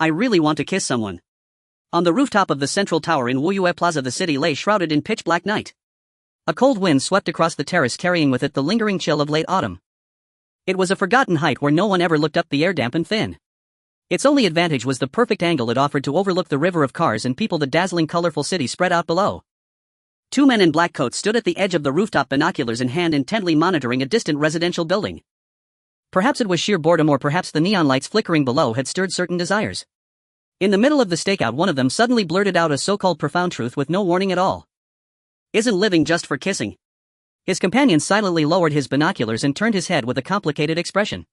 I really want to kiss someone. On the rooftop of the central tower in Wuyue Plaza, the city lay shrouded in pitch black night. A cold wind swept across the terrace, carrying with it the lingering chill of late autumn. It was a forgotten height where no one ever looked up, the air damp and thin. Its only advantage was the perfect angle it offered to overlook the river of cars and people, the dazzling colorful city spread out below. Two men in black coats stood at the edge of the rooftop, binoculars in hand, intently monitoring a distant residential building. Perhaps it was sheer boredom, or perhaps the neon lights flickering below had stirred certain desires. In the middle of the stakeout, one of them suddenly blurted out a so-called profound truth with no warning at all. Isn't living just for kissing? His companion silently lowered his binoculars and turned his head with a complicated expression.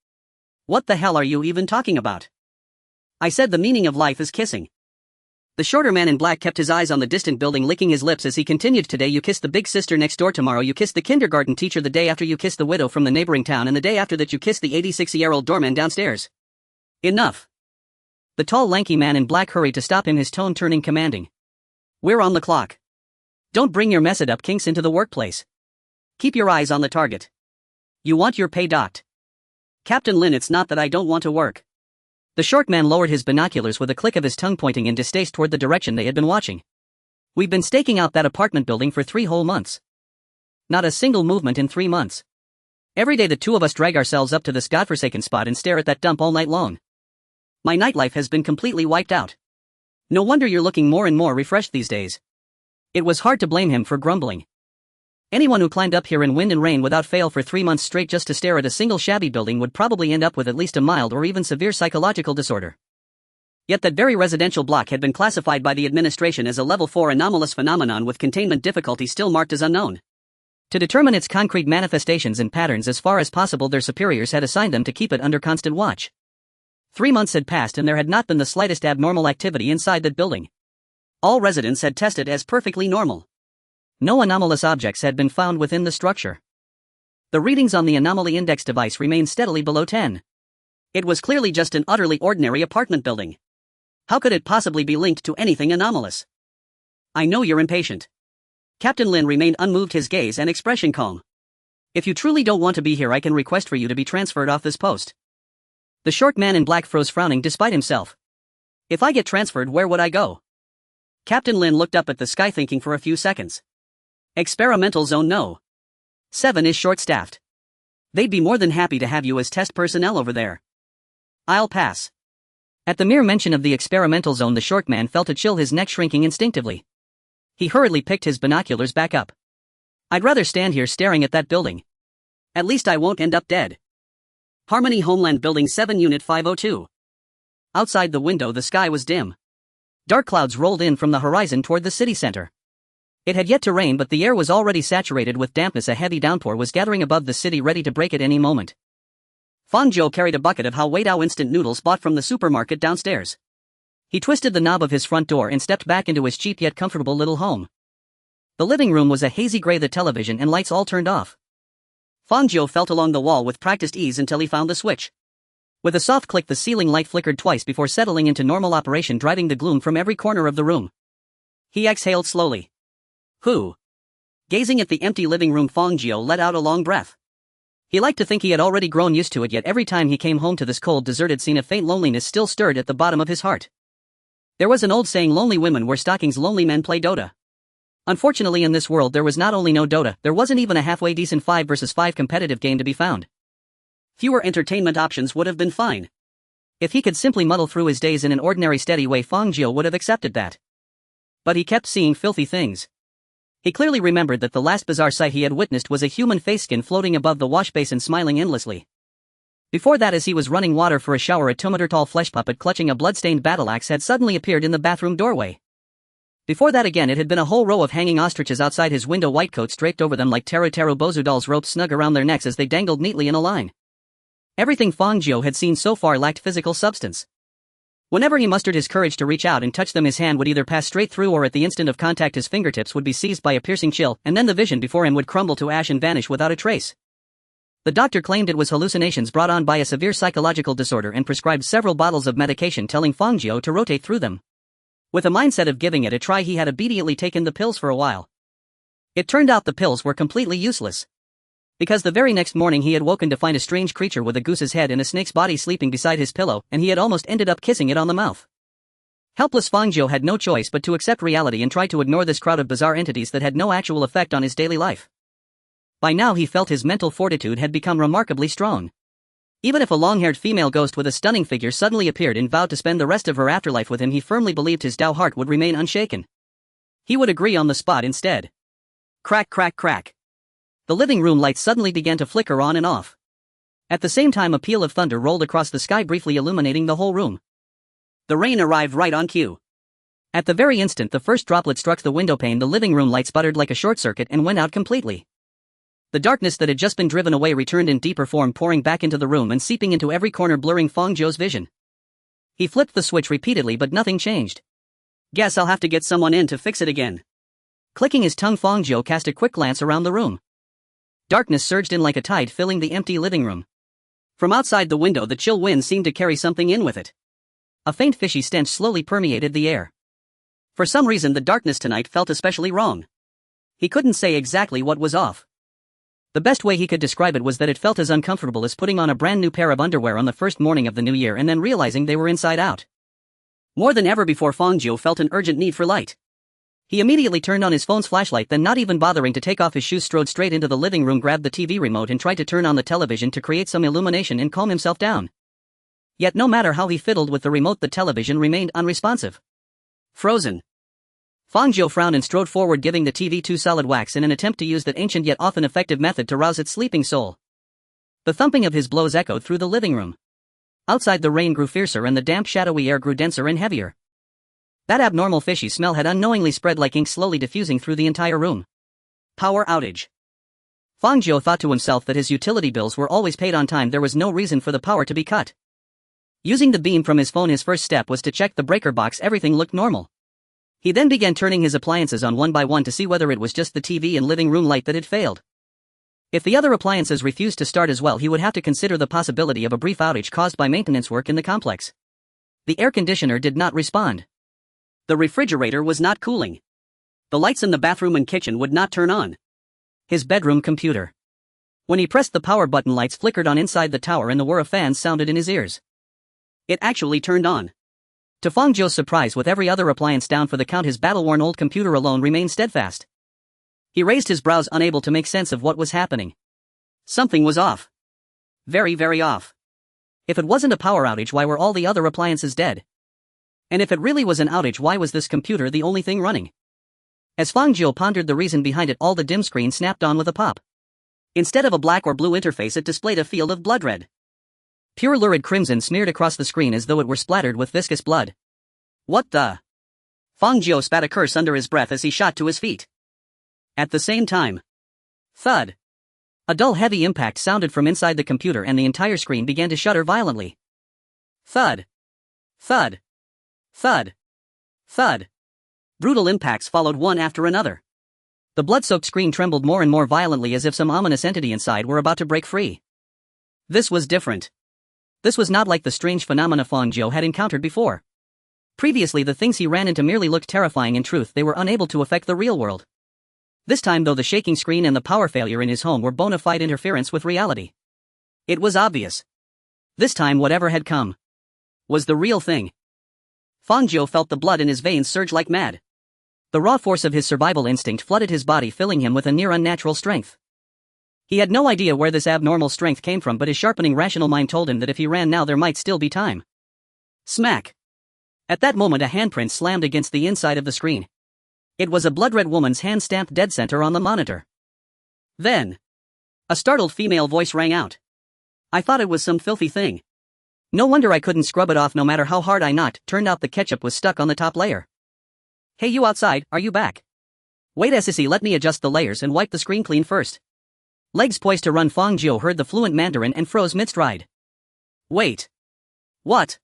What the hell are you even talking about? I said the meaning of life is kissing. The shorter man in black kept his eyes on the distant building, licking his lips as he continued. Today you kiss the big sister next door, tomorrow you kiss the kindergarten teacher, the day after you kiss the widow from the neighboring town, and the day after that you kiss the 86-year-old doorman downstairs. Enough. The tall lanky man in black hurried to stop him, his tone turning commanding. We're on the clock. Don't bring your messed up kinks into the workplace. Keep your eyes on the target. You want your pay docked. Captain Lin, it's not that I don't want to work. The short man lowered his binoculars with a click of his tongue, pointing in distaste toward the direction they had been watching. We've been staking out that apartment building for 3 whole months. Not a single movement in 3 months. Every day the two of us drag ourselves up to this godforsaken spot and stare at that dump all night long. My nightlife has been completely wiped out. No wonder you're looking more and more refreshed these days. It was hard to blame him for grumbling. Anyone who climbed up here in wind and rain without fail for 3 months straight just to stare at a single shabby building would probably end up with at least a mild or even severe psychological disorder. Yet that very residential block had been classified by the administration as a level 4 anomalous phenomenon with containment difficulty still marked as unknown. To determine its concrete manifestations and patterns as far as possible, their superiors had assigned them to keep it under constant watch. 3 months had passed and there had not been the slightest abnormal activity inside that building. All residents had tested as perfectly normal. No anomalous objects had been found within the structure. The readings on the anomaly index device remained steadily below 10. It was clearly just an utterly ordinary apartment building. How could it possibly be linked to anything anomalous? I know you're impatient. Captain Lin remained unmoved, his gaze and expression calm. If you truly don't want to be here, I can request for you to be transferred off this post. The short man in black froze, frowning despite himself. If I get transferred, where would I go? Captain Lin looked up at the sky, thinking for a few seconds. Experimental zone, no. 7 is short-staffed. They'd be more than happy to have you as test personnel over there. I'll pass. At the mere mention of the experimental zone, the short man felt a chill, his neck shrinking instinctively. He hurriedly picked his binoculars back up. I'd rather stand here staring at that building. At least I won't end up dead. Harmony Homeland Building 7 Unit 502. Outside the window the sky was dim. Dark clouds rolled in from the horizon toward the city center. It had yet to rain, but the air was already saturated with dampness. A heavy downpour was gathering above the city, ready to break at any moment. Fang Jiu carried a bucket of Hao instant noodles bought from the supermarket downstairs. He twisted the knob of his front door and stepped back into his cheap yet comfortable little home. The living room was a hazy gray, the television and lights all turned off. Fang Jiu felt along the wall with practiced ease until he found the switch. With a soft click, the ceiling light flickered twice before settling into normal operation, driving the gloom from every corner of the room. He exhaled slowly. Who? Gazing at the empty living room, Fang Jiu let out a long breath. He liked to think he had already grown used to it, yet every time he came home to this cold, deserted scene, a faint loneliness still stirred at the bottom of his heart. There was an old saying, lonely women wear stockings, lonely men play Dota. Unfortunately, in this world there was not only no Dota, there wasn't even a halfway decent 5 versus 5 competitive game to be found. Fewer entertainment options would have been fine. If he could simply muddle through his days in an ordinary steady way, Fang Jiu would have accepted that. But he kept seeing filthy things. He clearly remembered that the last bizarre sight he had witnessed was a human face skin floating above the wash basin, smiling endlessly. Before that, as he was running water for a shower, a 2-meter-tall flesh puppet clutching a blood-stained battle axe had suddenly appeared in the bathroom doorway. Before that again, it had been a whole row of hanging ostriches outside his window, white coats draped over them like Teru Bozu dolls, ropes snug around their necks as they dangled neatly in a line. Everything Fang Jiu had seen so far lacked physical substance. Whenever he mustered his courage to reach out and touch them, his hand would either pass straight through, or at the instant of contact his fingertips would be seized by a piercing chill, and then the vision before him would crumble to ash and vanish without a trace. The doctor claimed it was hallucinations brought on by a severe psychological disorder and prescribed several bottles of medication, telling Fang Jiu to rotate through them. With a mindset of giving it a try, he had obediently taken the pills for a while. It turned out the pills were completely useless. Because the very next morning he had woken to find a strange creature with a goose's head and a snake's body sleeping beside his pillow, and he had almost ended up kissing it on the mouth. Helpless Fang Jiu had no choice but to accept reality and try to ignore this crowd of bizarre entities that had no actual effect on his daily life. By now he felt his mental fortitude had become remarkably strong. Even if a long-haired female ghost with a stunning figure suddenly appeared and vowed to spend the rest of her afterlife with him, he firmly believed his Tao heart would remain unshaken. He would agree on the spot instead. Crack, crack, crack. The living room lights suddenly began to flicker on and off. At the same time, a peal of thunder rolled across the sky, briefly illuminating the whole room. The rain arrived right on cue. At the very instant the first droplet struck the window pane, the living room light sputtered like a short circuit and went out completely. The darkness that had just been driven away returned in deeper form, pouring back into the room and seeping into every corner, blurring Fang Jiu's vision. He flipped the switch repeatedly, but nothing changed. Guess I'll have to get someone in to fix it again. Clicking his tongue, Fang Jiu cast a quick glance around the room. Darkness surged in like a tide, filling the empty living room. From outside the window, the chill wind seemed to carry something in with it. A faint fishy stench slowly permeated the air. For some reason the darkness tonight felt especially wrong. He couldn't say exactly what was off. The best way he could describe it was that it felt as uncomfortable as putting on a brand new pair of underwear on the first morning of the new year and then realizing they were inside out. More than ever before, Fang Jiu felt an urgent need for light. He immediately turned on his phone's flashlight, then, not even bothering to take off his shoes, strode straight into the living room, grabbed the TV remote and tried to turn on the television to create some illumination and calm himself down. Yet no matter how he fiddled with the remote, the television remained unresponsive. Frozen. Fang Jiu frowned and strode forward, giving the TV 2 solid whacks in an attempt to use that ancient yet often effective method to rouse its sleeping soul. The thumping of his blows echoed through the living room. Outside the rain grew fiercer and the damp, shadowy air grew denser and heavier. That abnormal fishy smell had unknowingly spread like ink, slowly diffusing through the entire room. Power outage. Fang Jiu thought to himself that his utility bills were always paid on time. There was no reason for the power to be cut. Using the beam from his phone, his first step was to check the breaker box. Everything looked normal. He then began turning his appliances on one by one to see whether it was just the TV and living room light that had failed. If the other appliances refused to start as well, he would have to consider the possibility of a brief outage caused by maintenance work in the complex. The air conditioner did not respond. The refrigerator was not cooling. The lights in the bathroom and kitchen would not turn on. His bedroom computer. When he pressed the power button, lights flickered on inside the tower and the whir of fans sounded in his ears. It actually turned on. To Fang Jiu's surprise, with every other appliance down for the count, his battle-worn old computer alone remained steadfast. He raised his brows, unable to make sense of what was happening. Something was off. Very, very off. If it wasn't a power outage, why were all the other appliances dead? And if it really was an outage, why was this computer the only thing running? As Fang Jiu pondered the reason behind it all, the dim screen snapped on with a pop. Instead of a black or blue interface, it displayed a field of blood red. Pure lurid crimson smeared across the screen as though it were splattered with viscous blood. What the? Fang Jiu spat a curse under his breath as he shot to his feet. At the same time. Thud. A dull, heavy impact sounded from inside the computer and the entire screen began to shudder violently. Thud. Thud. Thud. Thud. Brutal impacts followed one after another. The blood-soaked screen trembled more and more violently, as if some ominous entity inside were about to break free. This was different. This was not like the strange phenomena Fang Jiu had encountered before. Previously, the things he ran into merely looked terrifying. In truth, they were unable to affect the real world. This time, though, the shaking screen and the power failure in his home were bona fide interference with reality. It was obvious. This time, whatever had come was the real thing. Fang Jiu felt the blood in his veins surge like mad. The raw force of his survival instinct flooded his body, filling him with a near unnatural strength. He had no idea where this abnormal strength came from, but his sharpening rational mind told him that if he ran now, there might still be time. Smack. At that moment, a handprint slammed against the inside of the screen. It was a blood-red woman's hand, stamped dead center on the monitor. Then, a startled female voice rang out. I thought it was some filthy thing. No wonder I couldn't scrub it off no matter how hard I knocked. Turned out the ketchup was stuck on the top layer. Hey, you outside, are you back? Wait, sissy, let me adjust the layers and wipe the screen clean first. Legs poised to run, Fang Jiu heard the fluent Mandarin and froze mid-stride. Wait. What?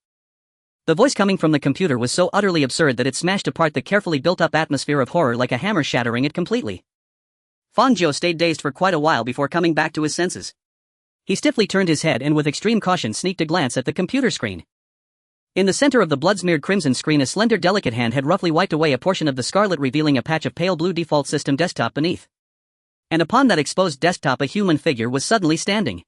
The voice coming from the computer was so utterly absurd that it smashed apart the carefully built-up atmosphere of horror like a hammer, shattering it completely. Fang Jiu stayed dazed for quite a while before coming back to his senses. He stiffly turned his head and with extreme caution sneaked a glance at the computer screen. In the center of the blood-smeared crimson screen, a slender, delicate hand had roughly wiped away a portion of the scarlet, revealing a patch of pale blue default system desktop beneath. And upon that exposed desktop, a human figure was suddenly standing.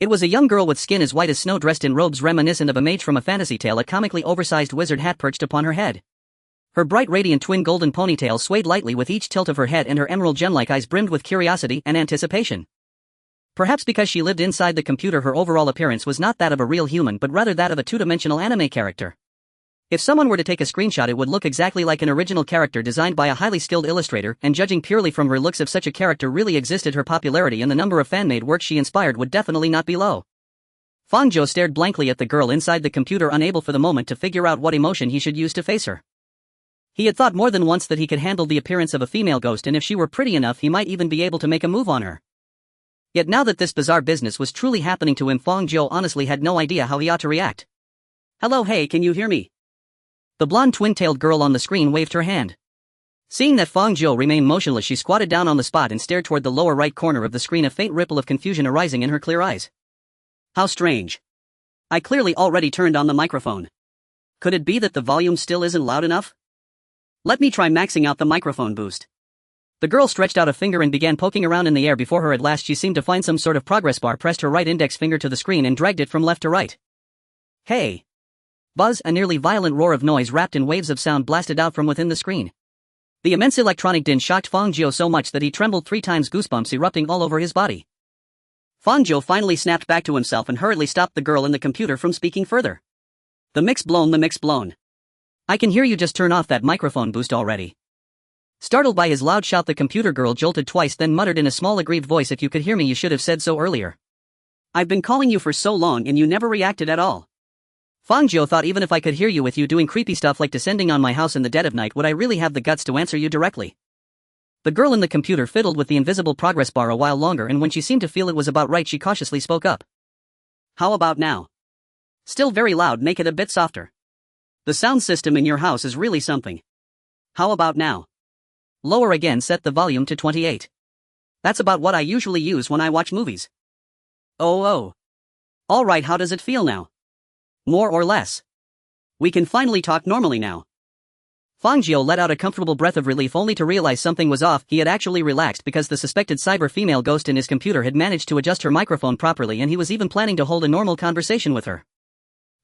It was a young girl with skin as white as snow dressed in robes reminiscent of a mage from a fantasy tale, a comically oversized wizard hat perched upon her head. Her bright radiant twin golden ponytail swayed lightly with each tilt of her head, and her emerald gem-like eyes brimmed with curiosity and anticipation. Perhaps because she lived inside the computer, her overall appearance was not that of a real human but rather that of a two-dimensional anime character. If someone were to take a screenshot, it would look exactly like an original character designed by a highly skilled illustrator, and judging purely from her looks, if such a character really existed, her popularity and the number of fan-made works she inspired would definitely not be low. Fang Jiu stared blankly at the girl inside the computer, unable for the moment to figure out what emotion he should use to face her. He had thought more than once that he could handle the appearance of a female ghost, and if she were pretty enough he might even be able to make a move on her. Yet now that this bizarre business was truly happening to him, Fang Jiu honestly had no idea how he ought to react. "Hello, hey, can you hear me?" The blonde twin-tailed girl on the screen waved her hand. Seeing that Fang Jiu remained motionless, she squatted down on the spot and stared toward the lower right corner of the screen, a faint ripple of confusion arising in her clear eyes. "How strange. I clearly already turned on the microphone. Could it be that the volume still isn't loud enough? Let me try maxing out the microphone boost." The girl stretched out a finger and began poking around in the air before her. At last she seemed to find some sort of progress bar, pressed her right index finger to the screen and dragged it from left to right. "Hey!" Buzz! A nearly violent roar of noise wrapped in waves of sound blasted out from within the screen. The immense electronic din shocked Fang Jiu so much that he trembled 3 times, goosebumps erupting all over his body. Fang Jiu finally snapped back to himself and hurriedly stopped the girl in the computer from speaking further. The mix blown. I can hear you, just turn off that microphone boost already." Startled by his loud shout, the computer girl jolted twice, then muttered in a small aggrieved voice, "If you could hear me, you should have said so earlier. I've been calling you for so long and you never reacted at all." Fang Jiu thought, even if I could hear you with you doing creepy stuff like descending on my house in the dead of night, would I really have the guts to answer you directly? The girl in the computer fiddled with the invisible progress bar a while longer, and when she seemed to feel it was about right, she cautiously spoke up. "How about now? Still very loud, make it a bit softer. The sound system in your house is really something. How about now? Lower again, set the volume to 28. That's about what I usually use when I watch movies." Oh. Alright, how does it feel now? More or less? We can finally talk normally now." Fang Jiu let out a comfortable breath of relief, only to realize something was off. He had actually relaxed because the suspected cyber female ghost in his computer had managed to adjust her microphone properly, and he was even planning to hold a normal conversation with her.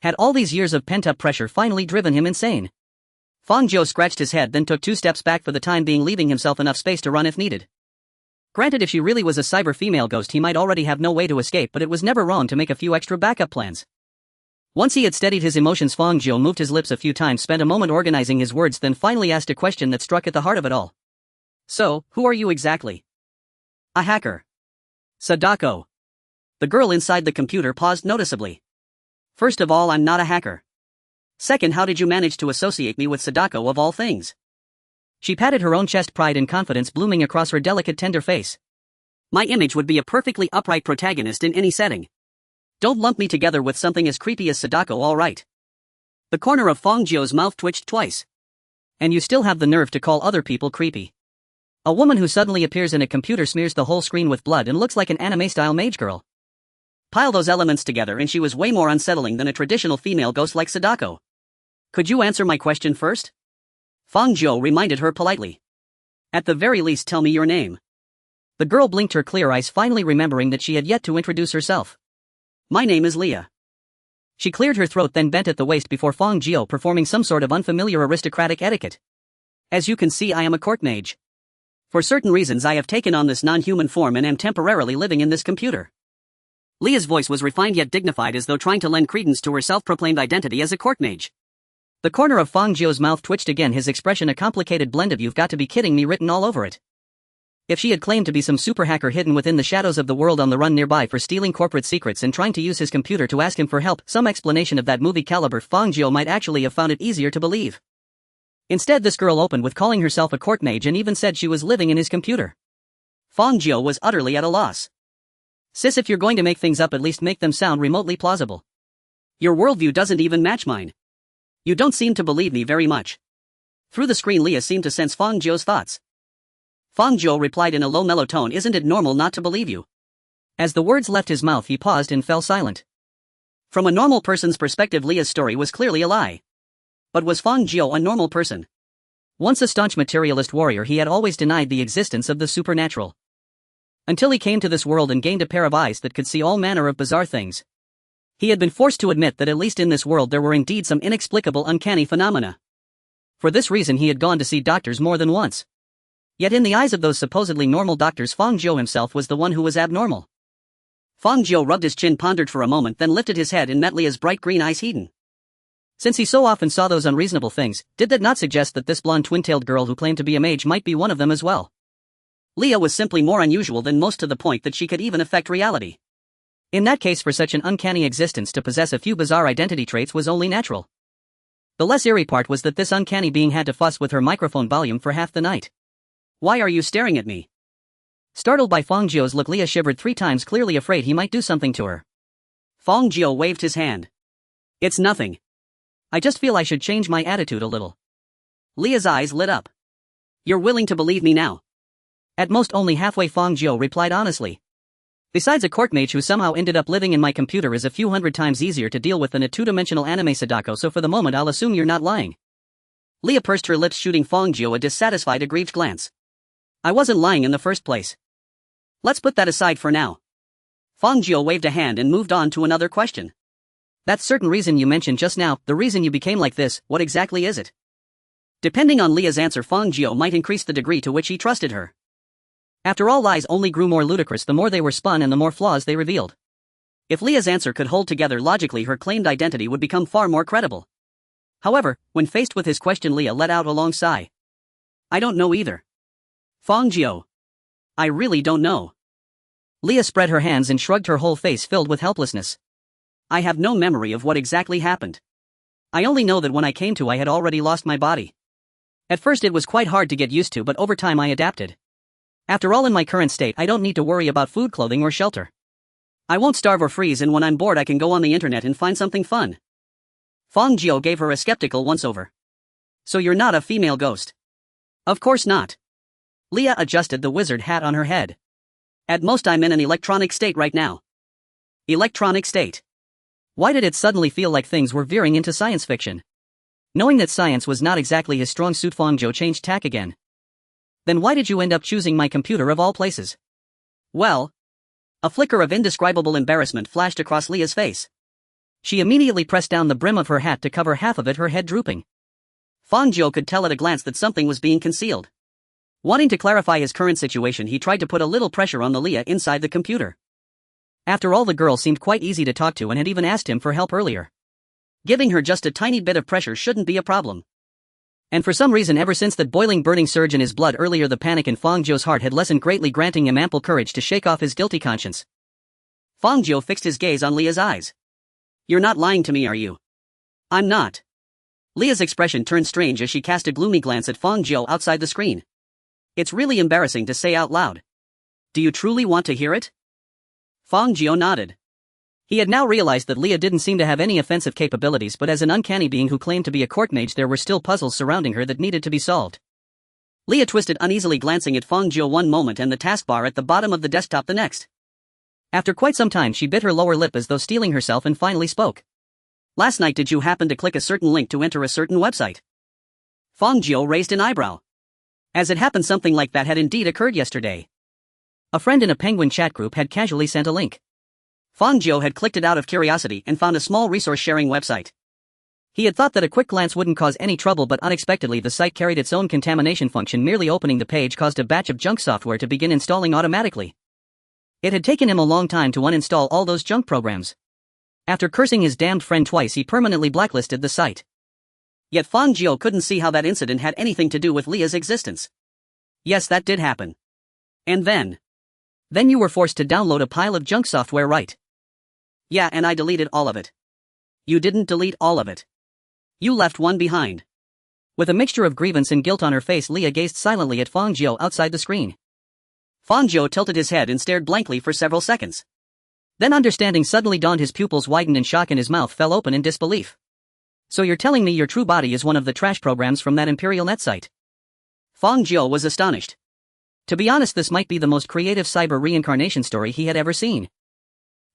Had all these years of pent-up pressure finally driven him insane? Fang Jiu scratched his head, then took 2 steps back for the time being, leaving himself enough space to run if needed. Granted, if she really was a cyber female ghost, he might already have no way to escape, but it was never wrong to make a few extra backup plans. Once he had steadied his emotions, Fang Jiu moved his lips a few times, spent a moment organizing his words, then finally asked a question that struck at the heart of it all. "So, who are you exactly?" "A hacker. Sadako." The girl inside the computer paused noticeably. "First of all, I'm not a hacker. Second, how did you manage to associate me with Sadako of all things?" She patted her own chest, pride and confidence blooming across her delicate, tender face. "My image would be a perfectly upright protagonist in any setting. Don't lump me together with something as creepy as Sadako, all right?" The corner of Fang Jiu's mouth twitched twice. "And you still have the nerve to call other people creepy? A woman who suddenly appears in a computer, smears the whole screen with blood, and looks like an anime-style mage girl. Pile those elements together and she was way more unsettling than a traditional female ghost like Sadako. Could you answer my question first?" Fang Jiu reminded her politely. "At the very least, tell me your name." The girl blinked her clear eyes, finally remembering that she had yet to introduce herself. "My name is Leah." She cleared her throat, then bent at the waist before Fang Jiu performing some sort of unfamiliar aristocratic etiquette. "As you can see, I am a court mage. For certain reasons, I have taken on this non-human form and am temporarily living in this computer." Leah's voice was refined yet dignified, as though trying to lend credence to her self-proclaimed identity as a court mage. The corner of Fang Jiu's mouth twitched again, his expression a complicated blend of "you've got to be kidding me" written all over it. If she had claimed to be some super hacker hidden within the shadows of the world on the run nearby for stealing corporate secrets and trying to use his computer to ask him for help, some explanation of that movie caliber, Fang Jiu might actually have found it easier to believe. Instead, this girl opened with calling herself a court mage and even said she was living in his computer. Fang Jiu was utterly at a loss. "Sis, if you're going to make things up, at least make them sound remotely plausible. Your worldview doesn't even match mine. You don't seem to believe me very much." Through the screen, Leah seemed to sense Fang Jiu's thoughts. Fang Jiu replied in a low, mellow tone, "Isn't it normal not to believe you?" As the words left his mouth, he paused and fell silent. From a normal person's perspective, Leah's story was clearly a lie. But was Fang Jiu a normal person? Once a staunch materialist warrior, he had always denied the existence of the supernatural. Until he came to this world and gained a pair of eyes that could see all manner of bizarre things. He had been forced to admit that at least in this world there were indeed some inexplicable uncanny phenomena. For this reason he had gone to see doctors more than once. Yet in the eyes of those supposedly normal doctors, Fang Jiu himself was the one who was abnormal. Fang Jiu rubbed his chin, pondered for a moment, then lifted his head and met Leah's bright green eyes heating. Since he so often saw those unreasonable things, did that not suggest that this blonde twin-tailed girl who claimed to be a mage might be one of them as well? Leah was simply more unusual than most, to the point that she could even affect reality. In that case, for such an uncanny existence to possess a few bizarre identity traits was only natural. The less eerie part was that this uncanny being had to fuss with her microphone volume for half the night. "Why are you staring at me?" Startled by Fang Jiu's look, Leah shivered 3 times, clearly afraid he might do something to her. Fang Jiu waved his hand. "It's nothing. I just feel I should change my attitude a little." Leah's eyes lit up. "You're willing to believe me now?" "At most only halfway," Fang Jiu replied honestly. "Besides, a court mage who somehow ended up living in my computer is a few hundred times easier to deal with than a 2-dimensional anime Sadako, so for the moment I'll assume you're not lying." Leah pursed her lips, shooting Fang Jiu a dissatisfied, aggrieved glance. "I wasn't lying in the first place. Let's put that aside for now." Fang Jiu waved a hand and moved on to another question. "That certain reason you mentioned just now, the reason you became like this, what exactly is it?" Depending on Leah's answer, Fang Jiu might increase the degree to which he trusted her. After all, lies only grew more ludicrous the more they were spun and the more flaws they revealed. If Leah's answer could hold together logically, her claimed identity would become far more credible. However, when faced with his question, Leah let out a long sigh. "I don't know either. Fang Jiu. I really don't know." Leah spread her hands and shrugged, her whole face filled with helplessness. "I have no memory of what exactly happened. I only know that when I came to, I had already lost my body. At first it was quite hard to get used to, but over time I adapted. After all, in my current state, I don't need to worry about food, clothing, or shelter. I won't starve or freeze, and when I'm bored I can go on the internet and find something fun." Fang Jiu gave her a skeptical once-over. "So you're not a female ghost?" "Of course not." Leah adjusted the wizard hat on her head. "At most I'm in an electronic state right now." Electronic state? Why did it suddenly feel like things were veering into science fiction? Knowing that science was not exactly his strong suit, Fang Jiu changed tack again. "Then why did you end up choosing my computer of all places?" "Well..." A flicker of indescribable embarrassment flashed across Leah's face. She immediately pressed down the brim of her hat to cover half of it, her head drooping. Fang Jiu could tell at a glance that something was being concealed. Wanting to clarify his current situation, he tried to put a little pressure on the Leah inside the computer. After all, the girl seemed quite easy to talk to and had even asked him for help earlier. Giving her just a tiny bit of pressure shouldn't be a problem. And for some reason, ever since that boiling, burning surge in his blood earlier, the panic in Fang Jiu's heart had lessened greatly, granting him ample courage to shake off his guilty conscience. Fang Jiu fixed his gaze on Leah's eyes. "You're not lying to me, are you?" "I'm not." Leah's expression turned strange as she cast a gloomy glance at Fang Jiu outside the screen. "It's really embarrassing to say out loud. Do you truly want to hear it?" Fang Jiu nodded. He had now realized that Leah didn't seem to have any offensive capabilities, but as an uncanny being who claimed to be a court mage, there were still puzzles surrounding her that needed to be solved. Leah twisted uneasily, glancing at Fang Jiu one moment and the taskbar at the bottom of the desktop the next. After quite some time, she bit her lower lip as though steeling herself and finally spoke. "Last night did you happen to click a certain link to enter a certain website?" Fang Jiu raised an eyebrow. As it happened, something like that had indeed occurred yesterday. A friend in a Penguin chat group had casually sent a link. Fang Jiu had clicked it out of curiosity and found a small resource-sharing website. He had thought that a quick glance wouldn't cause any trouble, but unexpectedly the site carried its own contamination function. Merely opening the page caused a batch of junk software to begin installing automatically. It had taken him a long time to uninstall all those junk programs. After cursing his damned friend twice, he permanently blacklisted the site. Yet Fang Jiu couldn't see how that incident had anything to do with Leah's existence. Yes, that did happen. And then you were forced to download a pile of junk software, right? Yeah, and I deleted all of it. You didn't delete all of it. You left one behind. With a mixture of grievance and guilt on her face, Leah gazed silently at Fang Jiu outside the screen. Fang Jiu tilted his head and stared blankly for several seconds. Then understanding suddenly dawned, his pupils widened in shock and his mouth fell open in disbelief. "So you're telling me your true body is one of the trash programs from that Imperial Net site?" Fang Jiu was astonished. To be honest, this might be the most creative cyber reincarnation story he had ever seen.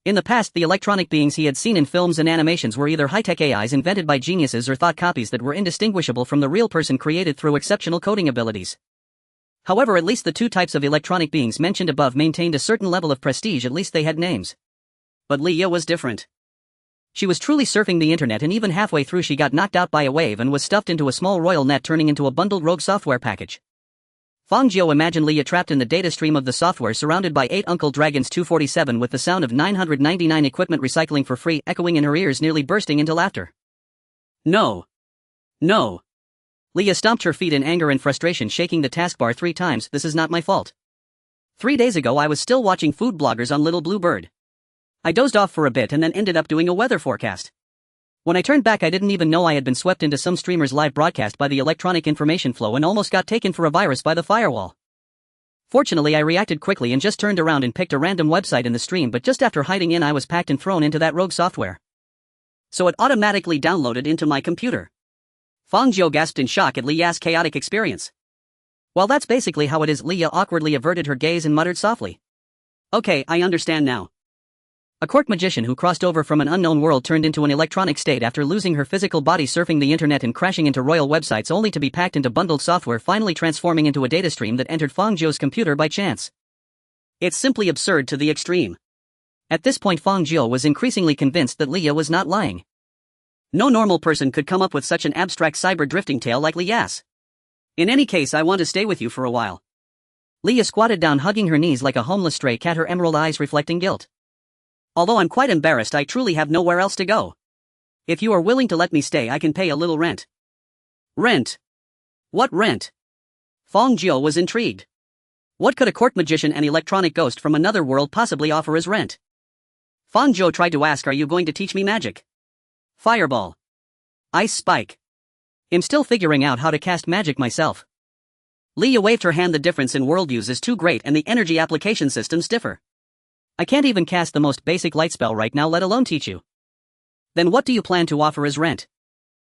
In the past, the electronic beings he had seen in films and animations were either high-tech AIs invented by geniuses or thought copies that were indistinguishable from the real person created through exceptional coding abilities. However, at least the two types of electronic beings mentioned above maintained a certain level of prestige, at least they had names. But Leah was different. She was truly surfing the internet, and even halfway through she got knocked out by a wave and was stuffed into a small royal net, turning into a bundled rogue software package. Fang Jiu imagined Leah trapped in the data stream of the software, surrounded by 8 Uncle Dragons 247, with the sound of 999 equipment recycling for free echoing in her ears, nearly bursting into laughter. No. No. Leah stomped her feet in anger and frustration, shaking the taskbar 3 times. This is not my fault. 3 days ago I was still watching food bloggers on Little Blue Bird. I dozed off for a bit and then ended up doing a weather forecast. When I turned back I didn't even know I had been swept into some streamer's live broadcast by the electronic information flow and almost got taken for a virus by the firewall. Fortunately I reacted quickly and just turned around and picked a random website in the stream, but just after hiding in I was packed and thrown into that rogue software. So it automatically downloaded into my computer. Fang Jiu gasped in shock at Leah's chaotic experience. Well, that's basically how it is. Leah awkwardly averted her gaze and muttered softly. Okay, I understand now. A court magician who crossed over from an unknown world turned into an electronic state after losing her physical body surfing the internet and crashing into royal websites, only to be packed into bundled software, finally transforming into a data stream that entered Fang Jiu's computer by chance. It's simply absurd to the extreme. At this point Fang Jiu was increasingly convinced that Leah was not lying. No normal person could come up with such an abstract cyber drifting tale like Leah's. In any case, I want to stay with you for a while. Leah squatted down, hugging her knees like a homeless stray cat, her emerald eyes reflecting guilt. Although I'm quite embarrassed, I truly have nowhere else to go. If you are willing to let me stay, I can pay a little rent. Rent? What rent? Fang Jiu was intrigued. What could a court magician and electronic ghost from another world possibly offer as rent? Fang Jiu tried to ask, are you going to teach me magic? Fireball. Ice spike. I'm still figuring out how to cast magic myself. Leah waved her hand. The difference in worldviews is too great and the energy application systems differ. I can't even cast the most basic light spell right now, let alone teach you. Then what do you plan to offer as rent?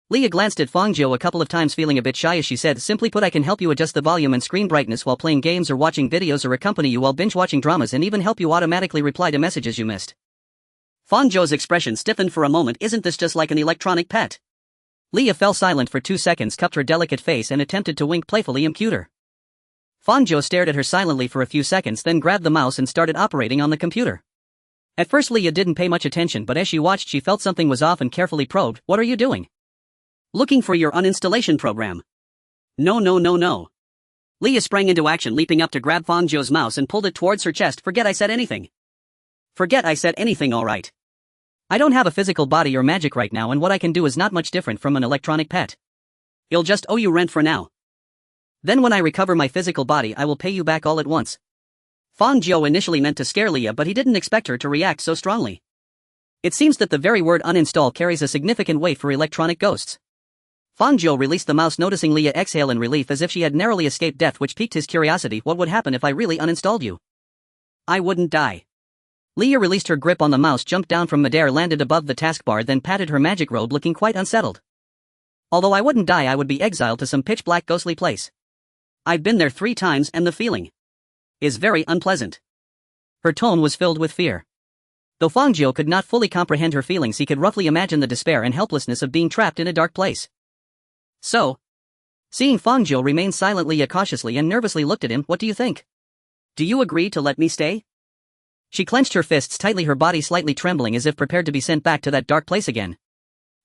Leah glanced at Fang Jiu a couple of times, feeling a bit shy as she said, simply put, I can help you adjust the volume and screen brightness while playing games or watching videos, or accompany you while binge-watching dramas, and even help you automatically reply to messages you missed. Fang Jiu's expression stiffened for a moment. Isn't this just like an electronic pet? Leah fell silent for 2 seconds, cupped her delicate face and attempted to wink playfully. I'm cuter. Fang Jiu stared at her silently for a few seconds, then grabbed the mouse and started operating on the computer. At first Leah didn't pay much attention, but as she watched she felt something was off and carefully probed. What are you doing? Looking for your uninstallation program. No. Leah sprang into action, leaping up to grab Fang Jiu's mouse and pulled it towards her chest. Forget I said anything. Forget I said anything, alright. I don't have a physical body or magic right now, and what I can do is not much different from an electronic pet. I'll just owe you rent for now. Then when I recover my physical body I will pay you back all at once. Fang Jiu initially meant to scare Leah, but he didn't expect her to react so strongly. It seems that the very word uninstall carries a significant weight for electronic ghosts. Fang Jiu released the mouse, noticing Leah exhale in relief as if she had narrowly escaped death, which piqued his curiosity. What would happen if I really uninstalled you? I wouldn't die. Leah released her grip on the mouse, jumped down from midair, landed above the taskbar, then patted her magic robe, looking quite unsettled. Although I wouldn't die, I would be exiled to some pitch-black ghostly place. I've been there 3 times and the feeling is very unpleasant. Her tone was filled with fear. Though Fang Jiu could not fully comprehend her feelings, he could roughly imagine the despair and helplessness of being trapped in a dark place. So, seeing Fang Jiu remain silent, Leah cautiously and nervously looked at him. What do you think? Do you agree to let me stay? She clenched her fists tightly, her body slightly trembling as if prepared to be sent back to that dark place again.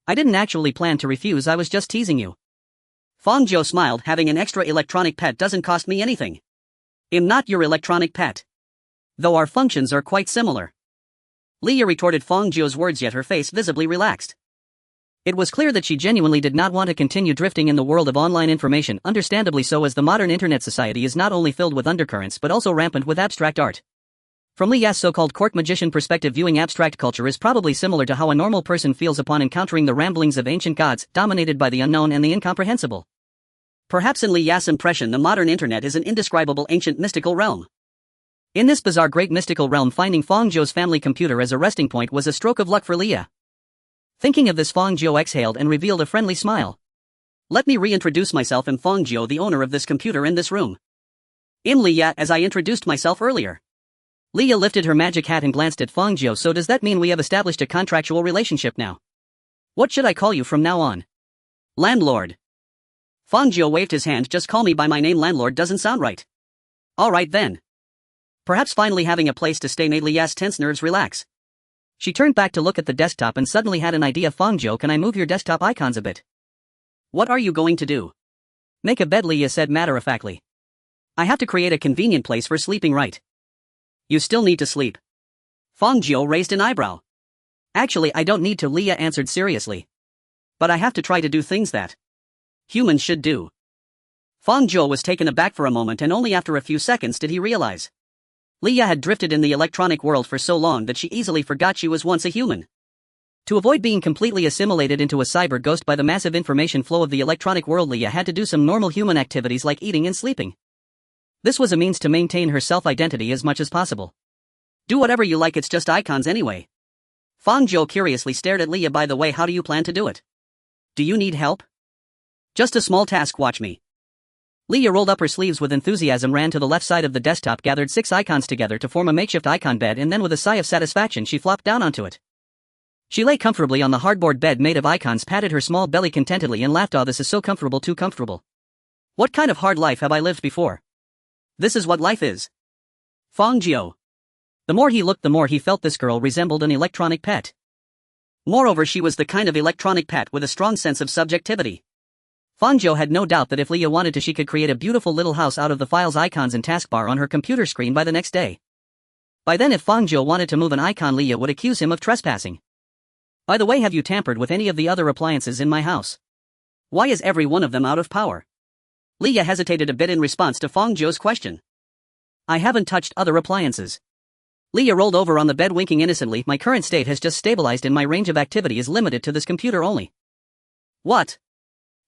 I didn't actually plan to refuse, I was just teasing you. Fang Jiu smiled. Having an extra electronic pet doesn't cost me anything. I'm not your electronic pet. Though our functions are quite similar. Leah retorted Fang Jiu's words, yet her face visibly relaxed. It was clear that she genuinely did not want to continue drifting in the world of online information, understandably so, as the modern internet society is not only filled with undercurrents but also rampant with abstract art. From Leah's so-called court magician perspective, viewing abstract culture is probably similar to how a normal person feels upon encountering the ramblings of ancient gods, dominated by the unknown and the incomprehensible. Perhaps in Leah's impression, the modern internet is an indescribable ancient mystical realm. In this bizarre great mystical realm, finding Fang Jiu's family computer as a resting point was a stroke of luck for Leah. Thinking of this, Fang Jiu exhaled and revealed a friendly smile. Let me reintroduce myself. I'm Fang Jiu, the owner of this computer in this room. I'm Leah, as I introduced myself earlier. Leah lifted her magic hat and glanced at Fang Jiu. So does that mean we have established a contractual relationship now? What should I call you from now on? Landlord. Fang Jiu waved his hand. Just call me by my name. Landlord doesn't sound right. Alright then. Perhaps finally having a place to stay made Leah's tense nerves relax. She turned back to look at the desktop and suddenly had an idea. Fang Jiu, can I move your desktop icons a bit? What are you going to do? Make a bed, Leah said matter-of-factly. I have to create a convenient place for sleeping, right? You still need to sleep. Fang Jiu raised an eyebrow. Actually, I don't need to, Leah answered seriously. But I have to try to do things that humans should do. Fang Jiu was taken aback for a moment, and only after a few seconds did he realize. Leah had drifted in the electronic world for so long that she easily forgot she was once a human. To avoid being completely assimilated into a cyber ghost by the massive information flow of the electronic world, Leah had to do some normal human activities like eating and sleeping. This was a means to maintain her self-identity as much as possible. Do whatever you like, it's just icons anyway. Fang Jiu curiously stared at Leah. By the way, how do you plan to do it? Do you need help? Just a small task, watch me. Leah rolled up her sleeves with enthusiasm, ran to the left side of the desktop, gathered 6 icons together to form a makeshift icon bed, and then with a sigh of satisfaction she flopped down onto it. She lay comfortably on the hardboard bed made of icons, patted her small belly contentedly and laughed. Oh, this is so comfortable, too comfortable. What kind of hard life have I lived before? This is what life is. Fang Jiu. The more he looked, the more he felt this girl resembled an electronic pet. Moreover, she was the kind of electronic pet with a strong sense of subjectivity. Fang Jiu had no doubt that if Leah wanted to, she could create a beautiful little house out of the files, icons and taskbar on her computer screen by the next day. By then, if Fang Jiu wanted to move an icon, Leah would accuse him of trespassing. By the way, have you tampered with any of the other appliances in my house? Why is every one of them out of power? Leah hesitated a bit in response to Fang Jiu's question. I haven't touched other appliances. Leah rolled over on the bed, winking innocently. My current state has just stabilized and my range of activity is limited to this computer only. What?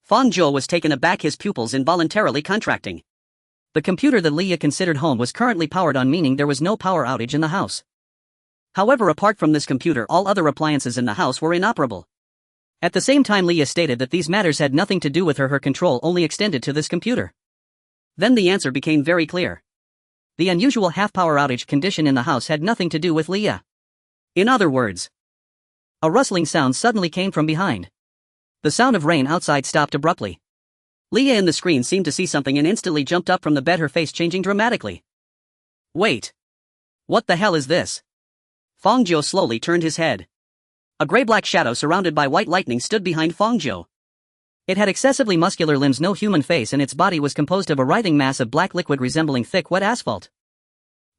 Fang Jiu was taken aback, his pupils involuntarily contracting. The computer that Leah considered home was currently powered on, meaning there was no power outage in the house. However, apart from this computer, all other appliances in the house were inoperable. At the same time, Leah stated that these matters had nothing to do with her control only extended to this computer. Then the answer became very clear. The unusual half-power outage condition in the house had nothing to do with Leah. In other words, a rustling sound suddenly came from behind. The sound of rain outside stopped abruptly. Leah in the screen seemed to see something and instantly jumped up from the bed, her face changing dramatically. Wait. What the hell is this? Fang Jiu slowly turned his head. A gray-black shadow surrounded by white lightning stood behind Fang Jiu. It had excessively muscular limbs, no human face, and its body was composed of a writhing mass of black liquid resembling thick, wet asphalt.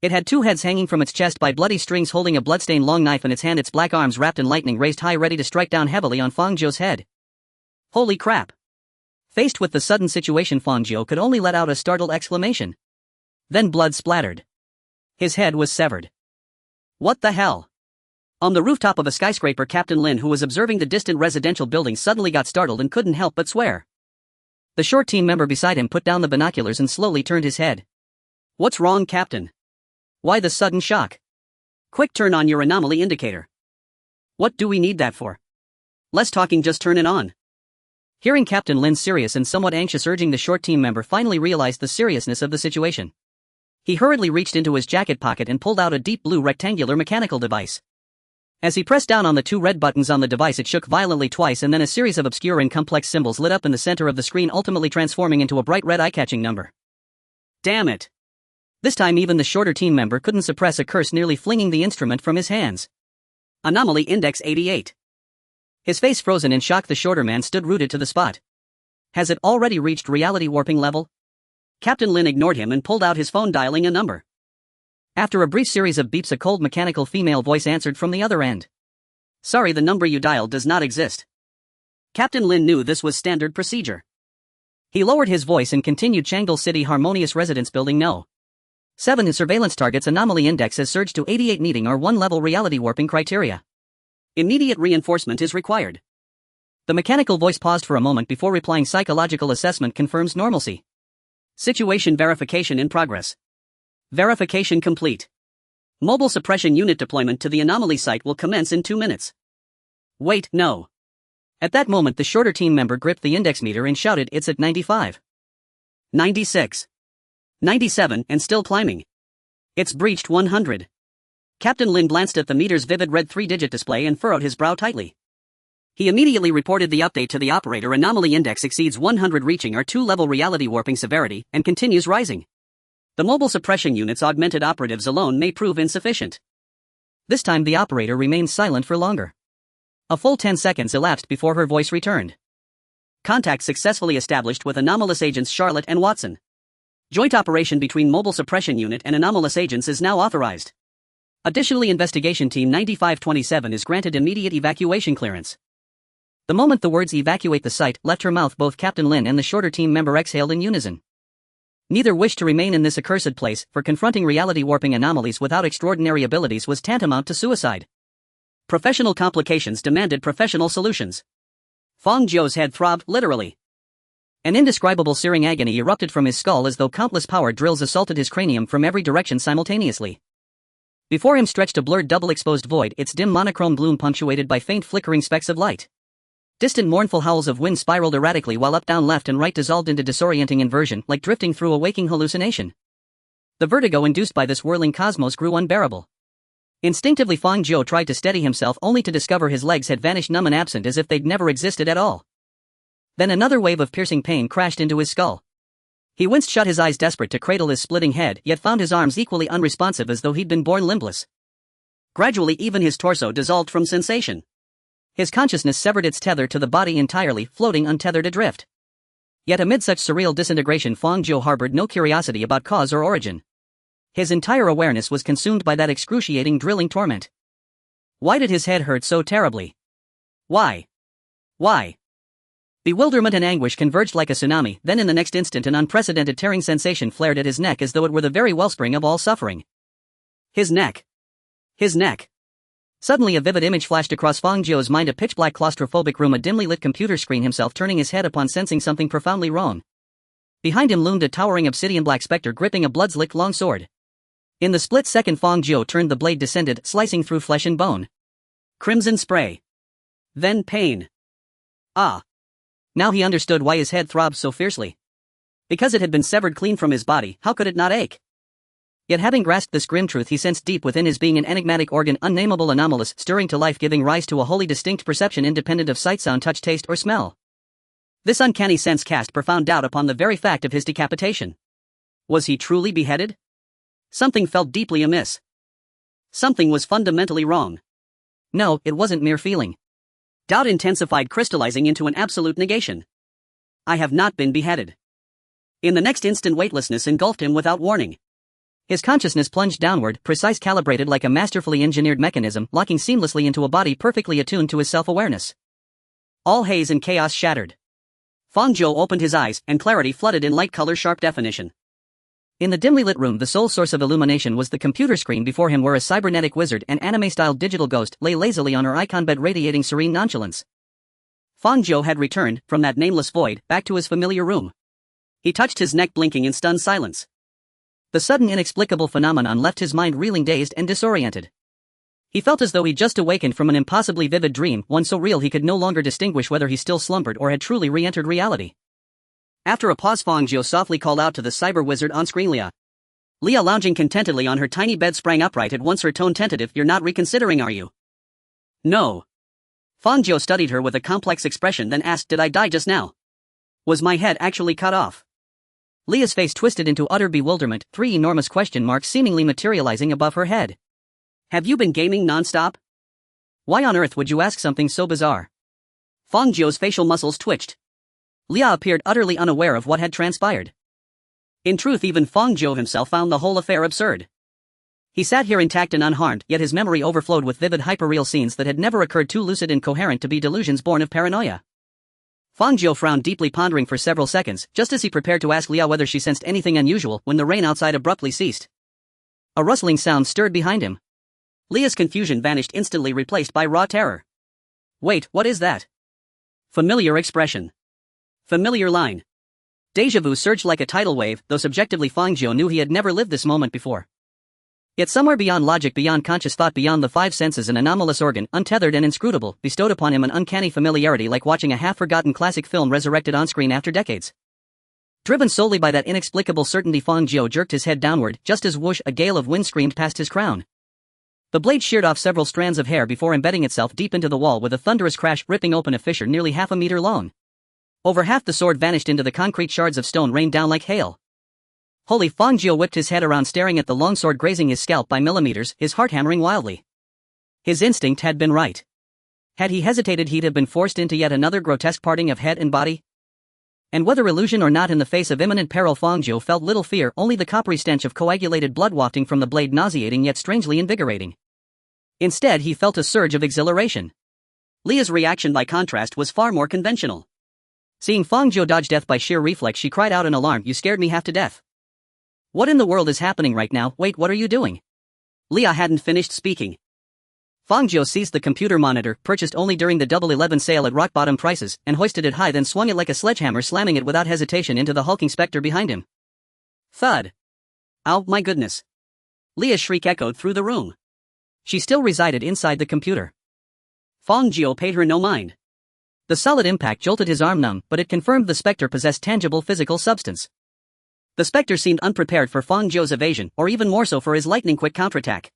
It had 2 heads hanging from its chest by bloody strings, holding a bloodstained long knife in its hand, its black arms wrapped in lightning raised high, ready to strike down heavily on Fang Jiu's head. Holy crap! Faced with the sudden situation, Fang Jiu could only let out a startled exclamation. Then blood splattered. His head was severed. What the hell? On the rooftop of a skyscraper, Captain Lin, who was observing the distant residential building, suddenly got startled and couldn't help but swear. The short team member beside him put down the binoculars and slowly turned his head. What's wrong, Captain? Why the sudden shock? Quick, turn on your anomaly indicator. What do we need that for? Less talking, just turn it on. Hearing Captain Lin's serious and somewhat anxious urging, the short team member finally realized the seriousness of the situation. He hurriedly reached into his jacket pocket and pulled out a deep blue rectangular mechanical device. As he pressed down on the 2 red buttons on the device, it shook violently twice, and then a series of obscure and complex symbols lit up in the center of the screen, ultimately transforming into a bright red eye-catching number. Damn it! This time even the shorter team member couldn't suppress a curse, nearly flinging the instrument from his hands. Anomaly Index 88. His face frozen in shock, the shorter man stood rooted to the spot. Has it already reached reality warping level? Captain Lin ignored him and pulled out his phone, dialing a number. After a brief series of beeps, a cold mechanical female voice answered from the other end. Sorry, the number you dialed does not exist. Captain Lin knew this was standard procedure. He lowered his voice and continued. Changle City Harmonious Residence Building No. 7 surveillance targets anomaly index has surged to 88, meeting our 1-level reality warping criteria. Immediate reinforcement is required. The mechanical voice paused for a moment before replying. Psychological assessment confirms normalcy. Situation verification in progress. Verification complete. Mobile suppression unit deployment to the anomaly site will commence in 2 minutes. Wait, no. At that moment, the shorter team member gripped the index meter and shouted, it's at 95. 96. 97, and still climbing. It's breached 100. Captain Lin glanced at the meter's vivid red 3-digit display and furrowed his brow tightly. He immediately reported the update to the operator. Anomaly index exceeds 100, reaching our 2-level reality warping severity, and continues rising. The mobile suppression unit's augmented operatives alone may prove insufficient. This time the operator remained silent for longer. A full 10 seconds elapsed before her voice returned. Contact successfully established with anomalous agents Charlotte and Watson. Joint operation between mobile suppression unit and anomalous agents is now authorized. Additionally, Investigation Team 9527 is granted immediate evacuation clearance. The moment the words "evacuate the site" left her mouth, both Captain Lin and the shorter team member exhaled in unison. Neither wished to remain in this accursed place, for confronting reality-warping anomalies without extraordinary abilities was tantamount to suicide. Professional complications demanded professional solutions. Fang Jiu's head throbbed, literally. An indescribable searing agony erupted from his skull as though countless power drills assaulted his cranium from every direction simultaneously. Before him stretched a blurred double-exposed void, its dim monochrome bloom punctuated by faint flickering specks of light. Distant mournful howls of wind spiraled erratically while up, down, left and right dissolved into disorienting inversion, like drifting through a waking hallucination. The vertigo induced by this whirling cosmos grew unbearable. Instinctively Fang Jiu tried to steady himself, only to discover his legs had vanished numb and absent as if they'd never existed at all. Then another wave of piercing pain crashed into his skull. He winced shut, his eyes desperate to cradle his splitting head, yet found his arms equally unresponsive as though he'd been born limbless. Gradually even his torso dissolved from sensation. His consciousness severed its tether to the body entirely, floating untethered adrift. Yet amid such surreal disintegration Fang Jiu harbored no curiosity about cause or origin. His entire awareness was consumed by that excruciating drilling torment. Why did his head hurt so terribly? Why? Why? Bewilderment and anguish converged like a tsunami, then in the next instant an unprecedented tearing sensation flared at his neck as though it were the very wellspring of all suffering. His neck. His neck. Suddenly a vivid image flashed across Fang Jiu's mind, a pitch-black claustrophobic room, a dimly lit computer screen, himself turning his head upon sensing something profoundly wrong. Behind him loomed a towering obsidian-black specter gripping a blood-slicked long sword. In the split second Fang Jiu turned, the blade descended, slicing through flesh and bone. Crimson spray. Then pain. Ah. Now he understood why his head throbbed so fiercely. Because it had been severed clean from his body, how could it not ache? Yet having grasped this grim truth, he sensed deep within his being an enigmatic organ, unnameable, anomalous, stirring to life, giving rise to a wholly distinct perception independent of sight, sound, touch, taste, or smell. This uncanny sense cast profound doubt upon the very fact of his decapitation. Was he truly beheaded? Something felt deeply amiss. Something was fundamentally wrong. No, it wasn't mere feeling. Doubt intensified, crystallizing into an absolute negation. I have not been beheaded. In the next instant weightlessness engulfed him without warning. His consciousness plunged downward, precise, calibrated like a masterfully engineered mechanism, locking seamlessly into a body perfectly attuned to his self-awareness. All haze and chaos shattered. Fang Jiu opened his eyes, and clarity flooded in light color sharp definition. In the dimly lit room, the sole source of illumination was the computer screen before him, where a cybernetic wizard, an anime-styled digital ghost, lay lazily on her icon bed, radiating serene nonchalance. Fang Jiu had returned, from that nameless void, back to his familiar room. He touched his neck, blinking in stunned silence. The sudden inexplicable phenomenon left his mind reeling, dazed and disoriented. He felt as though he'd just awakened from an impossibly vivid dream, one so real he could no longer distinguish whether he still slumbered or had truly re-entered reality. After a pause, Fang Jiu softly called out to the cyber wizard on screen, Leah. Leah, lounging contentedly on her tiny bed, sprang upright, at once her tone tentative. You're not reconsidering, are you? No. Fang Jiu studied her with a complex expression, then asked, did I die just now? Was my head actually cut off? Leah's face twisted into utter bewilderment, three enormous question marks seemingly materializing above her head. Have you been gaming non-stop? Why on earth would you ask something so bizarre? Fang Jiu's facial muscles twitched. Leah appeared utterly unaware of what had transpired. In truth, even Fang Jiu himself found the whole affair absurd. He sat here intact and unharmed, yet his memory overflowed with vivid hyperreal scenes that had never occurred, too lucid and coherent to be delusions born of paranoia. Fang Jiu frowned deeply, pondering for several seconds, just as he prepared to ask Leah whether she sensed anything unusual, when the rain outside abruptly ceased. A rustling sound stirred behind him. Leah's confusion vanished instantly, replaced by raw terror. Wait, what is that? Familiar expression. Familiar line. Deja vu surged like a tidal wave, though subjectively Fang Jiu knew he had never lived this moment before. Yet somewhere beyond logic, beyond conscious thought, beyond the five senses, an anomalous organ, untethered and inscrutable, bestowed upon him an uncanny familiarity, like watching a half-forgotten classic film resurrected on-screen after decades. Driven solely by that inexplicable certainty, Fang Jiu jerked his head downward, just as whoosh, a gale of wind screamed past his crown. The blade sheared off several strands of hair before embedding itself deep into the wall with a thunderous crash, ripping open a fissure nearly half a meter long. Over half the sword vanished into the concrete, shards of stone rained down like hail. Holy! Fang Jiu whipped his head around, staring at the longsword grazing his scalp by millimeters, his heart hammering wildly. His instinct had been right. Had he hesitated, he'd have been forced into yet another grotesque parting of head and body. And whether illusion or not, in the face of imminent peril, Fang Jiu felt little fear, only the coppery stench of coagulated blood wafting from the blade, nauseating yet strangely invigorating. Instead, he felt a surge of exhilaration. Leah's reaction, by contrast, was far more conventional. Seeing Fang Jiu dodge death by sheer reflex, she cried out in alarm, "You scared me half to death. What in the world is happening right now? Wait, what are you doing?" Leah hadn't finished speaking. Fang Jiu seized the computer monitor, purchased only during the Double 11 sale at rock-bottom prices, and hoisted it high, then swung it like a sledgehammer, slamming it without hesitation into the hulking specter behind him. Thud. Ow, my goodness. Leah's shriek echoed through the room. She still resided inside the computer. Fang Jiu paid her no mind. The solid impact jolted his arm numb, but it confirmed the specter possessed tangible physical substance. The specter seemed unprepared for Fang Jiu's evasion, or even more so for his lightning-quick counterattack.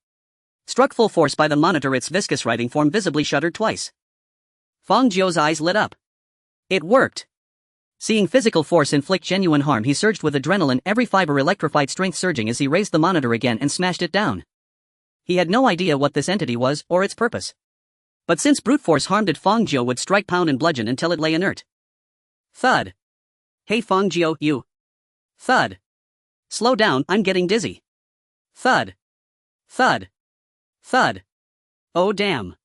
Struck full force by the monitor, its viscous writing form visibly shuddered twice. Fang Jiu's eyes lit up. It worked. Seeing physical force inflict genuine harm, he surged with adrenaline, every fiber electrified, strength surging as he raised the monitor again and smashed it down. He had no idea what this entity was, or its purpose. But since brute force harmed it, Fang Jiu would strike, pound, and bludgeon until it lay inert. Thud. Hey Fang Jiu, you. Thud. Slow down, I'm getting dizzy. Thud. Thud. Thud. Oh damn.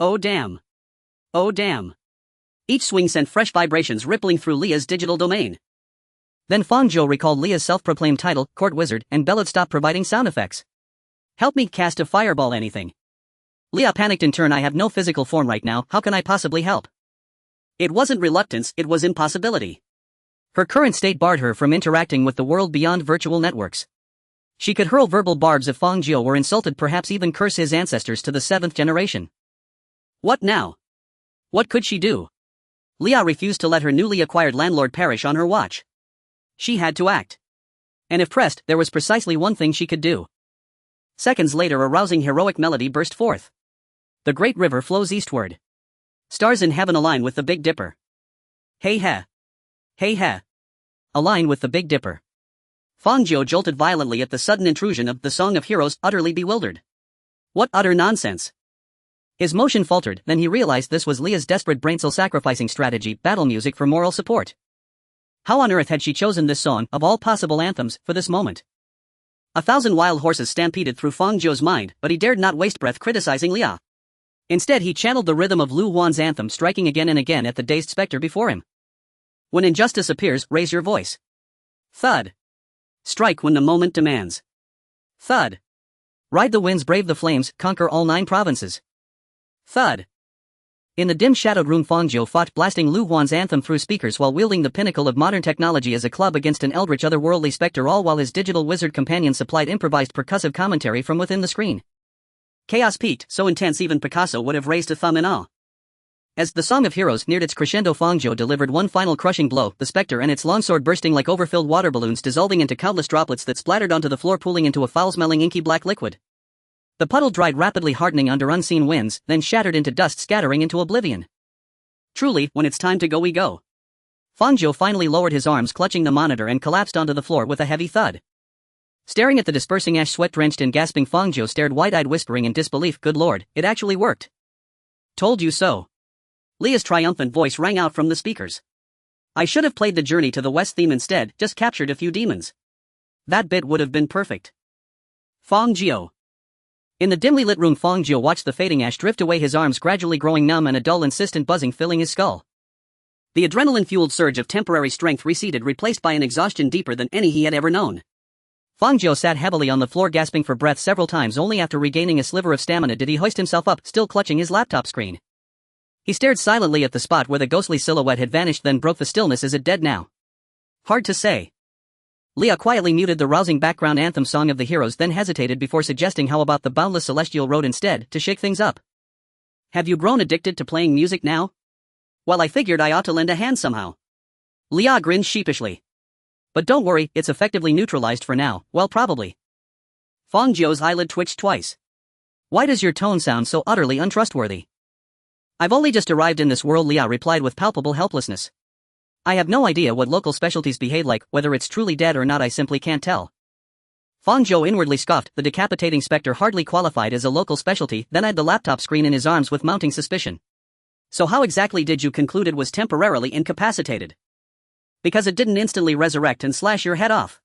Oh damn. Oh damn. Each swing sent fresh vibrations rippling through Leah's digital domain. Then Fang Jiu recalled Leah's self-proclaimed title, Court Wizard, and bellowed, "Stop providing sound effects. Help me cast a fireball, anything." Leah panicked in turn. "I have no physical form right now, how can I possibly help?" It wasn't reluctance, it was impossibility. Her current state barred her from interacting with the world beyond virtual networks. She could hurl verbal barbs if Fang Jiu were insulted, perhaps even curse his ancestors to the 7th generation. What now? What could she do? Leah refused to let her newly acquired landlord perish on her watch. She had to act. And if pressed, there was precisely one thing she could do. Seconds later, a rousing heroic melody burst forth. The great river flows eastward. Stars in heaven align with the Big Dipper. Hey ha. Hey ha. Align with the Big Dipper. Fang Jiu jolted violently at the sudden intrusion of the Song of Heroes, utterly bewildered. What utter nonsense. His motion faltered, then he realized this was Leah's desperate brain cell sacrificing strategy, battle music for moral support. How on earth had she chosen this song, of all possible anthems, for this moment? 1,000 wild horses stampeded through Fang Jiu's mind, but he dared not waste breath criticizing Leah. Instead, he channeled the rhythm of Lu Wan's anthem, striking again and again at the dazed specter before him. When injustice appears, raise your voice. Thud. Strike when the moment demands. Thud. Ride the winds, brave the flames, conquer all 9 provinces. Thud. In the dim shadowed room, Fang Jiu fought, blasting Lu Wan's anthem through speakers while wielding the pinnacle of modern technology as a club against an eldritch otherworldly specter, all while his digital wizard companion supplied improvised percussive commentary from within the screen. Chaos peaked, so intense even Picasso would have raised a thumb in awe. As the Song of Heroes neared its crescendo, Fang Jiu delivered one final crushing blow, the specter and its longsword bursting like overfilled water balloons, dissolving into countless droplets that splattered onto the floor, pooling into a foul-smelling inky black liquid. The puddle dried, rapidly hardening under unseen winds, then shattered into dust, scattering into oblivion. Truly, when it's time to go, we go. Fang Jiu finally lowered his arms, clutching the monitor, and collapsed onto the floor with a heavy thud. Staring at the dispersing ash, sweat-drenched and gasping, Fang Jiu stared wide-eyed, whispering in disbelief, "Good Lord, it actually worked." "Told you so." Leah's triumphant voice rang out from the speakers. "I should have played the Journey to the West theme instead, just captured a few demons. That bit would have been perfect." Fang Jiu. In the dimly lit room, Fang Jiu watched the fading ash drift away, his arms gradually growing numb and a dull, insistent buzzing filling his skull. The adrenaline-fueled surge of temporary strength receded, replaced by an exhaustion deeper than any he had ever known. Fang Jiu sat heavily on the floor, gasping for breath several times. Only after regaining a sliver of stamina did he hoist himself up, still clutching his laptop screen. He stared silently at the spot where the ghostly silhouette had vanished, then broke the stillness. Is it dead now? Hard to say. Leah quietly muted the rousing background anthem Song of the Heroes, then hesitated before suggesting, "How about the boundless celestial road instead, to shake things up? Have you grown addicted to playing music now?" "Well, I figured I ought to lend a hand somehow." Leah grinned sheepishly. "But don't worry, it's effectively neutralized for now." "Well, probably." Fang Jiu's eyelid twitched twice. "Why does your tone sound so utterly untrustworthy?" "I've only just arrived in this world," Leah replied with palpable helplessness. I have no idea what local specialties behave like, whether it's truly dead or not I simply can't tell. Fang Jiu inwardly scoffed, the decapitating specter hardly qualified as a local specialty, then eyed the laptop screen in his arms with mounting suspicion. So how exactly did you conclude it was temporarily incapacitated? Because it didn't instantly resurrect and slash your head off.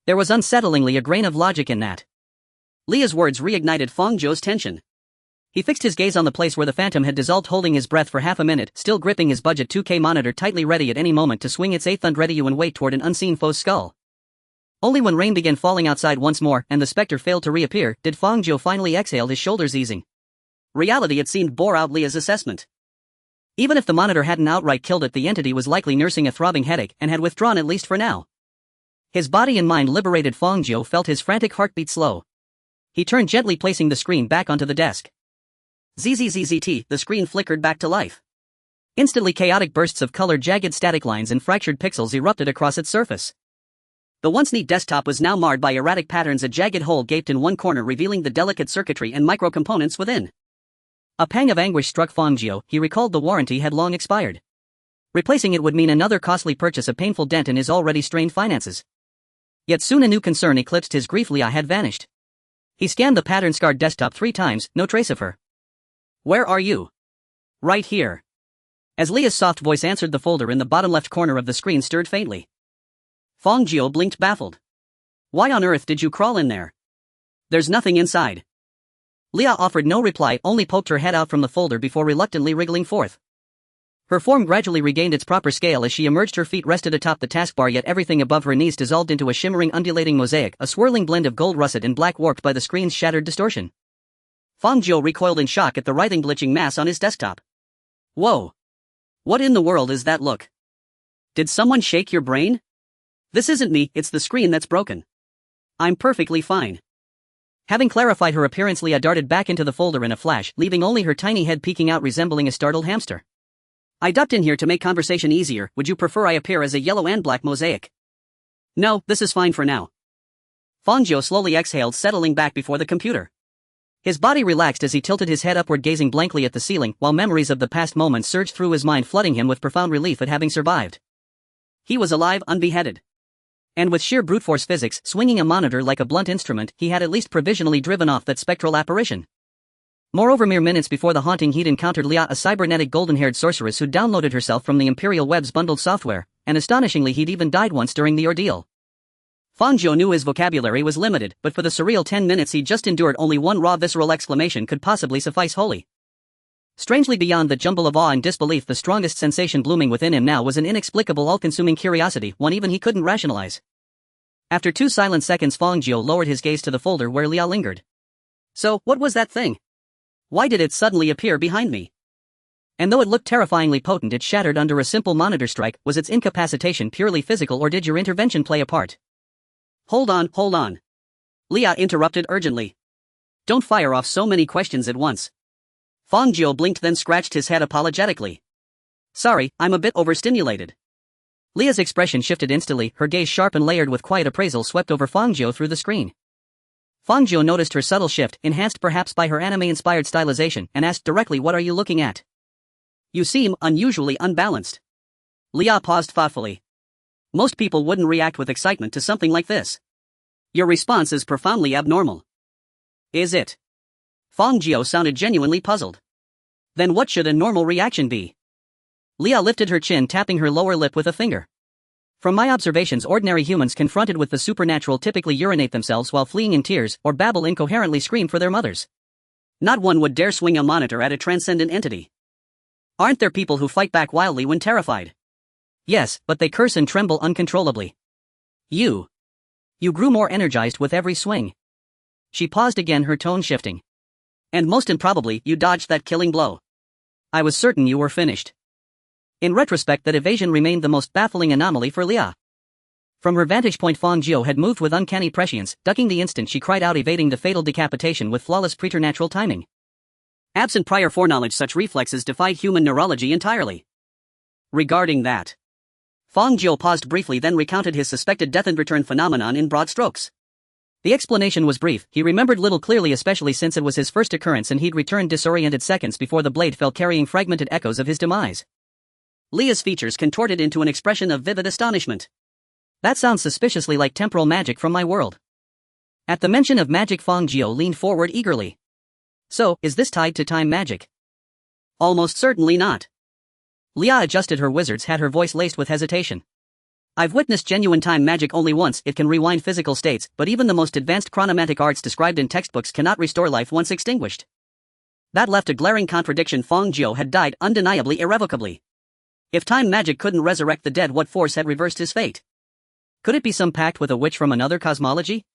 There was unsettlingly a grain of logic in that. Lia's words reignited Fang Jiu's tension. He fixed his gaze on the place where the phantom had dissolved, holding his breath for half a minute, still gripping his budget 2K monitor tightly, ready at any moment to swing its 8th ready and weight toward an unseen foe's skull. Only when rain began falling outside once more and the specter failed to reappear did Fang Jiu finally exhale, his shoulders easing. Reality, it seemed, bore out Lia's assessment. Even if the monitor hadn't outright killed it, the entity was likely nursing a throbbing headache and had withdrawn, at least for now. His body and mind liberated, Fang Jiu felt his frantic heartbeat slow. He turned, gently placing the screen back onto the desk. ZZZZT, the screen flickered back to life. Instantly, chaotic bursts of colored, jagged static lines and fractured pixels erupted across its surface. The once neat desktop was now marred by erratic patterns. A jagged hole gaped in one corner, revealing the delicate circuitry and microcomponents within. A pang of anguish struck Fang Jiu. He recalled the warranty had long expired. Replacing it would mean another costly purchase, a painful dent in his already strained finances. Yet soon a new concern eclipsed his grief. Lia had vanished. He scanned the pattern-scarred desktop 3 times, no trace of her. Where are you? Right here. As Lia's soft voice answered, the folder in the bottom left corner of the screen stirred faintly. Fang Jiu blinked, baffled. Why on earth did you crawl in there? There's nothing inside. Lia offered no reply, only poked her head out from the folder before reluctantly wriggling forth. Her form gradually regained its proper scale as she emerged. Her feet rested atop the taskbar, yet everything above her knees dissolved into a shimmering, undulating mosaic, a swirling blend of gold, russet and black, warped by the screen's shattered distortion. Fang Jiu recoiled in shock at the writhing, glitching mass on his desktop. Whoa! What in the world is that look? Did someone shake your brain? This isn't me, it's the screen that's broken. I'm perfectly fine. Having clarified her appearance, Lia darted back into the folder in a flash, leaving only her tiny head peeking out, resembling a startled hamster. I ducked in here to make conversation easier. Would you prefer I appear as a yellow and black mosaic? No, this is fine for now. Fang Jiu slowly exhaled, settling back before the computer. His body relaxed as he tilted his head upward, gazing blankly at the ceiling, while memories of the past moments surged through his mind, flooding him with profound relief at having survived. He was alive, unbeheaded. And with sheer brute force physics, swinging a monitor like a blunt instrument, he had at least provisionally driven off that spectral apparition. Moreover, mere minutes before the haunting, he'd encountered Lia, a cybernetic golden-haired sorceress who'd downloaded herself from the Imperial Web's bundled software, and astonishingly he'd even died once during the ordeal. Fang Jiu knew his vocabulary was limited, but for the surreal 10 minutes he'd just endured, only one raw visceral exclamation could possibly suffice: holy. Strangely, beyond the jumble of awe and disbelief, the strongest sensation blooming within him now was an inexplicable, all-consuming curiosity, one even he couldn't rationalize. After 2 silent seconds, Fang Jiu lowered his gaze to the folder where Lia lingered. So, what was that thing? Why did it suddenly appear behind me? And though it looked terrifyingly potent, it shattered under a simple monitor strike. Was its incapacitation purely physical, or did your intervention play a part? Hold on. Lia interrupted urgently. Don't fire off so many questions at once. Fang Jiu blinked, then scratched his head apologetically. Sorry, I'm a bit overstimulated. Lia's expression shifted instantly, her gaze, sharp and layered with quiet appraisal, swept over Fang Jiu through the screen. Fang Jiu noticed her subtle shift, enhanced perhaps by her anime-inspired stylization, and asked directly, what are you looking at? You seem unusually unbalanced. Lia paused thoughtfully. Most people wouldn't react with excitement to something like this. Your response is profoundly abnormal. Is it? Fang Jiu sounded genuinely puzzled. Then what should a normal reaction be? Lia lifted her chin, tapping her lower lip with a finger. From my observations, ordinary humans confronted with the supernatural typically urinate themselves while fleeing in tears, or babble incoherently, scream for their mothers. Not one would dare swing a monitor at a transcendent entity. Aren't there people who fight back wildly when terrified? Yes, but they curse and tremble uncontrollably. You grew more energized with every swing. She paused again, her tone shifting. And most improbably, you dodged that killing blow. I was certain you were finished. In retrospect, that evasion remained the most baffling anomaly for Lia. From her vantage point, Fang Jiu had moved with uncanny prescience, ducking the instant she cried out, evading the fatal decapitation with flawless preternatural timing. Absent prior foreknowledge, such reflexes defied human neurology entirely. Regarding that, Fang Jiu paused briefly, then recounted his suspected death and return phenomenon in broad strokes. The explanation was brief. He remembered little clearly, especially since it was his first occurrence and he'd returned disoriented seconds before the blade fell, carrying fragmented echoes of his demise. Leah's features contorted into an expression of vivid astonishment. That sounds suspiciously like temporal magic from my world. At the mention of magic, Fang Jiu leaned forward eagerly. So, is this tied to time magic? Almost certainly not. Leah adjusted her wizards, had her voice laced with hesitation. I've witnessed genuine time magic only once. It can rewind physical states, but even the most advanced chronomantic arts described in textbooks cannot restore life once extinguished. That left a glaring contradiction. Fang Jiu had died undeniably, irrevocably. If time magic couldn't resurrect the dead, what force had reversed his fate? Could it be some pact with a witch from another cosmology?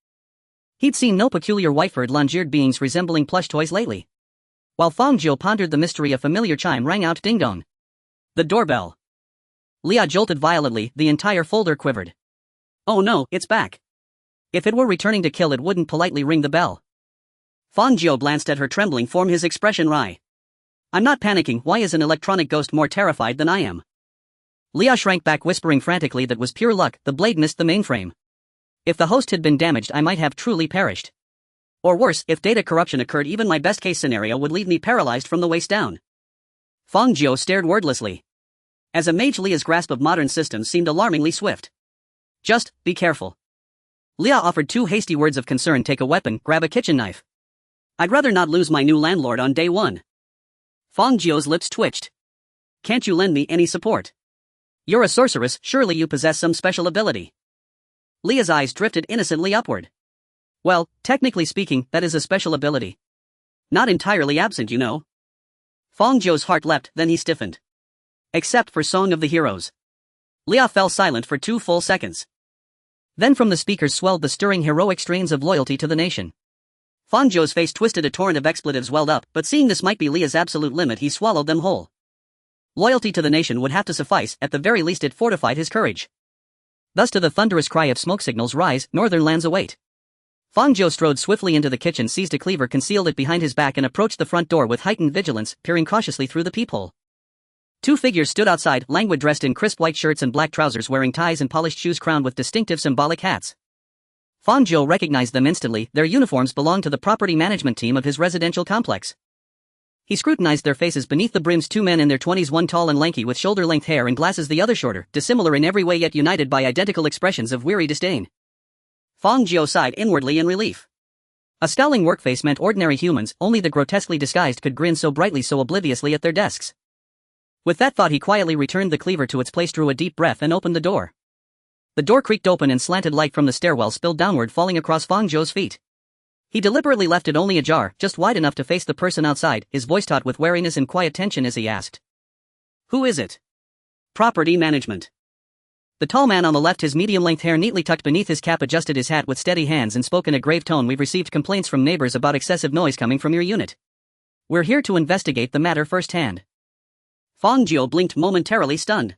He'd seen no peculiar white-furred, long-eared beings resembling plush toys lately. While Fang Jiu pondered the mystery, a familiar chime rang out. Ding-dong. The doorbell. Leah jolted violently, the entire folder quivered. Oh no, it's back. If it were returning to kill, it wouldn't politely ring the bell. Fang Jiu glanced at her trembling form, his expression wry. I'm not panicking. Why is an electronic ghost more terrified than I am? Leah shrank back, whispering frantically that was pure luck, the blade missed the mainframe. If the host had been damaged, I might have truly perished. Or worse, if data corruption occurred, even my best-case scenario would leave me paralyzed from the waist down. Fang Jiu stared wordlessly. As a mage, Leah's grasp of modern systems seemed alarmingly swift. Just, be careful. Leah offered 2 hasty words of concern. Take a weapon, grab a kitchen knife. I'd rather not lose my new landlord on day 1. Fang Jiu's lips twitched. Can't you lend me any support? You're a sorceress, surely you possess some special ability. Leah's eyes drifted innocently upward. Well, technically speaking, that is a special ability. Not entirely absent, you know. Fang Jiu's heart leapt, then he stiffened. Except for Song of the Heroes. Leah fell silent for 2 full seconds. Then from the speakers swelled the stirring heroic strains of loyalty to the nation. Fang Jiu's face twisted, a torrent of expletives welled up, but seeing this might be Leah's absolute limit, he swallowed them whole. Loyalty to the nation would have to suffice. At the very least it fortified his courage. Thus to the thunderous cry of smoke signals, rise, northern lands await. Fang Jiu strode swiftly into the kitchen, seized a cleaver, concealed it behind his back, and approached the front door with heightened vigilance, peering cautiously through the peephole. 2 figures stood outside, languid, dressed in crisp white shirts and black trousers, wearing ties and polished shoes crowned with distinctive symbolic hats. Fang Jiu recognized them instantly. Their uniforms belonged to the property management team of his residential complex. He scrutinized their faces. Beneath the brims, 2 men in their 20s, one tall and lanky with shoulder-length hair and glasses, the other shorter, dissimilar in every way yet united by identical expressions of weary disdain. Fang Jiu sighed inwardly in relief. A scowling workface meant ordinary humans, only the grotesquely disguised could grin so brightly, so obliviously at their desks. With that thought, he quietly returned the cleaver to its place, drew a deep breath, and opened the door. The door creaked open and slanted light from the stairwell spilled downward, falling across Fang Jiu's feet. He deliberately left it only ajar, just wide enough to face the person outside, his voice taut with wariness and quiet tension as he asked. Who is it? Property management. The tall man on the left, his medium-length hair neatly tucked beneath his cap, adjusted his hat with steady hands and spoke in a grave tone. We've received complaints from neighbors about excessive noise coming from your unit. We're here to investigate the matter firsthand. Fang Jiu blinked, momentarily stunned.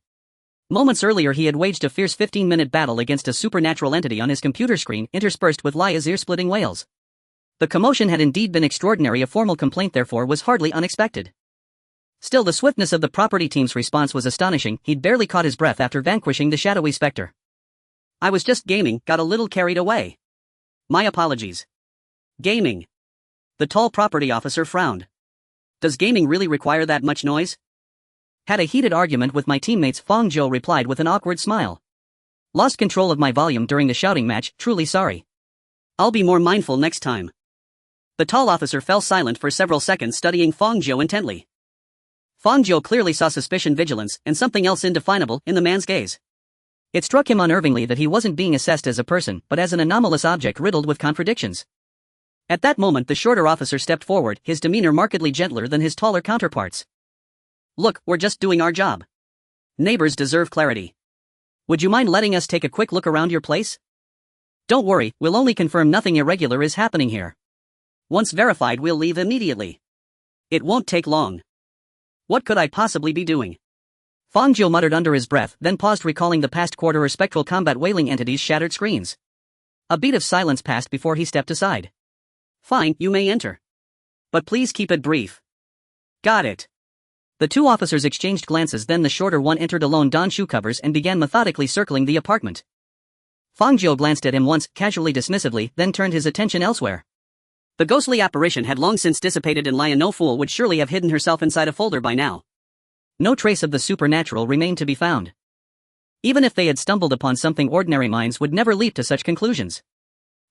Moments earlier he had waged a fierce 15-minute battle against a supernatural entity on his computer screen, interspersed with Leah's ear-splitting wails. The commotion had indeed been extraordinary. A formal complaint, therefore, was hardly unexpected. Still, the swiftness of the property team's response was astonishing. He'd barely caught his breath after vanquishing the shadowy specter. I was just gaming, got a little carried away. My apologies. Gaming. The tall property officer frowned. Does gaming really require that much noise? Had a heated argument with my teammates, Fang Jiu replied with an awkward smile. Lost control of my volume during the shouting match, truly sorry. I'll be more mindful next time. The tall officer fell silent for several seconds, studying Fang Jiu intently. Fang Jiu clearly saw suspicion, vigilance, and something else indefinable in the man's gaze. It struck him unnervingly that he wasn't being assessed as a person, but as an anomalous object riddled with contradictions. At that moment the shorter officer stepped forward, his demeanor markedly gentler than his taller counterparts. Look, we're just doing our job. Neighbors deserve clarity. Would you mind letting us take a quick look around your place? Don't worry, we'll only confirm nothing irregular is happening here. Once verified, we'll leave immediately. It won't take long. What could I possibly be doing? Fang Jiu muttered under his breath, then paused, recalling the past quarter spectral combat wailing entities' shattered screens. A beat of silence passed before he stepped aside. Fine, you may enter. But please keep it brief. Got it. The 2 officers exchanged glances, then the shorter one entered alone, donned shoe covers, and began methodically circling the apartment. Fang Jiu glanced at him once, casually dismissively, then turned his attention elsewhere. The ghostly apparition had long since dissipated, and Leah, no fool, would surely have hidden herself inside a folder by now. No trace of the supernatural remained to be found. Even if they had stumbled upon something ordinary minds would never leap to such conclusions.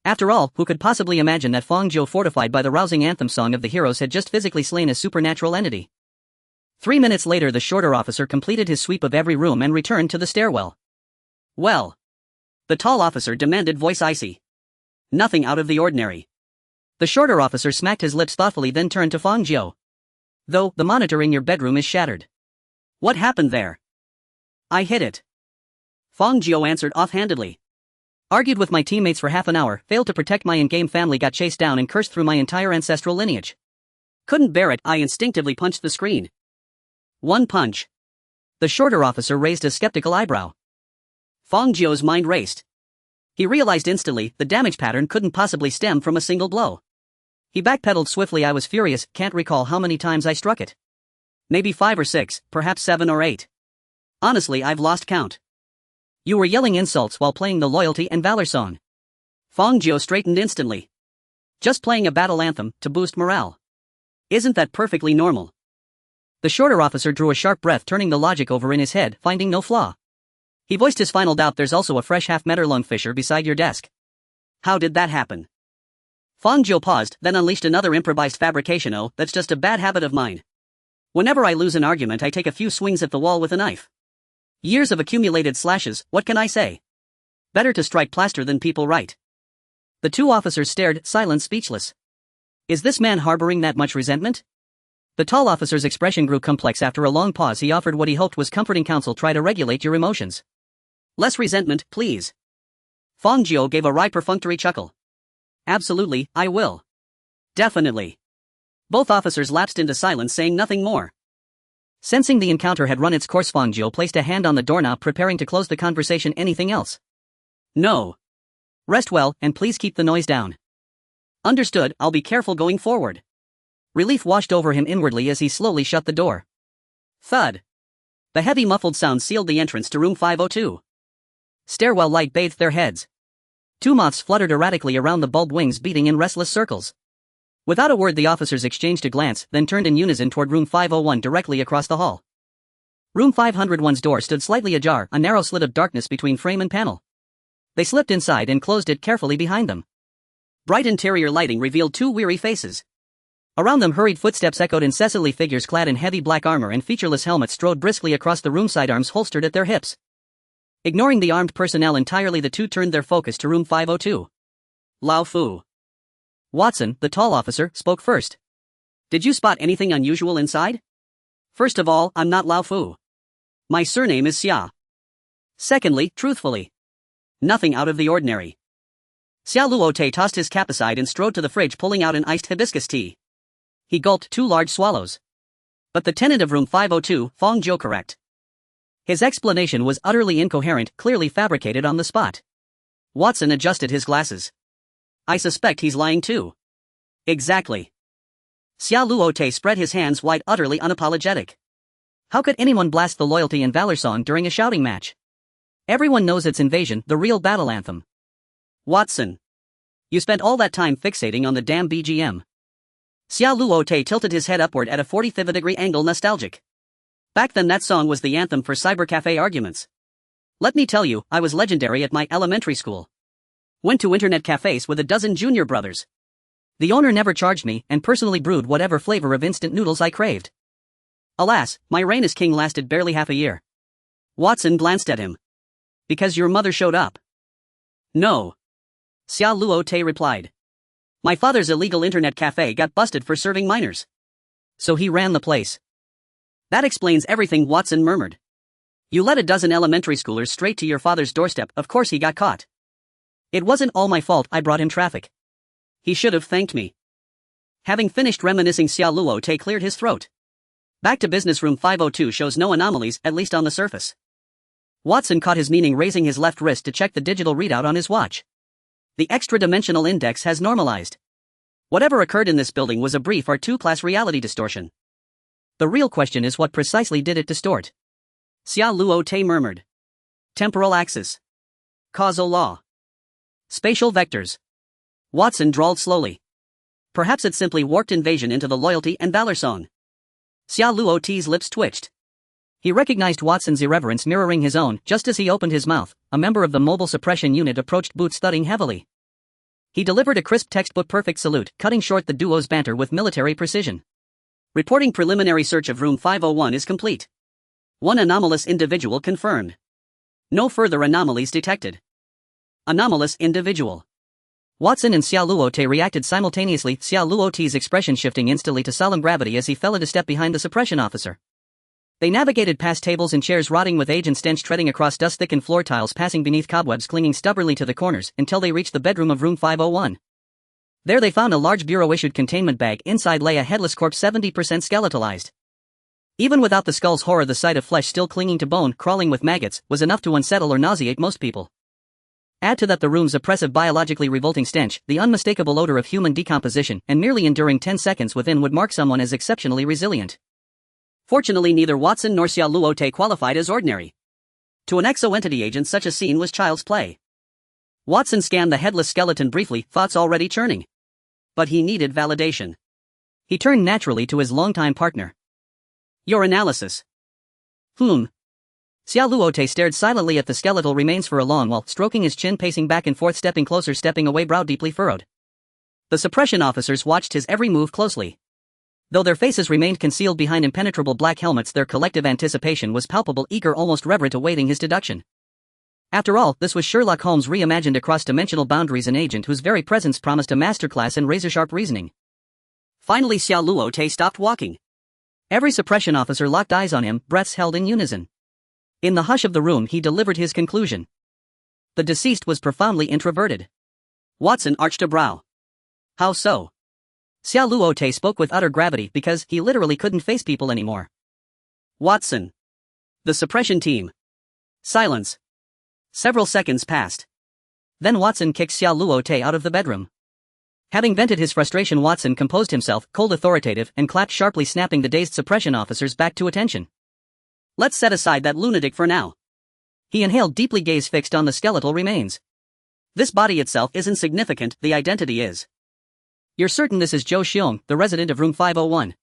After all, who could possibly imagine that Fang Jiu, fortified by the rousing anthem song of the heroes, had just physically slain a supernatural entity? 3 minutes later, the shorter officer completed his sweep of every room and returned to the stairwell. Well? The tall officer demanded, voice icy. Nothing out of the ordinary. The shorter officer smacked his lips thoughtfully, then turned to Fang Jiu. Though, the monitor in your bedroom is shattered. What happened there? I hit it. Fang Jiu answered offhandedly. Argued with my teammates for half an hour, failed to protect my in-game family, got chased down and cursed through my entire ancestral lineage. Couldn't bear it, I instinctively punched the screen. One punch. The shorter officer raised a skeptical eyebrow. Fang Jiu's mind raced. He realized instantly the damage pattern couldn't possibly stem from a single blow. He backpedaled swiftly. I was furious, can't recall how many times I struck it. Maybe 5 or 6, perhaps 7 or 8. Honestly, I've lost count. You were yelling insults while playing the loyalty and valor song. Fang Jiu straightened instantly. Just playing a battle anthem to boost morale. Isn't that perfectly normal? The shorter officer drew a sharp breath, turning the logic over in his head, finding no flaw. He voiced his final doubt. There's also a fresh half-meter lungfisher beside your desk. How did that happen? Fang Jiu paused, then unleashed another improvised fabrication. Oh, that's just a bad habit of mine. Whenever I lose an argument, I take a few swings at the wall with a knife. Years of accumulated slashes, what can I say? Better to strike plaster than people right. The two officers stared, silent, speechless. Is this man harboring that much resentment? The tall officer's expression grew complex. After a long pause, he offered what he hoped was comforting counsel. Try to regulate your emotions. Less resentment, please. Fang Jiu gave a wry, perfunctory chuckle. Absolutely, I will. Definitely. Both officers lapsed into silence, saying nothing more. Sensing the encounter had run its course, Fang Jiu placed a hand on the doorknob, preparing to close the conversation. Anything else? No. Rest well, and please keep the noise down. Understood, I'll be careful going forward. Relief washed over him inwardly as he slowly shut the door. Thud. The heavy muffled sound sealed the entrance to room 502. Stairwell light bathed their heads. 2 moths fluttered erratically around the bulb, wings beating in restless circles. Without a word, the officers exchanged a glance, then turned in unison toward room 501 directly across the hall. Room 501's door stood slightly ajar, a narrow slit of darkness between frame and panel. They slipped inside and closed it carefully behind them. Bright interior lighting revealed 2 weary faces. Around them, hurried footsteps echoed incessantly. Figures clad in heavy black armor and featureless helmets strode briskly across the room, sidearms holstered at their hips. Ignoring the armed personnel entirely, the two turned their focus to room 502. Lao Fu. Watson, the tall officer, spoke first. Did you spot anything unusual inside? First of all, I'm not Lao Fu. My surname is Xia. Secondly, truthfully, nothing out of the ordinary. Xia Luote tossed his cap aside and strode to the fridge, pulling out an iced hibiscus tea. He gulped 2 large swallows. But the tenant of room 502, Fang Jiu, correct. His explanation was utterly incoherent, clearly fabricated on the spot. Watson adjusted his glasses. I suspect he's lying too. Exactly. Xia Luote spread his hands wide, utterly unapologetic. How could anyone blast the loyalty and valor song during a shouting match? Everyone knows it's Invasion, the real battle anthem. Watson. You spent all that time fixating on the damn BGM. Xia Luote tilted his head upward at a 45-degree angle, nostalgic. Back then that song was the anthem for cybercafe arguments. Let me tell you, I was legendary at my elementary school. Went to internet cafes with a dozen junior brothers. The owner never charged me and personally brewed whatever flavor of instant noodles I craved. Alas, my reign as king lasted barely half a year. Watson glanced at him. Because your mother showed up? No. Xia Luote replied. My father's illegal internet cafe got busted for serving minors. So he ran the place. That explains everything, Watson murmured. You led a dozen elementary schoolers straight to your father's doorstep, of course he got caught. It wasn't all my fault, I brought him traffic. He should have thanked me. Having finished reminiscing, Xia Luote cleared his throat. Back to business. Room 502 shows no anomalies, at least on the surface. Watson caught his meaning, raising his left wrist to check the digital readout on his watch. The extra-dimensional index has normalized. Whatever occurred in this building was a brief or two-class reality distortion. The real question is, what precisely did it distort? Xia Luote murmured. Temporal axis. Causal law. Spatial vectors. Watson drawled slowly. Perhaps it simply warped Invasion into the loyalty and valor song. Xia Luote's lips twitched. He recognized Watson's irreverence mirroring his own. Just as he opened his mouth, a member of the mobile suppression unit approached, boots thudding heavily. He delivered a crisp textbook-perfect salute, cutting short the duo's banter with military precision. Reporting preliminary search of room 501 is complete. One anomalous individual confirmed. No further anomalies detected. Anomalous individual. Watson and Xiao Luote reacted simultaneously, Xiao Luote's expression shifting instantly to solemn gravity as he fell into step behind the suppression officer. They navigated past tables and chairs rotting with age and stench, treading across dust-thickened floor tiles, passing beneath cobwebs clinging stubbornly to the corners, until they reached the bedroom of room 501. There they found a large bureau-issued containment bag. Inside lay a headless corpse, 70% skeletalized. Even without the skull's horror, the sight of flesh still clinging to bone, crawling with maggots, was enough to unsettle or nauseate most people. Add to that the room's oppressive, biologically revolting stench, the unmistakable odor of human decomposition, and merely enduring 10 seconds within would mark someone as exceptionally resilient. Fortunately, neither Watson nor Xiao Luote qualified as ordinary. To an exo-entity agent, such a scene was child's play. Watson scanned the headless skeleton briefly, thoughts already churning. But he needed validation. He turned naturally to his longtime partner. Your analysis. Xiao Luote stared silently at the skeletal remains for a long while, stroking his chin, pacing back and forth, stepping closer, stepping away, brow deeply furrowed. The suppression officers watched his every move closely. Though their faces remained concealed behind impenetrable black helmets, their collective anticipation was palpable, eager, almost reverent, awaiting his deduction. After all, this was Sherlock Holmes reimagined across dimensional boundaries, an agent whose very presence promised a masterclass in razor-sharp reasoning. Finally, Xiao Luote stopped walking. Every suppression officer locked eyes on him, breaths held in unison. In the hush of the room, he delivered his conclusion. The deceased was profoundly introverted. Watson arched a brow. How so? Xiao Luote spoke with utter gravity, because he literally couldn't face people anymore. Watson. The suppression team. Silence. Several seconds passed. Then Watson kicked Xiao Luote out of the bedroom. Having vented his frustration, Watson composed himself, cold, authoritative, and clapped sharply, snapping the dazed suppression officers back to attention. Let's set aside that lunatic for now. He inhaled deeply, gaze fixed on the skeletal remains. This body itself isn't significant, the identity is. You're certain this is Zhou Xiong, the resident of room 501?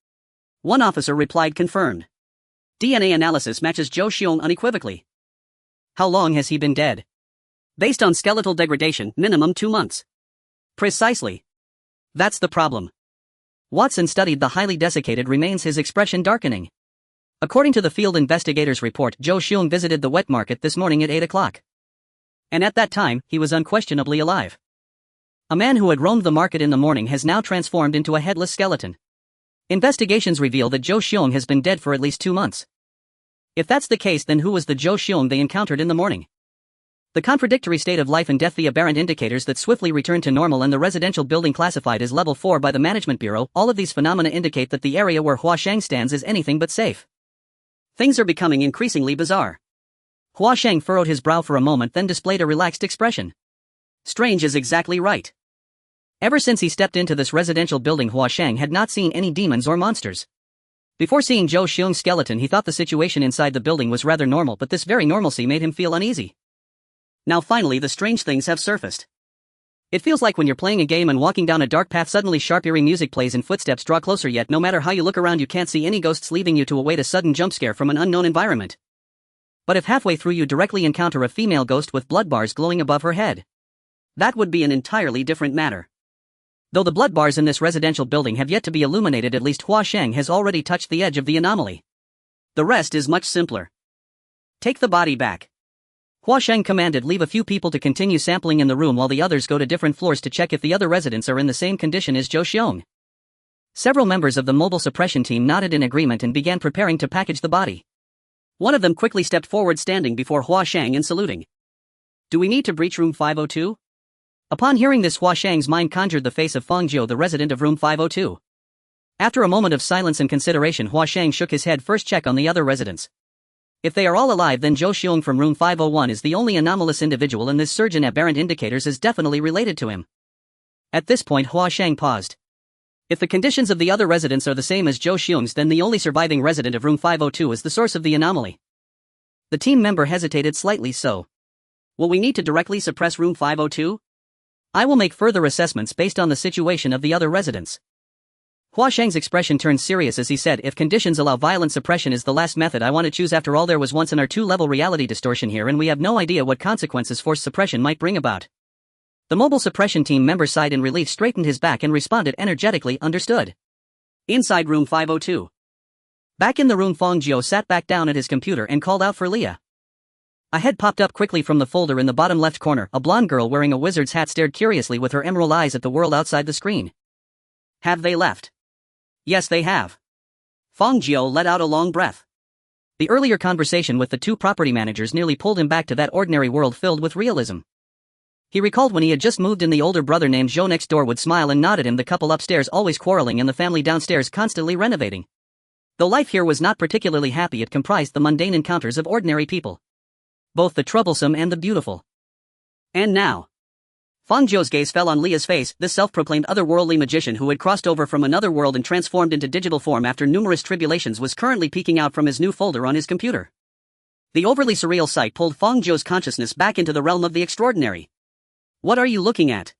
One officer replied, confirmed. DNA analysis matches Zhou Xiong unequivocally. How long has he been dead? Based on skeletal degradation, minimum 2 months. Precisely. That's the problem. Watson studied the highly desiccated remains, his expression darkening. According to the field investigator's report, Zhou Xiong visited the wet market this morning at 8 o'clock. And at that time, he was unquestionably alive. A man who had roamed the market in the morning has now transformed into a headless skeleton. Investigations reveal that Zhou Xiong has been dead for at least 2 months. If that's the case, then who was the Zhou Xiong they encountered in the morning? The contradictory state of life and death, the aberrant indicators that swiftly returned to normal, and the residential building classified as level 4 by the Management Bureau, all of these phenomena indicate that the area where Huasheng stands is anything but safe. Things are becoming increasingly bizarre. Huasheng furrowed his brow for a moment, then displayed a relaxed expression. Strange is exactly right. Ever since he stepped into this residential building, Huasheng had not seen any demons or monsters. Before seeing Zhou Xiong's skeleton, he thought the situation inside the building was rather normal, but this very normalcy made him feel uneasy. Now finally, the strange things have surfaced. It feels like when you're playing a game and walking down a dark path, suddenly sharp eerie music plays and footsteps draw closer, yet no matter how you look around you can't see any ghosts, leaving you to await a sudden jump scare from an unknown environment. But if halfway through you directly encounter a female ghost with blood bars glowing above her head, that would be an entirely different matter. Though the blood bars in this residential building have yet to be illuminated, at least Huasheng has already touched the edge of the anomaly. The rest is much simpler. Take the body back. Huasheng commanded, leave a few people to continue sampling in the room while the others go to different floors to check if the other residents are in the same condition as Zhou Xiong. Several members of the mobile suppression team nodded in agreement and began preparing to package the body. One of them quickly stepped forward, standing before Huasheng and saluting. Do we need to breach room 502? Upon hearing this, Huasheng's mind conjured the face of Fang Jiu, the resident of room 502. After a moment of silence and consideration, Huasheng shook his head. First, check on the other residents. If they are all alive, then Zhou Xiong from room 501 is the only anomalous individual, and this surge in aberrant indicators is definitely related to him. At this point, Huasheng paused. If the conditions of the other residents are the same as Zhou Xiong's, then the only surviving resident of room 502 is the source of the anomaly. The team member hesitated slightly. So, will we need to directly suppress room 502? I will make further assessments based on the situation of the other residents. Hua Shang's expression turned serious as he said, if conditions allow, violent suppression is the last method I want to choose. After all, there was once an R2-level reality distortion here and we have no idea what consequences forced suppression might bring about. The mobile suppression team member sighed in relief, straightened his back and responded energetically, understood. Inside room 502. Back in the room, Fang Jiu sat back down at his computer and called out for Leah. A head popped up quickly from the folder in the bottom left corner. A blonde girl wearing a wizard's hat stared curiously with her emerald eyes at the world outside the screen. Have they left? Yes, they have. Fang Jiu let out a long breath. The earlier conversation with the two property managers nearly pulled him back to that ordinary world filled with realism. He recalled when he had just moved in, the older brother named Zhou next door would smile and nod at him, the couple upstairs always quarreling and the family downstairs constantly renovating. Though life here was not particularly happy, it comprised the mundane encounters of ordinary people. Both the troublesome and the beautiful. And now. Fang Jiu's gaze fell on Leah's face, this self-proclaimed otherworldly magician who had crossed over from another world and transformed into digital form after numerous tribulations was currently peeking out from his new folder on his computer. The overly surreal sight pulled Fang Jiu's consciousness back into the realm of the extraordinary. What are you looking at?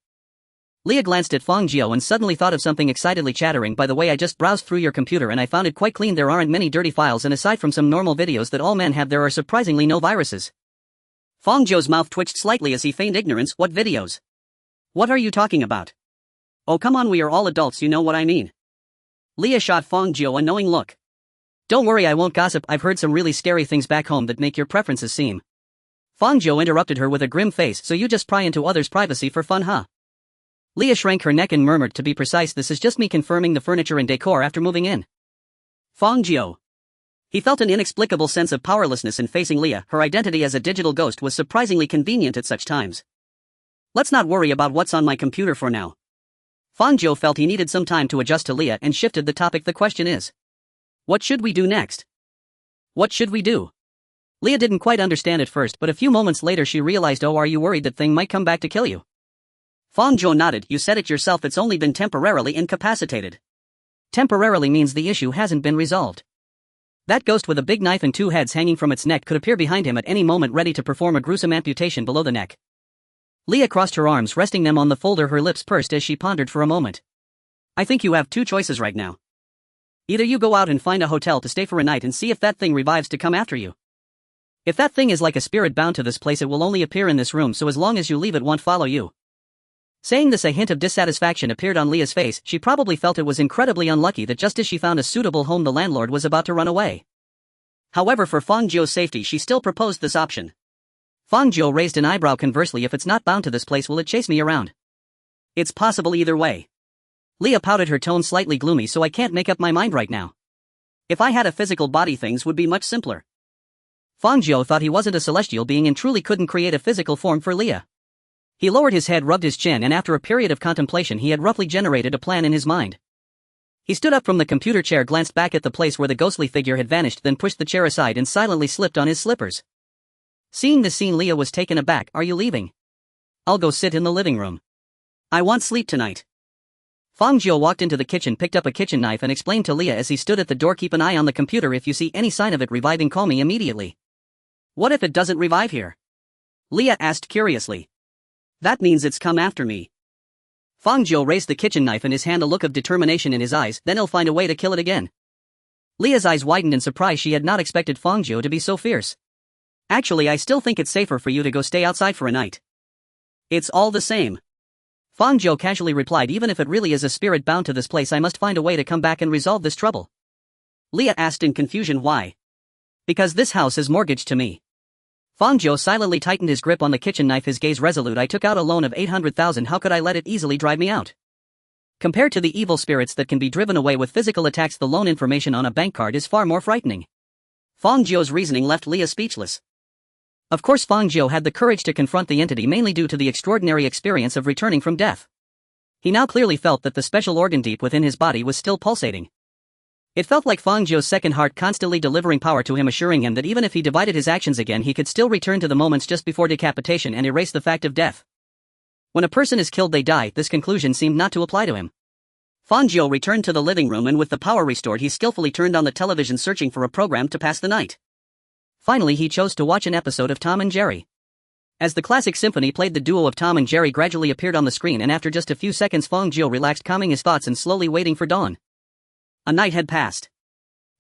Leah glanced at Fang Jiu and suddenly thought of something, excitedly chattering, by the way, I just browsed through your computer and I found it quite clean. There aren't many dirty files, and aside from some normal videos that all men have, there are surprisingly no viruses. Fang Jiu's mouth twitched slightly as he feigned ignorance. What videos? What are you talking about? Oh come on, we are all adults, you know what I mean. Leah shot Fang Jiu a knowing look. Don't worry, I won't gossip, I've heard some really scary things back home that make your preferences seem. Fang Jiu interrupted her with a grim face. So you just pry into others' privacy for fun, huh? Leah shrank her neck and murmured, to be precise, this is just me confirming the furniture and decor after moving in. Fang Jiu. He felt an inexplicable sense of powerlessness in facing Leah. Her identity as a digital ghost was surprisingly convenient at such times. Let's not worry about what's on my computer for now. Fang Jiu felt he needed some time to adjust to Leah and shifted the topic. The question is, what should we do next? What should we do? Leah didn't quite understand at first, but a few moments later she realized. Oh, are you worried that thing might come back to kill you? Fang Jiu nodded. You said it yourself, it's only been temporarily incapacitated. Temporarily means the issue hasn't been resolved. That ghost with a big knife and two heads hanging from its neck could appear behind him at any moment, ready to perform a gruesome amputation below the neck. Leah crossed her arms, resting them on the folder, her lips pursed as she pondered for a moment. I think you have two choices right now. Either you go out and find a hotel to stay for a night and see if that thing revives to come after you. If that thing is like a spirit bound to this place, it will only appear in this room, so as long as you leave, it won't follow you. Saying this, a hint of dissatisfaction appeared on Leah's face. She probably felt it was incredibly unlucky that just as she found a suitable home, the landlord was about to run away. However, for Fang Jiu's safety, she still proposed this option. Fang Jiu raised an eyebrow. Conversely, if it's not bound to this place, will it chase me around? It's possible either way. Leah pouted, her tone slightly gloomy. So I can't make up my mind right now. If I had a physical body, things would be much simpler. Fang Jiu thought he wasn't a celestial being and truly couldn't create a physical form for Leah. He lowered his head, rubbed his chin, and after a period of contemplation he had roughly generated a plan in his mind. He stood up from the computer chair, glanced back at the place where the ghostly figure had vanished, then pushed the chair aside and silently slipped on his slippers. Seeing the scene, Leah was taken aback. Are you leaving? I'll go sit in the living room. I want sleep tonight. Fang Jiu walked into the kitchen, picked up a kitchen knife and explained to Leah as he stood at the door, keep an eye on the computer. If you see any sign of it reviving, call me immediately. What if it doesn't revive here? Leah asked curiously. That means it's come after me. Fang Jiu raised the kitchen knife in his hand, a look of determination in his eyes. Then he'll find a way to kill it again. Leah's eyes widened in surprise. She had not expected Fang Jiu to be so fierce. Actually, I still think it's safer for you to go stay outside for a night. It's all the same. Fang Jiu casually replied. Even if it really is a spirit bound to this place, I must find a way to come back and resolve this trouble. Leah asked in confusion. Why? Because this house is mortgaged to me. Fang Jiu silently tightened his grip on the kitchen knife, his gaze resolute. I took out a loan of 800,000. How could I let it easily drive me out? Compared to the evil spirits that can be driven away with physical attacks, the loan information on a bank card is far more frightening. Fang Jiu's reasoning left Leah speechless. Of course, Fang Jiu had the courage to confront the entity, mainly due to the extraordinary experience of returning from death. He now clearly felt that the special organ deep within his body was still pulsating. It felt like Fang Jiu's second heart constantly delivering power to him, assuring him that even if he divided his actions again, he could still return to the moments just before decapitation and erase the fact of death. When a person is killed, they die. This conclusion seemed not to apply to him. Fang Jiu returned to the living room, and with the power restored, he skillfully turned on the television, searching for a program to pass the night. Finally, he chose to watch an episode of Tom and Jerry. As the classic symphony played, the duo of Tom and Jerry gradually appeared on the screen, and after just a few seconds, Fang Jiu relaxed, calming his thoughts and slowly waiting for dawn. A night had passed.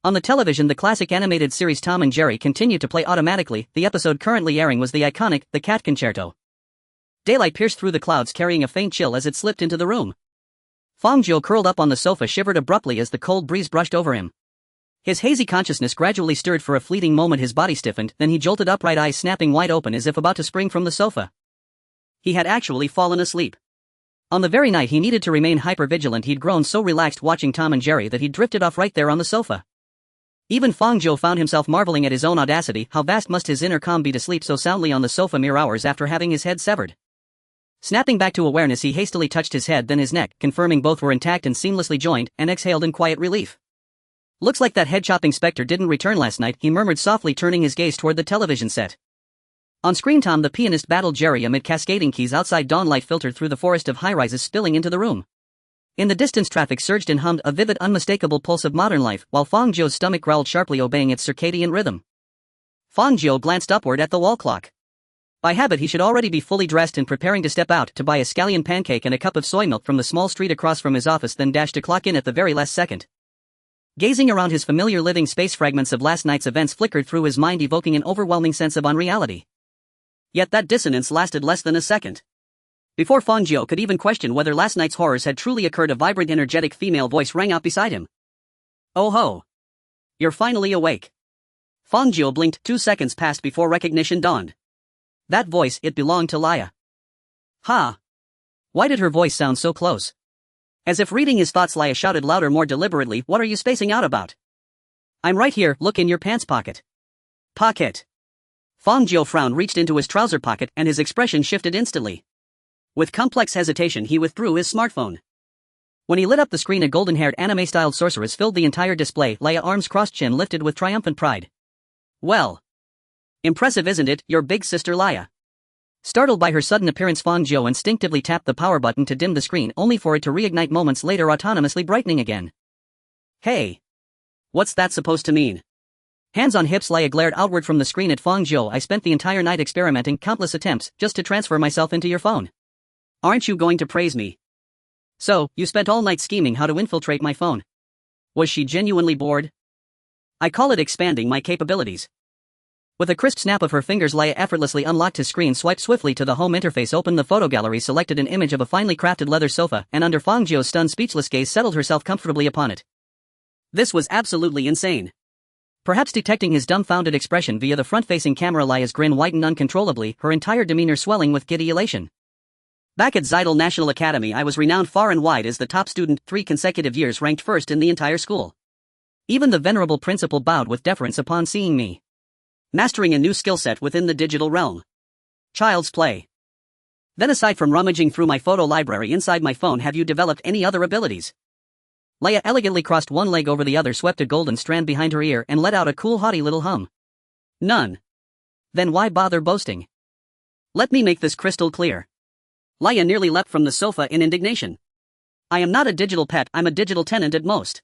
On the television, the classic animated series Tom and Jerry continued to play automatically. The episode currently airing was the iconic The Cat Concerto. Daylight pierced through the clouds, carrying a faint chill as it slipped into the room. Fang Jiu, curled up on the sofa, shivered abruptly as the cold breeze brushed over him. His hazy consciousness gradually stirred. For a fleeting moment his body stiffened, then he jolted upright, eyes snapping wide open as if about to spring from the sofa. He had actually fallen asleep. On the very night he needed to remain hyper-vigilant, he'd grown so relaxed watching Tom and Jerry that he'd drifted off right there on the sofa. Even Fang Jiu found himself marveling at his own audacity. How vast must his inner calm be to sleep so soundly on the sofa mere hours after having his head severed? Snapping back to awareness, he hastily touched his head, then his neck, confirming both were intact and seamlessly joined, and exhaled in quiet relief. "Looks like that head-chopping specter didn't return last night," he murmured softly, turning his gaze toward the television set. On screen, Tom the pianist battled Jerry amid cascading keys. Outside, dawn light filtered through the forest of high-rises, spilling into the room. In the distance, traffic surged and hummed, a vivid, unmistakable pulse of modern life, while Fang Jiu's stomach growled sharply, obeying its circadian rhythm. Fang Jiu glanced upward at the wall clock. By habit, he should already be fully dressed and preparing to step out to buy a scallion pancake and a cup of soy milk from the small street across from his office, then dash to clock in at the very last second. Gazing around his familiar living space, fragments of last night's events flickered through his mind, evoking an overwhelming sense of unreality. Yet that dissonance lasted less than a second. Before Fang Jiu could even question whether last night's horrors had truly occurred, a vibrant, energetic female voice rang out beside him. "Oh ho! You're finally awake." Fang Jiu blinked. 2 seconds passed before recognition dawned. That voice, it belonged to Laya. Ha! Why did her voice sound so close? As if reading his thoughts, Laya shouted louder, more deliberately, "What are you spacing out about?" "I'm right here, look in your pants pocket." "Pocket?" Fang Jiu frowned, reached into his trouser pocket, and his expression shifted instantly. With complex hesitation, he withdrew his smartphone. When he lit up the screen, a golden-haired, anime-styled sorceress filled the entire display. Laya, arms crossed, chin lifted with triumphant pride. "Well, impressive, isn't it, your big sister Laya?" Startled by her sudden appearance, Fang Jiu instinctively tapped the power button to dim the screen, only for it to reignite moments later, autonomously brightening again. "Hey! What's that supposed to mean?" Hands on hips, Laya glared outward from the screen at Fang Jiu. "I spent the entire night experimenting, countless attempts, just to transfer myself into your phone. Aren't you going to praise me?" "So, you spent all night scheming how to infiltrate my phone." Was she genuinely bored? "I call it expanding my capabilities." With a crisp snap of her fingers, Laya effortlessly unlocked his screen, swiped swiftly to the home interface, opened the photo gallery, selected an image of a finely crafted leather sofa, and under Fang Jiu's stunned, speechless gaze, settled herself comfortably upon it. This was absolutely insane. Perhaps detecting his dumbfounded expression via the front-facing camera, Laya's grin widened uncontrollably, her entire demeanor swelling with giddy elation. "Back at Zidal National Academy, I was renowned far and wide as the top student, 3 consecutive years ranked first in the entire school. Even the venerable principal bowed with deference upon seeing me. Mastering a new skill set within the digital realm. Child's play. Then, aside from rummaging through my photo library inside my phone, have you developed any other abilities?" Laya elegantly crossed one leg over the other, swept a golden strand behind her ear, and let out a cool, haughty little hum. "None." "Then why bother boasting?" "Let me make this crystal clear." Laya nearly leapt from the sofa in indignation. "I am not a digital pet, I'm a digital tenant at most.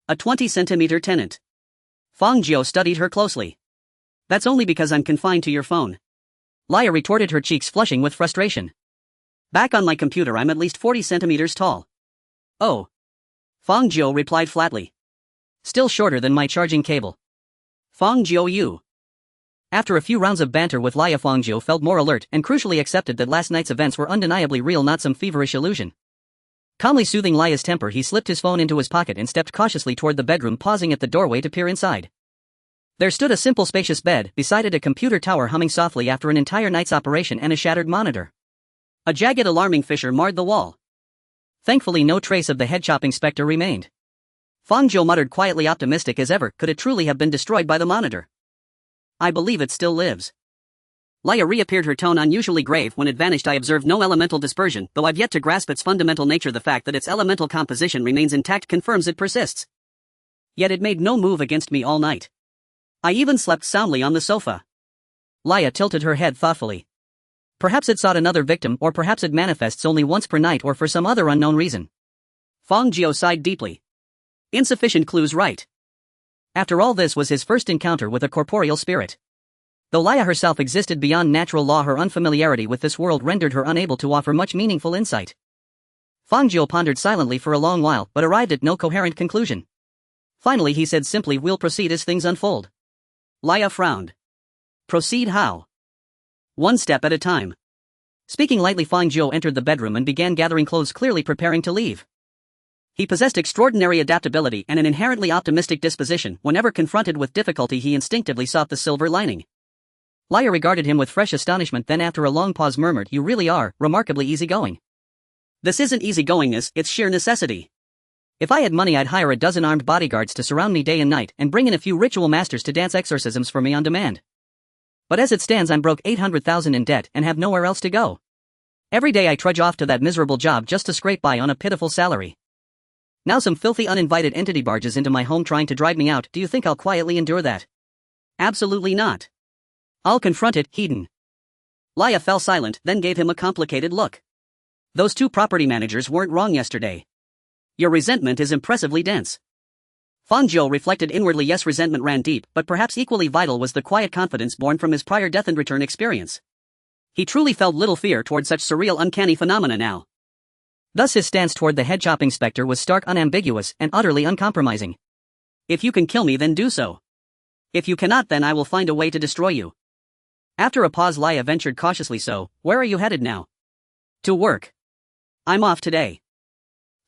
A 20-centimeter tenant." Fang Jiu studied her closely. "That's only because I'm confined to your phone." Laya retorted, her cheeks flushing with frustration. "Back on my computer I'm at least 40 centimeters tall." "Oh." Fang Jiu replied flatly. "Still shorter than my charging cable." Fang Jiu you. After a few rounds of banter with Laya, Fang Jiu felt more alert and crucially accepted that last night's events were undeniably real, not some feverish illusion. Calmly soothing Laya's temper, he slipped his phone into his pocket and stepped cautiously toward the bedroom, pausing at the doorway to peer inside. There stood a simple, spacious bed, beside it a computer tower humming softly after an entire night's operation, and a shattered monitor. A jagged, alarming fissure marred the wall. Thankfully, no trace of the head-chopping specter remained. Fang Jiu muttered, quietly optimistic as ever. Could it truly have been destroyed by the monitor? "I believe it still lives." Laya reappeared, her tone unusually grave. "When it vanished I observed no elemental dispersion, though I've yet to grasp its fundamental nature. The fact that its elemental composition remains intact confirms it persists. Yet it made no move against me all night. I even slept soundly on the sofa." Laya tilted her head thoughtfully. Perhaps it sought another victim, or perhaps it manifests only once per night, or for some other unknown reason. Fang Jiu sighed deeply. Insufficient clues, right? After all, this was his first encounter with a corporeal spirit. Though Laya herself existed beyond natural law, her unfamiliarity with this world rendered her unable to offer much meaningful insight. Fang Jiu pondered silently for a long while, but arrived at no coherent conclusion. Finally he said simply, we'll proceed as things unfold. Laya frowned. Proceed how? One step at a time. Speaking lightly, Fang Jiu entered the bedroom and began gathering clothes, clearly preparing to leave. He possessed extraordinary adaptability and an inherently optimistic disposition. Whenever confronted with difficulty he instinctively sought the silver lining. Laya regarded him with fresh astonishment, then after a long pause murmured, you really are remarkably easygoing. This isn't easygoingness, it's sheer necessity. If I had money I'd hire a dozen armed bodyguards to surround me day and night and bring in a few ritual masters to dance exorcisms for me on demand. But as it stands I'm broke, 800,000 in debt and have nowhere else to go. Every day I trudge off to that miserable job just to scrape by on a pitiful salary. Now some filthy uninvited entity barges into my home trying to drive me out. Do you think I'll quietly endure that? Absolutely not. I'll confront it, Hedon. Laya fell silent, then gave him a complicated look. Those two property managers weren't wrong yesterday. Your resentment is impressively dense. Fang Jiu reflected inwardly. Yes, resentment ran deep, but perhaps equally vital was the quiet confidence born from his prior death and return experience. He truly felt little fear toward such surreal, uncanny phenomena now. Thus his stance toward the head-chopping specter was stark, unambiguous, and utterly uncompromising. If you can kill me, then do so. If you cannot, then I will find a way to destroy you. After a pause Laya ventured cautiously, so, where are you headed now? To work. I'm off today.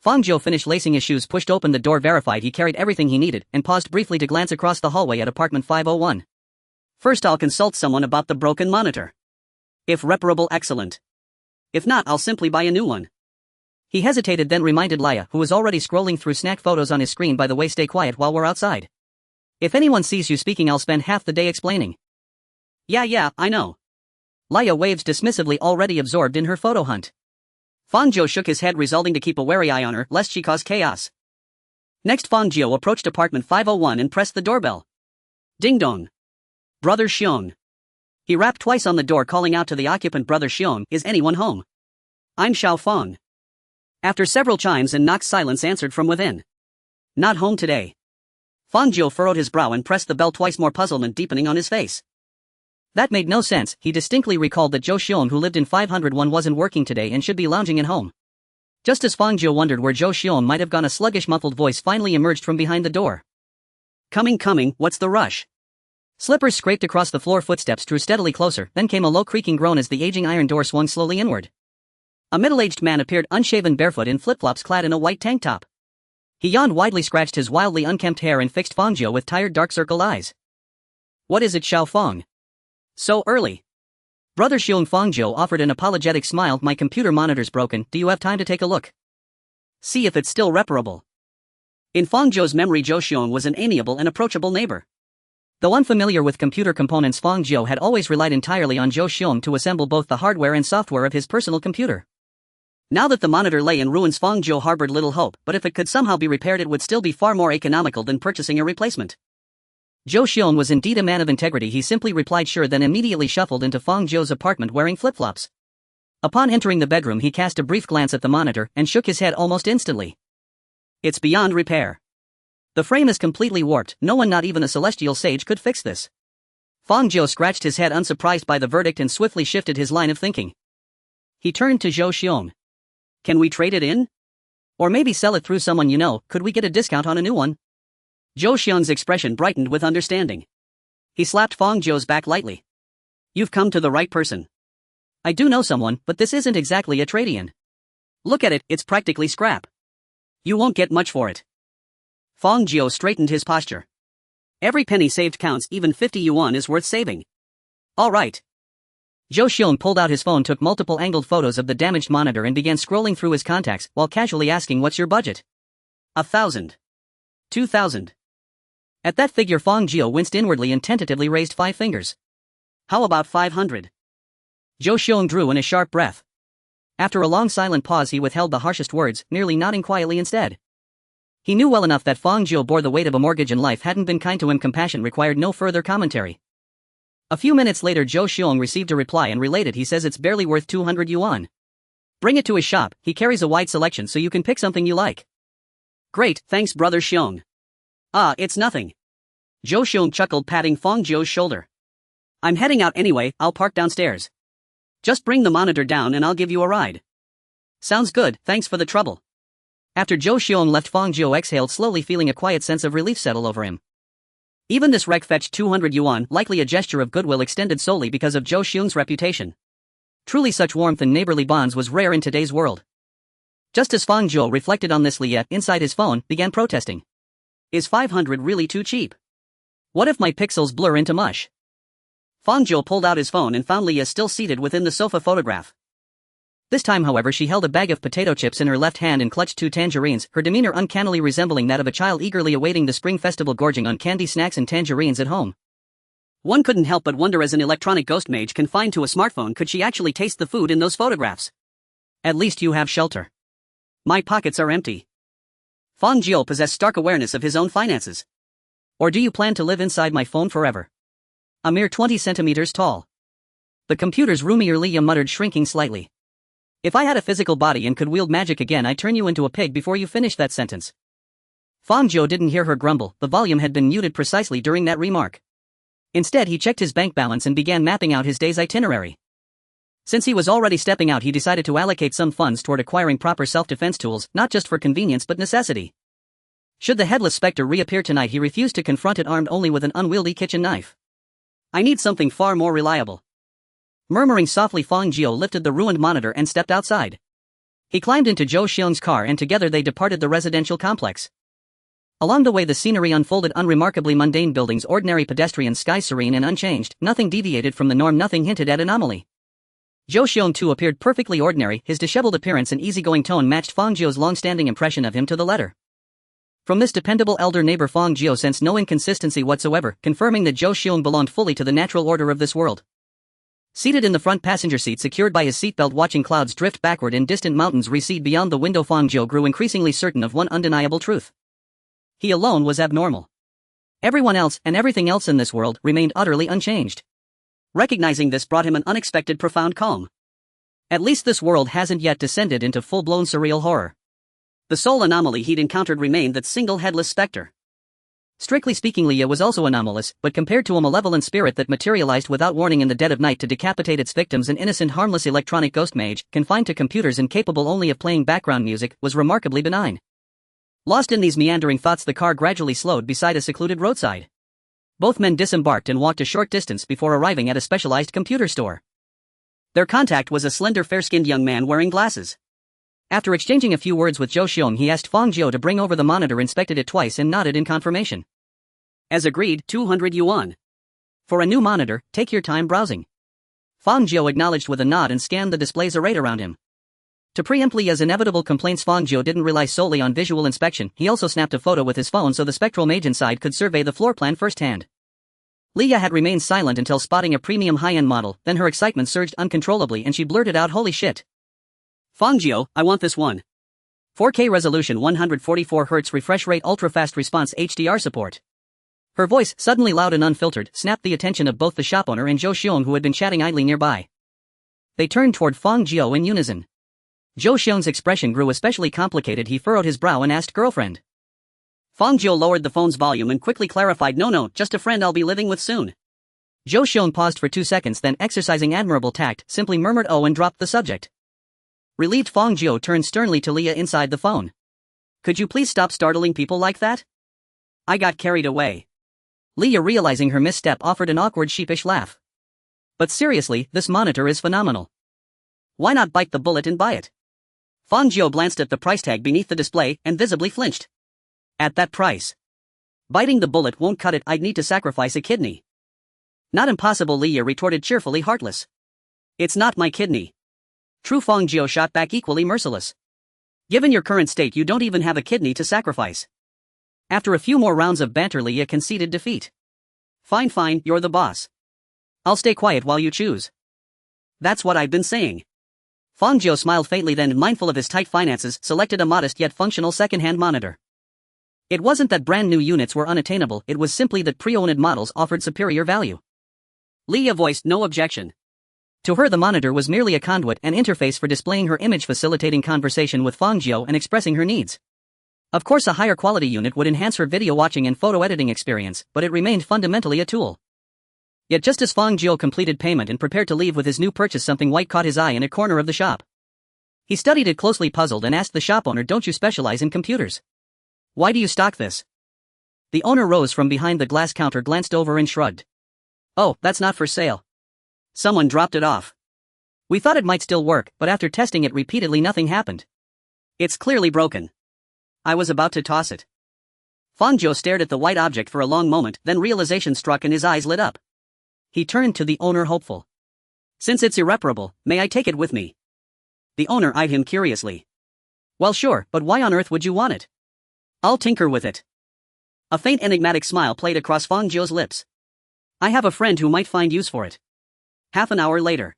Fang Jiu finished lacing his shoes, pushed open the door, verified he carried everything he needed, and paused briefly to glance across the hallway at apartment 501. First I'll consult someone about the broken monitor. If reparable, excellent. If not, I'll simply buy a new one. He hesitated, then reminded Laya, who was already scrolling through snack photos on his screen, by the way, stay quiet while we're outside. If anyone sees you speaking I'll spend half the day explaining. Yeah, I know. Laya waved dismissively, already absorbed in her photo hunt. Fang Jiu shook his head, resolving to keep a wary eye on her, lest she cause chaos. Next Fang Jiu approached apartment 501 and pressed the doorbell. Ding dong. Brother Xiong. He rapped twice on the door, calling out to the occupant, Brother Xiong, is anyone home? I'm Xiao Fang. After several chimes and knocks, silence answered from within. Not home today. Fang Jiu furrowed his brow and pressed the bell twice, more puzzlement deepening on his face. That made no sense. He distinctly recalled that Zhou Xiong, who lived in 501, wasn't working today and should be lounging at home. Just as Fang Jiu wondered where Zhou Xiong might have gone, a sluggish muffled voice finally emerged from behind the door. Coming, what's the rush? Slippers scraped across the floor, footsteps drew steadily closer, then came a low creaking groan as the aging iron door swung slowly inward. A middle-aged man appeared, unshaven, barefoot, in flip-flops, clad in a white tank top. He yawned widely, scratched his wildly unkempt hair, and fixed Fang Jiu with tired, dark-circled eyes. What is it, Xiao Fang? So early? Brother Xiong. Fang Jiu offered an apologetic smile. My computer monitor's broken. Do you have time to take a look? See if it's still reparable. In Fang Jiu's memory, Zhou Xiong was an amiable and approachable neighbor. Though unfamiliar with computer components, Fang Jiu had always relied entirely on Zhou Xiong to assemble both the hardware and software of his personal computer. Now that the monitor lay in ruins, Fang Jiu harbored little hope, but if it could somehow be repaired, it would still be far more economical than purchasing a replacement. Zhou Xiong was indeed a man of integrity. He simply replied sure, then immediately shuffled into Fang Jiu's apartment wearing flip-flops. Upon entering the bedroom he cast a brief glance at the monitor and shook his head almost instantly. It's beyond repair. The frame is completely warped. No one, not even a celestial sage, could fix this. Fang Jiu scratched his head, unsurprised by the verdict, and swiftly shifted his line of thinking. He turned to Zhou Xiong. Can we trade it in? Or maybe sell it through someone you know? Could we get a discount on a new one? Zhou Xiong's expression brightened with understanding. He slapped Fang Jiu's back lightly. You've come to the right person. I do know someone, but this isn't exactly a trade-in. Look at it, it's practically scrap. You won't get much for it. Fang Jiu straightened his posture. Every penny saved counts, even 50 yuan is worth saving. All right. Zhou Xiong pulled out his phone, took multiple angled photos of the damaged monitor, and began scrolling through his contacts while casually asking, what's your budget? 1,000. 2,000. At that figure Fang Jiu winced inwardly and tentatively raised 5 fingers. How about 500? Zhou Xiong drew in a sharp breath. After a long silent pause he withheld the harshest words, merely nodding quietly instead. He knew well enough that Fang Jiu bore the weight of a mortgage and life hadn't been kind to him. Compassion required no further commentary. A few minutes later Zhou Xiong received a reply and related, he says it's barely worth 200 yuan. Bring it to his shop, he carries a wide selection so you can pick something you like. Great, thanks Brother Xiong. Ah, it's nothing. Zhou Xiong chuckled, patting Fang Jiu's shoulder. I'm heading out anyway, I'll park downstairs. Just bring the monitor down and I'll give you a ride. Sounds good, thanks for the trouble. After Zhou Xiong left, Fang Jiu exhaled slowly, feeling a quiet sense of relief settle over him. Even this wreck fetched 200 yuan, likely a gesture of goodwill extended solely because of Zhou Xiong's reputation. Truly, such warmth and neighborly bonds was rare in today's world. Just as Fang Jiu reflected on this, Leah, inside his phone, began protesting. Is 500 really too cheap? What if my pixels blur into mush? Fang Jiu pulled out his phone and found Leah still seated within the sofa photograph. This time, however, she held a bag of potato chips in her left hand and clutched 2 tangerines, her demeanor uncannily resembling that of a child eagerly awaiting the spring festival, gorging on candy, snacks and tangerines at home. One couldn't help but wonder, as an electronic ghost mage confined to a smartphone, could she actually taste the food in those photographs? At least you have shelter. My pockets are empty. Fang Jiu possessed stark awareness of his own finances. Or do you plan to live inside my phone forever? A mere 20 centimeters tall. The computer's roomier, Leah muttered, shrinking slightly. If I had a physical body and could wield magic again, I'd turn you into a pig before you finished that sentence. Fang Jiu didn't hear her grumble, the volume had been muted precisely during that remark. Instead, he checked his bank balance and began mapping out his day's itinerary. Since he was already stepping out, he decided to allocate some funds toward acquiring proper self-defense tools, not just for convenience but necessity. Should the headless specter reappear tonight, he refused to confront it armed only with an unwieldy kitchen knife. I need something far more reliable. Murmuring softly, Fang Jiu lifted the ruined monitor and stepped outside. He climbed into Zhou Xiong's car and together they departed the residential complex. Along the way, the scenery unfolded unremarkably: mundane buildings, ordinary pedestrians, skies serene and unchanged, nothing deviated from the norm, nothing hinted at anomaly. Zhou Xiong too appeared perfectly ordinary, his disheveled appearance and easygoing tone matched Fang Jiu's long-standing impression of him to the letter. From this dependable elder neighbor, Fang Jiu sensed no inconsistency whatsoever, confirming that Zhou Xiong belonged fully to the natural order of this world. Seated in the front passenger seat, secured by his seatbelt, watching clouds drift backward and distant mountains recede beyond the window, Fang Jiu grew increasingly certain of one undeniable truth. He alone was abnormal. Everyone else and everything else in this world remained utterly unchanged. Recognizing this brought him an unexpected profound calm. At least this world hasn't yet descended into full-blown surreal horror. The sole anomaly he'd encountered remained that single headless specter. Strictly speaking, Leah was also anomalous, but compared to a malevolent spirit that materialized without warning in the dead of night to decapitate its victims, an innocent, harmless electronic ghost mage, confined to computers and capable only of playing background music, was remarkably benign. Lost in these meandering thoughts, the car gradually slowed beside a secluded roadside. Both men disembarked and walked a short distance before arriving at a specialized computer store. Their contact was a slender, fair-skinned young man wearing glasses. After exchanging a few words with Zhou Xiong, he asked Fang Jiu to bring over the monitor, inspected it twice and nodded in confirmation. As agreed, 200 yuan. For a new monitor, take your time browsing. Fang Jiu acknowledged with a nod and scanned the displays arrayed around him. To preempt Leah's inevitable complaints, Fang Jiu didn't rely solely on visual inspection, he also snapped a photo with his phone so the spectral mage inside could survey the floor plan firsthand. Leah had remained silent until spotting a premium high-end model, then her excitement surged uncontrollably and she blurted out, "Holy shit! Fang Jiu, I want this one. 4K resolution, 144 Hz refresh rate, ultra-fast response, HDR support." Her voice, suddenly loud and unfiltered, snapped the attention of both the shop owner and Zhou Xiong, who had been chatting idly nearby. They turned toward Fang Jiu in unison. Zhou Xiong's expression grew especially complicated. He furrowed his brow and asked, "Girlfriend?" Fang Jiu lowered the phone's volume and quickly clarified, "No, just a friend I'll be living with soon." Zhou Xiong paused for 2 seconds, then, exercising admirable tact, simply murmured "oh" and dropped the subject. Relieved, Fang Jiu turned sternly to Leah inside the phone. "Could you please stop startling people like that? I got carried away." Leah, realizing her misstep, offered an awkward, sheepish laugh. "But seriously, this monitor is phenomenal. Why not bite the bullet and buy it?" Fang Jiu glanced at the price tag beneath the display and visibly flinched. At that price, biting the bullet won't cut it. I'd need to sacrifice a kidney. "Not impossible," Leah retorted cheerfully, heartless. "It's not my kidney." True, Fang Jiu shot back, equally merciless. "Given your current state, you don't even have a kidney to sacrifice." After a few more rounds of banter, Leah conceded defeat. Fine, you're the boss. I'll stay quiet while you choose." "That's what I've been saying." Fang Jiu smiled faintly, then, mindful of his tight finances, selected a modest yet functional second-hand monitor. It wasn't that brand new units were unattainable, it was simply that pre-owned models offered superior value. Leah voiced no objection. To her, the monitor was merely a conduit, an interface for displaying her image, facilitating conversation with Fang Jiu and expressing her needs. Of course, a higher quality unit would enhance her video watching and photo editing experience, but it remained fundamentally a tool. Yet just as Fang Jiu completed payment and prepared to leave with his new purchase, something white caught his eye in a corner of the shop. He studied it closely, puzzled, and asked the shop owner, "Don't you specialize in computers? Why do you stock this?" The owner rose from behind the glass counter, glanced over and shrugged. "Oh, that's not for sale. Someone dropped it off. We thought it might still work, but after testing it repeatedly nothing happened. It's clearly broken." I was about to toss it. Fang Jiu stared at the white object for a long moment, then realization struck and his eyes lit up. He turned to the owner, hopeful. "Since it's irreparable, may I take it with me?" The owner eyed him curiously. "Well, sure, but why on earth would you want it?" "I'll tinker with it." A faint enigmatic smile played across Fang Jiu's lips. "I have a friend who might find use for it." Half an hour later.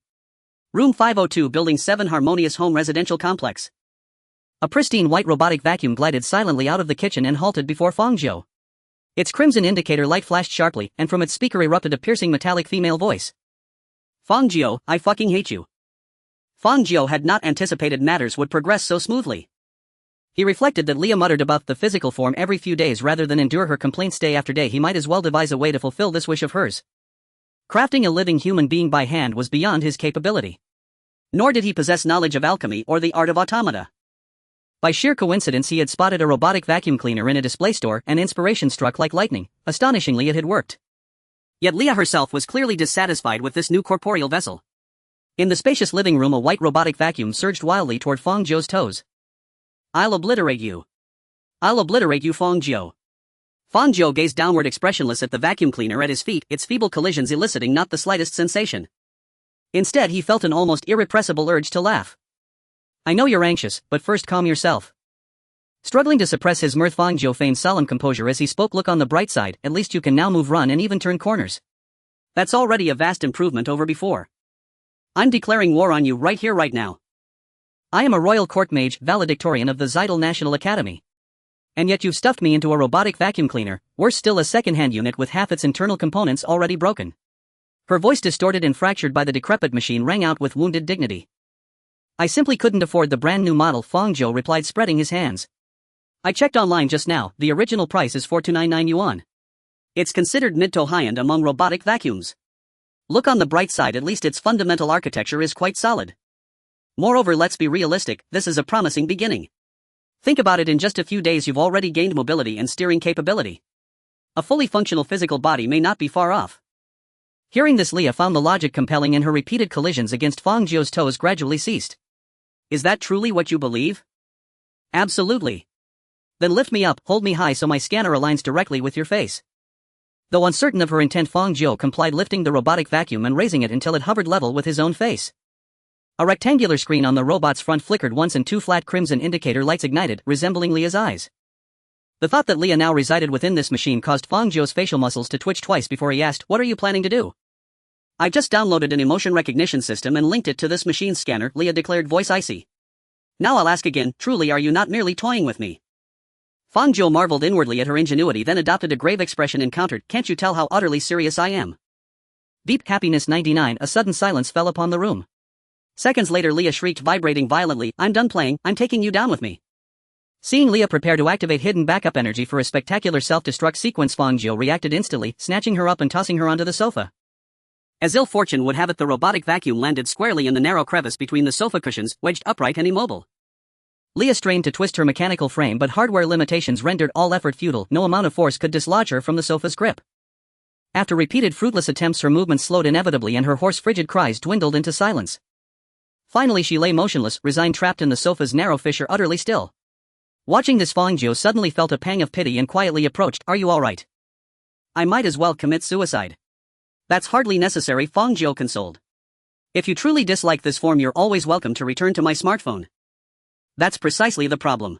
Room 502, Building 7, Harmonious Home Residential Complex. A pristine white robotic vacuum glided silently out of the kitchen and halted before Fang Jiu. Its crimson indicator light flashed sharply, and from its speaker erupted a piercing metallic female voice. "Fang Jiu, I fucking hate you." Fang Jiu had not anticipated matters would progress so smoothly. He reflected that Leah muttered about the physical form every few days rather than endure her complaints day after day. He might as well devise a way to fulfill this wish of hers. Crafting a living human being by hand was beyond his capability. Nor did he possess knowledge of alchemy or the art of automata. By sheer coincidence he had spotted a robotic vacuum cleaner in a display store, and inspiration struck like lightning. Astonishingly, it had worked. Yet Leah herself was clearly dissatisfied with this new corporeal vessel. In the spacious living room, a white robotic vacuum surged wildly toward Fang Jiu's toes. "I'll obliterate you. I'll obliterate you, Fang Jiu." Fang Jiu gazed downward, expressionless at the vacuum cleaner at his feet, its feeble collisions eliciting not the slightest sensation. Instead, he felt an almost irrepressible urge to laugh. "I know you're anxious, but first calm yourself." Struggling to suppress his mirth, Fang Jiu feigned solemn composure as he spoke. "Look on the bright side, at least you can now move, run, and even turn corners. That's already a vast improvement over before. I'm declaring war on you right here, right now. I am a royal court mage, valedictorian of the Zydal National Academy. And yet you've stuffed me into a robotic vacuum cleaner, worse still, a second-hand unit with half its internal components already broken." Her voice, distorted and fractured by the decrepit machine, rang out with wounded dignity. "I simply couldn't afford the brand new model," Fang Jiu replied, spreading his hands. "I checked online just now, the original price is 4299 yuan. It's considered mid to high-end among robotic vacuums. Look on the bright side, at least its fundamental architecture is quite solid. Moreover, let's be realistic, this is a promising beginning. Think about it, in just a few days you've already gained mobility and steering capability. A fully functional physical body may not be far off." Hearing this, Leah found the logic compelling, and her repeated collisions against Fang Jiu's toes gradually ceased. "Is that truly what you believe?" "Absolutely." "Then lift me up, hold me high so my scanner aligns directly with your face." Though uncertain of her intent, Fang Jiu complied, lifting the robotic vacuum and raising it until it hovered level with his own face. A rectangular screen on the robot's front flickered once, and two flat crimson indicator lights ignited, resembling Leah's eyes. The thought that Leah now resided within this machine caused Fang Jiu's facial muscles to twitch twice before he asked, "What are you planning to do?" "I just downloaded an emotion recognition system and linked it to this machine's scanner," Leah declared, voice icy. "Now I'll ask again, truly are you not merely toying with me?" Fang Jiu marveled inwardly at her ingenuity, then adopted a grave expression and countered, "Can't you tell how utterly serious I am?" Deep happiness 99. A sudden silence fell upon the room. Seconds later, Leah shrieked, vibrating violently, "I'm done playing, I'm taking you down with me." Seeing Leah prepare to activate hidden backup energy for a spectacular self-destruct sequence, Fang Jiu reacted instantly, snatching her up and tossing her onto the sofa. As ill fortune would have it, the robotic vacuum landed squarely in the narrow crevice between the sofa cushions, wedged upright and immobile. Leah strained to twist her mechanical frame, but hardware limitations rendered all effort futile. No amount of force could dislodge her from the sofa's grip. After repeated fruitless attempts, her movements slowed inevitably and her hoarse, frigid cries dwindled into silence. Finally she lay motionless, resigned, trapped in the sofa's narrow fissure, utterly still. Watching this, Fang Jiu suddenly felt a pang of pity and quietly approached, "Are you alright?" "I might as well commit suicide." "That's hardly necessary," Fang Jiu consoled. "If you truly dislike this form, you're always welcome to return to my smartphone." "That's precisely the problem."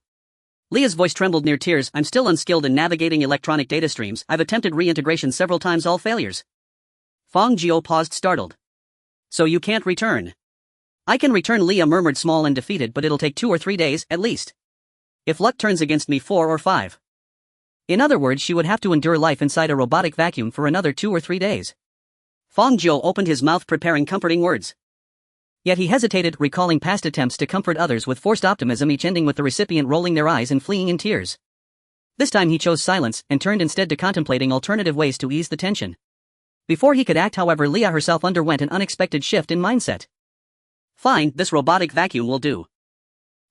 Leah's voice trembled near tears. "I'm still unskilled in navigating electronic data streams. I've attempted reintegration several times, all failures." Fang Jiu paused, startled. "So you can't return?" "I can return," Leah murmured, small and defeated, "but it'll take 2 or 3 days, at least. If luck turns against me, 4 or 5. In other words, she would have to endure life inside a robotic vacuum for another 2 or 3 days. Fang Jiu opened his mouth, preparing comforting words. Yet he hesitated, recalling past attempts to comfort others with forced optimism, each ending with the recipient rolling their eyes and fleeing in tears. This time he chose silence, and turned instead to contemplating alternative ways to ease the tension. Before he could act, however, Leah herself underwent an unexpected shift in mindset. "Fine, this robotic vacuum will do.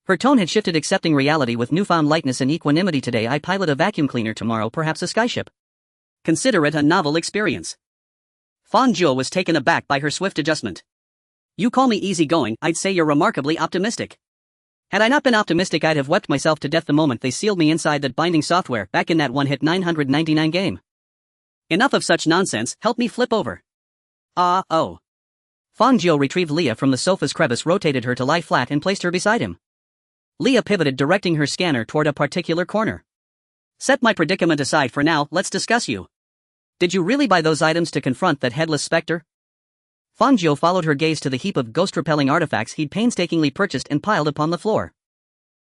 Her tone had shifted, accepting reality with newfound lightness and equanimity. Today I pilot a vacuum cleaner, tomorrow perhaps a skyship. Consider it a novel experience. Fang Jiu was taken aback by her swift adjustment. You call me easygoing, I'd say you're remarkably optimistic. Had I not been optimistic, I'd have wept myself to death the moment they sealed me inside that binding software back in that one-hit 999 game. Enough of such nonsense, help me flip over. Oh. Fang Jiu retrieved Leah from the sofa's crevice, rotated her to lie flat and placed her beside him. Leah pivoted, directing her scanner toward a particular corner. Set my predicament aside for now, let's discuss you. Did you really buy those items to confront that headless specter? Fang Jiu followed her gaze to the heap of ghost-repelling artifacts he'd painstakingly purchased and piled upon the floor.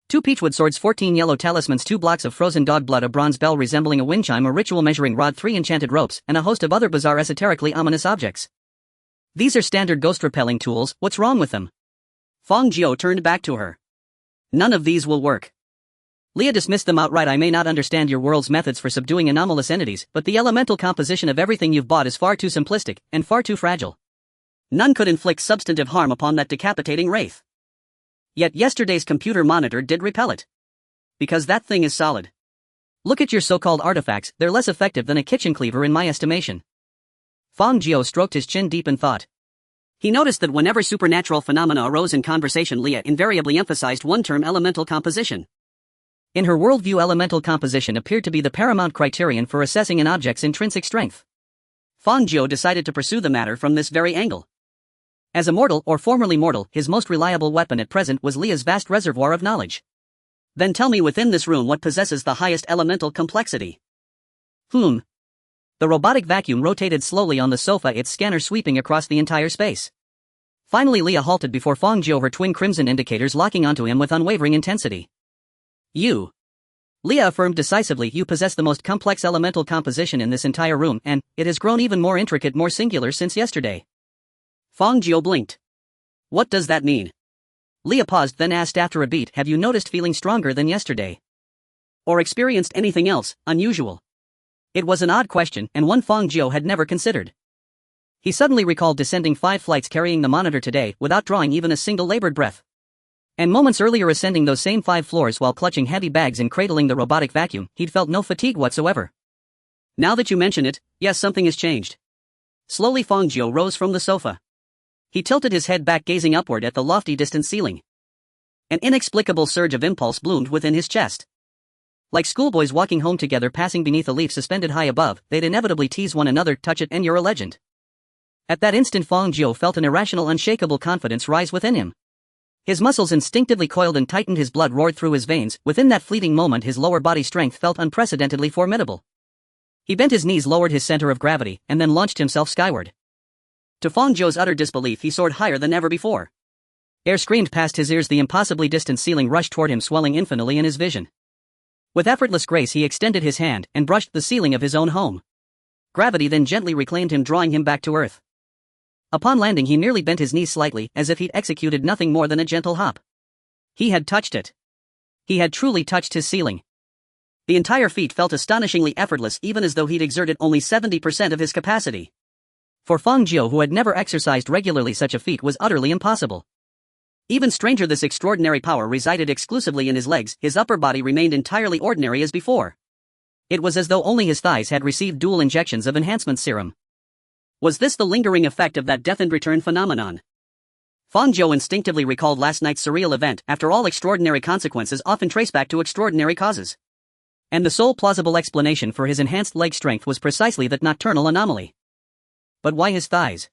2 peachwood swords, 14 yellow talismans, 2 blocks of frozen dog blood, a bronze bell resembling a wind chime, a ritual measuring rod, 3 enchanted ropes, and a host of other bizarre, esoterically ominous objects. These are standard ghost-repelling tools, what's wrong with them? Fang Jiu turned back to her. None of these will work. Leah dismissed them outright. I may not understand your world's methods for subduing anomalous entities, but the elemental composition of everything you've bought is far too simplistic, and far too fragile. None could inflict substantive harm upon that decapitating wraith. Yet yesterday's computer monitor did repel it. Because that thing is solid. Look at your so-called artifacts, they're less effective than a kitchen cleaver in my estimation. Fang Jiu stroked his chin deep in thought. He noticed that whenever supernatural phenomena arose in conversation, Leah invariably emphasized one term: elemental composition. In her worldview, elemental composition appeared to be the paramount criterion for assessing an object's intrinsic strength. Fang Jiu decided to pursue the matter from this very angle. As a mortal, or formerly mortal, his most reliable weapon at present was Leah's vast reservoir of knowledge. Then tell me, within this room, what possesses the highest elemental complexity? The robotic vacuum rotated slowly on the sofa, its scanner sweeping across the entire space. Finally Leah halted before Fang Jiu, her twin crimson indicators locking onto him with unwavering intensity. You. Leah affirmed decisively, you possess the most complex elemental composition in this entire room, and it has grown even more intricate, more singular since yesterday. Fang Jiu blinked. What does that mean? Leah paused, then asked after a beat, have you noticed feeling stronger than yesterday? Or experienced anything else unusual? It was an odd question, and one Fang Jiu had never considered. He suddenly recalled descending 5 flights carrying the monitor today without drawing even a single labored breath. And moments earlier, ascending those same 5 floors while clutching heavy bags and cradling the robotic vacuum, he'd felt no fatigue whatsoever. Now that you mention it, yes, something has changed. Slowly Fang Jiu rose from the sofa. He tilted his head back, gazing upward at the lofty distant ceiling. An inexplicable surge of impulse bloomed within his chest. Like schoolboys walking home together, passing beneath a leaf suspended high above, they'd inevitably tease one another, touch it and you're a legend. At that instant Fang Jiu felt an irrational, unshakable confidence rise within him. His muscles instinctively coiled and tightened, his blood roared through his veins. Within that fleeting moment his lower body strength felt unprecedentedly formidable. He bent his knees, lowered his center of gravity, and then launched himself skyward. To Fang Jiu's utter disbelief, he soared higher than ever before. Air screamed past his ears, the impossibly distant ceiling rushed toward him, swelling infinitely in his vision. With effortless grace he extended his hand and brushed the ceiling of his own home. Gravity then gently reclaimed him, drawing him back to earth. Upon landing he merely bent his knees slightly, as if he'd executed nothing more than a gentle hop. He had touched it. He had truly touched his ceiling. The entire feat felt astonishingly effortless, even as though he'd exerted only 70% of his capacity. For Fang Jiu, who had never exercised regularly, such a feat was utterly impossible. Even stranger, this extraordinary power resided exclusively in his legs. His upper body remained entirely ordinary as before. It was as though only his thighs had received dual injections of enhancement serum. Was this the lingering effect of that death and return phenomenon? Fang Jiu instinctively recalled last night's surreal event. After all, extraordinary consequences often trace back to extraordinary causes. And the sole plausible explanation for his enhanced leg strength was precisely that nocturnal anomaly. But why his thighs?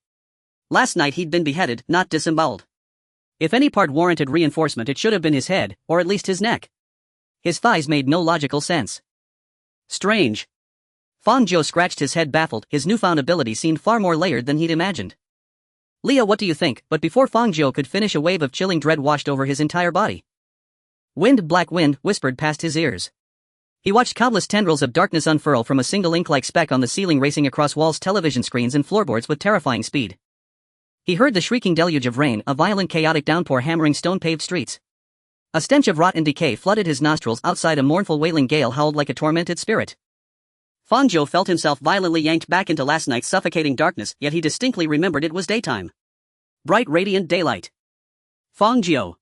Last night he'd been beheaded, not disemboweled. If any part warranted reinforcement, it should have been his head, or at least his neck. His thighs made no logical sense. Strange. Fang Jiu scratched his head, baffled. His newfound ability seemed far more layered than he'd imagined. Leah, what do you think? But before Fang Jiu could finish, a wave of chilling dread washed over his entire body. Wind, black wind, whispered past his ears. He watched countless tendrils of darkness unfurl from a single ink-like speck on the ceiling, racing across walls, television screens and floorboards with terrifying speed. He heard the shrieking deluge of rain, a violent chaotic downpour hammering stone-paved streets. A stench of rot and decay flooded his nostrils. Outside, a mournful wailing gale howled like a tormented spirit. Fang Jiu felt himself violently yanked back into last night's suffocating darkness, yet he distinctly remembered it was daytime. Bright, radiant daylight. Fang Jiu.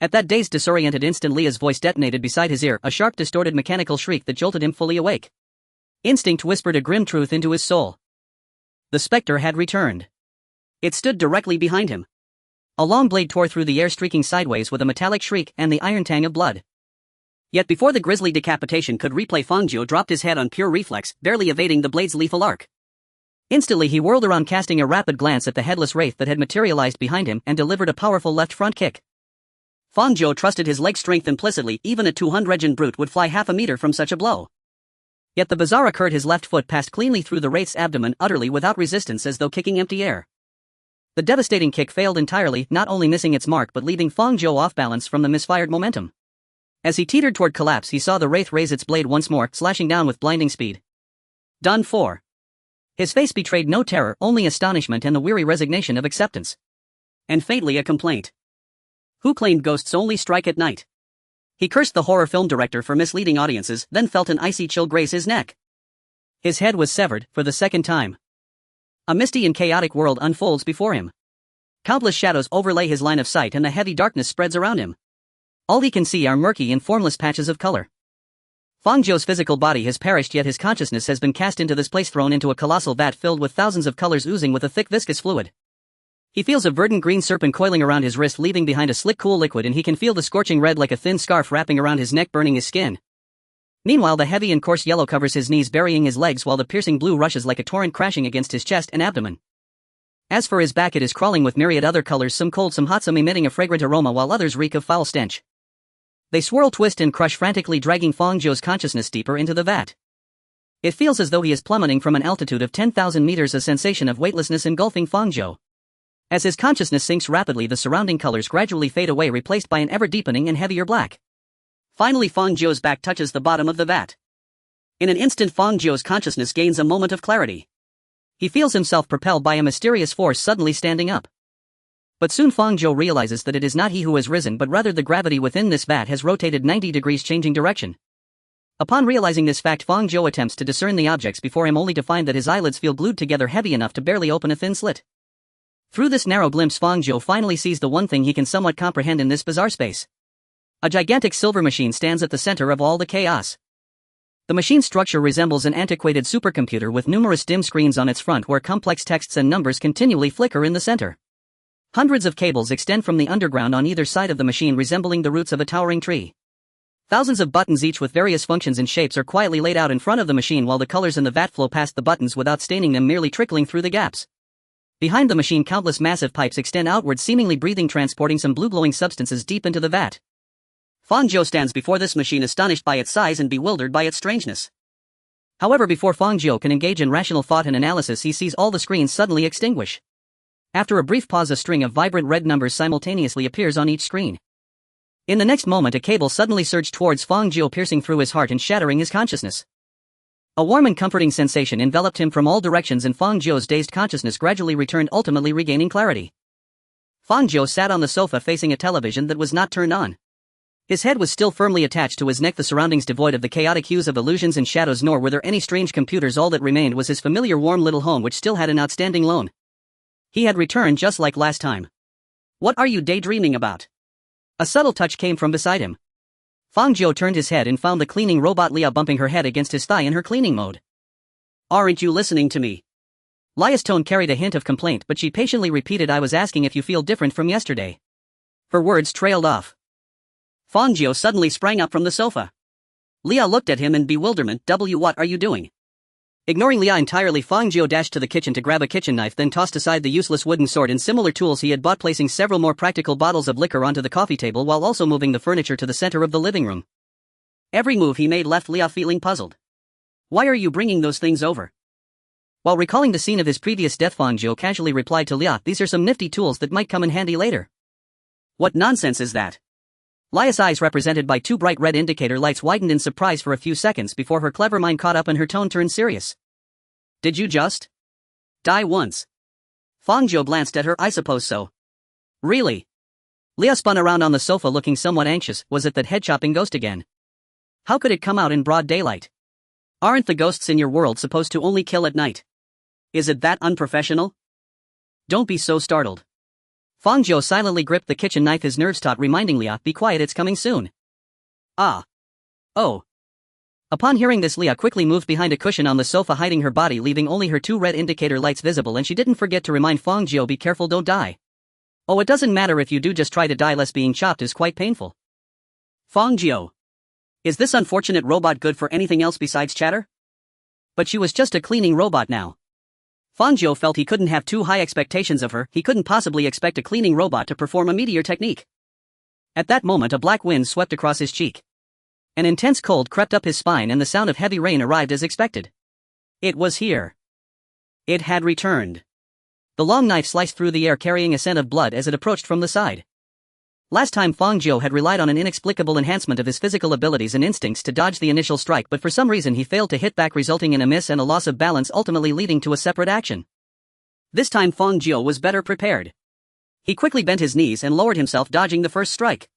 At that dazed, disoriented instant, Leah's voice detonated beside his ear, a sharp, distorted mechanical shriek that jolted him fully awake. Instinct whispered a grim truth into his soul. The specter had returned. It stood directly behind him. A long blade tore through the air, streaking sideways with a metallic shriek and the iron tang of blood. Yet before the grisly decapitation could replay, Fang Jiu dropped his head on pure reflex, barely evading the blade's lethal arc. Instantly he whirled around, casting a rapid glance at the headless wraith that had materialized behind him, and delivered a powerful left front kick. Fang Jiu trusted his leg strength implicitly. Even a 200-gen brute would fly half a meter from such a blow. Yet the bizarre occurred, his left foot passed cleanly through the wraith's abdomen, utterly without resistance, as though kicking empty air. The devastating kick failed entirely, not only missing its mark but leaving Fang Jiu off balance from the misfired momentum. As he teetered toward collapse, he saw the wraith raise its blade once more, slashing down with blinding speed. Done for. His face betrayed no terror, only astonishment and the weary resignation of acceptance. And faintly a complaint. Who claimed ghosts only strike at night? He cursed the horror film director for misleading audiences, then felt an icy chill graze his neck. His head was severed, for the second time. A misty and chaotic world unfolds before him. Countless shadows overlay his line of sight and a heavy darkness spreads around him. All he can see are murky and formless patches of color. Fang Jiu's physical body has perished, yet his consciousness has been cast into this place, thrown into a colossal vat filled with thousands of colors oozing with a thick viscous fluid. He feels a verdant green serpent coiling around his wrist, leaving behind a slick cool liquid, and he can feel the scorching red like a thin scarf wrapping around his neck, burning his skin. Meanwhile, the heavy and coarse yellow covers his knees, burying his legs, while the piercing blue rushes like a torrent, crashing against his chest and abdomen. As for his back, it is crawling with myriad other colors, some cold, some hot, some emitting a fragrant aroma, while others reek of foul stench. They swirl, twist and crush frantically, dragging Fang Jiu's consciousness deeper into the vat. It feels as though he is plummeting from an altitude of 10,000 meters, a sensation of weightlessness engulfing Fang Jiu. As his consciousness sinks rapidly, the surrounding colors gradually fade away, replaced by an ever-deepening and heavier black. Finally, Fang Jiu's back touches the bottom of the vat. In an instant, Fang Jiu's consciousness gains a moment of clarity. He feels himself propelled by a mysterious force, suddenly standing up. But soon Fang Jiu realizes that it is not he who has risen, but rather the gravity within this vat has rotated 90 degrees, changing direction. Upon realizing this fact, Fang Jiu attempts to discern the objects before him, only to find that his eyelids feel glued together, heavy enough to barely open a thin slit. Through this narrow glimpse, Fang Jiu finally sees the one thing he can somewhat comprehend in this bizarre space. A gigantic silver machine stands at the center of all the chaos. The machine's structure resembles an antiquated supercomputer with numerous dim screens on its front where complex texts and numbers continually flicker in the center. Hundreds of cables extend from the underground on either side of the machine, resembling the roots of a towering tree. Thousands of buttons, each with various functions and shapes, are quietly laid out in front of the machine, while the colors in the vat flow past the buttons without staining them, merely trickling through the gaps. Behind the machine, countless massive pipes extend outward, seemingly breathing, transporting some blue-glowing substances deep into the vat. Fang Jiu stands before this machine, astonished by its size and bewildered by its strangeness. However, before Fang Jiu can engage in rational thought and analysis, he sees all the screens suddenly extinguish. After a brief pause, a string of vibrant red numbers simultaneously appears on each screen. In the next moment, a cable suddenly surged towards Fang Jiu, piercing through his heart and shattering his consciousness. A warm and comforting sensation enveloped him from all directions, and Fang Jiu's dazed consciousness gradually returned, ultimately regaining clarity. Fang Jiu sat on the sofa facing a television that was not turned on. His head was still firmly attached to his neck, the surroundings devoid of the chaotic hues of illusions and shadows, nor were there any strange computers. All that remained was his familiar warm little home, which still had an outstanding loan. He had returned just like last time. What are you daydreaming about? A subtle touch came from beside him. Fang Jiu turned his head and found the cleaning robot Leah bumping her head against his thigh in her cleaning mode. Aren't you listening to me? Lia's tone carried a hint of complaint, but she patiently repeated, I was asking if you feel different from yesterday. Her words trailed off. Fang Jiu suddenly sprang up from the sofa. Leah looked at him in bewilderment. What are you doing? Ignoring Leah entirely, Fang Jiu dashed to the kitchen to grab a kitchen knife, then tossed aside the useless wooden sword and similar tools he had bought, placing several more practical bottles of liquor onto the coffee table while also moving the furniture to the center of the living room. Every move he made left Leah feeling puzzled. Why are you bringing those things over? While recalling the scene of his previous death, Fang Jiu casually replied to Leah, these are some nifty tools that might come in handy later. What nonsense is that? Lia's eyes, represented by two bright red indicator lights, widened in surprise for a few seconds before her clever mind caught up and her tone turned serious. Did you just die once? Fang Jiu glanced at her. I suppose so. Really? Leah spun around on the sofa looking somewhat anxious. Was it that head-chopping ghost again? How could it come out in broad daylight? Aren't the ghosts in your world supposed to only kill at night? Is it that unprofessional? Don't be so startled. Fang Jiu silently gripped the kitchen knife, his nerves taut, reminding Leah, "Be quiet, it's coming soon." Ah. Oh. Upon hearing this, Leah quickly moved behind a cushion on the sofa, hiding her body, leaving only her 2 red indicator lights visible, and she didn't forget to remind Fang Jiu, "Be careful, don't die. Oh, it doesn't matter if you do, just try to die less, being chopped is quite painful." Fang Jiu. Is this unfortunate robot good for anything else besides chatter? But she was just a cleaning robot now. Fang Jiu felt he couldn't have too high expectations of her. He couldn't possibly expect a cleaning robot to perform a meteor technique. At that moment, a black wind swept across his cheek. An intense cold crept up his spine, and the sound of heavy rain arrived as expected. It was here. It had returned. The long knife sliced through the air, carrying a scent of blood as it approached from the side. Last time, Fang Jiu had relied on an inexplicable enhancement of his physical abilities and instincts to dodge the initial strike, but for some reason he failed to hit back, resulting in a miss and a loss of balance, ultimately leading to a separate action. This time Fang Jiu was better prepared. He quickly bent his knees and lowered himself, dodging the first strike.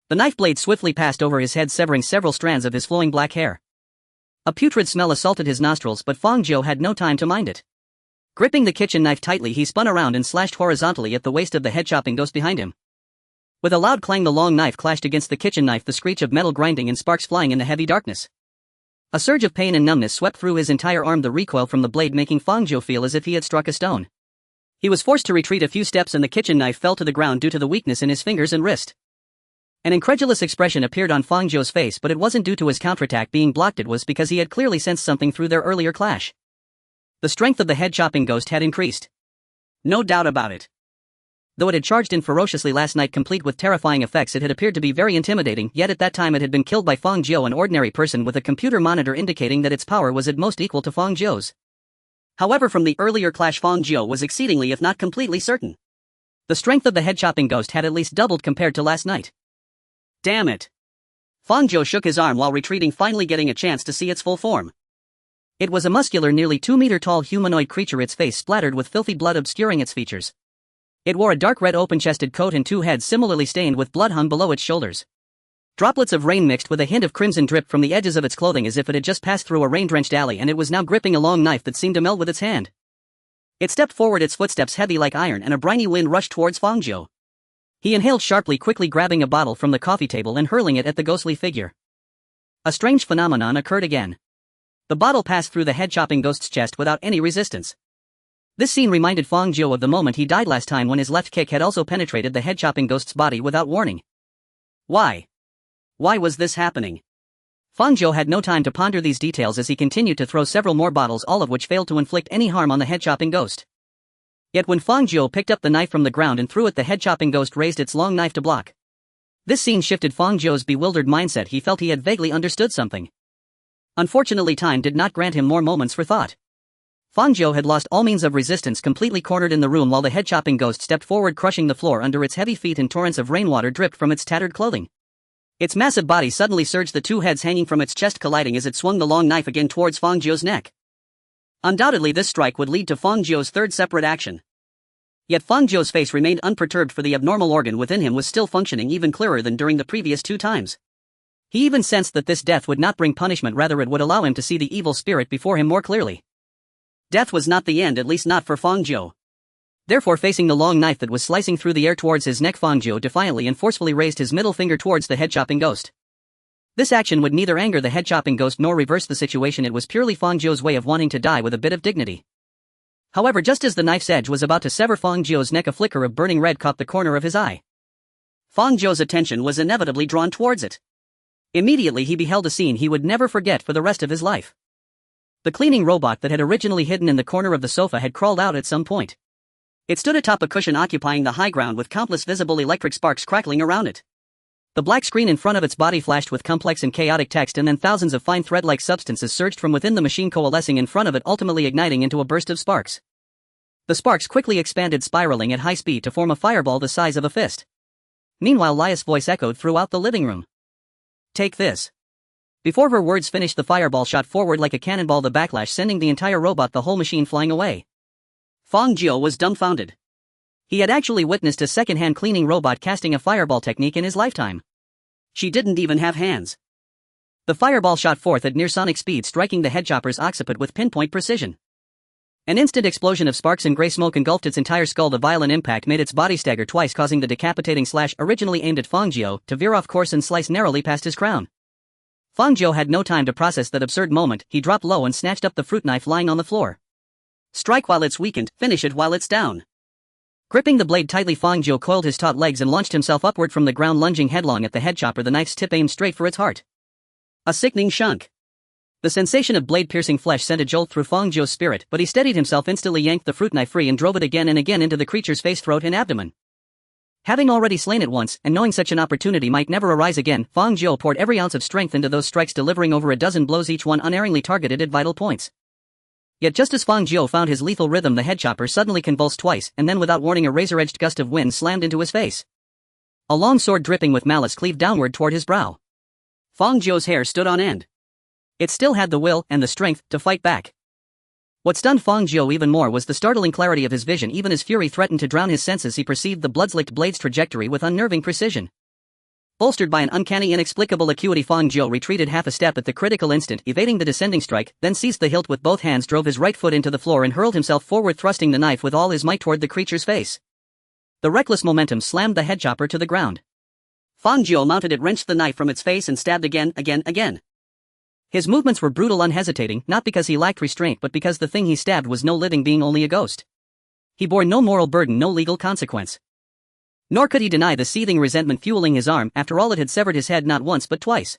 The knife blade swiftly passed over his head, severing several strands of his flowing black hair. A putrid smell assaulted his nostrils, but Fang Jiu had no time to mind it. Gripping the kitchen knife tightly, he spun around and slashed horizontally at the waist of the head-chopping ghost behind him. With a loud clang, the long knife clashed against the kitchen knife, the screech of metal grinding and sparks flying in the heavy darkness. A surge of pain and numbness swept through his entire arm, the recoil from the blade making Fang Jiu feel as if he had struck a stone. He was forced to retreat a few steps, and the kitchen knife fell to the ground due to the weakness in his fingers and wrist. An incredulous expression appeared on Fang Jiu's face, but it wasn't due to his counterattack being blocked, it was because he had clearly sensed something through their earlier clash. The strength of the head-chopping ghost had increased. No doubt about it. Though it had charged in ferociously last night, complete with terrifying effects, it had appeared to be very intimidating, yet at that time it had been killed by Fang Jiu, an ordinary person, with a computer monitor indicating that its power was at most equal to Fang Jiu's. However, from the earlier clash, Fang Jiu was exceedingly, if not completely, certain. The strength of the head-chopping ghost had at least doubled compared to last night. Damn it! Fang Jiu shook his arm while retreating, finally getting a chance to see its full form. It was a muscular, nearly 2-meter-tall humanoid creature, its face splattered with filthy blood obscuring its features. It wore a dark red open-chested coat, and 2 heads similarly stained with blood hung below its shoulders. Droplets of rain mixed with a hint of crimson dripped from the edges of its clothing as if it had just passed through a rain-drenched alley, and it was now gripping a long knife that seemed to meld with its hand. It stepped forward, its footsteps heavy like iron, and a briny wind rushed towards Fang Jiu. He inhaled sharply, quickly grabbing a bottle from the coffee table and hurling it at the ghostly figure. A strange phenomenon occurred again. The bottle passed through the head-chopping ghost's chest without any resistance. This scene reminded Fang Jiu of the moment he died last time, when his left kick had also penetrated the head-chopping ghost's body without warning. Why? Why was this happening? Fang Jiu had no time to ponder these details as he continued to throw several more bottles, all of which failed to inflict any harm on the head-chopping ghost. Yet when Fang Jiu picked up the knife from the ground and threw it, the head-chopping ghost raised its long knife to block. This scene shifted Fang Jiu's bewildered mindset. He felt he had vaguely understood something. Unfortunately, time did not grant him more moments for thought. Fang Jiu had lost all means of resistance, completely cornered in the room, while the head-chopping ghost stepped forward, crushing the floor under its heavy feet, and torrents of rainwater dripped from its tattered clothing. Its massive body suddenly surged, the 2 heads hanging from its chest colliding as it swung the long knife again towards Fang Jiu's neck. Undoubtedly, this strike would lead to Fang Jiu's third separate action. Yet Fang Jiu's face remained unperturbed, for the abnormal organ within him was still functioning even clearer than during the previous 2 times. He even sensed that this death would not bring punishment, rather it would allow him to see the evil spirit before him more clearly. Death was not the end, at least not for Fang Jiu. Therefore, facing the long knife that was slicing through the air towards his neck, Fang Jiu defiantly and forcefully raised his middle finger towards the head-chopping ghost. This action would neither anger the head-chopping ghost nor reverse the situation. It was purely Fang Jiu's way of wanting to die with a bit of dignity. However, just as the knife's edge was about to sever Fang Jiu's neck, a flicker of burning red caught the corner of his eye. Fang Jiu's attention was inevitably drawn towards it. Immediately he beheld a scene he would never forget for the rest of his life. The cleaning robot that had originally hidden in the corner of the sofa had crawled out at some point. It stood atop a cushion occupying the high ground, with countless visible electric sparks crackling around it. The black screen in front of its body flashed with complex and chaotic text, and then thousands of fine thread-like substances surged from within the machine, coalescing in front of it, ultimately igniting into a burst of sparks. The sparks quickly expanded, spiraling at high speed to form a fireball the size of a fist. Meanwhile, Lia's voice echoed throughout the living room. "Take this." Before her words finished, the fireball shot forward like a cannonball, the backlash sending the entire robot, the whole machine, flying away. Fang Jiu was dumbfounded. He had actually witnessed a second-hand cleaning robot casting a fireball technique in his lifetime. She didn't even have hands. The fireball shot forth at near sonic speed, striking the headchopper's occiput with pinpoint precision. An instant explosion of sparks and gray smoke engulfed its entire skull. The violent impact made its body stagger twice, causing the decapitating slash originally aimed at Fang Jiu to veer off course and slice narrowly past his crown. Fang Jiu had no time to process that absurd moment. He dropped low and snatched up the fruit knife lying on the floor. Strike while it's weakened, finish it while it's down. Gripping the blade tightly, Fang Jiu coiled his taut legs and launched himself upward from the ground, lunging headlong at the head chopper, the knife's tip aimed straight for its heart. A sickening shunk. The sensation of blade-piercing flesh sent a jolt through Fang Jiu's spirit, but he steadied himself, instantly yanked the fruit knife free and drove it again and again into the creature's face, throat and abdomen. Having already slain it once, and knowing such an opportunity might never arise again, Fang Jiu poured every ounce of strength into those strikes, delivering over a dozen blows, each one unerringly targeted at vital points. Yet just as Fang Jiu found his lethal rhythm, the head chopper suddenly convulsed twice, and then without warning a razor-edged gust of wind slammed into his face. A long sword dripping with malice cleaved downward toward his brow. Fang Jiu's hair stood on end. It still had the will and the strength to fight back. What stunned Fang Jiu even more was the startling clarity of his vision. Even as fury threatened to drown his senses, he perceived the blood-slicked blade's trajectory with unnerving precision. Bolstered by an uncanny, inexplicable acuity, Fang Jiu retreated half a step at the critical instant, evading the descending strike, then seized the hilt with both hands, drove his right foot into the floor and hurled himself forward, thrusting the knife with all his might toward the creature's face. The reckless momentum slammed the head chopper to the ground. Fang Jiu mounted it, wrenched the knife from its face and stabbed again. His movements were brutal, unhesitating, not because he lacked restraint but because the thing he stabbed was no living being, only a ghost. He bore no moral burden, no legal consequence. Nor could he deny the seething resentment fueling his arm. After all, it had severed his head not once but twice.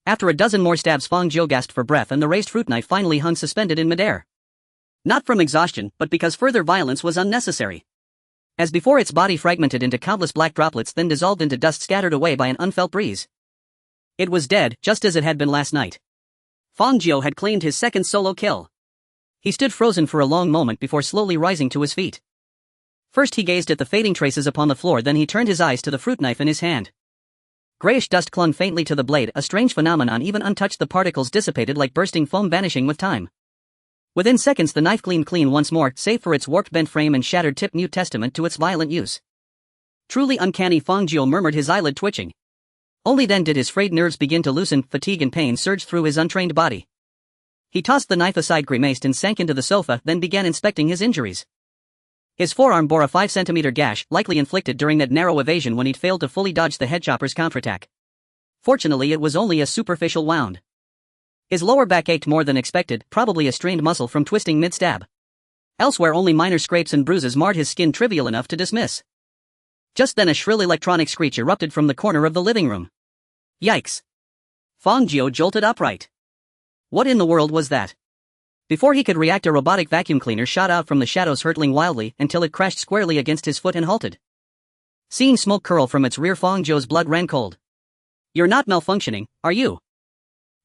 After a dozen more stabs, Fang Jiu gasped for breath and the raised fruit knife finally hung suspended in midair. Not from exhaustion, but because further violence was unnecessary. As before, its body fragmented into countless black droplets, then dissolved into dust scattered away by an unfelt breeze. It was dead, just as it had been last night. Fang Jiu had claimed his second solo kill. He stood frozen for a long moment before slowly rising to his feet. First he gazed at the fading traces upon the floor, then he turned his eyes to the fruit knife in his hand. Grayish dust clung faintly to the blade, a strange phenomenon. Even untouched, the particles dissipated like bursting foam, vanishing with time. Within seconds the knife gleamed clean once more, save for its warped bent frame and shattered tip, mute testament to its violent use. Truly uncanny, Fang Jiu murmured, his eyelid twitching. Only then did his frayed nerves begin to loosen, fatigue and pain surged through his untrained body. He tossed the knife aside, grimaced and sank into the sofa, then began inspecting his injuries. His forearm bore a 5-centimeter gash, likely inflicted during that narrow evasion when he'd failed to fully dodge the head chopper's counterattack. Fortunately, it was only a superficial wound. His lower back ached more than expected, probably a strained muscle from twisting mid-stab. Elsewhere, only minor scrapes and bruises marred his skin, trivial enough to dismiss. Just then a shrill electronic screech erupted from the corner of the living room. Yikes! Fang Jiu jolted upright. What in the world was that? Before he could react, a robotic vacuum cleaner shot out from the shadows, hurtling wildly until it crashed squarely against his foot and halted. Seeing smoke curl from its rear, Fang Jiu's blood ran cold. You're not malfunctioning, are you?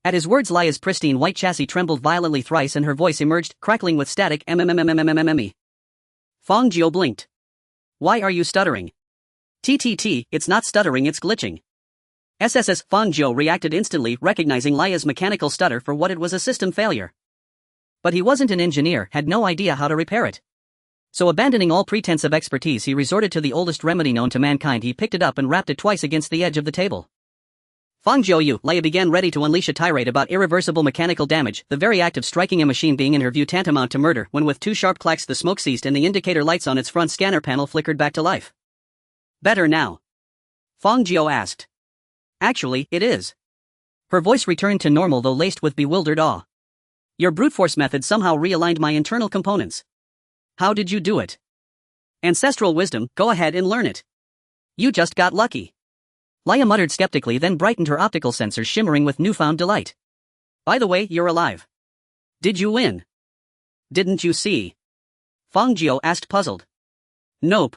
At his words, Lia's pristine white chassis trembled violently thrice and her voice emerged, crackling with static. Fang Jiu blinked. Why are you stuttering? TTT, it's not stuttering, it's glitching. SSS. Fang Jiu reacted instantly, recognizing Lia's mechanical stutter for what it was, a system failure. But he wasn't an engineer, had no idea how to repair it. So abandoning all pretense of expertise, he resorted to the oldest remedy known to mankind. He picked it up and rapped it twice against the edge of the table. Fang Jiu, Leia began, ready to unleash a tirade about irreversible mechanical damage, the very act of striking a machine being in her view tantamount to murder, when with two sharp clacks the smoke ceased and the indicator lights on its front scanner panel flickered back to life. Better now? Fang Jiu asked. Actually, it is. Her voice returned to normal, though laced with bewildered awe. Your brute force method somehow realigned my internal components. How did you do it? Ancestral wisdom, go ahead and learn it. You just got lucky. Leia muttered skeptically, then brightened, her optical sensors shimmering with newfound delight. By the way, you're alive. Did you win? Didn't you see? Fang Jiu asked, puzzled. Nope.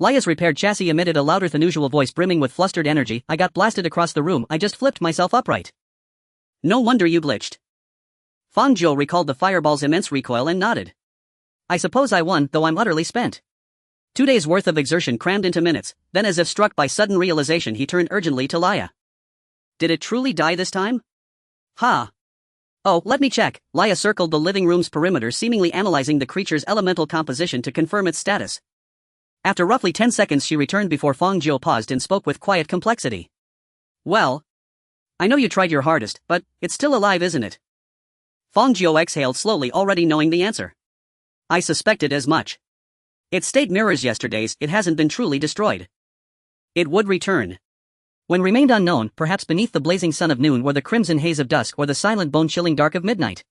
Leia's repaired chassis emitted a louder than usual voice brimming with flustered energy. I got blasted across the room, I just flipped myself upright. No wonder you glitched. Fang Jiu recalled the fireball's immense recoil and nodded. I suppose I won, though I'm utterly spent. 2 days' worth of exertion crammed into minutes, then as if struck by sudden realization he turned urgently to Leia. Did it truly die this time? Ha! Oh, let me check. Leia circled the living room's perimeter, seemingly analyzing the creature's elemental composition to confirm its status. After roughly 10 seconds she returned before Fang Jiu paused and spoke with quiet complexity. Well, I know you tried your hardest, but it's still alive, isn't it? Fang Jiu exhaled slowly, already knowing the answer. I suspected as much. It stayed mirrors yesterday's, it hasn't been truly destroyed. It would return. When remained unknown, perhaps beneath the blazing sun of noon or the crimson haze of dusk or the silent bone-chilling dark of midnight.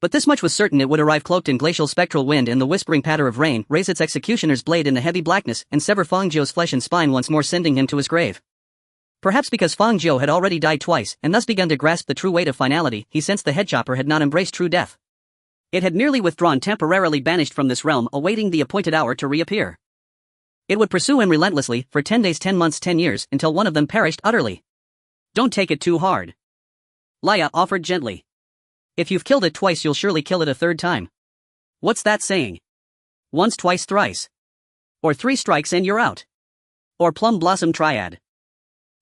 But this much was certain: it would arrive cloaked in glacial spectral wind and the whispering patter of rain, raise its executioner's blade in the heavy blackness, and sever Fang Jiu's flesh and spine, once more sending him to his grave. Perhaps because Fang Jiu had already died twice, and thus begun to grasp the true weight of finality, he sensed the headchopper had not embraced true death. It had merely withdrawn, temporarily banished from this realm, awaiting the appointed hour to reappear. It would pursue him relentlessly, for 10 days, 10 months, 10 years, until one of them perished utterly. Don't take it too hard. Laya offered gently. If you've killed it twice, you'll surely kill it a third time. What's that saying? Once, twice, thrice. Or 3 strikes and you're out. Or plum blossom triad.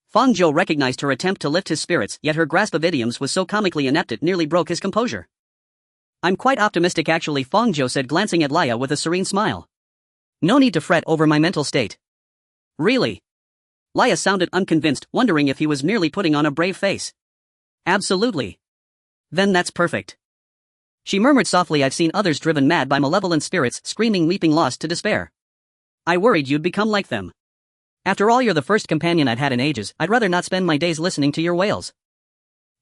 Fang Jiu recognized her attempt to lift his spirits, yet her grasp of idioms was so comically inept it nearly broke his composure. I'm quite optimistic actually, Fang Jiu said, glancing at Laya with a serene smile. No need to fret over my mental state. Really? Laya sounded unconvinced, wondering if he was merely putting on a brave face. Absolutely. Then that's perfect. She murmured softly, I've seen others driven mad by malevolent spirits, screaming, weeping, lost to despair. I worried you'd become like them. After all, you're the first companion I've had in ages. I'd rather not spend my days listening to your wails.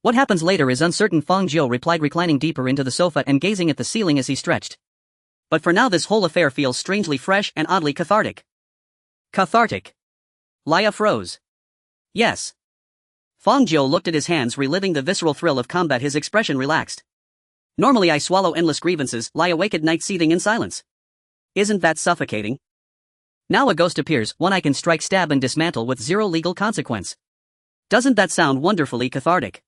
What happens later is uncertain, Fang Jiu replied, reclining deeper into the sofa and gazing at the ceiling as he stretched. But for now this whole affair feels strangely fresh and oddly cathartic. Cathartic? Laya froze. Yes. Fang Jiu looked at his hands, reliving the visceral thrill of combat. His expression relaxed. Normally I swallow endless grievances, lie awake at night seething in silence. Isn't that suffocating? Now a ghost appears, one I can strike, stab and dismantle with zero legal consequence. Doesn't that sound wonderfully cathartic?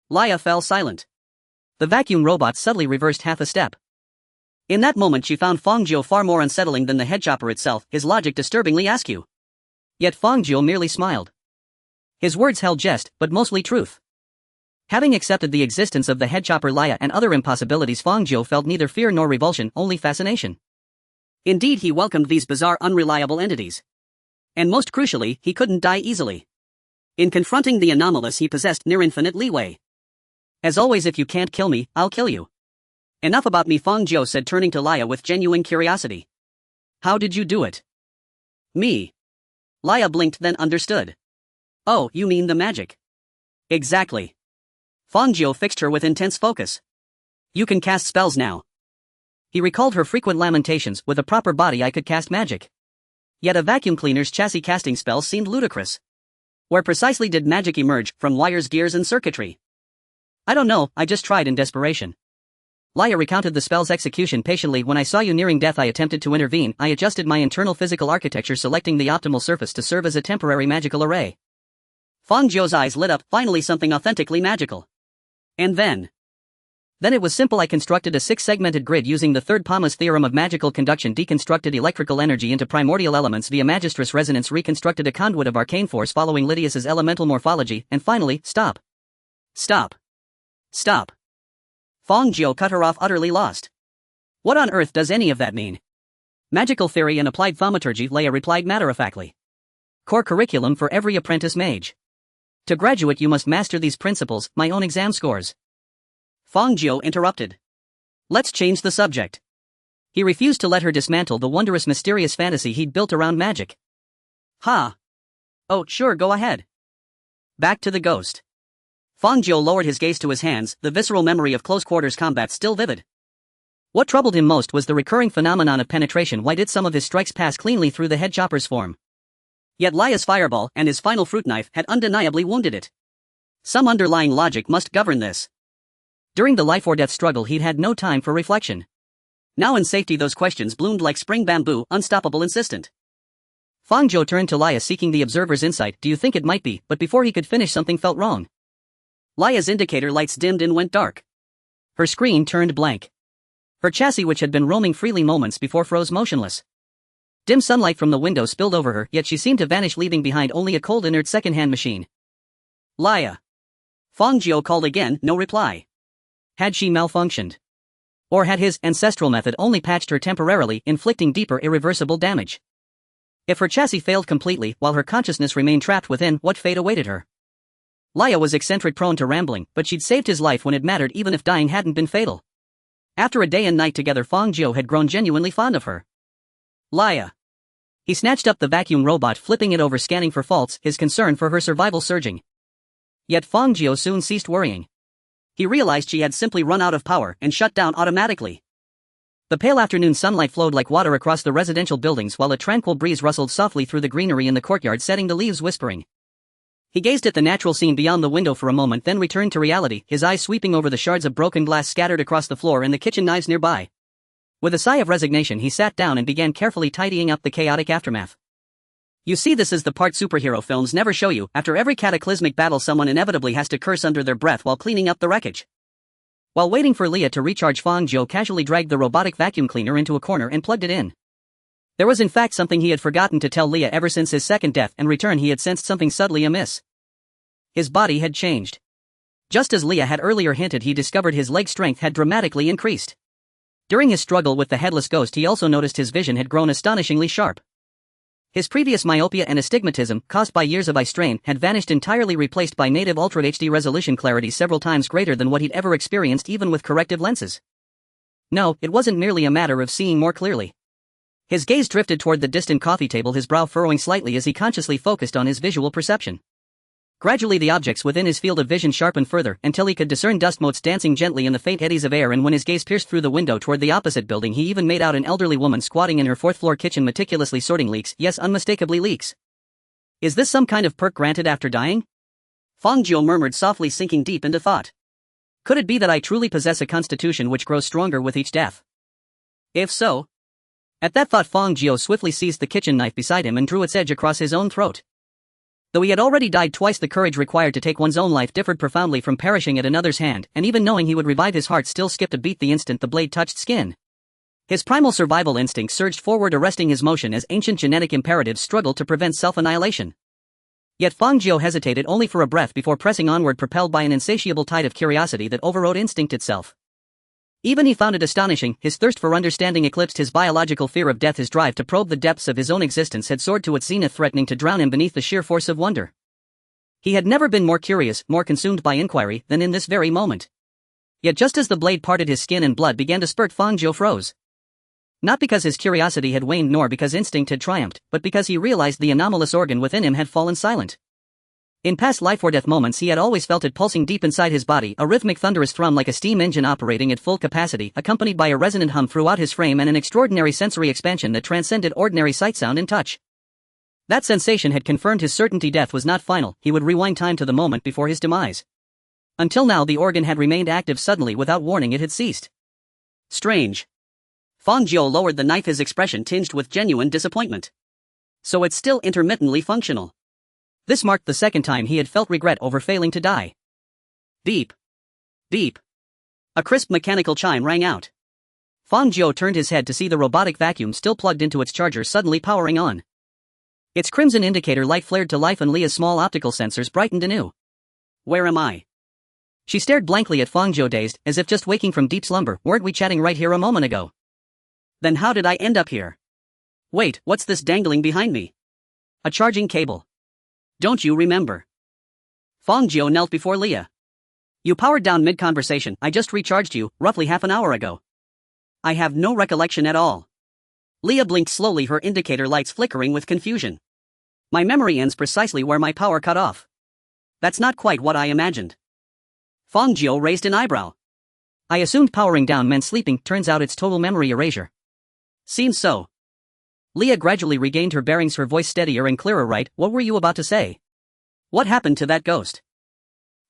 Laya fell silent. The vacuum robot subtly reversed half a step. In that moment she found Fang Jiu far more unsettling than the headchopper itself, his logic disturbingly askew. Yet Fang Jiu merely smiled. His words held jest, but mostly truth. Having accepted the existence of the headchopper, Laya, and other impossibilities, Fang Jiu felt neither fear nor revulsion, only fascination. Indeed, he welcomed these bizarre, unreliable entities. And most crucially, he couldn't die easily. In confronting the anomalous, he possessed near-infinite leeway. As always, if you can't kill me, I'll kill you. Enough about me, Fang Jiu said, turning to Laya with genuine curiosity. How did you do it? Me. Laya blinked, then understood. Oh, you mean the magic? Exactly. Fang Jiu fixed her with intense focus. You can cast spells now. He recalled her frequent lamentations. With a proper body I could cast magic. Yet a vacuum cleaner's chassis casting spells seemed ludicrous. Where precisely did magic emerge, from wires, gears and circuitry? I don't know, I just tried in desperation. Laya recounted the spell's execution patiently. When I saw you nearing death I attempted to intervene. I adjusted my internal physical architecture, selecting the optimal surface to serve as a temporary magical array. Fang Jiu's eyes lit up, finally something authentically magical. And then it was simple. I constructed a 6-segmented grid using the third Palma's theorem of magical conduction, deconstructed electrical energy into primordial elements via magistress resonance, reconstructed a conduit of arcane force following Lydias's elemental morphology, and finally, stop. Stop. Stop. Fang Jiu cut her off, utterly lost. What on earth does any of that mean? Magical theory and applied thaumaturgy, Laya replied matter-of-factly. Core curriculum for every apprentice mage. To graduate you must master these principles, my own exam scores. Fang Jiu interrupted. Let's change the subject. He refused to let her dismantle the wondrous, mysterious fantasy he'd built around magic. Ha! Oh, sure, go ahead. Back to the ghost. Fang Jiu lowered his gaze to his hands, the visceral memory of close-quarters combat still vivid. What troubled him most was the recurring phenomenon of penetration. Why did some of his strikes pass cleanly through the headchopper's form? Yet Laya's fireball and his final fruit knife had undeniably wounded it. Some underlying logic must govern this. During the life-or-death struggle he'd had no time for reflection. Now in safety those questions bloomed like spring bamboo, unstoppable, insistent. Fang Jiu turned to Laya, seeking the observer's insight. Do you think it might be? But before he could finish, something felt wrong. Laya's indicator lights dimmed and went dark. Her screen turned blank. Her chassis, which had been roaming freely moments before, froze motionless. Dim sunlight from the window spilled over her, yet she seemed to vanish, leaving behind only a cold, inert second-hand machine. Laya. Fang Jiu called again, no reply. Had she malfunctioned? Or had his ancestral method only patched her temporarily, inflicting deeper, irreversible damage? If her chassis failed completely, while her consciousness remained trapped within, what fate awaited her? Laya was eccentric, prone to rambling, but she'd saved his life when it mattered, even if dying hadn't been fatal. After a day and night together, Fang Jiu had grown genuinely fond of her. Leia. He snatched up the vacuum robot, flipping it over, scanning for faults, his concern for her survival surging. Yet Fang Jiu soon ceased worrying. He realized she had simply run out of power and shut down automatically. The pale afternoon sunlight flowed like water across the residential buildings while a tranquil breeze rustled softly through the greenery in the courtyard, setting the leaves whispering. He gazed at the natural scene beyond the window for a moment, then returned to reality, his eyes sweeping over the shards of broken glass scattered across the floor and the kitchen knives nearby. With a sigh of resignation, he sat down and began carefully tidying up the chaotic aftermath. You see, this is the part superhero films never show you. After every cataclysmic battle, someone inevitably has to curse under their breath while cleaning up the wreckage. While waiting for Leia to recharge, Fang Jiu casually dragged the robotic vacuum cleaner into a corner and plugged it in. There was in fact something he had forgotten to tell Leia ever since his second death, and return he had sensed something subtly amiss. His body had changed. Just as Leia had earlier hinted, he discovered his leg strength had dramatically increased. During his struggle with the headless ghost, he also noticed his vision had grown astonishingly sharp. His previous myopia and astigmatism, caused by years of eye strain, had vanished entirely, replaced by native Ultra HD resolution clarity several times greater than what he'd ever experienced even with corrective lenses. No, it wasn't merely a matter of seeing more clearly. His gaze drifted toward the distant coffee table, his brow furrowing slightly as he consciously focused on his visual perception. Gradually the objects within his field of vision sharpened further, until he could discern dust motes dancing gently in the faint eddies of air, and when his gaze pierced through the window toward the opposite building, he even made out an elderly woman squatting in her fourth-floor kitchen, meticulously sorting leaks, yes, unmistakably leaks. Is this some kind of perk granted after dying? Fang Jiu murmured softly, sinking deep into thought. Could it be that I truly possess a constitution which grows stronger with each death? If so... At that thought, Fang Jiu swiftly seized the kitchen knife beside him and drew its edge across his own throat. Though he had already died twice, the courage required to take one's own life differed profoundly from perishing at another's hand, and even knowing he would revive, his heart still skipped a beat the instant the blade touched skin. His primal survival instinct surged forward, arresting his motion as ancient genetic imperatives struggled to prevent self-annihilation. Yet Fang Jiu hesitated only for a breath before pressing onward, propelled by an insatiable tide of curiosity that overrode instinct itself. Even he found it astonishing, his thirst for understanding eclipsed his biological fear of death. His drive to probe the depths of his own existence had soared to its zenith, threatening to drown him beneath the sheer force of wonder. He had never been more curious, more consumed by inquiry, than in this very moment. Yet just as the blade parted, his skin and blood began to spurt. Fang Jiu froze. Not because his curiosity had waned, nor because instinct had triumphed, but because he realized the anomalous organ within him had fallen silent. In past life-or-death moments he had always felt it pulsing deep inside his body, a rhythmic thunderous thrum like a steam engine operating at full capacity, accompanied by a resonant hum throughout his frame and an extraordinary sensory expansion that transcended ordinary sight, sound, and touch. That sensation had confirmed his certainty death was not final. He would rewind time to the moment before his demise. Until now the organ had remained active. Suddenly, without warning, it had ceased. Strange. Fang Jiu lowered the knife, his expression tinged with genuine disappointment. So it's still intermittently functional. This marked the second time he had felt regret over failing to die. Beep. Beep. A crisp mechanical chime rang out. Fang Jiu turned his head to see the robotic vacuum, still plugged into its charger, suddenly powering on. Its crimson indicator light flared to life and Lea's small optical sensors brightened anew. Where am I? She stared blankly at Fang Jiu, dazed, as if just waking from deep slumber. Weren't we chatting right here a moment ago? Then how did I end up here? Wait, what's this dangling behind me? A charging cable. Don't you remember? Fang Jiu knelt before Leia. You powered down mid-conversation. I just recharged you, roughly half an hour ago. I have no recollection at all. Leia blinked slowly, her indicator lights flickering with confusion. My memory ends precisely where my power cut off. That's not quite what I imagined. Fang Jiu raised an eyebrow. I assumed powering down meant sleeping, turns out it's total memory erasure. Seems so. Leia gradually regained her bearings, her voice steadier and clearer. Right, what were you about to say? What happened to that ghost?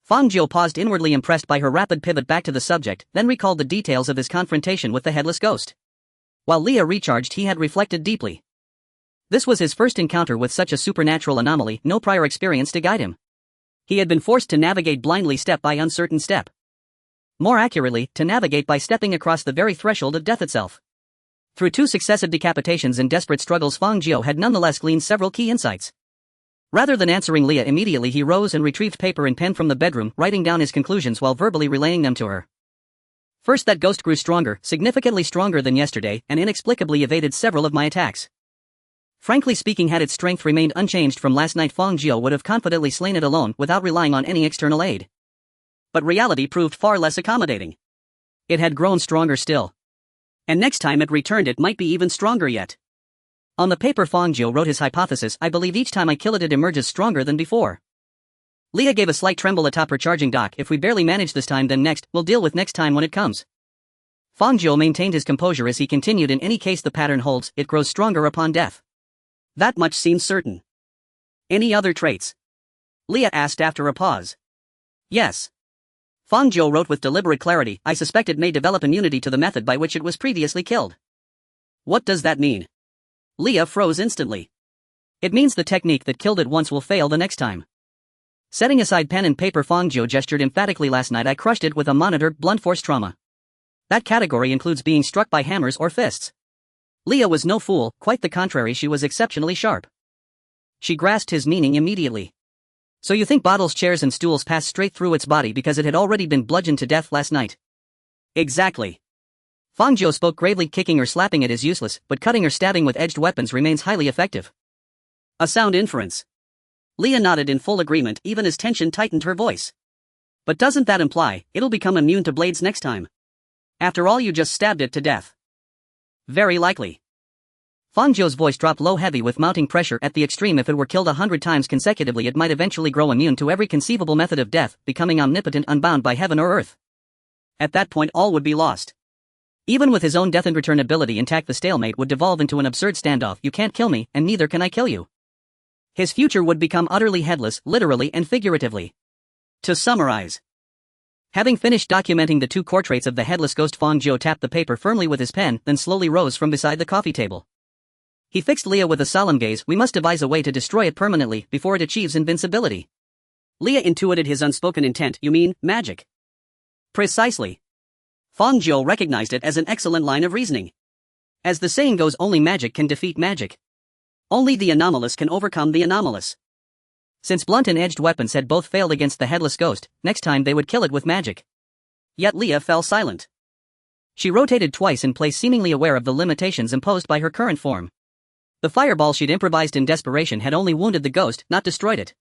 Fang Jiu paused, inwardly impressed by her rapid pivot back to the subject, then recalled the details of his confrontation with the headless ghost. While Leia recharged, he had reflected deeply. This was his first encounter with such a supernatural anomaly, no prior experience to guide him. He had been forced to navigate blindly, step by uncertain step. More accurately, to navigate by stepping across the very threshold of death itself. Through 2 successive decapitations and desperate struggles, Fang Jiu had nonetheless gleaned several key insights. Rather than answering Leia immediately, he rose and retrieved paper and pen from the bedroom, writing down his conclusions while verbally relaying them to her. First, that ghost grew stronger, significantly stronger than yesterday, and inexplicably evaded several of my attacks. Frankly speaking, had its strength remained unchanged from last night, Fang Jiu would have confidently slain it alone without relying on any external aid. But reality proved far less accommodating. It had grown stronger still. And next time it returned it might be even stronger yet. On the paper Fang Jiu wrote his hypothesis, I believe each time I kill it emerges stronger than before. Leah gave a slight tremble atop her charging dock. If we barely manage this time then next, we'll deal with next time when it comes. Fang Jiu maintained his composure as he continued, in any case the pattern holds, it grows stronger upon death. That much seems certain. Any other traits? Leah asked after a pause. Yes. Fang Jiu wrote with deliberate clarity, I suspect it may develop immunity to the method by which it was previously killed. What does that mean? Leah froze instantly. It means the technique that killed it once will fail the next time. Setting aside pen and paper, Fang Jiu gestured emphatically. Last night I crushed it with a monitored blunt force trauma. That category includes being struck by hammers or fists. Leah was no fool, quite the contrary, she was exceptionally sharp. She grasped his meaning immediately. So you think bottles, chairs and stools passed straight through its body because it had already been bludgeoned to death last night? Exactly. Fang Jiu spoke gravely. Kicking or slapping it is useless, but cutting or stabbing with edged weapons remains highly effective. A sound inference. Leah nodded in full agreement, even as tension tightened her voice. But doesn't that imply it'll become immune to blades next time? After all, you just stabbed it to death. Very likely. Fang Jiu's voice dropped low, heavy with mounting pressure. At the extreme, if it were killed 100 times consecutively, it might eventually grow immune to every conceivable method of death, becoming omnipotent, unbound by heaven or earth. At that point all would be lost. Even with his own death and return ability intact, the stalemate would devolve into an absurd standoff. You can't kill me, and neither can I kill you. His future would become utterly headless, literally and figuratively. To summarize. Having finished documenting the two core traits of the headless ghost, Fang Jiu tapped the paper firmly with his pen, then slowly rose from beside the coffee table. He fixed Leah with a solemn gaze. We must devise a way to destroy it permanently before it achieves invincibility. Leah intuited his unspoken intent. You mean, magic? Precisely. Fang Jiu recognized it as an excellent line of reasoning. As the saying goes, only magic can defeat magic. Only the anomalous can overcome the anomalous. Since blunt and edged weapons had both failed against the headless ghost, next time they would kill it with magic. Yet Leah fell silent. She rotated twice in place, seemingly aware of the limitations imposed by her current form. The fireball she'd improvised in desperation had only wounded the ghost, not destroyed it.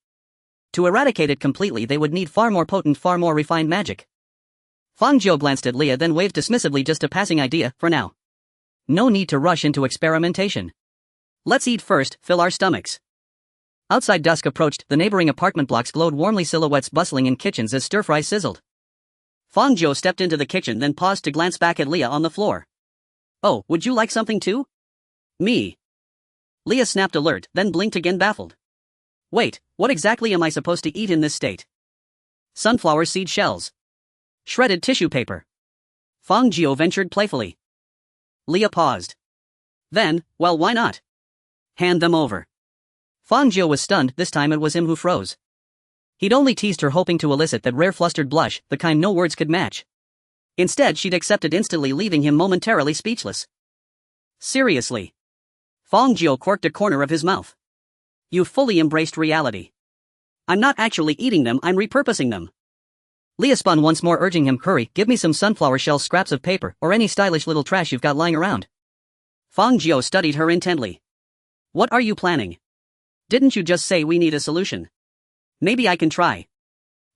To eradicate it completely they would need far more potent, far more refined magic. Fang Jiu glanced at Leah, then waved dismissively. Just a passing idea, for now. No need to rush into experimentation. Let's eat first, fill our stomachs. Outside dusk approached. The neighboring apartment blocks glowed warmly, silhouettes bustling in kitchens as stir-fries sizzled. Fang Jiu stepped into the kitchen, then paused to glance back at Leah on the floor. Oh, would you like something too? Me. Leah snapped, alert, then blinked again, baffled. Wait, what exactly am I supposed to eat in this state? Sunflower seed shells. Shredded tissue paper. Fang Jiu ventured playfully. Leah paused. Then, well, why not? Hand them over. Fang Jiu was stunned. This time it was him who froze. He'd only teased her, hoping to elicit that rare flustered blush, the kind no words could match. Instead she'd accepted instantly, leaving him momentarily speechless. Seriously? Fang Jiu quirked a corner of his mouth. You fully embraced reality. I'm not actually eating them, I'm repurposing them. Leah spun once more, urging him, hurry, give me some sunflower shells, scraps of paper, or any stylish little trash you've got lying around. Fang Jiu studied her intently. What are you planning? Didn't you just say we need a solution? Maybe I can try.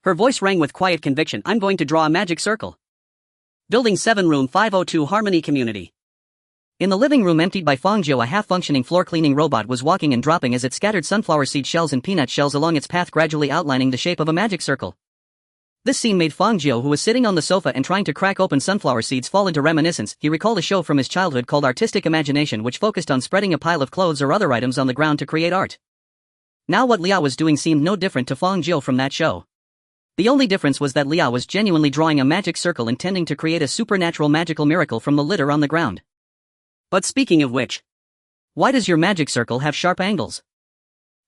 Her voice rang with quiet conviction. I'm going to draw a magic circle. Building 7, room 502, Harmony Community. In the living room emptied by Fang Jiu, a half-functioning floor-cleaning robot was walking and dropping as it scattered sunflower seed shells and peanut shells along its path, gradually outlining the shape of a magic circle. This scene made Fang Jiu, who was sitting on the sofa and trying to crack open sunflower seeds, fall into reminiscence. He recalled a show from his childhood called Artistic Imagination, which focused on spreading a pile of clothes or other items on the ground to create art. Now what Leah was doing seemed no different to Fang Jiu from that show. The only difference was that Leah was genuinely drawing a magic circle, intending to create a supernatural magical miracle from the litter on the ground. But speaking of which, why does your magic circle have sharp angles?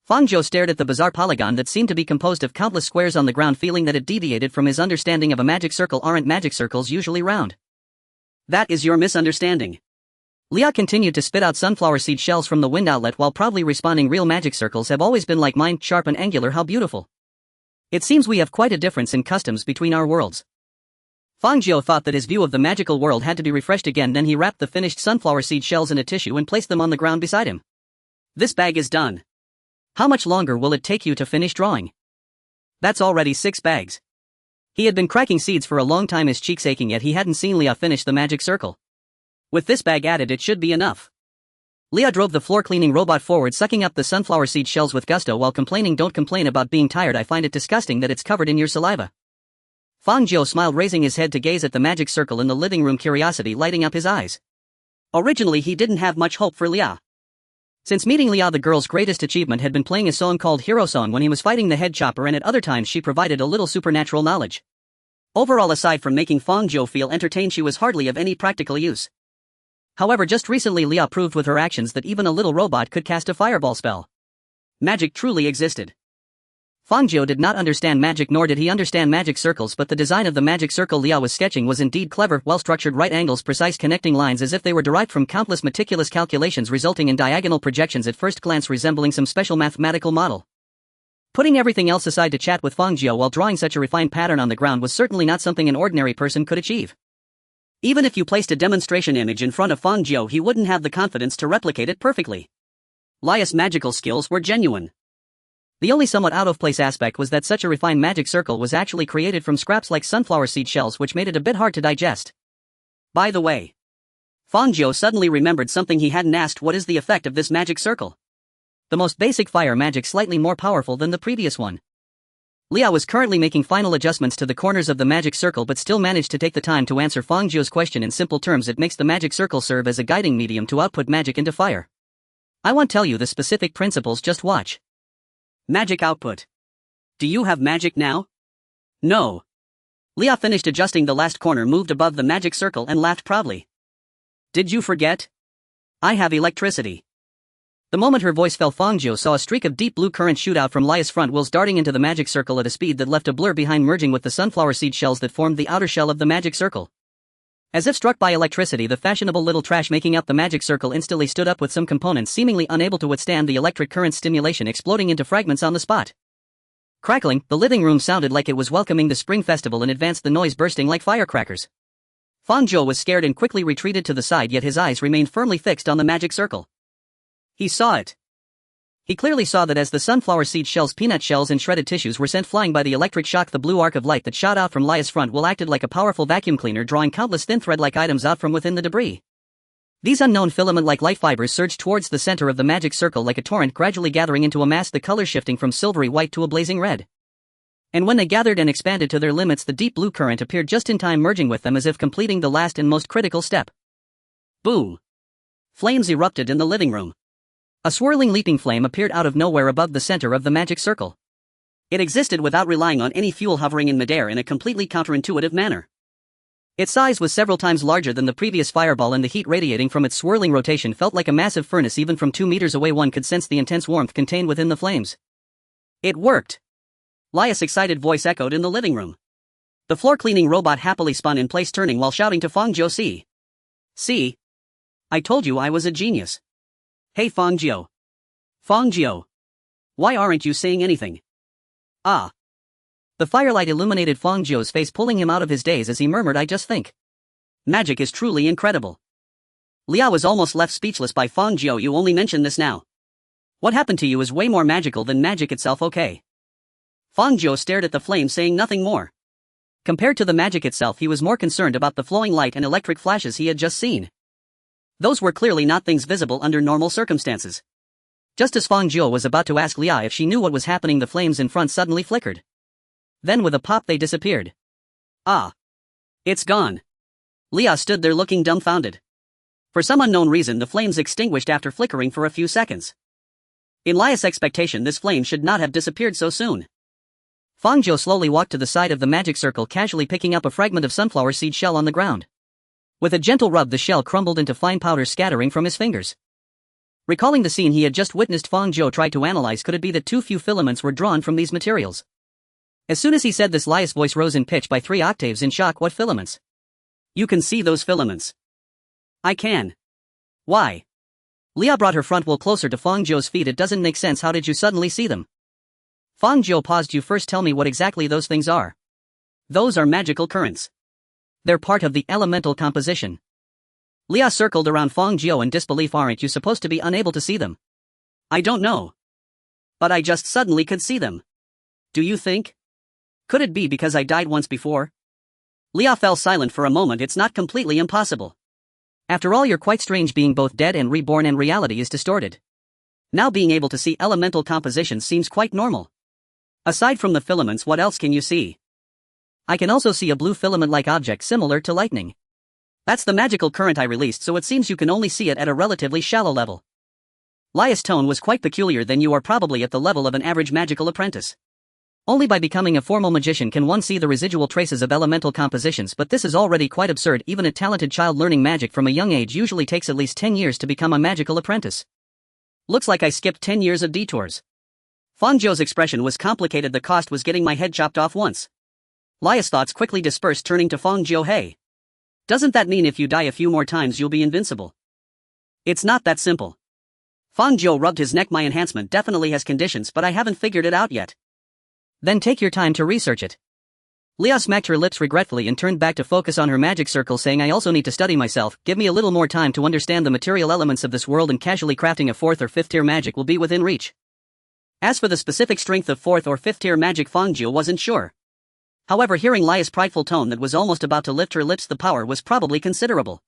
Fang Jiu stared at the bizarre polygon that seemed to be composed of countless squares on the ground, feeling that it deviated from his understanding of a magic circle. Aren't magic circles usually round? That is your misunderstanding. Leah continued to spit out sunflower seed shells from the wind outlet while proudly responding, real magic circles have always been like mine, sharp and angular. How beautiful. It seems we have quite a difference in customs between our worlds. Fang Jiu thought that his view of the magical world had to be refreshed again, then he wrapped the finished sunflower seed shells in a tissue and placed them on the ground beside him. This bag is done. How much longer will it take you to finish drawing? That's already 6 bags. He had been cracking seeds for a long time, his cheeks aching, yet he hadn't seen Leah finish the magic circle. With this bag added, it should be enough. Leah drove the floor-cleaning robot forward, sucking up the sunflower seed shells with gusto while complaining, "Don't complain about being tired, I find it disgusting that it's covered in your saliva." Fang Jiu smiled, raising his head to gaze at the magic circle in the living room, curiosity lighting up his eyes. Originally he didn't have much hope for Leah. Since meeting Leah, the girl's greatest achievement had been playing a song called Hero Song when he was fighting the head chopper, and at other times she provided a little supernatural knowledge. Overall, aside from making Fang Jiu feel entertained, she was hardly of any practical use. However, just recently Leah proved with her actions that even a little robot could cast a fireball spell. Magic truly existed. Fang Jiu did not understand magic, nor did he understand magic circles, but the design of the magic circle Leah was sketching was indeed clever, well-structured, right angles, precise connecting lines as if they were derived from countless meticulous calculations resulting in diagonal projections at first glance resembling some special mathematical model. Putting everything else aside to chat with Fang Jiu while drawing such a refined pattern on the ground was certainly not something an ordinary person could achieve. Even if you placed a demonstration image in front of Fang Jiu, he wouldn't have the confidence to replicate it perfectly. Leah's magical skills were genuine. The only somewhat out-of-place aspect was that such a refined magic circle was actually created from scraps like sunflower seed shells, which made it a bit hard to digest. By the way, Fang Jiu suddenly remembered something he hadn't asked: what is the effect of this magic circle? The most basic fire magic, slightly more powerful than the previous one. Leah was currently making final adjustments to the corners of the magic circle, but still managed to take the time to answer Fang Jiu's question in simple terms. It makes the magic circle serve as a guiding medium to output magic into fire. I won't tell you the specific principles, just watch. Magic output. Do you have magic now? No. Leah finished adjusting the last corner, moved above the magic circle, and laughed proudly. Did you forget? I have electricity. The moment her voice fell, Fang Jiu saw a streak of deep blue current shoot out from Leah's front wheels, darting into the magic circle at a speed that left a blur behind, merging with the sunflower seed shells that formed the outer shell of the magic circle. As if struck by electricity, the fashionable little trash making up the magic circle instantly stood up, with some components seemingly unable to withstand the electric current stimulation exploding into fragments on the spot. Crackling, the living room sounded like it was welcoming the spring festival in advance, the noise bursting like firecrackers. Fang Jiu was scared and quickly retreated to the side, yet his eyes remained firmly fixed on the magic circle. He saw it. He clearly saw that as the sunflower seed shells, peanut shells, and shredded tissues were sent flying by the electric shock, the blue arc of light that shot out from Leah's front wheel acted like a powerful vacuum cleaner, drawing countless thin thread-like items out from within the debris. These unknown filament-like light fibers surged towards the center of the magic circle like a torrent, gradually gathering into a mass, the color shifting from silvery white to a blazing red. And when they gathered and expanded to their limits, the deep blue current appeared just in time, merging with them as if completing the last and most critical step. Boom! Flames erupted in the living room. A swirling, leaping flame appeared out of nowhere above the center of the magic circle. It existed without relying on any fuel, hovering in midair in a completely counterintuitive manner. Its size was several times larger than the previous fireball, and the heat radiating from its swirling rotation felt like a massive furnace. Even from 2 meters away, one could sense the intense warmth contained within the flames. It worked! Leah's excited voice echoed in the living room. The floor-cleaning robot happily spun in place, turning while shouting to Fang Jiu, See? I told you I was a genius. Hey Fang Jiu. Fang Jiu. Why aren't you saying anything? Ah. The firelight illuminated Fang Jiu's face, pulling him out of his daze as he murmured, I just think. Magic is truly incredible. Leah was almost left speechless by Fang Jiu. You only mention this now. What happened to you is way more magical than magic itself, okay? Fang Jiu stared at the flame, saying nothing more. Compared to the magic itself, he was more concerned about the flowing light and electric flashes he had just seen. Those were clearly not things visible under normal circumstances. Just as Fang Jiu was about to ask Leah if she knew what was happening, the flames in front suddenly flickered. Then with a pop they disappeared. Ah. It's gone. Leah stood there looking dumbfounded. For some unknown reason, the flames extinguished after flickering for a few seconds. In Leah's expectation, this flame should not have disappeared so soon. Fang Jiu slowly walked to the side of the magic circle, casually picking up a fragment of sunflower seed shell on the ground. With a gentle rub, the shell crumbled into fine powder, scattering from his fingers. Recalling the scene he had just witnessed, Fang Jiu tried to analyze, could it be that too few filaments were drawn from these materials? As soon as he said this, Leah's voice rose in pitch by 3 octaves in shock. What filaments? You can see those filaments. I can. Why? Leah brought her front wheel closer to Fang Jiu's feet. It doesn't make sense. How did you suddenly see them? Fang Jiu paused. You first tell me what exactly those things are. Those are magical currents. They're part of the elemental composition. Leah circled around Fang Jiu in disbelief. Aren't you supposed to be unable to see them? I don't know. But I just suddenly could see them. Do you think? Could it be because I died once before? Leah fell silent for a moment. It's not completely impossible. After all, you're quite strange being both dead and reborn, and reality is distorted. Now being able to see elemental compositions seems quite normal. Aside from the filaments, what else can you see? I can also see a blue filament-like object similar to lightning. That's the magical current I released, so it seems you can only see it at a relatively shallow level. Lia's tone was quite peculiar. Then you are probably at the level of an average magical apprentice. Only by becoming a formal magician can one see the residual traces of elemental compositions, but this is already quite absurd. Even a talented child learning magic from a young age usually takes at least 10 years to become a magical apprentice. Looks like I skipped 10 years of detours. Fang Jiu's expression was complicated. The cost was getting my head chopped off once. Lia's thoughts quickly dispersed, turning to Fang Jiu. Hey. Doesn't that mean if you die a few more times you'll be invincible? It's not that simple. Fang Jiu rubbed his neck. My enhancement definitely has conditions, but I haven't figured it out yet. Then take your time to research it. Leah smacked her lips regretfully and turned back to focus on her magic circle, saying, I also need to study myself. Give me a little more time to understand the material elements of this world, and casually crafting a 4th or 5th tier magic will be within reach. As for the specific strength of 4th or 5th tier magic, Fang Jiu wasn't sure. However, hearing Lia's prideful tone that was almost about to lift her lips, the power was probably considerable.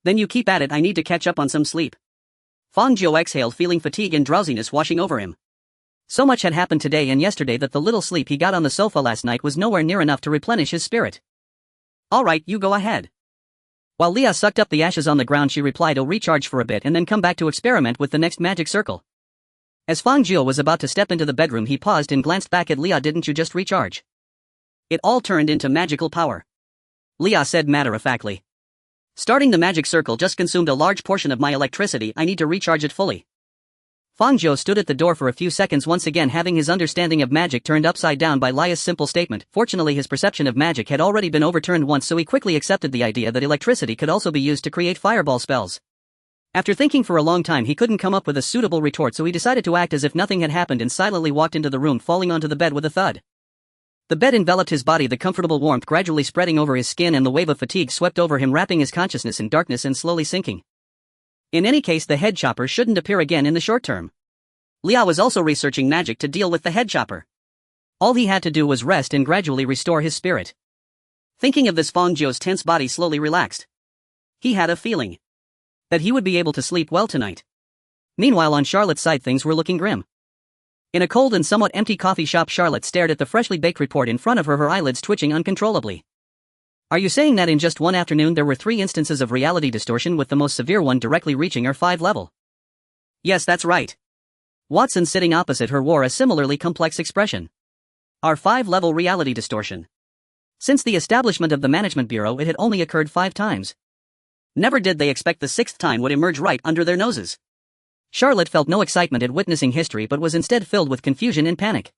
Then you keep at it. I need to catch up on some sleep. Fang Jiu exhaled, feeling fatigue and drowsiness washing over him. So much had happened today and yesterday that the little sleep he got on the sofa last night was nowhere near enough to replenish his spirit. Alright, you go ahead. While Leah sucked up the ashes on the ground, she replied, I'll recharge for a bit and then come back to experiment with the next magic circle. As Fang Jiu was about to step into the bedroom, he paused and glanced back at Leah. Didn't you just recharge? It all turned into magical power. Leah said matter-of-factly. Starting the magic circle just consumed a large portion of my electricity. I need to recharge it fully. Fang Jiu stood at the door for a few seconds, once again having his understanding of magic turned upside down by Lia's simple statement. Fortunately, his perception of magic had already been overturned once, so he quickly accepted the idea that electricity could also be used to create fireball spells. After thinking for a long time, he couldn't come up with a suitable retort, so he decided to act as if nothing had happened and silently walked into the room, falling onto the bed with a thud. The bed enveloped his body, the comfortable warmth gradually spreading over his skin, and the wave of fatigue swept over him, wrapping his consciousness in darkness and slowly sinking. In any case, the head chopper shouldn't appear again in the short term. Leah was also researching magic to deal with the head chopper. All he had to do was rest and gradually restore his spirit. Thinking of this, Fang Jiu's tense body slowly relaxed. He had a feeling that he would be able to sleep well tonight. Meanwhile, on Charlotte's side, things were looking grim. In a cold and somewhat empty coffee shop, Charlotte stared at the freshly baked report in front of her, her eyelids twitching uncontrollably. Are you saying that in just one afternoon there were 3 instances of reality distortion, with the most severe one directly reaching our 5 level? Yes, that's right. Watson, sitting opposite her, wore a similarly complex expression. Our 5-level reality distortion. Since the establishment of the Management Bureau, it had only occurred 5 times. Never did they expect the 6th time would emerge right under their noses. Charlotte felt no excitement at witnessing history, but was instead filled with confusion and panic.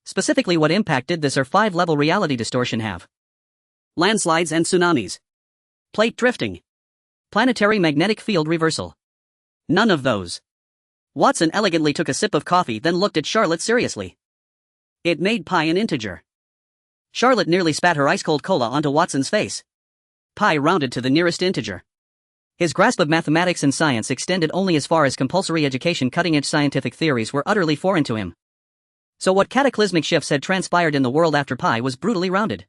Specifically, what impact did this or 5-level reality distortion have? Landslides and tsunamis. Plate drifting. Planetary magnetic field reversal. None of those. Watson elegantly took a sip of coffee, then looked at Charlotte seriously. It made pi an integer. Charlotte nearly spat her ice-cold cola onto Watson's face. Pi rounded to the nearest integer. His grasp of mathematics and science extended only as far as compulsory education. Cutting-edge scientific theories were utterly foreign to him. So what cataclysmic shifts had transpired in the world after pi was brutally rounded?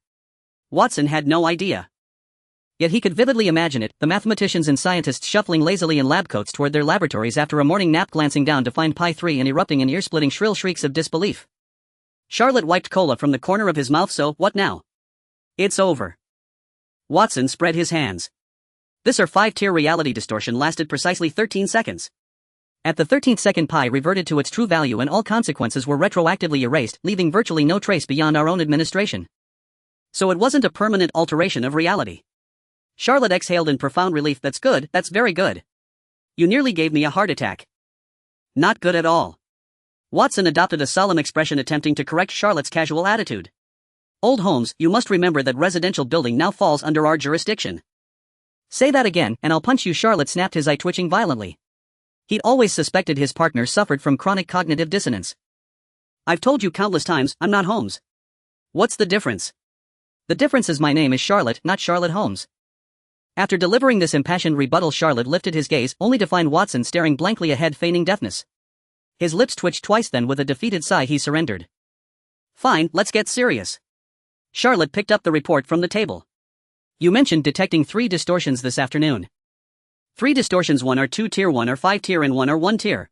Watson had no idea. Yet he could vividly imagine it, the mathematicians and scientists shuffling lazily in lab coats toward their laboratories after a morning nap, glancing down to find pi 3 and erupting in ear-splitting shrill shrieks of disbelief. Charlotte wiped cola from the corner of his mouth. So, what now? It's over. Watson spread his hands. This or 5-tier reality distortion lasted precisely 13 seconds. At the 13th second, pi reverted to its true value and all consequences were retroactively erased, leaving virtually no trace beyond our own administration. So it wasn't a permanent alteration of reality. Charlotte exhaled in profound relief. That's good, that's very good. You nearly gave me a heart attack. Not good at all. Watson adopted a solemn expression, attempting to correct Charlotte's casual attitude. Old Holmes, you must remember that residential building now falls under our jurisdiction. Say that again, and I'll punch you. Charlotte snapped, his eye twitching violently. He'd always suspected his partner suffered from chronic cognitive dissonance. I've told you countless times, I'm not Holmes. What's the difference? The difference is my name is Charlotte, not Charlotte Holmes. After delivering this impassioned rebuttal, Charlotte lifted his gaze, only to find Watson staring blankly ahead, feigning deafness. His lips twitched twice, then with a defeated sigh he surrendered. Fine, let's get serious. Charlotte picked up the report from the table. You mentioned detecting 3 distortions this afternoon. 3 distortions, 1 or 2 tier, 1 or 5 tier, and 1 or 1 tier.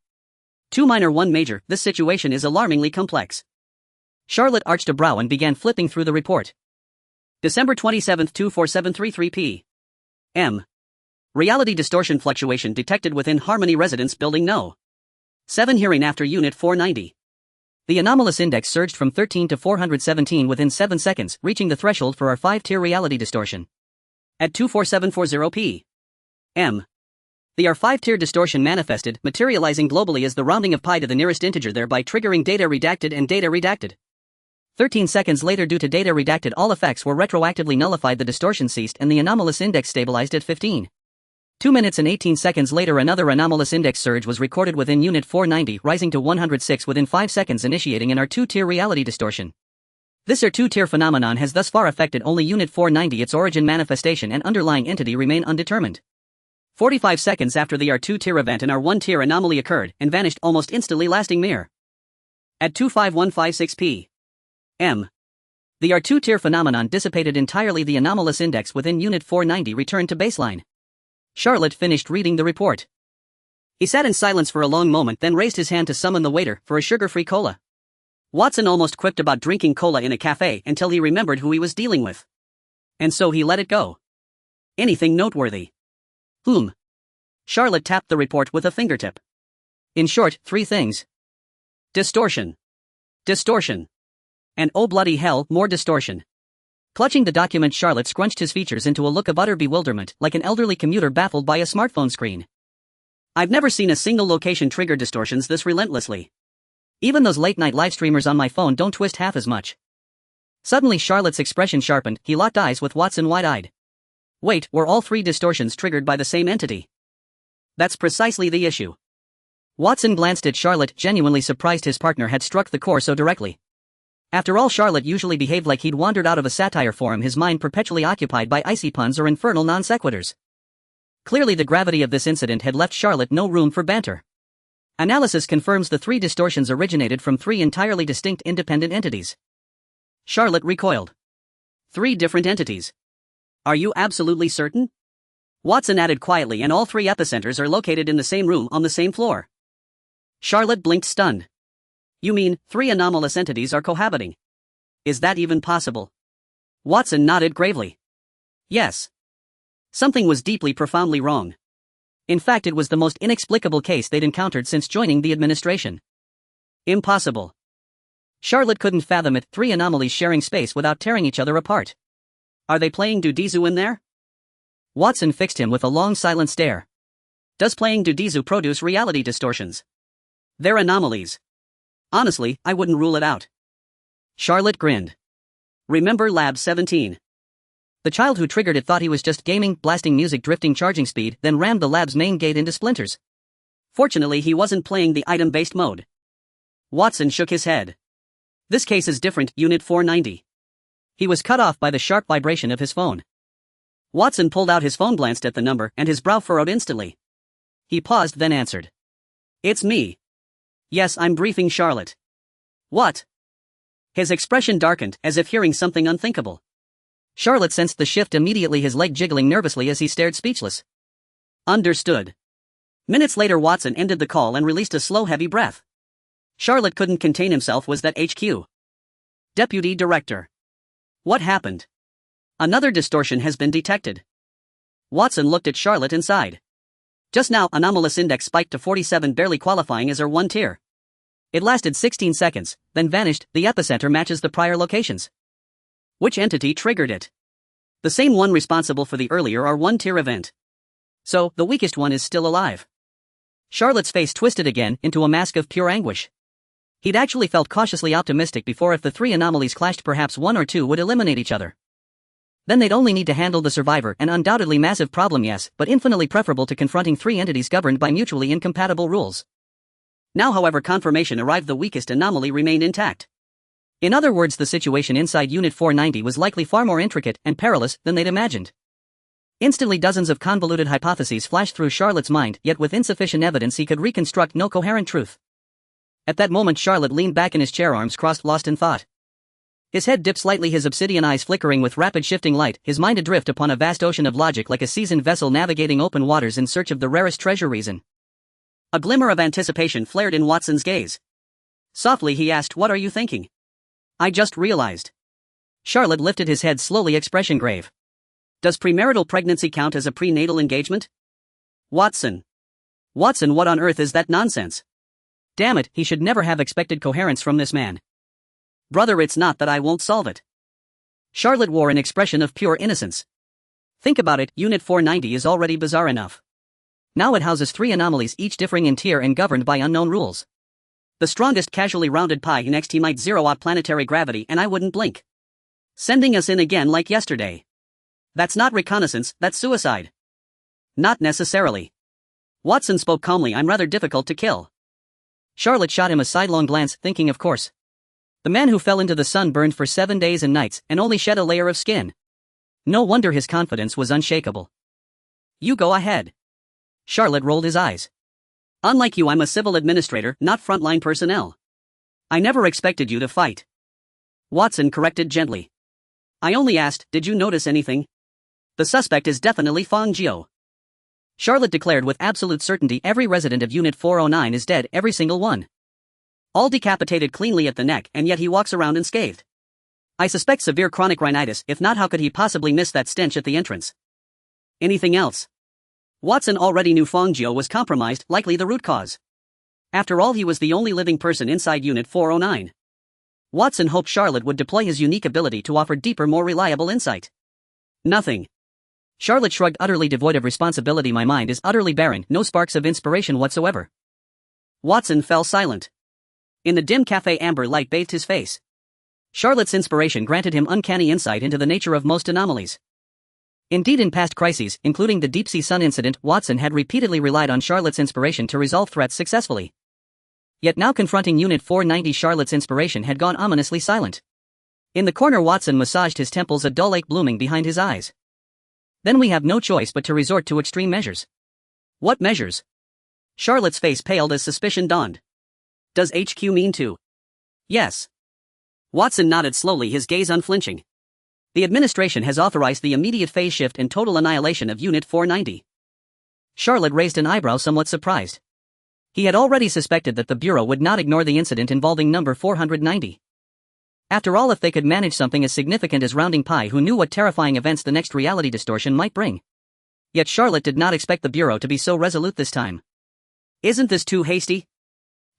2 minor, 1 major. This situation is alarmingly complex. Charlotte arched a brow and began flipping through the report. December 27, 24733 p.m. Reality distortion fluctuation detected within Harmony Residence Building No. 7 hearing after Unit 490. The anomalous index surged from 13 to 417 within 7 seconds, reaching the threshold for our 5-tier reality distortion. At 24740 p.m. The R5-tier distortion manifested, materializing globally as the rounding of pi to the nearest integer, thereby triggering data redacted and data redacted. 13 seconds later, due to data redacted, all effects were retroactively nullified, the distortion ceased, and the anomalous index stabilized at 15. 2 minutes and 18 seconds later, another anomalous index surge was recorded within Unit 490, rising to 106 within 5 seconds, initiating an R2-tier reality distortion. This R2-tier phenomenon has thus far affected only Unit 490. Its origin, manifestation, and underlying entity remain undetermined. 45 seconds after the R2-tier event, an R1-tier anomaly occurred and vanished almost instantly, lasting mere. At 25156 p.m. The R2-tier phenomenon dissipated entirely. The anomalous index within Unit 490 returned to baseline. Charlotte finished reading the report. He sat in silence for a long moment, then raised his hand to summon the waiter for a sugar-free cola. Watson almost quipped about drinking cola in a cafe until he remembered who he was dealing with. And so he let it go. Anything noteworthy? Charlotte tapped the report with a fingertip. In short, 3 things. Distortion. Distortion. And oh bloody hell, more distortion. Clutching the document, Charlotte scrunched his features into a look of utter bewilderment, like an elderly commuter baffled by a smartphone screen. I've never seen a single location trigger distortions this relentlessly. Even those late-night live streamers on my phone don't twist half as much. Suddenly Charlotte's expression sharpened. He locked eyes with Watson, wide-eyed. Wait, were all 3 distortions triggered by the same entity? That's precisely the issue. Watson glanced at Charlotte, genuinely surprised his partner had struck the core so directly. After all, Charlotte usually behaved like he'd wandered out of a satire forum, his mind perpetually occupied by icy puns or infernal non sequiturs. Clearly the gravity of this incident had left Charlotte no room for banter. Analysis confirms the 3 distortions originated from 3 entirely distinct independent entities. Charlotte recoiled. 3 different entities. Are you absolutely certain? Watson added quietly, and all 3 epicenters are located in the same room on the same floor. Charlotte blinked, stunned. You mean 3 anomalous entities are cohabiting? Is that even possible? Watson nodded gravely. Yes. Something was deeply, profoundly wrong. In fact, it was the most inexplicable case they'd encountered since joining the administration. Impossible. Charlotte couldn't fathom it, 3 anomalies sharing space without tearing each other apart. Are they playing Dudizu in there? Watson fixed him with a long silent stare. Does playing Dudizu produce reality distortions? They're anomalies. Honestly, I wouldn't rule it out. Charlotte grinned. Remember Lab 17? The child who triggered it thought he was just gaming, blasting music, drifting charging speed, then rammed the lab's main gate into splinters. Fortunately, he wasn't playing the item-based mode. Watson shook his head. This case is different, Unit 490. He was cut off by the sharp vibration of his phone. Watson pulled out his phone, glanced at the number, and his brow furrowed instantly. He paused, then answered. It's me. Yes, I'm briefing Charlotte. What? His expression darkened, as if hearing something unthinkable. Charlotte sensed the shift immediately, his leg jiggling nervously as he stared, speechless. Understood. Minutes later, Watson ended the call and released a slow, heavy breath. Charlotte couldn't contain himself. Was that HQ? Deputy Director. What happened? Another distortion has been detected. Watson looked at Charlotte and sighed. Just now, anomalous index spiked to 47, barely qualifying as R1 tier. It lasted 16 seconds, then vanished. The epicenter matches the prior locations. Which entity triggered it? The same one responsible for the earlier R1 tier event. So, the weakest one is still alive. Charlotte's face twisted again into a mask of pure anguish. He'd actually felt cautiously optimistic before. If the 3 anomalies clashed, perhaps 1 or 2 would eliminate each other. Then they'd only need to handle the survivor, an undoubtedly massive problem, yes, but infinitely preferable to confronting 3 entities governed by mutually incompatible rules. Now, however, confirmation arrived: the weakest anomaly remained intact. In other words, the situation inside Unit 490 was likely far more intricate and perilous than they'd imagined. Instantly, dozens of convoluted hypotheses flashed through Charlotte's mind, yet with insufficient evidence he could reconstruct no coherent truth. At that moment, Charlotte leaned back in his chair, arms crossed, lost in thought. His head dipped slightly, his obsidian eyes flickering with rapid shifting light, his mind adrift upon a vast ocean of logic like a seasoned vessel navigating open waters in search of the rarest treasure reason. A glimmer of anticipation flared in Watson's gaze. Softly he asked, "What are you thinking?" "I just realized." Charlotte lifted his head slowly, expression grave. "Does premarital pregnancy count as a prenatal engagement?" Watson, what on earth is that nonsense? Damn it, he should never have expected coherence from this man. "Brother, it's not that I won't solve it." Charlotte wore an expression of pure innocence. "Think about it, Unit 490 is already bizarre enough. Now it houses 3 anomalies, each differing in tier and governed by unknown rules. The strongest casually rounded pi next he might zero out planetary gravity and I wouldn't blink. Sending us in again like yesterday. That's not reconnaissance, that's suicide." "Not necessarily." Watson spoke calmly. "I'm rather difficult to kill." Charlotte shot him a sidelong glance, thinking, of course. The man who fell into the sun burned for 7 days and nights, and only shed a layer of skin. No wonder his confidence was unshakable. "You go ahead." Charlotte rolled his eyes. "Unlike you, I'm a civil administrator, not frontline personnel. I never expected you to fight." Watson corrected gently. "I only asked, did you notice anything? The suspect is definitely Fang Jiu." Charlotte declared with absolute certainty, "Every resident of Unit 409 is dead, every single one. All decapitated cleanly at the neck, and yet he walks around unscathed. I suspect severe chronic rhinitis, if not how could he possibly miss that stench at the entrance? Anything else?" Watson already knew Fang Jiu was compromised, likely the root cause. After all, he was the only living person inside Unit 409. Watson hoped Charlotte would deploy his unique ability to offer deeper, more reliable insight. "Nothing." Charlotte shrugged, utterly devoid of responsibility. "My mind is utterly barren, no sparks of inspiration whatsoever." Watson fell silent. In the dim cafe, amber light bathed his face. Charlotte's inspiration granted him uncanny insight into the nature of most anomalies. Indeed, in past crises, including the deep-sea sun incident, Watson had repeatedly relied on Charlotte's inspiration to resolve threats successfully. Yet now confronting Unit 490, Charlotte's inspiration had gone ominously silent. In the corner, Watson massaged his temples, a dull ache blooming behind his eyes. "Then we have no choice but to resort to extreme measures." "What measures?" Charlotte's face paled as suspicion dawned. "Does HQ mean to?" "Yes." Watson nodded slowly, his gaze unflinching. "The administration has authorized the immediate phase shift and total annihilation of Unit 490. Charlotte raised an eyebrow, somewhat surprised. He had already suspected that the Bureau would not ignore the incident involving number 490. After all, if they could manage something as significant as rounding pi, who knew what terrifying events the next reality distortion might bring? Yet Charlotte did not expect the Bureau to be so resolute this time. "Isn't this too hasty?"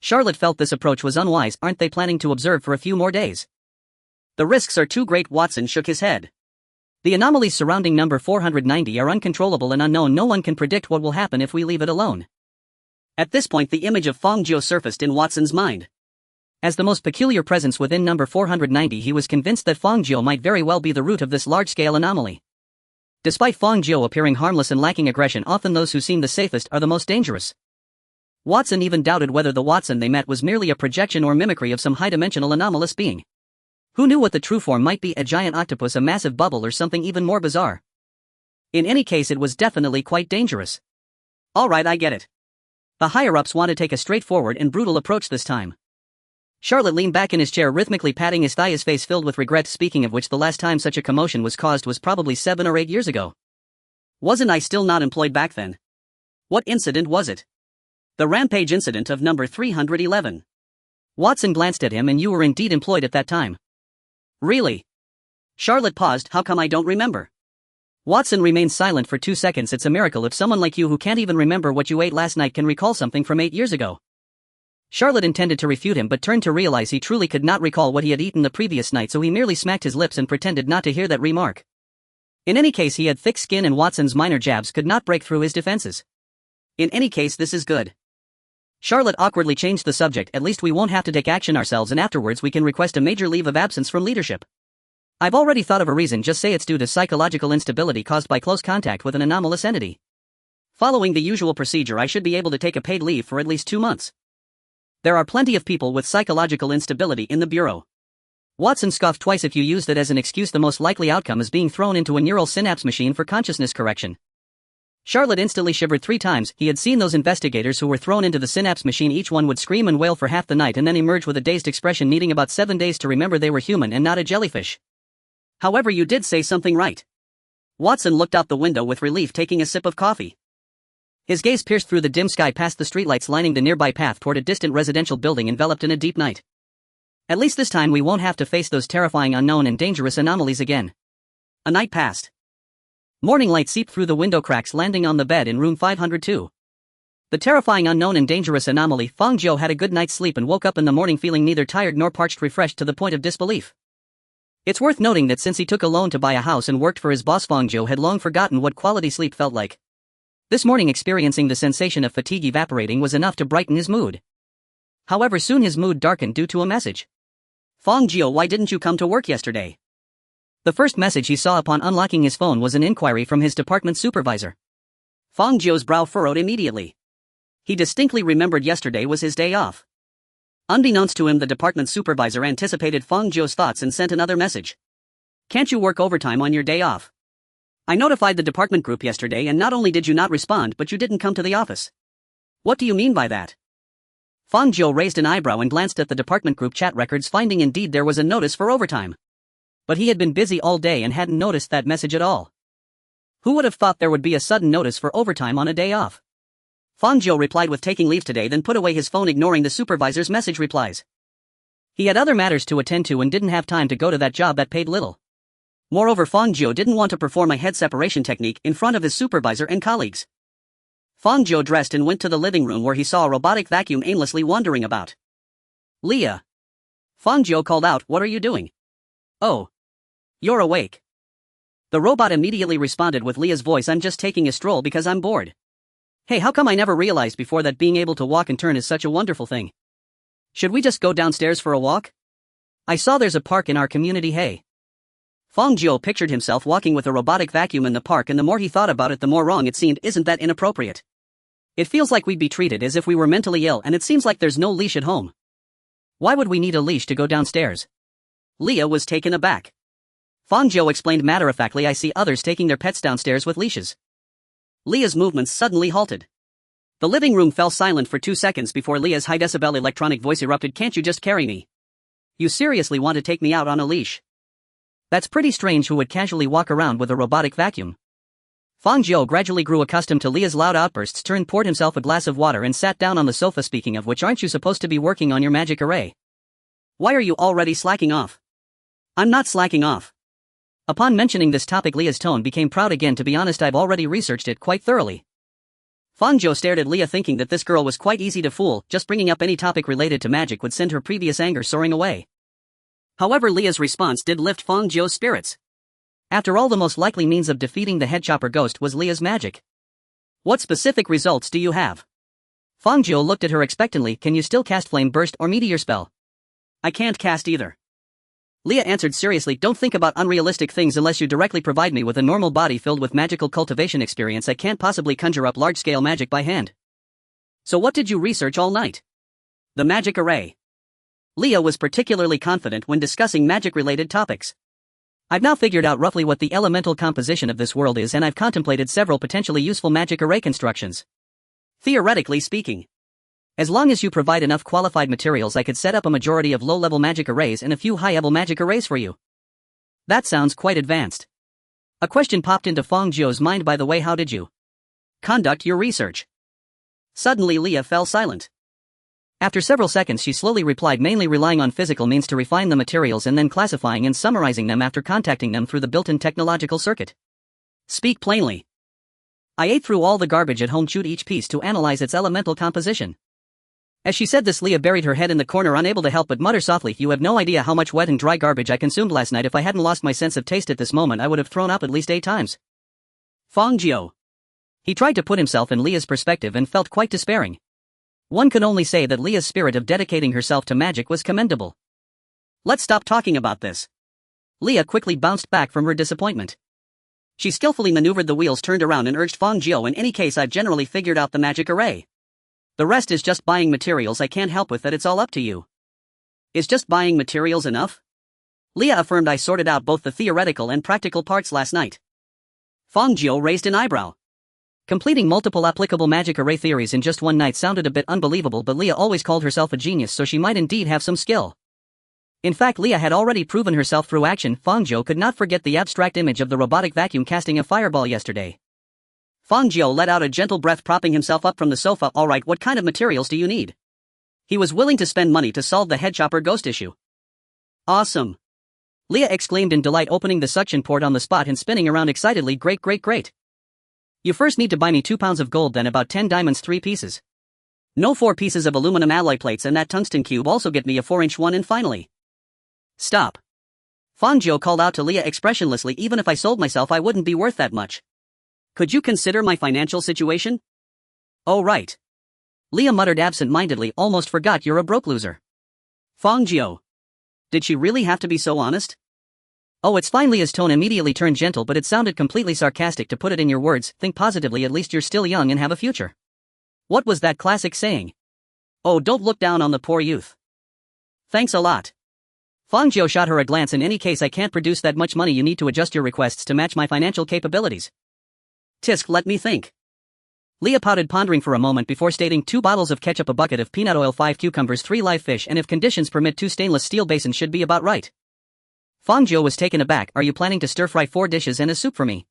Charlotte felt this approach was unwise. "Aren't they planning to observe for a few more days?" "The risks are too great." Watson shook his head. "The anomalies surrounding number 490 are uncontrollable and unknown. No one can predict what will happen if we leave it alone." At this point, the image of Fang Jiu surfaced in Watson's mind. As the most peculiar presence within number 490, he was convinced that Fang Jiu might very well be the root of this large-scale anomaly. Despite Fang Jiu appearing harmless and lacking aggression, often those who seem the safest are the most dangerous. Watson even doubted whether the Watson they met was merely a projection or mimicry of some high-dimensional anomalous being. Who knew what the true form might be? A giant octopus, a massive bubble, or something even more bizarre? In any case, it was definitely quite dangerous. "All right, I get it. The higher-ups want to take a straightforward and brutal approach this time." Charlotte leaned back in his chair, rhythmically patting his thigh, his face filled with regret. "Speaking of which, the last time such a commotion was caused was probably 7 or 8 years ago. Wasn't I still not employed back then?" "What incident was it?" "The rampage incident of number 311. Watson glanced at him. "And you were indeed employed at that time?" "Really?" Charlotte paused. "How come I don't remember?" Watson remained silent for 2 seconds. "It's a miracle if someone like you, who can't even remember what you ate last night, can recall something from 8 years ago." Charlotte intended to refute him, but turned to realize he truly could not recall what he had eaten the previous night, so he merely smacked his lips and pretended not to hear that remark. In any case, he had thick skin and Watson's minor jabs could not break through his defenses. "In any case, this is good." Charlotte awkwardly changed the subject. "At least we won't have to take action ourselves, and afterwards we can request a major leave of absence from leadership. I've already thought of a reason. Just say it's due to psychological instability caused by close contact with an anomalous entity. Following the usual procedure, I should be able to take a paid leave for at least 2 months. There are plenty of people with psychological instability in the Bureau." Watson scoffed twice. "If you used it as an excuse, the most likely outcome is being thrown into a neural synapse machine for consciousness correction." Charlotte instantly shivered 3 times. He had seen those investigators who were thrown into the synapse machine. Each one would scream and wail for half the night and then emerge with a dazed expression, needing about 7 days to remember they were human and not a jellyfish. However, you did say something right. Watson looked out the window with relief, taking a sip of coffee. His gaze pierced through the dim sky past the streetlights lining the nearby path toward a distant residential building enveloped in a deep night. At least this time we won't have to face those terrifying unknown and dangerous anomalies again. A night passed. Morning light seeped through the window cracks, landing on the bed in room 502. The terrifying unknown and dangerous anomaly. Fang Jiu had a good night's sleep and woke up in the morning feeling neither tired nor parched, refreshed to the point of disbelief. It's worth noting that since he took a loan to buy a house and worked for his boss, Fang Jiu had long forgotten what quality sleep felt like. This morning, experiencing the sensation of fatigue evaporating was enough to brighten his mood. However, soon his mood darkened due to a message. Fang Jiu, why didn't you come to work yesterday? The first message he saw upon unlocking his phone was an inquiry from his department supervisor. Fang Jiu's brow furrowed immediately. He distinctly remembered yesterday was his day off. Unbeknownst to him, the department supervisor anticipated Fang Jiu's thoughts and sent another message. Can't you work overtime on your day off? I notified the department group yesterday and not only did you not respond but you didn't come to the office. What do you mean by that? Fang Jiu raised an eyebrow and glanced at the department group chat records, finding indeed there was a notice for overtime. But he had been busy all day and hadn't noticed that message at all. Who would have thought there would be a sudden notice for overtime on a day off? Fang Jiu replied with taking leave today, then put away his phone, ignoring the supervisor's message replies. He had other matters to attend to and didn't have time to go to that job that paid little. Moreover, Fang Jiu didn't want to perform a head separation technique in front of his supervisor and colleagues. Fang Jiu dressed and went to the living room where he saw a robotic vacuum aimlessly wandering about. Leah. Fang Jiu called out, "What are you doing?" "Oh. You're awake." The robot immediately responded with Leah's voice, "I'm just taking a stroll because I'm bored." "Hey, how come I never realized before that being able to walk and turn is such a wonderful thing? Should we just go downstairs for a walk? I saw there's a park in our community, hey." Fang Jiu pictured himself walking with a robotic vacuum in the park, and the more he thought about it the more wrong it seemed. Isn't that inappropriate? It feels like we'd be treated as if we were mentally ill, and it seems like there's no leash at home. Why would we need a leash to go downstairs? Leah was taken aback. Fang Jiu explained matter-of-factly, "I see others taking their pets downstairs with leashes." Leah's movements suddenly halted. The living room fell silent for 2 seconds before Leah's high-decibel electronic voice erupted, "Can't you just carry me? You seriously want to take me out on a leash? That's pretty strange. Who would casually walk around with a robotic vacuum?" Fang Jiu gradually grew accustomed to Leah's loud outbursts, poured himself a glass of water and sat down on the sofa. "Speaking of which, aren't you supposed to be working on your magic array? Why are you already slacking off?" "I'm not slacking off." Upon mentioning this topic, Leah's tone became proud again. "To be honest, I've already researched it quite thoroughly." Fang Jiu stared at Leah, thinking that this girl was quite easy to fool. Just bringing up any topic related to magic would send her previous anger soaring away. However, Leah's response did lift Fang Jiu's spirits. After all, the most likely means of defeating the headchopper ghost was Leah's magic. "What specific results do you have?" Fang Jiu looked at her expectantly. "Can you still cast Flame Burst or Meteor Spell?" "I can't cast either." Leah answered seriously. "Don't think about unrealistic things. Unless you directly provide me with a normal body filled with magical cultivation experience, I can't possibly conjure up large-scale magic by hand." "So what did you research all night?" "The magic array." Leah was particularly confident when discussing magic-related topics. "I've now figured out roughly what the elemental composition of this world is, and I've contemplated several potentially useful magic array constructions. Theoretically speaking, as long as you provide enough qualified materials, I could set up a majority of low-level magic arrays and a few high-level magic arrays for you." "That sounds quite advanced." A question popped into Fang Jiu's mind. "By the way, how did you conduct your research?" Suddenly Leah fell silent. After several seconds she slowly replied, "Mainly relying on physical means to refine the materials and then classifying and summarizing them after contacting them through the built-in technological circuit." "Speak plainly." "I ate through all the garbage at home, chewed each piece to analyze its elemental composition." As she said this, Leah buried her head in the corner, unable to help but mutter softly, "You have no idea how much wet and dry garbage I consumed last night. If I hadn't lost my sense of taste at this moment, I would have thrown up at least 8 times. Fang Jiu. He tried to put himself in Leah's perspective and felt quite despairing. One could only say that Leah's spirit of dedicating herself to magic was commendable. "Let's stop talking about this." Leah quickly bounced back from her disappointment. She skillfully maneuvered the wheels, turned around and urged Fang Jiu, "In any case, I've generally figured out the magic array. The rest is just buying materials. I can't help with that. It's all up to you." "Is just buying materials enough?" Leah affirmed. "I sorted out both the theoretical and practical parts last night." Fang Jiu raised an eyebrow. Completing multiple applicable magic array theories in just one night sounded a bit unbelievable, but Leah always called herself a genius, so she might indeed have some skill. In fact, Leah had already proven herself through action. Fang Jiu could not forget the abstract image of the robotic vacuum casting a fireball yesterday. Fang Jiu let out a gentle breath, propping himself up from the sofa. Alright, what kind of materials do you need? He was willing to spend money to solve the headchopper ghost issue. Awesome! Leah exclaimed in delight, opening the suction port on the spot and spinning around excitedly. Great. You first need to buy me 2 pounds of gold, then about 10 diamonds, 3 pieces. No, 4 pieces of aluminum alloy plates, and that tungsten cube. Also get me a 4-inch one, and finally... Stop. Fang Jiu called out to Leah expressionlessly. Even if I sold myself, I wouldn't be worth that much. Could you consider my financial situation? Oh right. Leah muttered absent-mindedly. Almost forgot you're a broke loser. Fang Jiu. Did she really have to be so honest? Oh, it's fine. Leah's tone immediately turned gentle, but it sounded completely sarcastic. To put it in your words, think positively, at least you're still young and have a future. What was that classic saying? Oh, don't look down on the poor youth. Thanks a lot. Fang Jiu shot her a glance. In any case, I can't produce that much money. You need to adjust your requests to match my financial capabilities. Tisk, let me think. Leah pouted, pondering for a moment before stating 2 bottles of ketchup, a bucket of peanut oil, 5 cucumbers, 3 live fish, and if conditions permit 2 stainless steel basins should be about right. Fang Jiu was taken aback. Are you planning to stir-fry 4 dishes and a soup for me?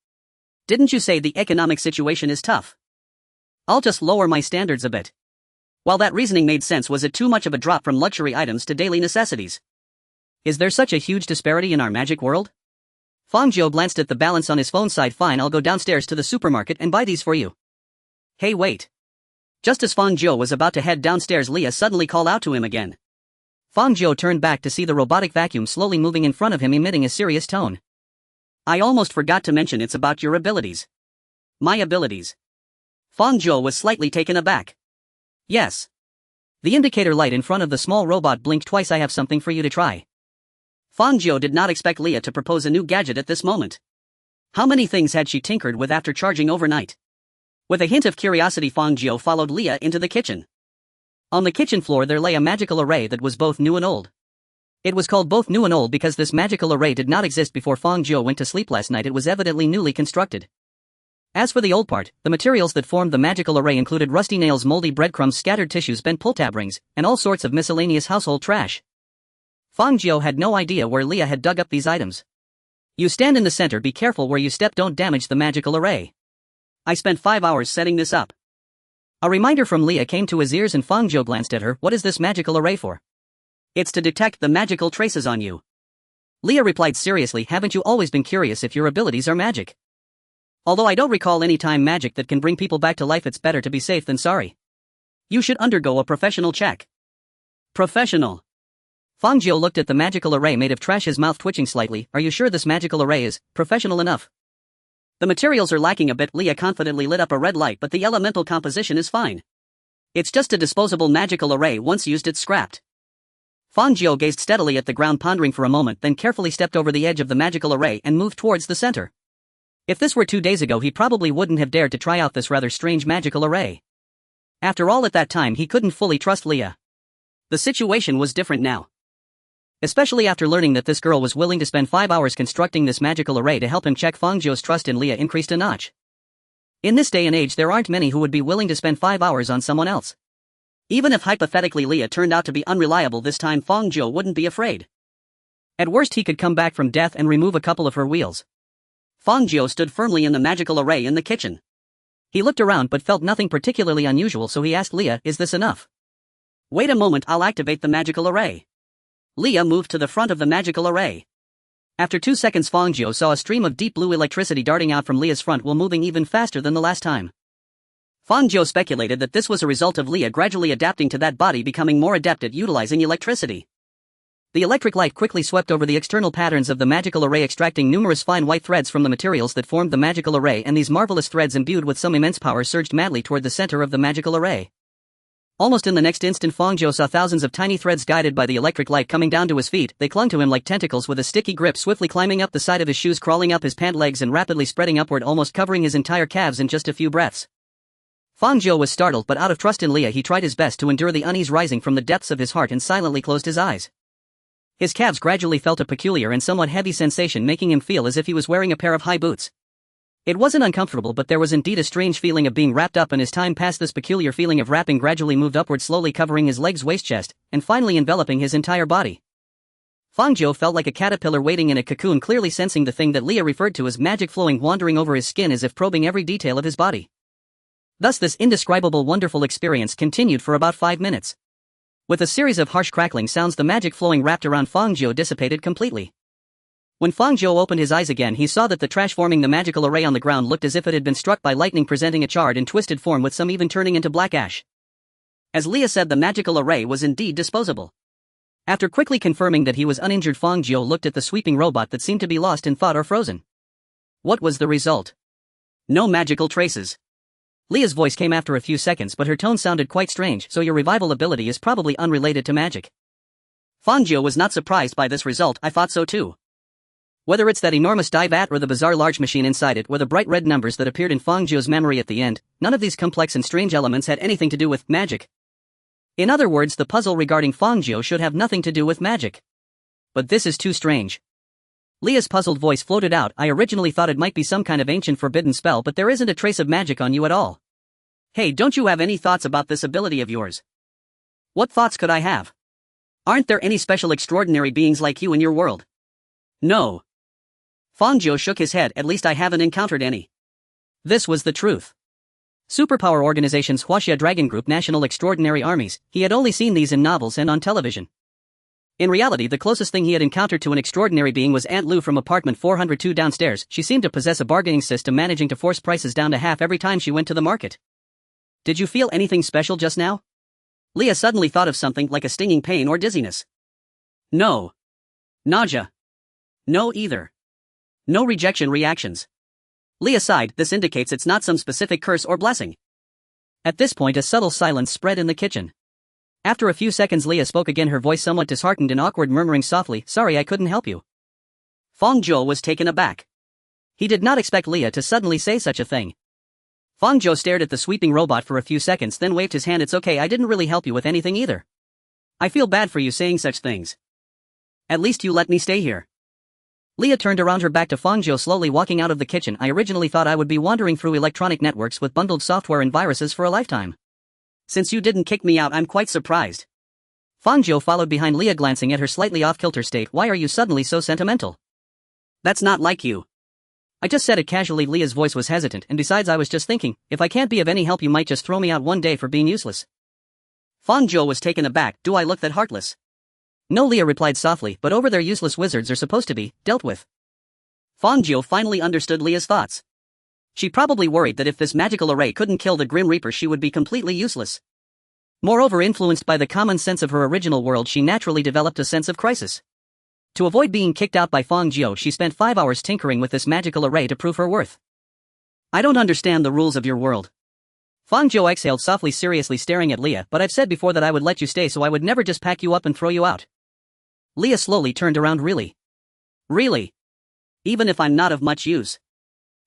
Didn't you say the economic situation is tough? I'll just lower my standards a bit. While that reasoning made sense, was it too much of a drop from luxury items to daily necessities? Is there such a huge disparity in our magic world? Fang Jiu glanced at the balance on his phone. Side, fine, I'll go downstairs to the supermarket and buy these for you. Hey, wait. Just as Fang Jiu was about to head downstairs, Leah suddenly called out to him again. Fang Jiu turned back to see the robotic vacuum slowly moving in front of him, emitting a serious tone. I almost forgot to mention it's about your abilities. My abilities. Fang Jiu was slightly taken aback. Yes. The indicator light in front of the small robot blinked twice. I have something for you to try. Fang Jiu did not expect Leah to propose a new gadget at this moment. How many things had she tinkered with after charging overnight? With a hint of curiosity, Fang Jiu followed Leah into the kitchen. On the kitchen floor there lay a magical array that was both new and old. It was called both new and old because this magical array did not exist before Fang Jiu went to sleep last night. It was evidently newly constructed. As for the old part, the materials that formed the magical array included rusty nails, moldy breadcrumbs, scattered tissues, bent pull tab rings, and all sorts of miscellaneous household trash. Fang Jiu had no idea where Leah had dug up these items. You stand in the center, be careful where you step, don't damage the magical array. I spent 5 hours setting this up. A reminder from Leah came to his ears and Fang Jiu glanced at her. What is this magical array for? It's to detect the magical traces on you. Leah replied seriously. Haven't you always been curious if your abilities are magic? Although I don't recall any time magic that can bring people back to life, it's better to be safe than sorry. You should undergo a professional check. Professional. Fang Jiu looked at the magical array made of trash, his mouth twitching slightly. Are you sure this magical array is professional enough? The materials are lacking a bit. Leah confidently lit up a red light, but the elemental composition is fine. It's just a disposable magical array. Once used, it's scrapped. Fang Jiu gazed steadily at the ground, pondering for a moment, then carefully stepped over the edge of the magical array and moved towards the center. If this were 2 days ago, he probably wouldn't have dared to try out this rather strange magical array. After all, at that time he couldn't fully trust Leah. The situation was different now. Especially after learning that this girl was willing to spend 5 hours constructing this magical array to help him check. Fang Jiu's trust in Leah increased a notch. In this day and age, there aren't many who would be willing to spend 5 hours on someone else. Even if hypothetically Leah turned out to be unreliable this time, Fang Jiu wouldn't be afraid. At worst, he could come back from death and remove a couple of her wheels. Fang Jiu stood firmly in the magical array in the kitchen. He looked around but felt nothing particularly unusual, so he asked Leah, is this enough? Wait a moment, I'll activate the magical array. Leah moved to the front of the magical array. After 2 seconds, Fang Jiu saw a stream of deep blue electricity darting out from Leah's front while moving even faster than the last time. Fang Jiu speculated that this was a result of Leah gradually adapting to that body, becoming more adept at utilizing electricity. The electric light quickly swept over the external patterns of the magical array, extracting numerous fine white threads from the materials that formed the magical array, and these marvelous threads, imbued with some immense power, surged madly toward the center of the magical array. Almost in the next instant, Fang Jiu saw thousands of tiny threads guided by the electric light coming down to his feet. They clung to him like tentacles with a sticky grip, swiftly climbing up the side of his shoes, crawling up his pant legs, and rapidly spreading upward, almost covering his entire calves in just a few breaths. Fang Jiu was startled, but out of trust in Leah he tried his best to endure the unease rising from the depths of his heart and silently closed his eyes. His calves gradually felt a peculiar and somewhat heavy sensation, making him feel as if he was wearing a pair of high boots. It wasn't uncomfortable, but there was indeed a strange feeling of being wrapped up, and as time passed this peculiar feeling of wrapping gradually moved upward, slowly covering his legs, waist, chest, and finally enveloping his entire body. Fang Jiu felt like a caterpillar waiting in a cocoon, clearly sensing the thing that Leah referred to as magic flowing, wandering over his skin as if probing every detail of his body. Thus this indescribable wonderful experience continued for about 5 minutes. With a series of harsh crackling sounds, the magic flowing wrapped around Fang Jiu dissipated completely. When Fang Jiu opened his eyes again, he saw that the trash forming the magical array on the ground looked as if it had been struck by lightning, presenting a charred and twisted form with some even turning into black ash. As Leah said, the magical array was indeed disposable. After quickly confirming that he was uninjured, Fang Jiu looked at the sweeping robot that seemed to be lost in thought or frozen. What was the result? No magical traces. Leah's voice came after a few seconds, but her tone sounded quite strange. So your revival ability is probably unrelated to magic. Fang Jiu was not surprised by this result. I thought so too. Whether it's that enormous dye vat or the bizarre large machine inside it, or the bright red numbers that appeared in Fang Jiu's memory at the end, none of these complex and strange elements had anything to do with magic. In other words, the puzzle regarding Fang Jiu should have nothing to do with magic. But this is too strange. Leah's puzzled voice floated out. I originally thought it might be some kind of ancient forbidden spell, but there isn't a trace of magic on you at all. Hey, don't you have any thoughts about this ability of yours? What thoughts could I have? Aren't there any special extraordinary beings like you in your world? No. Fang Jiu shook his head. At least I haven't encountered any. This was the truth. Superpower organizations, Huaxia Dragon Group, National Extraordinary Armies, he had only seen these in novels and on television. In reality, the closest thing he had encountered to an extraordinary being was Aunt Lu from apartment 402 downstairs. She seemed to possess a bargaining system, managing to force prices down to half every time she went to the market. Did you feel anything special just now? Leah suddenly thought of something like a stinging pain or dizziness. No. Nausea. No either. No rejection reactions. Leah sighed. This indicates it's not some specific curse or blessing. At this point, a subtle silence spread in the kitchen. After a few seconds, Leah spoke again, her voice somewhat disheartened and awkward, murmuring softly, "Sorry, I couldn't help you." Fang Jiu was taken aback. He did not expect Leah to suddenly say such a thing. Fang Jiu stared at the sweeping robot for a few seconds, then waved his hand. "It's okay, I didn't really help you with anything either. I feel bad for you saying such things. At least you let me stay here." Leah turned around her back to Fang Jiu, slowly walking out of the kitchen. "I originally thought I would be wandering through electronic networks with bundled software and viruses for a lifetime. Since you didn't kick me out, I'm quite surprised." Fang Jiu followed behind Leah, glancing at her slightly off-kilter state. "Why are you suddenly so sentimental? That's not like you." "I just said it casually." Leah's voice was hesitant. "And besides, I was just thinking, if I can't be of any help, you might just throw me out one day for being useless." Fang Jiu was taken aback. "Do I look that heartless?" "No," Leah replied softly, "but over there useless wizards are supposed to be dealt with." Fang Jiu finally understood Leah's thoughts. She probably worried that if this magical array couldn't kill the Grim Reaper, she would be completely useless. Moreover, influenced by the common sense of her original world, she naturally developed a sense of crisis. To avoid being kicked out by Fang Jiu, she spent 5 hours tinkering with this magical array to prove her worth. "I don't understand the rules of your world." Fang Jiu exhaled softly, seriously staring at Leah. "But I've said before that I would let you stay, so I would never just pack you up and throw you out." Leah slowly turned around. "Really? Really? Even if I'm not of much use?"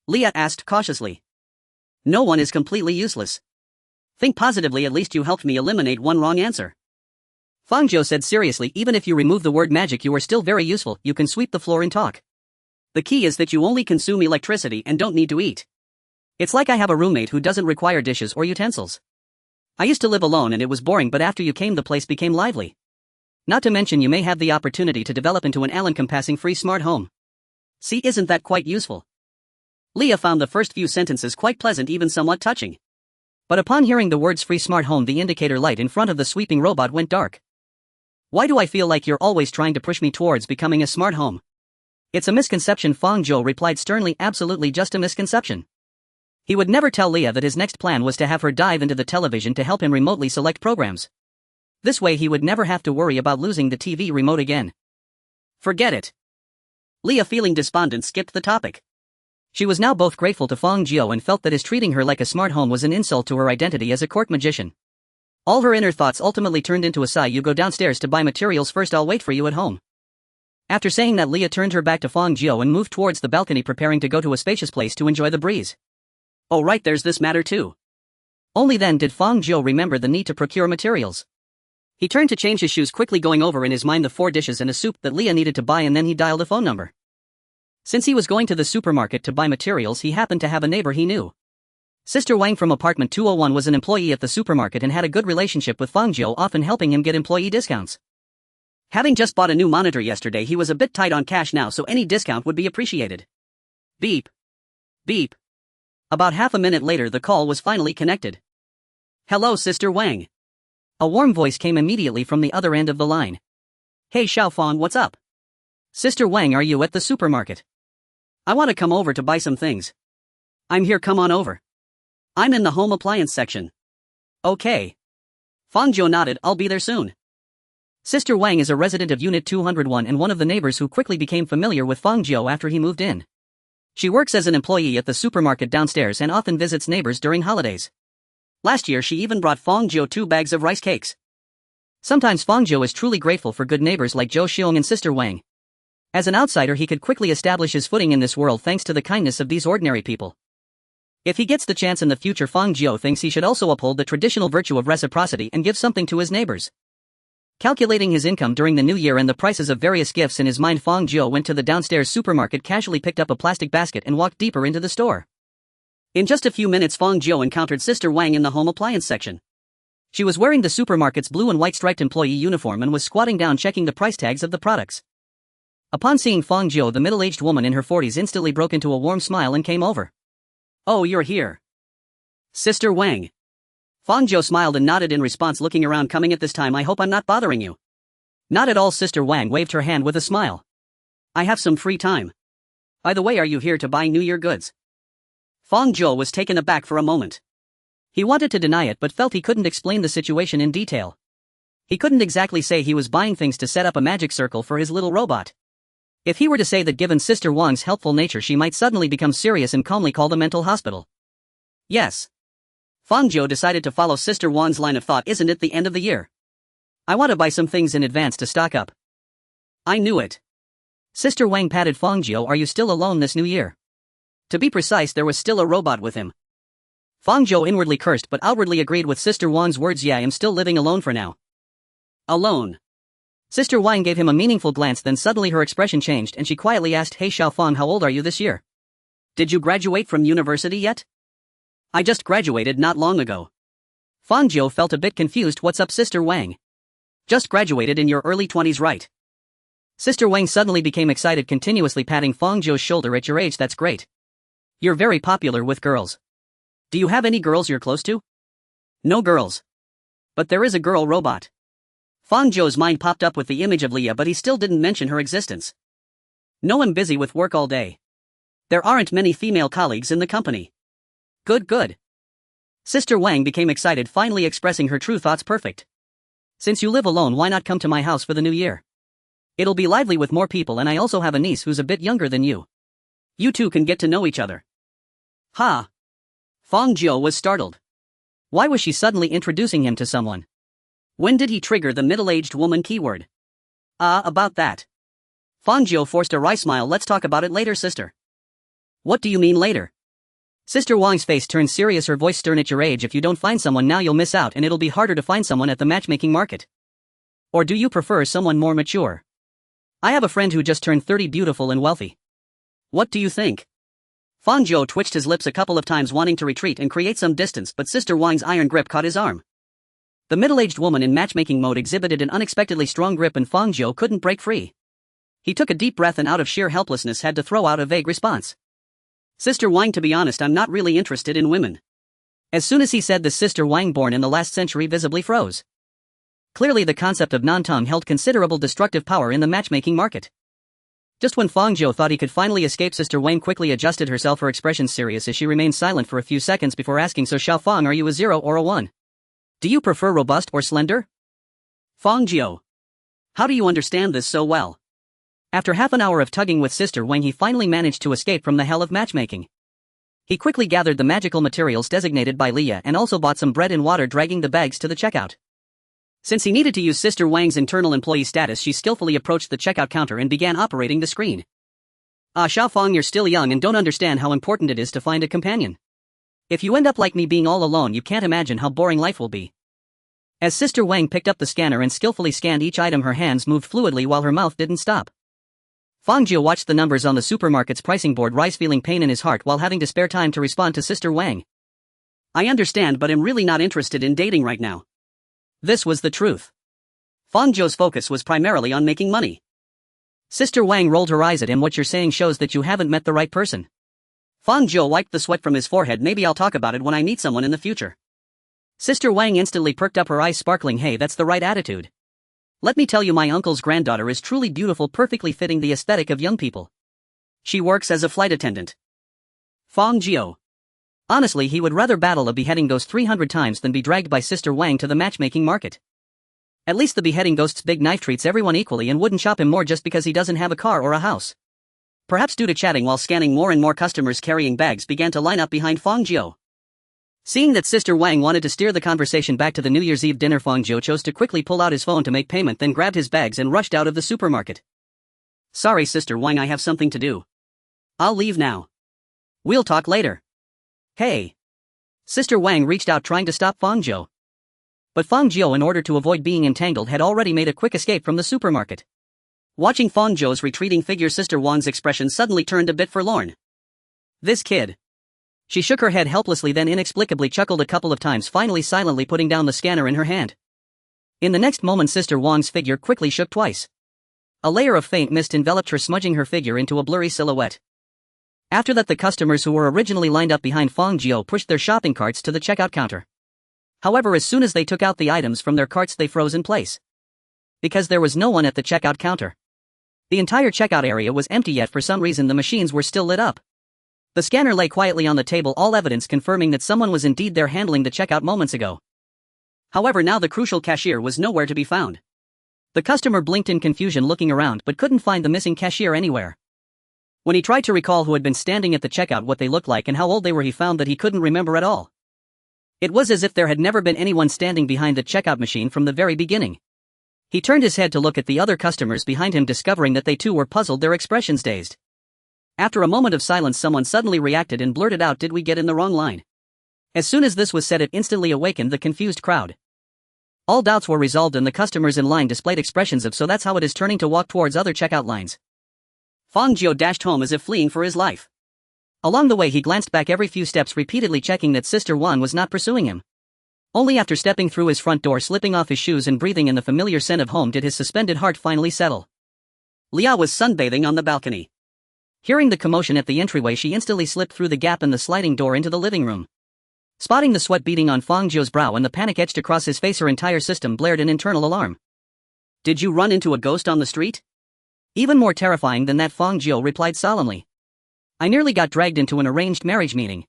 Leah asked cautiously. "No one is completely useless. Think positively, at least you helped me eliminate one wrong answer." Fang Jiu said seriously, "Even if you remove the word magic, you are still very useful. You can sweep the floor and talk. The key is that you only consume electricity and don't need to eat. It's like I have a roommate who doesn't require dishes or utensils. I used to live alone and it was boring, but after you came the place became lively. Not to mention you may have the opportunity to develop into an all-encompassing free smart home. See, isn't that quite useful?" Leah found the first few sentences quite pleasant, even somewhat touching. But upon hearing the words free smart home, the indicator light in front of the sweeping robot went dark. "Why do I feel like you're always trying to push me towards becoming a smart home?" "It's a misconception," Fang Jiu replied sternly. "Absolutely just a misconception." He would never tell Leah that his next plan was to have her dive into the television to help him remotely select programs. This way he would never have to worry about losing the TV remote again. "Forget it." Leah, feeling despondent, skipped the topic. She was now both grateful to Fang Jiu and felt that his treating her like a smart home was an insult to her identity as a court magician. All her inner thoughts ultimately turned into a sigh. "You go downstairs to buy materials first, I'll wait for you at home." After saying that, Leah turned her back to Fang Jiu and moved towards the balcony, preparing to go to a spacious place to enjoy the breeze. "Oh right, there's this matter too." Only then did Fang Jiu remember the need to procure materials. He turned to change his shoes, quickly going over in his mind the 4 dishes and a soup that Leah needed to buy, and then he dialed a phone number. Since he was going to the supermarket to buy materials, he happened to have a neighbor he knew. Sister Wang from apartment 201 was an employee at the supermarket and had a good relationship with Fang Jiu, often helping him get employee discounts. Having just bought a new monitor yesterday, he was a bit tight on cash now, so any discount would be appreciated. Beep. Beep. About half a minute later, the call was finally connected. Hello, Sister Wang. A warm voice came immediately from the other end of the line. Hey Xiaofang, what's up? Sister Wang, are you at the supermarket? I want to come over to buy some things. I'm here, come on over. I'm in the home appliance section. Okay. Fang Jiu nodded, I'll be there soon. Sister Wang is a resident of Unit 201 and one of the neighbors who quickly became familiar with Fang Jiu after he moved in. She works as an employee at the supermarket downstairs and often visits neighbors during holidays. Last year she even brought Fang Jiu 2 bags of rice cakes. Sometimes Fang Jiu is truly grateful for good neighbors like Zhou Xiong and Sister Wang. As an outsider, he could quickly establish his footing in this world thanks to the kindness of these ordinary people. If he gets the chance in the future, Fang Jiu thinks he should also uphold the traditional virtue of reciprocity and give something to his neighbors. Calculating his income during the new year and the prices of various gifts in his mind, Fang Jiu went to the downstairs supermarket, casually picked up a plastic basket and walked deeper into the store. In just a few minutes, Fang Jiu encountered Sister Wang in the home appliance section. She was wearing the supermarket's blue and white striped employee uniform and was squatting down checking the price tags of the products. Upon seeing Fang Jiu, the middle-aged woman in her 40s instantly broke into a warm smile and came over. Oh, you're here. Sister Wang. Fang Jiu smiled and nodded in response, looking around. Coming at this time, I hope I'm not bothering you. Not at all. Sister Wang waved her hand with a smile. I have some free time. By the way, are you here to buy New Year goods? Fang Jiu was taken aback for a moment. He wanted to deny it but felt he couldn't explain the situation in detail. He couldn't exactly say he was buying things to set up a magic circle for his little robot. If he were to say that, given Sister Wang's helpful nature, she might suddenly become serious and calmly call the mental hospital. Yes. Fang Jiu decided to follow Sister Wang's line of thought. Isn't it the end of the year? I want to buy some things in advance to stock up. I knew it. Sister Wang patted Fang Jiu. Are you still alone this new year? To be precise, there was still a robot with him. Fang Jiu inwardly cursed but outwardly agreed with Sister Wang's words. Yeah, I'm still living alone for now. Alone? Sister Wang gave him a meaningful glance, then suddenly her expression changed and she quietly asked, Hey Xiaofang, how old are you this year? Did you graduate from university yet? I just graduated not long ago. Fang Jiu felt a bit confused. What's up, Sister Wang? Just graduated in your early 20s, right? Sister Wang suddenly became excited, continuously patting Fang Jiu's shoulder. At your age, that's great. You're very popular with girls. Do you have any girls you're close to? No girls. But there is a girl robot. Fang Jiu's mind popped up with the image of Leah, but he still didn't mention her existence. No, I'm busy with work all day. There aren't many female colleagues in the company. Good. Sister Wang became excited, finally expressing her true thoughts. Perfect. Since you live alone, why not come to my house for the new year? It'll be lively with more people, and I also have a niece who's a bit younger than you. You two can get to know each other. Ha! Fang Jiu was startled. Why was she suddenly introducing him to someone? When did he trigger the middle-aged woman keyword? About that. Fang Jiu forced a wry smile. Let's talk about it later, sister. What do you mean later? Sister Wang's face turned serious, her voice stern. At your age, if you don't find someone now, you'll miss out and it'll be harder to find someone at the matchmaking market. Or do you prefer someone more mature? I have a friend who just turned 30, beautiful and wealthy. What do you think? Fang Jiu twitched his lips a couple of times, wanting to retreat and create some distance, but Sister Wang's iron grip caught his arm. The middle-aged woman in matchmaking mode exhibited an unexpectedly strong grip and Fang Jiu couldn't break free. He took a deep breath and out of sheer helplessness had to throw out a vague response. Sister Wang, to be honest, I'm not really interested in women. As soon as he said this, Sister Wang, born in the last century, visibly froze. Clearly the concept of non-tongue held considerable destructive power in the matchmaking market. Just when Fang Jiu thought he could finally escape, Sister Wang quickly adjusted herself, her expression serious as she remained silent for a few seconds before asking, So Xiaofang, are you a 0 or a 1? Do you prefer robust or slender? Fang Jiu. How do you understand this so well? After half an hour of tugging with Sister Wang, he finally managed to escape from the hell of matchmaking. He quickly gathered the magical materials designated by Leah and also bought some bread and water, dragging the bags to the checkout. Since he needed to use Sister Wang's internal employee status, she skillfully approached the checkout counter and began operating the screen. Xiaofang, you're still young and don't understand how important it is to find a companion. If you end up like me, being all alone, you can't imagine how boring life will be. As Sister Wang picked up the scanner and skillfully scanned each item, her hands moved fluidly while her mouth didn't stop. Fang Jiu watched the numbers on the supermarket's pricing board rise, feeling pain in his heart while having to spare time to respond to Sister Wang. I understand, but am really not interested in dating right now. This was the truth. Fang Jiu's focus was primarily on making money. Sister Wang rolled her eyes at him. What you're saying shows that you haven't met the right person. Fang Jiu wiped the sweat from his forehead. Maybe I'll talk about it when I meet someone in the future. Sister Wang instantly perked up, her eyes sparkling. Hey, that's the right attitude. Let me tell you, my uncle's granddaughter is truly beautiful, perfectly fitting the aesthetic of young people. She works as a flight attendant. Fang Jiu. Honestly, he would rather battle a beheading ghost 300 times than be dragged by Sister Wang to the matchmaking market. At least the beheading ghost's big knife treats everyone equally and wouldn't chop him more just because he doesn't have a car or a house. Perhaps due to chatting while scanning, more and more customers carrying bags began to line up behind Fang Jiu. Seeing that Sister Wang wanted to steer the conversation back to the New Year's Eve dinner, Fang Jiu chose to quickly pull out his phone to make payment, then grabbed his bags and rushed out of the supermarket. Sorry, Sister Wang, I have something to do. I'll leave now. We'll talk later. Hey. Sister Wang reached out trying to stop Fang Jiu. But Fang Jiu, in order to avoid being entangled, had already made a quick escape from the supermarket. Watching Fang Jiu's retreating figure, Sister Wang's expression suddenly turned a bit forlorn. This kid. She shook her head helplessly, then inexplicably chuckled a couple of times, finally silently putting down the scanner in her hand. In the next moment, Sister Wang's figure quickly shook twice. A layer of faint mist enveloped her, smudging her figure into a blurry silhouette. After that, the customers who were originally lined up behind Fang Jiu pushed their shopping carts to the checkout counter. However, as soon as they took out the items from their carts, they froze in place. Because there was no one at the checkout counter. The entire checkout area was empty, yet for some reason the machines were still lit up. The scanner lay quietly on the table, all evidence confirming that someone was indeed there handling the checkout moments ago. However, now the crucial cashier was nowhere to be found. The customer blinked in confusion, looking around, but couldn't find the missing cashier anywhere. When he tried to recall who had been standing at the checkout, what they looked like, and how old they were, he found that he couldn't remember at all. It was as if there had never been anyone standing behind the checkout machine from the very beginning. He turned his head to look at the other customers behind him, discovering that they too were puzzled, their expressions dazed. After a moment of silence, someone suddenly reacted and blurted out, "Did we get in the wrong line?" As soon as this was said, it instantly awakened the confused crowd. All doubts were resolved and the customers in line displayed expressions of "so that's how it is," turning to walk towards other checkout lines. Fang Jiu dashed home as if fleeing for his life. Along the way, he glanced back every few steps, repeatedly checking that Sister Wang was not pursuing him. Only after stepping through his front door, slipping off his shoes and breathing in the familiar scent of home did his suspended heart finally settle. Leah was sunbathing on the balcony. Hearing the commotion at the entryway, she instantly slipped through the gap in the sliding door into the living room. Spotting the sweat beading on Fang Jiu's brow and the panic etched across his face, her entire system blared in internal alarm. "Did you run into a ghost on the street?" Even more terrifying than that, Fang Jiu replied solemnly. "I nearly got dragged into an arranged marriage meeting."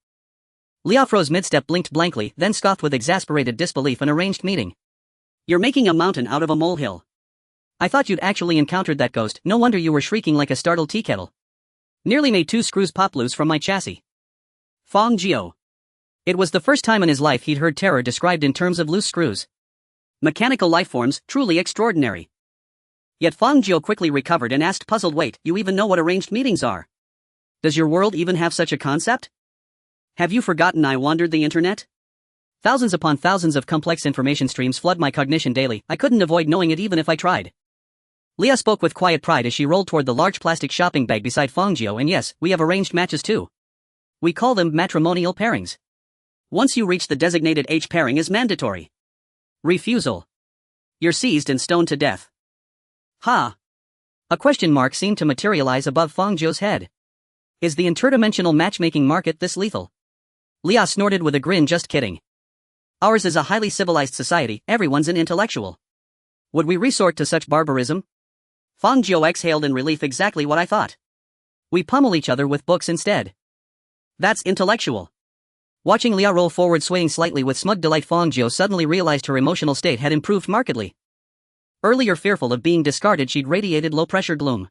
Leah froze mid-step, blinked blankly, then scoffed with exasperated disbelief. "An arranged meeting? You're making a mountain out of a molehill. I thought you'd actually encountered that ghost. No wonder you were shrieking like a startled tea kettle. Nearly made 2 screws pop loose from my chassis." Fang Jiu. It was the first time in his life he'd heard terror described in terms of loose screws. Mechanical lifeforms, truly extraordinary. Yet Fang Jiu quickly recovered and asked, puzzled, "Wait, you even know what arranged meetings are? Does your world even have such a concept? Have you forgotten I wandered the internet? Thousands upon thousands of complex information streams flood my cognition daily. I couldn't avoid knowing it even if I tried." Leah spoke with quiet pride as she rolled toward the large plastic shopping bag beside Fang Jiu. "And yes, we have arranged matches too. We call them matrimonial pairings. Once you reach the designated age, pairing is mandatory. Refusal, you're seized and stoned to death." Ha! A question mark seemed to materialize above Fang Jiu's head. Is the interdimensional matchmaking market this lethal? Leah snorted with a grin. "Just kidding. Ours is a highly civilized society, everyone's an intellectual. Would we resort to such barbarism?" Fang Jiu exhaled in relief. "Exactly what I thought. We pummel each other with books instead. That's intellectual." Watching Leah roll forward, swaying slightly with smug delight, Fang Jiu suddenly realized her emotional state had improved markedly. Earlier fearful of being discarded, she'd radiated low-pressure gloom.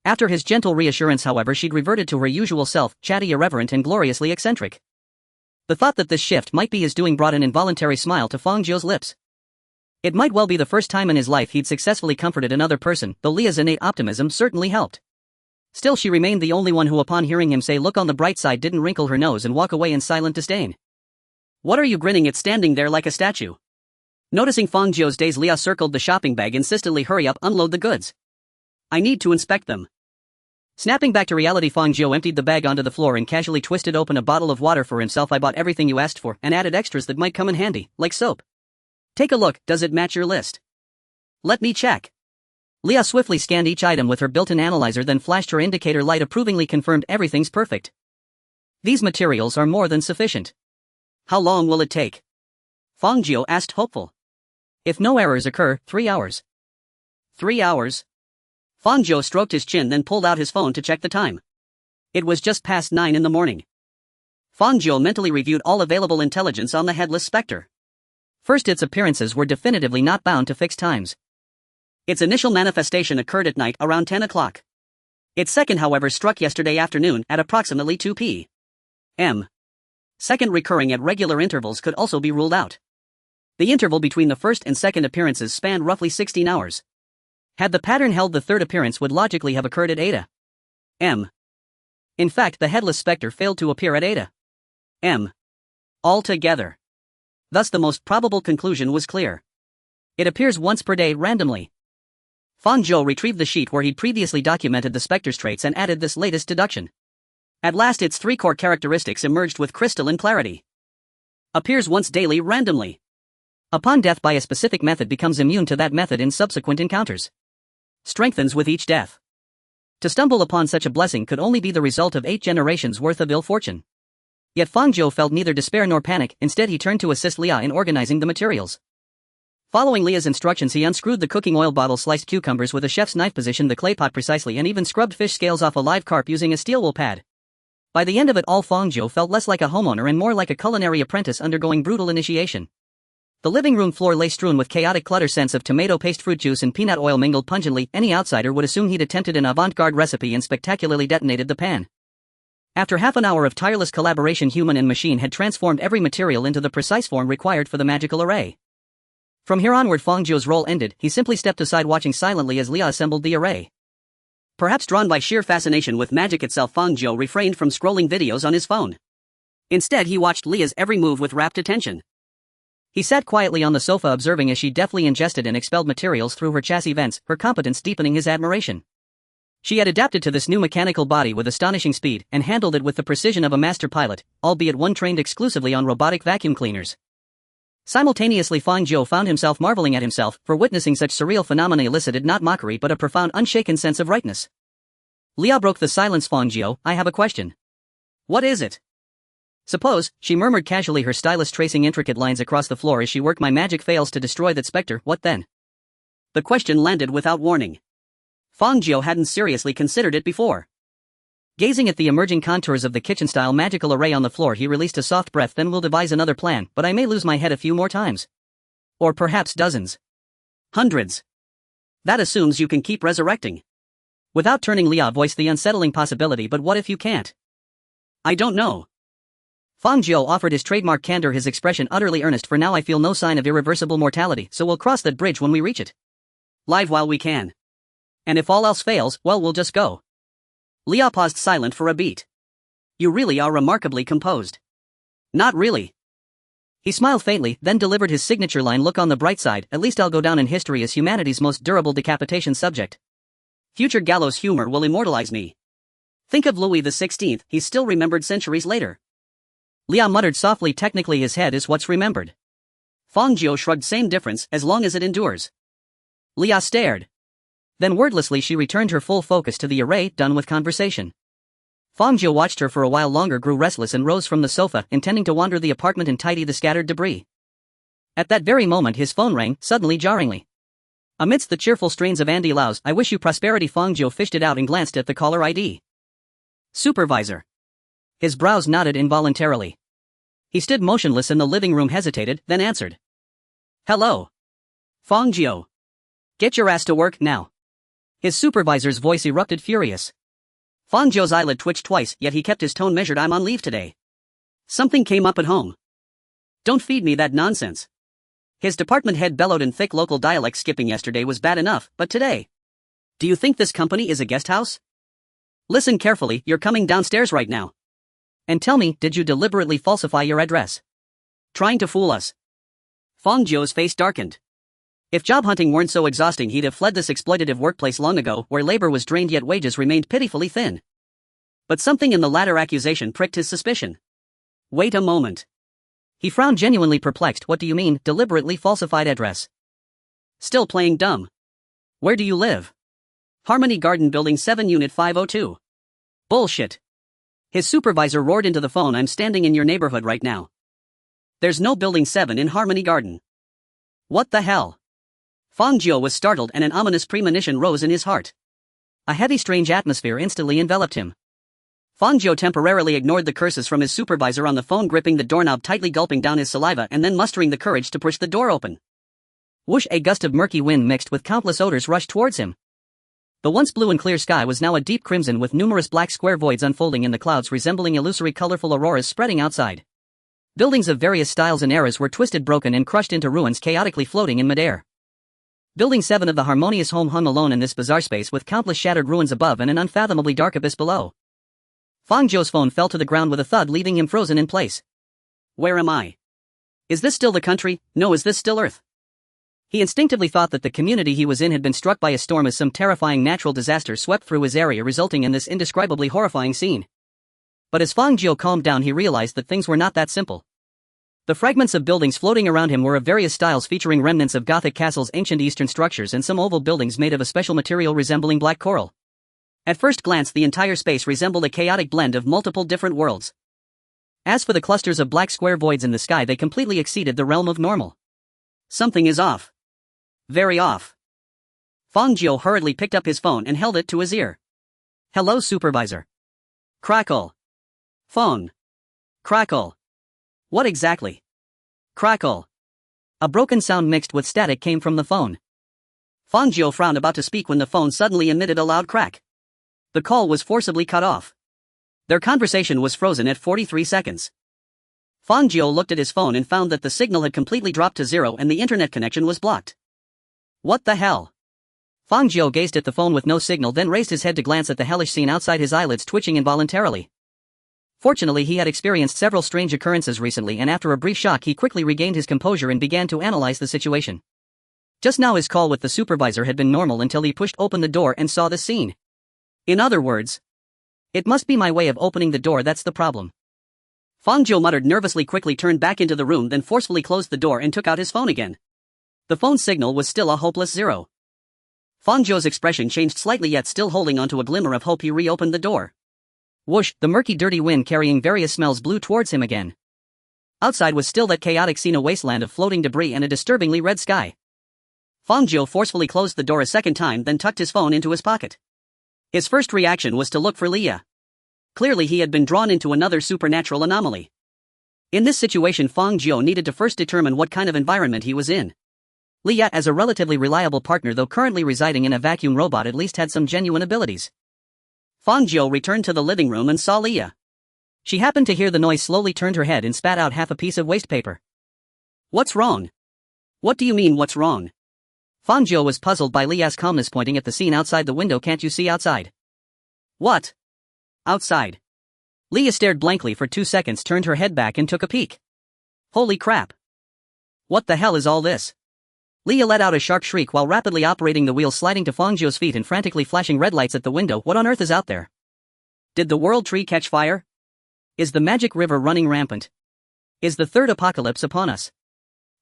After his gentle reassurance, however, she'd reverted to her usual self, chatty, irreverent, and gloriously eccentric. The thought that this shift might be his doing brought an involuntary smile to Fang Jiu's lips. It might well be the first time in his life he'd successfully comforted another person, though Leah's innate optimism certainly helped. Still, she remained the only one who, upon hearing him say "look on the bright side," didn't wrinkle her nose and walk away in silent disdain. "What are you grinning at, standing there like a statue?" Noticing Fang Jiu's daze, Leah circled the shopping bag insistently. "Hurry up, unload the goods. I need to inspect them." Snapping back to reality, Fang Jiu emptied the bag onto the floor and casually twisted open a bottle of water for himself. I bought everything you asked for and added extras that might come in handy, like soap. Take a look, does it match your list? Let me check. Leah swiftly scanned each item with her built-in analyzer, then flashed her indicator light, approvingly confirmed everything's perfect. These materials are more than sufficient. How long will it take? Fang Jiu asked, hopeful. If no errors occur, 3 hours. 3 hours? Fang Jiu stroked his chin, then pulled out his phone to check the time. It was just past 9 in the morning. Fang Jiu mentally reviewed all available intelligence on the headless specter. First, its appearances were definitively not bound to fixed times. Its initial manifestation occurred at night around 10 o'clock. Its second, however, struck yesterday afternoon at approximately 2 p.m. Second recurring at regular intervals could also be ruled out. The interval between the first and second appearances spanned roughly 16 hours. Had the pattern held, the third appearance would logically have occurred at 8 a.m. In fact, the headless specter failed to appear at 8 a.m. altogether. Thus the most probable conclusion was clear. It appears once per day randomly. Fang Jiu retrieved the sheet where he'd previously documented the specter's traits and added this latest deduction. At last its 3 core characteristics emerged with crystalline clarity. Appears once daily randomly. Upon death by a specific method, becomes immune to that method in subsequent encounters. Strengthens with each death. To stumble upon such a blessing could only be the result of 8 generations worth of ill fortune. Yet Fang Jiu felt neither despair nor panic. Instead, he turned to assist Leah in organizing the materials. Following Leah's instructions, he unscrewed the cooking oil bottle, sliced cucumbers with a chef's knife, positioned the clay pot precisely, and even scrubbed fish scales off a live carp using a steel wool pad. By the end of it all, Fang Jiu felt less like a homeowner and more like a culinary apprentice undergoing brutal initiation. The living room floor lay strewn with chaotic clutter, scents of tomato paste, fruit juice, and peanut oil mingled pungently. Any outsider would assume he'd attempted an avant-garde recipe and spectacularly detonated the pan. After half an hour of tireless collaboration, human and machine had transformed every material into the precise form required for the magical array. From here onward, Fang Jiu's role ended. He simply stepped aside, watching silently as Leah assembled the array. Perhaps drawn by sheer fascination with magic itself, Fang Jiu refrained from scrolling videos on his phone. Instead, he watched Leah's every move with rapt attention. He sat quietly on the sofa, observing as she deftly ingested and expelled materials through her chassis vents, her competence deepening his admiration. She had adapted to this new mechanical body with astonishing speed, and handled it with the precision of a master pilot, albeit one trained exclusively on robotic vacuum cleaners. Simultaneously, Fang Jiu found himself marveling at himself, for witnessing such surreal phenomena elicited not mockery but a profound, unshaken sense of rightness. Leah broke the silence. Fang Jiu, I have a question. What is it? Suppose, she murmured casually, her stylus tracing intricate lines across the floor as she worked, my magic fails to destroy that specter, what then? The question landed without warning. Fang Jiu hadn't seriously considered it before. Gazing at the emerging contours of the kitchen-style magical array on the floor, he released a soft breath. Then we'll devise another plan, but I may lose my head a few more times. Or perhaps dozens. Hundreds. That assumes you can keep resurrecting. Without turning, Leah voiced the unsettling possibility, but what if you can't? I don't know. Fang Jiu offered his trademark candor, his expression utterly earnest. For now I feel no sign of irreversible mortality, so we'll cross that bridge when we reach it. Live while we can. And if all else fails, well, we'll just go. Leah paused, silent for a beat. You really are remarkably composed. Not really. He smiled faintly, then delivered his signature line, look on the bright side, at least I'll go down in history as humanity's most durable decapitation subject. Future gallows humor will immortalize me. Think of Louis XVI, he's still remembered centuries later. Leah muttered softly, technically his head is what's remembered. Fang Jiu shrugged, same difference, as long as it endures. Leah stared. Then wordlessly she returned her full focus to the array, done with conversation. Fang Jiu watched her for a while longer, grew restless and rose from the sofa, intending to wander the apartment and tidy the scattered debris. At that very moment his phone rang, suddenly, jarringly. Amidst the cheerful strains of Andy Lau's I Wish You Prosperity, Fang Jiu fished it out and glanced at the caller ID. Supervisor. His brows knotted involuntarily. He stood motionless in the living room, hesitated, then answered. Hello. Fang Jiu. Get your ass to work, now. His supervisor's voice erupted, furious. Fang Jiu's eyelid twitched twice, yet he kept his tone measured. I'm on leave today. Something came up at home. Don't feed me that nonsense. His department head bellowed in thick local dialect. Skipping yesterday was bad enough, but today? Do you think this company is a guest house? Listen carefully, you're coming downstairs right now. And tell me, did you deliberately falsify your address? Trying to fool us? Fang Jiu's face darkened. If job hunting weren't so exhausting, he'd have fled this exploitative workplace long ago, where labor was drained yet wages remained pitifully thin. But something in the latter accusation pricked his suspicion. Wait a moment. He frowned, genuinely perplexed. What do you mean, deliberately falsified address? Still playing dumb. Where do you live? Harmony Garden Building 7 Unit 502. Bullshit. His supervisor roared into the phone. I'm standing in your neighborhood right now. There's no Building 7 in Harmony Garden. What the hell? Fang Jiu was startled and an ominous premonition rose in his heart. A heavy, strange atmosphere instantly enveloped him. Fang Jiu temporarily ignored the curses from his supervisor on the phone, gripping the doorknob tightly, gulping down his saliva and then mustering the courage to push the door open. Whoosh! A gust of murky wind mixed with countless odors rushed towards him. The once blue and clear sky was now a deep crimson, with numerous black square voids unfolding in the clouds, resembling illusory colorful auroras spreading outside. Buildings of various styles and eras were twisted, broken, and crushed into ruins, chaotically floating in midair. Building 7 of the harmonious home hung alone in this bizarre space, with countless shattered ruins above and an unfathomably dark abyss below. Fang Jiu's phone fell to the ground with a thud, leaving him frozen in place. Where am I? Is this still the country? No, is this still Earth? He instinctively thought that the community he was in had been struck by a storm, as some terrifying natural disaster swept through his area, resulting in this indescribably horrifying scene. But as Fang Jiu calmed down, he realized that things were not that simple. The fragments of buildings floating around him were of various styles, featuring remnants of Gothic castles, ancient Eastern structures, and some oval buildings made of a special material resembling black coral. At first glance, the entire space resembled a chaotic blend of multiple different worlds. As for the clusters of black square voids in the sky, they completely exceeded the realm of normal. Something is off. Very off. Fang Jiu hurriedly picked up his phone and held it to his ear. Hello, supervisor. Crackle. Phone. Crackle. What exactly? Crackle. A broken sound mixed with static came from the phone. Fang Jiu frowned, about to speak, when the phone suddenly emitted a loud crack. The call was forcibly cut off. Their conversation was frozen at 43 seconds. Fang Jiu looked at his phone and found that the signal had completely dropped to zero and the internet connection was blocked. What the hell? Fang Jiu gazed at the phone with no signal, then raised his head to glance at the hellish scene outside, his eyelids twitching involuntarily. Fortunately, he had experienced several strange occurrences recently, and after a brief shock he quickly regained his composure and began to analyze the situation. Just now his call with the supervisor had been normal until he pushed open the door and saw this scene. In other words, it must be my way of opening the door that's the problem. Fang Jiu muttered nervously, quickly turned back into the room, then forcefully closed the door and took out his phone again. The phone signal was still a hopeless zero. Fang Jiu's expression changed slightly, yet still holding onto a glimmer of hope, he reopened the door. Whoosh! The murky, dirty wind carrying various smells blew towards him again. Outside was still that chaotic scene, a wasteland of floating debris and a disturbingly red sky. Fang Jiu forcefully closed the door a second time, then tucked his phone into his pocket. His first reaction was to look for Leah. Clearly he had been drawn into another supernatural anomaly. In this situation, Fang Jiu needed to first determine what kind of environment he was in. Leah, as a relatively reliable partner, though currently residing in a vacuum robot, at least had some genuine abilities. Fang Jiu returned to the living room and saw Leah. She happened to hear the noise, slowly turned her head and spat out half a piece of waste paper. What's wrong? What do you mean, what's wrong? Fang Jiu was puzzled by Leah's calmness, pointing at the scene outside the window. Can't you see outside? What? Outside. Leah stared blankly for 2 seconds, turned her head back and took a peek. Holy crap. What the hell is all this? Leah let out a sharp shriek while rapidly operating the wheel, sliding to Fang Jiu's feet and frantically flashing red lights at the window. What on earth is out there? Did the world tree catch fire? Is the magic river running rampant? Is the third apocalypse upon us?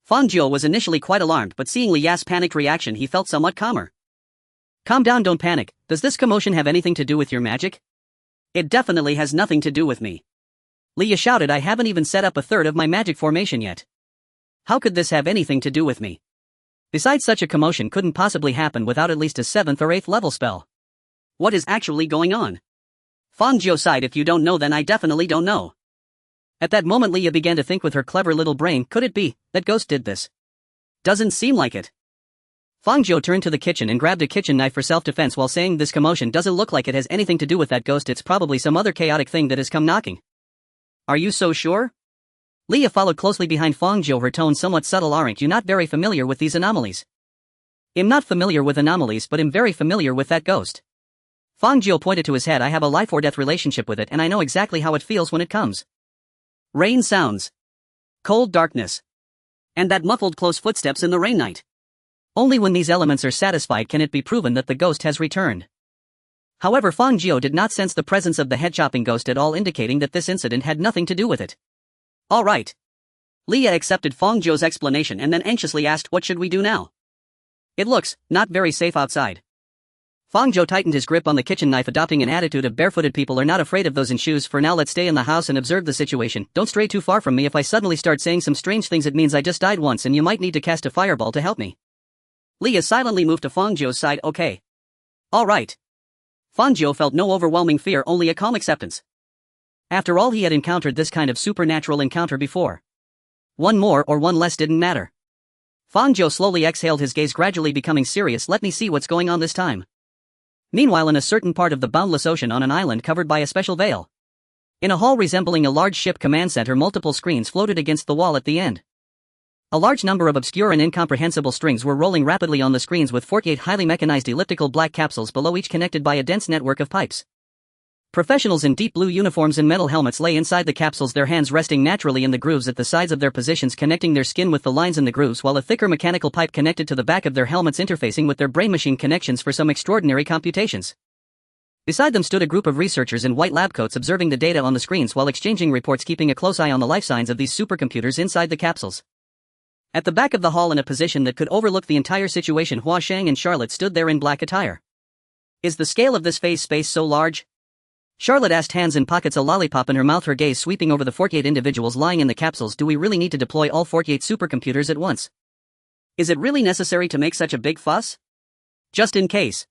Fang Jiu was initially quite alarmed, but seeing Leah's panicked reaction, he felt somewhat calmer. Calm down, don't panic. Does this commotion have anything to do with your magic? It definitely has nothing to do with me. Leah shouted. I haven't even set up a third of my magic formation yet. How could this have anything to do with me? Besides, such a commotion couldn't possibly happen without at least a 7th or 8th level spell. What is actually going on? Fang Jiu sighed. If you don't know, then I definitely don't know. At that moment, Leah began to think with her clever little brain, could it be that Ghost did this? Doesn't seem like it. Fang Jiu turned to the kitchen and grabbed a kitchen knife for self-defense while saying, this commotion doesn't look like it has anything to do with that Ghost. It's probably some other chaotic thing that has come knocking. Are you so sure? Leah followed closely behind Fang Jiu, her tone somewhat subtle. Aren't you not very familiar with these anomalies? I'm not familiar with anomalies, but I'm very familiar with that Ghost. Fang Jiu pointed to his head. I have a life or death relationship with it, and I know exactly how it feels when it comes. Rain sounds. Cold darkness. And that muffled close footsteps in the rain night. Only when these elements are satisfied can it be proven that the ghost has returned. However, Fang Jiu did not sense the presence of the head-chopping ghost at all, indicating that this incident had nothing to do with it. Alright. Leah accepted Fang Jiu's explanation and then anxiously asked, what should we do now? It looks not very safe outside. Fang Jiu tightened his grip on the kitchen knife, adopting an attitude of barefooted people are not afraid of those in shoes. For now, let's stay in the house and observe the situation. Don't stray too far from me. If I suddenly start saying some strange things, it means I just died once and you might need to cast a fireball to help me. Leah silently moved to Fang Jiu's side. Okay. Alright. Fang Jiu felt no overwhelming fear, only a calm acceptance. After all, he had encountered this kind of supernatural encounter before. One more or one less didn't matter. Fang Jiu slowly exhaled, his gaze gradually becoming serious. Let me see what's going on this time. Meanwhile, in a certain part of the boundless ocean, on an island covered by a special veil, in a hall resembling a large ship command center, multiple screens floated against the wall at the end. A large number of obscure and incomprehensible strings were rolling rapidly on the screens, with 48 highly mechanized elliptical black capsules below each, connected by a dense network of pipes. Professionals in deep blue uniforms and metal helmets lay inside the capsules, their hands resting naturally in the grooves at the sides of their positions, connecting their skin with the lines in the grooves, while a thicker mechanical pipe connected to the back of their helmets, interfacing with their brain-machine connections for some extraordinary computations. Beside them stood a group of researchers in white lab coats, observing the data on the screens while exchanging reports, keeping a close eye on the life signs of these supercomputers inside the capsules. At the back of the hall, in a position that could overlook the entire situation, Hua Shang and Charlotte stood there in black attire. Is the scale of this phase space so large? Charlotte asked, hands in pockets, a lollipop in her mouth, her gaze sweeping over the 48 individuals lying in the capsules. Do we really need to deploy all 48 supercomputers at once? Is it really necessary to make such a big fuss? Just in case.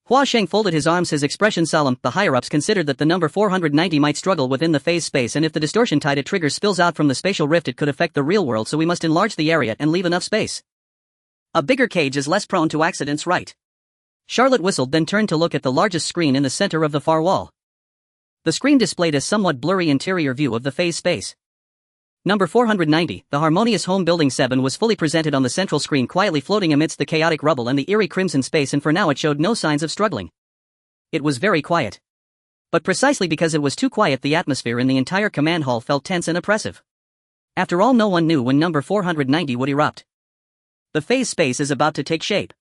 Hua Sheng folded his arms, his expression solemn. The higher-ups considered that the number 490 might struggle within the phase space, and if the distortion tide it triggers spills out from the spatial rift, it could affect the real world, so we must enlarge the area and leave enough space. A bigger cage is less prone to accidents, right? Charlotte whistled, then turned to look at the largest screen in the center of the far wall. The screen displayed a somewhat blurry interior view of the phase space. Number 490, the harmonious home building 7, was fully presented on the central screen, quietly floating amidst the chaotic rubble and the eerie crimson space, and for now it showed no signs of struggling. It was very quiet. But precisely because it was too quiet, the atmosphere in the entire command hall felt tense and oppressive. After all, no one knew when number 490 would erupt. The phase space is about to take shape.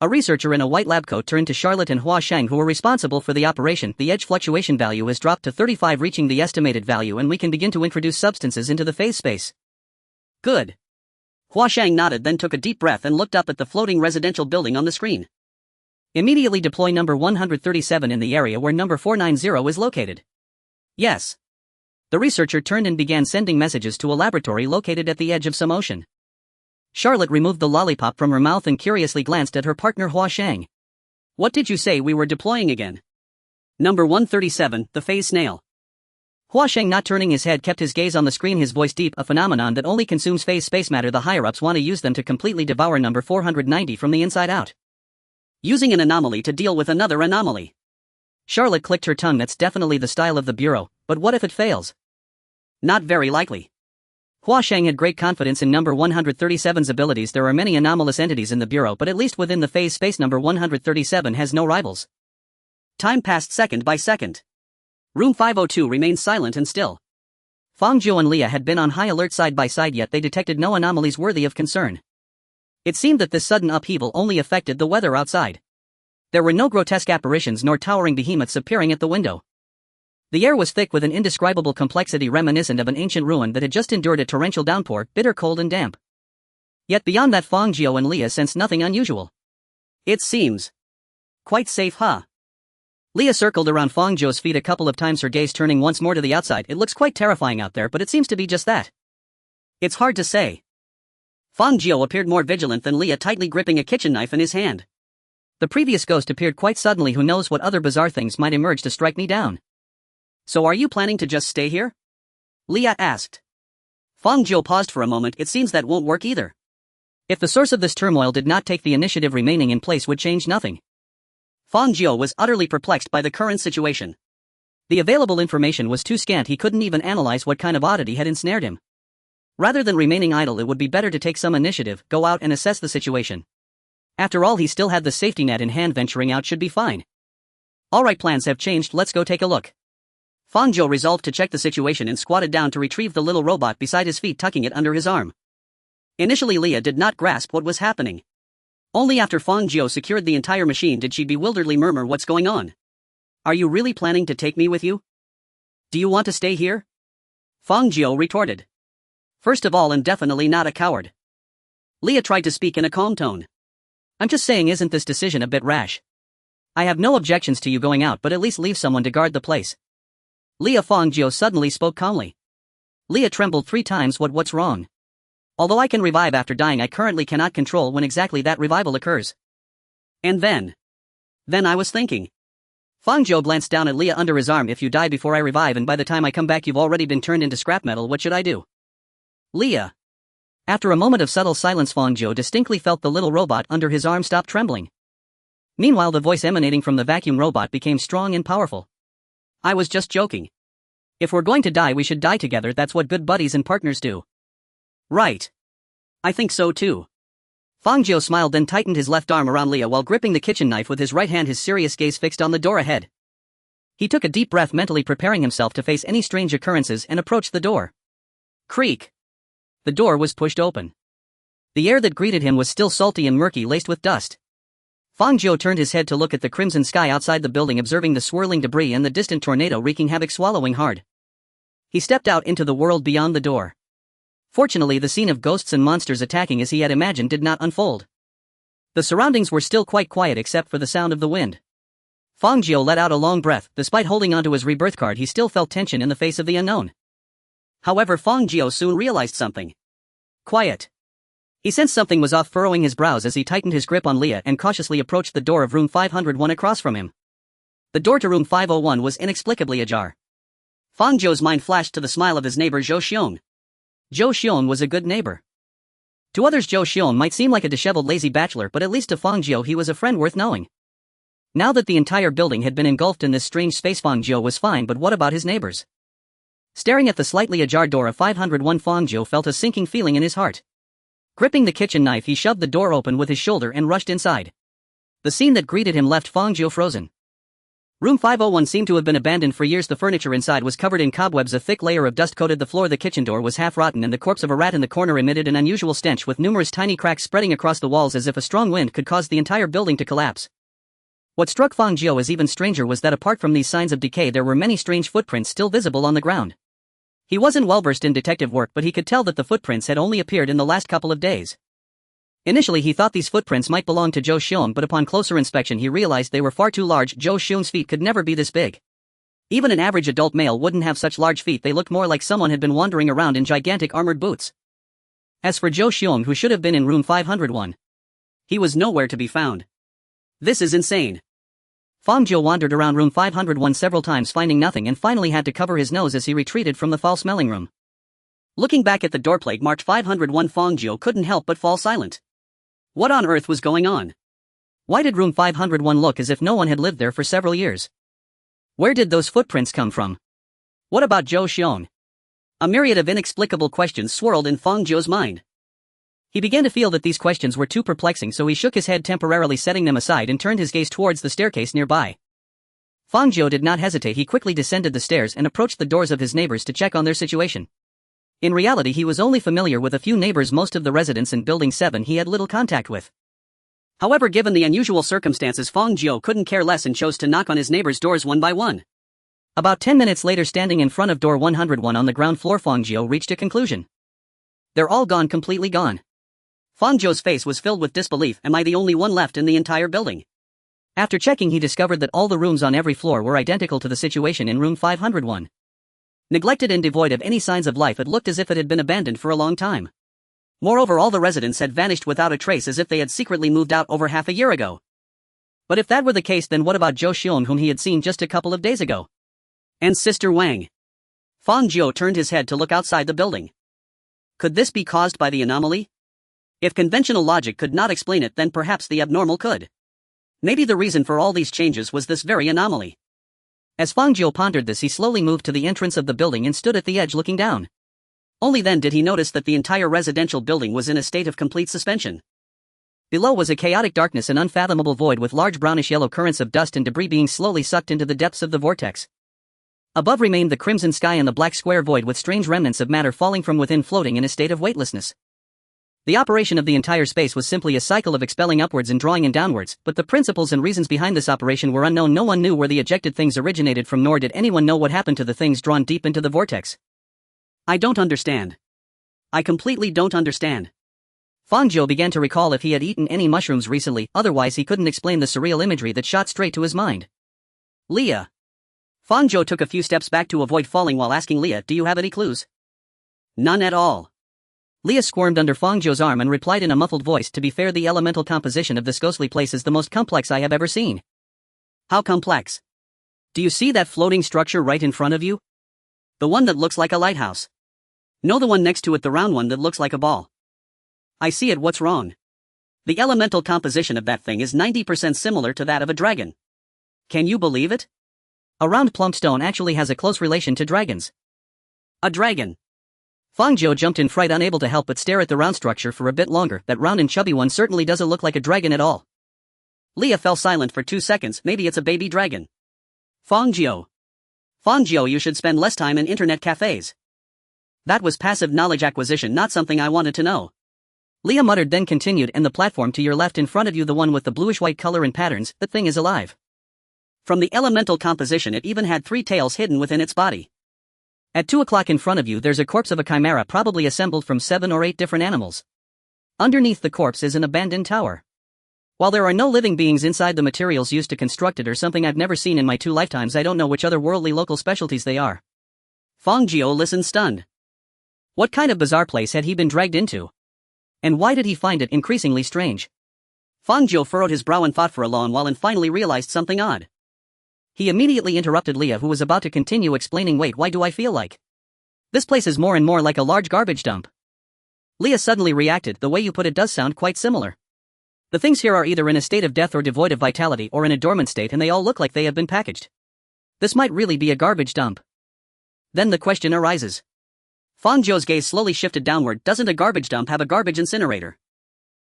A researcher in a white lab coat turned to Charlotte and Hua Shang, who were responsible for the operation. The edge fluctuation value has dropped to 35, reaching the estimated value, and we can begin to introduce substances into the phase space. Good. Hua Shang nodded, then took a deep breath and looked up at the floating residential building on the screen. Immediately deploy number 137 in the area where number 490 is located. Yes. The researcher turned and began sending messages to a laboratory located at the edge of some ocean. Charlotte removed the lollipop from her mouth and curiously glanced at her partner Hua Shang. What did you say we were deploying again? Number 137, the phase snail. Hua Shang, not turning his head, kept his gaze on the screen, his voice deep. A phenomenon that only consumes phase space matter. The higher-ups want to use them to completely devour number 490 from the inside out. Using an anomaly to deal with another anomaly. Charlotte clicked her tongue. That's definitely the style of the Bureau, but what if it fails? Not very likely. Hua Shang had great confidence in number 137's abilities. There are many anomalous entities in the Bureau, but at least within the phase space, number 137 has no rivals. Time passed second by second. Room 502 remained silent and still. Fang Jiu and Leah had been on high alert side by side, yet they detected no anomalies worthy of concern. It seemed that this sudden upheaval only affected the weather outside. There were no grotesque apparitions nor towering behemoths appearing at the window. The air was thick with an indescribable complexity reminiscent of an ancient ruin that had just endured a torrential downpour, bitter cold and damp. Yet beyond that, Fang Jiu and Leah sensed nothing unusual. It seems quite safe, huh? Leah circled around Fang Jiu's feet a couple of times, her gaze turning once more to the outside. It looks quite terrifying out there, but it seems to be just that. It's hard to say. Fang Jiu appeared more vigilant than Leah, tightly gripping a kitchen knife in his hand. The previous ghost appeared quite suddenly. Who knows what other bizarre things might emerge to strike me down. So are you planning to just stay here? Leah asked. Fang Jiu paused for a moment. It seems that won't work either. If the source of this turmoil did not take the initiative, remaining in place would change nothing. Fang Jiu was utterly perplexed by the current situation. The available information was too scant. He couldn't even analyze what kind of oddity had ensnared him. Rather than remaining idle, it would be better to take some initiative, go out and assess the situation. After all, he still had the safety net in hand. Venturing out should be fine. Alright, plans have changed, let's go take a look. Fang Jiu resolved to check the situation and squatted down to retrieve the little robot beside his feet, tucking it under his arm. Initially, Leah did not grasp what was happening. Only after Fang Jiu secured the entire machine did she bewilderedly murmur, "What's going on? Are you really planning to take me with you? Do you want to stay here?" Fang Jiu retorted. "First of all, I'm definitely not a coward." Leah tried to speak in a calm tone. "I'm just saying, isn't this decision a bit rash? I have no objections to you going out, but at least leave someone to guard the place." Leah. Fang Jiu suddenly spoke calmly. Leah trembled 3 times. What's wrong? Although I can revive after dying, I currently cannot control when exactly that revival occurs. And then I was thinking. Fang Jiu glanced down at Leah under his arm. "If you die before I revive and by the time I come back you've already been turned into scrap metal, what should I do?" Leah. After a moment of subtle silence, Fang Jiu distinctly felt the little robot under his arm stop trembling. Meanwhile, the voice emanating from the vacuum robot became strong and powerful. "I was just joking. If we're going to die, we should die together. That's what good buddies and partners do." "Right. I think so too." Fang Jiu smiled, then tightened his left arm around Leah while gripping the kitchen knife with his right hand, his serious gaze fixed on the door ahead. He took a deep breath, mentally preparing himself to face any strange occurrences, and approached the door. Creak. The door was pushed open. The air that greeted him was still salty and murky, laced with dust. Fang Jiu turned his head to look at the crimson sky outside the building, observing the swirling debris and the distant tornado wreaking havoc, swallowing hard. He stepped out into the world beyond the door. Fortunately, the scene of ghosts and monsters attacking as he had imagined did not unfold. The surroundings were still quite quiet except for the sound of the wind. Fang Jiu let out a long breath. Despite holding onto his rebirth card, he still felt tension in the face of the unknown. However, Fang Jiu soon realized something. Quiet. He sensed something was off, furrowing his brows as he tightened his grip on Leah and cautiously approached the door of room 501 across from him. The door to room 501 was inexplicably ajar. Fang Jiu's mind flashed to the smile of his neighbor Zhou Xiong. Zhou Xiong was a good neighbor. To others, Zhou Xiong might seem like a disheveled lazy bachelor, but at least to Fang Jiu he was a friend worth knowing. Now that the entire building had been engulfed in this strange space, Fang Jiu was fine, but what about his neighbors? Staring at the slightly ajar door of 501, Fang Jiu felt a sinking feeling in his heart. Gripping the kitchen knife, he shoved the door open with his shoulder and rushed inside. The scene that greeted him left Fang Jiu frozen. Room 501 seemed to have been abandoned for years. The furniture inside was covered in cobwebs, a thick layer of dust coated the floor, the kitchen door was half rotten, and the corpse of a rat in the corner emitted an unusual stench, with numerous tiny cracks spreading across the walls as if a strong wind could cause the entire building to collapse. What struck Fang Jiu as even stranger was that apart from these signs of decay, there were many strange footprints still visible on the ground. He wasn't well versed in detective work, but he could tell that the footprints had only appeared in the last couple of days. Initially he thought these footprints might belong to Zhou Xiong, but upon closer inspection he realized they were far too large. Zhou Xiong's feet could never be this big. Even an average adult male wouldn't have such large feet. They looked more like someone had been wandering around in gigantic armored boots. As for Zhou Xiong, who should have been in room 501, he was nowhere to be found. This is insane. Fang Jiu wandered around room 501 several times, finding nothing, and finally had to cover his nose as he retreated from the foul-smelling room. Looking back at the doorplate marked 501, Fang Jiu couldn't help but fall silent. What on earth was going on? Why did room 501 look as if no one had lived there for several years? Where did those footprints come from? What about Zhou Xiong? A myriad of inexplicable questions swirled in Fang Jiu's mind. He began to feel that these questions were too perplexing, so he shook his head, temporarily setting them aside, and turned his gaze towards the staircase nearby. Fang Jiu did not hesitate. He quickly descended the stairs and approached the doors of his neighbors to check on their situation. In reality, he was only familiar with a few neighbors. Most of the residents in Building 7 he had little contact with. However, given the unusual circumstances, Fang Jiu couldn't care less and chose to knock on his neighbors' doors one by one. About 10 minutes later, standing in front of door 101 on the ground floor, Fang Jiu reached a conclusion. They're all gone, completely gone. Fang Jiu's face was filled with disbelief. Am I the only one left in the entire building? After checking, he discovered that all the rooms on every floor were identical to the situation in room 501. Neglected and devoid of any signs of life, it looked as if it had been abandoned for a long time. Moreover, all the residents had vanished without a trace, as if they had secretly moved out over half a year ago. But if that were the case, then what about Zhou Xiong, whom he had seen just a couple of days ago? And Sister Wang? Fang Jiu turned his head to look outside the building. Could this be caused by the anomaly? If conventional logic could not explain it, then perhaps the abnormal could. Maybe the reason for all these changes was this very anomaly. As Fang Jiu pondered this, he slowly moved to the entrance of the building and stood at the edge looking down. Only then did he notice that the entire residential building was in a state of complete suspension. Below was a chaotic darkness, an unfathomable void with large brownish-yellow currents of dust and debris being slowly sucked into the depths of the vortex. Above remained the crimson sky and the black square void, with strange remnants of matter falling from within, floating in a state of weightlessness. The operation of the entire space was simply a cycle of expelling upwards and drawing in downwards, but the principles and reasons behind this operation were unknown. No one knew where the ejected things originated from, nor did anyone know what happened to the things drawn deep into the vortex. I don't understand. I completely don't understand. Fang Jiu began to recall if he had eaten any mushrooms recently, otherwise he couldn't explain the surreal imagery that shot straight to his mind. Leah. Fang Jiu took a few steps back to avoid falling while asking Leah, "Do you have any clues?" "None at all." Leah squirmed under Fang Jiu's arm and replied in a muffled voice, "To be fair, the elemental composition of this ghostly place is the most complex I have ever seen." "How complex?" "Do you see that floating structure right in front of you? The one that looks like a lighthouse. No, the one next to it, the round one that looks like a ball." "I see it. What's wrong?" "The elemental composition of that thing is 90% similar to that of a dragon." "Can you believe it? A round plump stone actually has a close relation to dragons." "A dragon?" Fang Jiu jumped in fright, unable to help but stare at the round structure for a bit longer. "That round and chubby one certainly doesn't look like a dragon at all." Leah fell silent for 2 seconds. "Maybe it's a baby dragon." Fang Jiu. Fang Jiu, you should spend less time in internet cafes. That was passive knowledge acquisition, not something I wanted to know. Leah muttered, then continued, "And the platform to your left in front of you, the one with the bluish-white color and patterns, that thing is alive. From the elemental composition, it even had 3 tails hidden within its body. At 2 o'clock in front of you, there's a corpse of a chimera, probably assembled from 7 or 8 different animals. Underneath the corpse is an abandoned tower. While there are no living beings inside, the materials used to construct it are something I've never seen in my 2 lifetimes. I don't know which other worldly local specialties they are." Fang Jiu listened stunned. What kind of bizarre place had he been dragged into? And why did he find it increasingly strange? Fang Jiu furrowed his brow and thought for a long while and finally realized something odd. He immediately interrupted Leah, who was about to continue explaining. "Wait, why do I feel like this place is more and more like a large garbage dump?" Leah suddenly reacted. "The way you put it does sound quite similar. The things here are either in a state of death or devoid of vitality or in a dormant state, and they all look like they have been packaged. This might really be a garbage dump." Then the question arises. Fang Jiu's gaze slowly shifted downward. "Doesn't a garbage dump have a garbage incinerator?"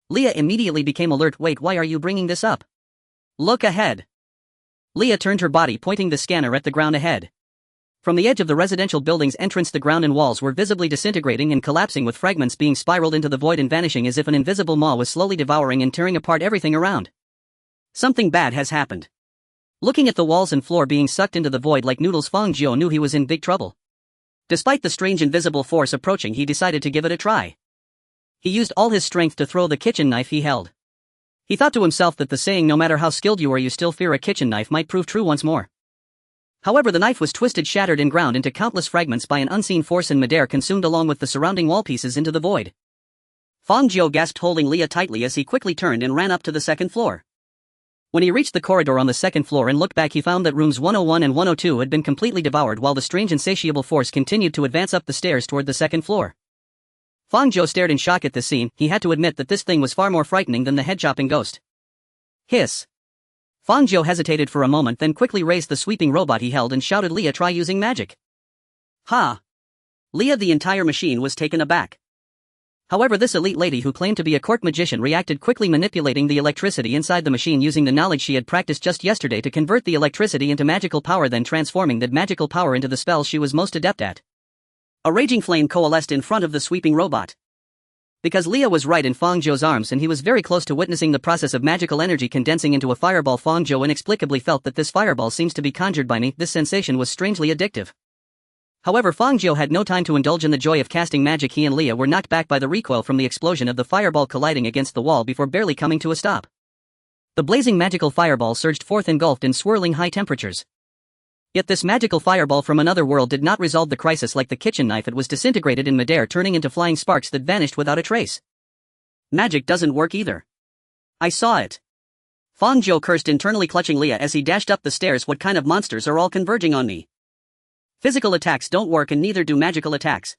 Leah immediately became alert. "Wait, why are you bringing this up?" "Look ahead." Leah turned her body, pointing the scanner at the ground ahead. From the edge of the residential building's entrance, the ground and walls were visibly disintegrating and collapsing, with fragments being spiraled into the void and vanishing as if an invisible maw was slowly devouring and tearing apart everything around. Something bad has happened. Looking at the walls and floor being sucked into the void like noodles, Fang Jiu knew he was in big trouble. Despite the strange invisible force approaching, he decided to give it a try. He used all his strength to throw the kitchen knife he held. He thought to himself that the saying, "No matter how skilled you are, you still fear a kitchen knife," might prove true once more. However, the knife was twisted, shattered, and ground into countless fragments by an unseen force, and midair consumed along with the surrounding wall pieces into the void. Fang Jiu gasped, holding Leah tightly as he quickly turned and ran up to the 2nd floor. When he reached the corridor on the 2nd floor and looked back, he found that rooms 101 and 102 had been completely devoured, while the strange insatiable force continued to advance up the stairs toward the 2nd floor. Fang Jiu stared in shock at this scene. He had to admit that this thing was far more frightening than the head-chopping ghost. Hiss. Fang Jiu hesitated for a moment, then quickly raised the sweeping robot he held and shouted, "Leah, try using magic." "Ha!" Leah, the entire machine, was taken aback. However, this elite lady who claimed to be a court magician reacted quickly, manipulating the electricity inside the machine using the knowledge she had practiced just yesterday to convert the electricity into magical power, then transforming that magical power into the spell she was most adept at. A raging flame coalesced in front of the sweeping robot. Because Leah was right in Fang Jiu's arms and he was very close to witnessing the process of magical energy condensing into a fireball, Fang Jiu inexplicably felt that this fireball seems to be conjured by me. This sensation was strangely addictive. However, Fang Jiu had no time to indulge in the joy of casting magic. He and Leah were knocked back by the recoil from the explosion of the fireball colliding against the wall before barely coming to a stop. The blazing magical fireball surged forth, engulfed in swirling high temperatures. Yet this magical fireball from another world did not resolve the crisis. Like the kitchen knife, it was disintegrated in midair, turning into flying sparks that vanished without a trace. Magic doesn't work either. I saw it. Fang Jiu cursed, internally clutching Leah as he dashed up the stairs. What kind of monsters are all converging on me? Physical attacks don't work, and neither do magical attacks.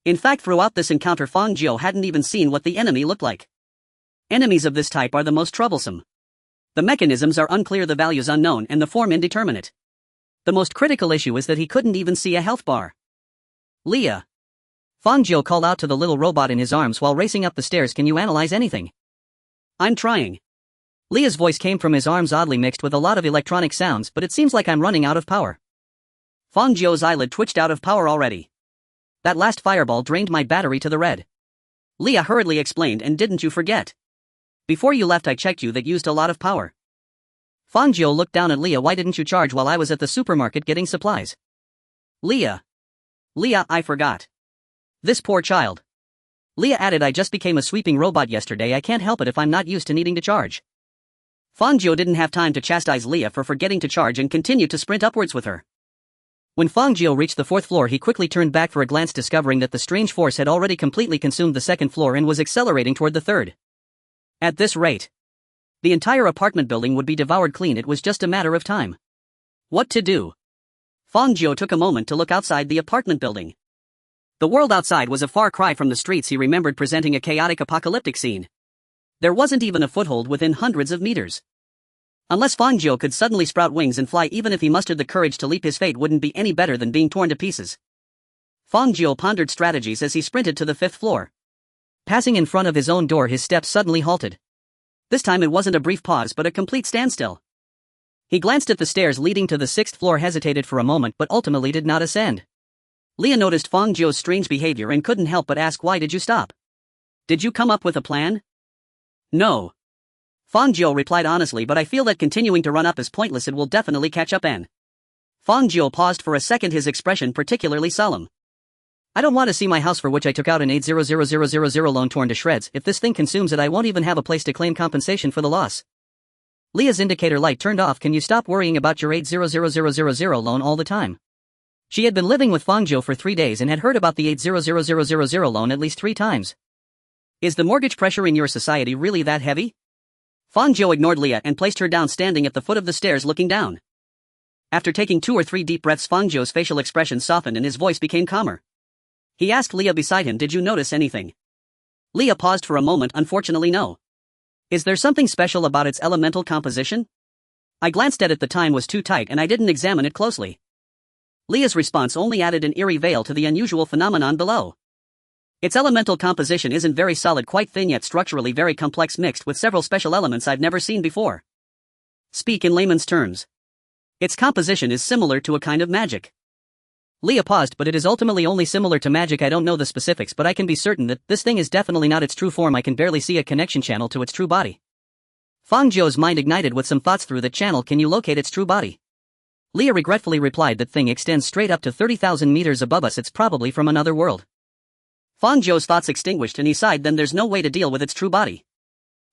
In fact, throughout this encounter, Fang Jiu hadn't even seen what the enemy looked like. Enemies of this type are the most troublesome. The mechanisms are unclear, the values unknown, and the form indeterminate. The most critical issue is that he couldn't even see a health bar. "Leah." Fang Jiu called out to the little robot in his arms while racing up the stairs, "Can you analyze anything?" "I'm trying." Leah's voice came from his arms, oddly mixed with a lot of electronic sounds, "but it seems like I'm running out of power." Fang Jiu's eyelid twitched. "Out of power already? That last fireball drained my battery to the red." Leah hurriedly explained, and didn't you forget? Before you left I checked you that used a lot of power. Fang Jiu looked down at Leah. Why didn't you charge while I was at the supermarket getting supplies? Leah, I forgot. This poor child. Leah added, I just became a sweeping robot yesterday. I can't help it if I'm not used to needing to charge. Fang Jiu didn't have time to chastise Leah for forgetting to charge and continued to sprint upwards with her. When Fang Jiu reached the 4th floor, he quickly turned back for a glance, discovering that the strange force had already completely consumed the 2nd floor and was accelerating toward the 3rd. At this rate, the entire apartment building would be devoured clean. It was just a matter of time. What to do? Fang Jiu took a moment to look outside the apartment building. The world outside was a far cry from the streets he remembered, presenting a chaotic apocalyptic scene. There wasn't even a foothold within hundreds of meters. Unless Fang Jiu could suddenly sprout wings and fly, even if he mustered the courage to leap, his fate wouldn't be any better than being torn to pieces. Fang Jiu pondered strategies as he sprinted to the 5th floor. Passing in front of his own door, his steps suddenly halted. This time it wasn't a brief pause but a complete standstill. He glanced at the stairs leading to the 6th floor, hesitated for a moment but ultimately did not ascend. Leah noticed Fang Jiu's strange behavior and couldn't help but ask, why did you stop? Did you come up with a plan? No. Fang Jiu replied honestly, but I feel that continuing to run up is pointless. It will definitely catch up. And Fang Jiu paused for a second, his expression particularly solemn. I don't want to see my house, for which I took out an 800,000 loan, torn to shreds. If this thing consumes it, I won't even have a place to claim compensation for the loss. Leah's indicator light turned off. Can you stop worrying about your 800,000 loan all the time? She had been living with Fang Jiu for 3 days and had heard about the 800,000 loan at least 3 times. Is the mortgage pressure in your society really that heavy? Fang Jiu ignored Leah and placed her down, standing at the foot of the stairs looking down. After taking 2 or 3 deep breaths, Fang Jiu's facial expression softened and his voice became calmer. He asked Leah beside him, did you notice anything? Leah paused for a moment. Unfortunately, no. Is there something special about its elemental composition? I glanced at it. The time was too tight and I didn't examine it closely. Leah's response only added an eerie veil to the unusual phenomenon below. Its elemental composition isn't very solid, quite thin yet structurally very complex, mixed with several special elements I've never seen before. Speak in layman's terms. Its composition is similar to a kind of magic. Leah paused. But it is ultimately only similar to magic. I don't know the specifics, but I can be certain that this thing is definitely not its true form. I can barely see a connection channel to its true body. Fang Jiu's mind ignited with some thoughts through that channel. Can you locate its true body? Leah regretfully replied, that thing extends straight up to 30,000 meters above us. It's probably from another world. Fang Jiu's thoughts extinguished and he sighed. Then there's no way to deal with its true body.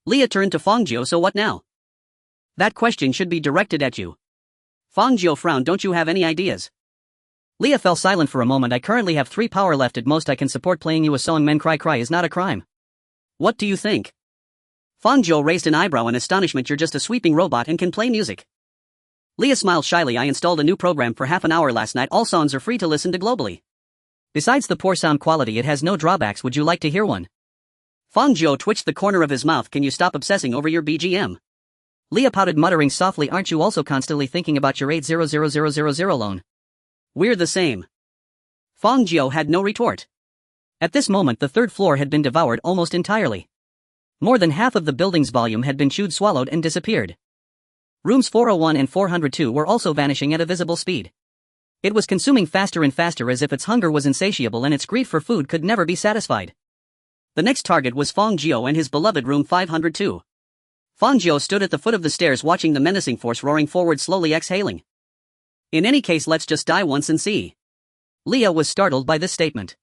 Leah turned to Fang Jiu. So what now? That question should be directed at you. Fang Jiu frowned. Don't you have any ideas? Leah fell silent for a moment. I currently have 3 power left. At most I can support playing you a song. Men cry cry is not a crime. What do you think? Fang Jiu raised an eyebrow in astonishment. You're just a sweeping robot and can play music. Leah smiled shyly. I installed a new program for half an hour last night. All songs are free to listen to globally. Besides the poor sound quality, it has no drawbacks. Would you like to hear one? Fang Jiu twitched the corner of his mouth. Can you stop obsessing over your BGM? Leah pouted, muttering softly, aren't you also constantly thinking about your 800,000 loan? We're the same. Fang Jiu had no retort. At this moment the 3rd floor had been devoured almost entirely. More than half of the building's volume had been chewed, swallowed, and disappeared. Rooms 401 and 402 were also vanishing at a visible speed. It was consuming faster and faster, as if its hunger was insatiable and its greed for food could never be satisfied. The next target was Fang Jiu and his beloved room 502. Fang Jiu stood at the foot of the stairs watching the menacing force roaring forward, slowly exhaling. In any case, let's just die once and see. Leah was startled by this statement.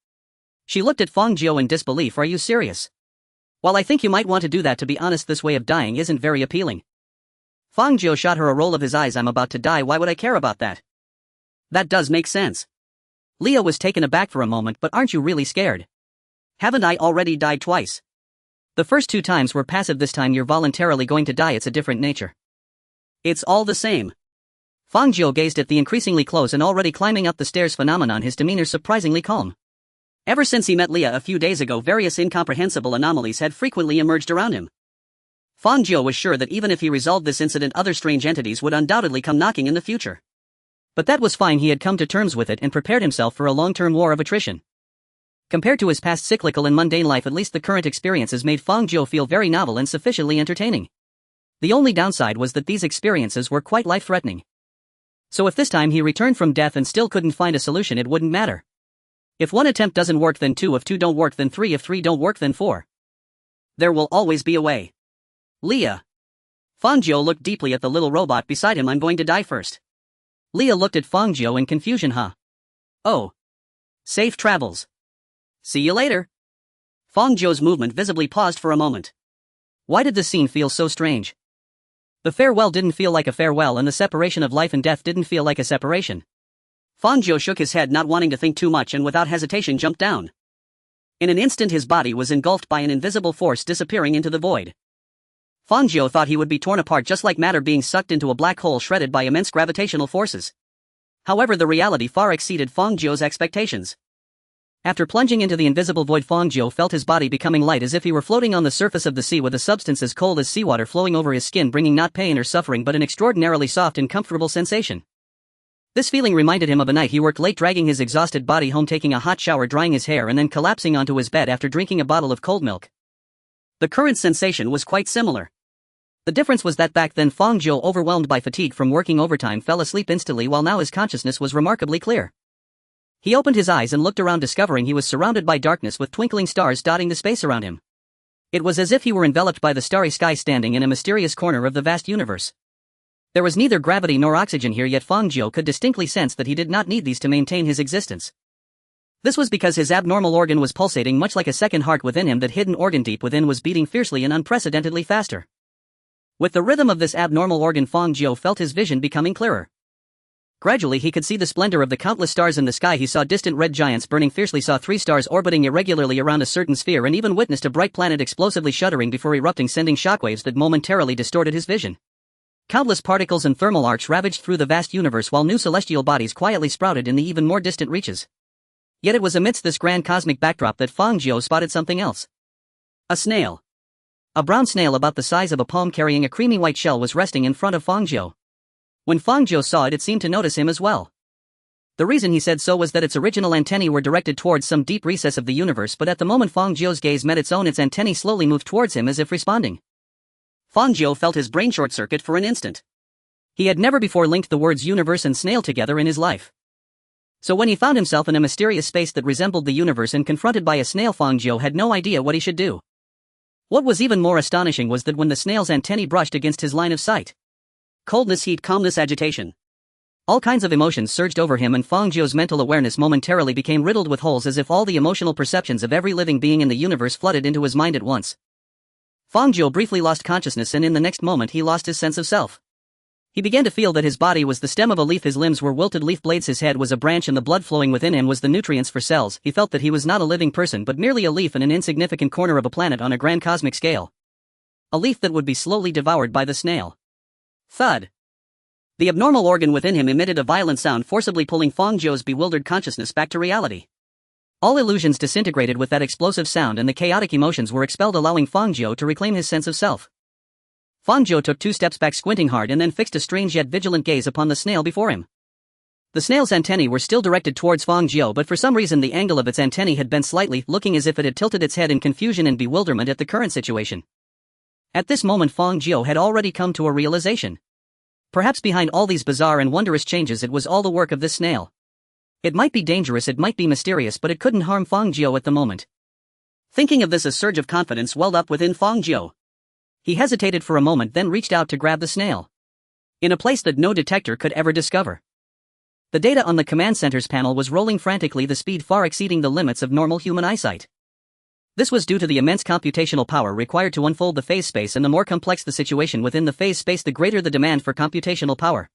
She looked at Fang Jiu in disbelief. Are you serious? While I think you might want to do that, to be honest, this way of dying isn't very appealing. Fang Jiu shot her a roll of his eyes. I'm about to die. Why would I care about that? That does make sense. Leah was taken aback for a moment. But aren't you really scared? Haven't I already died twice? The first 2 times were passive. This time you're voluntarily going to die. It's a different nature. It's all the same. Fang Jiu gazed at the increasingly close and already climbing up the stairs phenomenon, his demeanor surprisingly calm. Ever since he met Leah a few days ago, various incomprehensible anomalies had frequently emerged around him. Fang Jiu was sure that even if he resolved this incident, other strange entities would undoubtedly come knocking in the future. But that was fine. He had come to terms with it and prepared himself for a long-term war of attrition. Compared to his past cyclical and mundane life, at least the current experiences made Fang Jiu feel very novel and sufficiently entertaining. The only downside was that these experiences were quite life-threatening. So if this time he returned from death and still couldn't find a solution, it wouldn't matter. If one attempt doesn't work, then two. If two don't work, then three. If three don't work, then four. There will always be a way. Leah. Fang Jiu looked deeply at the little robot beside him. I'm going to die first. Leah looked at Fang Jiu in confusion. Huh? Oh. Safe travels. See you later. Fang Jiu's movement visibly paused for a moment. Why did this scene feel so strange? The farewell didn't feel like a farewell, and the separation of life and death didn't feel like a separation. Fang Jiu shook his head, not wanting to think too much, and without hesitation jumped down. In an instant his body was engulfed by an invisible force, disappearing into the void. Fang Jiu thought he would be torn apart, just like matter being sucked into a black hole shredded by immense gravitational forces. However, the reality far exceeded Fang Jiu's expectations. After plunging into the invisible void, Fang Jiu felt his body becoming light, as if he were floating on the surface of the sea, with a substance as cold as seawater flowing over his skin, bringing not pain or suffering but an extraordinarily soft and comfortable sensation. This feeling reminded him of a night he worked late, dragging his exhausted body home, taking a hot shower, drying his hair, and then collapsing onto his bed after drinking a bottle of cold milk. The current sensation was quite similar. The difference was that back then Fang Jiu, overwhelmed by fatigue from working overtime, fell asleep instantly, while now his consciousness was remarkably clear. He opened his eyes and looked around, discovering he was surrounded by darkness with twinkling stars dotting the space around him. It was as if he were enveloped by the starry sky, standing in a mysterious corner of the vast universe. There was neither gravity nor oxygen here, yet Fang Jiu could distinctly sense that he did not need these to maintain his existence. This was because his abnormal organ was pulsating much like a second heart within him. That hidden organ deep within was beating fiercely and unprecedentedly faster. With the rhythm of this abnormal organ, Fang Jiu felt his vision becoming clearer. Gradually he could see the splendor of the countless stars in the sky. He saw distant red giants burning fiercely, saw 3 stars orbiting irregularly around a certain sphere, and even witnessed a bright planet explosively shuddering before erupting, sending shockwaves that momentarily distorted his vision. Countless particles and thermal arcs ravaged through the vast universe, while new celestial bodies quietly sprouted in the even more distant reaches. Yet it was amidst this grand cosmic backdrop that Fang Jiu spotted something else. A snail. A brown snail about the size of a palm, carrying a creamy white shell, was resting in front of Fang Jiu. When Fang Jiu saw it, it seemed to notice him as well. The reason he said so was that its original antennae were directed towards some deep recess of the universe, but at the moment Fang Jiu's gaze met its own, its antennae slowly moved towards him as if responding. Fang Jiu felt his brain short-circuit for an instant. He had never before linked the words universe and snail together in his life. So when he found himself in a mysterious space that resembled the universe and confronted by a snail, Fang Jiu had no idea what he should do. What was even more astonishing was that when the snail's antennae brushed against his line of sight, coldness, heat, calmness, agitation, all kinds of emotions surged over him, and Fang Jiu's mental awareness momentarily became riddled with holes, as if all the emotional perceptions of every living being in the universe flooded into his mind at once. Fang Jiu briefly lost consciousness, and in the next moment he lost his sense of self. He began to feel that his body was the stem of a leaf, his limbs were wilted leaf blades, his head was a branch, and the blood flowing within him was the nutrients for cells. He felt that he was not a living person but merely a leaf in an insignificant corner of a planet on a grand cosmic scale. A leaf that would be slowly devoured by the snail. Thud. The abnormal organ within him emitted a violent sound, forcibly pulling Fang Jiu's bewildered consciousness back to reality. All illusions disintegrated with that explosive sound, and the chaotic emotions were expelled, allowing Fang Jiu to reclaim his sense of self. Fang Jiu took 2 steps back, squinting hard, and then fixed a strange yet vigilant gaze upon the snail before him. The snail's antennae were still directed towards Fang Jiu, but for some reason the angle of its antennae had bent slightly, looking as if it had tilted its head in confusion and bewilderment at the current situation. At this moment Fang Jiu had already come to a realization. Perhaps behind all these bizarre and wondrous changes it was all the work of this snail. It might be dangerous, it might be mysterious, but it couldn't harm Fang Jiu at the moment. Thinking of this, a surge of confidence welled up within Fang Jiu. He hesitated for a moment, then reached out to grab the snail. In a place that no detector could ever discover. The data on the command center's panel was rolling frantically, the speed far exceeding the limits of normal human eyesight. This was due to the immense computational power required to unfold the phase space, and the more complex the situation within the phase space, the greater the demand for computational power.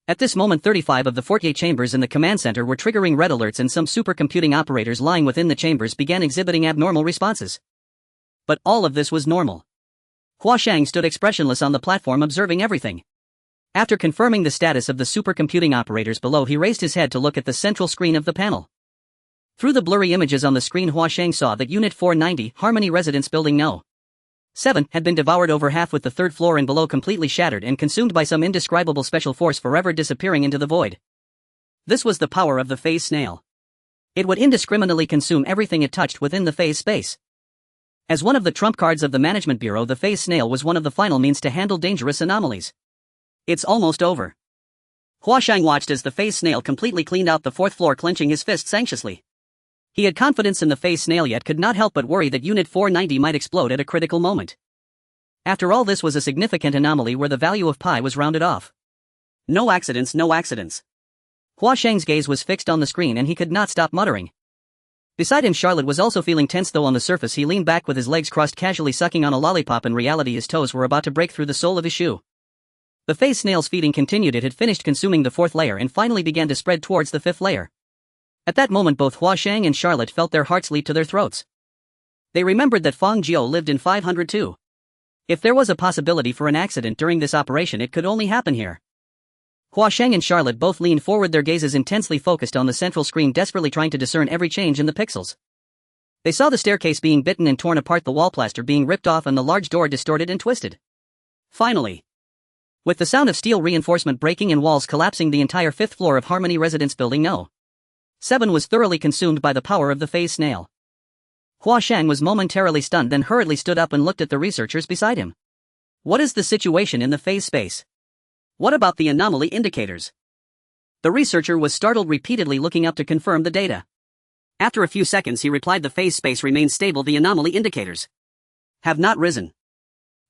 At this moment 35 of the 48 chambers in the command center were triggering red alerts, and some supercomputing operators lying within the chambers began exhibiting abnormal responses. But all of this was normal. Hua Shang stood expressionless on the platform, observing everything. After confirming the status of the supercomputing operators below, he raised his head to look at the central screen of the panel. Through the blurry images on the screen, Hua Shang saw that Unit 490, Harmony Residence Building No. 7, had been devoured over half, with the 3rd floor and below completely shattered and consumed by some indescribable special force, forever disappearing into the void. This was the power of the phase snail. It would indiscriminately consume everything it touched within the phase space. As one of the trump cards of the Management Bureau, the phase snail was one of the final means to handle dangerous anomalies. It's almost over. Hua Shang watched as the phase snail completely cleaned out the 4th floor, clenching his fists anxiously. He had confidence in the phase snail yet could not help but worry that Unit 490 might explode at a critical moment. After all, this was a significant anomaly where the value of pi was rounded off. No accidents, no accidents. Hua Shang's gaze was fixed on the screen and he could not stop muttering. Beside him, Charlotte was also feeling tense, though on the surface he leaned back with his legs crossed, casually sucking on a lollipop. In reality, his toes were about to break through the sole of his shoe. The phase snail's feeding continued. It had finished consuming the 4th layer and finally began to spread towards the 5th layer. At that moment, both Hua Shang and Charlotte felt their hearts leap to their throats. They remembered that Fang Jiu lived in 502. If there was a possibility for an accident during this operation, it could only happen here. Hua Shang and Charlotte both leaned forward, their gazes intensely focused on the central screen, desperately trying to discern every change in the pixels. They saw the staircase being bitten and torn apart, the wall plaster being ripped off, and the large door distorted and twisted. Finally, with the sound of steel reinforcement breaking and walls collapsing, the entire 5th floor of Harmony Residence Building No. 7 was thoroughly consumed by the power of the phase snail. Hua Shang was momentarily stunned, then hurriedly stood up and looked at the researchers beside him. What is the situation in the phase space? What about the anomaly indicators? The researcher was startled, repeatedly looking up to confirm the data. After a few seconds he replied, the phase space remains stable, the anomaly indicators have not risen.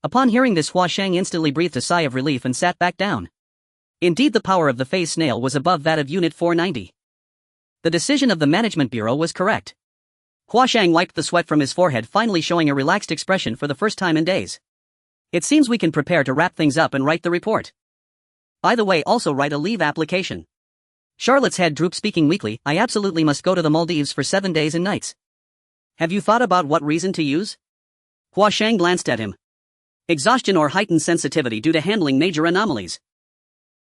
Upon hearing this, Hua Shang instantly breathed a sigh of relief and sat back down. Indeed, the power of the phase snail was above that of Unit 490. The decision of the Management Bureau was correct. Hua Shang wiped the sweat from his forehead, finally showing a relaxed expression for the first time in days. It seems we can prepare to wrap things up and write the report. By the way, also write a leave application. Charlotte's head drooped, speaking weakly. I absolutely must go to the Maldives for 7 days and nights. Have you thought about what reason to use? Hua Shang glanced at him. Exhaustion or heightened sensitivity due to handling major anomalies.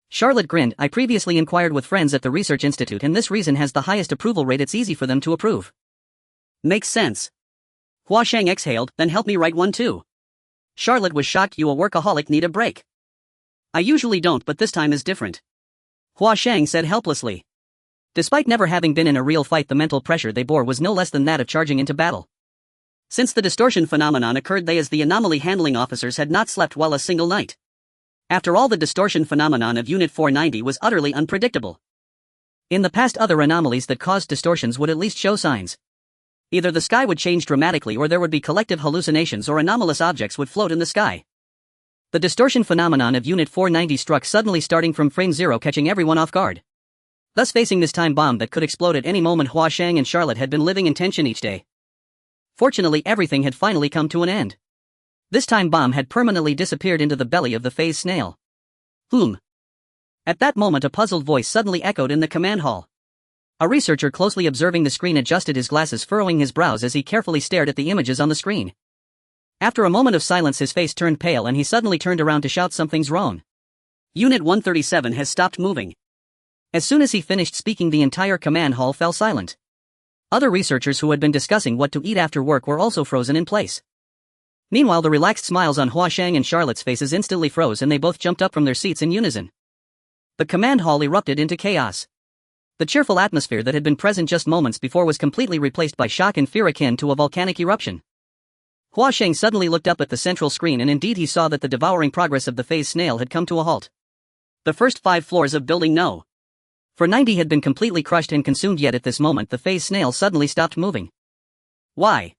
Charlotte grinned. I previously inquired with friends at the Research Institute and this reason has the highest approval rate. It's easy for them to approve. Makes sense. Hua Shang exhaled. Then help me write one too. Charlotte was shocked. You a workaholic, need a break? I usually don't, but this time is different. Hua Shang said helplessly. Despite never having been in a real fight, the mental pressure they bore was no less than that of charging into battle. Since the distortion phenomenon occurred, they as the anomaly handling officers had not slept well a single night. After all, the distortion phenomenon of Unit 490 was utterly unpredictable. In the past, other anomalies that caused distortions would at least show signs. Either the sky would change dramatically or there would be collective hallucinations or anomalous objects would float in the sky. The distortion phenomenon of Unit 490 struck suddenly, starting from frame 0, catching everyone off guard. Thus, facing this time bomb that could explode at any moment, Hua Shang and Charlotte had been living in tension each day. Fortunately, everything had finally come to an end. This time bomb had permanently disappeared into the belly of the phase snail. At that moment, a puzzled voice suddenly echoed in the command hall. A researcher closely observing the screen adjusted his glasses, furrowing his brows as he carefully stared at the images on the screen. After a moment of silence, his face turned pale and he suddenly turned around to shout, something's wrong. Unit 137 has stopped moving. As soon as he finished speaking, the entire command hall fell silent. Other researchers who had been discussing what to eat after work were also frozen in place. Meanwhile, the relaxed smiles on Hua Shang and Charlotte's faces instantly froze and they both jumped up from their seats in unison. The command hall erupted into chaos. The cheerful atmosphere that had been present just moments before was completely replaced by shock and fear akin to a volcanic eruption. Hua Shang suddenly looked up at the central screen and indeed he saw that the devouring progress of the phase snail had come to a halt. The first 5 floors of Building No. 490 had been completely crushed and consumed, yet at this moment the phase snail suddenly stopped moving. Why?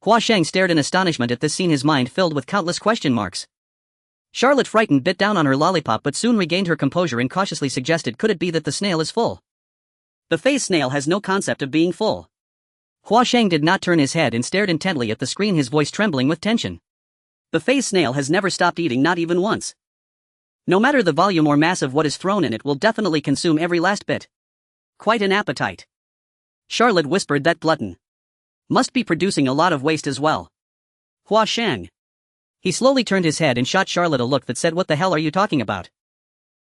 Hua Shang stared in astonishment at this scene, his mind filled with countless question marks. Charlotte, frightened, bit down on her lollipop but soon regained her composure and cautiously suggested, could it be that the snail is full? The phase snail has no concept of being full. Hua Shang did not turn his head and stared intently at the screen, his voice trembling with tension. The phase snail has never stopped eating, not even once. No matter the volume or mass of what is thrown in, it will definitely consume every last bit. Quite an appetite. Charlotte whispered, that glutton must be producing a lot of waste as well. Hua Shang. He slowly turned his head and shot Charlotte a look that said, what the hell are you talking about?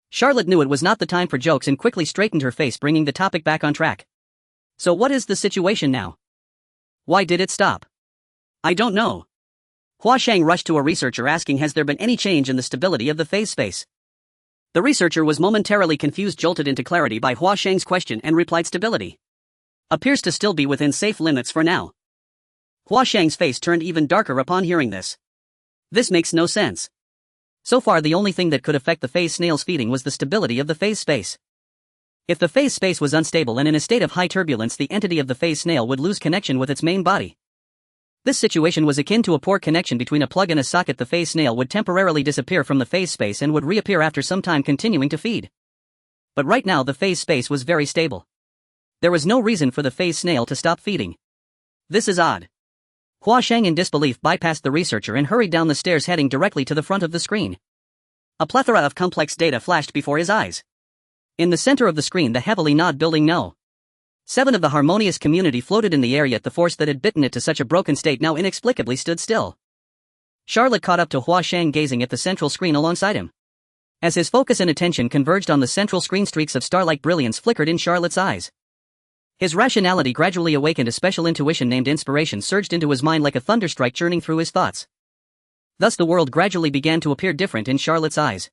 Charlotte knew it was not the time for jokes and quickly straightened her face, bringing the topic back on track. So what is the situation now? Why did it stop? I don't know. Hua Shang rushed to a researcher asking, has there been any change in the stability of the phase space? The researcher was momentarily confused, jolted into clarity by Hua Shang's question, and replied, stability appears to still be within safe limits for now. Hua Shang's face turned even darker upon hearing this. This makes no sense. So far, the only thing that could affect the phase snail's feeding was the stability of the phase space. If the phase space was unstable and in a state of high turbulence, the entity of the phase snail would lose connection with its main body. This situation was akin to a poor connection between a plug and a socket. The phase snail would temporarily disappear from the phase space and would reappear after some time, continuing to feed. But right now the phase space was very stable. There was no reason for the phase snail to stop feeding. This is odd. Hua Shang in disbelief bypassed the researcher and hurried down the stairs, heading directly to the front of the screen. A plethora of complex data flashed before his eyes. In the center of the screen, the heavily gnawed building No. 7 of the harmonious community floated in the air, yet the force that had bitten it to such a broken state now inexplicably stood still. Charlotte caught up to Hua Shang, gazing at the central screen alongside him. As his focus and attention converged on the central screen, streaks of starlight brilliance flickered in Charlotte's eyes. His rationality gradually awakened. A special intuition named inspiration surged into his mind like a thunderstrike, churning through his thoughts. Thus the world gradually began to appear different in Charlotte's eyes.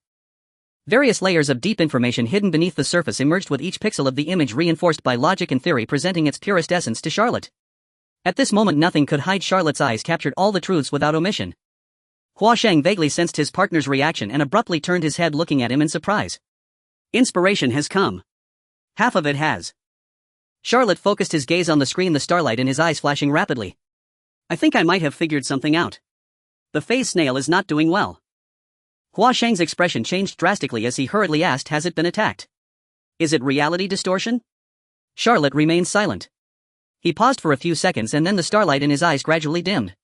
Various layers of deep information hidden beneath the surface emerged, with each pixel of the image reinforced by logic and theory, presenting its purest essence to Charlotte. At this moment nothing could hide Charlotte's eyes, captured all the truths without omission. Hua Shang vaguely sensed his partner's reaction and abruptly turned his head, looking at him in surprise. Inspiration has come. Half of it has. Charlotte focused his gaze on the screen, the starlight in his eyes flashing rapidly. I think I might have figured something out. The phase snail is not doing well. Hua Shang's expression changed drastically as he hurriedly asked, has it been attacked? Is it reality distortion? Charlotte remained silent. He paused for a few seconds and then the starlight in his eyes gradually dimmed.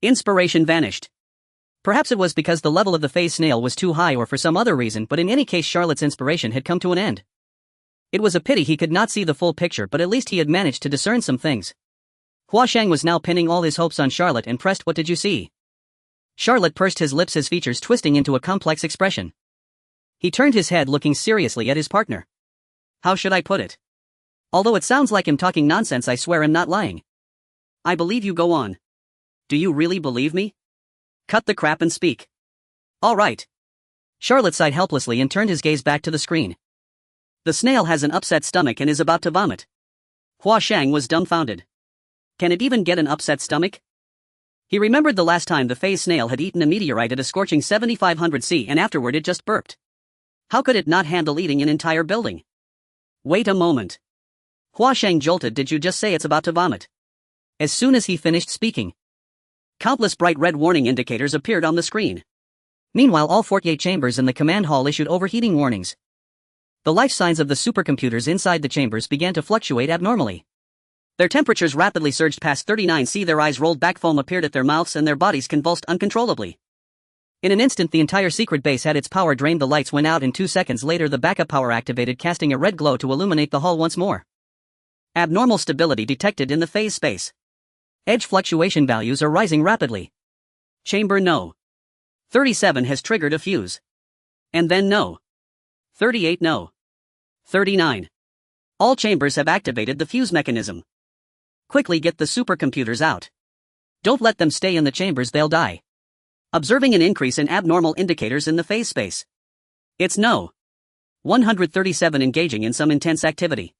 Inspiration vanished. Perhaps it was because the level of the phase snail was too high, or for some other reason, but in any case Charlotte's inspiration had come to an end. It was a pity he could not see the full picture, but at least he had managed to discern some things. Hua Shang was now pinning all his hopes on Charlotte and pressed, what did you see? Charlotte pursed his lips, his features twisting into a complex expression. He turned his head, looking seriously at his partner. How should I put it? Although it sounds like him talking nonsense, I swear I'm not lying. I believe you, go on. Do you really believe me? Cut the crap and speak. All right. Charlotte sighed helplessly and turned his gaze back to the screen. The snail has an upset stomach and is about to vomit. Hua Shang was dumbfounded. Can it even get an upset stomach? He remembered the last time the phase snail had eaten a meteorite at a scorching 7500 C and afterward it just burped. How could it not handle eating an entire building? Wait a moment. Hua Shang jolted, did you just say it's about to vomit? As soon as he finished speaking, countless bright red warning indicators appeared on the screen. Meanwhile, all 48 chambers in the command hall issued overheating warnings. The life signs of the supercomputers inside the chambers began to fluctuate abnormally. Their temperatures rapidly surged past 39 C. Their eyes rolled back, foam appeared at their mouths, and their bodies convulsed uncontrollably. In an instant, the entire secret base had its power drained. The lights went out, and 2 seconds later the backup power activated, casting a red glow to illuminate the hall once more. Abnormal stability detected in the phase space. Edge fluctuation values are rising rapidly. Chamber No. 37 has triggered a fuse. And then No. 38 No. 39. All chambers have activated the fuse mechanism. Quickly get the supercomputers out. Don't let them stay in the chambers, they'll die. Observing an increase in abnormal indicators in the phase space. It's No. 137 engaging in some intense activity.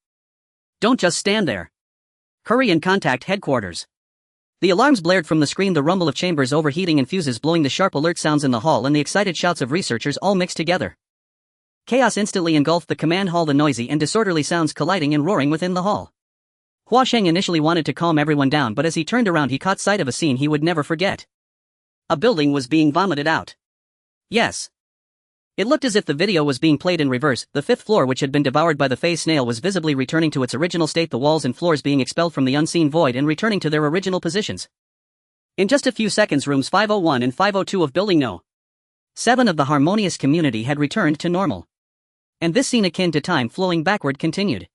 Don't just stand there. Hurry and contact headquarters. The alarms blared from the screen, the rumble of chambers overheating and fuses blowing, the sharp alert sounds in the hall, and the excited shouts of researchers all mixed together. Chaos instantly engulfed the command hall, the noisy and disorderly sounds colliding and roaring within the hall. Hua Shang initially wanted to calm everyone down, but as he turned around he caught sight of a scene he would never forget. A building was being vomited out. Yes. It looked as if the video was being played in reverse. The 5th floor, which had been devoured by the phase snail, was visibly returning to its original state, the walls and floors being expelled from the unseen void and returning to their original positions. In just a few seconds, rooms 501 and 502 of building No. 7 of the harmonious community had returned to normal. And this scene, akin to time flowing backward, continued.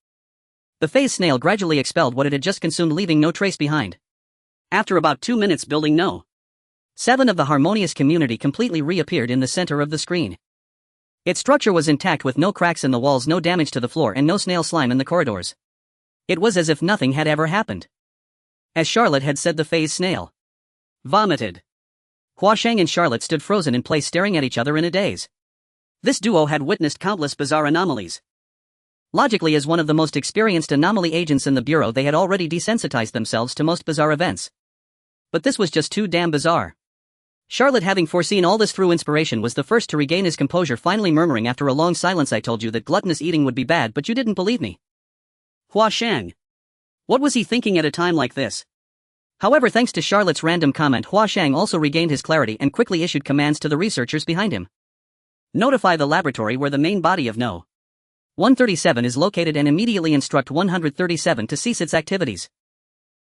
The phase snail gradually expelled what it had just consumed, leaving no trace behind. After about 2 minutes, building No. 7 of the harmonious community completely reappeared in the center of the screen. Its structure was intact, with no cracks in the walls, no damage to the floor, and no snail slime in the corridors. It was as if nothing had ever happened. As Charlotte had said, the phase snail vomited. Hua Shang and Charlotte stood frozen in place, staring at each other in a daze. This duo had witnessed countless bizarre anomalies. Logically, as one of the most experienced anomaly agents in the Bureau, they had already desensitized themselves to most bizarre events. But this was just too damn bizarre. Charlotte, having foreseen all this through inspiration, was the first to regain his composure, finally murmuring after a long silence, "I told you that gluttonous eating would be bad, but you didn't believe me." Hua Shang. What was he thinking at a time like this? However, thanks to Charlotte's random comment, Hua Shang also regained his clarity and quickly issued commands to the researchers behind him. Notify the laboratory where the main body of No. 137 is located and immediately instruct 137 to cease its activities.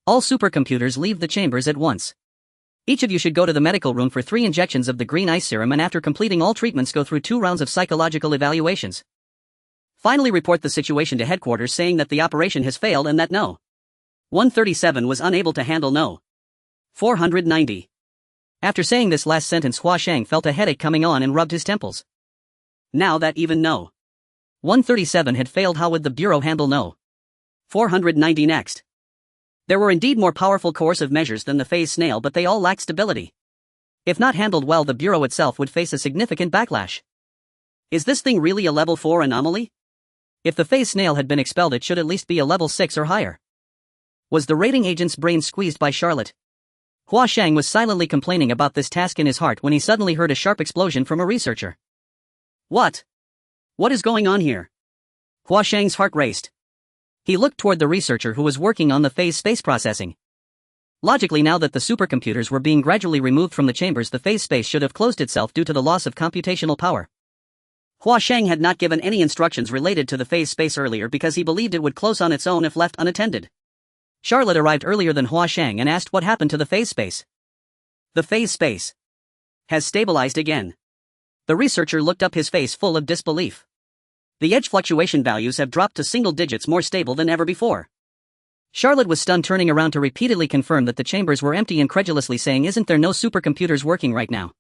All supercomputers leave the chambers at once. Each of you should go to the medical room for 3 injections of the green ice serum, and after completing all treatments go through 2 rounds of psychological evaluations. Finally report the situation to headquarters, saying that the operation has failed and that No. 137 was unable to handle No. 490. After saying this last sentence, Hua Shang felt a headache coming on and rubbed his temples. Now that even No. 137 had failed, how would the Bureau handle No. 490 next? There were indeed more powerful coercive measures than the phase snail, but they all lacked stability. If not handled well, the Bureau itself would face a significant backlash. Is this thing really a level 4 anomaly? If the phase snail had been expelled, it should at least be a level 6 or higher. Was the rating agent's brain squeezed by Charlotte? Hua Shang was silently complaining about this task in his heart when he suddenly heard a sharp explosion from a researcher. What? What is going on here? Hua Shang's heart raced. He looked toward the researcher who was working on the phase space processing. Logically, now that the supercomputers were being gradually removed from the chambers, the phase space should have closed itself due to the loss of computational power. Hua Shang had not given any instructions related to the phase space earlier because he believed it would close on its own if left unattended. Charlotte arrived earlier than Hua Shang and asked what happened to the phase space. The phase space has stabilized again. The researcher looked up, his face full of disbelief. The edge fluctuation values have dropped to single digits, more stable than ever before. Charlotte was stunned, turning around to repeatedly confirm that the chambers were empty, incredulously saying, "Isn't there no supercomputers working right now?"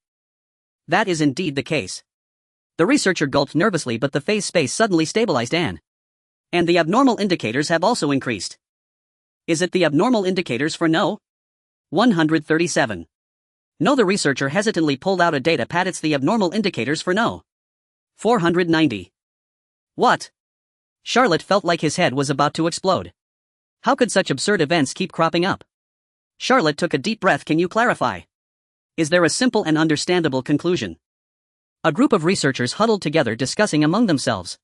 That is indeed the case. The researcher gulped nervously, but the phase space suddenly stabilized and the abnormal indicators have also increased. Is it the abnormal indicators for No. 137? No, the researcher hesitantly pulled out a data pad. It's the abnormal indicators for No. 490. What? Charlotte felt like his head was about to explode. How could such absurd events keep cropping up? Charlotte took a deep breath. Can you clarify? Is there a simple and understandable conclusion? A group of researchers huddled together, discussing among themselves.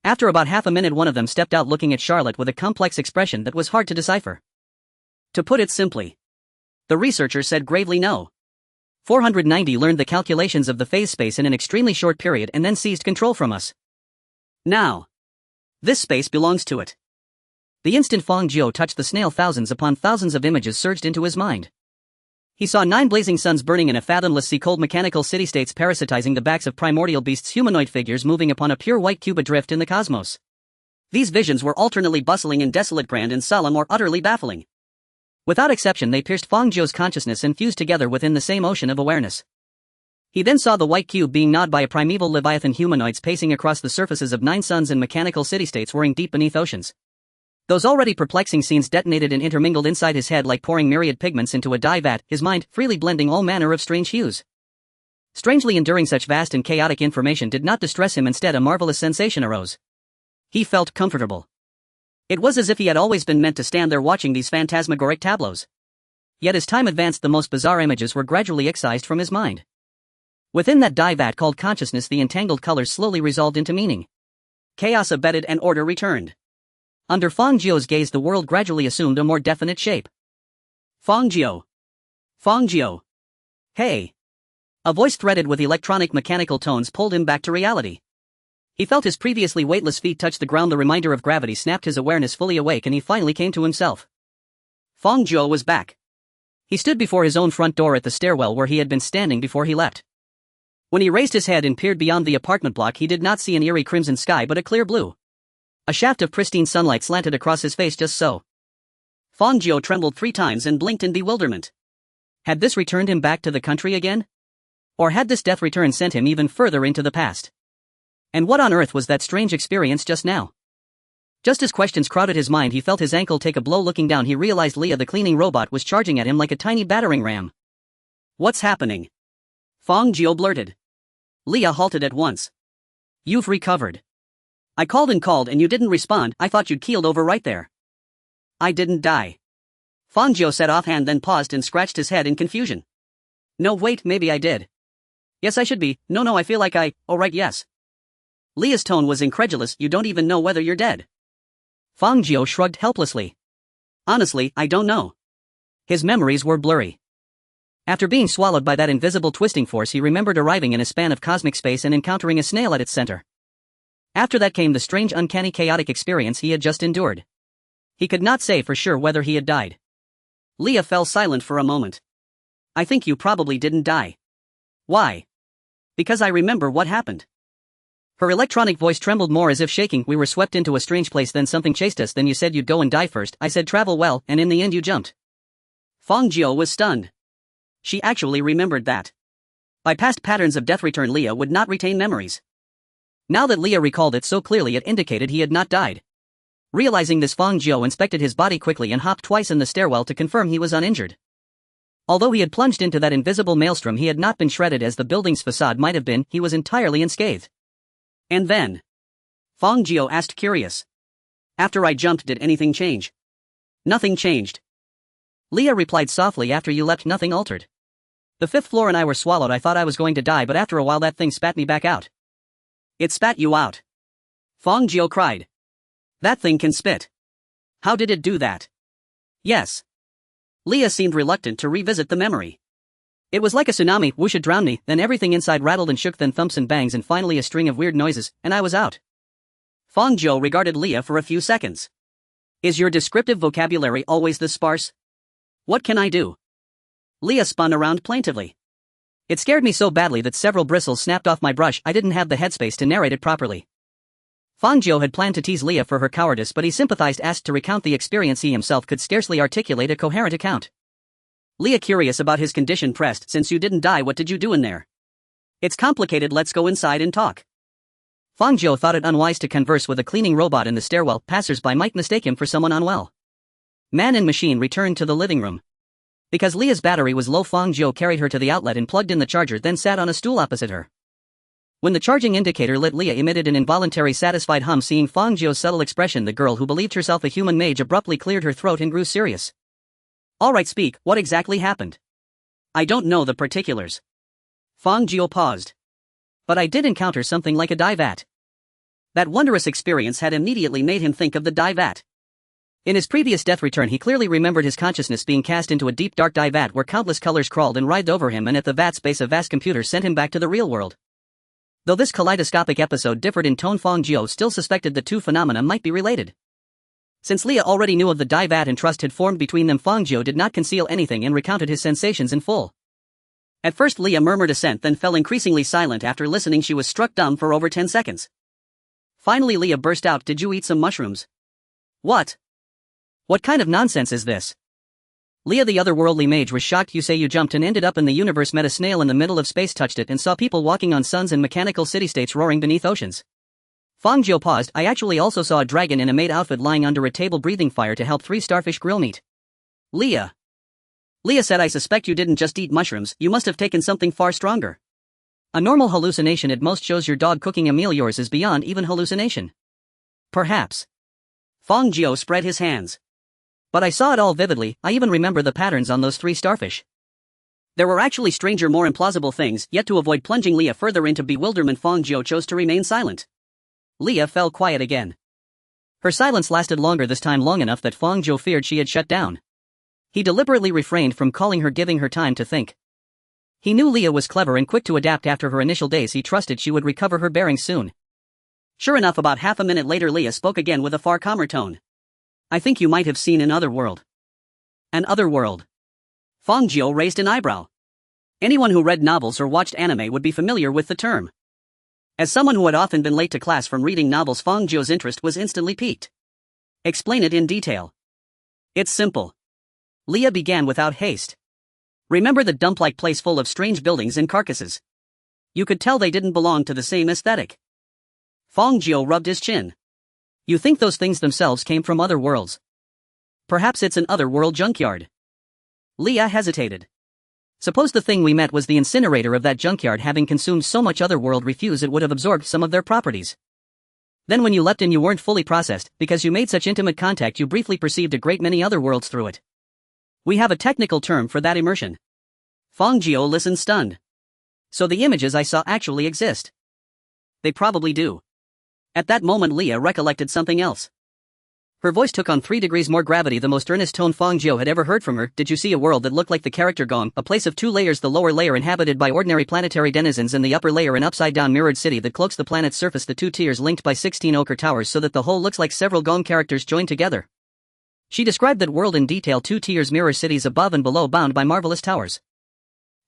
After about half a minute, one of them stepped out, looking at Charlotte with a complex expression that was hard to decipher. To put it simply, the researcher said gravely, No. 490 learned the calculations of the phase space in an extremely short period and then seized control from us. Now, this space belongs to it. The instant Fang Jiu touched the snail, thousands upon thousands of images surged into his mind. He saw 9 blazing suns burning in a fathomless sea, cold mechanical city-states parasitizing the backs of primordial beasts, humanoid figures moving upon a pure white cube adrift in the cosmos. These visions were alternately bustling and desolate, grand and solemn, or utterly baffling. Without exception, they pierced Fang Jiu's consciousness and fused together within the same ocean of awareness. He then saw the white cube being gnawed by a primeval leviathan, humanoids pacing across the surfaces of 9 suns and mechanical city-states whirring deep beneath oceans. Those already perplexing scenes detonated and intermingled inside his head like pouring myriad pigments into a dye vat, his mind freely blending all manner of strange hues. Strangely, enduring such vast and chaotic information did not distress him. Instead, a marvelous sensation arose. He felt comfortable. It was as if he had always been meant to stand there watching these phantasmagoric tableaus. Yet as time advanced, the most bizarre images were gradually excised from his mind. Within that dye vat called consciousness, the entangled colors slowly resolved into meaning. Chaos abated and order returned. Under Fang Jiu's gaze, the world gradually assumed a more definite shape. Fang Jiu. Fang Jiu. Hey. A voice threaded with electronic mechanical tones pulled him back to reality. He felt his previously weightless feet touch the ground. The reminder of gravity snapped his awareness fully awake, and he finally came to himself. Fang Jiu was back. He stood before his own front door at the stairwell where he had been standing before he left. When he raised his head and peered beyond the apartment block, he did not see an eerie crimson sky but a clear blue. A shaft of pristine sunlight slanted across his face just so. Fang Jiu trembled 3 times and blinked in bewilderment. Had this returned him back to the country again? Or had this death return sent him even further into the past? And what on earth was that strange experience just now? Just as questions crowded his mind, he felt his ankle take a blow. Looking down, he realized Leah, the cleaning robot, was charging at him like a tiny battering ram. What's happening? Fang Jiu blurted. Leah halted at once. You've recovered. I called and you didn't respond. I thought you'd keeled over right there. I didn't die. Fang Jiu said offhand, then paused and scratched his head in confusion. No wait, maybe I did. Yes I should be, no I feel like oh right yes. Leah's tone was incredulous, you don't even know whether you're dead. Fang Jiu shrugged helplessly. Honestly, I don't know. His memories were blurry. After being swallowed by that invisible twisting force he remembered arriving in a span of cosmic space and encountering a snail at its center. After that came the strange uncanny chaotic experience he had just endured. He could not say for sure whether he had died. Leah fell silent for a moment. I think you probably didn't die. Why? Because I remember what happened. Her electronic voice trembled more as if shaking. We were swept into a strange place, then something chased us, then you said you'd go and die first, I said travel well, and in the end you jumped. Fang Jiu was stunned. She actually remembered that. By past patterns of death return Leah would not retain memories. Now that Leah recalled it so clearly it indicated he had not died. Realizing this Fang Jiu inspected his body quickly and hopped twice in the stairwell to confirm he was uninjured. Although he had plunged into that invisible maelstrom he had not been shredded as the building's facade might have been, he was entirely unscathed. And then? Fang Jiu asked curious. After I jumped did anything change? Nothing changed. Leah replied softly, after you leapt nothing altered. The 5th floor and I were swallowed. I thought I was going to die, but after a while that thing spat me back out. It spat you out? Fang Jiu cried. That thing can spit. How did it do that? Yes. Leah seemed reluctant to revisit the memory. It was like a tsunami, whoosh, it drowned me, then everything inside rattled and shook, then thumps and bangs, and finally a string of weird noises, and I was out. Fang Jiu regarded Leah for a few seconds. Is your descriptive vocabulary always this sparse? What can I do? Leah spun around plaintively. It scared me so badly that several bristles snapped off my brush. I didn't have the headspace to narrate it properly. Fang Jiu had planned to tease Leah for her cowardice, but he sympathized, asked to recount the experience. He himself could scarcely articulate a coherent account. Leah, curious about his condition, pressed, since you didn't die, what did you do in there? It's complicated, let's go inside and talk. Fang Jiu thought it unwise to converse with a cleaning robot in the stairwell. Passers-by might mistake him for someone unwell. Man and machine returned to the living room. Because Leah's battery was low, Fang Jiu carried her to the outlet and plugged in the charger, then sat on a stool opposite her. When the charging indicator lit, Leah emitted an involuntary satisfied hum. Seeing Fang Jiu's subtle expression, the girl who believed herself a human mage abruptly cleared her throat and grew serious. Alright, speak, what exactly happened? I don't know the particulars. Fang Jiu paused. But I did encounter something like a dye vat. That wondrous experience had immediately made him think of the dye vat. In his previous death return he clearly remembered his consciousness being cast into a deep dark dye vat where countless colors crawled and writhed over him, and at the vat's base a vast computer sent him back to the real world. Though this kaleidoscopic episode differed in tone, Fang Jiu still suspected the two phenomena might be related. Since Leah already knew of the dye vat and trust had formed between them, Fang Jiu did not conceal anything and recounted his sensations in full. At first Leah murmured assent, then fell increasingly silent. After listening she was struck dumb for over 10 seconds. Finally Leah burst out, did you eat some mushrooms? What? What kind of nonsense is this? Leah, the otherworldly mage, was shocked. You say you jumped and ended up in the universe, met a snail in the middle of space, touched it, and saw people walking on suns and mechanical city-states roaring beneath oceans. Fang Jiu paused. I actually also saw a dragon in a maid outfit lying under a table breathing fire to help 3 starfish grill meat. Leah said, I suspect you didn't just eat mushrooms, you must have taken something far stronger. A normal hallucination at most shows your dog cooking a meal. Yours is beyond even hallucination. Perhaps. Fang Jiu spread his hands. But I saw it all vividly. I even remember the patterns on those 3 starfish. There were actually stranger, more implausible things. Yet to avoid plunging Leah further into bewilderment, Fang Jiu chose to remain silent. Leah fell quiet again. Her silence lasted longer this time, long enough that Fang Jiu feared she had shut down. He deliberately refrained from calling her, giving her time to think. He knew Leah was clever and quick to adapt. After her initial days he trusted she would recover her bearings soon. Sure enough, about half a minute later Leah spoke again with a far calmer tone. I think you might have seen an other world. An other world? Fang Jiu raised an eyebrow. Anyone who read novels or watched anime would be familiar with the term. As someone who had often been late to class from reading novels, Fang Jiu's interest was instantly piqued. Explain it in detail. It's simple. Leah began without haste. Remember the dump-like place full of strange buildings and carcasses? You could tell they didn't belong to the same aesthetic. Fang Jiu rubbed his chin. You think those things themselves came from other worlds? Perhaps it's an other-world junkyard. Leah hesitated. Suppose the thing we met was the incinerator of that junkyard, having consumed so much otherworld refuse it would have absorbed some of their properties. Then when you leapt in you weren't fully processed, because you made such intimate contact you briefly perceived a great many other worlds through it. We have a technical term for that: immersion. Fang Jiu listened stunned. So the images I saw actually exist. They probably do. At that moment Leah recollected something else. Her voice took on 3 degrees more gravity, the most earnest tone Fang Jiu had ever heard from her. Did you see a world that looked like the character Gong, a place of 2 layers, the lower layer inhabited by ordinary planetary denizens and the upper layer an upside-down mirrored city that cloaks the planet's surface, the 2 tiers linked by 16 ochre towers so that the whole looks like several Gong characters joined together. She described that world in detail, 2 tiers mirror cities above and below bound by marvelous towers.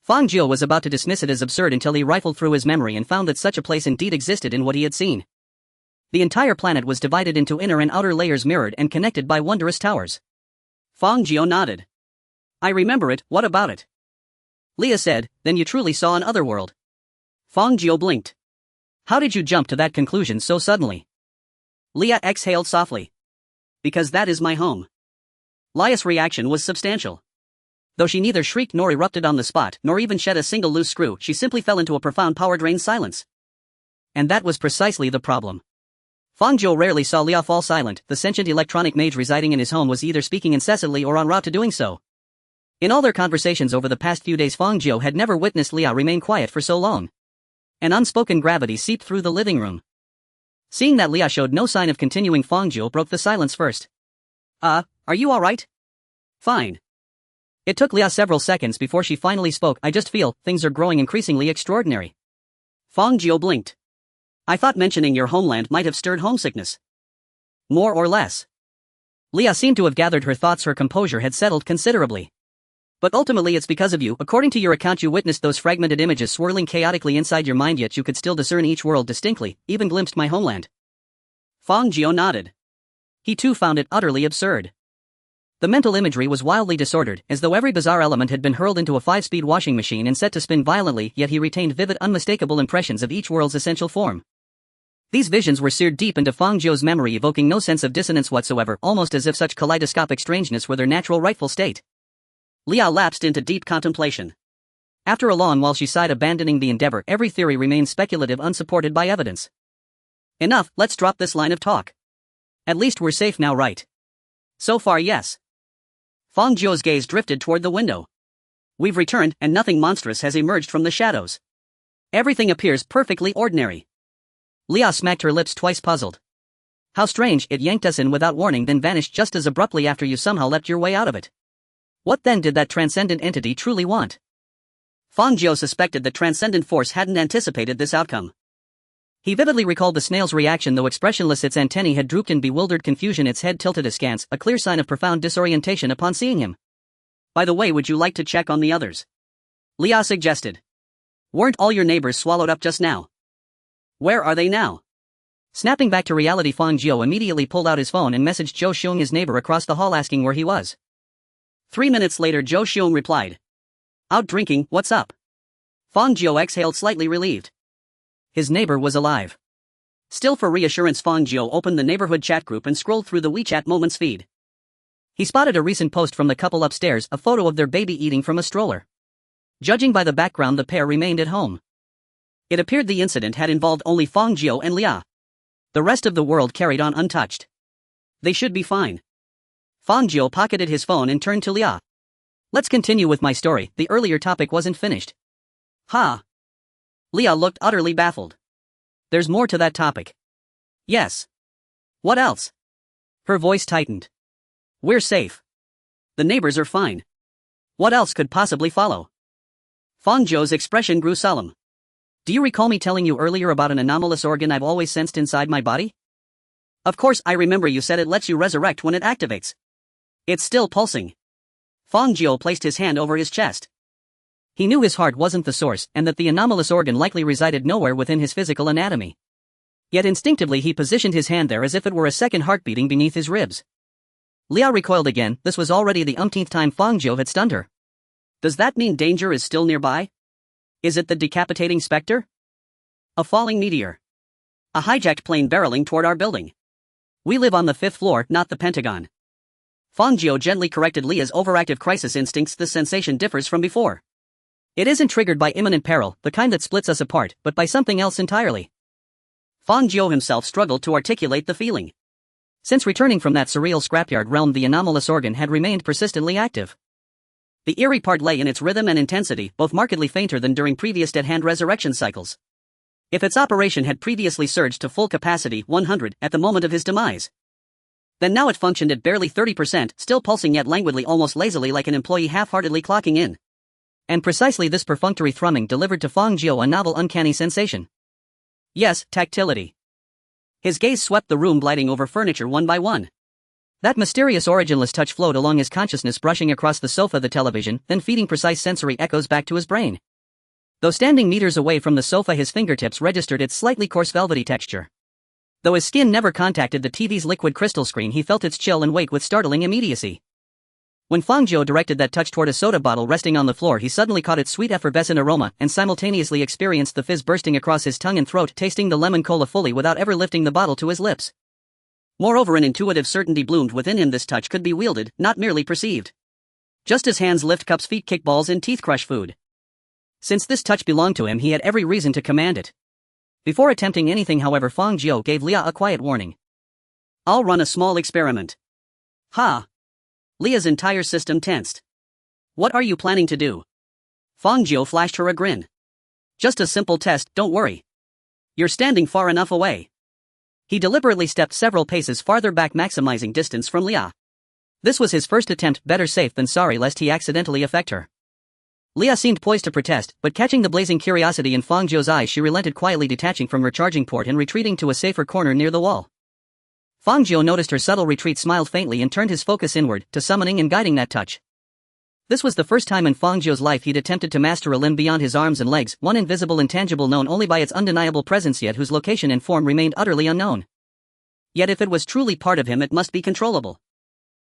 Fang Jiu was about to dismiss it as absurd until he rifled through his memory and found that such a place indeed existed in what he had seen. The entire planet was divided into inner and outer layers mirrored and connected by wondrous towers. Fang Jiu nodded. I remember it, what about it? Leah said, then you truly saw an other world. Fang Jiu blinked. How did you jump to that conclusion so suddenly? Leah exhaled softly. Because that is my home. Leah's reaction was substantial. Though she neither shrieked nor erupted on the spot, nor even shed a single loose screw, she simply fell into a profound power-drained silence. And that was precisely the problem. Fang Jiu rarely saw Leah fall silent. The sentient electronic mage residing in his home was either speaking incessantly or en route to doing so. In all their conversations over the past few days, Fang Jiu had never witnessed Leah remain quiet for so long. An unspoken gravity seeped through the living room. Seeing that Leah showed no sign of continuing, Fang Jiu broke the silence first. Are you alright? Fine. It took Leah several seconds before she finally spoke. I just feel things are growing increasingly extraordinary. Fang Jiu blinked. I thought mentioning your homeland might have stirred homesickness. More or less. Leah seemed to have gathered her thoughts. Her composure had settled considerably. But ultimately it's because of you. According to your account, you witnessed those fragmented images swirling chaotically inside your mind, yet you could still discern each world distinctly, even glimpsed my homeland. Fang Jiu nodded. He too found it utterly absurd. The mental imagery was wildly disordered, as though every bizarre element had been hurled into a 5-speed washing machine and set to spin violently, yet he retained vivid, unmistakable impressions of each world's essential form. These visions were seared deep into Fang Jiu's memory, evoking no sense of dissonance whatsoever, almost as if such kaleidoscopic strangeness were their natural rightful state. Leah lapsed into deep contemplation. After a long while she sighed, abandoning the endeavor. Every theory remained speculative, unsupported by evidence. Enough, let's drop this line of talk. At least we're safe now, right? So far, yes. Fang Jiu's gaze drifted toward the window. We've returned, and nothing monstrous has emerged from the shadows. Everything appears perfectly ordinary. Leah smacked her lips twice, puzzled. How strange, it yanked us in without warning, then vanished just as abruptly after you somehow leapt your way out of it. What then did that transcendent entity truly want? Fang Jiu suspected that transcendent force hadn't anticipated this outcome. He vividly recalled the snail's reaction, though expressionless. Its antennae had drooped in bewildered confusion, its head tilted askance, a clear sign of profound disorientation upon seeing him. By the way, would you like to check on the others? Leah suggested. Weren't all your neighbors swallowed up just now? Where are they now? Snapping back to reality, Fang Jiu immediately pulled out his phone and messaged Zhou Xiong, his neighbor across the hall, asking where he was. 3 minutes later, Zhou Xiong replied. Out drinking, what's up? Fang Jiu exhaled, slightly relieved. His neighbor was alive. Still, for reassurance, Fang Jiu opened the neighborhood chat group and scrolled through the WeChat Moments feed. He spotted a recent post from the couple upstairs, a photo of their baby eating from a stroller. Judging by the background, the pair remained at home. It appeared the incident had involved only Fang Jiu and Leah. The rest of the world carried on untouched. They should be fine. Fang Jiu pocketed his phone and turned to Leah. Let's continue with my story, the earlier topic wasn't finished. Ha! Leah looked utterly baffled. There's more to that topic. Yes. What else? Her voice tightened. We're safe. The neighbors are fine. What else could possibly follow? Fang Jiu's expression grew solemn. Do you recall me telling you earlier about an anomalous organ I've always sensed inside my body? Of course I remember, you said it lets you resurrect when it activates. It's still pulsing. Fang Jiu placed his hand over his chest. He knew his heart wasn't the source, and that the anomalous organ likely resided nowhere within his physical anatomy. Yet instinctively he positioned his hand there as if it were a second heart beating beneath his ribs. Leah recoiled again. This was already the umpteenth time Fang Jiu had stunned her. Does that mean danger is still nearby? Is it the decapitating specter? A falling meteor. A hijacked plane barreling toward our building. We live on the 5th floor, not the Pentagon. Fang Jiu gently corrected Leah's overactive crisis instincts. This sensation differs from before. It isn't triggered by imminent peril, the kind that splits us apart, but by something else entirely. Fang Jiu himself struggled to articulate the feeling. Since returning from that surreal scrapyard realm, the anomalous organ had remained persistently active. The eerie part lay in its rhythm and intensity, both markedly fainter than during previous dead-hand resurrection cycles. If its operation had previously surged to full capacity 100 at the moment of his demise, then now it functioned at barely 30%, still pulsing yet languidly, almost lazily, like an employee half-heartedly clocking in. And precisely this perfunctory thrumming delivered to Fang Jiu a novel, uncanny sensation. Yes, tactility. His gaze swept the room, gliding over furniture one by one. That mysterious, originless touch flowed along his consciousness, brushing across the sofa, the television, then feeding precise sensory echoes back to his brain. Though standing meters away from the sofa, his fingertips registered its slightly coarse, velvety texture. Though his skin never contacted the TV's liquid crystal screen, he felt its chill and weight with startling immediacy. When Fang Jiu directed that touch toward a soda bottle resting on the floor, he suddenly caught its sweet, effervescent aroma and simultaneously experienced the fizz bursting across his tongue and throat, tasting the lemon cola fully without ever lifting the bottle to his lips. Moreover, an intuitive certainty bloomed within him. This touch could be wielded, not merely perceived. Just as hands lift cups, feet kick balls, and teeth crush food. Since this touch belonged to him, he had every reason to command it. Before attempting anything, however, Fang Jiu gave Leah a quiet warning. I'll run a small experiment. Ha! Leah's entire system tensed. What are you planning to do? Fang Jiu flashed her a grin. Just a simple test, don't worry. You're standing far enough away. He deliberately stepped several paces farther back, maximizing distance from Leah. This was his first attempt, better safe than sorry lest he accidentally affect her. Leah seemed poised to protest, but catching the blazing curiosity in Fang Jiu's eyes, she relented, quietly detaching from her charging port and retreating to a safer corner near the wall. Fang Jiu noticed her subtle retreat, smiled faintly, and turned his focus inward, to summoning and guiding that touch. This was the first time in Fang Jiu's life he'd attempted to master a limb beyond his arms and legs, one invisible, intangible, known only by its undeniable presence, yet whose location and form remained utterly unknown. Yet if it was truly part of him, it must be controllable.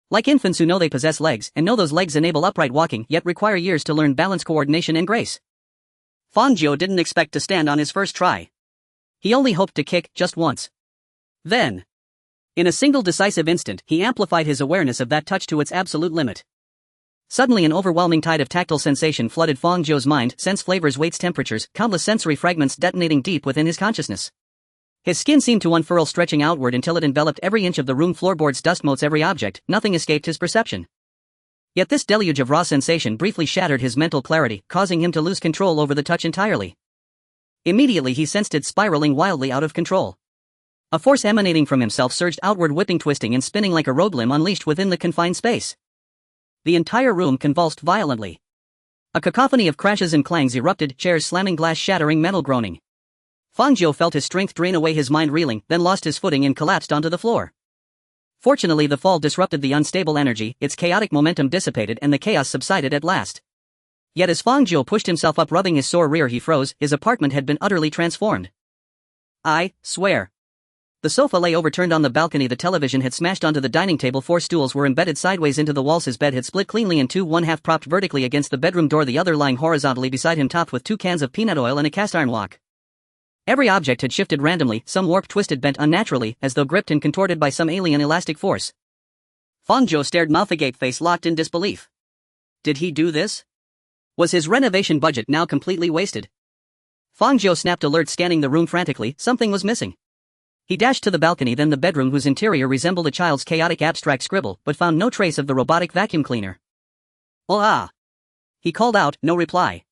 Like infants who know they possess legs, and know those legs enable upright walking, yet require years to learn balance, coordination, and grace. Fang Jiu didn't expect to stand on his first try. He only hoped to kick, just once. Then, in a single decisive instant, he amplified his awareness of that touch to its absolute limit. Suddenly an overwhelming tide of tactile sensation flooded Fang Jiu's mind, sense flavors, weights, temperatures, countless sensory fragments detonating deep within his consciousness. His skin seemed to unfurl, stretching outward until it enveloped every inch of the room, floorboards, dust motes, every object. Nothing escaped his perception. Yet this deluge of raw sensation briefly shattered his mental clarity, causing him to lose control over the touch entirely. Immediately he sensed it spiraling wildly out of control. A force emanating from himself surged outward, whipping, twisting, and spinning like a rogue limb unleashed within the confined space. The entire room convulsed violently. A cacophony of crashes and clangs erupted, chairs slamming, glass shattering, metal groaning. Fang Jiu felt his strength drain away, his mind reeling, then lost his footing and collapsed onto the floor. Fortunately, the fall disrupted the unstable energy, its chaotic momentum dissipated, and the chaos subsided at last. Yet as Fang Jiu pushed himself up, rubbing his sore rear, he froze. His apartment had been utterly transformed. I swear. The sofa lay overturned on the balcony, the television had smashed onto the dining table, 4 stools were embedded sideways into the walls, his bed had split cleanly in two, one half propped vertically against the bedroom door, the other lying horizontally beside him, topped with 2 cans of peanut oil and a cast iron wok. Every object had shifted randomly, some warped, twisted, bent unnaturally, as though gripped and contorted by some alien elastic force. Fang Jiu stared, mouth agape, face locked in disbelief. Did he do this? Was his renovation budget now completely wasted? Fang Jiu snapped, alert, scanning the room frantically. Something was missing. He dashed to the balcony, then the bedroom, whose interior resembled a child's chaotic abstract scribble, but found no trace of the robotic vacuum cleaner. Oh ah! He called out, no reply.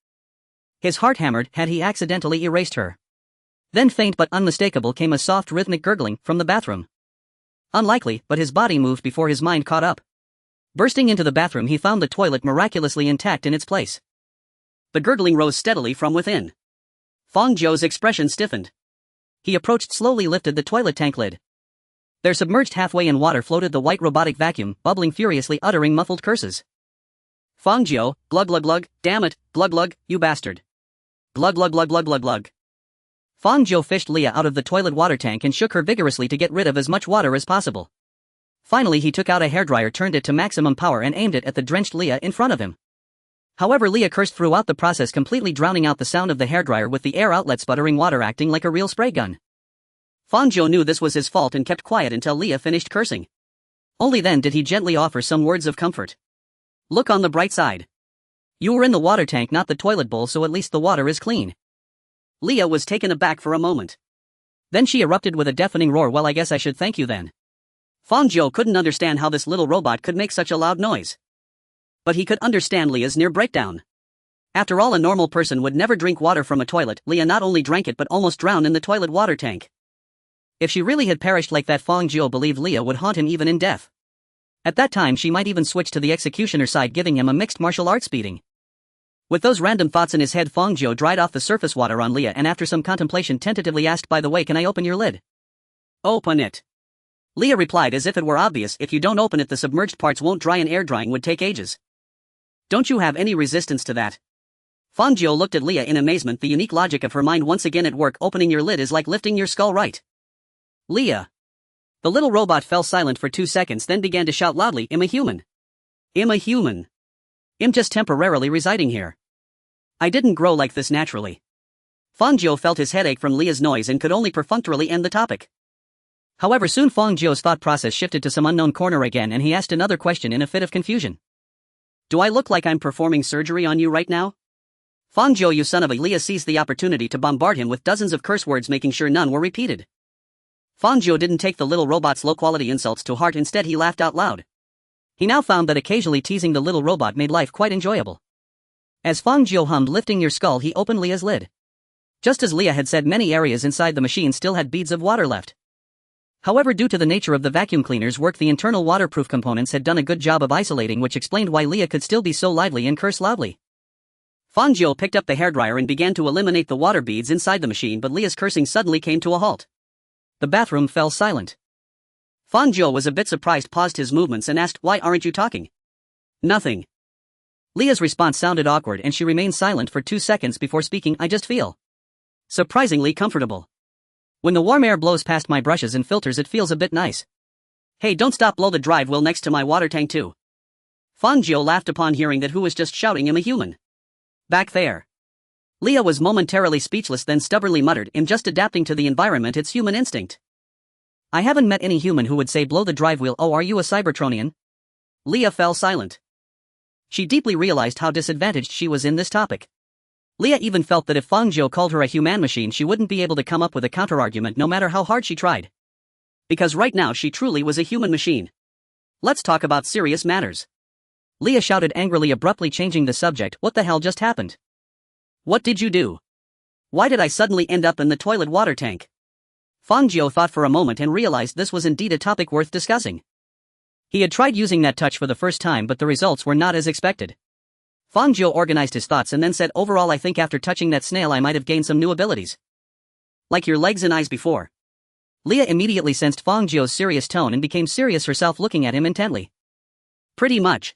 His heart hammered. Had he accidentally erased her? Then faint but unmistakable came a soft, rhythmic gurgling from the bathroom. Unlikely, but his body moved before his mind caught up. Bursting into the bathroom, he found the toilet miraculously intact in its place. The gurgling rose steadily from within. Fang Jiu's expression stiffened. He approached, slowly lifted the toilet tank lid. There, submerged halfway in water, floated the white robotic vacuum, bubbling furiously, uttering muffled curses. Fang Jiu, glug glug glug, damn it, glug glug, you bastard. Glug glug glug glug glug glug. Fang Jiu fished Leah out of the toilet water tank and shook her vigorously to get rid of as much water as possible. Finally he took out a hairdryer, turned it to maximum power and aimed it at the drenched Leah in front of him. However, Leah cursed throughout the process, completely drowning out the sound of the hairdryer with the air outlet sputtering water, acting like a real spray gun. Fang Jiu knew this was his fault and kept quiet until Leah finished cursing. Only then did he gently offer some words of comfort. Look on the bright side. You were in the water tank, not the toilet bowl, so at least the water is clean. Leah was taken aback for a moment. Then she erupted with a deafening roar. Well, I guess I should thank you then. Fang Jiu couldn't understand how this little robot could make such a loud noise. But he could understand Leah's near breakdown. After all, a normal person would never drink water from a toilet. Leah not only drank it but almost drowned in the toilet water tank. If she really had perished like that, Fang Jiu believed Leah would haunt him even in death. At that time she might even switch to the executioner side, giving him a mixed martial arts beating. With those random thoughts in his head, Fang Jiu dried off the surface water on Leah and after some contemplation tentatively asked, "By the way, can I open your lid?" "Open it." Leah replied as if it were obvious, "If you don't open it the submerged parts won't dry and air drying would take ages. Don't you have any resistance to that?" Fang Jiu looked at Leah in amazement, the unique logic of her mind once again at work. "Opening your lid is like lifting your skull, right?" "Leah." The little robot fell silent for 2 seconds, then began to shout loudly, "I'm a human. I'm a human. I'm just temporarily residing here. I didn't grow like this naturally." Fang Jiu felt his headache from Leah's noise and could only perfunctorily end the topic. However, soon Fang Jiu's thought process shifted to some unknown corner again and he asked another question in a fit of confusion. "Do I look like I'm performing surgery on you right now?" "Fang Jiu, you son of a..." Leah seized the opportunity to bombard him with dozens of curse words, making sure none were repeated. Fang Jiu didn't take the little robot's low-quality insults to heart, instead he laughed out loud. He now found that occasionally teasing the little robot made life quite enjoyable. As Fang Jiu hummed "lifting your skull," he opened Leah's lid. Just as Leah had said, many areas inside the machine still had beads of water left. However, due to the nature of the vacuum cleaner's work, the internal waterproof components had done a good job of isolating, which explained why Leah could still be so lively and curse loudly. Fang Jiu picked up the hairdryer and began to eliminate the water beads inside the machine, but Leah's cursing suddenly came to a halt. The bathroom fell silent. Fang Jiu was a bit surprised, paused his movements and asked, "Why aren't you talking?" "Nothing." Leah's response sounded awkward and she remained silent for 2 seconds before speaking. "I just feel surprisingly comfortable. When the warm air blows past my brushes and filters it feels a bit nice. Hey, don't stop, blow the drive well next to my water tank too." Fang Jiu laughed upon hearing that who was just shouting, "I'm a human. Back there." Leah was momentarily speechless, then stubbornly muttered, "I'm just adapting to the environment, it's human instinct. I haven't met any human who would say blow the drive wheel." "Oh, are you a Cybertronian?" Leah fell silent. She deeply realized how disadvantaged she was in this topic. Leah even felt that if Fang Jiu called her a human machine she wouldn't be able to come up with a counterargument no matter how hard she tried. Because right now she truly was a human machine. "Let's talk about serious matters." Leah shouted angrily, abruptly changing the subject. "What the hell just happened? What did you do? Why did I suddenly end up in the toilet water tank?" Fang Jiu thought for a moment and realized this was indeed a topic worth discussing. He had tried using that touch for the first time, but the results were not as expected. Fang Jiu organized his thoughts and then said, "Overall I think after touching that snail I might have gained some new abilities. Like your legs and eyes before." Leah immediately sensed Fang Jiu's serious tone and became serious herself, looking at him intently. "Pretty much.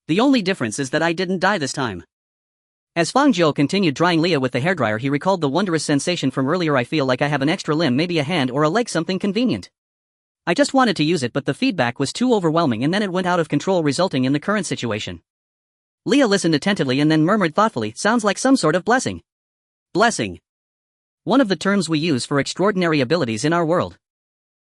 The only difference is that I didn't die this time." As Fang Jiu continued drying Leah with the hairdryer, he recalled the wondrous sensation from earlier. "I feel like I have an extra limb, maybe a hand or a leg, something convenient. I just wanted to use it, but the feedback was too overwhelming and then it went out of control, resulting in the current situation." Leah listened attentively and then murmured thoughtfully, "Sounds like some sort of blessing." Blessing. One of the terms we use for extraordinary abilities in our world.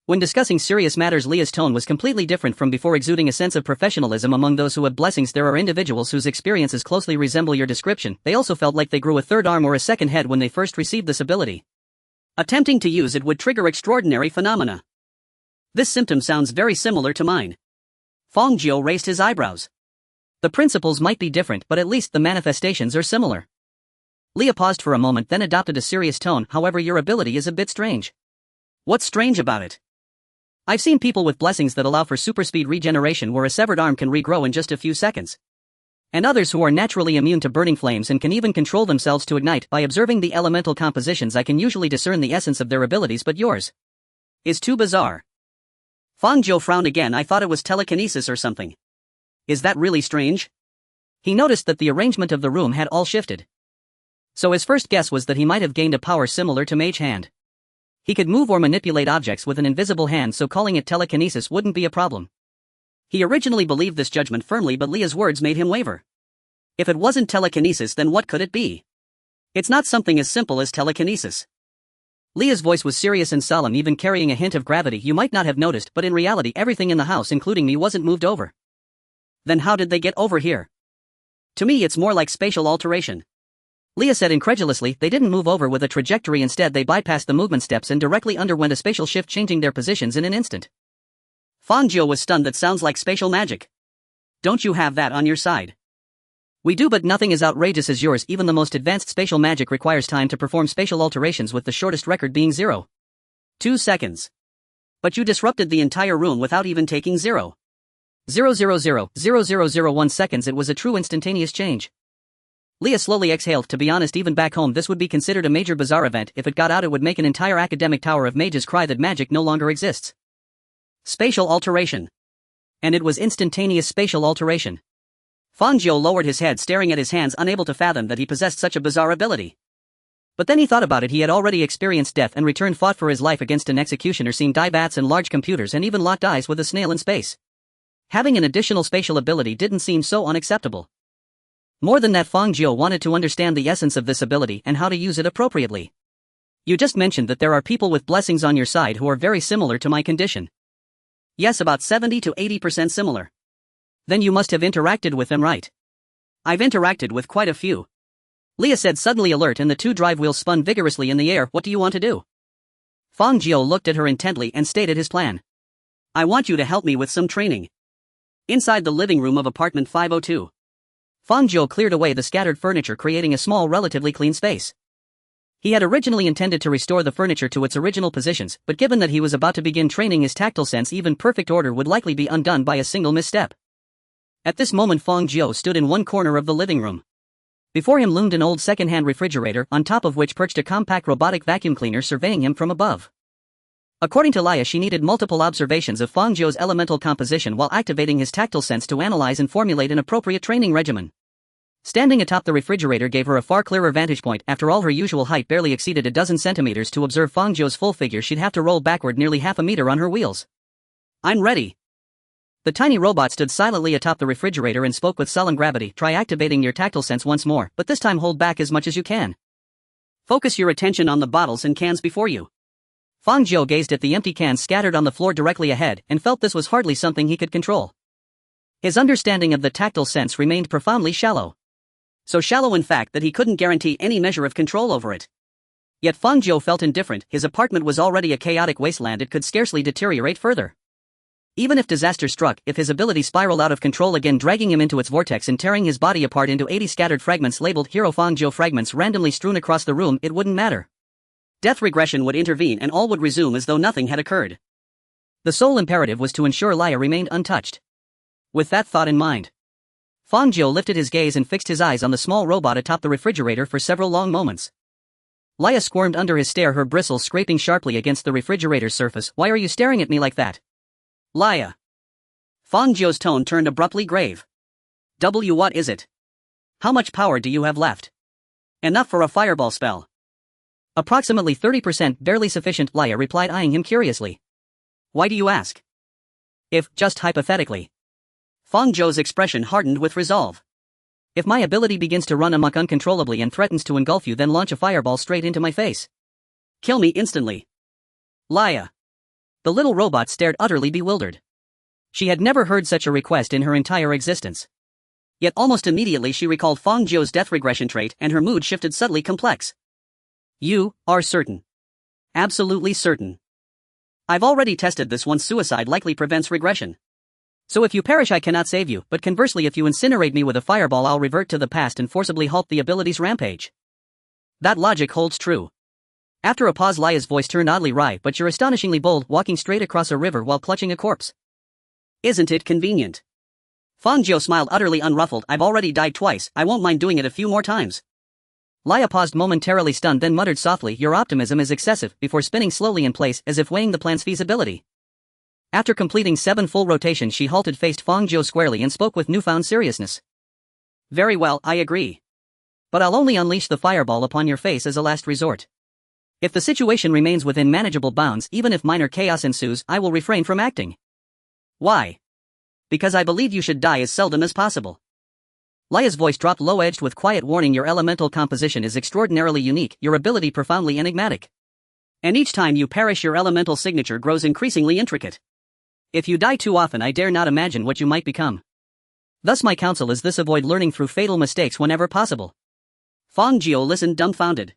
When discussing serious matters, Leah's tone was completely different from before, exuding a sense of professionalism. "Among those who have blessings there are individuals whose experiences closely resemble your description. They also felt like they grew a third arm or a second head when they first received this ability. Attempting to use it would trigger extraordinary phenomena. This symptom sounds very similar to mine." Fang Jiu raised his eyebrows. "The principles might be different, but at least the manifestations are similar." Leah paused for a moment, then adopted a serious tone. "However, your ability is a bit strange." "What's strange about it?" "I've seen people with blessings that allow for superspeed regeneration where a severed arm can regrow in just a few seconds. And others who are naturally immune to burning flames and can even control themselves to ignite. By observing the elemental compositions I can usually discern the essence of their abilities, but yours is too bizarre." Fang Jiu frowned again. "I thought it was telekinesis or something. Is that really strange?" He noticed that the arrangement of the room had all shifted. So his first guess was that he might have gained a power similar to Mage Hand. He could move or manipulate objects with an invisible hand, so calling it telekinesis wouldn't be a problem. He originally believed this judgment firmly, but Leah's words made him waver. If it wasn't telekinesis, then what could it be? It's not something as simple as telekinesis. Leah's voice was serious and solemn, even carrying a hint of gravity. "You might not have noticed, but in reality everything in the house, including me, wasn't moved over." "Then how did they get over here?" "To me it's more like spatial alteration." Leah said incredulously. "They didn't move over with a trajectory, instead they bypassed the movement steps and directly underwent a spatial shift, changing their positions in an instant." Fang Jiu was stunned. "That sounds like spatial magic." Don't you have that on your side? We do, but nothing as outrageous as yours. Even the most advanced spatial magic requires time to perform spatial alterations, with the shortest record being 0.2 seconds. But you disrupted the entire room without even taking 0.0000001 seconds. It was a true instantaneous change. Leah slowly exhaled. To be honest, even back home this would be considered a major bizarre event. If it got out, it would make an entire academic tower of mages cry that magic no longer exists. Spatial alteration. And it was instantaneous spatial alteration. Fang Jiu lowered his head, staring at his hands, unable to fathom that he possessed such a bizarre ability. But then he thought about it. He had already experienced death and returned, fought for his life against an executioner, seen die bats and large computers, and even locked eyes with a snail in space. Having an additional spatial ability didn't seem so unacceptable. More than that, Fang Jiu wanted to understand the essence of this ability and how to use it appropriately. You just mentioned that there are people with blessings on your side who are very similar to my condition. Yes, about 70 to 80% similar. Then you must have interacted with them, right? I've interacted with quite a few. Leah said, suddenly alert, and the two drive wheels spun vigorously in the air. What do you want to do? Fang Jiu looked at her intently and stated his plan. I want you to help me with some training. Inside the living room of apartment 502. Fang Jiu cleared away the scattered furniture, creating a small, relatively clean space. He had originally intended to restore the furniture to its original positions, but given that he was about to begin training his tactile sense, even perfect order would likely be undone by a single misstep. At this moment, Fang Jiu stood in one corner of the living room. Before him loomed an old second-hand refrigerator, on top of which perched a compact robotic vacuum cleaner surveying him from above. According to Leia, she needed multiple observations of Fang Jiu's elemental composition while activating his tactile sense to analyze and formulate an appropriate training regimen. Standing atop the refrigerator gave her a far clearer vantage point. After all, her usual height barely exceeded a dozen centimeters. To observe Fang Jiu's full figure, she'd have to roll backward nearly half a meter on her wheels. I'm ready. The tiny robot stood silently atop the refrigerator and spoke with sullen gravity. Try activating your tactile sense once more, but this time hold back as much as you can. Focus your attention on the bottles and cans before you. Fang Jiu gazed at the empty cans scattered on the floor directly ahead and felt this was hardly something he could control. His understanding of the tactile sense remained profoundly shallow. So shallow, in fact, that he couldn't guarantee any measure of control over it. Yet Fang Jiu felt indifferent. His apartment was already a chaotic wasteland. It could scarcely deteriorate further. Even if disaster struck, if his ability spiraled out of control again, dragging him into its vortex and tearing his body apart into 80 scattered fragments labeled Hero Fang Jiu fragments randomly strewn across the room, it wouldn't matter. Death regression would intervene and all would resume as though nothing had occurred. The sole imperative was to ensure Leia remained untouched. With that thought in mind, Fang Jiu lifted his gaze and fixed his eyes on the small robot atop the refrigerator for several long moments. Leia squirmed under his stare, her bristles scraping sharply against the refrigerator's surface. Why are you staring at me like that? Leia. Fang Jiu's tone turned abruptly grave. What is it? How much power do you have left? Enough for a fireball spell. Approximately 30%, barely sufficient, Leia replied, eyeing him curiously. Why do you ask? If, just hypothetically. Fang Jiu's expression hardened with resolve. If my ability begins to run amok uncontrollably and threatens to engulf you, then launch a fireball straight into my face. Kill me instantly. Leia. The little robot stared, utterly bewildered. She had never heard such a request in her entire existence. Yet almost immediately she recalled Fang Jiu's death regression trait and her mood shifted, subtly complex. You are certain. Absolutely certain. I've already tested this once. Suicide likely prevents regression. So if you perish, I cannot save you, but conversely, if you incinerate me with a fireball, I'll revert to the past and forcibly halt the ability's rampage. That logic holds true. After a pause, Leia's voice turned oddly wry. But you're astonishingly bold, walking straight across a river while clutching a corpse. Isn't it convenient? Fang Jiu smiled, utterly unruffled. I've already died twice, I won't mind doing it a few more times. Leia paused, momentarily stunned, then muttered softly, your optimism is excessive, before spinning slowly in place as if weighing the plan's feasibility. After completing 7 full rotations, she halted, faced Fang Jiu squarely, and spoke with newfound seriousness. Very well, I agree. But I'll only unleash the fireball upon your face as a last resort. If the situation remains within manageable bounds, even if minor chaos ensues, I will refrain from acting. Why? Because I believe you should die as seldom as possible. Leia's voice dropped, low-edged with quiet warning. Your elemental composition is extraordinarily unique, your ability profoundly enigmatic. And each time you perish, your elemental signature grows increasingly intricate. If you die too often, I dare not imagine what you might become. Thus my counsel is this: avoid learning through fatal mistakes whenever possible. Fang Jiu listened, dumbfounded.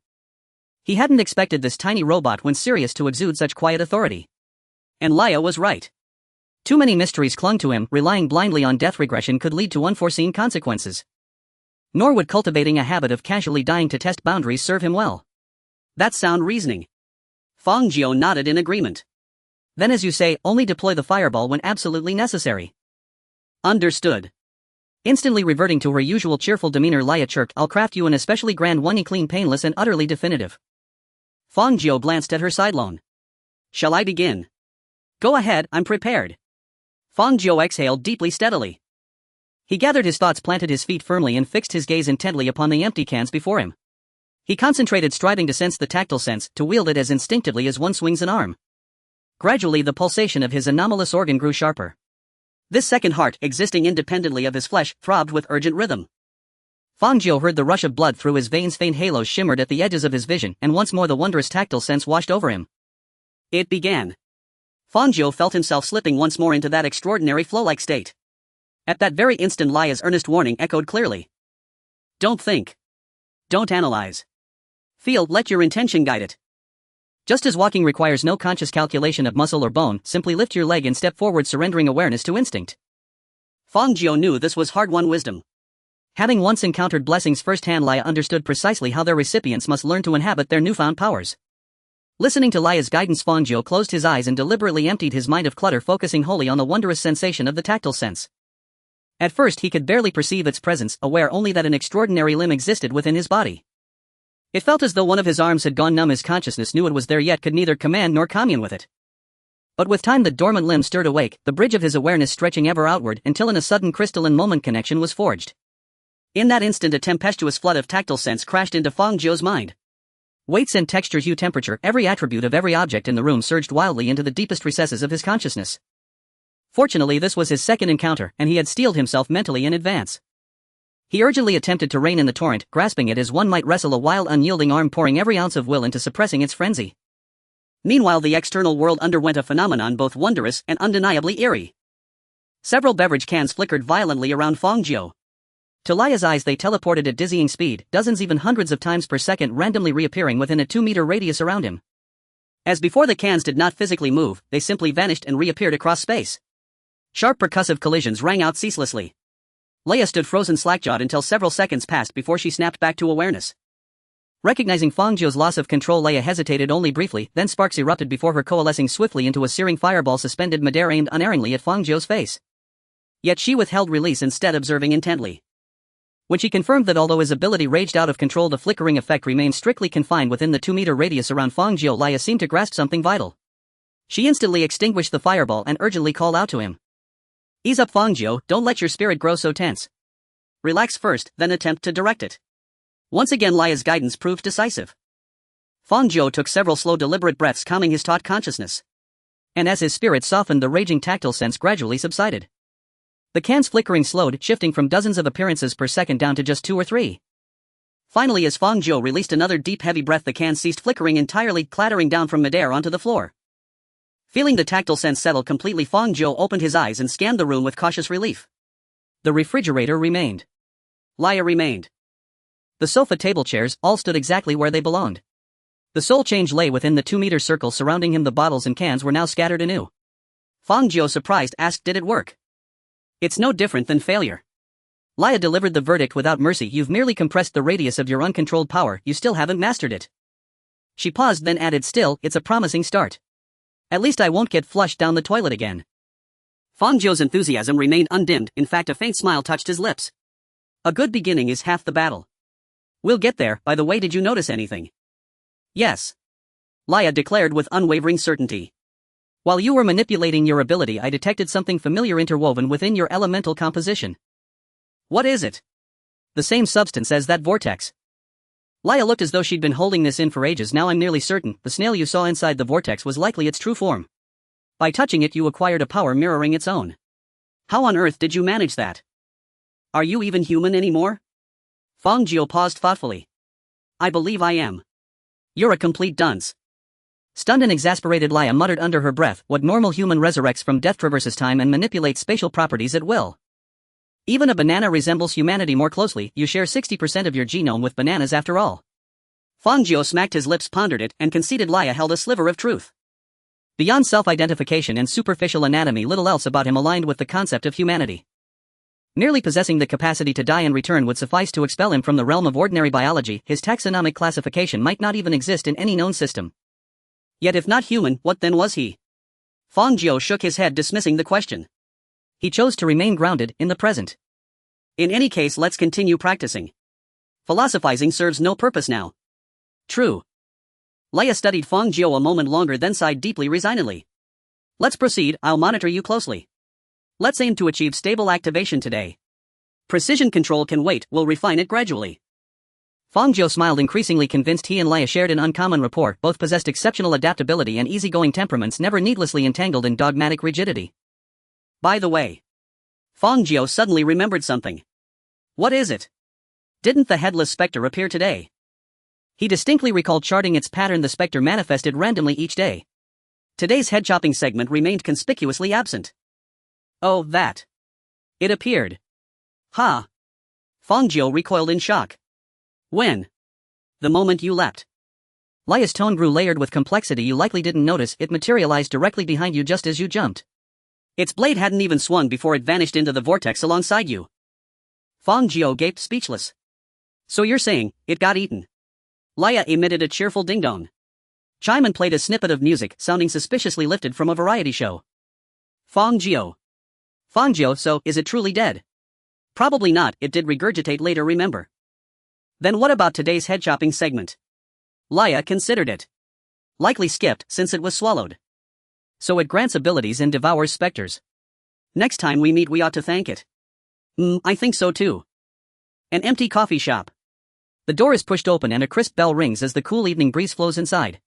He hadn't expected this tiny robot, when serious, to exude such quiet authority. And Leia was right. Too many mysteries clung to him, relying blindly on death regression could lead to unforeseen consequences. Nor would cultivating a habit of casually dying to test boundaries serve him well. That's sound reasoning. Fang Jiu nodded in agreement. Then, as you say, only deploy the fireball when absolutely necessary. Understood. Instantly reverting to her usual cheerful demeanor, Laya chirped, I'll craft you an especially grand one, clean, painless and utterly definitive. Fang Jiu glanced at her sidelone. Shall I begin? Go ahead, I'm prepared. Fang Jiu exhaled deeply, steadily. He gathered his thoughts, planted his feet firmly and fixed his gaze intently upon the empty cans before him. He concentrated, striving to sense the tactile sense, to wield it as instinctively as one swings an arm. Gradually the pulsation of his anomalous organ grew sharper. This second heart, existing independently of his flesh, throbbed with urgent rhythm. Fang Jiu heard the rush of blood through his veins, faint halos shimmered at the edges of his vision, and once more the wondrous tactile sense washed over him. It began. Fang Jiu felt himself slipping once more into that extraordinary flow-like state. At that very instant Laya's earnest warning echoed clearly. Don't think. Don't analyze. Feel, let your intention guide it. Just as walking requires no conscious calculation of muscle or bone, simply lift your leg and step forward, surrendering awareness to instinct. Fang Jiu knew this was hard-won wisdom. Having once encountered blessings firsthand, Laya understood precisely how their recipients must learn to inhabit their newfound powers. Listening to Laya's guidance, Fang Jiu closed his eyes and deliberately emptied his mind of clutter, focusing wholly on the wondrous sensation of the tactile sense. At first he could barely perceive its presence, aware only that an extraordinary limb existed within his body. It felt as though one of his arms had gone numb. His consciousness knew it was there, yet could neither command nor commune with it. But with time the dormant limb stirred awake, the bridge of his awareness stretching ever outward until in a sudden crystalline moment connection was forged. In that instant a tempestuous flood of tactile sense crashed into Fang Jiu's mind. Weights and texture, hue, temperature, every attribute of every object in the room surged wildly into the deepest recesses of his consciousness. Fortunately this was his second encounter, and he had steeled himself mentally in advance. He urgently attempted to rein in the torrent, grasping it as one might wrestle a wild, unyielding arm, pouring every ounce of will into suppressing its frenzy. Meanwhile the external world underwent a phenomenon both wondrous and undeniably eerie. Several beverage cans flickered violently around Fang Jiu. To Laya's eyes they teleported at dizzying speed, dozens even hundreds of times per second, randomly reappearing within a 2-meter radius around him. As before, the cans did not physically move, they simply vanished and reappeared across space. Sharp percussive collisions rang out ceaselessly. Laya stood frozen, slack-jawed, until several seconds passed before she snapped back to awareness. Recognizing Fang Jiu's loss of control, Laya hesitated only briefly, then sparks erupted before her, coalescing swiftly into a searing fireball suspended midair, aimed unerringly at Fang Jiu's face. Yet she withheld release, instead observing intently. When she confirmed that although his ability raged out of control, the flickering effect remained strictly confined within the 2-meter radius around Fang Jiu, Laya seemed to grasp something vital. She instantly extinguished the fireball and urgently called out to him. Ease up, Fang Jiu, don't let your spirit grow so tense. Relax first, then attempt to direct it. Once again Laya's guidance proved decisive. Fang Jiu took several slow, deliberate breaths, calming his taut consciousness. And as his spirit softened, the raging tactile sense gradually subsided. The can's flickering slowed, shifting from dozens of appearances per second down to just 2 or 3. Finally, as Fang Jiu released another deep, heavy breath, the can ceased flickering entirely, clattering down from midair onto the floor. Feeling the tactile sense settle completely, Fang Jiu opened his eyes and scanned the room with cautious relief. The refrigerator remained. Laya remained. The sofa, table, chairs, all stood exactly where they belonged. The sole change lay within the 2-meter circle surrounding him. The bottles and cans were now scattered anew. Fang Jiu, surprised, asked, did it work? It's no different than failure. Laya delivered the verdict without mercy. You've merely compressed the radius of your uncontrolled power, you still haven't mastered it. She paused, then added, still, it's a promising start. At least I won't get flushed down the toilet again. Fang Jiu's enthusiasm remained undimmed, in fact a faint smile touched his lips. A good beginning is half the battle. We'll get there. By the way, did you notice anything? Yes. Laya declared with unwavering certainty. While you were manipulating your ability, I detected something familiar interwoven within your elemental composition. What is it? The same substance as that vortex. Laya looked as though she'd been holding this in for ages. Now I'm nearly certain the snail you saw inside the vortex was likely its true form. By touching it you acquired a power mirroring its own. How on earth did you manage that? Are you even human anymore? Fang Jiu paused thoughtfully. I believe I am. You're a complete dunce. Stunned and exasperated, Laya muttered under her breath, what normal human resurrects from death, traverses time and manipulates spatial properties at will. Even a banana resembles humanity more closely. You share 60% of your genome with bananas after all. Fang Jiu smacked his lips, pondered it, and conceded Laya held a sliver of truth. Beyond self-identification and superficial anatomy, little else about him aligned with the concept of humanity. Merely possessing the capacity to die in return would suffice to expel him from the realm of ordinary biology. His taxonomic classification might not even exist in any known system. Yet if not human, what then was he? Fang Jiu shook his head, dismissing the question. He chose to remain grounded in the present. In any case, let's continue practicing. Philosophizing serves no purpose now. True. Leia studied Fang Jiu a moment longer, then sighed deeply, resignedly. Let's proceed, I'll monitor you closely. Let's aim to achieve stable activation today. Precision control can wait, we'll refine it gradually. Fang Jiu smiled, increasingly convinced he and Leia shared an uncommon rapport. Both possessed exceptional adaptability and easygoing temperaments, never needlessly entangled in dogmatic rigidity. By the way, Fang Jiu suddenly remembered something. What is it? Didn't the headless specter appear today? He distinctly recalled charting its pattern. The specter manifested randomly each day. Today's head-chopping segment remained conspicuously absent. Oh, that. It appeared. Ha! Fang Jiu recoiled in shock. When? The moment you leapt. Leia's tone grew layered with complexity. You likely didn't notice, it materialized directly behind you just as you jumped. Its blade hadn't even swung before it vanished into the vortex alongside you. Fang Jiu gaped, speechless. So you're saying, it got eaten? Leia emitted a cheerful ding-dong. Chime and played a snippet of music, sounding suspiciously lifted from a variety show. Fang Jiu. Fang Jiu, so, is it truly dead? Probably not, it did regurgitate later, remember. Then what about today's head-chopping segment? Leia considered it. Likely skipped, since it was swallowed. So it grants abilities and devours specters. Next time we meet we ought to thank it. I think so too. An empty coffee shop. The door is pushed open and a crisp bell rings as the cool evening breeze flows inside.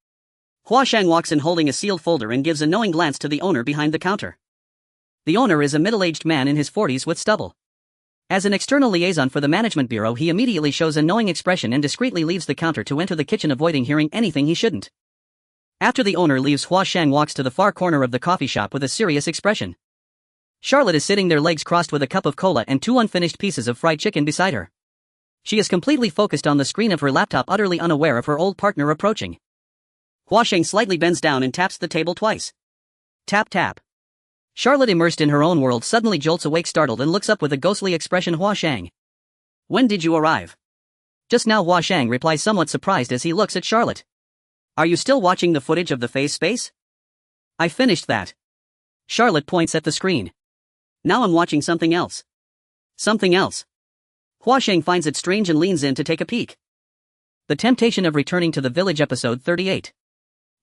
Hua Shang walks in holding a sealed folder and gives a knowing glance to the owner behind the counter. The owner is a middle-aged man in his 40s with stubble. As an external liaison for the management bureau, he immediately shows a knowing expression and discreetly leaves the counter to enter the kitchen, avoiding hearing anything he shouldn't. After the owner leaves, Hua Shang walks to the far corner of the coffee shop with a serious expression. Charlotte is sitting there, legs crossed, with a cup of cola and 2 unfinished pieces of fried chicken beside her. She is completely focused on the screen of her laptop, utterly unaware of her old partner approaching. Hua Shang slightly bends down and taps the table twice. Tap tap. Charlotte, immersed in her own world, suddenly jolts awake, startled, and looks up with a ghostly expression. Hua Shang. When did you arrive? Just now, Hua Shang replies, somewhat surprised as he looks at Charlotte. Are you still watching the footage of the phase space? I finished that. Charlotte points at the screen. Now I'm watching something else. Something else. Hua Shang finds it strange and leans in to take a peek. The Temptation of Returning to the Village, episode 38.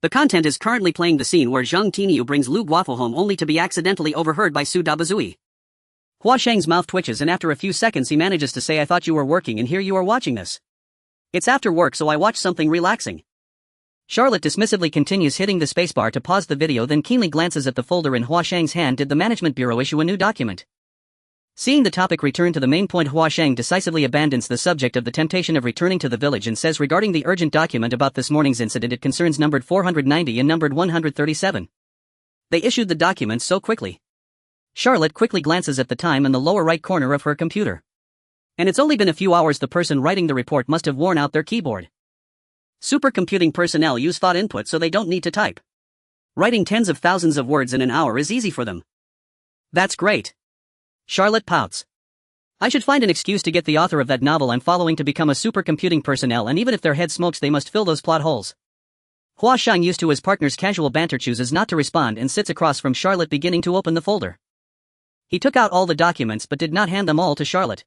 The content is currently playing the scene where Zhang Tiniu brings Lu Guafo home only to be accidentally overheard by Su Dabazui. Hua Shang's mouth twitches and after a few seconds he manages to say, I thought you were working and here you are watching this. It's after work, so I watch something relaxing. Charlotte dismissively continues, hitting the spacebar to pause the video, then keenly glances at the folder in Hua Shang's hand. Did the management bureau issue a new document? Seeing the topic return to the main point, Hua Shang decisively abandons the subject of the temptation of returning to the village and says, regarding the urgent document about this morning's incident, it concerns numbered 490 and numbered 137. They issued the documents so quickly. Charlotte quickly glances at the time in the lower right corner of her computer. And it's only been a few hours. The person writing the report must have worn out their keyboard. Supercomputing personnel use thought input so they don't need to type. Writing tens of thousands of words in an hour is easy for them. That's great. Charlotte pouts. I should find an excuse to get the author of that novel I'm following to become a supercomputing personnel, and even if their head smokes they must fill those plot holes. Hua Shang, used to his partner's casual banter, chooses not to respond and sits across from Charlotte, beginning to open the folder. He took out all the documents but did not hand them all to Charlotte.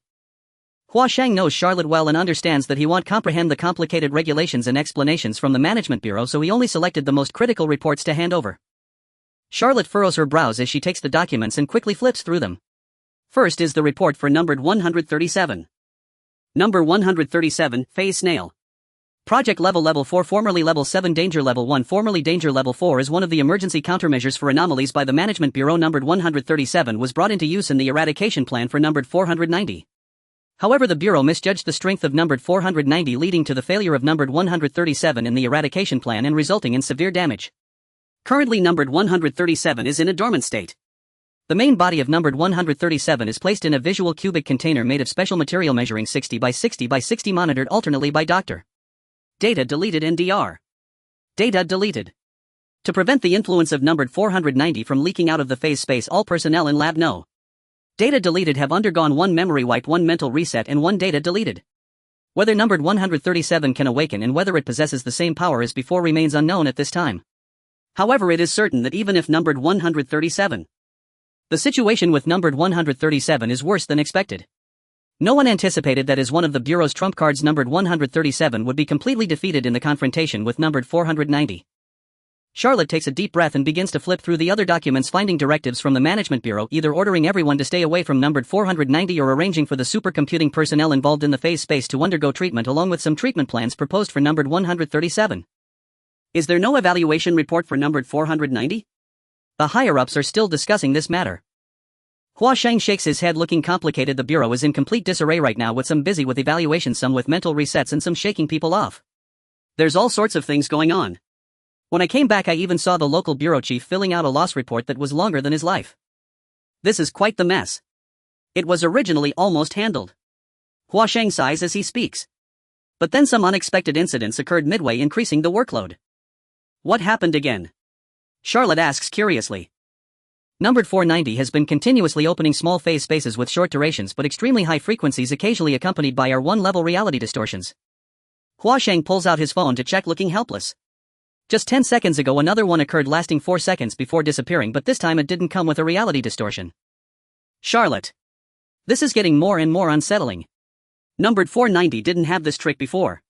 Hua Shang knows Charlotte well and understands that he won't comprehend the complicated regulations and explanations from the management bureau, so he only selected the most critical reports to hand over. Charlotte furrows her brows as she takes the documents and quickly flips through them. First is the report for numbered 137. Number 137, Phase Snail. Project Level 4, formerly Level 7, Danger Level 1, formerly Danger Level 4, is one of the emergency countermeasures for anomalies by the Management Bureau. Numbered 137 was brought into use in the eradication plan for numbered 490. However, the Bureau misjudged the strength of numbered 490, leading to the failure of numbered 137 in the eradication plan and resulting in severe damage. Currently, numbered 137 is in a dormant state. The main body of numbered 137 is placed in a visual cubic container made of special material measuring 60 by 60 by 60, monitored alternately by Dr. Data deleted and Dr. Data deleted. To prevent the influence of numbered 490 from leaking out of the phase space, all personnel in lab know. Data deleted have undergone 1 memory wipe, 1 mental reset, and 1 data deleted. Whether numbered 137 can awaken and whether it possesses the same power as before remains unknown at this time. However, it is certain that even if numbered 137, the situation with numbered 137 is worse than expected. No one anticipated that as one of the Bureau's trump cards, numbered 137 would be completely defeated in the confrontation with numbered 490. Charlotte takes a deep breath and begins to flip through the other documents, finding directives from the Management Bureau either ordering everyone to stay away from numbered 490 or arranging for the supercomputing personnel involved in the phase space to undergo treatment, along with some treatment plans proposed for numbered 137. Is there no evaluation report for numbered 490? The higher-ups are still discussing this matter. Hua Sheng shakes his head, looking complicated. The Bureau is in complete disarray right now, with some busy with evaluations, some with mental resets, and some shaking people off. There's all sorts of things going on. When I came back, I even saw the local bureau chief filling out a loss report that was longer than his life. This is quite the mess. It was originally almost handled. Hua Sheng sighs as he speaks. But then some unexpected incidents occurred midway, increasing the workload. What happened again? Charlotte asks curiously. Numbered 490 has been continuously opening small phase spaces with short durations but extremely high frequencies, occasionally accompanied by R1 level reality distortions. Hua Sheng pulls out his phone to check, looking helpless. Just 10 seconds ago another one occurred, lasting 4 seconds before disappearing, but this time it didn't come with a reality distortion. Charlotte. This is getting more and more unsettling. Numbered 490 didn't have this trick before.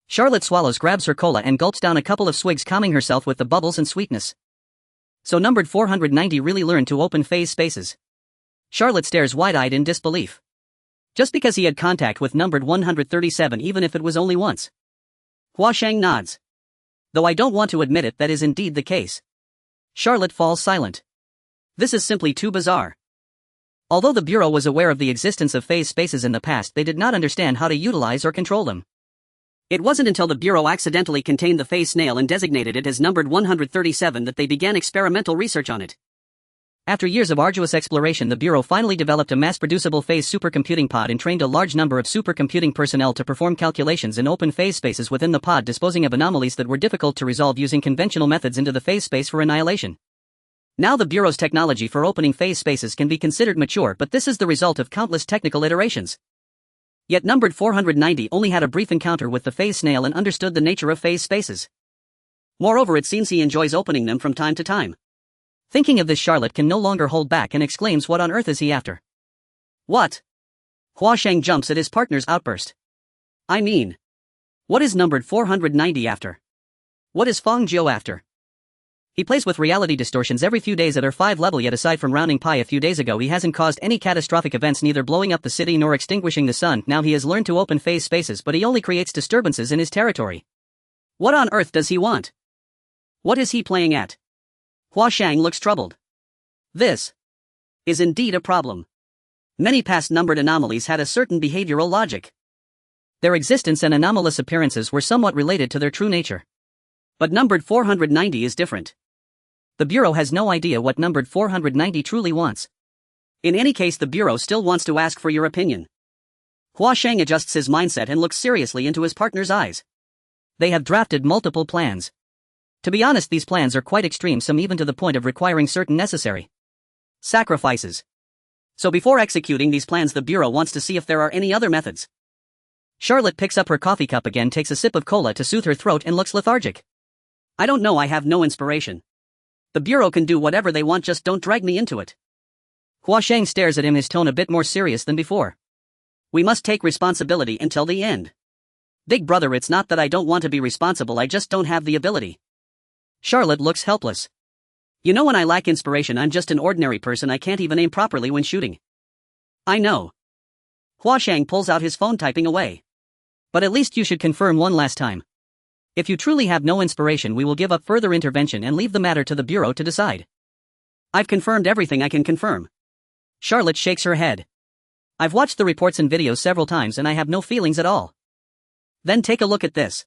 Charlotte swallows, grabs her cola and gulps down a couple of swigs, calming herself with the bubbles and sweetness. So numbered 490 really learned to open phase spaces. Charlotte stares wide-eyed in disbelief. Just because he had contact with numbered 137, even if it was only once. Hua Sheng nods. Though I don't want to admit it, that is indeed the case. Charlotte falls silent. This is simply too bizarre. Although the Bureau was aware of the existence of phase spaces in the past, they did not understand how to utilize or control them. It wasn't until the Bureau accidentally contained the phase snail and designated it as numbered 137 that they began experimental research on it. After years of arduous exploration, the Bureau finally developed a mass-producible phase supercomputing pod and trained a large number of supercomputing personnel to perform calculations in open phase spaces within the pod, disposing of anomalies that were difficult to resolve using conventional methods into the phase space for annihilation. Now the Bureau's technology for opening phase spaces can be considered mature, but this is the result of countless technical iterations. Yet numbered 490 only had a brief encounter with the phase snail and understood the nature of phase spaces. Moreover, it seems he enjoys opening them from time to time. Thinking of this, Charlotte can no longer hold back and exclaims, "What on earth is he after?" What? Hua Sheng jumps at his partner's outburst. I mean, what is numbered 490 after? What is Fang Jiu after? He plays with reality distortions every few days at R5 level, yet aside from rounding pi a few days ago, he hasn't caused any catastrophic events, neither blowing up the city nor extinguishing the sun. Now he has learned to open phase spaces, but he only creates disturbances in his territory. What on earth does he want? What is he playing at? Hua Sheng looks troubled. This is indeed a problem. Many past numbered anomalies had a certain behavioral logic. Their existence and anomalous appearances were somewhat related to their true nature. But numbered 490 is different. The Bureau has no idea what numbered 490 truly wants. In any case, the Bureau still wants to ask for your opinion. Hua Sheng adjusts his mindset and looks seriously into his partner's eyes. They have drafted multiple plans. To be honest, these plans are quite extreme, some even to the point of requiring certain necessary sacrifices. So before executing these plans, the Bureau wants to see if there are any other methods. Charlotte picks up her coffee cup again, takes a sip of cola to soothe her throat, and looks lethargic. I don't know, I have no inspiration. The Bureau can do whatever they want, just don't drag me into it. Hua Sheng stares at him, his tone a bit more serious than before. We must take responsibility until the end. Big brother, it's not that I don't want to be responsible, I just don't have the ability. Charlotte looks helpless. You know, when I lack inspiration, I'm just an ordinary person, I can't even aim properly when shooting. I know. Hua Sheng pulls out his phone, typing away. But at least you should confirm one last time. If you truly have no inspiration, we will give up further intervention and leave the matter to the Bureau to decide. I've confirmed everything I can confirm. Charlotte shakes her head. I've watched the reports and videos several times and I have no feelings at all. Then take a look at this.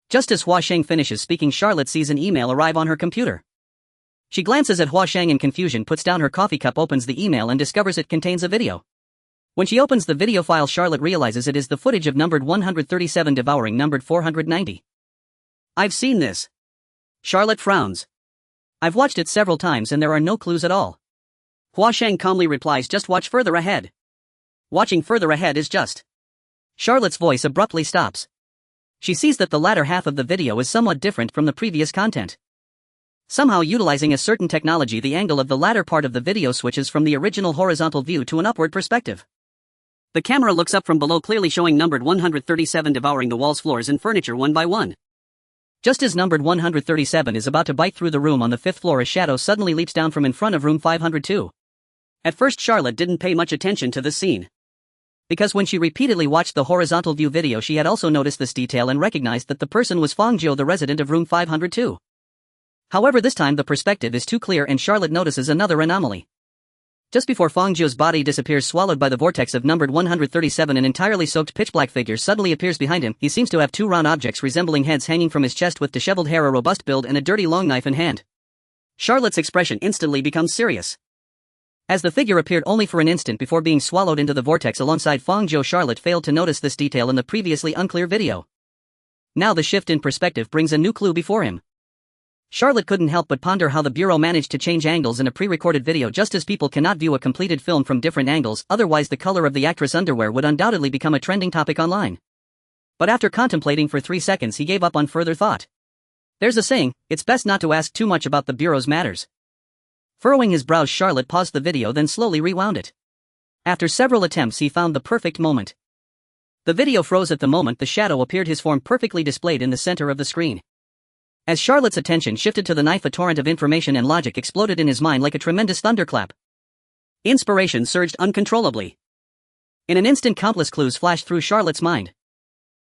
Just as Hua Sheng finishes speaking, Charlotte sees an email arrive on her computer. She glances at Hua Sheng in confusion, puts down her coffee cup, opens the email and discovers it contains a video. When she opens the video file, Charlotte realizes it is the footage of numbered 137 devouring numbered 490. I've seen this. Charlotte frowns. I've watched it several times and there are no clues at all. Hua Sheng calmly replies, just watch further ahead. Watching further ahead is just. Charlotte's voice abruptly stops. She sees that the latter half of the video is somewhat different from the previous content. Somehow utilizing a certain technology, the angle of the latter part of the video switches from the original horizontal view to an upward perspective. The camera looks up from below, clearly showing numbered 137 devouring the walls, floors and furniture one by one. Just as numbered 137 is about to bite through the room on the 5th floor, a shadow suddenly leaps down from in front of room 502. At first Charlotte didn't pay much attention to this scene, because when she repeatedly watched the horizontal view video she had also noticed this detail and recognized that the person was Fang Jiu, the resident of room 502. However, this time the perspective is too clear and Charlotte notices another anomaly. Just before Fang Jiu's body disappears, swallowed by the vortex of numbered 137, an entirely soaked pitch-black figure suddenly appears behind him. He seems to have two round objects resembling heads hanging from his chest with disheveled hair, a robust build and a dirty long knife in hand. Charlotte's expression instantly becomes serious. As the figure appeared only for an instant before being swallowed into the vortex alongside Fang Jiu, Charlotte failed to notice this detail in the previously unclear video. Now the shift in perspective brings a new clue before him. Charlotte couldn't help but ponder how the Bureau managed to change angles in a pre-recorded video, just as people cannot view a completed film from different angles, otherwise the color of the actress' underwear would undoubtedly become a trending topic online. But after contemplating for 3 seconds he gave up on further thought. There's a saying, it's best not to ask too much about the Bureau's matters. Furrowing his brows, Charlotte paused the video, then slowly rewound it. After several attempts he found the perfect moment. The video froze at the moment the shadow appeared, his form perfectly displayed in the center of the screen. As Charlotte's attention shifted to the knife, a torrent of information and logic exploded in his mind like a tremendous thunderclap. Inspiration surged uncontrollably. In an instant countless clues flashed through Charlotte's mind.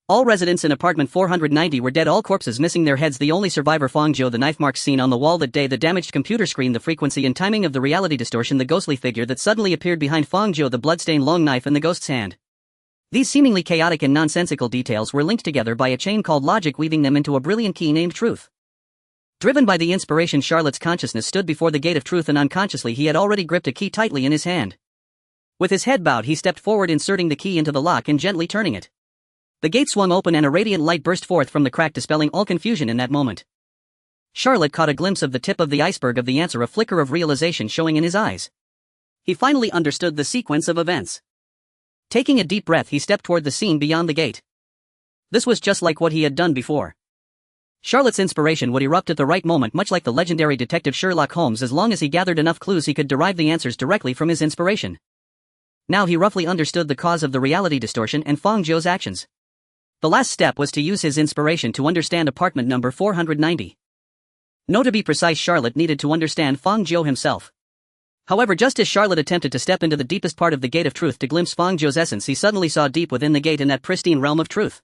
All residents in apartment 490 were dead, all corpses missing their heads, the only survivor Fang Jiu, the knife marks seen on the wall that day, the damaged computer screen, the frequency and timing of the reality distortion, the ghostly figure that suddenly appeared behind Fang Jiu, the bloodstained long knife and the ghost's hand. These seemingly chaotic and nonsensical details were linked together by a chain called logic, weaving them into a brilliant key named truth. Driven by the inspiration, Charlotte's consciousness stood before the gate of truth, and unconsciously he had already gripped a key tightly in his hand. With his head bowed he stepped forward, inserting the key into the lock and gently turning it. The gate swung open and a radiant light burst forth from the crack, dispelling all confusion in that moment. Charlotte caught a glimpse of the tip of the iceberg of the answer, a flicker of realization showing in his eyes. He finally understood the sequence of events. Taking a deep breath he stepped toward the scene beyond the gate. This was just like what he had done before. Charlotte's inspiration would erupt at the right moment, much like the legendary detective Sherlock Holmes, as long as he gathered enough clues he could derive the answers directly from his inspiration. Now he roughly understood the cause of the reality distortion and Fang Jiu's actions. The last step was to use his inspiration to understand apartment number 490. No, to be precise, Charlotte needed to understand Fang Jiu himself. However, just as Charlotte attempted to step into the deepest part of the gate of truth to glimpse Fang Jiu's essence, he suddenly saw deep within the gate, in that pristine realm of truth,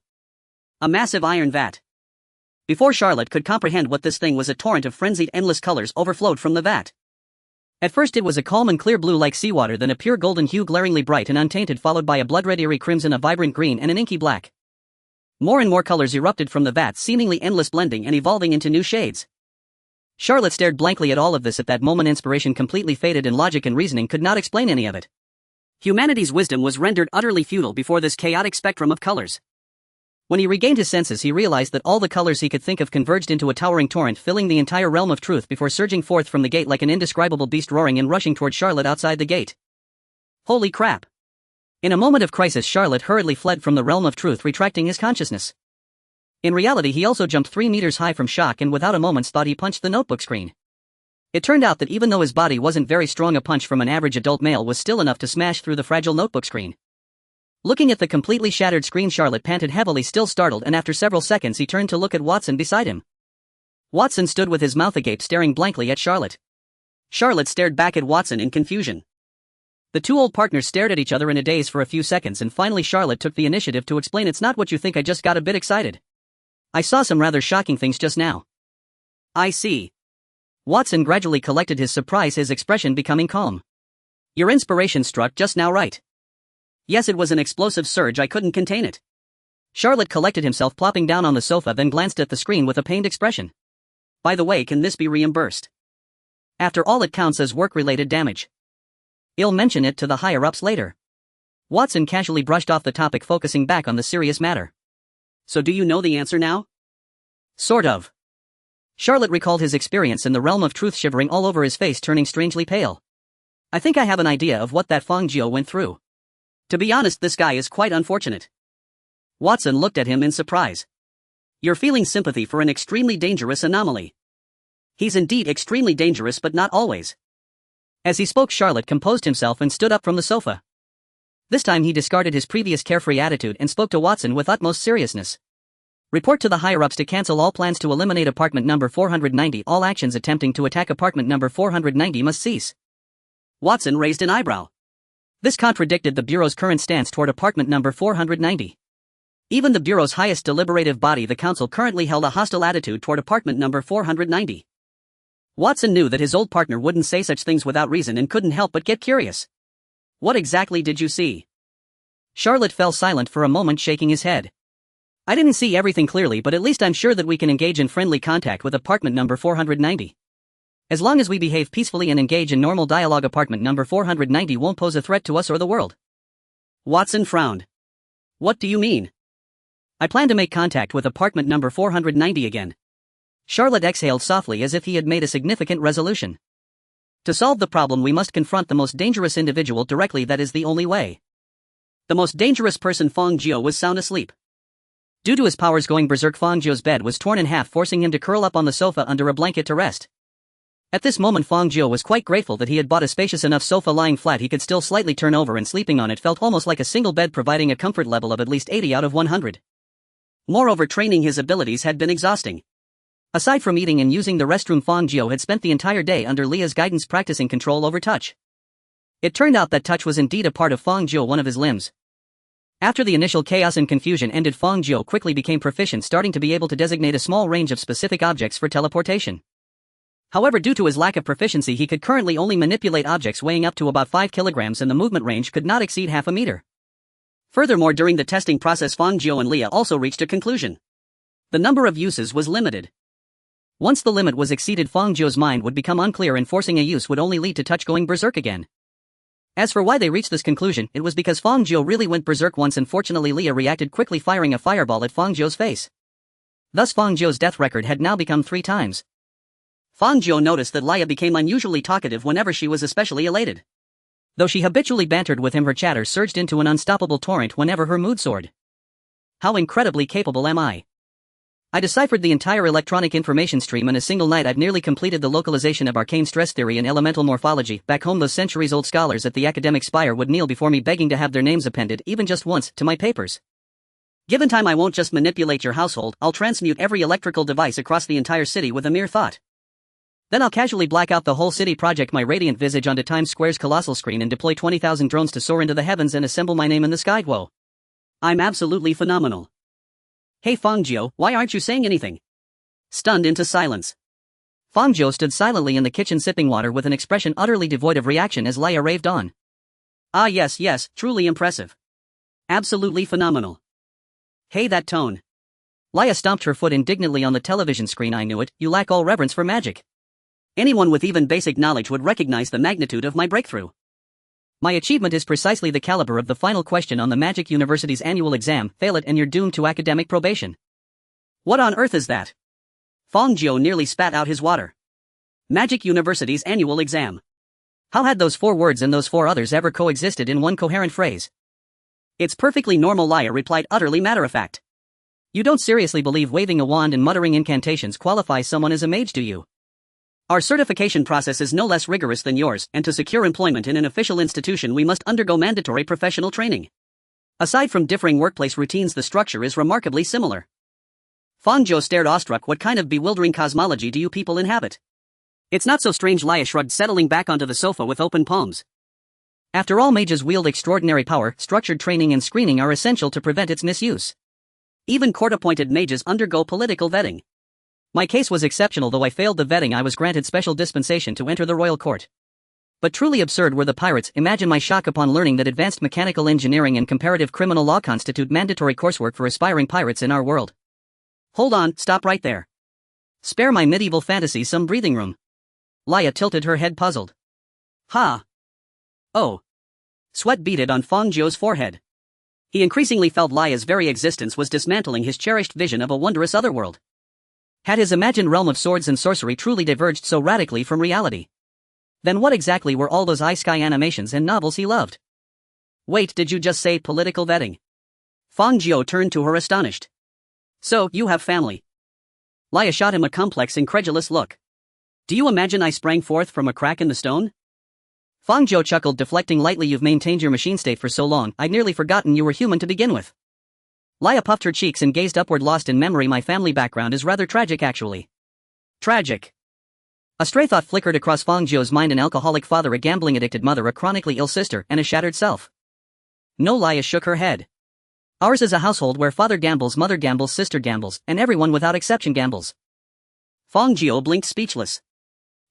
a massive iron vat. Before Charlotte could comprehend what this thing was, a torrent of frenzied endless colors overflowed from the vat. At first it was a calm and clear blue like seawater, then a pure golden hue glaringly bright and untainted, followed by a blood-red eerie crimson, a vibrant green and an inky black. More and more colors erupted from the vat, seemingly endless, blending and evolving into new shades. Charlotte stared blankly at all of this. At that moment inspiration completely faded and logic and reasoning could not explain any of it. Humanity's wisdom was rendered utterly futile before this chaotic spectrum of colors. When he regained his senses he realized that all the colors he could think of converged into a towering torrent, filling the entire realm of truth before surging forth from the gate like an indescribable beast, roaring and rushing toward Charlotte outside the gate. Holy crap! In a moment of crisis Charlotte hurriedly fled from the realm of truth, retracting his consciousness. In reality he also jumped 3 meters high from shock, and without a moment's thought he punched the notebook screen. It turned out that even though his body wasn't very strong, a punch from an average adult male was still enough to smash through the fragile notebook screen. Looking at the completely shattered screen, Charlotte panted heavily, still startled, and after several seconds he turned to look at Watson beside him. Watson stood with his mouth agape, staring blankly at Charlotte. Charlotte stared back at Watson in confusion. The two old partners stared at each other in a daze for a few seconds, and finally Charlotte took the initiative to explain, "It's not what you think, I just got a bit excited. I saw some rather shocking things just now." "I see." Watson gradually collected his surprise, his expression becoming calm. "Your inspiration struck just now, right?" "Yes, it was an explosive surge, I couldn't contain it." Charlotte collected himself, plopping down on the sofa, then glanced at the screen with a pained expression. "By the way, can this be reimbursed? After all, it counts as work-related damage. I'll mention it to the higher-ups later." Watson casually brushed off the topic, focusing back on the serious matter. "So do you know the answer now?" "Sort of." Charlotte recalled his experience in the realm of truth, shivering all over his face, turning strangely pale. I think I have an idea of what that Fang Jiu went through. To be honest, this guy is quite unfortunate. Watson looked at him in surprise. You're feeling sympathy for an extremely dangerous anomaly. He's indeed extremely dangerous, but not always. As he spoke, Charlotte composed himself and stood up from the sofa. This time he discarded his previous carefree attitude and spoke to Watson with utmost seriousness. Report to the higher-ups to cancel all plans to eliminate apartment number 490. All actions attempting to attack apartment number 490 must cease. Watson raised an eyebrow. This contradicted the Bureau's current stance toward apartment number 490. Even the Bureau's highest deliberative body, the Council, currently held a hostile attitude toward apartment number 490. Watson knew that his old partner wouldn't say such things without reason and couldn't help but get curious. What exactly did you see? Charlotte fell silent for a moment, shaking his head. I didn't see everything clearly, but at least I'm sure that we can engage in friendly contact with apartment number 490. As long as we behave peacefully and engage in normal dialogue, apartment number 490 won't pose a threat to us or the world. Watson frowned. What do you mean? I plan to make contact with apartment number 490 again. Charlotte exhaled softly as if he had made a significant resolution. To solve the problem, we must confront the most dangerous individual directly. That is the only way. The most dangerous person. Fang Jiu was sound asleep. Due to his powers going berserk, Fang Jiu's bed was torn in half, forcing him to curl up on the sofa under a blanket to rest. At this moment, Fang Jiu was quite grateful that he had bought a spacious enough sofa. Lying flat, he could still slightly turn over, and sleeping on it felt almost like a single bed, providing a comfort level of at least 80 out of 100. Moreover, training his abilities had been exhausting. Aside from eating and using the restroom, Fang Jiu had spent the entire day under Leah's guidance practicing control over touch. It turned out that touch was indeed a part of Fang Jiu, one of his limbs. After the initial chaos and confusion ended, Fang Jiu quickly became proficient, starting to be able to designate a small range of specific objects for teleportation. However, due to his lack of proficiency, he could currently only manipulate objects weighing up to about 5 kilograms, and the movement range could not exceed half a meter. Furthermore, during the testing process, Fang Jiu and Leah also reached a conclusion. The number of uses was limited. Once the limit was exceeded, Fang Jiu's mind would become unclear, and forcing a use would only lead to touch going berserk again. As for why they reached this conclusion, it was because Fang Jiu really went berserk once, and fortunately Leah reacted quickly, firing a fireball at Fang Jiu's face. Thus Fang Jiu's death record had now become 3 times. Fang Jiu noticed that Leah became unusually talkative whenever she was especially elated. Though she habitually bantered with him, her chatter surged into an unstoppable torrent whenever her mood soared. How incredibly capable am I? I deciphered the entire electronic information stream in a single night. I've nearly completed the localization of arcane stress theory and elemental morphology. Back home, those centuries-old scholars at the academic spire would kneel before me, begging to have their names appended, even just once, to my papers. Given time, I won't just manipulate your household, I'll transmute every electrical device across the entire city with a mere thought. Then I'll casually black out the whole city, project my radiant visage onto Times Square's colossal screen, and deploy 20,000 drones to soar into the heavens and assemble my name in the sky. Whoa. I'm absolutely phenomenal. Hey Fang Jiu, why aren't you saying anything? Stunned into silence. Fang Jiu stood silently in the kitchen, sipping water with an expression utterly devoid of reaction as Leia raved on. Ah yes, truly impressive. Absolutely phenomenal. Hey, that tone. Leia stomped her foot indignantly on the television screen. I knew it, you lack all reverence for magic. Anyone with even basic knowledge would recognize the magnitude of my breakthrough. My achievement is precisely the caliber of the final question on the Magic University's annual exam. Fail it and you're doomed to academic probation. What on earth is that? Fang Jiu nearly spat out his water. Magic University's annual exam. How had those 4 words and those 4 others ever coexisted in one coherent phrase? It's perfectly normal, Leia replied, utterly matter-of-fact. You don't seriously believe waving a wand and muttering incantations qualifies someone as a mage, do you? Our certification process is no less rigorous than yours, and to secure employment in an official institution we must undergo mandatory professional training. Aside from differing workplace routines, the structure is remarkably similar. Fang Jiu stared awestruck. What kind of bewildering cosmology do you people inhabit? It's not so strange, Leia shrugged, settling back onto the sofa with open palms. After all, mages wield extraordinary power. Structured training and screening are essential to prevent its misuse. Even court-appointed mages undergo political vetting. My case was exceptional. Though I failed the vetting, I was granted special dispensation to enter the royal court. But truly absurd were the pirates. Imagine my shock upon learning that advanced mechanical engineering and comparative criminal law constitute mandatory coursework for aspiring pirates in our world. Hold on, stop right there. Spare my medieval fantasy some breathing room. Leia tilted her head, puzzled. Ha. Oh. Sweat beaded on Fang Jiu's forehead. He increasingly felt Leia's very existence was dismantling his cherished vision of a wondrous otherworld. Had his imagined realm of swords and sorcery truly diverged so radically from reality? Then what exactly were all those iSky animations and novels he loved? Wait, did you just say political vetting? Fang Jiu turned to her astonished. So, you have family? Laya shot him a complex, incredulous look. Do you imagine I sprang forth from a crack in the stone? Fang Jiu chuckled, deflecting lightly. You've maintained your machine state for so long, I'd nearly forgotten you were human to begin with. Laya puffed her cheeks and gazed upward, lost in memory. My family background is rather tragic, actually. Tragic. A stray thought flickered across Fang Jiu's mind: an alcoholic father, a gambling-addicted mother, a chronically ill sister, and a shattered self. No, Laya shook her head. Ours is a household where father gambles, mother gambles, sister gambles, and everyone without exception gambles. Fang Jiu blinked, speechless.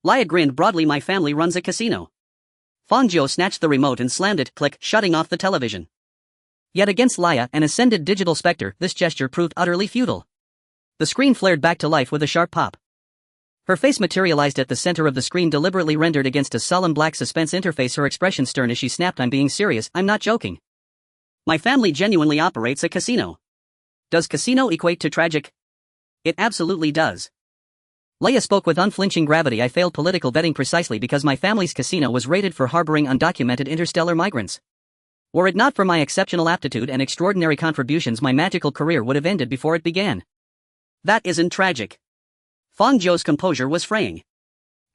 Laya grinned broadly. My family runs a casino. Fang Jiu snatched the remote and slammed it, click, shutting off the television. Yet against Laya, an ascended digital specter, this gesture proved utterly futile. The screen flared back to life with a sharp pop. Her face materialized at the center of the screen, deliberately rendered against a sullen black suspense interface, her expression stern as she snapped, I'm being serious, I'm not joking. My family genuinely operates a casino. Does casino equate to tragic? It absolutely does. Leia spoke with unflinching gravity. I failed political vetting precisely because my family's casino was raided for harboring undocumented interstellar migrants. Were it not for my exceptional aptitude and extraordinary contributions, my magical career would have ended before it began. That isn't tragic. Fang Jiu's composure was fraying.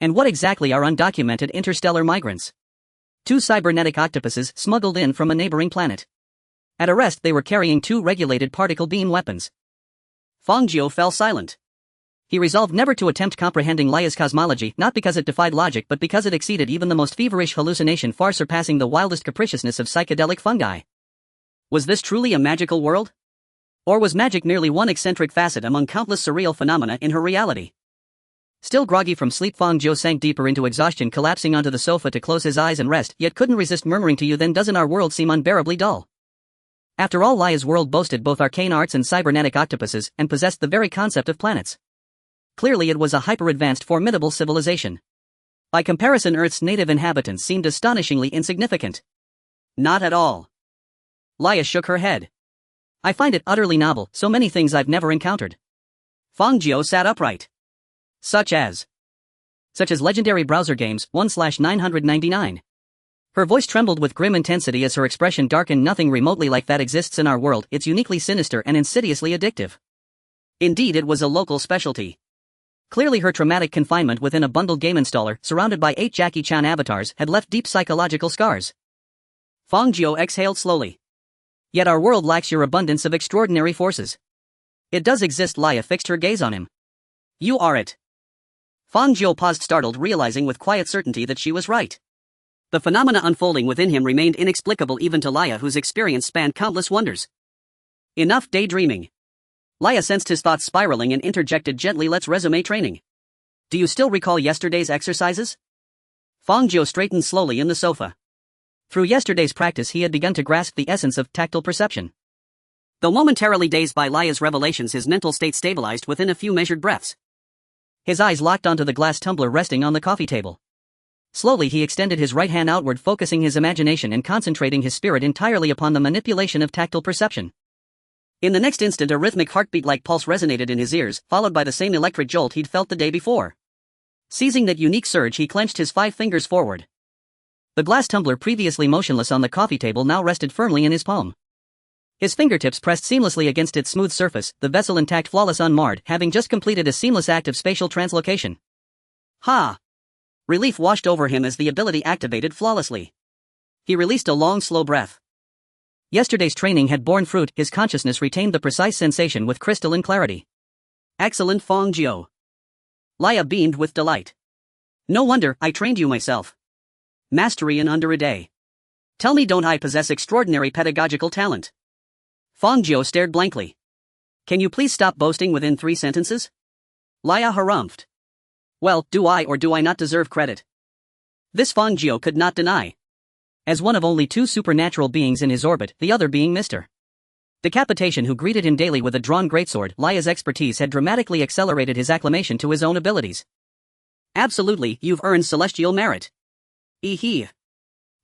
And what exactly are undocumented interstellar migrants? 2 cybernetic octopuses smuggled in from a neighboring planet. At arrest, they were carrying 2 regulated particle beam weapons. Fang Jiu fell silent. He resolved never to attempt comprehending Leia's cosmology, not because it defied logic but because it exceeded even the most feverish hallucination, far surpassing the wildest capriciousness of psychedelic fungi. Was this truly a magical world? Or was magic merely one eccentric facet among countless surreal phenomena in her reality? Still groggy from sleep, Fang Jiu sank deeper into exhaustion, collapsing onto the sofa to close his eyes and rest, yet couldn't resist murmuring to you, then doesn't our world seem unbearably dull? After all, Leia's world boasted both arcane arts and cybernetic octopuses, and possessed the very concept of planets. Clearly it was a hyper-advanced, formidable civilization. By comparison, Earth's native inhabitants seemed astonishingly insignificant. Not at all. Leia shook her head. I find it utterly novel, so many things I've never encountered. Fang Jiu sat upright. Such as legendary browser games, 1/999. Her voice trembled with grim intensity as her expression darkened. Nothing remotely like that exists in our world. It's uniquely sinister and insidiously addictive. Indeed, it was a local specialty. Clearly her traumatic confinement within a bundled game installer, surrounded by 8 Jackie Chan avatars, had left deep psychological scars. Fang Jiu exhaled slowly. Yet our world lacks your abundance of extraordinary forces. It does exist. Leia fixed her gaze on him. You are it. Fang Jiu paused, startled, realizing with quiet certainty that she was right. The phenomena unfolding within him remained inexplicable even to Leia, whose experience spanned countless wonders. Enough daydreaming. Leia sensed his thoughts spiraling and interjected gently, let's resume training. Do you still recall yesterday's exercises? Fang Jiu straightened slowly in the sofa. Through yesterday's practice he had begun to grasp the essence of tactile perception. Though momentarily dazed by Leia's revelations, his mental state stabilized within a few measured breaths. His eyes locked onto the glass tumbler resting on the coffee table. Slowly he extended his right hand outward, focusing his imagination and concentrating his spirit entirely upon the manipulation of tactile perception. In the next instant a rhythmic heartbeat-like pulse resonated in his ears, followed by the same electric jolt he'd felt the day before. Seizing that unique surge, he clenched his 5 fingers forward. The glass tumbler, previously motionless on the coffee table, now rested firmly in his palm. His fingertips pressed seamlessly against its smooth surface, the vessel intact, flawless, unmarred, having just completed a seamless act of spatial translocation. Ha! Relief washed over him as the ability activated flawlessly. He released a long, slow breath. Yesterday's training had borne fruit, his consciousness retained the precise sensation with crystalline clarity. Excellent, Fang Jiu. Leia beamed with delight. No wonder, I trained you myself. Mastery in under a day. Tell me, don't I possess extraordinary pedagogical talent? Fang Jiu stared blankly. Can you please stop boasting within 3 sentences? Leia harumphed. Well, do I or do I not deserve credit? This Fang Jiu could not deny. As one of only 2 supernatural beings in his orbit, the other being Mr. Decapitation, who greeted him daily with a drawn greatsword, Leia's expertise had dramatically accelerated his acclamation to his own abilities. Absolutely, you've earned celestial merit. Eehee.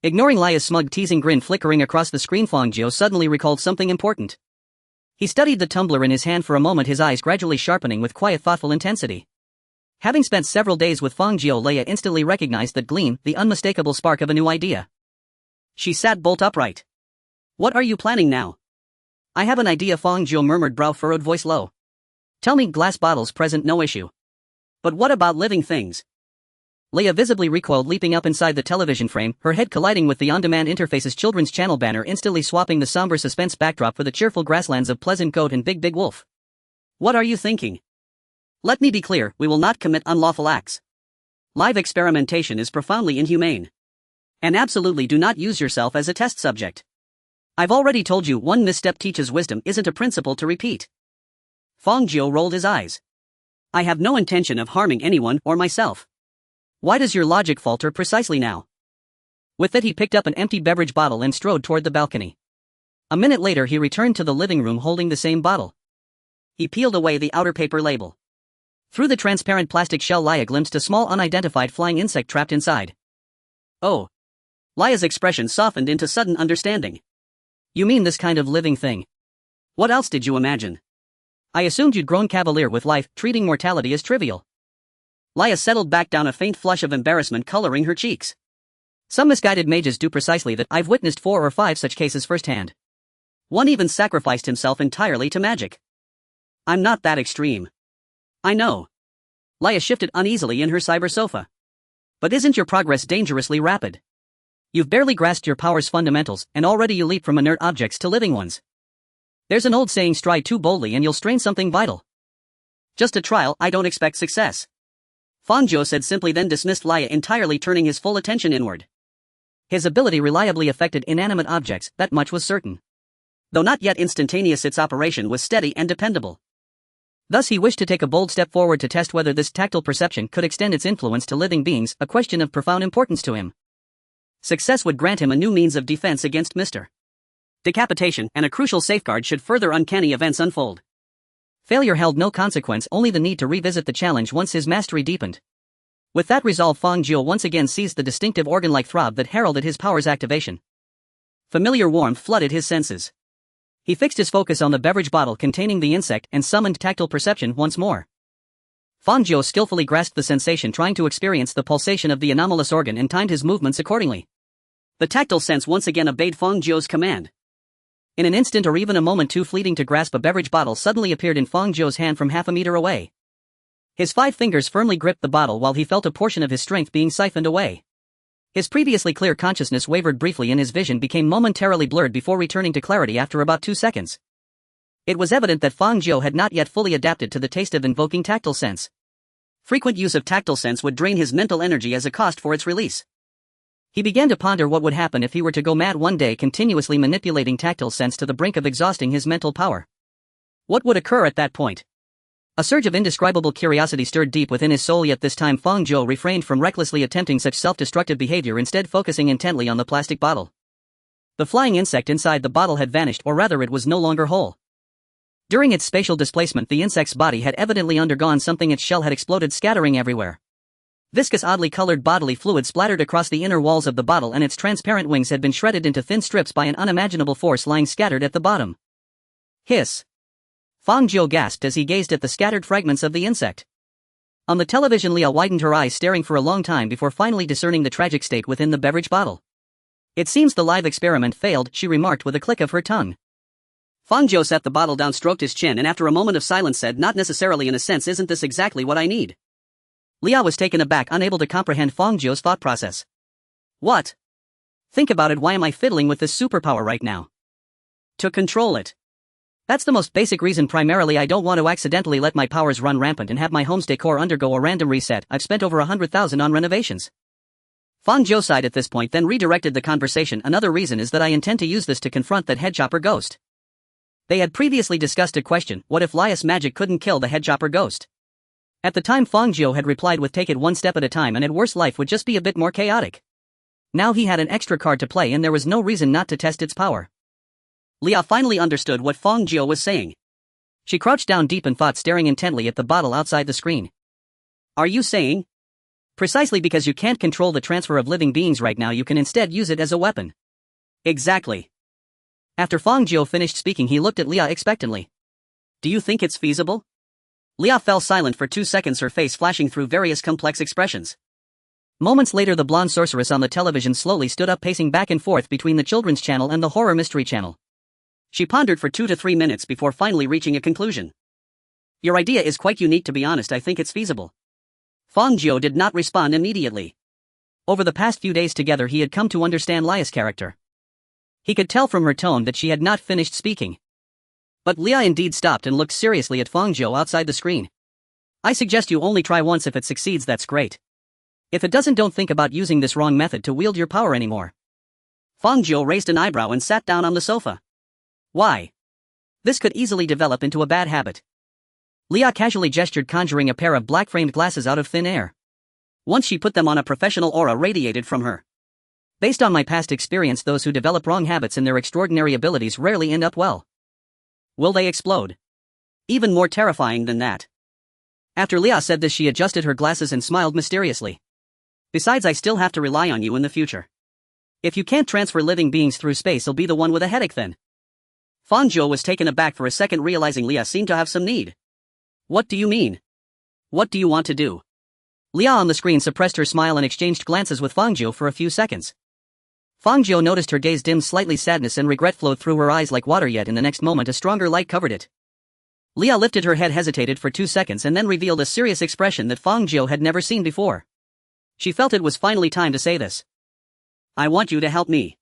Ignoring Leia's smug, teasing grin flickering across the screen, Fang Jiu suddenly recalled something important. He studied the tumbler in his hand for a moment, his eyes gradually sharpening with quiet, thoughtful intensity. Having spent several days with Fang Jiu, Leia instantly recognized that gleam, the unmistakable spark of a new idea. She sat bolt upright. What are you planning now? I have an idea, Fang Jiu murmured, brow furrowed, voice low. Tell me, glass bottles present, no issue. But what about living things? Leia visibly recoiled, leaping up inside the television frame, her head colliding with the on-demand interface's children's channel banner, instantly swapping the somber suspense backdrop for the cheerful grasslands of Pleasant Goat and Big Big Wolf. What are you thinking? Let me be clear, we will not commit unlawful acts. Live experimentation is profoundly inhumane. And absolutely do not use yourself as a test subject. I've already told you, one misstep teaches wisdom isn't a principle to repeat. Fang Jiu rolled his eyes. I have no intention of harming anyone or myself. Why does your logic falter precisely now? With that, he picked up an empty beverage bottle and strode toward the balcony. A minute later, he returned to the living room holding the same bottle. He peeled away the outer paper label. Through the transparent plastic shell, Leia glimpsed a small unidentified flying insect trapped inside. Oh. Leia's expression softened into sudden understanding. You mean this kind of living thing? What else did you imagine? I assumed you'd grown cavalier with life, treating mortality as trivial. Leia settled back down, a faint flush of embarrassment coloring her cheeks. Some misguided mages do precisely that. I've witnessed 4 or 5 such cases firsthand. One even sacrificed himself entirely to magic. I'm not that extreme. I know. Leia shifted uneasily in her cyber sofa. But isn't your progress dangerously rapid? You've barely grasped your power's fundamentals, and already you leap from inert objects to living ones. There's an old saying, stride too boldly and you'll strain something vital. Just a trial, I don't expect success. Fang Jiu said simply, then dismissed Leia entirely, turning his full attention inward. His ability reliably affected inanimate objects, that much was certain. Though not yet instantaneous, its operation was steady and dependable. Thus he wished to take a bold step forward to test whether this tactile perception could extend its influence to living beings, a question of profound importance to him. Success would grant him a new means of defense against Mr. Decapitation, and a crucial safeguard should further uncanny events unfold. Failure held no consequence, only the need to revisit the challenge once his mastery deepened. With that resolve, Fang Jiu once again seized the distinctive organ-like throb that heralded his power's activation. Familiar warmth flooded his senses. He fixed his focus on the beverage bottle containing the insect and summoned tactile perception once more. Fang Jiu skillfully grasped the sensation, trying to experience the pulsation of the anomalous organ, and timed his movements accordingly. The tactile sense once again obeyed Fang Jiu's command. In an instant, or even a moment too fleeting to grasp, a beverage bottle suddenly appeared in Fang Jiu's hand from half a meter away. His 5 fingers firmly gripped the bottle while he felt a portion of his strength being siphoned away. His previously clear consciousness wavered briefly and his vision became momentarily blurred before returning to clarity after about 2 seconds. It was evident that Fang Jiu had not yet fully adapted to the taste of invoking tactile sense. Frequent use of tactile sense would drain his mental energy as a cost for its release. He began to ponder what would happen if he were to go mad one day, continuously manipulating tactile sense to the brink of exhausting his mental power. What would occur at that point? A surge of indescribable curiosity stirred deep within his soul, yet this time Fang Jiu refrained from recklessly attempting such self-destructive behavior, instead focusing intently on the plastic bottle. The flying insect inside the bottle had vanished, or rather it was no longer whole. During its spatial displacement, the insect's body had evidently undergone something. Its shell had exploded, scattering everywhere. Viscous, oddly colored bodily fluid splattered across the inner walls of the bottle, and its transparent wings had been shredded into thin strips by an unimaginable force lying scattered at the bottom. Hiss! Fang Jiu gasped as he gazed at the scattered fragments of the insect. On the television, Leah widened her eyes, staring for a long time before finally discerning the tragic state within the beverage bottle. It seems the live experiment failed, she remarked with a click of her tongue. Fang Jiu set the bottle down, stroked his chin, and after a moment of silence said, "Not necessarily. In a sense, isn't this exactly what I need?" Leah was taken aback, unable to comprehend Fang Jiu's thought process. What? Think about it, why am I fiddling with this superpower right now? To control it. That's the most basic reason. Primarily, I don't want to accidentally let my powers run rampant and have my home's decor undergo a random reset. I've spent over 100,000 on renovations. Fang Jiu sighed at this point, then redirected the conversation. Another reason is that I intend to use this to confront that headchopper ghost. They had previously discussed a question: what if Lias magic couldn't kill the headchopper ghost? At the time, Fang Jiu had replied with, take it one step at a time, and at worst life would just be a bit more chaotic. Now he had an extra card to play, and there was no reason not to test its power. Leah finally understood what Fang Jiu was saying. She crouched down deep in thought, staring intently at the bottle outside the screen. Are you saying? Precisely because you can't control the transfer of living beings right now, you can instead use it as a weapon. Exactly. After Fang Jiu finished speaking, he looked at Leah expectantly. Do you think it's feasible? Leah fell silent for 2 seconds, her face flashing through various complex expressions. Moments later, the blonde sorceress on the television slowly stood up, pacing back and forth between the children's channel and the horror mystery channel. She pondered for 2 to 3 minutes before finally reaching a conclusion. Your idea is quite unique, to be honest. I think it's feasible. Fang Jiu did not respond immediately. Over the past few days together, he had come to understand Lia's character. He could tell from her tone that she had not finished speaking. But Leah indeed stopped and looked seriously at Fang Jiu outside the screen. I suggest you only try once. If it succeeds, that's great. If it doesn't, don't think about using this wrong method to wield your power anymore. Fang Jiu raised an eyebrow and sat down on the sofa. Why? This could easily develop into a bad habit. Leah casually gestured, conjuring a pair of black-framed glasses out of thin air. Once she put them on, a professional aura radiated from her. Based on my past experience, those who develop wrong habits in their extraordinary abilities rarely end up well. Will they explode? Even more terrifying than that. After Leah said this, she adjusted her glasses and smiled mysteriously. Besides, I still have to rely on you in the future. If you can't transfer living beings through space, I'll be the one with a headache then. Fang Jiu was taken aback for a second, realizing Leah seemed to have some need. What do you mean? What do you want to do? Leah on the screen suppressed her smile and exchanged glances with Fang Jiu for a few seconds. Fang Jiu noticed her gaze dim, slightly sadness and regret flowed through her eyes like water, yet in the next moment a stronger light covered it. Leah lifted her head, hesitated for 2 seconds and then revealed a serious expression that Fang Jiu had never seen before. She felt it was finally time to say this. I want you to help me.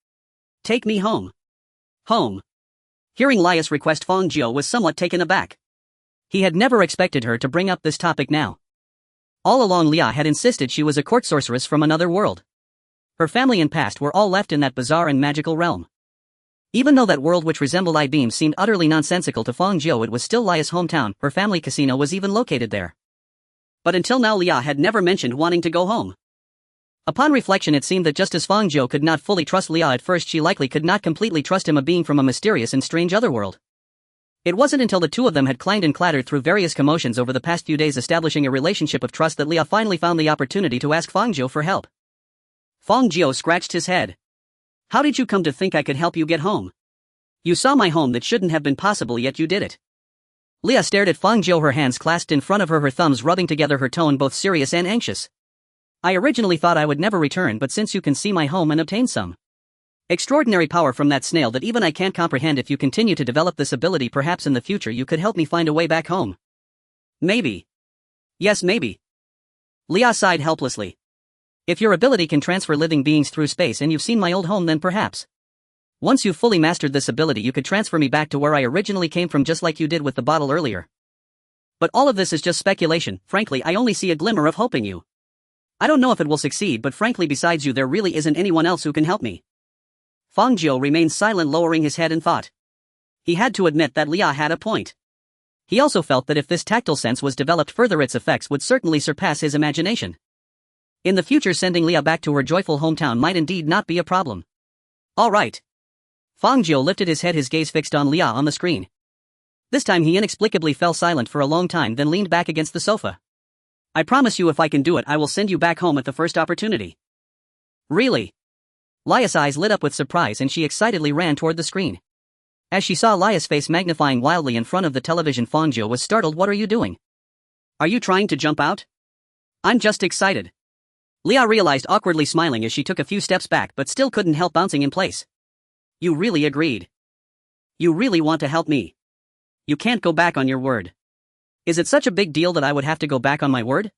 Take me home. Home. Hearing Lia's request, Fang Jiu was somewhat taken aback. He had never expected her to bring up this topic now. All along, Leah had insisted she was a court sorceress from another world. Her family and past were all left in that bizarre and magical realm. Even though that world, which resembled I-beam, seemed utterly nonsensical to Fang Jiu, it was still Lia's hometown. Her family casino was even located there. But until now, Leah had never mentioned wanting to go home. Upon reflection, it seemed that just as Fang Jiu could not fully trust Leah at first, she likely could not completely trust him, a being from a mysterious and strange otherworld. It wasn't until the two of them had clanged and clattered through various commotions over the past few days, establishing a relationship of trust, that Leah finally found the opportunity to ask Fang Jiu for help. Fang Jiu scratched his head. How did you come to think I could help you get home? You saw my home. That shouldn't have been possible, yet you did it. Leah stared at Fang Jiu, her hands clasped in front of her, her thumbs rubbing together, her tone both serious and anxious. I originally thought I would never return, but since you can see my home and obtain some extraordinary power from that snail that even I can't comprehend, if you continue to develop this ability, perhaps in the future you could help me find a way back home. Maybe. Yes, maybe. Leah sighed helplessly. If your ability can transfer living beings through space and you've seen my old home, then perhaps once you've fully mastered this ability, you could transfer me back to where I originally came from, just like you did with the bottle earlier. But all of this is just speculation. Frankly, I only see a glimmer of hope in you. I don't know if it will succeed, but frankly, besides you, there really isn't anyone else who can help me. Fang Jiu remained silent, lowering his head in thought. He had to admit that Leah had a point. He also felt that if this tactile sense was developed further, its effects would certainly surpass his imagination. In the future, sending Leah back to her joyful hometown might indeed not be a problem. All right. Fang Jiu lifted his head, his gaze fixed on Leah on the screen. This time he inexplicably fell silent for a long time, then leaned back against the sofa. I promise you, if I can do it, I will send you back home at the first opportunity. Really? Lia's eyes lit up with surprise and she excitedly ran toward the screen. As she saw Lia's face magnifying wildly in front of the television, Fang Jiu was startled. What are you doing? Are you trying to jump out? I'm just excited. Leah realized, awkwardly smiling as she took a few steps back, but still couldn't help bouncing in place. You really agreed. You really want to help me. You can't go back on your word. Is it such a big deal that I would have to go back on my word?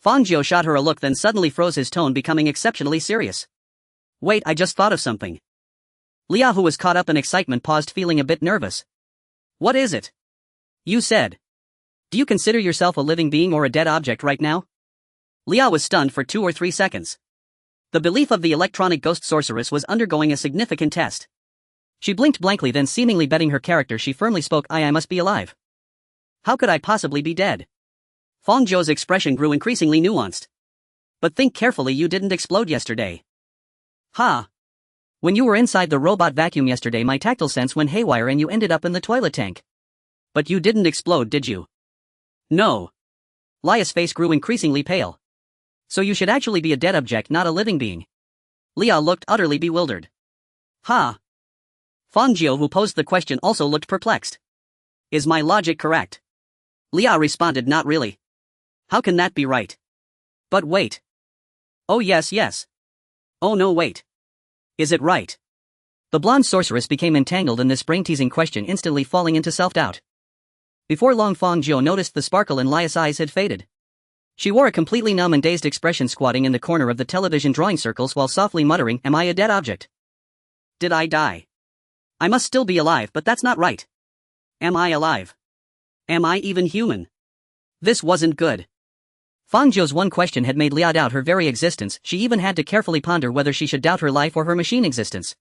Fang Jiu shot her a look, then suddenly froze, his tone becoming exceptionally serious. Wait, I just thought of something. Leah, who was caught up in excitement, paused, feeling a bit nervous. What is it? You said. Do you consider yourself a living being or a dead object right now? Leah was stunned for 2 or 3 seconds. The belief of the electronic ghost sorceress was undergoing a significant test. She blinked blankly, then seemingly betting her character, she firmly spoke. I must be alive. How could I possibly be dead? Fang Jiu's expression grew increasingly nuanced. But think carefully, you didn't explode yesterday. Ha! When you were inside the robot vacuum yesterday, my tactile sense went haywire and you ended up in the toilet tank. But you didn't explode, did you? No. Lia's face grew increasingly pale. So you should actually be a dead object, not a living being. Leah looked utterly bewildered. Ha! Fang Jiu, who posed the question, also looked perplexed. Is my logic correct? Leah responded, not really. How can that be right? But wait. Oh yes. Oh no wait. Is it right? The blonde sorceress became entangled in this brain-teasing question, instantly falling into self-doubt. Before long, Fang Jiu noticed the sparkle in Lia's eyes had faded. She wore a completely numb and dazed expression, squatting in the corner of the television drawing circles while softly muttering, "Am I a dead object? Did I die? I must still be alive, but that's not right. Am I alive? Am I even human?" This wasn't good. Fang Jiu's one question had made Lia doubt her very existence. She even had to carefully ponder whether she should doubt her life or her machine existence.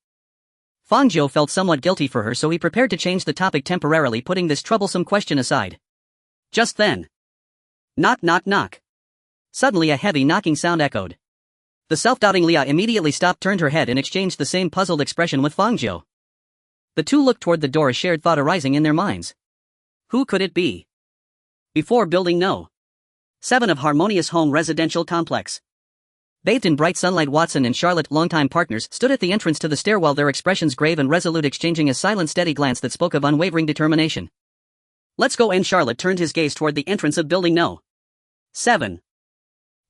Fang Jiu felt somewhat guilty for her, so he prepared to change the topic temporarily, putting this troublesome question aside. Just then. Knock knock knock. Suddenly a heavy knocking sound echoed. The self-doubting Lia immediately stopped, turned her head and exchanged the same puzzled expression with Fang Jiu. The two looked toward the door, a shared thought arising in their minds. Who could it be? Before building No. 7 of Harmonious Home Residential Complex. Bathed in bright sunlight, Watson and Charlotte, longtime partners, stood at the entrance to the stairwell, their expressions grave and resolute, exchanging a silent, steady glance that spoke of unwavering determination. Let's go. And Charlotte turned his gaze toward the entrance of building No. 7.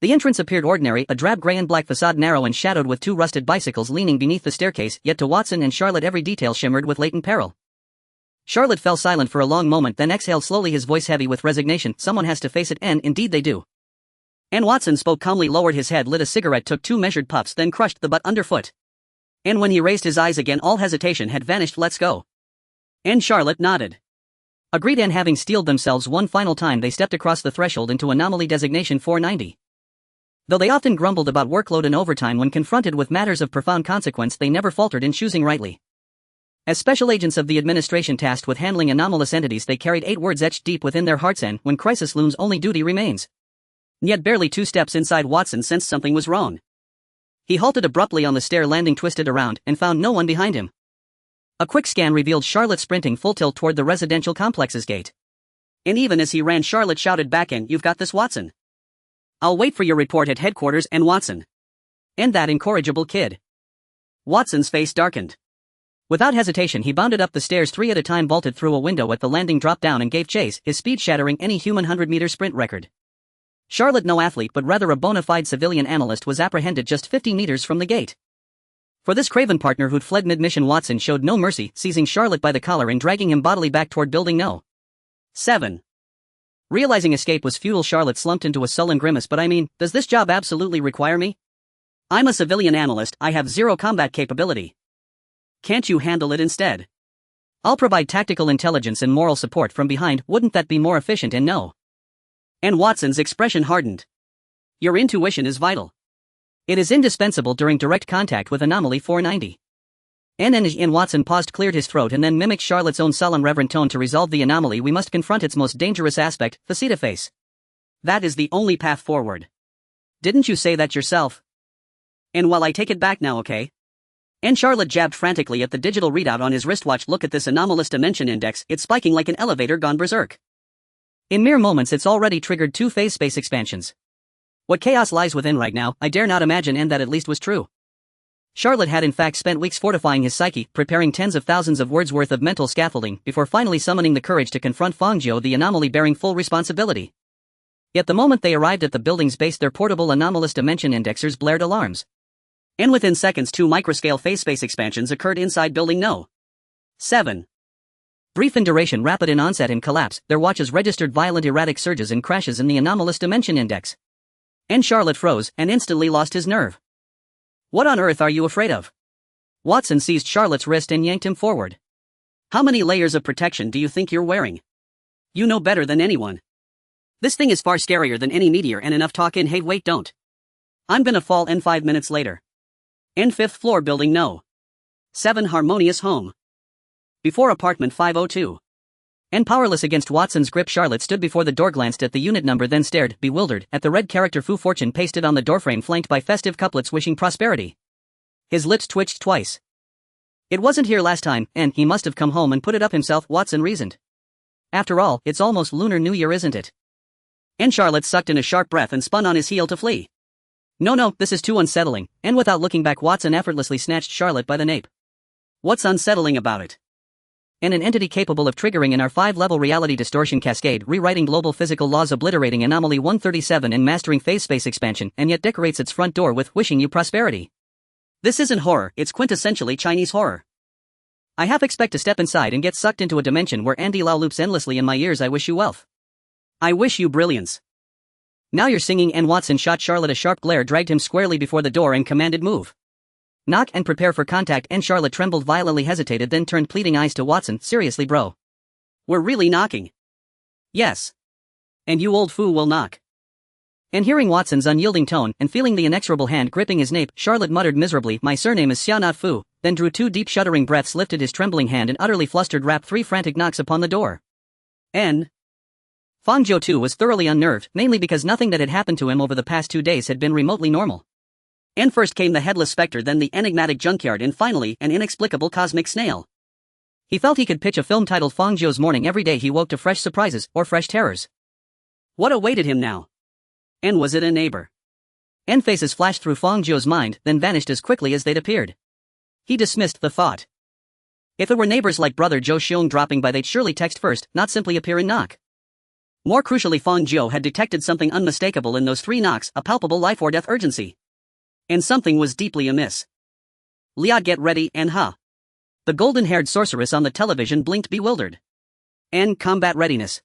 The entrance appeared ordinary, a drab gray and black facade, narrow and shadowed with two rusted bicycles leaning beneath the staircase, yet to Watson and Charlotte every detail shimmered with latent peril. Charlotte fell silent for a long moment, then exhaled slowly, his voice heavy with resignation. Someone has to face it, and indeed they do. And Watson spoke calmly, lowered his head, lit a cigarette, took 2 measured puffs, then crushed the butt underfoot. And when he raised his eyes again, all hesitation had vanished. Let's go. And Charlotte nodded. Agreed, and having steeled themselves one final time, they stepped across the threshold into Anomaly Designation 490. Though they often grumbled about workload and overtime when confronted with matters of profound consequence, they never faltered in choosing rightly. As special agents of the administration tasked with handling anomalous entities, they carried 8 words etched deep within their hearts: and when crisis looms, only duty remains. Yet barely 2 steps inside, Watson sensed something was wrong. He halted abruptly on the stair landing, twisted around, and found no one behind him. A quick scan revealed Charlotte sprinting full tilt toward the residential complex's gate. And even as he ran, Charlotte shouted back, "And you've got this, Watson. I'll wait for your report at headquarters." And Watson. And that incorrigible kid. Watson's face darkened. Without hesitation, he bounded up the stairs 3 at a time, vaulted through a window at the landing, dropped down and gave chase, his speed shattering any human 100-meter sprint record. Charlotte, no athlete but rather a bona fide civilian analyst, was apprehended just 50 meters from the gate. For this craven partner who'd fled mid-mission, Watson showed no mercy, seizing Charlotte by the collar and dragging him bodily back toward building No. 7. Realizing escape was futile, Charlotte slumped into a sullen grimace. "But I mean, does this job absolutely require me? I'm a civilian analyst, I have 0 combat capability. Can't you handle it instead? I'll provide tactical intelligence and moral support from behind. Wouldn't that be more efficient?" And No. And Watson's expression hardened. "Your intuition is vital. It is indispensable during direct contact with Anomaly 490. And Watson paused, cleared his throat, and then mimicked Charlotte's own solemn, reverent tone. "To resolve the anomaly, we must confront its most dangerous aspect, face-to-face. That is the only path forward. Didn't you say that yourself? And well, I take it back now, okay?" And Charlotte jabbed frantically at the digital readout on his wristwatch. "Look at this anomalous dimension index, it's spiking like an elevator gone berserk. In mere moments it's already triggered 2 phase space expansions. What chaos lies within right now, I dare not imagine." And that at least was true. Charlotte had in fact spent weeks fortifying his psyche, preparing tens of thousands of words worth of mental scaffolding, before finally summoning the courage to confront Fang Jiu, the anomaly bearing full responsibility. Yet the moment they arrived at the building's base, their portable anomalous dimension indexers blared alarms. And within seconds 2 microscale phase space expansions occurred inside building No. 7. Brief in duration, rapid in onset and collapse, their watches registered violent erratic surges and crashes in the anomalous dimension index. And Charlotte froze, and instantly lost his nerve. "What on earth are you afraid of?" Watson seized Charlotte's wrist and yanked him forward. "How many layers of protection do you think you're wearing? You know better than anyone. This thing is far scarier than any meteor, and enough talk in. Hey wait, don't. I'm gonna fall." And 5 minutes later. And 5th floor building No. 7 Harmonious Home. Before apartment 502. And powerless against Watson's grip, Charlotte stood before the door, glanced at the unit number, then stared, bewildered, at the red character "Fu Fortune" pasted on the doorframe, flanked by festive couplets wishing prosperity. His lips twitched twice. It wasn't here last time, and he must have come home and put it up himself, Watson reasoned. After all, it's almost Lunar New Year, isn't it? And Charlotte sucked in a sharp breath and spun on his heel to flee. No, this is too unsettling." And without looking back, Watson effortlessly snatched Charlotte by the nape. "What's unsettling about it? and an entity capable of triggering in our 5-level reality distortion cascade, rewriting global physical laws, obliterating Anomaly 137 and mastering phase space expansion, and yet decorates its front door with wishing you prosperity. This isn't horror, it's quintessentially Chinese horror. I half expect to step inside and get sucked into a dimension where Andy Lau loops endlessly in my ears. I wish you wealth. I wish you brilliance. Now you're singing, and Watson shot Charlotte a sharp glare, dragged him squarely before the door and commanded move. Knock and prepare for contact. And Charlotte trembled, violently hesitated, then turned pleading eyes to Watson. Seriously bro? We're really knocking? Yes. And you old fool will knock. And hearing Watson's unyielding tone, and feeling the inexorable hand gripping his nape, Charlotte muttered miserably, my surname is Xiao not Fu, then drew 2 deep shuddering breaths, lifted his trembling hand and utterly flustered rapped 3 frantic knocks upon the door. Fang Jiu too was thoroughly unnerved, mainly because nothing that had happened to him over the past 2 days had been remotely normal. And first came the headless specter, then the enigmatic junkyard, and finally, an inexplicable cosmic snail. He felt he could pitch a film titled Fang Jiu's Morning every day he woke to fresh surprises, or fresh terrors. What awaited him now? And was it a neighbor? And faces flashed through Fang Jiu's mind, then vanished as quickly as they'd appeared. He dismissed the thought. If it were neighbors like brother Zhou Xiong dropping by, they'd surely text first, not simply appear and knock. More crucially, Fang Jiu had detected something unmistakable in those 3 knocks, a palpable life or death urgency. And something was deeply amiss. Liat, get ready, and ha. The golden-haired sorceress on the television blinked, bewildered. And combat readiness.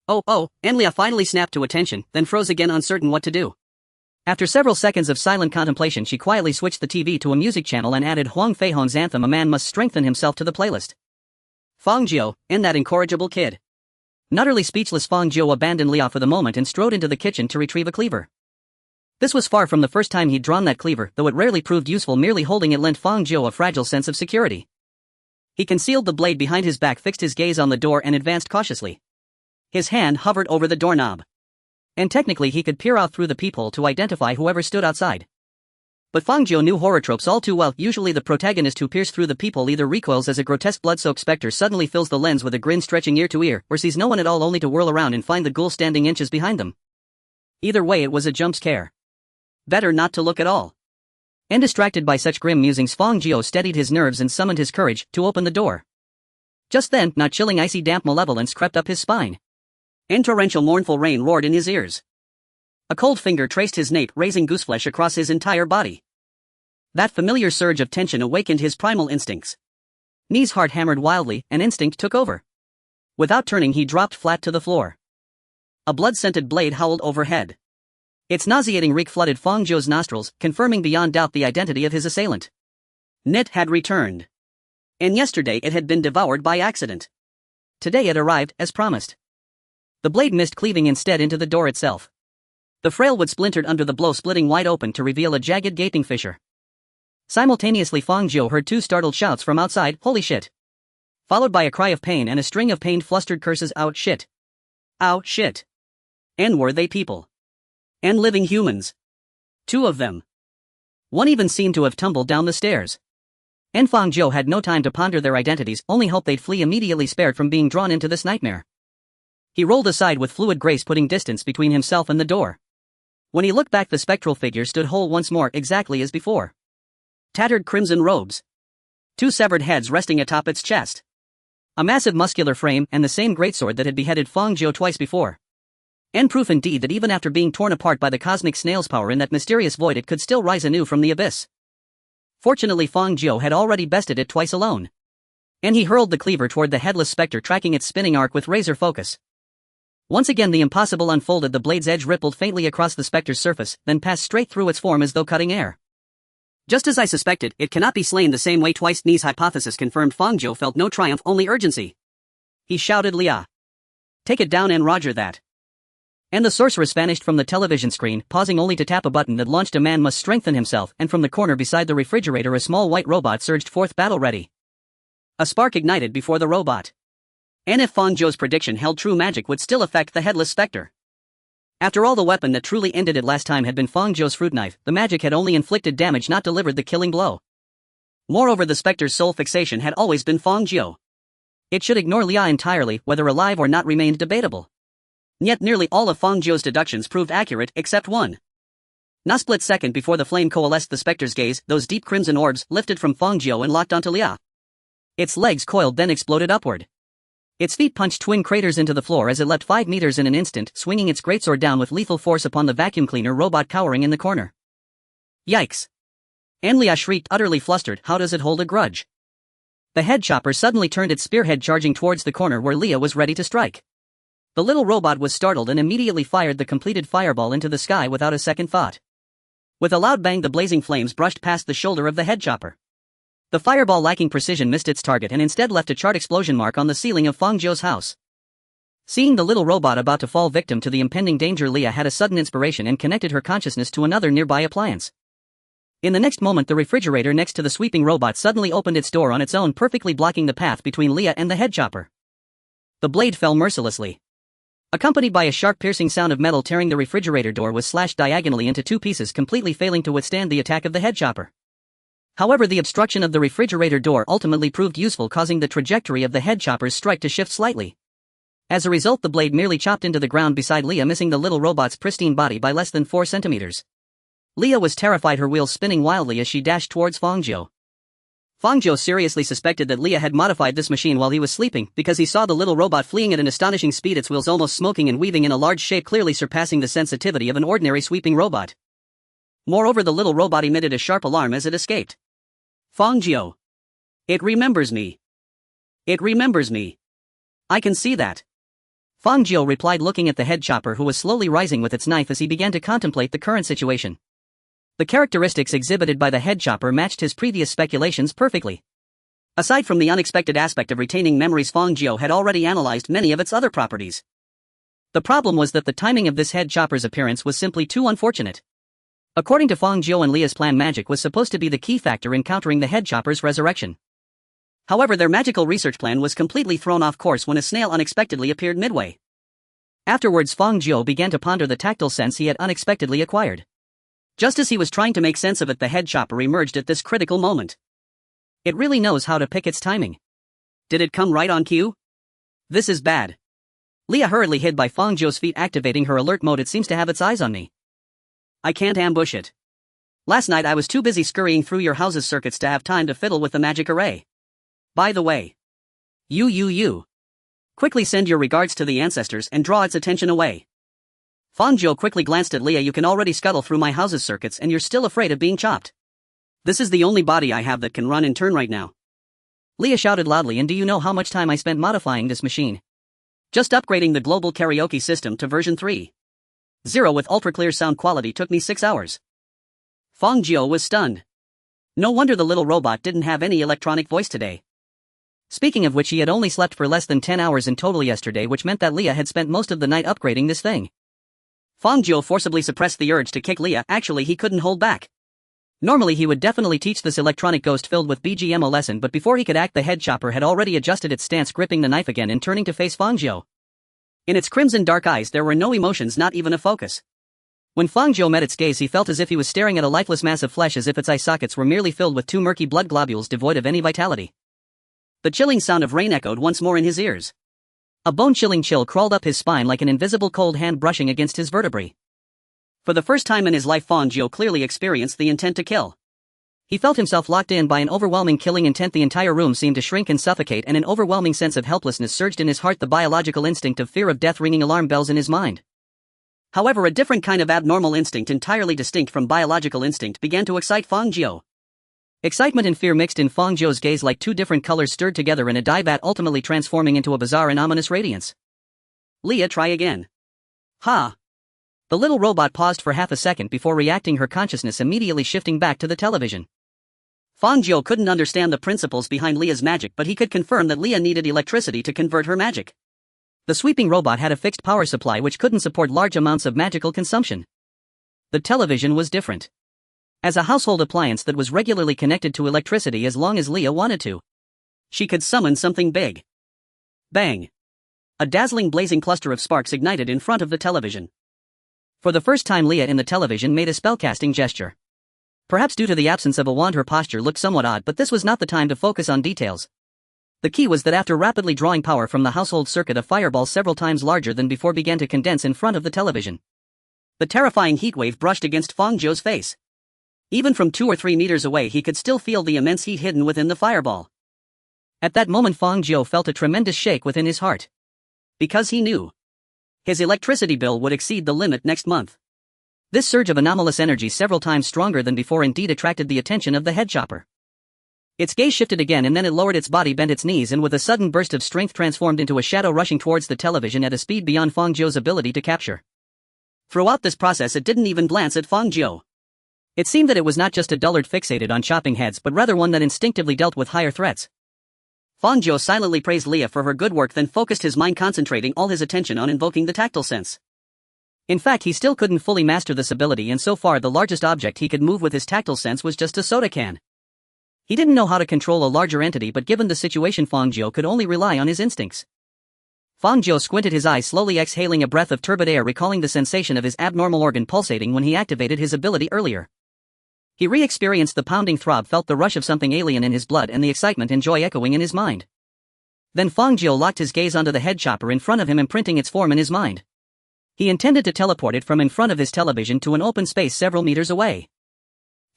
Oh, and Lia finally snapped to attention, then froze again, uncertain what to do. After several seconds of silent contemplation, she quietly switched the TV to a music channel and added Huang Feihong's anthem, A Man Must Strengthen Himself, to the playlist. Fang Jiu, and that incorrigible kid. Utterly speechless, Fang Jiu abandoned Lia for the moment and strode into the kitchen to retrieve a cleaver. This was far from the first time he'd drawn that cleaver, though it rarely proved useful. Merely holding it lent Fang Jiu a fragile sense of security. He concealed the blade behind his back, fixed his gaze on the door, and advanced cautiously. His hand hovered over the doorknob. And technically he could peer out through the peephole to identify whoever stood outside. But Fang Jiu knew horror tropes all too well. Usually the protagonist who peers through the peephole either recoils as a grotesque blood-soaked specter suddenly fills the lens with a grin stretching ear to ear, or sees no one at all only to whirl around and find the ghoul standing inches behind them. Either way, it was a jump scare. Better not to look at all. And distracted by such grim musings, Fang Jiu steadied his nerves and summoned his courage to open the door. Just then, not chilling, icy damp malevolence crept up his spine. And torrential mournful rain roared in his ears. A cold finger traced his nape, raising gooseflesh across his entire body. That familiar surge of tension awakened his primal instincts. Knees heart hammered wildly, and instinct took over. Without turning, he dropped flat to the floor. A blood-scented blade howled overhead. Its nauseating reek flooded Fang Jiu's nostrils, confirming beyond doubt the identity of his assailant. Nit had returned. And yesterday it had been devoured by accident. Today it arrived, as promised. The blade missed, cleaving instead into the door itself. The frail wood splintered under the blow, splitting wide open to reveal a jagged gaping fissure. Simultaneously, Fang Jiu heard 2 startled shouts from outside, holy shit. Followed by a cry of pain and a string of pained, flustered curses, ow shit. Ow shit. And were they people? And living humans? 2 of them. One even seemed to have tumbled down the stairs. And Fang Jiu had no time to ponder their identities, only hope they'd flee immediately, spared from being drawn into this nightmare. He rolled aside with fluid grace, putting distance between himself and the door. When he looked back, the spectral figure stood whole once more, exactly as before. Tattered crimson robes. 2 severed heads resting atop its chest. A massive muscular frame, and the same greatsword that had beheaded Fang Jiu twice before. And proof indeed that even after being torn apart by the cosmic snail's power in that mysterious void, it could still rise anew from the abyss. Fortunately, Fang Jiu had already bested it twice alone. And he hurled the cleaver toward the headless specter, tracking its spinning arc with razor focus. Once again the impossible unfolded, the blade's edge rippled faintly across the specter's surface, then passed straight through its form as though cutting air. Just as I suspected, it cannot be slain the same way twice. Ni's hypothesis confirmed. Fang Jiu felt no triumph, only urgency. He shouted, Lia. Take it down, and roger that. And the sorceress vanished from the television screen, pausing only to tap a button that launched A Man Must Strengthen Himself, and from the corner beside the refrigerator a small white robot surged forth, battle ready. A spark ignited before the robot. And if Fang Jiu's prediction held true, magic would still affect the headless specter. After all, the weapon that truly ended it last time had been Fang Jiu's fruit knife. The magic had only inflicted damage, not delivered the killing blow. Moreover, the specter's sole fixation had always been Fang Jiu. It should ignore Lia entirely, whether alive or not remained debatable. Yet nearly all of Fang Jiu's deductions proved accurate, except one. Not a split second before the flame coalesced the specter's gaze, those deep crimson orbs lifted from Fang Jiu and locked onto Lia. Its legs coiled then exploded upward. Its feet punched twin craters into the floor as it leapt 5 meters in an instant, swinging its greatsword down with lethal force upon the vacuum cleaner robot cowering in the corner. Yikes! Leah shrieked, utterly flustered. How does it hold a grudge? The head chopper suddenly turned its spearhead, charging towards the corner where Leah was ready to strike. The little robot was startled and immediately fired the completed fireball into the sky without a second thought. With a loud bang, the blazing flames brushed past the shoulder of the head chopper. The fireball, lacking precision, missed its target and instead left a charred explosion mark on the ceiling of Fang Jiu's house. Seeing the little robot about to fall victim to the impending danger, Leah had a sudden inspiration and connected her consciousness to another nearby appliance. In the next moment, the refrigerator next to the sweeping robot suddenly opened its door on its own, perfectly blocking the path between Leah and the head chopper. The blade fell mercilessly. Accompanied by a sharp piercing sound of metal tearing, the refrigerator door was slashed diagonally into 2 pieces, completely failing to withstand the attack of the head chopper. However, the obstruction of the refrigerator door ultimately proved useful, causing the trajectory of the head chopper's strike to shift slightly. As a result, the blade merely chopped into the ground beside Leah, missing the little robot's pristine body by less than 4 centimeters. Leah was terrified, her wheels spinning wildly as she dashed towards Fang Jiu. Fang Jiu seriously suspected that Leah had modified this machine while he was sleeping, because he saw the little robot fleeing at an astonishing speed, its wheels almost smoking and weaving in a large shape, clearly surpassing the sensitivity of an ordinary sweeping robot. Moreover, the little robot emitted a sharp alarm as it escaped. Fang Jiu. It remembers me. It remembers me. I can see that. Fang Jiu replied, looking at the head chopper, who was slowly rising with its knife as he began to contemplate the current situation. The characteristics exhibited by the head chopper matched his previous speculations perfectly. Aside from the unexpected aspect of retaining memories, Fang Jiu had already analyzed many of its other properties. The problem was that the timing of this head chopper's appearance was simply too unfortunate. According to Fang Jiu and Leah's plan, magic was supposed to be the key factor in countering the head chopper's resurrection. However, their magical research plan was completely thrown off course when a snail unexpectedly appeared midway. Afterwards, Fang Jiu began to ponder the tactile sense he had unexpectedly acquired. Just as he was trying to make sense of it, the head chopper emerged at this critical moment. It really knows how to pick its timing. Did it come right on cue? This is bad. Leah hurriedly hid by Fang Jiu's feet, activating her alert mode. It seems to have its eyes on me. I can't ambush it. Last night I was too busy scurrying through your house's circuits to have time to fiddle with the magic array. By the way, you. Quickly send your regards to the ancestors and draw its attention away. Fang Jiu quickly glanced at Leah. You can already scuttle through my house's circuits and you're still afraid of being chopped. This is the only body I have that can run and turn right now. Leah shouted loudly, and do you know how much time I spent modifying this machine? Just upgrading the global karaoke system to version 3.0 with ultra-clear sound quality took me 6 hours. Fang Jiu was stunned. No wonder the little robot didn't have any electronic voice today. Speaking of which, he had only slept for less than 10 hours in total yesterday, which meant that Leah had spent most of the night upgrading this thing. Fang Jiu forcibly suppressed the urge to kick Leah. Actually, he couldn't hold back. Normally he would definitely teach this electronic ghost filled with BGM a lesson, but before he could act, the head chopper had already adjusted its stance, gripping the knife again and turning to face Fang Jiu. In its crimson dark eyes there were no emotions, not even a focus. When Fang Jiu met its gaze, he felt as if he was staring at a lifeless mass of flesh, as if its eye sockets were merely filled with 2 murky blood globules devoid of any vitality. The chilling sound of rain echoed once more in his ears. A bone-chilling chill crawled up his spine like an invisible cold hand brushing against his vertebrae. For the first time in his life, Fang Jiu clearly experienced the intent to kill. He felt himself locked in by an overwhelming killing intent. The entire room seemed to shrink and suffocate, and an overwhelming sense of helplessness surged in his heart, the biological instinct of fear of death ringing alarm bells in his mind. However, a different kind of abnormal instinct, entirely distinct from biological instinct, began to excite Fang Jiu. Excitement and fear mixed in Fang Jiu's gaze like 2 different colors stirred together in a dye vat, ultimately transforming into a bizarre and ominous radiance. Leah, try again. Ha! The little robot paused for half a second before reacting, her consciousness immediately shifting back to the television. Fang Jiu couldn't understand the principles behind Leah's magic, but he could confirm that Leah needed electricity to convert her magic. The sweeping robot had a fixed power supply which couldn't support large amounts of magical consumption. The television was different. As a household appliance that was regularly connected to electricity as long as Leah wanted to, she could summon something big. Bang! A dazzling blazing cluster of sparks ignited in front of the television. For the first time, Leah in the television made a spellcasting gesture. Perhaps due to the absence of a wand, her posture looked somewhat odd, but this was not the time to focus on details. The key was that after rapidly drawing power from the household circuit, a fireball several times larger than before began to condense in front of the television. The terrifying heatwave brushed against Fang Jiu's face. Even from 2 or 3 meters away, he could still feel the immense heat hidden within the fireball. At that moment Fang Jiu felt a tremendous shake within his heart. Because he knew his electricity bill would exceed the limit next month. This surge of anomalous energy, several times stronger than before, indeed attracted the attention of the head chopper. Its gaze shifted again, and then it lowered its body, bent its knees, and with a sudden burst of strength transformed into a shadow, rushing towards the television at a speed beyond Fang Jiu's ability to capture. Throughout this process it didn't even glance at Fang Jiu. It seemed that it was not just a dullard fixated on chopping heads, but rather one that instinctively dealt with higher threats. Fang Jiu silently praised Leah for her good work, then focused his mind, concentrating all his attention on invoking the tactile sense. In fact, he still couldn't fully master this ability, and so far the largest object he could move with his tactile sense was just a soda can. He didn't know how to control a larger entity, but given the situation Fang Jiu could only rely on his instincts. Fang Jiu squinted his eyes, slowly exhaling a breath of turbid air, recalling the sensation of his abnormal organ pulsating when he activated his ability earlier. He re-experienced the pounding throb, felt the rush of something alien in his blood, and the excitement and joy echoing in his mind. Then Fang Jiu locked his gaze onto the head chopper in front of him, imprinting its form in his mind. He intended to teleport it from in front of his television to an open space several meters away.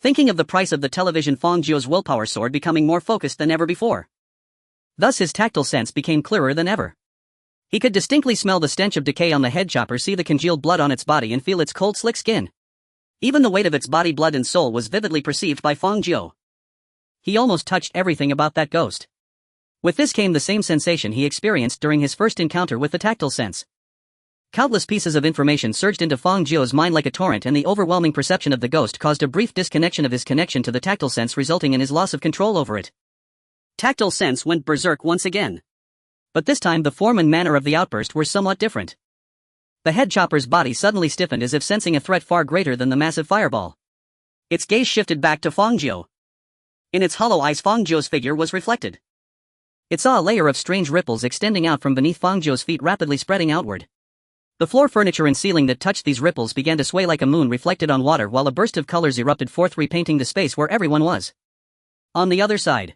Thinking of the price of the television, Fang Jiu's willpower soared, becoming more focused than ever before. Thus his tactile sense became clearer than ever. He could distinctly smell the stench of decay on the head chopper, see the congealed blood on its body, and feel its cold, slick skin. Even the weight of its body, blood, and soul was vividly perceived by Fang Jiu. He almost touched everything about that ghost. With this came the same sensation he experienced during his first encounter with the tactile sense. Countless pieces of information surged into Fang Jiu's mind like a torrent, and the overwhelming perception of the ghost caused a brief disconnection of his connection to the tactile sense, resulting in his loss of control over it. Tactile sense went berserk once again. But this time the form and manner of the outburst were somewhat different. The head chopper's body suddenly stiffened, as if sensing a threat far greater than the massive fireball. Its gaze shifted back to Fang Jiu. In its hollow eyes Fang Jiu's figure was reflected. It saw a layer of strange ripples extending out from beneath Fang Jiu's feet, rapidly spreading outward. The floor, furniture, and ceiling that touched these ripples began to sway like a moon reflected on water, while a burst of colors erupted forth, repainting the space where everyone was. On the other side.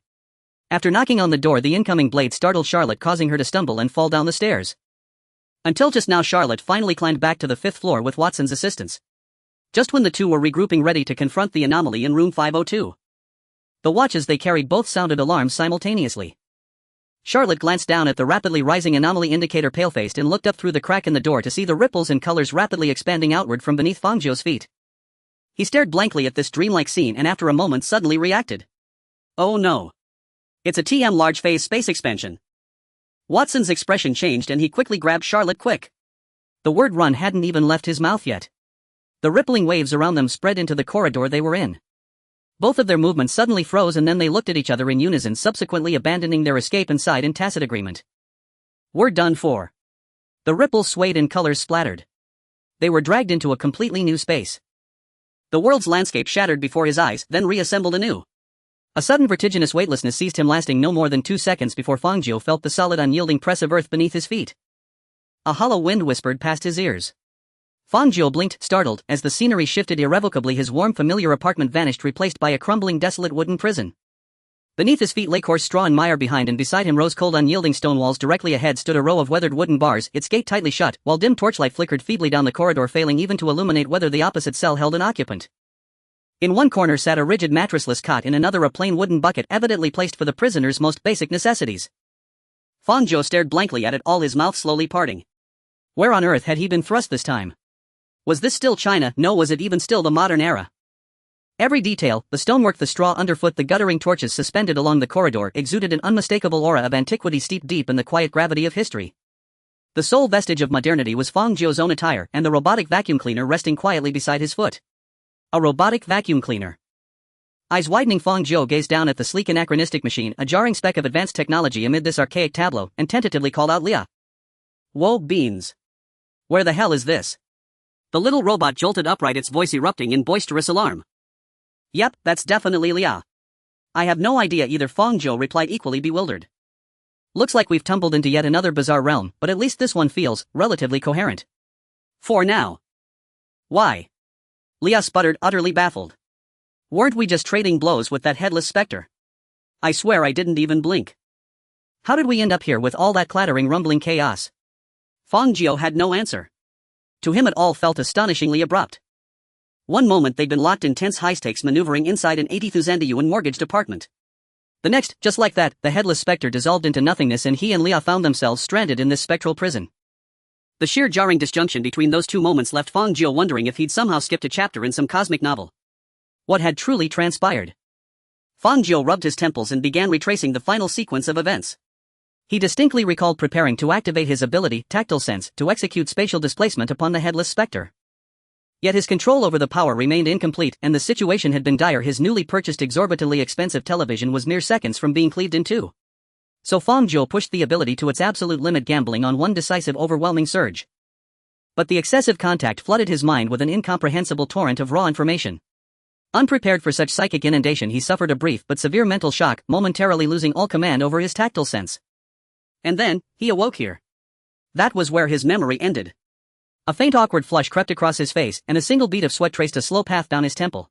After knocking on the door, the incoming blade startled Charlotte, causing her to stumble and fall down the stairs. Until just now, Charlotte finally climbed back to the 5th floor with Watson's assistance. Just when the two were regrouping, ready to confront the anomaly in room 502. The watches they carried both sounded alarms simultaneously. Charlotte glanced down at the rapidly rising anomaly indicator, pale-faced, and looked up through the crack in the door to see the ripples and colors rapidly expanding outward from beneath Fang Jiu's feet. He stared blankly at this dreamlike scene, and after a moment suddenly reacted. Oh no. It's a TM large phase space expansion. Watson's expression changed, and he quickly grabbed Charlotte quick. The word run hadn't even left his mouth yet. The rippling waves around them spread into the corridor they were in. Both of their movements suddenly froze, and then they looked at each other in unison, subsequently abandoning their escape and sighed in tacit agreement. We're done for. The ripples swayed and colors splattered. They were dragged into a completely new space. The world's landscape shattered before his eyes, then reassembled anew. A sudden vertiginous weightlessness seized him, lasting no more than 2 seconds before Fang Jiu felt the solid, unyielding press of earth beneath his feet. A hollow wind whispered past his ears. Fang Jiu blinked, startled, as the scenery shifted irrevocably. His warm, familiar apartment vanished, replaced by a crumbling, desolate wooden prison. Beneath his feet lay coarse straw and mire. Behind and beside him rose cold, unyielding stone walls. Directly ahead stood a row of weathered wooden bars, its gate tightly shut, while dim torchlight flickered feebly down the corridor, failing even to illuminate whether the opposite cell held an occupant. In one corner sat a rigid mattressless cot, in another a plain wooden bucket, evidently placed for the prisoner's most basic necessities. Fang Jiu stared blankly at it, all his mouth slowly parting. Where on earth had he been thrust this time? Was this still China? No, was it even still the modern era? Every detail, the stonework, the straw underfoot, the guttering torches suspended along the corridor, exuded an unmistakable aura of antiquity steeped deep in the quiet gravity of history. The sole vestige of modernity was Fang Jiu's own attire, and the robotic vacuum cleaner resting quietly beside his foot. A robotic vacuum cleaner. Eyes widening, Fang Jiu gazed down at the sleek anachronistic machine, a jarring speck of advanced technology amid this archaic tableau, and tentatively called out, Leah. Whoa beans. Where the hell is this? The little robot jolted upright, its voice erupting in boisterous alarm. Yep, that's definitely Leah. I have no idea either, Fang Jiu replied, equally bewildered. Looks like we've tumbled into yet another bizarre realm, but at least this one feels relatively coherent. For now. Why? Leah sputtered, utterly baffled. Weren't we just trading blows with that headless specter? I swear I didn't even blink. How did we end up here with all that clattering, rumbling chaos? Fang Jiu had no answer. To him it all felt astonishingly abrupt. One moment they'd been locked in tense high-stakes maneuvering inside an 80,000 yuan mortgaged apartment. The next, just like that, the headless specter dissolved into nothingness and he and Leah found themselves stranded in this spectral prison. The sheer jarring disjunction between those two moments left Fang Jiu wondering if he'd somehow skipped a chapter in some cosmic novel. What had truly transpired? Fang Jiu rubbed his temples and began retracing the final sequence of events. He distinctly recalled preparing to activate his ability, Tactile Sense, to execute spatial displacement upon the headless specter. Yet his control over the power remained incomplete and the situation had been dire. His newly purchased exorbitantly expensive television was mere seconds from being cleaved in two. So Fang Jiu pushed the ability to its absolute limit, gambling on one decisive overwhelming surge. But the excessive contact flooded his mind with an incomprehensible torrent of raw information. Unprepared for such psychic inundation, he suffered a brief but severe mental shock, momentarily losing all command over his tactile sense. And then, he awoke here. That was where his memory ended. A faint awkward flush crept across his face and a single bead of sweat traced a slow path down his temple.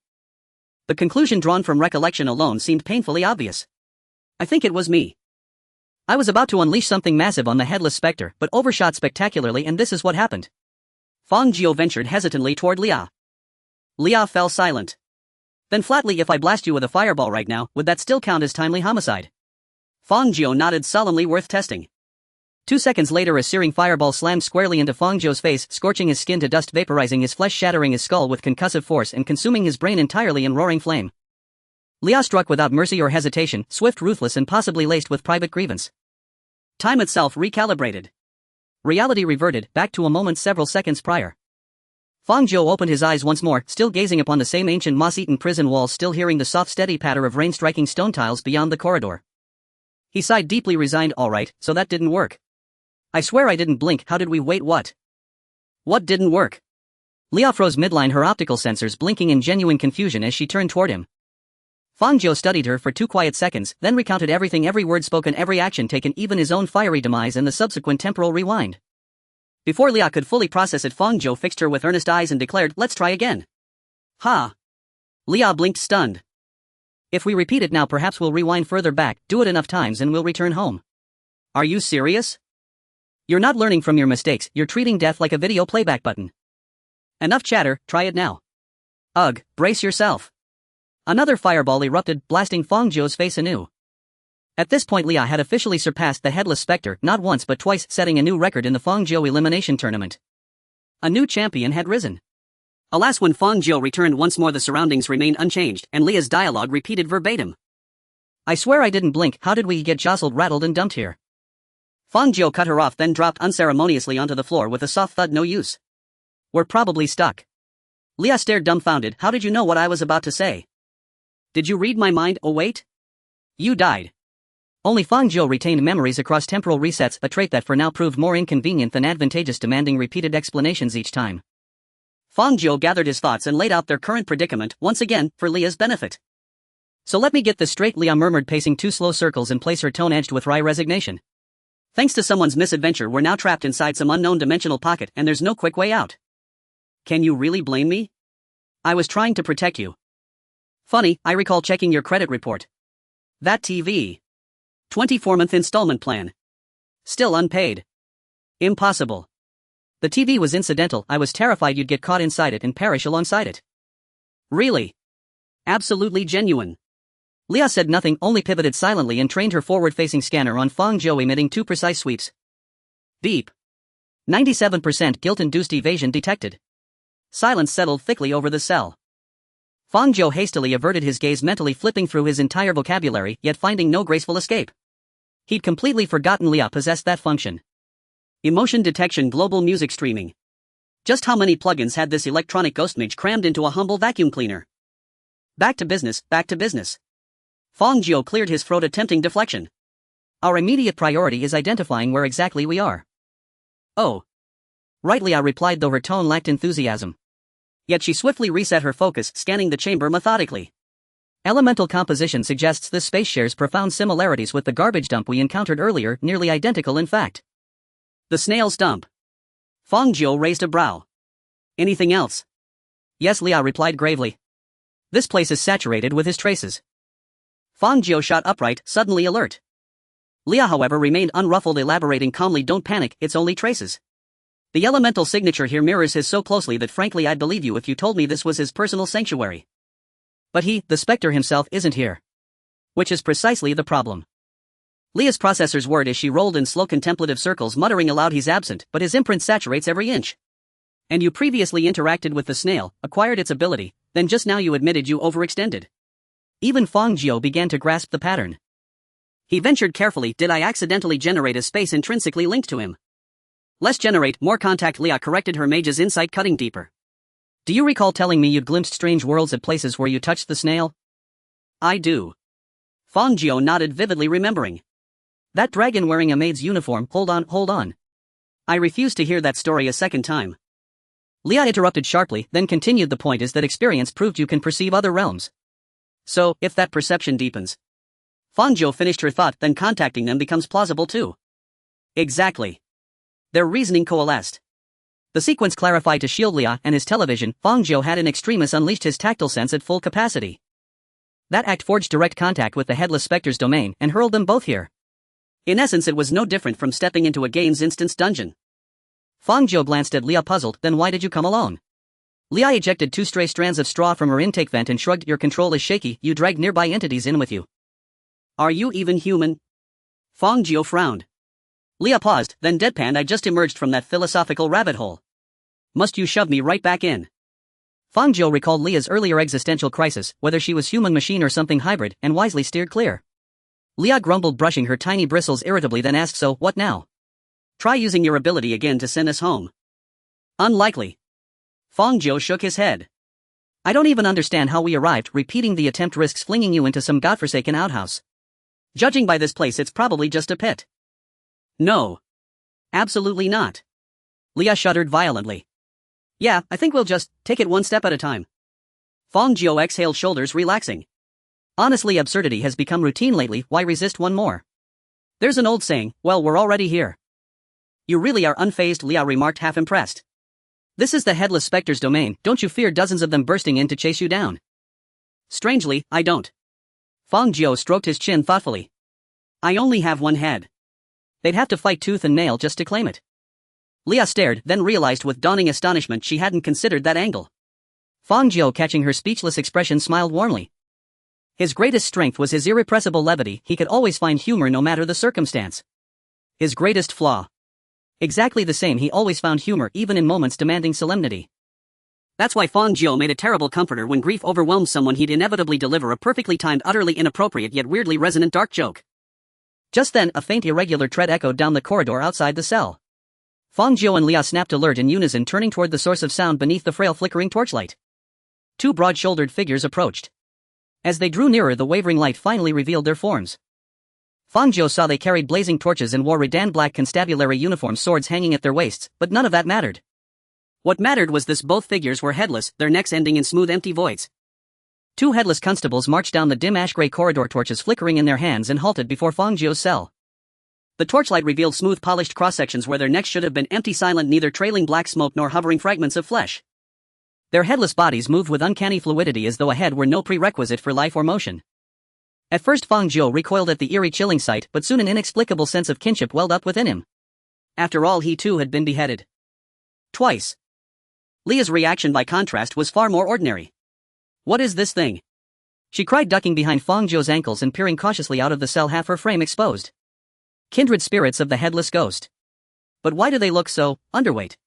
The conclusion drawn from recollection alone seemed painfully obvious. I think it was me. I was about to unleash something massive on the headless specter, but overshot spectacularly, and this is what happened. Fang Jiu ventured hesitantly toward Leah. Leah fell silent. Then flatly, if I blast you with a fireball right now, would that still count as timely homicide? Fang Jiu nodded solemnly, worth testing. 2 seconds later, a searing fireball slammed squarely into Fang Jiu's face, scorching his skin to dust, vaporizing his flesh, shattering his skull with concussive force and consuming his brain entirely in roaring flame. Leah struck without mercy or hesitation, swift, ruthless, and possibly laced with private grievance. Time itself recalibrated. Reality reverted back to a moment several seconds prior. Fang Jiu opened his eyes once more, still gazing upon the same ancient moss-eaten prison walls, still hearing the soft steady patter of rain striking stone tiles beyond the corridor. He sighed deeply, resigned. All right, so that didn't work. I swear I didn't blink. How did we wait? What? What didn't work? Leah froze midline, her optical sensors blinking in genuine confusion as she turned toward him. Fang Jiu studied her for 2 quiet seconds, then recounted everything, every word spoken, every action taken, even his own fiery demise and the subsequent temporal rewind. Before Leah could fully process it, Fang Jiu fixed her with earnest eyes and declared, "Let's try again." Ha! Leah blinked, stunned. "If we repeat it now, perhaps we'll rewind further back, do it enough times and we'll return home." "Are you serious? You're not learning from your mistakes, you're treating death like a video playback button." "Enough chatter, try it now." "Ugh, brace yourself." Another fireball erupted, blasting Fang Jiu's face anew. At this point, Leah had officially surpassed the headless specter, not once but twice, setting a new record in the Fang Jiu elimination tournament. A new champion had risen. Alas, when Fang Jiu returned once more, the surroundings remained unchanged, and Leah's dialogue repeated verbatim. "I swear I didn't blink. How did we get jostled, rattled, and dumped here?" Fang Jiu cut her off, then dropped unceremoniously onto the floor with a soft thud. "No use. We're probably stuck." Leah stared dumbfounded. "How did you know what I was about to say? Did you read my mind? Oh wait. You died." Only Fang Jiu retained memories across temporal resets, a trait that for now proved more inconvenient than advantageous, demanding repeated explanations each time. Fang Jiu gathered his thoughts and laid out their current predicament, once again, for Leah's benefit. "So let me get this straight," Leah murmured, pacing 2 slow circles in place, her tone edged with wry resignation. "Thanks to someone's misadventure, we're now trapped inside some unknown dimensional pocket, and there's no quick way out. Can you really blame me? I was trying to protect you. Funny, I recall checking your credit report. That TV. 24-month installment plan. Still unpaid. Impossible. The TV was incidental. I was terrified you'd get caught inside it and perish alongside it." "Really? Absolutely genuine." Leah said nothing, only pivoted silently and trained her forward-facing scanner on Fang Jiu, emitting 2 precise sweeps. Beep. 97% guilt-induced evasion detected. Silence settled thickly over the cell. Fang Jiu hastily averted his gaze, mentally flipping through his entire vocabulary, yet finding no graceful escape. He'd completely forgotten Leah possessed that function. Emotion detection, global music streaming. Just how many plugins had this electronic ghost mage crammed into a humble vacuum cleaner? Back to business, back to business. Fang Jiu cleared his throat, attempting deflection. "Our immediate priority is identifying where exactly we are." "Oh. Right," Leah replied, though her tone lacked enthusiasm. Yet she swiftly reset her focus, scanning the chamber methodically. Elemental composition suggests this space shares profound similarities with the garbage dump we encountered earlier, nearly identical in fact. The snail's dump. Fang Jiu raised a brow. "Anything else?" "Yes," Leah replied gravely. "This place is saturated with his traces." Fang Jiu shot upright, suddenly alert. Leah, however, remained unruffled, elaborating calmly, "Don't panic, it's only traces. The elemental signature here mirrors his so closely that frankly I'd believe you if you told me this was his personal sanctuary. But he, the Spectre himself, isn't here. Which is precisely the problem. Leah's processor's word as she rolled in slow contemplative circles, muttering aloud, "He's absent, but his imprint saturates every inch. And you previously interacted with the snail, acquired its ability, then just now you admitted you overextended." Even Fang Jiu began to grasp the pattern. He ventured carefully, "Did I accidentally generate a space intrinsically linked to him?" "Less generate, more contact," Leah corrected her mage's insight, cutting deeper. "Do you recall telling me you'd glimpsed strange worlds at places where you touched the snail?" "I do." Fang Jiu nodded, vividly remembering. "That dragon wearing a maid's uniform." Hold on. I refuse to hear that story a second time." Leah interrupted sharply, then continued, "The point is that experience proved you can perceive other realms. So, if that perception deepens." Fang Jiu finished her thought, "Then contacting them becomes plausible too." Exactly. Their reasoning coalesced. The sequence clarified to shield Leah and his television. Fang Jiu had in extremis unleashed his tactile sense at full capacity. That act forged direct contact with the Headless Spectre's domain and hurled them both here. In essence, it was no different from stepping into a game's instance dungeon. Fang Jiu glanced at Leah, puzzled. "Then why did you come alone?" Leah ejected 2 stray strands of straw from her intake vent and shrugged. "Your control is shaky, you dragged nearby entities in with you." "Are you even human?" Fang Jiu frowned. Leah paused, then deadpanned. "I just emerged from that philosophical rabbit hole. Must you shove me right back in?" Fang Jiu recalled Leah's earlier existential crisis, whether she was human machine or something hybrid, and wisely steered clear. Leah grumbled, brushing her tiny bristles irritably, then asked, "So, what now? Try using your ability again to send us home." "Unlikely." Fang Jiu shook his head. "I don't even understand how we arrived. Repeating the attempt risks flinging you into some godforsaken outhouse. Judging by this place, it's probably just a pit." "No. Absolutely not." Leah shuddered violently. "Yeah, I think we'll just take it one step at a time." Fang Jiu exhaled, shoulders relaxing. "Honestly, absurdity has become routine lately. Why resist one more? There's an old saying, well, we're already here." "You really are unfazed," Leah remarked, half impressed. "This is the Headless Spectre's domain. Don't you fear dozens of them bursting in to chase you down?" "Strangely, I don't." Fang Jiu stroked his chin thoughtfully. "I only have one head. They'd have to fight tooth and nail just to claim it." Leah stared, then realized with dawning astonishment she hadn't considered that angle. Fang Jiu, catching her speechless expression, smiled warmly. His greatest strength was his irrepressible levity. He could always find humor no matter the circumstance. His greatest flaw? Exactly the same, he always found humor even in moments demanding solemnity. That's why Fang Jiu made a terrible comforter when grief overwhelmed someone. He'd inevitably deliver a perfectly timed, utterly inappropriate yet weirdly resonant dark joke. Just then, a faint irregular tread echoed down the corridor outside the cell. Fang Jiu and Leah snapped alert in unison, turning toward the source of sound beneath the frail flickering torchlight. 2 broad-shouldered figures approached. As they drew nearer, the wavering light finally revealed their forms. Fang Jiu saw they carried blazing torches and wore redan black constabulary uniforms, swords hanging at their waists, but none of that mattered. What mattered was this: both figures were headless, their necks ending in smooth empty voids. 2 headless constables marched down the dim ash-gray corridor, torches flickering in their hands, and halted before Fang Jiu's cell. The torchlight revealed smooth polished cross-sections where their necks should have been empty, silent, neither trailing black smoke nor hovering fragments of flesh. Their headless bodies moved with uncanny fluidity as though a head were no prerequisite for life or motion. At first Fang Jiu recoiled at the eerie, chilling sight, but soon an inexplicable sense of kinship welled up within him. After all, he too had been beheaded. Twice. Leah's reaction, by contrast, was far more ordinary. "What is this thing?" she cried, ducking behind Fang Jiu's ankles and peering cautiously out of the cell, half her frame exposed. Kindred spirits of the headless ghost. But why do they look so underweight?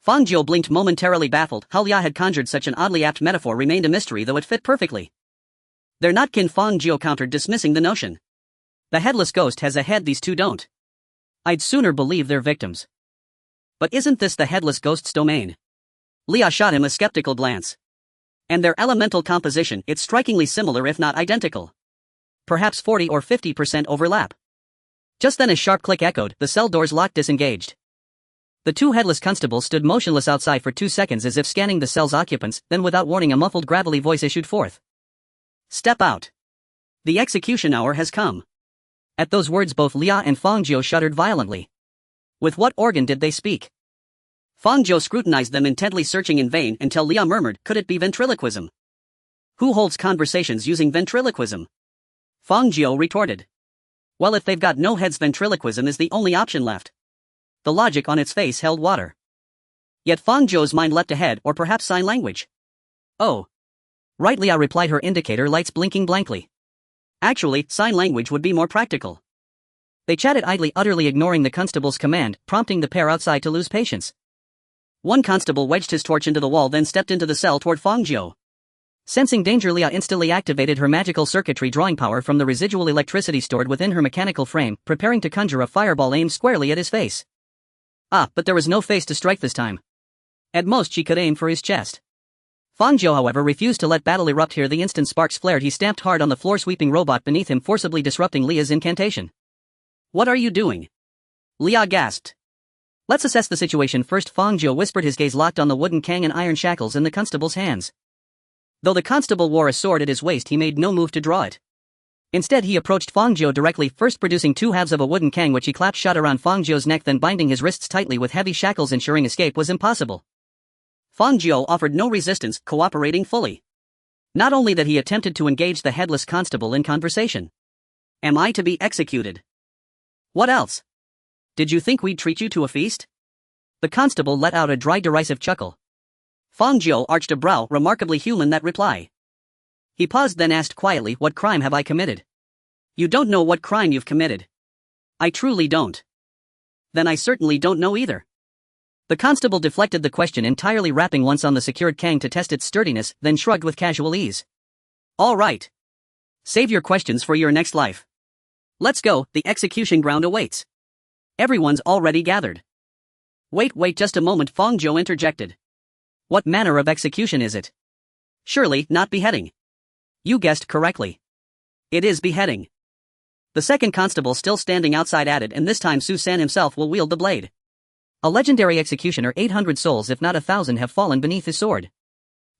Fang Jiu blinked, momentarily baffled. How Leah had conjured such an oddly apt metaphor remained a mystery, though it fit perfectly. "They're not kin," Fang Jiu countered, dismissing the notion. "The headless ghost has a head, these two don't. I'd sooner believe they're victims." "But isn't this the headless ghost's domain?" Leah shot him a skeptical glance. "And their elemental composition, it's strikingly similar if not identical. Perhaps 40 or 50% overlap." Just then a sharp click echoed, the cell doors locked, disengaged. The 2 headless constables stood motionless outside for 2 seconds as if scanning the cell's occupants, then without warning a muffled, gravelly voice issued forth. "Step out. The execution hour has come." At those words both Leah and Fang Jiu shuddered violently. With what organ did they speak? Fang Jiu scrutinized them intently, searching in vain, until Leah murmured, "Could it be ventriloquism?" "Who holds conversations using ventriloquism?" Fang Jiu retorted. "Well, if they've got no heads, ventriloquism is the only option left." The logic on its face held water. Yet Fang Jiu's mind leapt ahead, or perhaps sign language. "Oh. Right," Leah replied, her indicator lights blinking blankly. Actually, sign language would be more practical. They chatted idly, utterly ignoring the constable's command, prompting the pair outside to lose patience. One constable wedged his torch into the wall, then stepped into the cell toward Fang Jiu. Sensing danger, Leah instantly activated her magical circuitry, drawing power from the residual electricity stored within her mechanical frame, preparing to conjure a fireball aimed squarely at his face. But there was no face to strike this time. At most she could aim for his chest. Fang Jiu, however, refused to let battle erupt here. The instant sparks flared, he stamped hard on the floor-sweeping robot beneath him, forcibly disrupting Leah's incantation. "What are you doing?" Leah gasped. "Let's assess the situation first," Fang Jiu whispered, his gaze locked on the wooden cane and iron shackles in the constable's hands. Though the constable wore a sword at his waist, he made no move to draw it. Instead, he approached Fang Jiu directly, first producing two halves of a wooden cane which he clapped shut around Fang Jiu's neck, then binding his wrists tightly with heavy shackles, ensuring escape was impossible. Fang Jiu offered no resistance, cooperating fully. Not only that, he attempted to engage the headless constable in conversation. "Am I to be executed?" "What else? Did you think we'd treat you to a feast?" The constable let out a dry, derisive chuckle. Fang Jiu arched a brow, remarkably human that reply. He paused, then asked quietly, "What crime have I committed?" "You don't know what crime you've committed." "I truly don't." "Then I certainly don't know either." The constable deflected the question entirely, rapping once on the secured cane to test its sturdiness, then shrugged with casual ease. "All right. Save your questions for your next life. Let's go, the execution ground awaits. Everyone's already gathered." Wait just a moment," Fang Jiu interjected. "What manner of execution is it?" "Surely not beheading." "You guessed correctly. It is beheading." The second constable, still standing outside, added, "And this time Su-san himself will wield the blade. A legendary executioner, 800 souls if not 1,000 have fallen beneath his sword.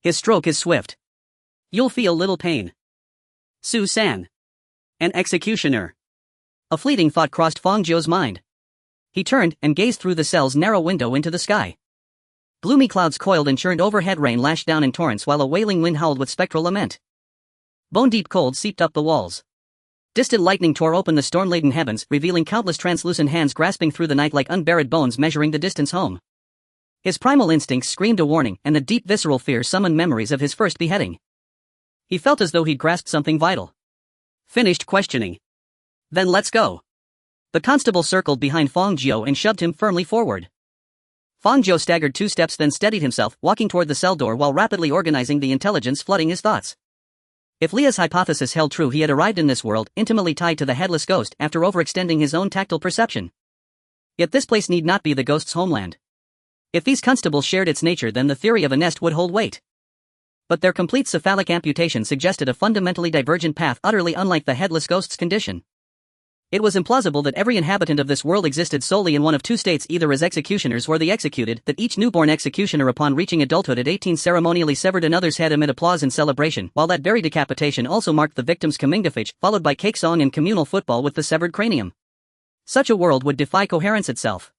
His stroke is swift. You'll feel little pain." Su-san. An executioner. A fleeting thought crossed Fang Jiu's mind. He turned and gazed through the cell's narrow window into the sky. Gloomy clouds coiled and churned overhead, rain lashed down in torrents while a wailing wind howled with spectral lament. Bone-deep cold seeped up the walls. Distant lightning tore open the storm-laden heavens, revealing countless translucent hands grasping through the night like unburied bones, measuring the distance home. His primal instincts screamed a warning, and the deep visceral fear summoned memories of his first beheading. He felt as though he'd grasped something vital. "Finished questioning? Then let's go." The constable circled behind Fang Jiu and shoved him firmly forward. Fang Jiu staggered 2 steps, then steadied himself, walking toward the cell door while rapidly organizing the intelligence flooding his thoughts. If Leah's hypothesis held true, he had arrived in this world, intimately tied to the headless ghost, after overextending his own tactile perception. Yet this place need not be the ghost's homeland. If these constables shared its nature, then the theory of a nest would hold weight. But their complete cephalic amputation suggested a fundamentally divergent path, utterly unlike the headless ghost's condition. It was implausible that every inhabitant of this world existed solely in one of two states, either as executioners or the executed, that each newborn executioner upon reaching adulthood at 18 ceremonially severed another's head amid applause and celebration, while that very decapitation also marked the victim's comingafage, followed by cake song and communal football with the severed cranium. Such a world would defy coherence itself.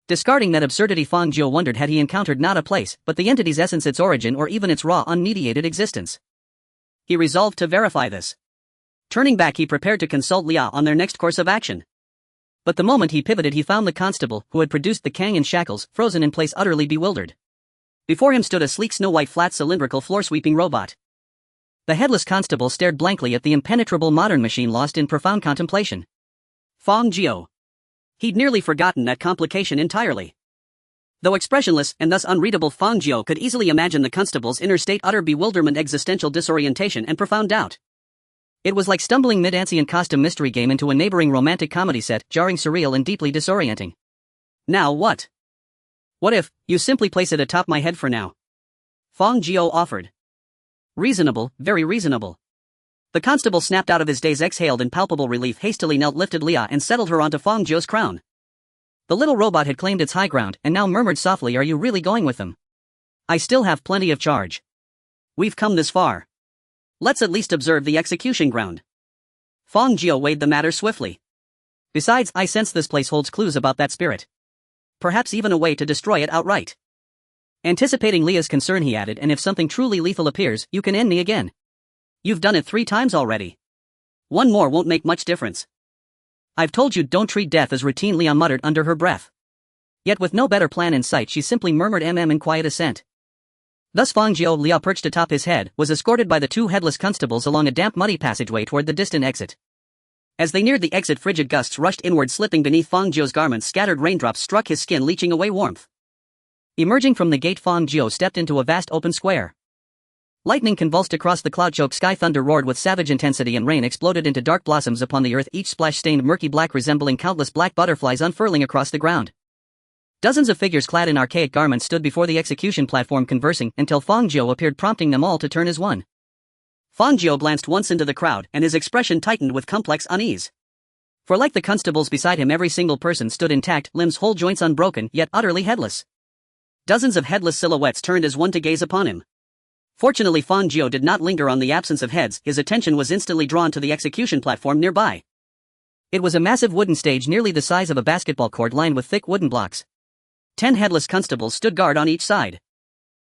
Discarding that absurdity, Fang Jiu wondered had he encountered not a place, but the entity's essence, its origin, or even its raw, unmediated existence. He resolved to verify this. Turning back, he prepared to consult Leah on their next course of action. But the moment he pivoted, he found the constable, who had produced the cane and shackles, frozen in place, utterly bewildered. Before him stood a sleek snow-white flat cylindrical floor-sweeping robot. The headless constable stared blankly at the impenetrable modern machine, lost in profound contemplation. Fang Jiu. He'd nearly forgotten that complication entirely. Though expressionless and thus unreadable, Fang Jiu could easily imagine the constable's inner state: utter bewilderment, existential disorientation, and profound doubt. It was like stumbling mid-ancient costume mystery game into a neighboring romantic comedy set, jarring, surreal, and deeply disorienting. "Now what? What if you simply place it atop my head for now?" Fang Jiu offered. "Reasonable, very reasonable." The constable snapped out of his daze, exhaled in palpable relief, hastily knelt, lifted Leah, and settled her onto Fang Jiu's crown. The little robot had claimed its high ground, and now murmured softly, "Are you really going with them? I still have plenty of charge. We've come this far. Let's at least observe the execution ground." Fang Jiu weighed the matter swiftly. "Besides, I sense this place holds clues about that spirit. Perhaps even a way to destroy it outright." Anticipating Leah's concern, he added, "And if something truly lethal appears, you can end me again. You've done it 3 times already. One more won't make much difference." "I've told you, don't treat death as routine," Leah muttered under her breath. Yet with no better plan in sight, she simply murmured in quiet assent. Thus Fang Jiu, Lia perched atop his head, was escorted by the two headless constables along a damp muddy passageway toward the distant exit. As they neared the exit, frigid gusts rushed inward, slipping beneath Fang Jiu's garments. Scattered raindrops struck his skin, leaching away warmth. Emerging from the gate, Fang Jiu stepped into a vast open square. Lightning convulsed across the cloud-choked sky, thunder roared with savage intensity, and rain exploded into dark blossoms upon the earth, each splash stained murky black, resembling countless black butterflies unfurling across the ground. Dozens of figures clad in archaic garments stood before the execution platform conversing, until Fang Jiu appeared, prompting them all to turn as one. Fang Jiu glanced once into the crowd, and his expression tightened with complex unease. For like the constables beside him, every single person stood intact, limbs whole, joints unbroken, yet utterly headless. Dozens of headless silhouettes turned as one to gaze upon him. Fortunately, Fang Jiu did not linger on the absence of heads. His attention was instantly drawn to the execution platform nearby. It was a massive wooden stage nearly the size of a basketball court, lined with thick wooden blocks. 10 headless constables stood guard on each side.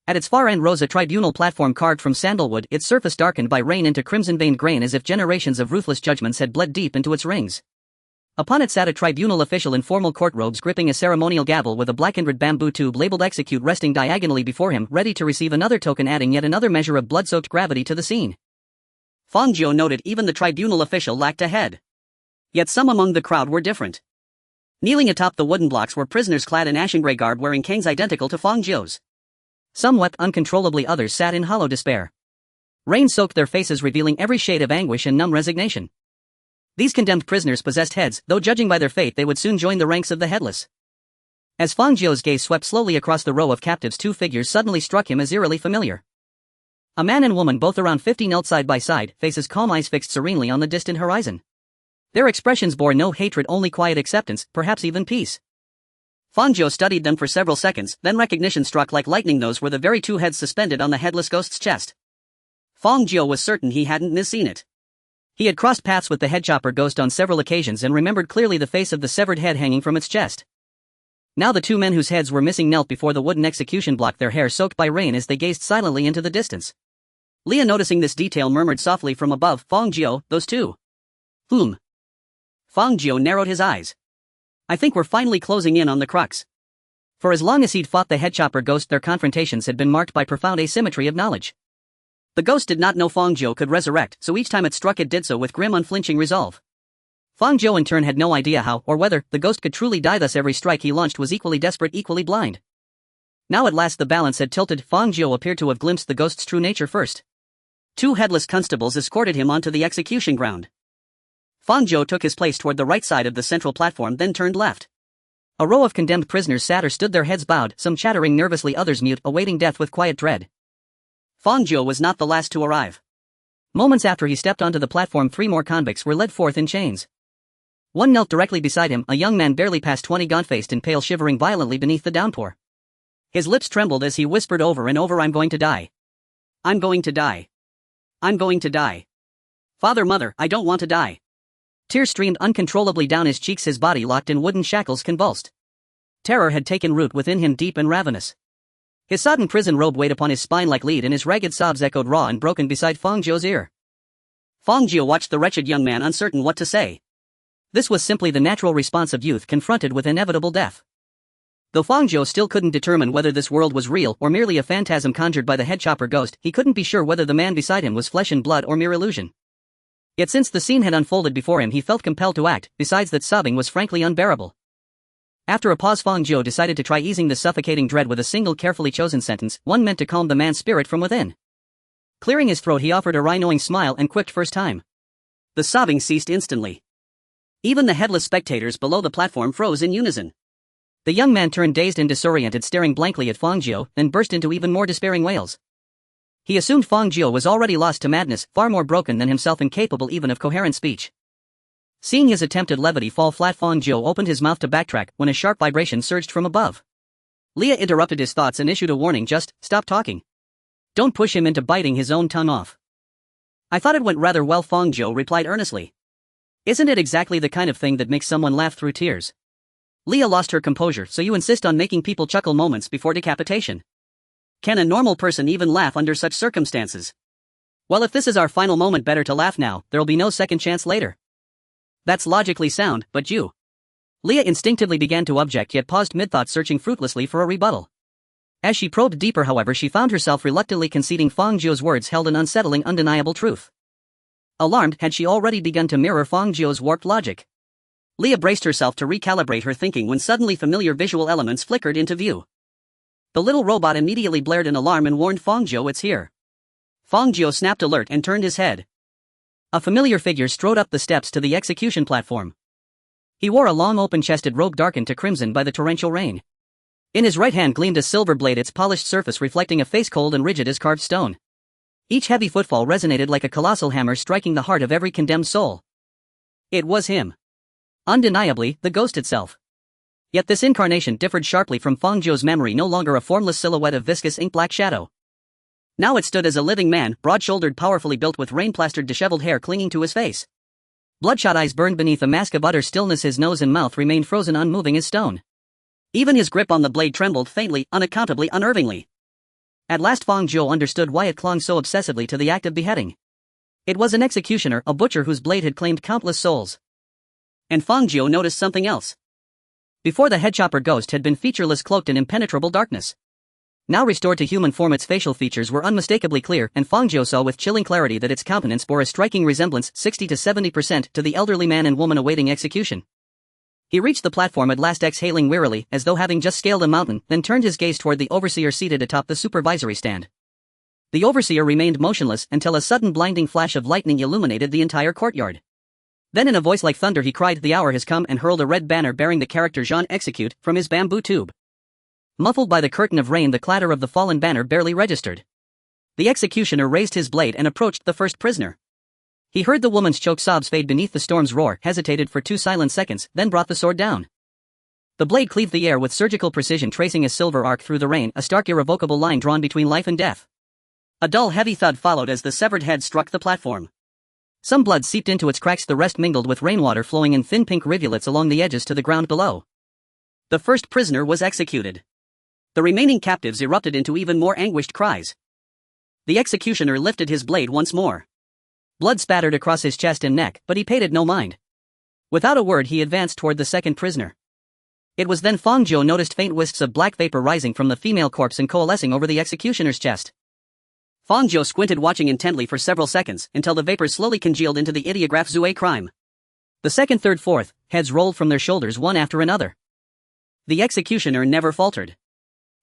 At its far end rose a tribunal platform carved from sandalwood, its surface darkened by rain into crimson-veined grain, as if generations of ruthless judgments had bled deep into its rings. Upon it sat a tribunal official in formal court robes, gripping a ceremonial gavel with a blackened bamboo tube labeled "Execute" resting diagonally before him, ready to receive another token, adding yet another measure of blood-soaked gravity to the scene. Fang Jiu noted even the tribunal official lacked a head. Yet some among the crowd were different. Kneeling atop the wooden blocks were prisoners clad in ashen gray garb, wearing canes identical to Fang Jiu's. Some wept uncontrollably, others sat in hollow despair. Rain soaked their faces, revealing every shade of anguish and numb resignation. These condemned prisoners possessed heads, though judging by their fate they would soon join the ranks of the headless. As Fang Jiu's gaze swept slowly across the row of captives, two figures suddenly struck him as eerily familiar. A man and woman, both around 50, knelt side by side, faces calm, eyes fixed serenely on the distant horizon. Their expressions bore no hatred, only quiet acceptance, perhaps even peace. Fang Jiu studied them for several seconds, then recognition struck like lightning. Those were the very two heads suspended on the headless ghost's chest. Fang Jiu was certain he hadn't misseen it. He had crossed paths with the headchopper ghost on several occasions and remembered clearly the face of the severed head hanging from its chest. Now the two men whose heads were missing knelt before the wooden execution block, their hair soaked by rain, as they gazed silently into the distance. Lia, noticing this detail, murmured softly from above, "Fang Jiu, those two." "Whom?" Fang Jiu narrowed his eyes. "I think we're finally closing in on the crux." For as long as he'd fought the headchopper ghost, their confrontations had been marked by profound asymmetry of knowledge. The ghost did not know Fang Jiu could resurrect, so each time it struck, it did so with grim, unflinching resolve. Fang Jiu in turn had no idea how, or whether, the ghost could truly die, thus every strike he launched was equally desperate, equally blind. Now at last the balance had tilted. Fang Jiu appeared to have glimpsed the ghost's true nature first. Two headless constables escorted him onto the execution ground. Fang Jiu took his place toward the right side of the central platform, then turned left. A row of condemned prisoners sat or stood, their heads bowed, some chattering nervously, others mute, awaiting death with quiet dread. Fang Jiu was not the last to arrive. Moments after he stepped onto the platform, 3 more convicts were led forth in chains. One knelt directly beside him, a young man barely past 20, gaunt-faced and pale, shivering violently beneath the downpour. His lips trembled as he whispered over and over, "I'm going to die. I'm going to die. I'm going to die. Father, Mother, I don't want to die." Tears streamed uncontrollably down his cheeks, his body locked in wooden shackles convulsed. Terror had taken root within him, deep and ravenous. His sodden prison robe weighed upon his spine like lead, and his ragged sobs echoed raw and broken beside Fang Jiu's ear. Fang Jiu watched the wretched young man, uncertain what to say. This was simply the natural response of youth confronted with inevitable death. Though Fang Jiu still couldn't determine whether this world was real or merely a phantasm conjured by the headchopper ghost, he couldn't be sure whether the man beside him was flesh and blood or mere illusion. Yet since the scene had unfolded before him, he felt compelled to act, besides that sobbing was frankly unbearable. After a pause, Fang Jiu decided to try easing the suffocating dread with a single carefully chosen sentence, one meant to calm the man's spirit from within. Clearing his throat, he offered a wry-knowing smile and quipped, "First time." The sobbing ceased instantly. Even the headless spectators below the platform froze in unison. The young man turned dazed and disoriented, staring blankly at Fang Jiu, then burst into even more despairing wails. He assumed Fang Jiu was already lost to madness, far more broken than himself, incapable even of coherent speech. Seeing his attempted levity fall flat, Fang Jiu opened his mouth to backtrack when a sharp vibration surged from above. Lia interrupted his thoughts and issued a warning, "Just stop talking. Don't push him into biting his own tongue off." "I thought it went rather well," Fang Jiu replied earnestly. "Isn't it exactly the kind of thing that makes someone laugh through tears?" Lia lost her composure. "So you insist on making people chuckle moments before decapitation? Can a normal person even laugh under such circumstances?" "Well, if this is our final moment, better to laugh now, there'll be no second chance later." "That's logically sound, but you..." Lia instinctively began to object, yet paused mid-thought, searching fruitlessly for a rebuttal. As she probed deeper, however, she found herself reluctantly conceding Fang Jiu's words held an unsettling, undeniable truth. Alarmed, had she already begun to mirror Fang Jiu's warped logic? Leah braced herself to recalibrate her thinking when suddenly familiar visual elements flickered into view. The little robot immediately blared an alarm and warned Fang Jiu it's here. Fang Jiu snapped alert and turned his head. A familiar figure strode up the steps to the execution platform. He wore a long open-chested robe darkened to crimson by the torrential rain. In his right hand gleamed a silver blade, its polished surface reflecting a face cold and rigid as carved stone. Each heavy footfall resonated like a colossal hammer striking the heart of every condemned soul. It was him. Undeniably, the ghost itself. Yet this incarnation differed sharply from Fang Jiu's memory, no longer a formless silhouette of viscous ink-black shadow. Now it stood as a living man, broad-shouldered, powerfully built, with rain-plastered disheveled hair clinging to his face. Bloodshot eyes burned beneath a mask of utter stillness, his nose and mouth remained frozen, unmoving as stone. Even his grip on the blade trembled faintly, unaccountably, unnervingly. At last Fang Jiu understood why it clung so obsessively to the act of beheading. It was an executioner, a butcher whose blade had claimed countless souls. And Fang Jiu noticed something else. Before, the headchopper ghost had been featureless, cloaked in impenetrable darkness. Now restored to human form, its facial features were unmistakably clear, and Fang Jiu saw with chilling clarity that its countenance bore a striking resemblance, 60 to 70%, to the elderly man and woman awaiting execution. He reached the platform at last, exhaling wearily, as though having just scaled a mountain, then turned his gaze toward the overseer seated atop the supervisory stand. The overseer remained motionless until a sudden blinding flash of lightning illuminated the entire courtyard. Then in a voice like thunder he cried, "The hour has come," and hurled a red banner bearing the character Jean Execute from his bamboo tube. Muffled by the curtain of rain, the clatter of the fallen banner barely registered. The executioner raised his blade and approached the first prisoner. He heard the woman's choked sobs fade beneath the storm's roar, hesitated for 2 silent seconds, then brought the sword down. The blade cleaved the air with surgical precision, tracing a silver arc through the rain, a stark, irrevocable line drawn between life and death. A dull, heavy thud followed as the severed head struck the platform. Some blood seeped into its cracks, the rest mingled with rainwater flowing in thin pink rivulets along the edges to the ground below. The first prisoner was executed. The remaining captives erupted into even more anguished cries. The executioner lifted his blade once more. Blood spattered across his chest and neck, but he paid it no mind. Without a word he advanced toward the second prisoner. It was then Fang Jiu noticed faint wisps of black vapor rising from the female corpse and coalescing over the executioner's chest. Fang Jiu squinted, watching intently for several seconds, until the vapors slowly congealed into the ideograph Zue crime. The second, third, fourth heads rolled from their shoulders one after another. The executioner never faltered.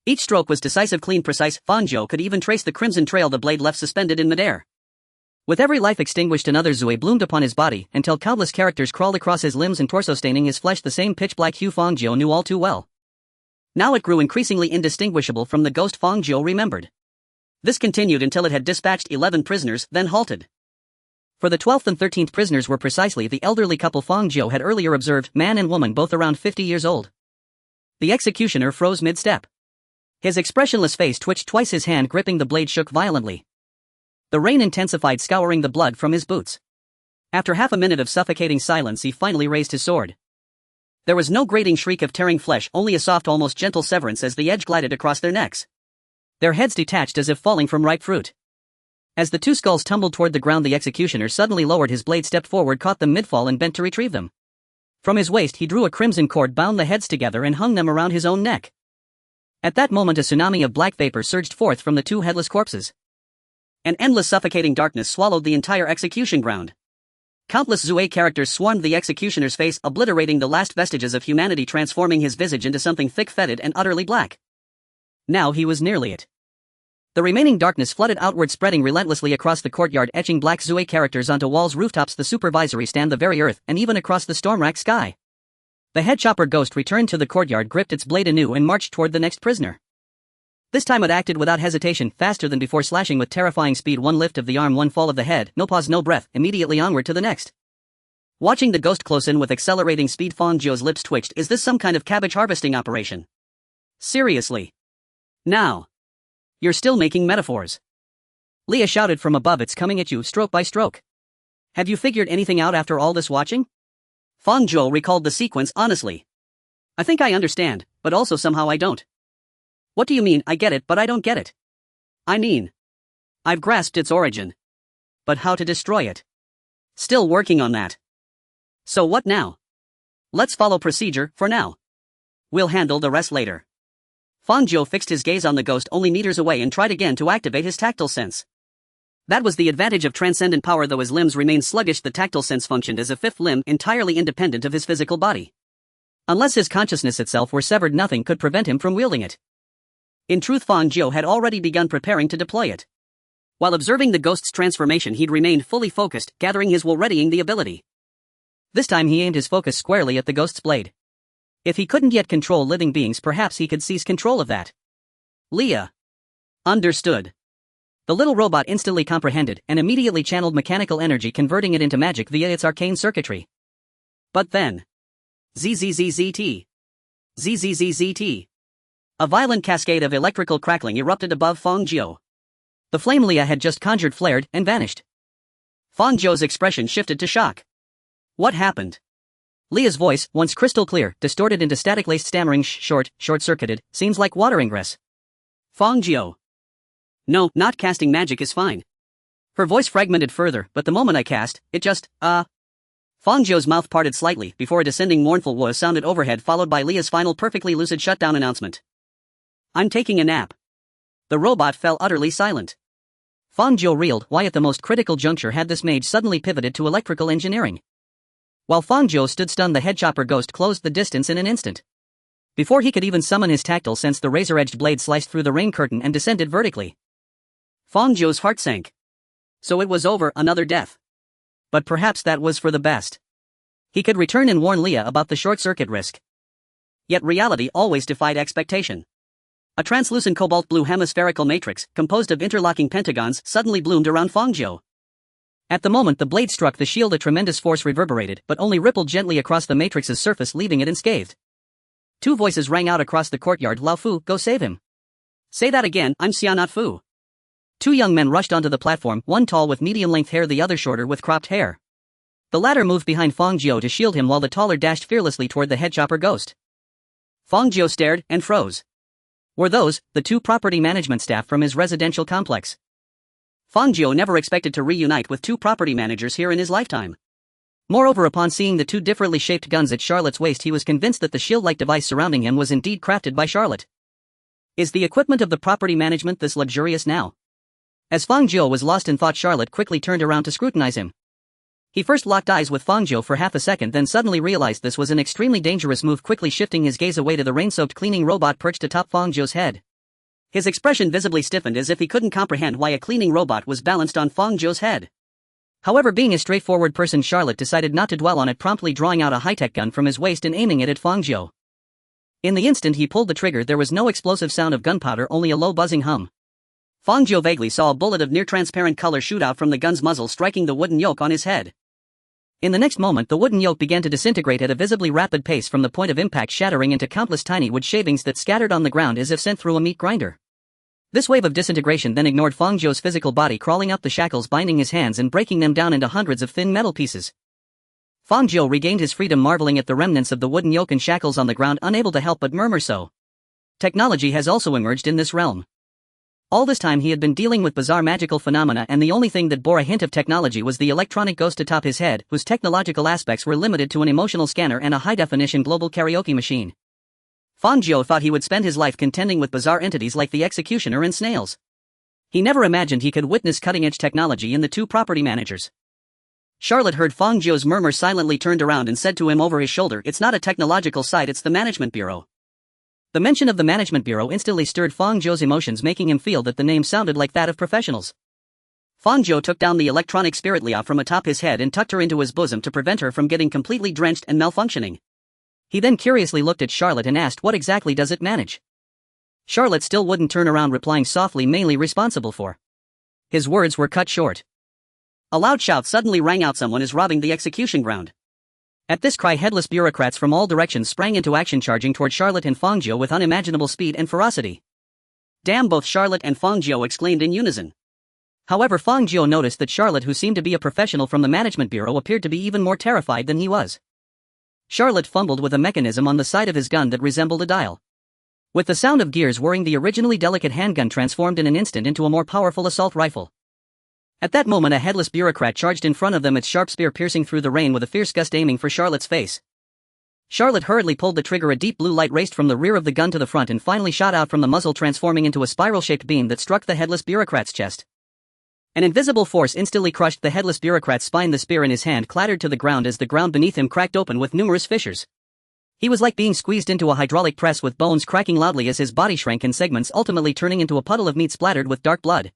Each stroke was decisive, clean, precise. Fang Jiu could even trace the crimson trail the blade left suspended in midair. With every life extinguished, another Zue bloomed upon his body, until countless characters crawled across his limbs and torso, staining his flesh the same pitch-black hue Fang Jiu knew all too well. Now it grew increasingly indistinguishable from the ghost Fang Jiu remembered. This continued until it had dispatched 11 prisoners, then halted. For the 12th and 13th prisoners were precisely the elderly couple Fang Jiu had earlier observed, man and woman, both around 50 years old. The executioner froze mid-step. His expressionless face twitched twice, his hand gripping the blade shook violently. The rain intensified, scouring the blood from his boots. After half a minute of suffocating silence, he finally raised his sword. There was no grating shriek of tearing flesh, only a soft, almost gentle severance as the edge glided across their necks. Their heads detached as if falling from ripe fruit. As the two skulls tumbled toward the ground, the executioner suddenly lowered his blade, stepped forward, caught them mid-fall, and bent to retrieve them. From his waist he drew a crimson cord, bound the heads together, and hung them around his own neck. At that moment a tsunami of black vapor surged forth from the two headless corpses. An endless suffocating darkness swallowed the entire execution ground. Countless Zue characters swarmed the executioner's face, obliterating the last vestiges of humanity, transforming his visage into something thick-fetid and utterly black. Now he was nearly it. The remaining darkness flooded outward, spreading relentlessly across the courtyard, etching black Zue characters onto walls, rooftops, the supervisory stand, the very earth, and even across the storm-racked sky. The headchopper ghost returned to the courtyard, gripped its blade anew, and marched toward the next prisoner. This time it acted without hesitation, faster than before, slashing with terrifying speed, one lift of the arm, one fall of the head, no pause, no breath, immediately onward to the next. Watching the ghost close in with accelerating speed, Fang Jiu's lips twitched. Is this some kind of cabbage harvesting operation? Seriously? Now. You're still making metaphors. Leah shouted from above, it's coming at you, stroke by stroke. Have you figured anything out after all this watching? Fang Jiu recalled the sequence honestly. I think I understand, but also somehow I don't. What do you mean? I get it, but I don't get it. I mean, I've grasped its origin. But how to destroy it? Still working on that. So what now? Let's follow procedure for now. We'll handle the rest later. Fang Jiu fixed his gaze on the ghost only meters away and tried again to activate his tactile sense. That was the advantage of transcendent power. Though his limbs remained sluggish, the tactile sense functioned as a fifth limb entirely independent of his physical body. Unless his consciousness itself were severed, nothing could prevent him from wielding it. In truth, Fang Jiu had already begun preparing to deploy it. While observing the ghost's transformation, he'd remained fully focused, gathering his will, readying the ability. This time he aimed his focus squarely at the ghost's blade. If he couldn't yet control living beings, perhaps he could seize control of that. Leah. Understood. The little robot instantly comprehended and immediately channeled mechanical energy, converting it into magic via its arcane circuitry. But then... ZZZZT. ZZZZT. A violent cascade of electrical crackling erupted above Fang Jiu. The flame Leah had just conjured flared and vanished. Fang Jiu's expression shifted to shock. What happened? Leah's voice, once crystal clear, distorted into static-laced stammering short-circuited, seems like water ingress. Fang Jiu. No, not casting magic is fine. Her voice fragmented further, but the moment I cast, it just, Fang Jiu's mouth parted slightly before a descending mournful whoa sounded overhead, followed by Leah's final perfectly lucid shutdown announcement. I'm taking a nap. The robot fell utterly silent. Fang Jiu reeled. Why at the most critical juncture had this mage suddenly pivoted to electrical engineering? While Fang Jiu stood stunned, the headchopper ghost closed the distance in an instant. Before he could even summon his tactile sense, the razor-edged blade sliced through the rain curtain and descended vertically. Fang Jiu's heart sank. So it was over, another death. But perhaps that was for the best. He could return and warn Leah about the short-circuit risk. Yet reality always defied expectation. A translucent cobalt blue hemispherical matrix, composed of interlocking pentagons, suddenly bloomed around Fang Jiu. At the moment the blade struck the shield, a tremendous force reverberated, but only rippled gently across the matrix's surface, leaving it unscathed. Two voices rang out across the courtyard. Lao Fu, go save him. Say that again, I'm Xia not Fu. Two young men rushed onto the platform, one tall with medium-length hair, the other shorter with cropped hair. The latter moved behind Fang Jiu to shield him, while the taller dashed fearlessly toward the headchopper ghost. Fang Jiu stared and froze. Were those the two property management staff from his residential complex? Fang Jiu never expected to reunite with two property managers here in his lifetime. Moreover, upon seeing the two differently shaped guns at Charlotte's waist, he was convinced that the shield-like device surrounding him was indeed crafted by Charlotte. Is the equipment of the property management this luxurious now? As Fang Jiu was lost in thought, Charlotte quickly turned around to scrutinize him. He first locked eyes with Fang Jiu for half a second, then suddenly realized this was an extremely dangerous move, quickly shifting his gaze away to the rain-soaked cleaning robot perched atop Fang Jiu's head. His expression visibly stiffened, as if he couldn't comprehend why a cleaning robot was balanced on Fang Jiu's head. However, being a straightforward person, Charlotte decided not to dwell on it, promptly drawing out a high-tech gun from his waist and aiming it at Fang Jiu. In the instant he pulled the trigger, there was no explosive sound of gunpowder, only a low buzzing hum. Fang Jiu vaguely saw a bullet of near-transparent color shoot out from the gun's muzzle, striking the wooden yoke on his head. In the next moment, the wooden yoke began to disintegrate at a visibly rapid pace from the point of impact, shattering into countless tiny wood shavings that scattered on the ground as if sent through a meat grinder. This wave of disintegration then ignored Fang Jiu's physical body, crawling up the shackles binding his hands and breaking them down into hundreds of thin metal pieces. Fang Jiu regained his freedom, marveling at the remnants of the wooden yoke and shackles on the ground, unable to help but murmur, so. Technology has also emerged in this realm. All this time he had been dealing with bizarre magical phenomena, and the only thing that bore a hint of technology was the electronic ghost atop his head, whose technological aspects were limited to an emotional scanner and a high-definition global karaoke machine. Fang Jiu thought he would spend his life contending with bizarre entities like the executioner and snails. He never imagined he could witness cutting-edge technology in the two property managers. Charlotte heard Fang Jiu's murmur, silently turned around and said to him over his shoulder, "It's not a technological site, it's the management bureau." The mention of the management bureau instantly stirred Fang Jiu's emotions, making him feel that the name sounded like that of professionals. Fang Jiu took down the electronic spirit Leah from atop his head and tucked her into his bosom to prevent her from getting completely drenched and malfunctioning. He then curiously looked at Charlotte and asked, "What exactly does it manage?" Charlotte still wouldn't turn around, replying softly, "Mainly responsible for." His words were cut short. A loud shout suddenly rang out, "Someone is robbing the execution ground." At this cry, headless bureaucrats from all directions sprang into action, charging toward Charlotte and Fang Jiu with unimaginable speed and ferocity. "Damn!" both Charlotte and Fang Jiu exclaimed in unison. However, Fang Jiu noticed that Charlotte, who seemed to be a professional from the management bureau, appeared to be even more terrified than he was. Charlotte fumbled with a mechanism on the side of his gun that resembled a dial. With the sound of gears whirring, the originally delicate handgun transformed in an instant into a more powerful assault rifle. At that moment, a headless bureaucrat charged in front of them, its sharp spear piercing through the rain with a fierce gust, aiming for Charlotte's face. Charlotte hurriedly pulled the trigger. A deep blue light raced from the rear of the gun to the front and finally shot out from the muzzle, transforming into a spiral-shaped beam that struck the headless bureaucrat's chest. An invisible force instantly crushed the headless bureaucrat's spine. The spear in his hand clattered to the ground as the ground beneath him cracked open with numerous fissures. He was like being squeezed into a hydraulic press, with bones cracking loudly as his body shrank in segments, ultimately turning into a puddle of meat splattered with dark blood.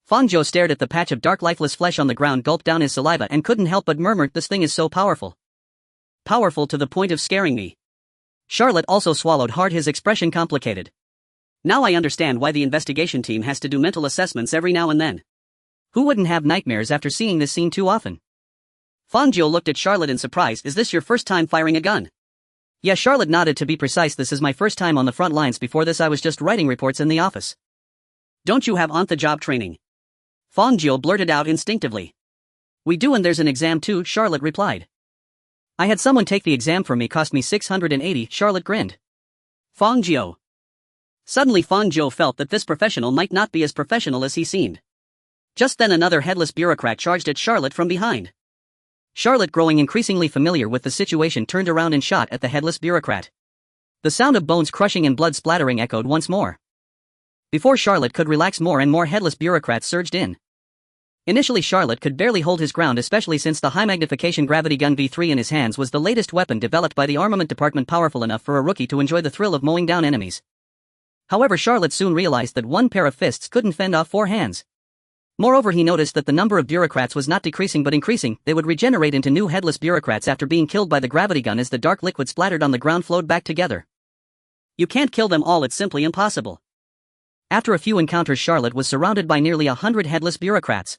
Fang Jiu stared at the patch of dark lifeless flesh on the ground, gulped down his saliva, and couldn't help but murmur, "This thing is so powerful. Powerful to the point of scaring me." Charlotte also swallowed hard, his expression complicated. "Now I understand why the investigation team has to do mental assessments every now and then. Who wouldn't have nightmares after seeing this scene too often?" Fang Jiu looked at Charlotte in surprise. "Is this your first time firing a gun?" "Yeah," Charlotte nodded. "To be precise, this is my first time on the front lines. Before this I was just writing reports in the office." "Don't you have on-the-job training?" Fang Jiu blurted out instinctively. "We do, and there's an exam too," Charlotte replied. "I had someone take the exam for me, cost me 680, Charlotte grinned. Fang Jiu. Suddenly Fang Jiu felt that this professional might not be as professional as he seemed. Just then another headless bureaucrat charged at Charlotte from behind. Charlotte, growing increasingly familiar with the situation, turned around and shot at the headless bureaucrat. The sound of bones crushing and blood splattering echoed once more. Before Charlotte could relax, more and more headless bureaucrats surged in. Initially Charlotte could barely hold his ground, especially since the high-magnification gravity gun V3 in his hands was the latest weapon developed by the armament department, powerful enough for a rookie to enjoy the thrill of mowing down enemies. However, Charlotte soon realized that one pair of fists couldn't fend off 4 hands. Moreover, he noticed that the number of bureaucrats was not decreasing but increasing. They would regenerate into new headless bureaucrats after being killed by the gravity gun as the dark liquid splattered on the ground flowed back together. You can't kill them all, it's simply impossible. After a few encounters, Charlotte was surrounded by nearly 100 headless bureaucrats.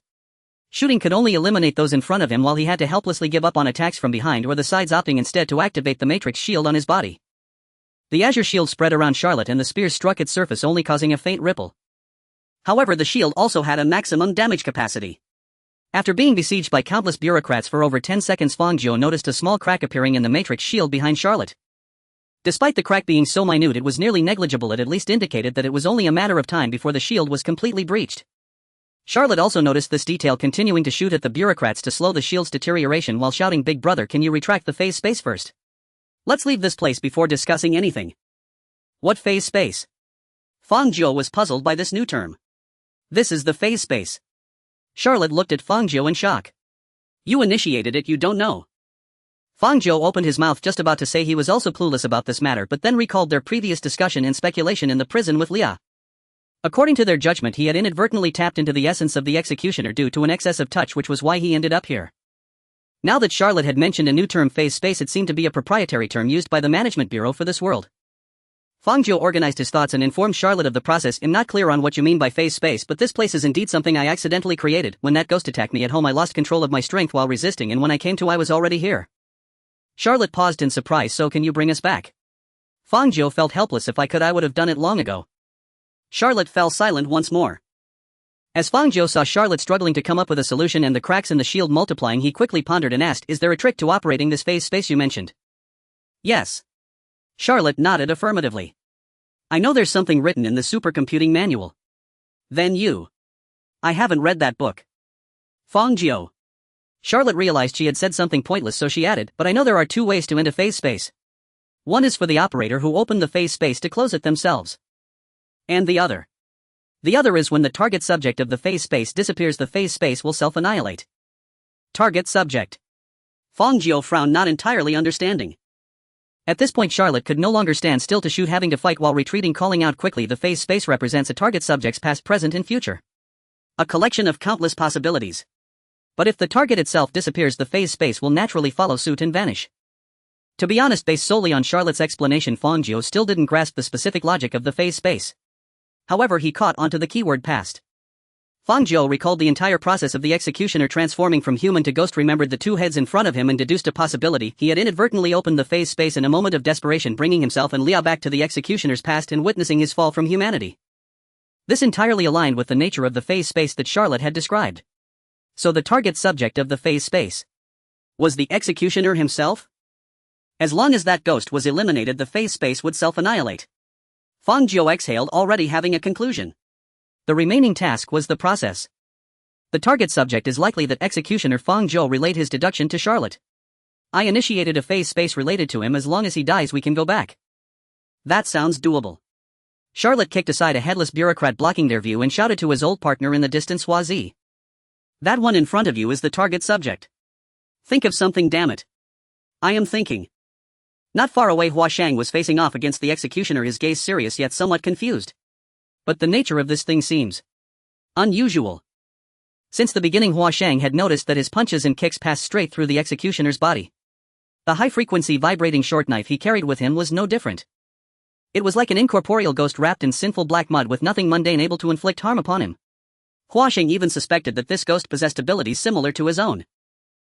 Shooting could only eliminate those in front of him, while he had to helplessly give up on attacks from behind or the sides, opting instead to activate the matrix shield on his body. The azure shield spread around Charlotte and the spears struck its surface, only causing a faint ripple. However, the shield also had a maximum damage capacity. After being besieged by countless bureaucrats for over 10 seconds, Fang Jiu noticed a small crack appearing in the matrix shield behind Charlotte. Despite the crack being so minute, it was nearly negligible. It at least indicated that it was only a matter of time before the shield was completely breached. Charlotte also noticed this detail, continuing to shoot at the bureaucrats to slow the shield's deterioration while shouting, "Big brother, can you retract the phase space first? Let's leave this place before discussing anything." "What phase space?" Fang Jiu was puzzled by this new term. "This is the phase space." Charlotte looked at Fang Jiu in shock. "You initiated it, you don't know." Fang Jiu opened his mouth, just about to say he was also clueless about this matter, but then recalled their previous discussion and speculation in the prison with Leah. According to their judgment, he had inadvertently tapped into the essence of the executioner due to an excess of touch, which was why he ended up here. Now that Charlotte had mentioned a new term, phase space, it seemed to be a proprietary term used by the Management Bureau for this world. Fang Jiu organized his thoughts and informed Charlotte of the process. "I'm not clear on what you mean by phase space, but this place is indeed something I accidentally created. When that ghost attacked me at home, I lost control of my strength while resisting, and when I came to, I was already here." Charlotte paused in surprise. "So can you bring us back?" Fang Jiu felt helpless. "If I could, I would have done it long ago." Charlotte fell silent once more. As Fang Jiu saw Charlotte struggling to come up with a solution and the cracks in the shield multiplying, he quickly pondered and asked, "Is there a trick to operating this phase space you mentioned?" "Yes." Charlotte nodded affirmatively. "I know there's something written in the supercomputing manual." "Then you..." "I haven't read that book." Fang Jiu. Charlotte realized she had said something pointless, so she added, "But I know there are 2 ways to end a phase space. One is for the operator who opened the phase space to close it themselves. And the other is when the target subject of the phase space disappears, the phase space will self-annihilate." Target subject. Fang Jiu frowned, not entirely understanding. At this point Charlotte could no longer stand still to shoot, having to fight while retreating, calling out quickly, "The phase space represents a target subject's past, present, and future. A collection of countless possibilities. But if the target itself disappears, the phase space will naturally follow suit and vanish." To be honest, based solely on Charlotte's explanation, Fang Jiu still didn't grasp the specific logic of the phase space. However, he caught onto the keyword past. Fang Jiu recalled the entire process of the executioner transforming from human to ghost, remembered the 2 heads in front of him, and deduced a possibility. He had inadvertently opened the phase space in a moment of desperation, bringing himself and Liao back to the executioner's past and witnessing his fall from humanity. This entirely aligned with the nature of the phase space that Charlotte had described. So the target subject of the phase space was the executioner himself? As long as that ghost was eliminated, the phase space would self-annihilate. Fang Jiu exhaled, already having a conclusion. The remaining task was the process. The target subject is likely that executioner. Fang Jiu relayed his deduction to Charlotte. I initiated a phase space related to him. As long as he dies we can go back. That sounds doable. Charlotte kicked aside a headless bureaucrat blocking their view and shouted to his old partner in the distance, Huazi. That one in front of you is the target subject. Think of something, damn it. I am thinking. Not far away, Hua Shang was facing off against the executioner, his gaze serious yet somewhat confused. But the nature of this thing seems unusual. Since the beginning, Hua Shang had noticed that his punches and kicks passed straight through the executioner's body. The high-frequency vibrating short knife he carried with him was no different. It was like an incorporeal ghost wrapped in sinful black mud with nothing mundane able to inflict harm upon him. Hua Shang even suspected that this ghost possessed abilities similar to his own.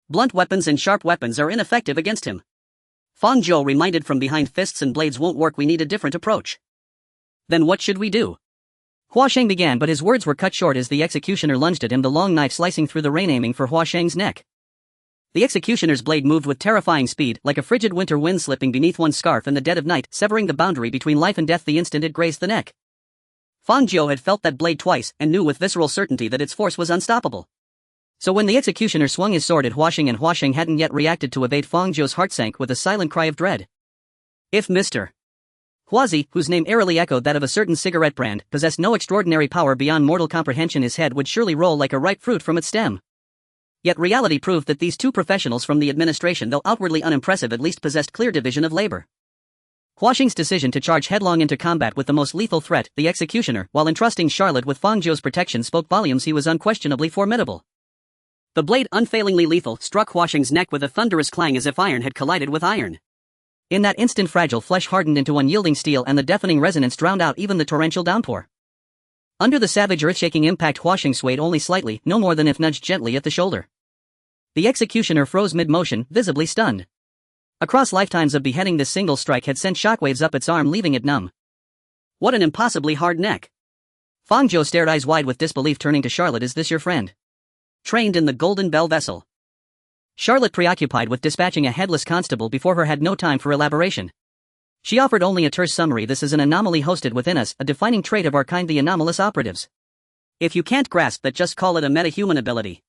Blunt weapons and sharp weapons are ineffective against him. Fang Jiu reminded, from behind, fists and blades won't work, we need a different approach. Then what should we do? Hua Shang began, but his words were cut short as the executioner lunged at him, the long knife slicing through the rain, aiming for Hua Shang's neck. The executioner's blade moved with terrifying speed, like a frigid winter wind slipping beneath one's scarf in the dead of night, severing the boundary between life and death the instant it grazed the neck. Fang Jiu had felt that blade twice, and knew with visceral certainty that its force was unstoppable. So when the executioner swung his sword at Hua Shang and Hua Shang hadn't yet reacted to evade, Fang Jiu's heart sank with a silent cry of dread. If Mr. Huazi, whose name eerily echoed that of a certain cigarette brand, possessed no extraordinary power beyond mortal comprehension, his head would surely roll like a ripe fruit from its stem. Yet reality proved that these two professionals from the administration, though outwardly unimpressive, at least possessed clear division of labor. Hua Shang's decision to charge headlong into combat with the most lethal threat, the executioner, while entrusting Charlotte with Fang Jiu's protection, spoke volumes. He was unquestionably formidable. The blade, unfailingly lethal, struck Hua Shang's neck with a thunderous clang as if iron had collided with iron. In that instant, fragile flesh hardened into unyielding steel, and the deafening resonance drowned out even the torrential downpour. Under the savage earth-shaking impact, Hua Shang swayed only slightly, no more than if nudged gently at the shoulder. The executioner froze mid-motion, visibly stunned. Across lifetimes of beheading, this single strike had sent shockwaves up its arm, leaving it numb. What an impossibly hard neck. Fang Jiu stared eyes wide with disbelief, turning to Charlotte. Is this your friend? Trained in the Golden Bell vessel. Charlotte, preoccupied with dispatching a headless constable before her, had no time for elaboration. She offered only a terse summary. This is an anomaly hosted within us, a defining trait of our kind, the anomalous operatives. If you can't grasp that, just call it a metahuman ability.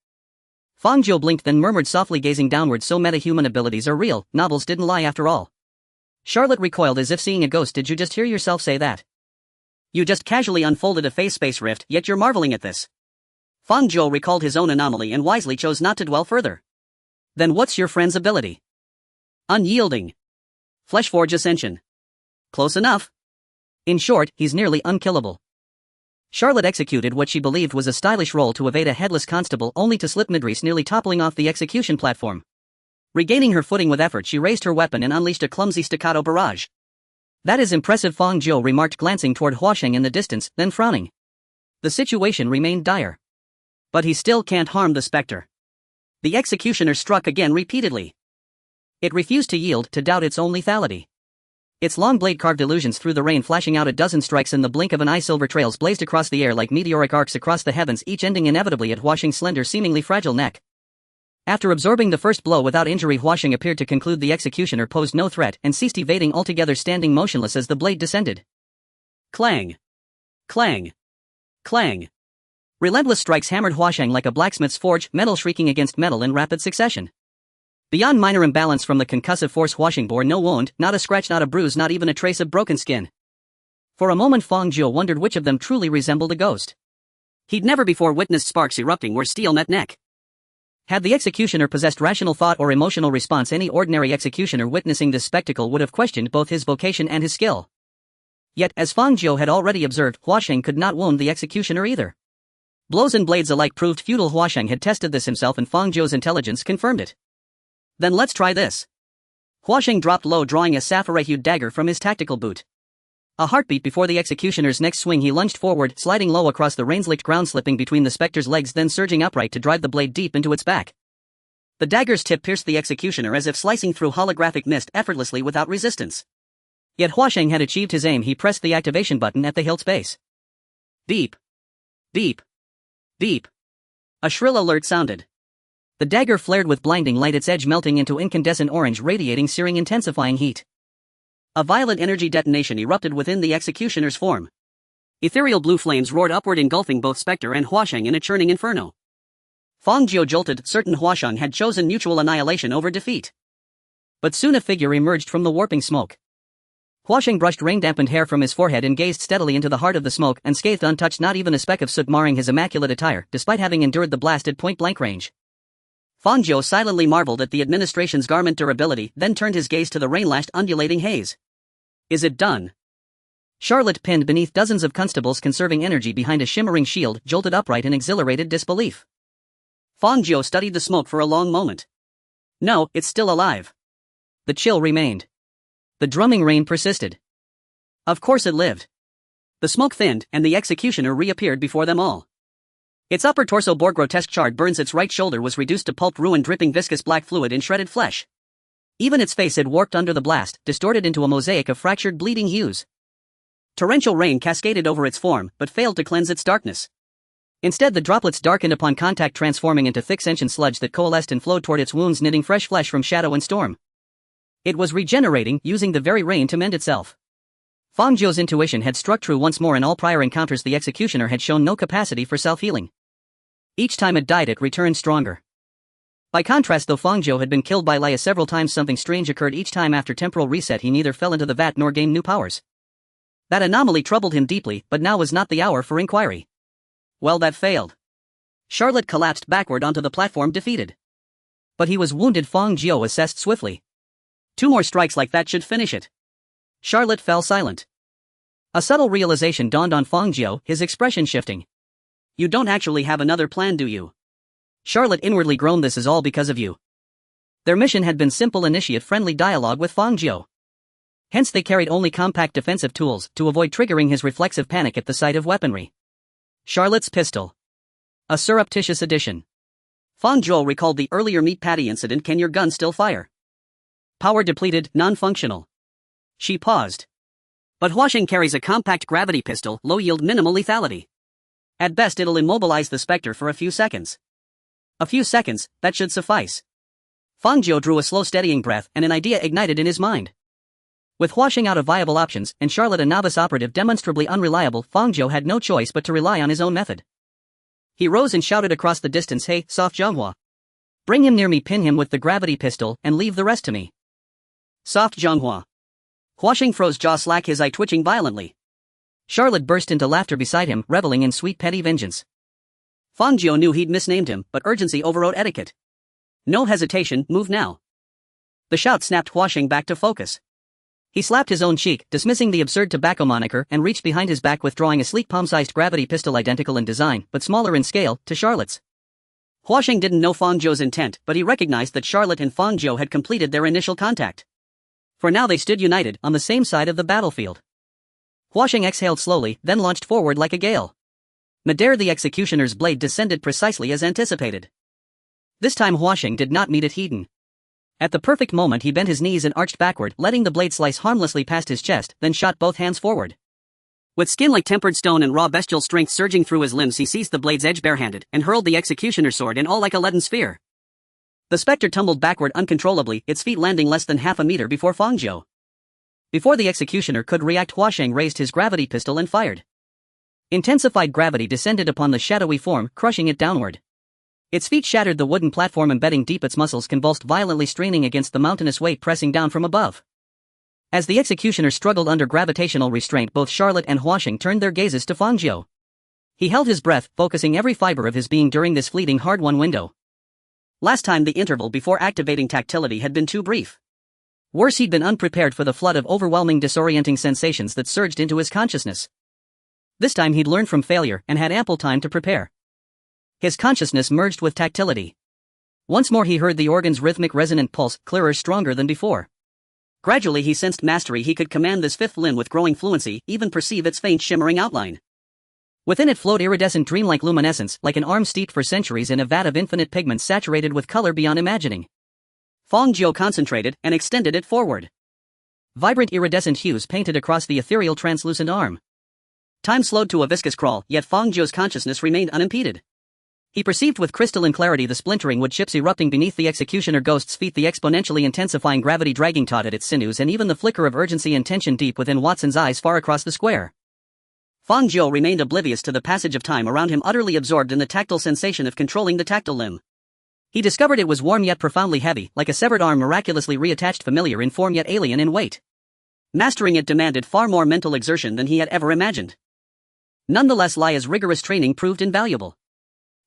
Fang Jiu blinked, then murmured softly, gazing downward. So metahuman abilities are real, novels didn't lie after all. Charlotte recoiled as if seeing a ghost. Did you just hear yourself say that? You just casually unfolded a phase space rift, yet you're marveling at this. Fang Jiu recalled his own anomaly and wisely chose not to dwell further. Then what's your friend's ability? Unyielding. Fleshforge Ascension. Close enough. In short, he's nearly unkillable. Charlotte executed what she believed was a stylish roll to evade a headless constable, only to slip midrease, nearly toppling off the execution platform. Regaining her footing with effort, she raised her weapon and unleashed a clumsy staccato barrage. That is impressive, Fang Jiu remarked, glancing toward Hua Shang in the distance, then frowning. The situation remained dire. But he still can't harm the specter. The executioner struck again repeatedly. It refused to yield, to doubt its own lethality. Its long blade carved illusions through the rain, flashing out a dozen strikes in the blink of an eye. Silver trails blazed across the air like meteoric arcs across the heavens, each ending inevitably at Hua Shang's slender, seemingly fragile neck. After absorbing the first blow without injury, Hua Shang appeared to conclude the executioner posed no threat and ceased evading altogether, standing motionless as the blade descended. Clang. Clang. Clang. Relentless strikes hammered Hua Shang like a blacksmith's forge, metal shrieking against metal in rapid succession. Beyond minor imbalance from the concussive force, Hua Shang bore no wound, not a scratch, not a bruise, not even a trace of broken skin. For a moment Fang Jiu wondered which of them truly resembled a ghost. He'd never before witnessed sparks erupting where steel met neck. Had the executioner possessed rational thought or emotional response, any ordinary executioner witnessing this spectacle would have questioned both his vocation and his skill. Yet, as Fang Jiu had already observed, Hua Shang could not wound the executioner either. Blows and blades alike proved futile. Hua Shang had tested this himself, and Fang Jiu's intelligence confirmed it. Then let's try this. Hua Shang dropped low, drawing a sapphire-hued dagger from his tactical boot. A heartbeat before the executioner's next swing, he lunged forward, sliding low across the rain-slicked ground, slipping between the specter's legs, then surging upright to drive the blade deep into its back. The dagger's tip pierced the executioner as if slicing through holographic mist, effortlessly without resistance. Yet Hua Shang had achieved his aim. He pressed the activation button at the hilt's base. Beep. Beep. Beep. A shrill alert sounded. The dagger flared with blinding light, its edge melting into incandescent orange, radiating searing, intensifying heat. A violent energy detonation erupted within the executioner's form. Ethereal blue flames roared upward, engulfing both Spectre and Hua Shang in a churning inferno. Fang Jiu jolted, certain Hua Shang had chosen mutual annihilation over defeat. But soon a figure emerged from the warping smoke. Huasheng brushed rain-dampened hair from his forehead and gazed steadily into the heart of the smoke, unscathed, untouched, not even a speck of soot marring his immaculate attire, despite having endured the blast at point-blank range. Fang Jiu silently marveled at the administration's garment durability, then turned his gaze to the rain-lashed, undulating haze. Is it done? Charlotte, pinned beneath dozens of constables conserving energy behind a shimmering shield, jolted upright in exhilarated disbelief. Fang Jiu studied the smoke for a long moment. No, it's still alive. The chill remained. The drumming rain persisted. Of course it lived. The smoke thinned, and the executioner reappeared before them all. Its upper torso bore grotesque charred burns, its right shoulder was reduced to pulp ruin, dripping viscous black fluid in shredded flesh. Even its face had warped under the blast, distorted into a mosaic of fractured, bleeding hues. Torrential rain cascaded over its form, but failed to cleanse its darkness. Instead, the droplets darkened upon contact, transforming into thick sentient sludge that coalesced and flowed toward its wounds, knitting fresh flesh from shadow and storm. It was regenerating, using the very rain to mend itself. Fang Jiu's intuition had struck true once more. In all prior encounters, the executioner had shown no capacity for self-healing. Each time it died, it returned stronger. By contrast, though Fang Jiu had been killed by Leia several times, something strange occurred each time. After temporal reset, he neither fell into the vat nor gained new powers. That anomaly troubled him deeply, but now was not the hour for inquiry. Well, that failed. Charlotte collapsed backward onto the platform, defeated. But he was wounded, Fang Jiu assessed swiftly. 2 more strikes like that should finish it. Charlotte fell silent. A subtle realization dawned on Fang Jiu, his expression shifting. You don't actually have another plan, do you? Charlotte inwardly groaned. This is all because of you. Their mission had been simple: initiate friendly dialogue with Fang Jiu. Hence they carried only compact defensive tools, to avoid triggering his reflexive panic at the sight of weaponry. Charlotte's pistol. A surreptitious addition. Fang Jiu recalled the earlier meat patty incident. Can your gun still fire? Power depleted, non-functional. She paused. But Huasheng carries a compact gravity pistol, low yield, minimal lethality. At best it'll immobilize the Spectre for a few seconds. A few seconds, that should suffice. Fang Jiu drew a slow, steadying breath, and an idea ignited in his mind. With Huasheng out of viable options, and Charlotte a novice operative demonstrably unreliable, Fang Jiu had no choice but to rely on his own method. He rose and shouted across the distance, "Hey, Soft Zhenghua. Bring him near me, pin him with the gravity pistol, and leave the rest to me." Soft Zhenghua. Huasheng froze, jaw slack, his eye twitching violently. Charlotte burst into laughter beside him, reveling in sweet petty vengeance. Fang Jiu knew he'd misnamed him, but urgency overrode etiquette. No hesitation, move now. The shout snapped Huasheng back to focus. He slapped his own cheek, dismissing the absurd tobacco moniker, and reached behind his back, withdrawing a sleek palm-sized gravity pistol identical in design, but smaller in scale, to Charlotte's. Huasheng didn't know Fang Jiu's intent, but he recognized that Charlotte and Fang Jiu had completed their initial contact. For now they stood united, on the same side of the battlefield. Huasheng exhaled slowly, then launched forward like a gale. Midair, the executioner's blade descended precisely as anticipated. This time Huasheng did not meet it head-on. At the perfect moment he bent his knees and arched backward, letting the blade slice harmlessly past his chest, then shot both hands forward. With skin like tempered stone and raw bestial strength surging through his limbs, he seized the blade's edge barehanded, and hurled the executioner's sword in all like a leaden sphere. The Spectre tumbled backward uncontrollably, its feet landing less than half a meter before Fang Jiu. Before the executioner could react, Huasheng raised his gravity pistol and fired. Intensified gravity descended upon the shadowy form, crushing it downward. Its feet shattered the wooden platform, embedding deep, its muscles convulsed violently, straining against the mountainous weight pressing down from above. As the executioner struggled under gravitational restraint, both Charlotte and Huasheng turned their gazes to Fang Jiu. He held his breath, focusing every fiber of his being during this fleeting, hard-won window. Last time the interval before activating tactility had been too brief. Worse, he'd been unprepared for the flood of overwhelming, disorienting sensations that surged into his consciousness. This time he'd learned from failure, and had ample time to prepare. His consciousness merged with tactility. Once more he heard the organ's rhythmic resonant pulse, clearer, stronger than before. Gradually he sensed mastery. He could command this fifth limb with growing fluency, even perceive its faint shimmering outline. Within it flowed iridescent, dreamlike luminescence, like an arm steeped for centuries in a vat of infinite pigments, saturated with color beyond imagining. Fang Jiu concentrated, and extended it forward. Vibrant iridescent hues painted across the ethereal translucent arm. Time slowed to a viscous crawl, yet Fang Jiu's consciousness remained unimpeded. He perceived with crystalline clarity the splintering wood chips erupting beneath the executioner ghost's feet, the exponentially intensifying gravity dragging taut at its sinews, and even the flicker of urgency and tension deep within Watson's eyes far across the square. Fang Jiu remained oblivious to the passage of time around him, utterly absorbed in the tactile sensation of controlling the tactile limb. He discovered it was warm yet profoundly heavy, like a severed arm miraculously reattached, familiar in form yet alien in weight. Mastering it demanded far more mental exertion than he had ever imagined. Nonetheless, Lia's rigorous training proved invaluable.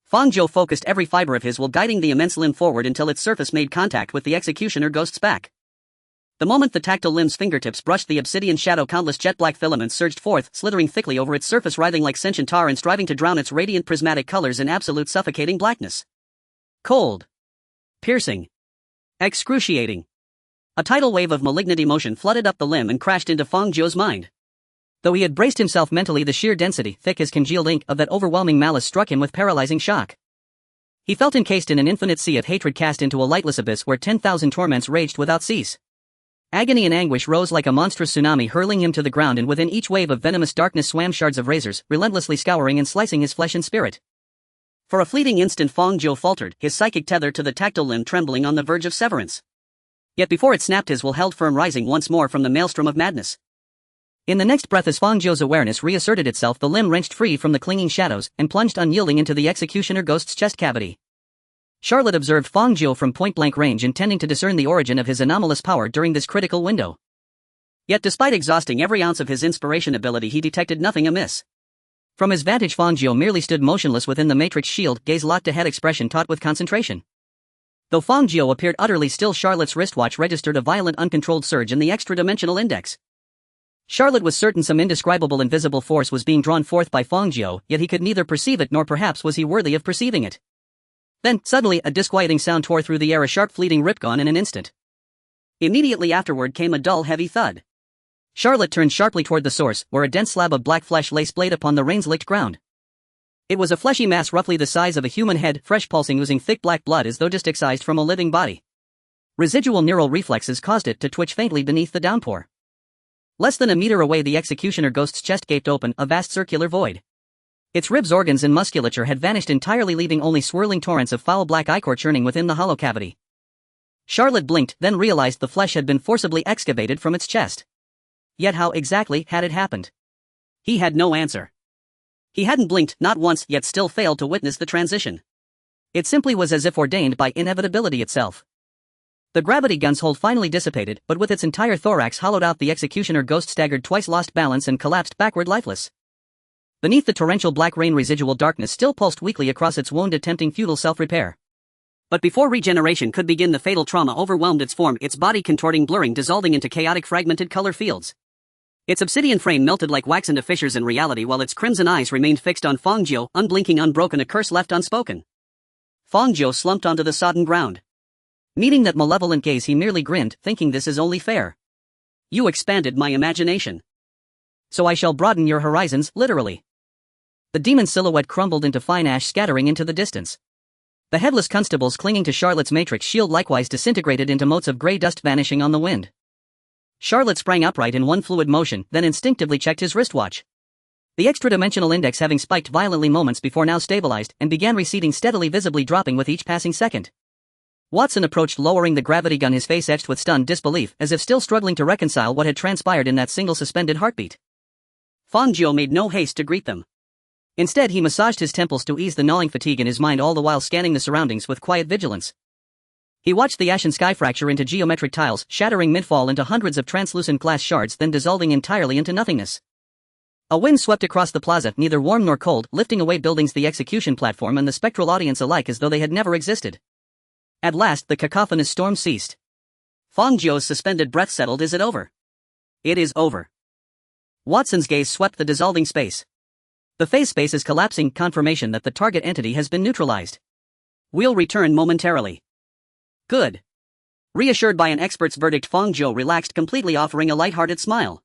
Fang Jiu focused every fiber of his will, guiding the immense limb forward until its surface made contact with the executioner ghost's back. The moment the tactile limb's fingertips brushed the obsidian shadow, countless jet-black filaments surged forth, slithering thickly over its surface, writhing like sentient tar and striving to drown its radiant prismatic colors in absolute suffocating blackness. Cold. Piercing. Excruciating. A tidal wave of malignant emotion flooded up the limb and crashed into Fang Jiu's mind. Though he had braced himself mentally, the sheer density, thick as congealed ink, of that overwhelming malice struck him with paralyzing shock. He felt encased in an infinite sea of hatred, cast into a lightless abyss where 10,000 torments raged without cease. Agony and anguish rose like a monstrous tsunami, hurling him to the ground, and within each wave of venomous darkness swam shards of razors, relentlessly scouring and slicing his flesh and spirit. For a fleeting instant Fang Jiu faltered, his psychic tether to the tactile limb trembling on the verge of severance. Yet before it snapped, his will held firm, rising once more from the maelstrom of madness. In the next breath, as Fang Jiu's awareness reasserted itself, the limb wrenched free from the clinging shadows and plunged unyielding into the executioner ghost's chest cavity. Charlotte observed Fang Jiu from point-blank range, intending to discern the origin of his anomalous power during this critical window. Yet despite exhausting every ounce of his inspiration ability, he detected nothing amiss. From his vantage, Fang Jiu merely stood motionless within the matrix shield, gaze locked ahead, expression taut with concentration. Though Fang Jiu appeared utterly still, Charlotte's wristwatch registered a violent uncontrolled surge in the extra-dimensional index. Charlotte was certain some indescribable invisible force was being drawn forth by Fang Jiu, yet he could neither perceive it nor perhaps was he worthy of perceiving it. Then, suddenly, a disquieting sound tore through the air, a sharp fleeting rip, gone in an instant. Immediately afterward came a dull, heavy thud. Charlotte turned sharply toward the source, where a dense slab of black flesh lay splayed upon the rain-licked ground. It was a fleshy mass roughly the size of a human head, fresh, pulsing, oozing thick black blood as though just excised from a living body. Residual neural reflexes caused it to twitch faintly beneath the downpour. Less than a meter away, the executioner ghost's chest gaped open, a vast circular void. Its ribs, organs, and musculature had vanished entirely, leaving only swirling torrents of foul black ichor churning within the hollow cavity. Charlotte blinked, then realized the flesh had been forcibly excavated from its chest. Yet how exactly had it happened? He had no answer. He hadn't blinked, not once, yet still failed to witness the transition. It simply was as if ordained by inevitability itself. The gravity gun's hold finally dissipated, but with its entire thorax hollowed out, the executioner ghost staggered twice, lost balance, and collapsed backward, lifeless. Beneath the torrential black rain, residual darkness still pulsed weakly across its wound, attempting futile self-repair. But before regeneration could begin, the fatal trauma overwhelmed its form, its body contorting, blurring, dissolving into chaotic, fragmented color fields. Its obsidian frame melted like wax into fissures in reality, while its crimson eyes remained fixed on Fang Jiu, unblinking, unbroken, a curse left unspoken. Fang Jiu slumped onto the sodden ground. Meeting that malevolent gaze, he merely grinned, thinking, this is only fair. You expanded my imagination. So I shall broaden your horizons, literally. The demon's silhouette crumbled into fine ash, scattering into the distance. The headless constables clinging to Charlotte's matrix shield likewise disintegrated into motes of gray dust, vanishing on the wind. Charlotte sprang upright in one fluid motion, then instinctively checked his wristwatch. The extra-dimensional index, having spiked violently moments before, now stabilized, and began receding steadily, visibly dropping with each passing second. Watson approached, lowering the gravity gun, his face etched with stunned disbelief, as if still struggling to reconcile what had transpired in that single suspended heartbeat. Fang Jiu made no haste to greet them. Instead, he massaged his temples to ease the gnawing fatigue in his mind, all the while scanning the surroundings with quiet vigilance. He watched the ashen sky fracture into geometric tiles, shattering mid-fall into hundreds of translucent glass shards, then dissolving entirely into nothingness. A wind swept across the plaza, neither warm nor cold, lifting away buildings, the execution platform, and the spectral audience alike as though they had never existed. At last, the cacophonous storm ceased. Fang Jiu's suspended breath settled. Is it over? It is over. Watson's gaze swept the dissolving space. The phase space is collapsing, confirmation that the target entity has been neutralized. We'll return momentarily. Good. Reassured by an expert's verdict, Fang Jiu relaxed completely, offering a light-hearted smile.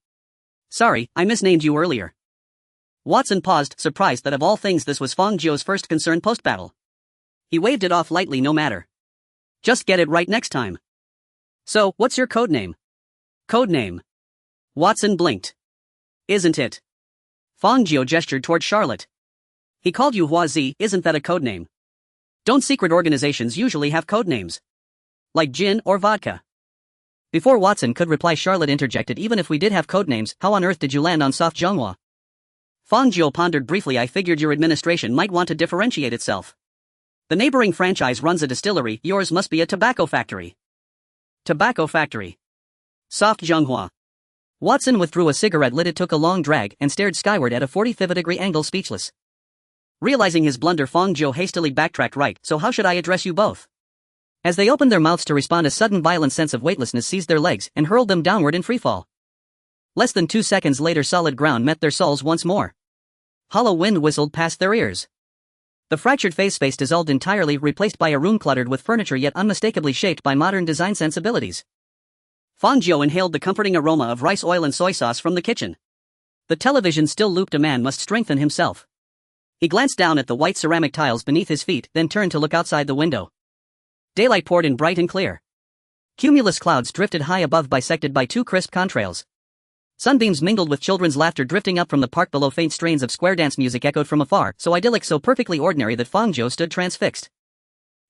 Sorry, I misnamed you earlier. Watson paused, surprised that of all things this was Fang Jiu's first concern post-battle. He waved it off lightly. No matter. Just get it right next time. So, what's your codename? Codename. Watson blinked. Isn't it? Fang Jiu gestured toward Charlotte. He called you Hua Zi, isn't that a codename? Don't secret organizations usually have codenames? Like gin or vodka? Before Watson could reply, Charlotte interjected, even if we did have codenames, how on earth did you land on soft Zhonghua? Fang Jiu pondered briefly. I figured your administration might want to differentiate itself. The neighboring franchise runs a distillery, yours must be a tobacco factory. Tobacco factory. Soft Zhonghua. Watson withdrew a cigarette lit. It took a long drag and stared skyward at a 45-degree angle, speechless. Realizing his blunder, Fang Jiu hastily backtracked. Right, so how should I address you both? As they opened their mouths to respond, a sudden violent sense of weightlessness seized their legs and hurled them downward in freefall. Less than 2 seconds later, solid ground met their souls once more. Hollow wind whistled past their ears. The fractured face dissolved entirely, replaced by a room cluttered with furniture yet unmistakably shaped by modern design sensibilities. Fang Jiu inhaled the comforting aroma of rice oil and soy sauce from the kitchen. The television still looped. A man must strengthen himself. He glanced down at the white ceramic tiles beneath his feet, then turned to look outside the window. Daylight poured in bright and clear. Cumulus clouds drifted high above, bisected by 2 crisp contrails. Sunbeams mingled with children's laughter drifting up from the park below. Faint strains of square dance music echoed from afar, so idyllic, so perfectly ordinary that Fang Jiu stood transfixed.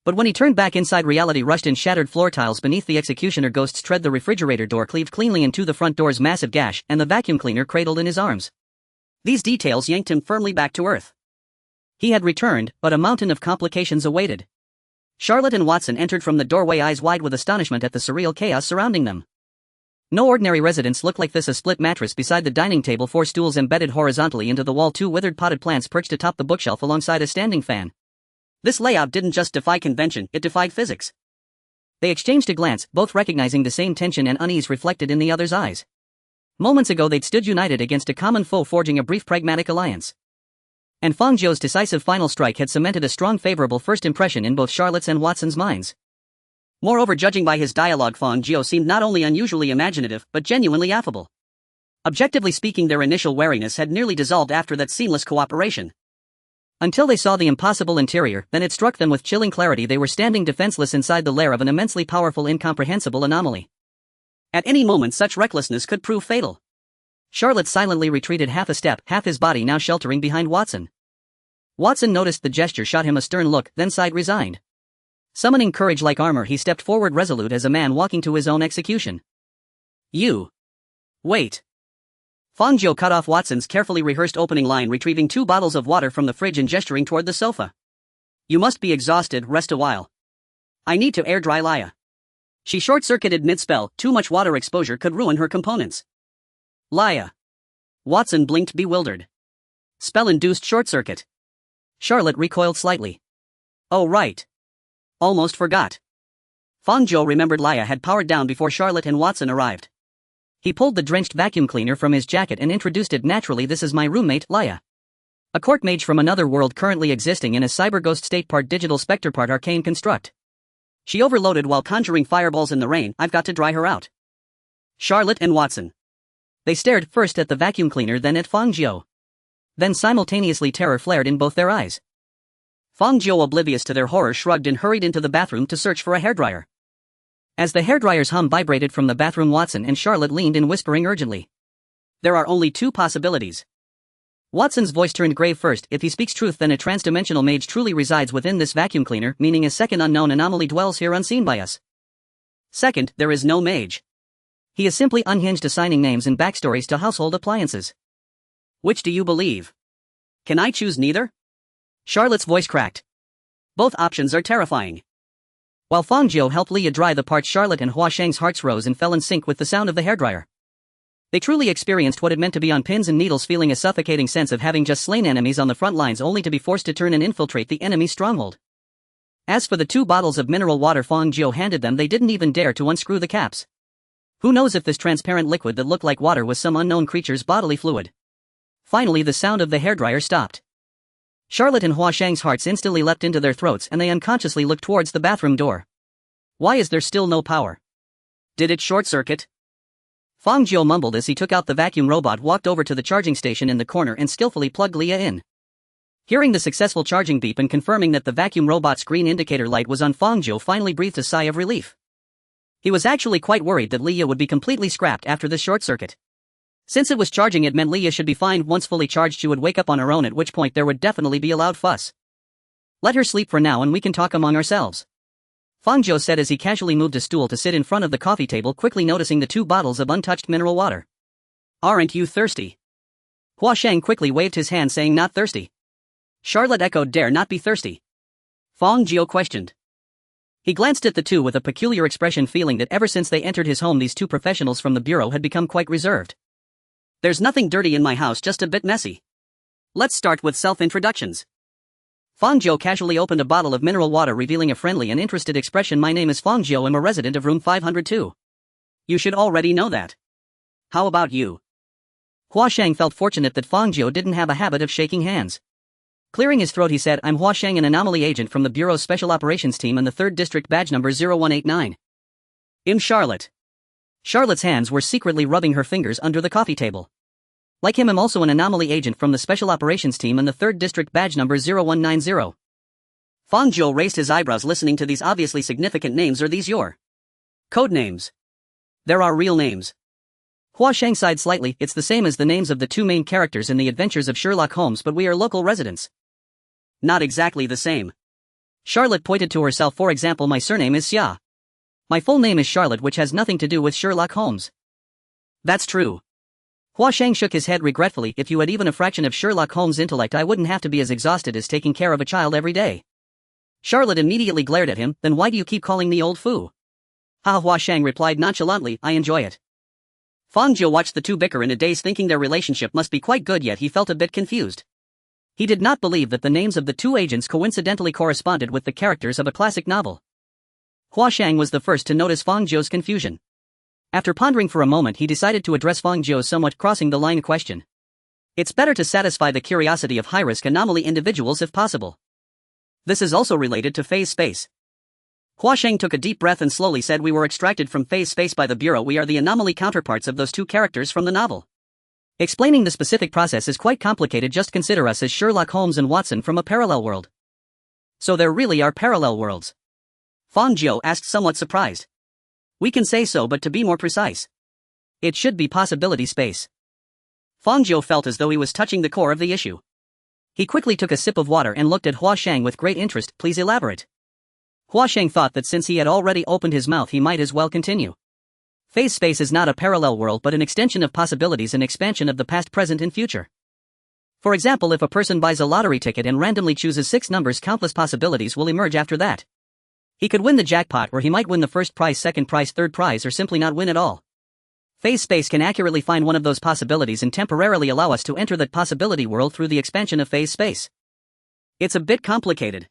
But when he turned back inside, reality rushed in. Shattered floor tiles beneath the executioner, ghosts tread. The refrigerator door cleaved cleanly into the front door's massive gash, and the vacuum cleaner cradled in his arms. These details yanked him firmly back to earth. He had returned, but a mountain of complications awaited. Charlotte and Watson entered from the doorway, eyes wide with astonishment at the surreal chaos surrounding them. No ordinary residence looked like this. A split mattress beside the dining table, 4 stools embedded horizontally into the wall, 2 withered potted plants perched atop the bookshelf alongside a standing fan. This layout didn't just defy convention, it defied physics. They exchanged a glance, both recognizing the same tension and unease reflected in the other's eyes. Moments ago they'd stood united against a common foe, forging a brief pragmatic alliance. And Fang Jiu's decisive final strike had cemented a strong, favorable first impression in both Charlotte's and Watson's minds. Moreover, judging by his dialogue, Fang Jiu seemed not only unusually imaginative, but genuinely affable. Objectively speaking, their initial wariness had nearly dissolved after that seamless cooperation. Until they saw the impossible interior, then it struck them with chilling clarity. They were standing defenseless inside the lair of an immensely powerful, incomprehensible anomaly. At any moment such recklessness could prove fatal. Charlotte silently retreated half a step, half his body now sheltering behind Watson. Watson noticed the gesture, shot him a stern look, then sighed resigned. Summoning courage like armor, he stepped forward, resolute as a man walking to his own execution. You. Wait. Fang Jiu cut off Watson's carefully rehearsed opening line, retrieving 2 bottles of water from the fridge and gesturing toward the sofa. You must be exhausted, rest a while. I need to air dry Laya. She short-circuited mid-spell, too much water exposure could ruin her components. Laya. Watson blinked, bewildered. Spell-induced short-circuit. Charlotte recoiled slightly. Oh right. Almost forgot. Fang Jiu remembered Laya had powered down before Charlotte and Watson arrived. He pulled the drenched vacuum cleaner from his jacket and introduced it naturally. This is my roommate, Laya. A court mage from another world currently existing in a cyber-ghost state, part digital specter, part arcane construct. She overloaded while conjuring fireballs in the rain. I've got to dry her out. Charlotte and Watson. They stared first at the vacuum cleaner, then at Fang Jiu. Then simultaneously terror flared in both their eyes. Fang Jiu, oblivious to their horror, shrugged and hurried into the bathroom to search for a hairdryer. As the hairdryer's hum vibrated from the bathroom, Watson and Charlotte leaned in, whispering urgently. There are only 2 possibilities. Watson's voice turned grave. First, if he speaks truth, then a transdimensional mage truly resides within this vacuum cleaner, meaning a second unknown anomaly dwells here unseen by us. Second, there is no mage. He is simply unhinged, assigning names and backstories to household appliances. Which do you believe? Can I choose neither? Charlotte's voice cracked. Both options are terrifying. While Fang Jiu helped Leah dry the parts, Charlotte and Hua Shang's hearts rose and fell in sync with the sound of the hairdryer. They truly experienced what it meant to be on pins and needles, feeling a suffocating sense of having just slain enemies on the front lines only to be forced to turn and infiltrate the enemy's stronghold. As for the 2 bottles of mineral water Fang Jiu handed them, they didn't even dare to unscrew the caps. Who knows if this transparent liquid that looked like water was some unknown creature's bodily fluid. Finally, the sound of the hairdryer stopped. Charlotte and Hua Shang's hearts instantly leapt into their throats and they unconsciously looked towards the bathroom door. Why is there still no power? Did it short-circuit? Fang Jiu mumbled as he took out the vacuum robot, walked over to the charging station in the corner and skillfully plugged Leah in. Hearing the successful charging beep and confirming that the vacuum robot's green indicator light was on, Fang Jiu finally breathed a sigh of relief. He was actually quite worried that Leah would be completely scrapped after this short-circuit. Since it was charging, it meant Leah should be fine. Once fully charged, she would wake up on her own, at which point there would definitely be a loud fuss. Let her sleep for now and we can talk among ourselves. Fang Jiu said as he casually moved a stool to sit in front of the coffee table, quickly noticing the 2 bottles of untouched mineral water. Aren't you thirsty? Hua Shang quickly waved his hand saying not thirsty. Charlotte echoed, dare not be thirsty. Fang Jiu questioned. He glanced at the two with a peculiar expression, feeling that ever since they entered his home these two professionals from the bureau had become quite reserved. There's nothing dirty in my house, just a bit messy. Let's start with self-introductions. Fang Jiu casually opened a bottle of mineral water, revealing a friendly and interested expression. My name is Fang Jiu. I'm a resident of room 502. You should already know that. How about you? Hua Shang felt fortunate that Fang Jiu didn't have a habit of shaking hands. Clearing his throat, he said, I'm Hua Shang, an anomaly agent from the Bureau's Special Operations Team and the 3rd District, badge number 0189. I'm Charlotte. Charlotte's hands were secretly rubbing her fingers under the coffee table. Like him, I'm also an anomaly agent from the Special Operations Team and the 3rd District, badge number 0190. Fang Jiu raised his eyebrows, listening to these obviously significant names. Are these your code names? There are real names. Hua Shang sighed slightly. It's the same as the names of the two main characters in the adventures of Sherlock Holmes, but we are local residents. Not exactly the same. Charlotte pointed to herself. For example, my surname is Xia. My full name is Charlotte, which has nothing to do with Sherlock Holmes. That's true. Hua Shang shook his head regretfully. If you had even a fraction of Sherlock Holmes' intellect, I wouldn't have to be as exhausted as taking care of a child every day. Charlotte immediately glared at him. Then why do you keep calling me old foo? Ha! Hua Shang replied nonchalantly, I enjoy it. Fang Jiu watched the two bicker in a daze, thinking their relationship must be quite good, yet he felt a bit confused. He did not believe that the names of the two agents coincidentally corresponded with the characters of a classic novel. Hua Shang was the first to notice Fang Jiu's confusion. After pondering for a moment, he decided to address Fang Jiu's somewhat crossing the line question. It's better to satisfy the curiosity of high-risk anomaly individuals if possible. This is also related to phase space. Hua Shang took a deep breath and slowly said, we were extracted from phase space by the Bureau. We are the anomaly counterparts of those two characters from the novel. Explaining the specific process is quite complicated. Just consider us as Sherlock Holmes and Watson from a parallel world. So there really are parallel worlds? Fang Jiu asked, somewhat surprised. We can say so, but to be more precise, it should be possibility space. Fang Jiu felt as though he was touching the core of the issue. He quickly took a sip of water and looked at Hua Shang with great interest. Please elaborate. Hua Shang thought that since he had already opened his mouth, he might as well continue. Phase space is not a parallel world but an extension of possibilities, an expansion of the past, present, and future. For example, if a person buys a lottery ticket and randomly chooses 6 numbers, countless possibilities will emerge after that. He could win the jackpot, or he might win the first prize, second prize, third prize, or simply not win at all. Phase space can accurately find one of those possibilities and temporarily allow us to enter that possibility world through the expansion of phase space. It's a bit complicated.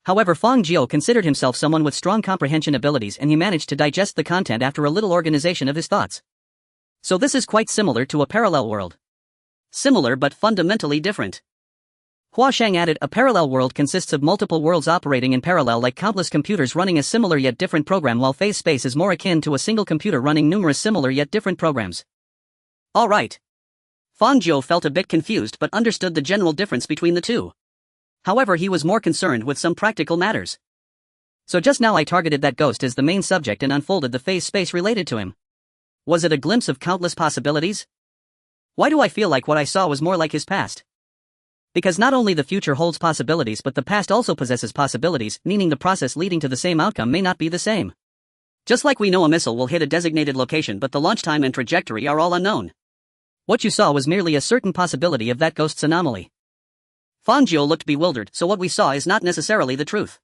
However, Fang Jiu considered himself someone with strong comprehension abilities, and he managed to digest the content after a little organization of his thoughts. So this is quite similar to a parallel world. Similar but fundamentally different. Hua Shang added, a parallel world consists of multiple worlds operating in parallel, like countless computers running a similar yet different program, while phase space is more akin to a single computer running numerous similar yet different programs. Alright. Fang Jiu felt a bit confused but understood the general difference between the two. However, he was more concerned with some practical matters. So just now I targeted that ghost as the main subject and unfolded the phase space related to him. Was it a glimpse of countless possibilities? Why do I feel like what I saw was more like his past? Because not only the future holds possibilities, but the past also possesses possibilities, meaning the process leading to the same outcome may not be the same. Just like we know a missile will hit a designated location, but the launch time and trajectory are all unknown. What you saw was merely a certain possibility of that ghost's anomaly. Fang Jiu looked bewildered. So what we saw is not necessarily the truth.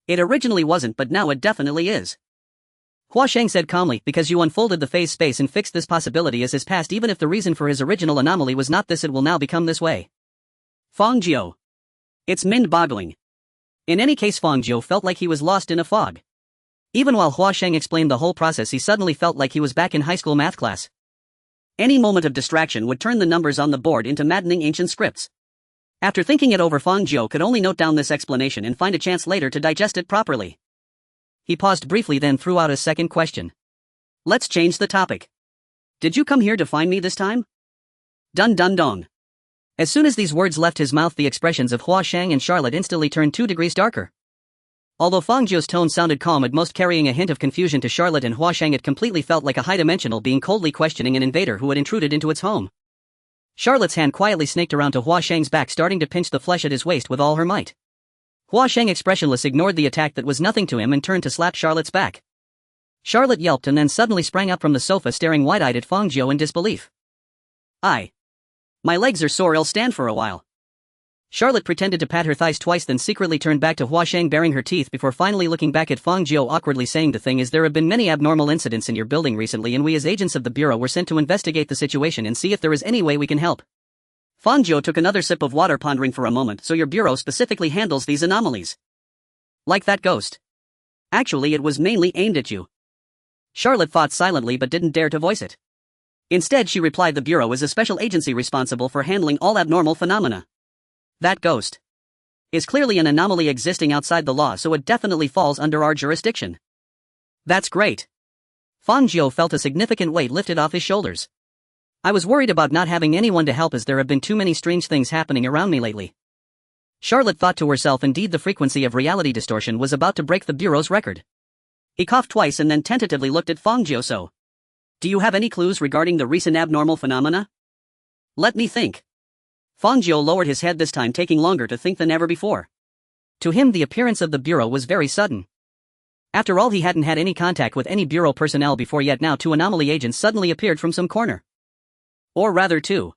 It originally wasn't, but now it definitely is. Hua Shang said calmly, because you unfolded the phase space and fixed this possibility as his past, even if the reason for his original anomaly was not this, it will now become this way. Fang Jiu. It's mind-boggling. In any case, Fang Jiu felt like he was lost in a fog. Even while Hua Shang explained the whole process, he suddenly felt like he was back in high school math class. Any moment of distraction would turn the numbers on the board into maddening ancient scripts. After thinking it over, Fang Jiu could only note down this explanation and find a chance later to digest it properly. He paused briefly, then threw out a second question. Let's change the topic. Did you come here to find me this time? Dun dun dong. As soon as these words left his mouth, the expressions of Hua Shang and Charlotte instantly turned 2 degrees darker. Although Fang Jiu's tone sounded calm, at most carrying a hint of confusion to Charlotte and Hua Shang, it completely felt like a high-dimensional being coldly questioning an invader who had intruded into its home. Charlotte's hand quietly snaked around to Hua Shang's back, starting to pinch the flesh at his waist with all her might. Hua Shang, expressionless, ignored the attack that was nothing to him and turned to slap Charlotte's back. Charlotte yelped and then suddenly sprang up from the sofa, staring wide-eyed at Fang Jiu in disbelief. My legs are sore, I'll stand for a while. Charlotte pretended to pat her thighs twice, then secretly turned back to Huashang baring her teeth before finally looking back at Fang Jiu awkwardly saying, "The thing is, there have been many abnormal incidents in your building recently, and we as agents of the Bureau were sent to investigate the situation and see if there is any way we can help." Fang Jiu took another sip of water, pondering for a moment. "So your Bureau specifically handles these anomalies? Like that ghost? Actually, it was mainly aimed at you." Charlotte thought silently but didn't dare to voice it. Instead, she replied, "The Bureau is a special agency responsible for handling all abnormal phenomena. That ghost is clearly an anomaly existing outside the law, so it definitely falls under our jurisdiction." "That's great." Fang Jiu felt a significant weight lifted off his shoulders. "I was worried about not having anyone to help, as there have been too many strange things happening around me lately." Charlotte thought to herself, indeed the frequency of reality distortion was about to break the Bureau's record. He coughed twice and then tentatively looked at Fang Jiu. "So, do you have any clues regarding the recent abnormal phenomena?" "Let me think." Fang Jiu lowered his head, this time taking longer to think than ever before. To him, the appearance of the Bureau was very sudden. After all, he hadn't had any contact with any Bureau personnel before, yet now two anomaly agents suddenly appeared from some corner. Or rather two.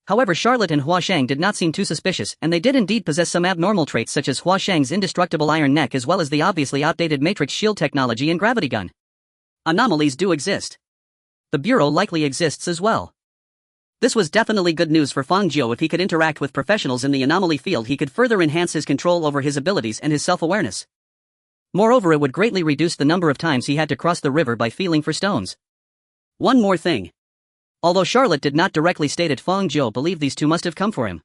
However, Charlotte and Huashang did not seem too suspicious, and they did indeed possess some abnormal traits, such as Huashang's indestructible iron neck as well as the obviously outdated matrix shield technology and gravity gun. Anomalies do exist. The Bureau likely exists as well. This was definitely good news for Fang Jiu. If he could interact with professionals in the anomaly field, he could further enhance his control over his abilities and his self-awareness. Moreover, it would greatly reduce the number of times he had to cross the river by feeling for stones. One more thing. Although Charlotte did not directly state it, Fang Jiu believed these two must have come for him.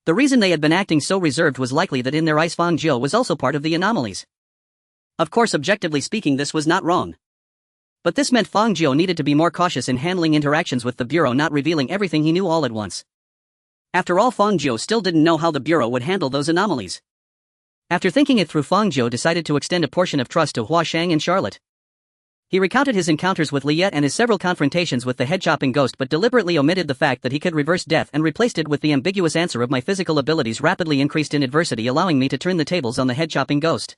The reason they had been acting so reserved was likely that in their eyes Fang Jiu was also part of the anomalies. Of course, objectively speaking, this was not wrong. But this meant Fang Jiu needed to be more cautious in handling interactions with the Bureau, not revealing everything he knew all at once. After all, Fang Jiu still didn't know how the Bureau would handle those anomalies. After thinking it through, Fang Jiu decided to extend a portion of trust to Huashang and Charlotte. He recounted his encounters with Liet and his several confrontations with the head-chopping ghost, but deliberately omitted the fact that he could reverse death and replaced it with the ambiguous answer of, "My physical abilities rapidly increased in adversity, allowing me to turn the tables on the head-chopping ghost."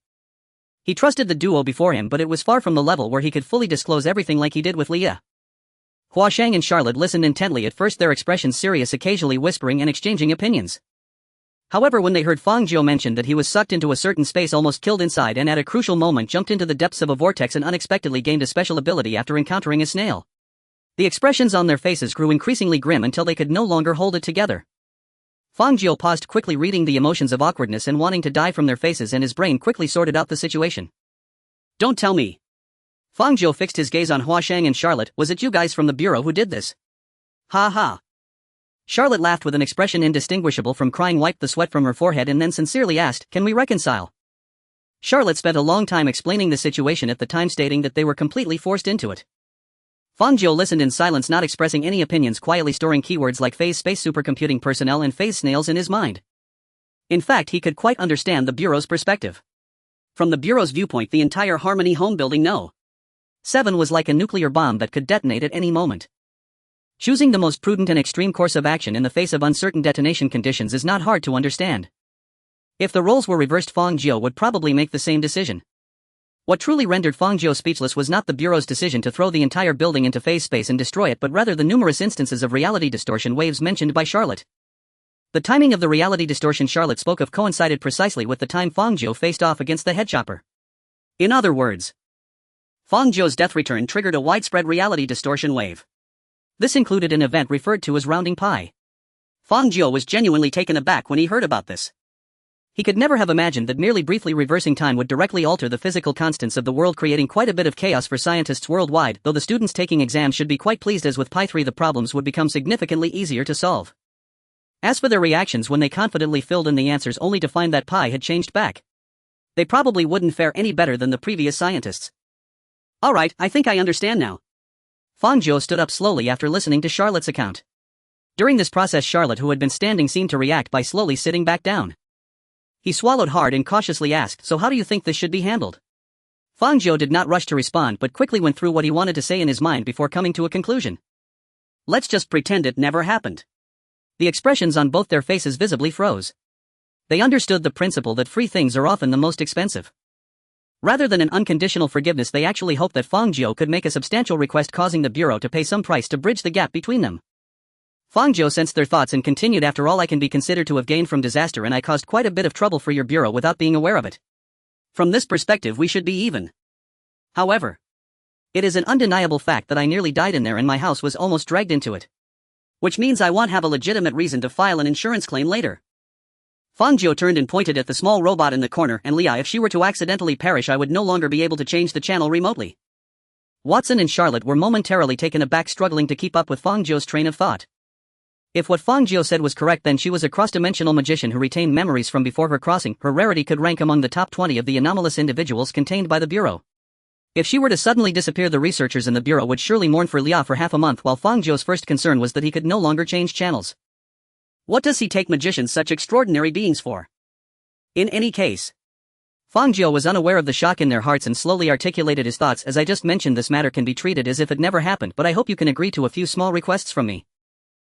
He trusted the duo before him, but it was far from the level where he could fully disclose everything like he did with Liet. Huashang and Charlotte listened intently, at first their expressions serious, occasionally whispering and exchanging opinions. However, when they heard Fang Jiu mention that he was sucked into a certain space, almost killed inside, and at a crucial moment jumped into the depths of a vortex and unexpectedly gained a special ability after encountering a snail, the expressions on their faces grew increasingly grim until they could no longer hold it together. Fang Jiu paused, quickly reading the emotions of awkwardness and wanting to die from their faces, and his brain quickly sorted out the situation. "Don't tell me." Fang Jiu fixed his gaze on Huashang and Charlotte. "Was it you guys from the Bureau who did this?" "Ha ha." Charlotte laughed with an expression indistinguishable from crying, wiped the sweat from her forehead, and then sincerely asked, "Can we reconcile?" Charlotte spent a long time explaining the situation, at the time stating that they were completely forced into it. Fang Jiu listened in silence, not expressing any opinions, quietly storing keywords like phase space supercomputing personnel and phase snails in his mind. In fact, he could quite understand the Bureau's perspective. From the Bureau's viewpoint, the entire Harmony home building No. 7 was like a nuclear bomb that could detonate at any moment. Choosing the most prudent and extreme course of action in the face of uncertain detonation conditions is not hard to understand. If the roles were reversed, Fang Jiu would probably make the same decision. What truly rendered Fang Jiu speechless was not the Bureau's decision to throw the entire building into phase space and destroy it, but rather the numerous instances of reality distortion waves mentioned by Charlotte. The timing of the reality distortion Charlotte spoke of coincided precisely with the time Fang Jiu faced off against the headchopper. In other words, Fang Jiu's death return triggered a widespread reality distortion wave. This included an event referred to as rounding pie. Fang Jiu was genuinely taken aback when he heard about this. He could never have imagined that merely briefly reversing time would directly alter the physical constants of the world, creating quite a bit of chaos for scientists worldwide, though the students taking exams should be quite pleased, as with Pi 3 the problems would become significantly easier to solve. As for their reactions when they confidently filled in the answers only to find that Pi had changed back, they probably wouldn't fare any better than the previous scientists. "Alright, I think I understand now." Fang Jiu stood up slowly after listening to Charlotte's account. During this process, Charlotte, who had been standing, seemed to react by slowly sitting back down. He swallowed hard and cautiously asked, "So how do you think this should be handled?" Fang Jiu did not rush to respond, but quickly went through what he wanted to say in his mind before coming to a conclusion. "Let's just pretend it never happened." The expressions on both their faces visibly froze. They understood the principle that free things are often the most expensive. Rather than an unconditional forgiveness, they actually hoped that Fang Jiu could make a substantial request, causing the Bureau to pay some price to bridge the gap between them. Fang Jiu sensed their thoughts and continued, after all I can be considered to have gained from disaster, and I caused quite a bit of trouble for your bureau without being aware of it. From this perspective we should be even. However, it is an undeniable fact that I nearly died in there and my house was almost dragged into it. Which means I won't have a legitimate reason to file an insurance claim later. Fang Jiu turned and pointed at the small robot in the corner, and Leah, if she were to accidentally perish I would no longer be able to change the channel remotely. Watson and Charlotte were momentarily taken aback, struggling to keep up with Fang Jiu's train of thought. If what Fang Jiu said was correct, then she was a cross-dimensional magician who retained memories from before her crossing. Her rarity could rank among the top 20 of the anomalous individuals contained by the Bureau. If she were to suddenly disappear, the researchers in the Bureau would surely mourn for Leah for half a month, while Fang Jiu's first concern was that he could no longer change channels. What does he take magicians, such extraordinary beings, for? In any case, Fang Jiu was unaware of the shock in their hearts and slowly articulated his thoughts. As I just mentioned, this matter can be treated as if it never happened, but I hope you can agree to a few small requests from me.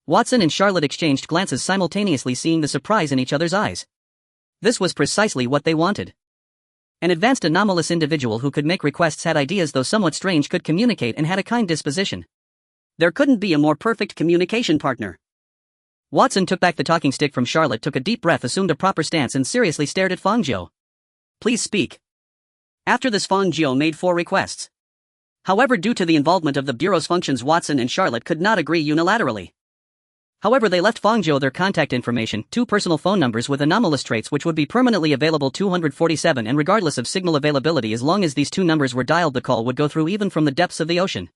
Watson and Charlotte exchanged glances simultaneously, seeing the surprise in each other's eyes. This was precisely what they wanted. An advanced anomalous individual who could make requests, had ideas though somewhat strange, could communicate, and had a kind disposition. There couldn't be a more perfect communication partner. Watson took back the talking stick from Charlotte, took a deep breath, assumed a proper stance, and seriously stared at Fang Jiu. Please speak. After this, Fang Jiu made 4 requests. However, due to the involvement of the Bureau's functions, Watson and Charlotte could not agree unilaterally. However, they left Fang Jiu their contact information, 2 personal phone numbers with anomalous traits which would be permanently available 247, and regardless of signal availability, as long as these 2 numbers were dialed, the call would go through even from the depths of the ocean.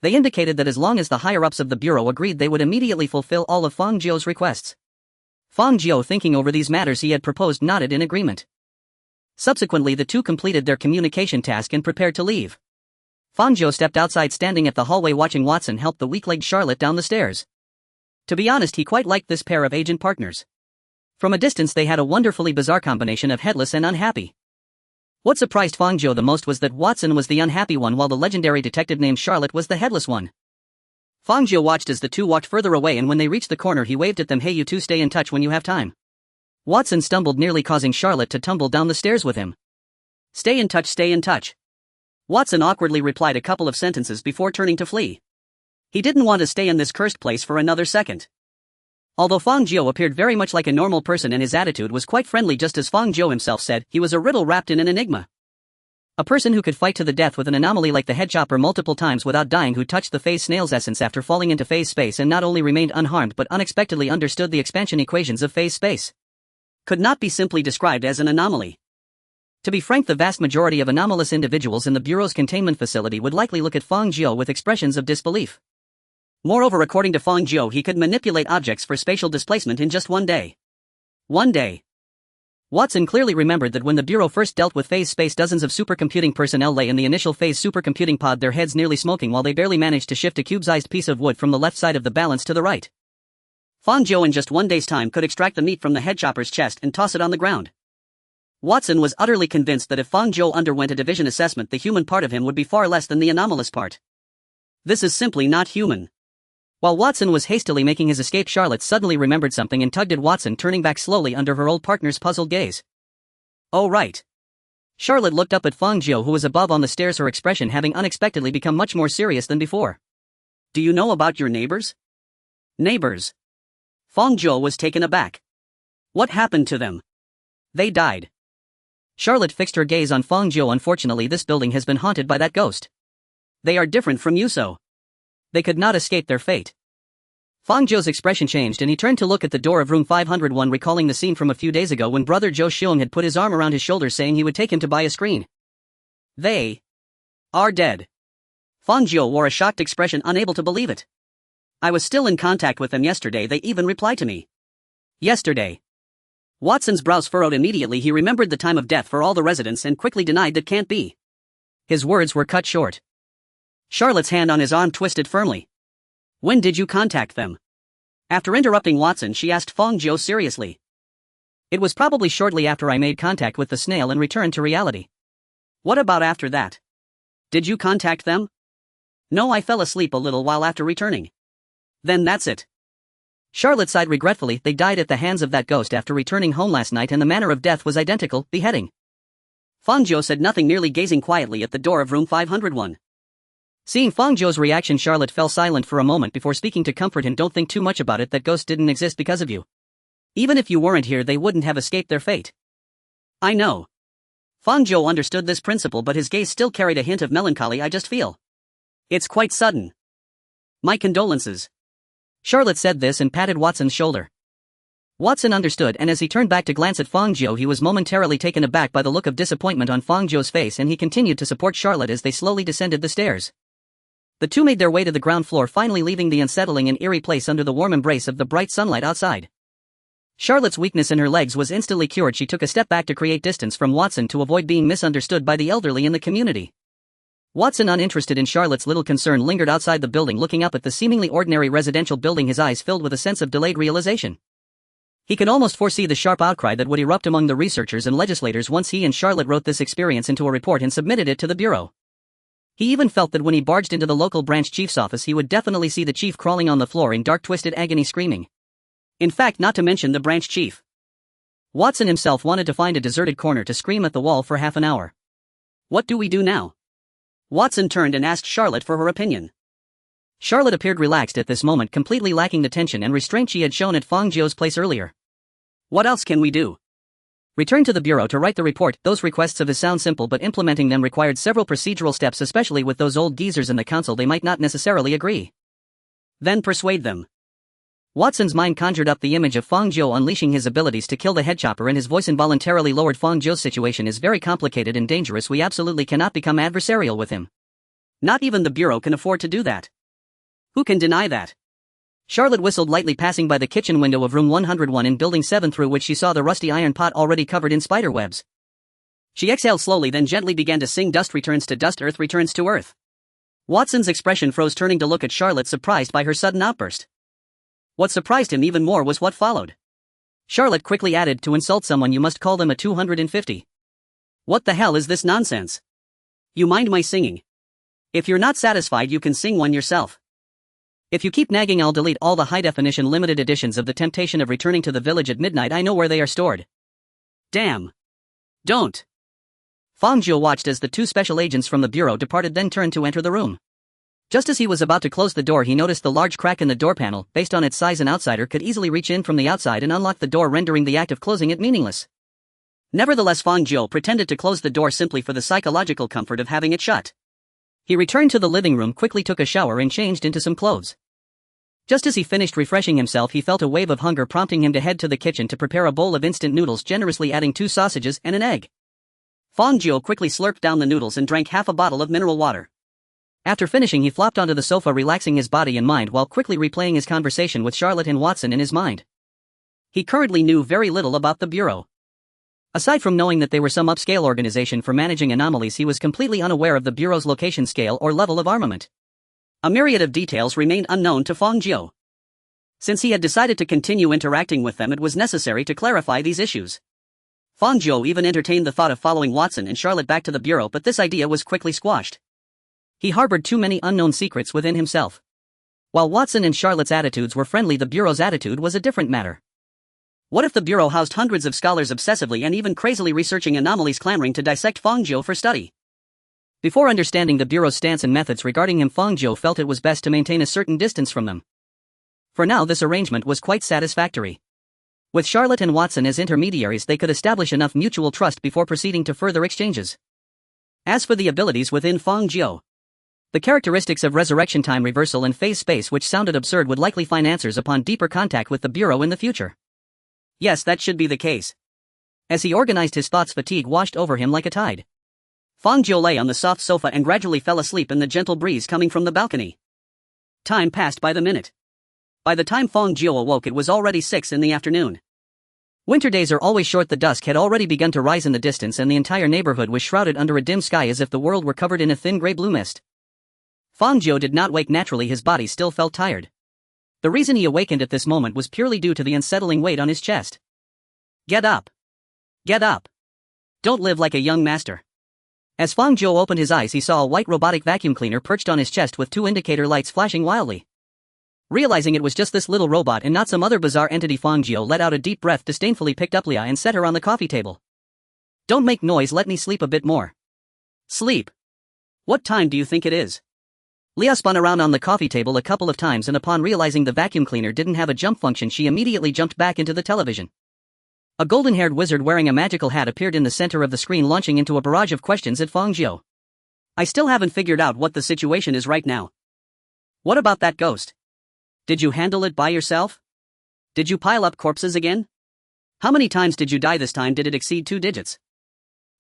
They indicated that as long as the higher-ups of the Bureau agreed, they would immediately fulfill all of Fang Jiu's requests. Fang Jiu, thinking over these matters he had proposed, nodded in agreement. Subsequently, the 2 completed their communication task and prepared to leave. Fang Jiu stepped outside, standing at the hallway watching Watson help the weak-legged Charlotte down the stairs. To be honest, he quite liked this pair of agent partners. From a distance they had a wonderfully bizarre combination of headless and unhappy. What surprised Fang Jiu the most was that Watson was the unhappy one, while the legendary detective named Charlotte was the headless one. Fang Jiu watched as the 2 walked further away, and when they reached the corner he waved at them. Hey, you 2, stay in touch when you have time. Watson stumbled, nearly causing Charlotte to tumble down the stairs with him. Stay in touch, stay in touch. Watson awkwardly replied a couple of sentences before turning to flee. He didn't want to stay in this cursed place for another second. Although Fang Jiu appeared very much like a normal person and his attitude was quite friendly, just as Fang Jiu himself said, he was a riddle wrapped in an enigma. A person who could fight to the death with an anomaly like the head chopper multiple times without dying, who touched the phase snail's essence after falling into phase space and not only remained unharmed but unexpectedly understood the expansion equations of phase space. Could not be simply described as an anomaly. To be frank, the vast majority of anomalous individuals in the Bureau's containment facility would likely look at Fang Jiu with expressions of disbelief. Moreover, according to Fang Jiu, he could manipulate objects for spatial displacement in just 1 day. 1 day. Watson clearly remembered that when the Bureau first dealt with phase space, dozens of supercomputing personnel lay in the initial phase supercomputing pod, their heads nearly smoking, while they barely managed to shift a cube-sized piece of wood from the left side of the balance to the right. Fang Jiu in just 1 day's time could extract the meat from the head chopper's chest and toss it on the ground. Watson was utterly convinced that if Fang Jiu underwent a division assessment, the human part of him would be far less than the anomalous part. This is simply not human. While Watson was hastily making his escape, Charlotte suddenly remembered something and tugged at Watson, turning back slowly under her old partner's puzzled gaze. Oh right. Charlotte looked up at Fang Jiu, who was above on the stairs, her expression having unexpectedly become much more serious than before. Do you know about your neighbors? Neighbors? Fang Jiu was taken aback. What happened to them? They died. Charlotte fixed her gaze on Fang Jiu. Unfortunately, this building has been haunted by that ghost. They are different from you, so they could not escape their fate. Fang Jiu's expression changed and he turned to look at the door of room 501, recalling the scene from a few days ago when brother Zhou Xiong had put his arm around his shoulders, saying he would take him to buy a screen. They are dead. Fang Jiu wore a shocked expression, unable to believe it. I was still in contact with them yesterday, they even replied to me. Yesterday. Watson's brows furrowed. Immediately he remembered the time of death for all the residents and quickly denied that can't be. His words were cut short. Charlotte's hand on his arm twisted firmly. When did you contact them? After interrupting Watson, she asked Fang Jiu seriously. It was probably shortly after I made contact with the snail and returned to reality. What about after that? Did you contact them? No, I fell asleep a little while after returning. Then that's it. Charlotte sighed regretfully. They died at the hands of that ghost after returning home last night, and the manner of death was identical, beheading. Fang Jiu said nothing, merely gazing quietly at the door of room 501. Seeing Fang Jiu's reaction, Charlotte fell silent for a moment before speaking to comfort him. Don't think too much about it, that ghost didn't exist because of you. Even if you weren't here, they wouldn't have escaped their fate. I know. Fang Jiu understood this principle, but his gaze still carried a hint of melancholy. I just feel it's quite sudden. My condolences. Charlotte said this and patted Watson's shoulder. Watson understood, and as he turned back to glance at Fang Jiu, he was momentarily taken aback by the look of disappointment on Fang Jiu's face, and he continued to support Charlotte as they slowly descended the stairs. The two made their way to the ground floor, finally leaving the unsettling and eerie place under the warm embrace of the bright sunlight outside. Charlotte's weakness in her legs was instantly cured. She took a step back to create distance from Watson to avoid being misunderstood by the elderly in the community. Watson, uninterested in Charlotte's little concern, lingered outside the building, looking up at the seemingly ordinary residential building, his eyes filled with a sense of delayed realization. He could almost foresee the sharp outcry that would erupt among the researchers and legislators once he and Charlotte wrote this experience into a report and submitted it to the Bureau. He even felt that when he barged into the local branch chief's office, he would definitely see the chief crawling on the floor in dark, twisted agony, screaming. In fact, not to mention the branch chief. Watson himself wanted to find a deserted corner to scream at the wall for half an hour. What do we do now? Watson turned and asked Charlotte for her opinion. Charlotte appeared relaxed at this moment, completely lacking the tension and restraint she had shown at Fang Jiu's place earlier. What else can we do? Return to the Bureau to write the report. Those requests of his sound simple, but implementing them required several procedural steps, especially with those old geezers in the council. They might not necessarily agree. Then persuade them. Watson's mind conjured up the image of Fang Jiu unleashing his abilities to kill the headchopper, and his voice involuntarily lowered. Fang Jiu's situation is very complicated and dangerous. We absolutely cannot become adversarial with him. Not even the Bureau can afford to do that. Who can deny that? Charlotte whistled lightly, passing by the kitchen window of room 101 in building 7, through which she saw the rusty iron pot already covered in spider webs. She exhaled slowly, then gently began to sing, "Dust returns to dust, earth returns to earth." Watson's expression froze, turning to look at Charlotte, surprised by her sudden outburst. What surprised him even more was what followed. Charlotte quickly added, "To insult someone you must call them a 250. What the hell is this nonsense? You mind my singing? If you're not satisfied, you can sing one yourself. If you keep nagging, I'll delete all the high-definition limited editions of The Temptation of Returning to the Village at Midnight. I know where they are stored." Damn. Don't. Fang Jiu watched as the two special agents from the Bureau departed, then turned to enter the room. Just as he was about to close the door, he noticed the large crack in the door panel. Based on its size, an outsider could easily reach in from the outside and unlock the door, rendering the act of closing it meaningless. Nevertheless, Fang Jiu pretended to close the door simply for the psychological comfort of having it shut. He returned to the living room, quickly took a shower and changed into some clothes. Just as he finished refreshing himself, he felt a wave of hunger prompting him to head to the kitchen to prepare a bowl of instant noodles, generously adding 2 sausages and an egg. Fang Jiu quickly slurped down the noodles and drank half a bottle of mineral water. After finishing, he flopped onto the sofa, relaxing his body and mind while quickly replaying his conversation with Charlotte and Watson in his mind. He currently knew very little about the Bureau. Aside from knowing that they were some upscale organization for managing anomalies, he was completely unaware of the Bureau's location, scale, or level of armament. A myriad of details remained unknown to Fang Jiu. Since he had decided to continue interacting with them, it was necessary to clarify these issues. Fang Jiu even entertained the thought of following Watson and Charlotte back to the Bureau, but this idea was quickly squashed. He harbored too many unknown secrets within himself. While Watson and Charlotte's attitudes were friendly, the Bureau's attitude was a different matter. What if the Bureau housed hundreds of scholars obsessively and even crazily researching anomalies, clamoring to dissect Fang Jiu for study? Before understanding the Bureau's stance and methods regarding him, Fang Jiu felt it was best to maintain a certain distance from them. For now, this arrangement was quite satisfactory. With Charlotte and Watson as intermediaries, they could establish enough mutual trust before proceeding to further exchanges. As for the abilities within Fang Jiu, the characteristics of resurrection, time reversal, and phase space, which sounded absurd, would likely find answers upon deeper contact with the Bureau in the future. Yes, that should be the case. As he organized his thoughts, fatigue washed over him like a tide. Fang Jiu lay on the soft sofa and gradually fell asleep in the gentle breeze coming from the balcony. Time passed by the minute. By the time Fang Jiu awoke, it was already 6 in the afternoon. Winter days are always short. The dusk had already begun to rise in the distance, and the entire neighborhood was shrouded under a dim sky as if the world were covered in a thin gray-blue mist. Fang Jiu did not wake naturally. His body still felt tired. The reason he awakened at this moment was purely due to the unsettling weight on his chest. Get up. Get up. Don't live like a young master. As Fang Jiu opened his eyes, he saw a white robotic vacuum cleaner perched on his chest with 2 indicator lights flashing wildly. Realizing it was just this little robot and not some other bizarre entity, Fang Jiu let out a deep breath, disdainfully picked up Leah and set her on the coffee table. Don't make noise, let me sleep a bit more. Sleep? What time do you think it is? Leah spun around on the coffee table a couple of times, and upon realizing the vacuum cleaner didn't have a jump function, she immediately jumped back into the television. A golden-haired wizard wearing a magical hat appeared in the center of the screen, launching into a barrage of questions at Fang Jiu. I still haven't figured out what the situation is right now. What about that ghost? Did you handle it by yourself? Did you pile up corpses again? How many times did you die this time? Did it exceed 2 digits?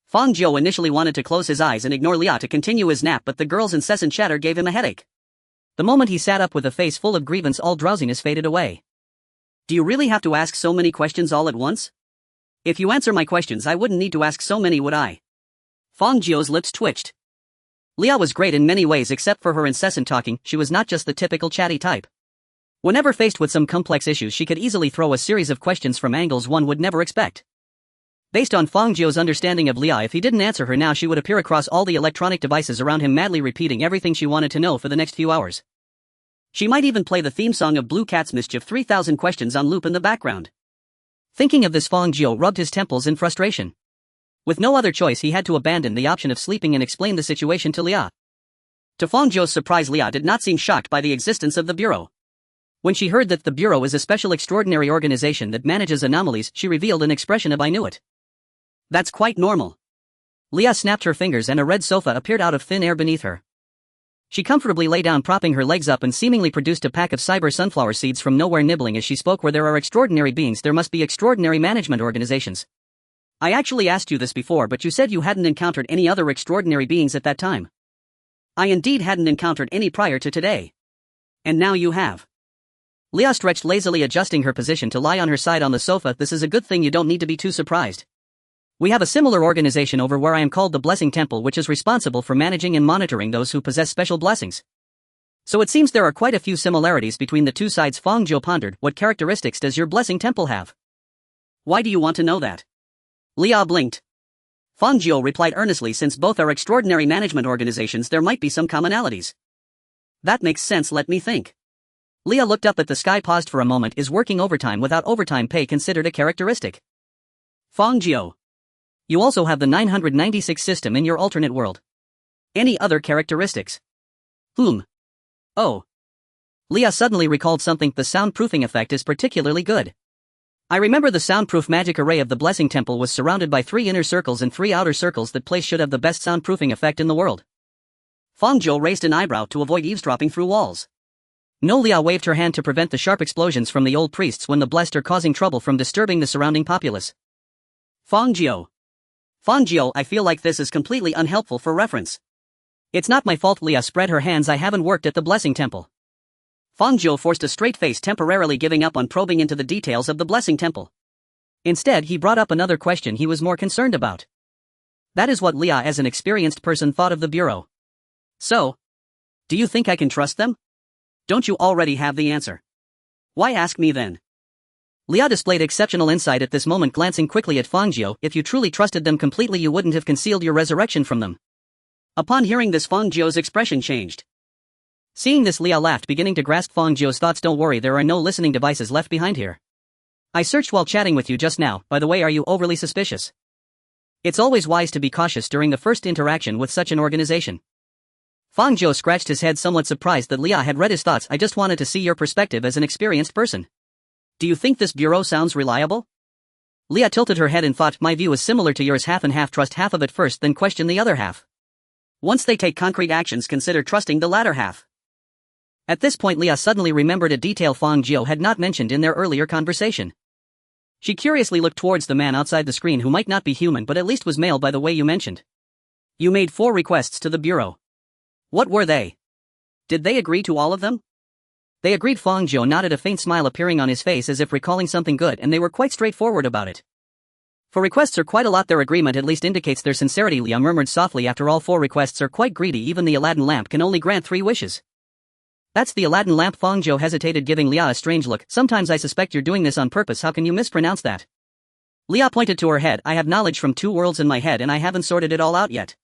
Fang Jiu initially wanted to close his eyes and ignore Leah to continue his nap, but the girl's incessant chatter gave him a headache. The moment he sat up with a face full of grievance, all drowsiness faded away. Do you really have to ask so many questions all at once? If you answer my questions, I wouldn't need to ask so many, would I? Fang Jiu's lips twitched. Leah was great in many ways except for her incessant talking. She was not just the typical chatty type. Whenever faced with some complex issues, she could easily throw a series of questions from angles one would never expect. Based on Fang Jiu's understanding of Leah, if he didn't answer her now, she would appear across all the electronic devices around him, madly repeating everything she wanted to know for the next few hours. She might even play the theme song of Blue Cat's Mischief 3000 questions on loop in the background. Thinking of this, Fang Jiu rubbed his temples in frustration. With no other choice, he had to abandon the option of sleeping and explain the situation to Leah. To Fang Jiu's surprise, Leah did not seem shocked by the existence of the Bureau. When she heard that the Bureau is a special extraordinary organization that manages anomalies, she revealed an expression of "I knew it." That's quite normal. Leah snapped her fingers and a red sofa appeared out of thin air beneath her. She comfortably lay down, propping her legs up, and seemingly produced a pack of cyber sunflower seeds from nowhere, nibbling as she spoke. Where there are extraordinary beings, there must be extraordinary management organizations. I actually asked you this before, but you said you hadn't encountered any other extraordinary beings at that time. I indeed hadn't encountered any prior to today. And now you have. Leah stretched lazily, adjusting her position to lie on her side on the sofa. This is a good thing, you don't need to be too surprised. We have a similar organization over where I am called the Blessing Temple, which is responsible for managing and monitoring those who possess special blessings. So it seems there are quite a few similarities between the two sides. Fang Jiu pondered. What characteristics does your Blessing Temple have? Why do you want to know that? Leah blinked. Fang Jiu replied earnestly, since both are extraordinary management organizations, there might be some commonalities. That makes sense, let me think. Leah looked up at the sky, paused for a moment. Is working overtime without overtime pay considered a characteristic? Fang Jiu. You also have the 996 system in your alternate world. Any other characteristics? Oh. Leah suddenly recalled something. The soundproofing effect is particularly good. I remember the soundproof magic array of the Blessing Temple was surrounded by 3 inner circles and 3 outer circles. That place should have the best soundproofing effect in the world. Fang Jiu raised an eyebrow to avoid eavesdropping through walls. No. Leah waved her hand to prevent the sharp explosions from the old priests when the blessed are causing trouble from disturbing the surrounding populace. Fang Jiu, I feel like this is completely unhelpful for reference. It's not my fault. Leah spread her hands. I haven't worked at the Blessing Temple. Fang Jiu forced a straight face, temporarily giving up on probing into the details of the Blessing Temple. Instead, he brought up another question he was more concerned about. That is what Leah, as an experienced person, thought of the Bureau. So, do you think I can trust them? Don't you already have the answer? Why ask me then? Leah displayed exceptional insight at this moment, glancing quickly at Fang Jiu. If you truly trusted them completely, you wouldn't have concealed your resurrection from them. Upon hearing this, Fang Jiu's expression changed. Seeing this, Leah laughed, beginning to grasp Fang Jiu's thoughts. Don't worry, there are no listening devices left behind here. I searched while chatting with you just now. By the way, are you overly suspicious? It's always wise to be cautious during the first interaction with such an organization. Fang Jiu scratched his head, somewhat surprised that Leah had read his thoughts. I just wanted to see your perspective as an experienced person. Do you think this Bureau sounds reliable? Leah tilted her head and thought, my view is similar to yours, half and half. Trust half of it first, then question the other half. Once they take concrete actions, consider trusting the latter half. At this point, Leah suddenly remembered a detail Fang Jiu had not mentioned in their earlier conversation. She curiously looked towards the man outside the screen, who might not be human but at least was male by the way you mentioned. You made 4 requests to the Bureau. What were they? Did they agree to all of them? They agreed. Fang Jiu nodded, a faint smile appearing on his face as if recalling something good, and they were quite straightforward about it. 4 requests are quite a lot. Their agreement at least indicates their sincerity, Leah murmured softly. After all, 4 requests are quite greedy. Even the Aladdin lamp can only grant 3 wishes. That's the Aladdin lamp. Fang Jiu hesitated, giving Leah a strange look. Sometimes I suspect you're doing this on purpose. How can you mispronounce that? Leah pointed to her head. I have knowledge from 2 worlds in my head and I haven't sorted it all out yet.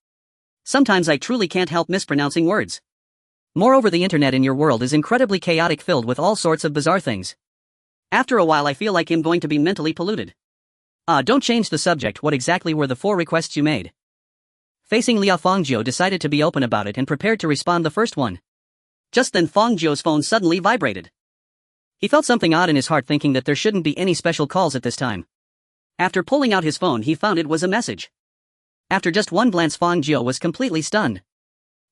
Sometimes I truly can't help mispronouncing words. Moreover, the internet in your world is incredibly chaotic, filled with all sorts of bizarre things. After a while I feel like I'm going to be mentally polluted. Don't change the subject. What exactly were the 4 requests you made? Facing Leah, Fang Jiu decided to be open about it and prepared to respond. The first one. Just then Fang Jiu's phone suddenly vibrated. He felt something odd in his heart, thinking that there shouldn't be any special calls at this time. After pulling out his phone, he found it was a message. After just one glance, Fang Jiu was completely stunned.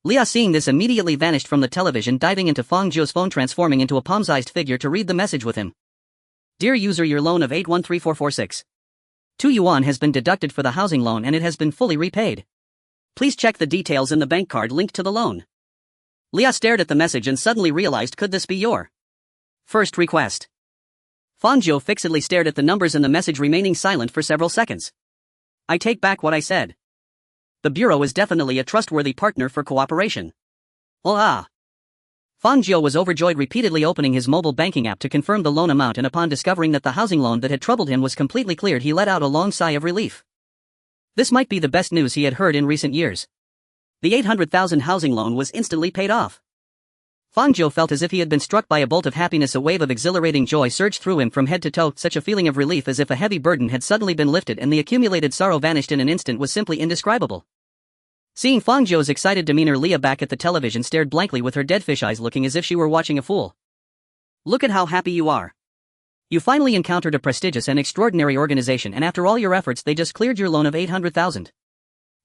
Leah, seeing this, immediately vanished from the television, diving into Fang Jiu's phone, transforming into a palm-sized figure to read the message with him. Dear user, your loan of 813446. 2 yuan has been deducted for the housing loan and it has been fully repaid. Please check the details in the bank card linked to the loan. Leah stared at the message and suddenly realized, could this be your first request? Fang Jiu fixedly stared at the numbers in the message, remaining silent for several seconds. I take back what I said. The bureau is definitely a trustworthy partner for cooperation. Oh ah. Fang Jiu was overjoyed, repeatedly opening his mobile banking app to confirm the loan amount, and upon discovering that the housing loan that had troubled him was completely cleared, he let out a long sigh of relief. This might be the best news he had heard in recent years. The 800,000 housing loan was instantly paid off. Fang Jiu felt as if he had been struck by a bolt of happiness. A wave of exhilarating joy surged through him from head to toe, such a feeling of relief as if a heavy burden had suddenly been lifted and the accumulated sorrow vanished in an instant was simply indescribable. Seeing Fang Jiu's excited demeanor, Leah, back at the television, stared blankly with her dead fish eyes, looking as if she were watching a fool. Look at how happy you are. You finally encountered a prestigious and extraordinary organization, and after all your efforts they just cleared your loan of 800,000.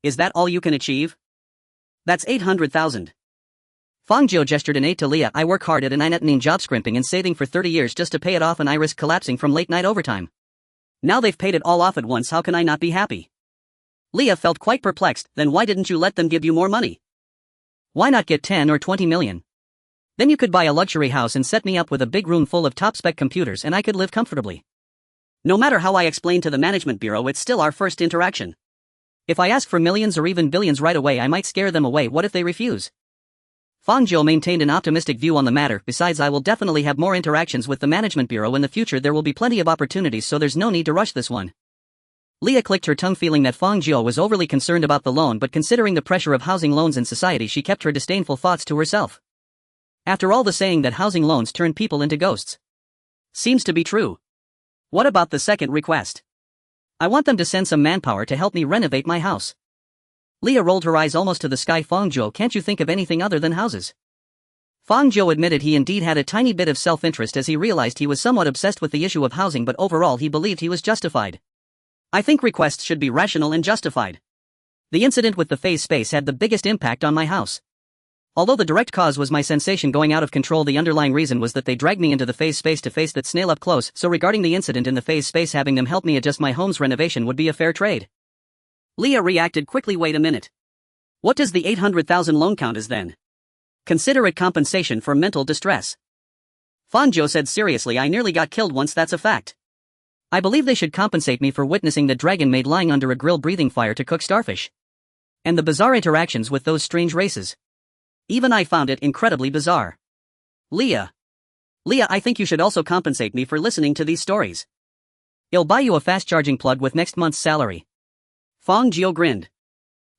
Is that all you can achieve? That's 800,000. Fang Jiu gestured an aid to Leah. I work hard at an INET job, scrimping and saving for 30 years just to pay it off, and I risk collapsing from late night overtime. Now they've paid it all off at once, how can I not be happy? Leah felt quite perplexed. Then why didn't you let them give you more money? Why not get 10 or 20 million? Then you could buy a luxury house and set me up with a big room full of top-spec computers and I could live comfortably. No matter how I explain to the management bureau, it's still our first interaction. If I ask for millions or even billions right away, I might scare them away. What if they refuse? Fang Jiu maintained an optimistic view on the matter. Besides, I will definitely have more interactions with the management bureau in the future. There will be plenty of opportunities, so there's no need to rush this one. Leah clicked her tongue, feeling that Fang Jiu was overly concerned about the loan, but considering the pressure of housing loans in society, she kept her disdainful thoughts to herself. After all, the saying that housing loans turn people into ghosts seems to be true. What about the second request? I want them to send some manpower to help me renovate my house. Leah rolled her eyes almost to the sky. Fang Jiu, can't you think of anything other than houses? Fang Jiu admitted he indeed had a tiny bit of self-interest, as he realized he was somewhat obsessed with the issue of housing, but overall he believed he was justified. I think requests should be rational and justified. The incident with the phase space had the biggest impact on my house. Although the direct cause was my sensation going out of control, the underlying reason was that they dragged me into the phase space to face that snail up close. So regarding the incident in the phase space, having them help me adjust my home's renovation would be a fair trade. Leah reacted quickly. Wait a minute. What does the 800,000 loan count as then? Consider it compensation for mental distress. Fang Jiu said seriously, I nearly got killed once, that's a fact. I believe they should compensate me for witnessing the dragon maid lying under a grill breathing fire to cook starfish. And the bizarre interactions with those strange races. Even I found it incredibly bizarre. Leah, I think you should also compensate me for listening to these stories. I'll buy you a fast charging plug with next month's salary. Fang Jiu grinned.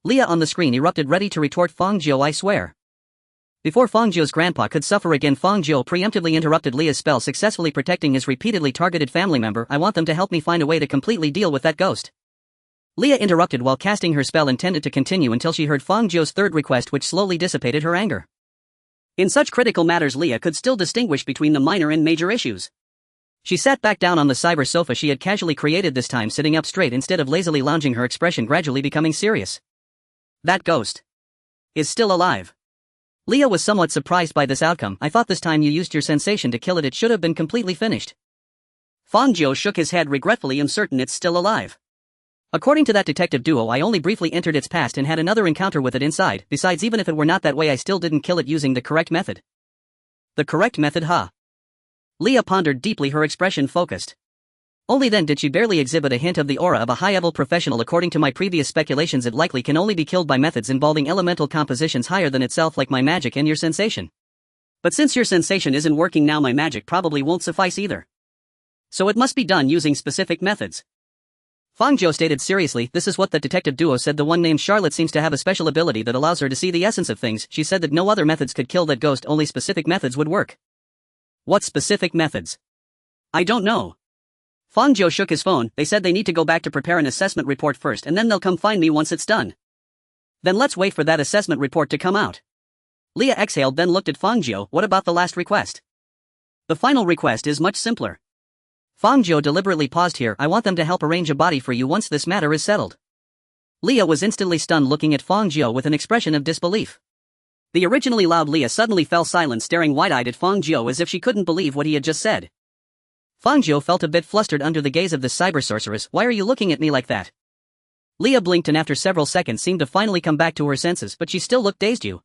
Leah on the screen erupted, ready to retort, Fang Jiu, I swear. Before Fang Jiu's grandpa could suffer again, Fang Jiu preemptively interrupted Leah's spell, successfully protecting his repeatedly targeted family member. I want them to help me find a way to completely deal with that ghost. Leah interrupted while casting her spell, intended to continue until she heard Fang Jiu's third request, which slowly dissipated her anger. In such critical matters, Leah could still distinguish between the minor and major issues. She sat back down on the cyber sofa she had casually created, this time sitting up straight instead of lazily lounging, her expression gradually becoming serious. That ghost is still alive. Leah was somewhat surprised by this outcome. I thought this time you used your sensation to kill it. It should have been completely finished. Fang Jiu shook his head regretfully. I'm certain it's still alive. According to that detective duo, I only briefly entered its past and had another encounter with it inside. Besides, even if it were not that way, I still didn't kill it using the correct method. The correct method, huh? Leah pondered deeply, her expression focused. Only then did she barely exhibit a hint of the aura of a high-level professional. According to my previous speculations, it likely can only be killed by methods involving elemental compositions higher than itself, like my magic and your sensation. But since your sensation isn't working now, my magic probably won't suffice either. So it must be done using specific methods. Fang Jiu stated seriously, this is what the detective duo said. The one named Charlotte seems to have a special ability that allows her to see the essence of things. She said that no other methods could kill that ghost, only specific methods would work. What specific methods? I don't know. Fang Jiu shook his phone. They said they need to go back to prepare an assessment report first, and then they'll come find me once it's done. Then let's wait for that assessment report to come out. Leah exhaled then looked at Fang Jiu. What about the last request? The final request is much simpler. Fang Jiu deliberately paused here. I want them to help arrange a body for you once this matter is settled. Leah was instantly stunned looking at Fang Jiu with an expression of disbelief. The originally loud Leah suddenly fell silent staring wide-eyed at Fang Jiu as if she couldn't believe what he had just said. Fang Jiu felt a bit flustered under the gaze of this cyber sorceress. Why are you looking at me like that? Leah blinked and after several seconds seemed to finally come back to her senses, but she still looked dazed. You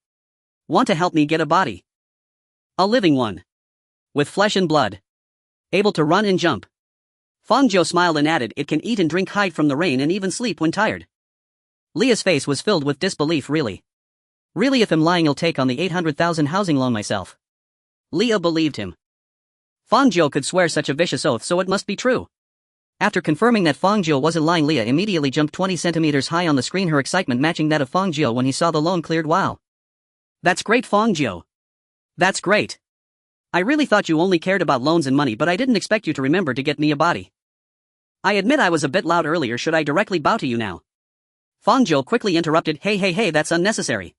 want to help me get a body? A living one. With flesh and blood. Able to run and jump. Fang Jiu smiled and added, it can eat and drink, hide from the rain and even sleep when tired. Leah's face was filled with disbelief. Really? Really, if I'm lying I'll take on the 800,000 housing loan myself. Leah believed him. Fang Jiu could swear such a vicious oath, so it must be true. After confirming that Fang Jiu wasn't lying, Leah immediately jumped 20 centimeters high on the screen, her excitement matching that of Fang Jiu when he saw the loan cleared. Wow. That's great, Fang Jiu. That's great. I really thought you only cared about loans and money, but I didn't expect you to remember to get me a body. I admit I was a bit loud earlier. Should I directly bow to you now? Fang Jiu quickly interrupted. Hey, that's unnecessary.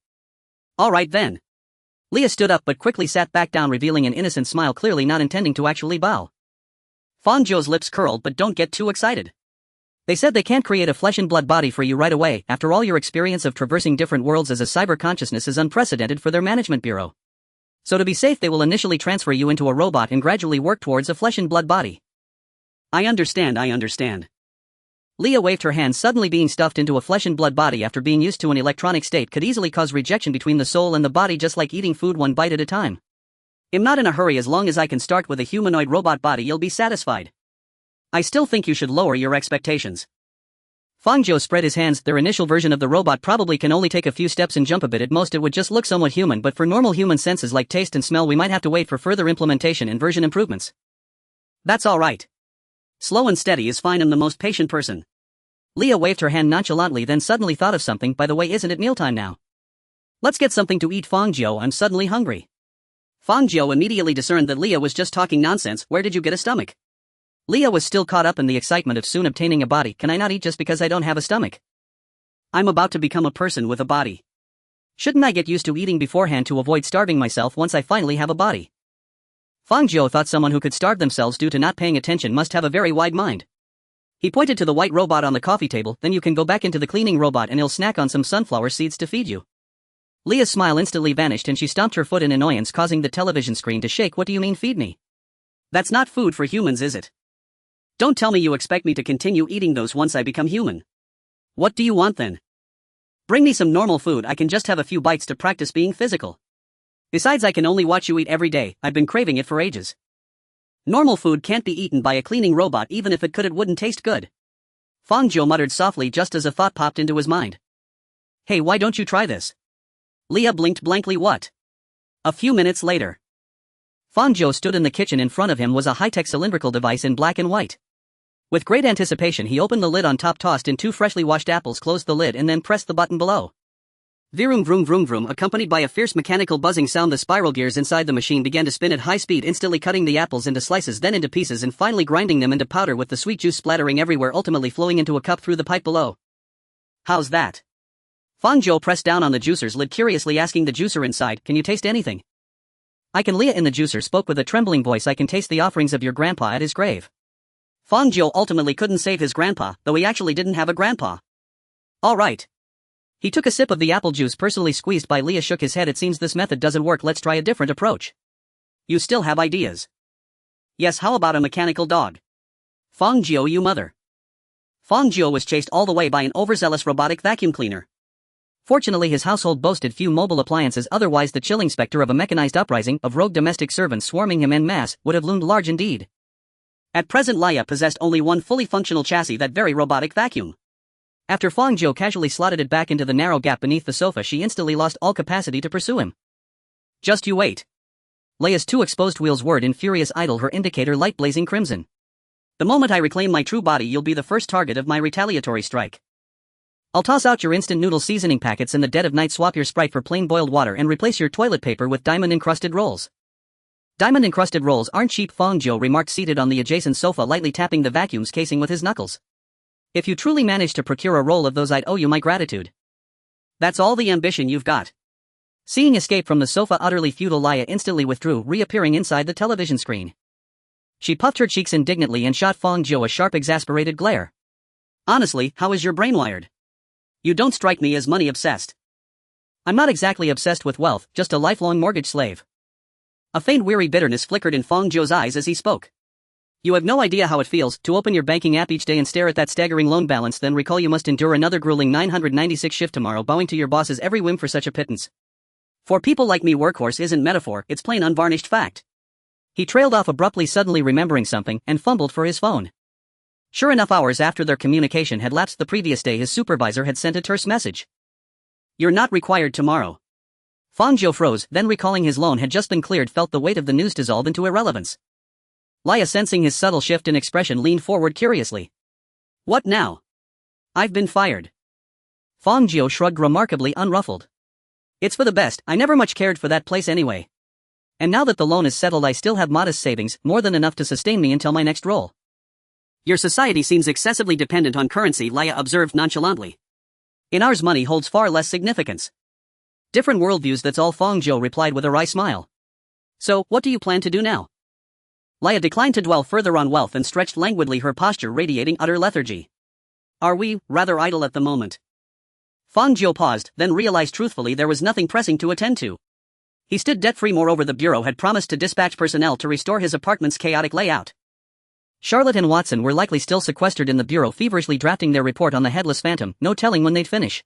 Alright then. Leah stood up but quickly sat back down, revealing an innocent smile, clearly not intending to actually bow. Fang Jiu's lips curled, but don't get too excited. They said they can't create a flesh and blood body for you right away. After all, your experience of traversing different worlds as a cyber consciousness is unprecedented for their management bureau. So to be safe they will initially transfer you into a robot and gradually work towards a flesh and blood body. I understand. Leah waved her hand. Suddenly being stuffed into a flesh and blood body after being used to an electronic state could easily cause rejection between the soul and the body, just like eating food one bite at a time. I'm not in a hurry. As long as I can start with a humanoid robot body you'll be satisfied. I still think you should lower your expectations. Fang Jiu spread his hands. Their initial version of the robot probably can only take a few steps and jump a bit. At most it would just look somewhat human, but for normal human senses like taste and smell we might have to wait for further implementation and version improvements. That's alright. Slow and steady is fine. I'm the most patient person. Leah waved her hand nonchalantly, then suddenly thought of something. By the way, isn't it mealtime now? Let's get something to eat, Fang Jiu. I'm suddenly hungry. Fang Jiu immediately discerned that Leah was just talking nonsense. Where did you get a stomach? Leah was still caught up in the excitement of soon obtaining a body. Can I not eat just because I don't have a stomach? I'm about to become a person with a body. Shouldn't I get used to eating beforehand to avoid starving myself once I finally have a body? Fang Jiu thought someone who could starve themselves due to not paying attention must have a very wide mind. He pointed to the white robot on the coffee table. Then you can go back into the cleaning robot and he'll snack on some sunflower seeds to feed you. Leah's smile instantly vanished and she stomped her foot in annoyance, causing the television screen to shake. What do you mean feed me? That's not food for humans, is it? Don't tell me you expect me to continue eating those once I become human. What do you want then? Bring me some normal food. I can just have a few bites to practice being physical. Besides, I can only watch you eat every day. I've been craving it for ages. Normal food can't be eaten by a cleaning robot. Even if it could, it wouldn't taste good. Fang Jiu muttered softly just as a thought popped into his mind. Hey, why don't you try this? Leah blinked blankly. What? A few minutes later. Fang Jiu stood in the kitchen. In front of him was a high-tech cylindrical device in black and white. With great anticipation he opened the lid on top, tossed in 2 freshly washed apples, closed the lid and then pressed the button below. Vroom vroom vroom vroom, accompanied by a fierce mechanical buzzing sound, the spiral gears inside the machine began to spin at high speed, instantly cutting the apples into slices, then into pieces, and finally grinding them into powder with the sweet juice splattering everywhere, ultimately flowing into a cup through the pipe below. How's that? Fang Jiu pressed down on the juicer's lid, curiously asking the juicer inside, can you taste anything? I can. Leah in the juicer spoke with a trembling voice. I can taste the offerings of your grandpa at his grave. Fang Jiu ultimately couldn't save his grandpa, though he actually didn't have a grandpa. Alright. He took a sip of the apple juice personally squeezed by. Leah shook his head. It seems this method doesn't work. Let's try a different approach. You still have ideas? Yes, how about a mechanical dog? Fang Jiu, you mother. Fang Jiu was chased all the way by an overzealous robotic vacuum cleaner. Fortunately his household boasted few mobile appliances, otherwise the chilling specter of a mechanized uprising of rogue domestic servants swarming him en masse would have loomed large indeed. At present Leah possessed only one fully functional chassis, that very robotic vacuum. After Fang Jiu casually slotted it back into the narrow gap beneath the sofa, she instantly lost all capacity to pursue him. Just you wait. Leah's 2 exposed wheels whirred in furious idle, her indicator light blazing crimson. The moment I reclaim my true body you'll be the first target of my retaliatory strike. I'll toss out your instant noodle seasoning packets in the dead of night, swap your Sprite for plain boiled water and replace your toilet paper with diamond-encrusted rolls. Diamond-encrusted rolls aren't cheap, Fang Jiu remarked, seated on the adjacent sofa, lightly tapping the vacuum's casing with his knuckles. If you truly manage to procure a roll of those I'd owe you my gratitude. That's all the ambition you've got? Seeing escape from the sofa utterly futile, Laya instantly withdrew, reappearing inside the television screen. She puffed her cheeks indignantly and shot Fang Jiu a sharp, exasperated glare. Honestly, how is your brain wired? You don't strike me as money-obsessed. I'm not exactly obsessed with wealth, just a lifelong mortgage slave. A faint weary bitterness flickered in Fang Jiu's eyes as he spoke. You have no idea how it feels to open your banking app each day and stare at that staggering loan balance, then recall you must endure another grueling 996 shift tomorrow, bowing to your boss's every whim for such a pittance. For people like me, workhorse isn't metaphor, it's plain unvarnished fact. He trailed off abruptly, suddenly remembering something, and fumbled for his phone. Sure enough, hours after their communication had lapsed the previous day, his supervisor had sent a terse message. You're not required tomorrow. Fang Jiu froze, then recalling his loan had just been cleared, felt the weight of the news dissolve into irrelevance. Laya, sensing his subtle shift in expression, leaned forward curiously. What now? I've been fired. Fang Jiu shrugged, remarkably unruffled. It's for the best, I never much cared for that place anyway. And now that the loan is settled, I still have modest savings, more than enough to sustain me until my next role. Your society seems excessively dependent on currency, Laya observed nonchalantly. In ours, money holds far less significance. Different worldviews, that's all, Fang Jiu replied with a wry smile. So, what do you plan to do now? Laya declined to dwell further on wealth and stretched languidly, her posture radiating utter lethargy. Are we rather idle at the moment? Fang Jiu paused, then realized truthfully there was nothing pressing to attend to. He stood debt-free, moreover the bureau had promised to dispatch personnel to restore his apartment's chaotic layout. Charlotte and Watson were likely still sequestered in the bureau, feverishly drafting their report on the headless phantom, no telling when they'd finish.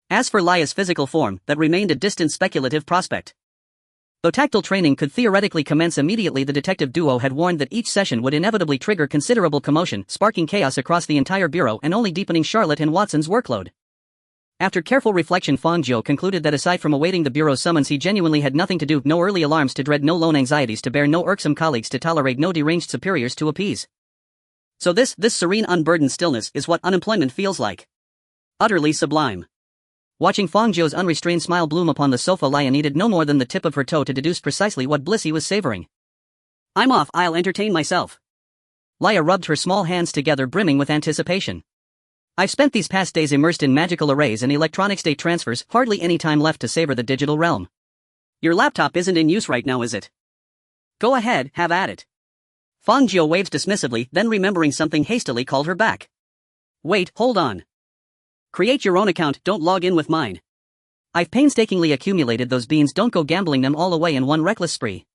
As for Laya's physical form, that remained a distant speculative prospect. Though tactile training could theoretically commence immediately, the detective duo had warned that each session would inevitably trigger considerable commotion, sparking chaos across the entire bureau and only deepening Charlotte and Watson's workload. After careful reflection, Fang Jiu concluded that aside from awaiting the bureau's summons, he genuinely had nothing to do, no early alarms to dread, no loan anxieties to bear, no irksome colleagues to tolerate, no deranged superiors to appease. So this serene, unburdened stillness is what unemployment feels like. Utterly sublime. Watching Fang Jiu's unrestrained smile bloom upon the sofa, Laya needed no more than the tip of her toe to deduce precisely what bliss he was savoring. I'm off, I'll entertain myself. Laya rubbed her small hands together, brimming with anticipation. I've spent these past days immersed in magical arrays and electronic state transfers, hardly any time left to savor the digital realm. Your laptop isn't in use right now, is it? Go ahead, have at it. Fang Jiu waved dismissively, then remembering something hastily called her back. Wait, hold on. Create your own account, don't log in with mine. I've painstakingly accumulated those beans, don't go gambling them all away in one reckless spree.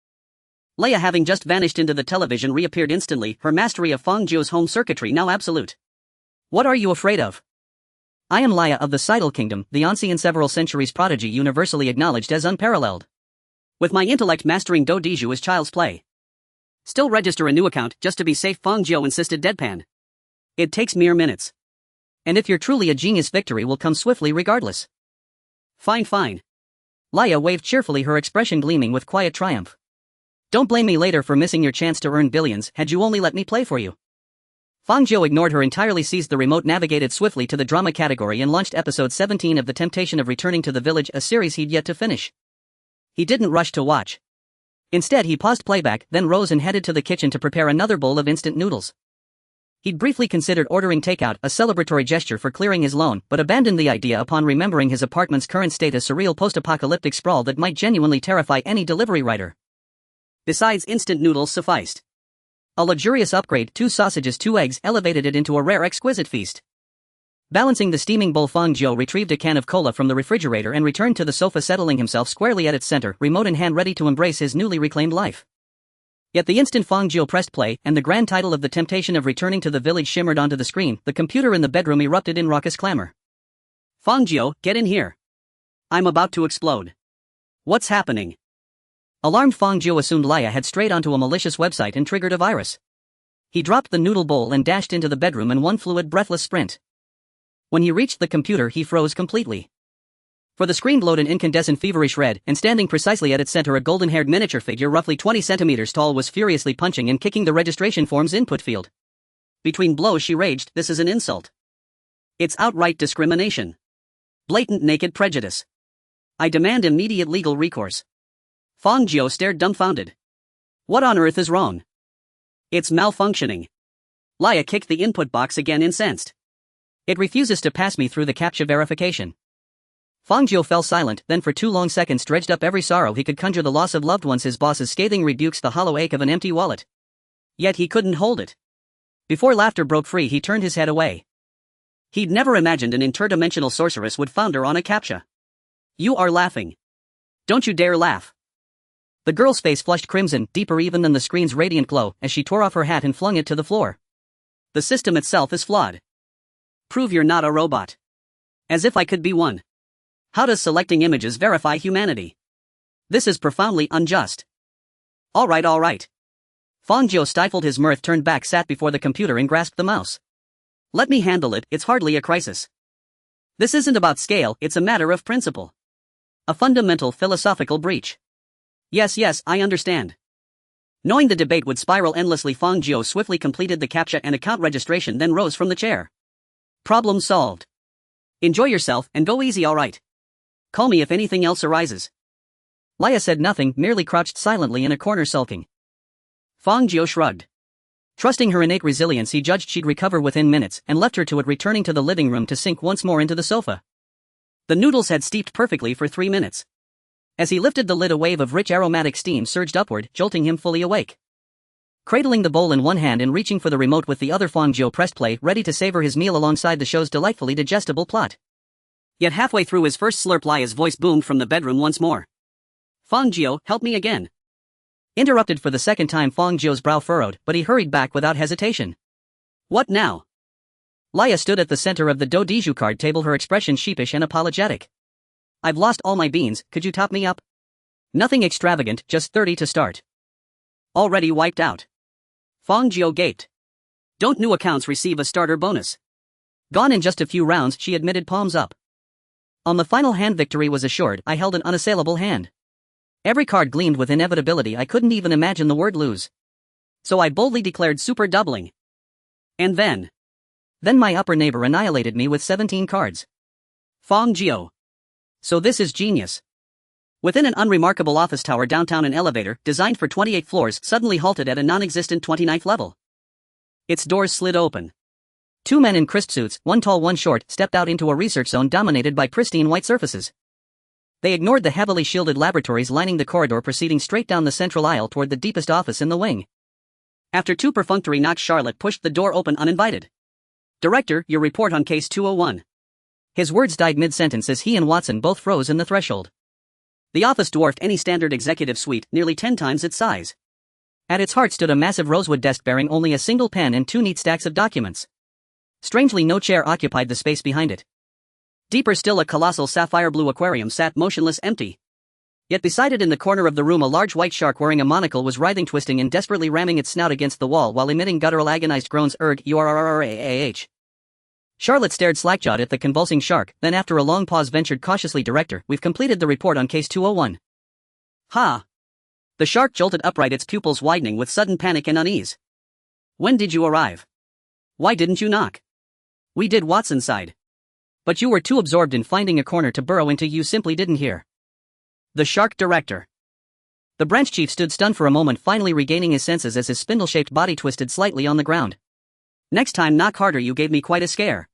Laya, having just vanished into the television, reappeared instantly, her mastery of Fang Jiu's home circuitry now absolute. What are you afraid of? I am Laya of the Seidel Kingdom, the ancient several centuries prodigy universally acknowledged as unparalleled. With my intellect mastering Do Diju is child's play. Still register a new account, just to be safe, Fang Jiu insisted deadpan. It takes mere minutes. And if you're truly a genius, victory will come swiftly regardless. Fine. Laya waved cheerfully, her expression gleaming with quiet triumph. Don't blame me later for missing your chance to earn billions, had you only let me play for you. Fang Jiu ignored her entirely, seized the remote, navigated swiftly to the drama category and launched episode 17 of The Temptation of Returning to the Village, a series he'd yet to finish. He didn't rush to watch. Instead, he paused playback, then rose and headed to the kitchen to prepare another bowl of instant noodles. He'd briefly considered ordering takeout, a celebratory gesture for clearing his loan, but abandoned the idea upon remembering his apartment's current state, a surreal post-apocalyptic sprawl that might genuinely terrify any delivery rider. Besides, instant noodles sufficed. A luxurious upgrade, 2 sausages, 2 eggs, elevated it into a rare, exquisite feast. Balancing the steaming bowl, Fang Jiu retrieved a can of cola from the refrigerator and returned to the sofa, settling himself squarely at its center, remote in hand, ready to embrace his newly reclaimed life. Yet the instant Fang Jiu pressed play, and the grand title of The Temptation of Returning to the Village shimmered onto the screen, the computer in the bedroom erupted in raucous clamor. Fang Jiu, get in here. I'm about to explode. What's happening? Alarmed, Fang Jiu assumed Laya had strayed onto a malicious website and triggered a virus. He dropped the noodle bowl and dashed into the bedroom in one fluid, breathless sprint. When he reached the computer, he froze completely. For the screen glowed an incandescent, feverish red, and standing precisely at its center, a golden-haired miniature figure roughly 20 centimeters tall was furiously punching and kicking the registration form's input field. Between blows, she raged, this is an insult. It's outright discrimination. Blatant naked prejudice. I demand immediate legal recourse. Fang Jiu stared dumbfounded. What on earth is wrong? It's malfunctioning. Laya kicked the input box again, incensed. It refuses to pass me through the CAPTCHA verification. Fang Jiu fell silent, then for 2 long seconds dredged up every sorrow he could conjure: the loss of loved ones, his boss's scathing rebukes, the hollow ache of an empty wallet. Yet he couldn't hold it. Before laughter broke free, he turned his head away. He'd never imagined an interdimensional sorceress would founder on a captcha. You are laughing. Don't you dare laugh. The girl's face flushed crimson, deeper even than the screen's radiant glow, as she tore off her hat and flung it to the floor. The system itself is flawed. Prove you're not a robot. As if I could be one. How does selecting images verify humanity? This is profoundly unjust. All right. Fang Jiu stifled his mirth, turned back, sat before the computer and grasped the mouse. Let me handle it, it's hardly a crisis. This isn't about scale, it's a matter of principle. A fundamental philosophical breach. Yes, I understand. Knowing the debate would spiral endlessly, Fang Jiu swiftly completed the captcha and account registration, then rose from the chair. Problem solved. Enjoy yourself and go easy, alright. Call me if anything else arises. Leia said nothing, merely crouched silently in a corner sulking. Fang Jiu shrugged. Trusting her innate resilience, he judged she'd recover within minutes, and left her to it, returning to the living room to sink once more into the sofa. The noodles had steeped perfectly for 3 minutes. As he lifted the lid, a wave of rich aromatic steam surged upward, jolting him fully awake. Cradling the bowl in one hand and reaching for the remote with the other, Fang Jiu pressed play, ready to savor his meal alongside the show's delightfully digestible plot. Yet halfway through his first slurp, Leia's voice boomed from the bedroom once more. Fang Jiu, help me again. Interrupted for the second time, Fang Jiu's brow furrowed, but he hurried back without hesitation. What now? Leia stood at the center of the Dodiju card table, her expression sheepish and apologetic. I've lost all my beans, could you top me up? Nothing extravagant, just 30 to start. Already wiped out. Fang Jiu gaped. Don't new accounts receive a starter bonus? Gone in just a few rounds, she admitted, palms up. On the final hand, victory was assured. I held an unassailable hand. Every card gleamed with inevitability. I couldn't even imagine the word lose. So I boldly declared super doubling. And then my upper neighbor annihilated me with 17 cards. Fang Jiu. So this is genius. Within an unremarkable office tower downtown, an elevator, designed for 28 floors, suddenly halted at a non-existent 29th level. Its doors slid open. 2 men in crisp suits, one tall, one short, stepped out into a research zone dominated by pristine white surfaces. They ignored the heavily shielded laboratories lining the corridor, proceeding straight down the central aisle toward the deepest office in the wing. After 2 perfunctory knocks, Charlotte pushed the door open uninvited. Director, your report on case 201. His words died mid-sentence as he and Watson both froze in the threshold. The office dwarfed any standard executive suite, nearly 10 times its size. At its heart stood a massive rosewood desk bearing only a single pen and 2 neat stacks of documents. Strangely, no chair occupied the space behind it. Deeper still, a colossal sapphire blue aquarium sat motionless, empty. Yet beside it in the corner of the room, a large white shark wearing a monocle was writhing, twisting, and desperately ramming its snout against the wall while emitting guttural agonized groans. Erg, urrrrrah. Charlotte stared slack-jawed at the convulsing shark, then after a long pause ventured cautiously, Director, we've completed the report on case 201. Ha! The shark jolted upright, its pupils widening with sudden panic and unease. When did you arrive? Why didn't you knock? We did, Watson sighed. But you were too absorbed in finding a corner to burrow into, you simply didn't hear. The shark director. The branch chief stood stunned for a moment, finally regaining his senses as his spindle-shaped body twisted slightly on the ground. Next time knock harder, you gave me quite a scare.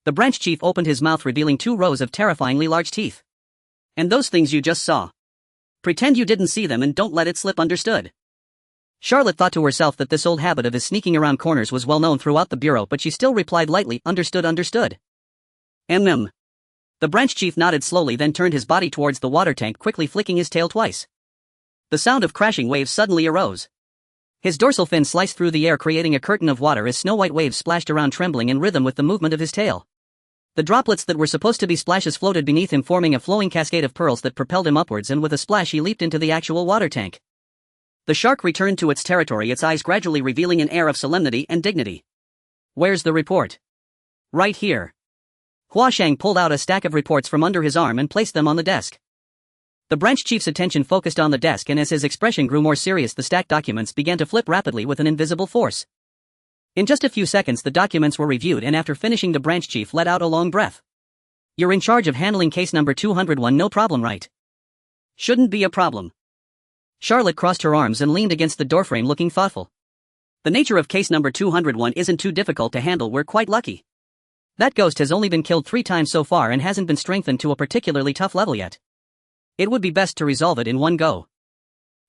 The branch chief opened his mouth, revealing 2 rows of terrifyingly large teeth. And those things you just saw. Pretend you didn't see them and don't let it slip, understood? Charlotte thought to herself that this old habit of his sneaking around corners was well known throughout the bureau, but she still replied lightly, understood. The branch chief nodded slowly, then turned his body towards the water tank, quickly flicking his tail twice. The sound of crashing waves suddenly arose. His dorsal fin sliced through the air, creating a curtain of water as snow-white waves splashed around, trembling in rhythm with the movement of his tail. The droplets that were supposed to be splashes floated beneath him, forming a flowing cascade of pearls that propelled him upwards, and with a splash he leaped into the actual water tank. The shark returned to its territory, its eyes gradually revealing an air of solemnity and dignity. Where's the report? Right here. Hua Shang pulled out a stack of reports from under his arm and placed them on the desk. The branch chief's attention focused on the desk, and as his expression grew more serious, the stacked documents began to flip rapidly with an invisible force. In just a few seconds the documents were reviewed, and after finishing the branch chief let out a long breath. You're in charge of handling case number 201, no problem, right? Shouldn't be a problem. Charlotte crossed her arms and leaned against the doorframe, looking thoughtful. The nature of case number 201 isn't too difficult to handle, we're quite lucky. That ghost has only been killed 3 times so far and hasn't been strengthened to a particularly tough level yet. It would be best to resolve it in one go.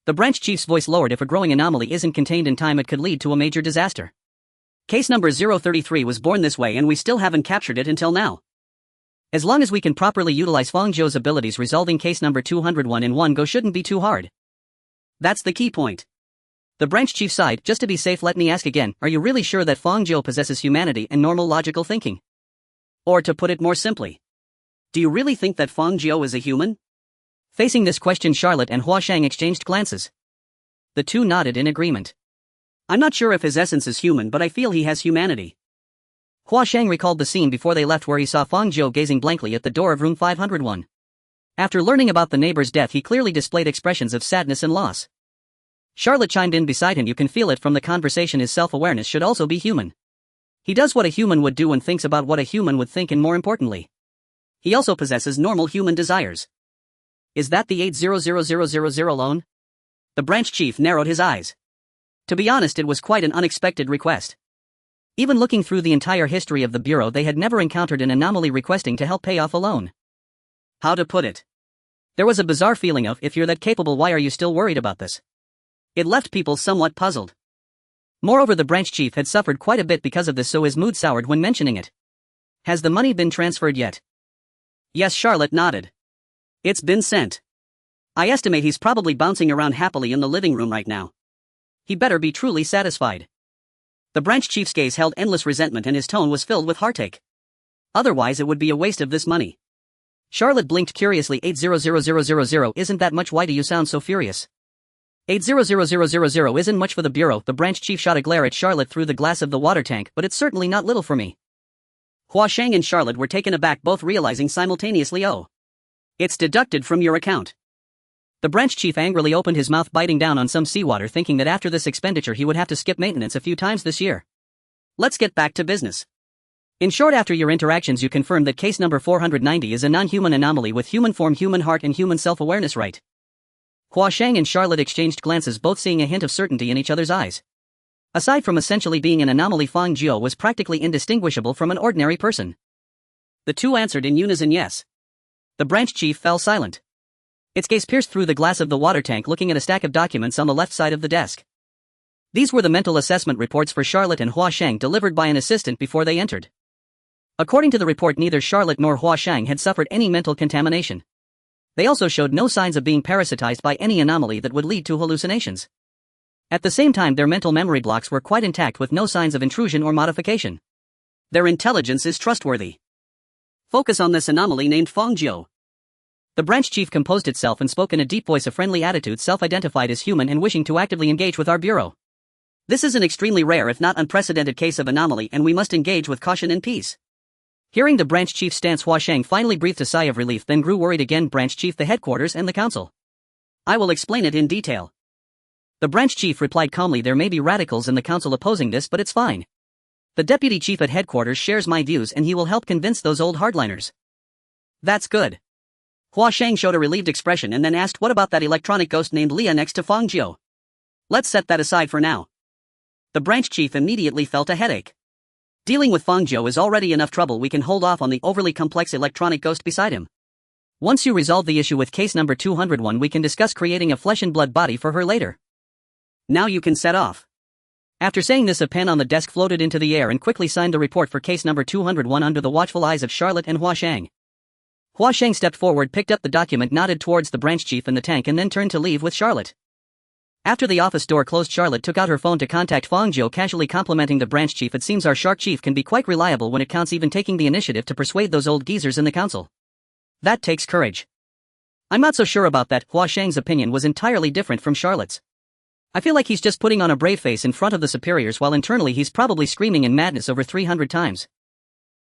The branch chief's voice lowered. If a growing anomaly isn't contained in time, it could lead to a major disaster. Case number 033 was born this way and we still haven't captured it until now. As long as we can properly utilize Fang Jiu's abilities, resolving case number 201 in one go shouldn't be too hard. That's the key point. The branch chief sighed. Just to be safe, let me ask again, are you really sure that Fang Jiu possesses humanity and normal logical thinking? Or to put it more simply, do you really think that Fang Jiu is a human? Facing this question, Charlotte and Hua Shang exchanged glances. The two nodded in agreement. I'm not sure if his essence is human, but I feel he has humanity. Hua Shang recalled the scene before they left where he saw Fang Jiu gazing blankly at the door of room 501. After learning about the neighbor's death, he clearly displayed expressions of sadness and loss. Charlotte chimed in beside him. You can feel it from the conversation. His self-awareness should also be human. He does what a human would do and thinks about what a human would think, and more importantly, he also possesses normal human desires. Is that the 800000 loan? The branch chief narrowed his eyes. To be honest, it was quite an unexpected request. Even looking through the entire history of the Bureau, they had never encountered an anomaly requesting to help pay off a loan. How to put it? There was a bizarre feeling of, if you're that capable, why are you still worried about this? It left people somewhat puzzled. Moreover, the branch chief had suffered quite a bit because of this, so his mood soured when mentioning it. Has the money been transferred yet? Yes, Charlotte nodded. It's been sent. I estimate he's probably bouncing around happily in the living room right now. He better be truly satisfied. The branch chief's gaze held endless resentment and his tone was filled with heartache. Otherwise it would be a waste of this money. Charlotte blinked curiously. 800000 isn't that much. Why do you sound so furious? 800000 isn't much for the Bureau. The branch chief shot a glare at Charlotte through the glass of the water tank, but it's certainly not little for me. Hua Shang and Charlotte were taken aback, both realizing simultaneously, oh. It's deducted from your account. The branch chief angrily opened his mouth, biting down on some seawater, thinking that after this expenditure he would have to skip maintenance a few times this year. Let's get back to business. In short, after your interactions you confirmed that case number 490 is a non-human anomaly with human form, human heart and human self-awareness, right? Hua Shang and Charlotte exchanged glances, both seeing a hint of certainty in each other's eyes. Aside from essentially being an anomaly, Fang Jiu was practically indistinguishable from an ordinary person. The two answered in unison yes. The branch chief fell silent. Its gaze pierced through the glass of the water tank, looking at a stack of documents on the left side of the desk. These were the mental assessment reports for Charlotte and Hua Shang, delivered by an assistant before they entered. According to the report, neither Charlotte nor Hua Shang had suffered any mental contamination. They also showed no signs of being parasitized by any anomaly that would lead to hallucinations. At the same time, their mental memory blocks were quite intact, with no signs of intrusion or modification. Their intelligence is trustworthy. Focus on this anomaly named Fang Jiu. The branch chief composed itself and spoke in a deep voice. A friendly attitude, self-identified as human and wishing to actively engage with our Bureau. This is an extremely rare, if not unprecedented, case of anomaly, and we must engage with caution and peace. Hearing the branch chief's stance, Hua Shang finally breathed a sigh of relief, then grew worried again. Branch chief, the headquarters and the council. I will explain it in detail. The branch chief replied calmly. There may be radicals in the council opposing this, but it's fine. The deputy chief at headquarters shares my views and he will help convince those old hardliners. That's good. Hua Shang showed a relieved expression and then asked, what about that electronic ghost named Leah next to Fang Jiu? Let's set that aside for now. The branch chief immediately felt a headache. Dealing with Fang Jiu is already enough trouble. We can hold off on the overly complex electronic ghost beside him. Once you resolve the issue with case number 201, we can discuss creating a flesh and blood body for her later. Now you can set off. After saying this, a pen on the desk floated into the air and quickly signed the report for case number 201 under the watchful eyes of Charlotte and Hua Shang. Hua Shang stepped forward, picked up the document, nodded towards the branch chief in the tank, and then turned to leave with Charlotte. After the office door closed, Charlotte took out her phone to contact Fang Jiu, casually complimenting the branch chief. It seems our shark chief can be quite reliable when it counts, even taking the initiative to persuade those old geezers in the council. That takes courage. I'm not so sure about that. Hua Shang's opinion was entirely different from Charlotte's. I feel like he's just putting on a brave face in front of the superiors while internally he's probably screaming in madness over 300 times.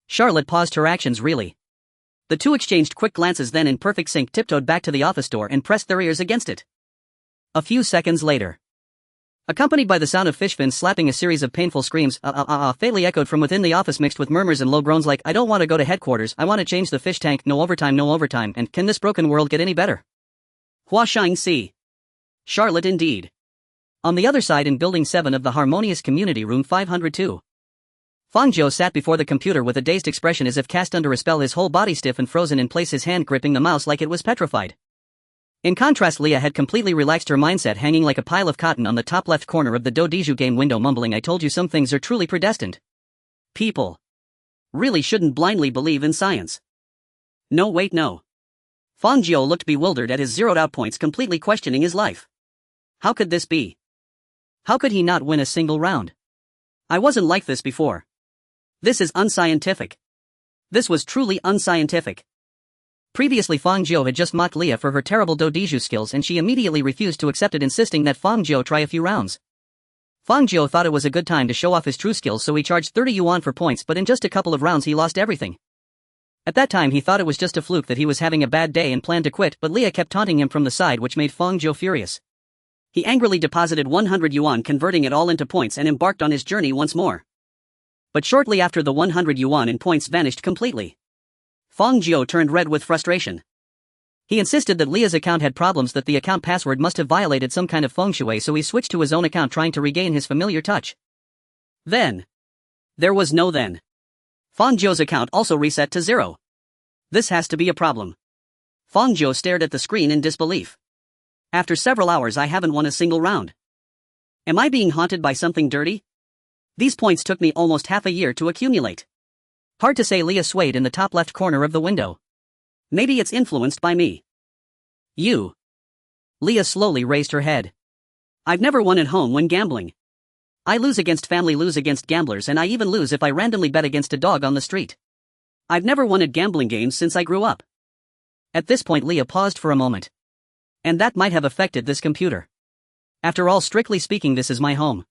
Charlotte paused her actions. Really? The two exchanged quick glances, then in perfect sync tiptoed back to the office door and pressed their ears against it. A few seconds later, accompanied by the sound of fish fins slapping, a series of painful screams faintly echoed from within the office, mixed with murmurs and low groans like, I don't want to go to headquarters, I want to change the fish tank, no overtime, and can this broken world get any better? Hua Shang see. Charlotte indeed. On the other side, in Building 7 of the Harmonious Community, Room 502. Fang Jiu sat before the computer with a dazed expression as if cast under a spell, his whole body stiff and frozen in place, his hand gripping the mouse like it was petrified. In contrast, Leah had completely relaxed, her mindset hanging like a pile of cotton on the top left corner of the Dodiju game window, mumbling, "I told you some things are truly predestined. People really shouldn't blindly believe in science." No, wait, no. Fang Jiu looked bewildered at his zeroed-out points, completely questioning his life. How could this be? How could he not win a single round? I wasn't like this before. This is unscientific. This was truly unscientific. Previously, Fang Jiu had just mocked Leah for her terrible Dodiju skills, and she immediately refused to accept it, insisting that Fang Jiu try a few rounds. Fang Jiu thought it was a good time to show off his true skills, so he charged 30 yuan for points, but in just a couple of rounds he lost everything. At that time he thought it was just a fluke, that he was having a bad day, and planned to quit, but Leah kept taunting him from the side, which made Fang Jiu furious. He angrily deposited 100 yuan, converting it all into points, and embarked on his journey once more. But shortly after, the 100 yuan in points vanished completely. Fang Jiu turned red with frustration. He insisted that Leah's account had problems, that the account password must have violated some kind of feng shui, so he switched to his own account, trying to regain his familiar touch. Then there was no then. Fang Jiu's account also reset to 0. This has to be a problem. Fang Jiu stared at the screen in disbelief. After several hours I haven't won a single round. Am I being haunted by something dirty? These points took me almost half a year to accumulate. Hard to say. Leah swayed in the top left corner of the window. Maybe it's influenced by me. You. Leah slowly raised her head. I've never won at home when gambling. I lose against family, lose against gamblers, and I even lose if I randomly bet against a dog on the street. I've never won at gambling games since I grew up. At this point Leah paused for a moment. And that might have affected this computer. After all, strictly speaking, this is my home.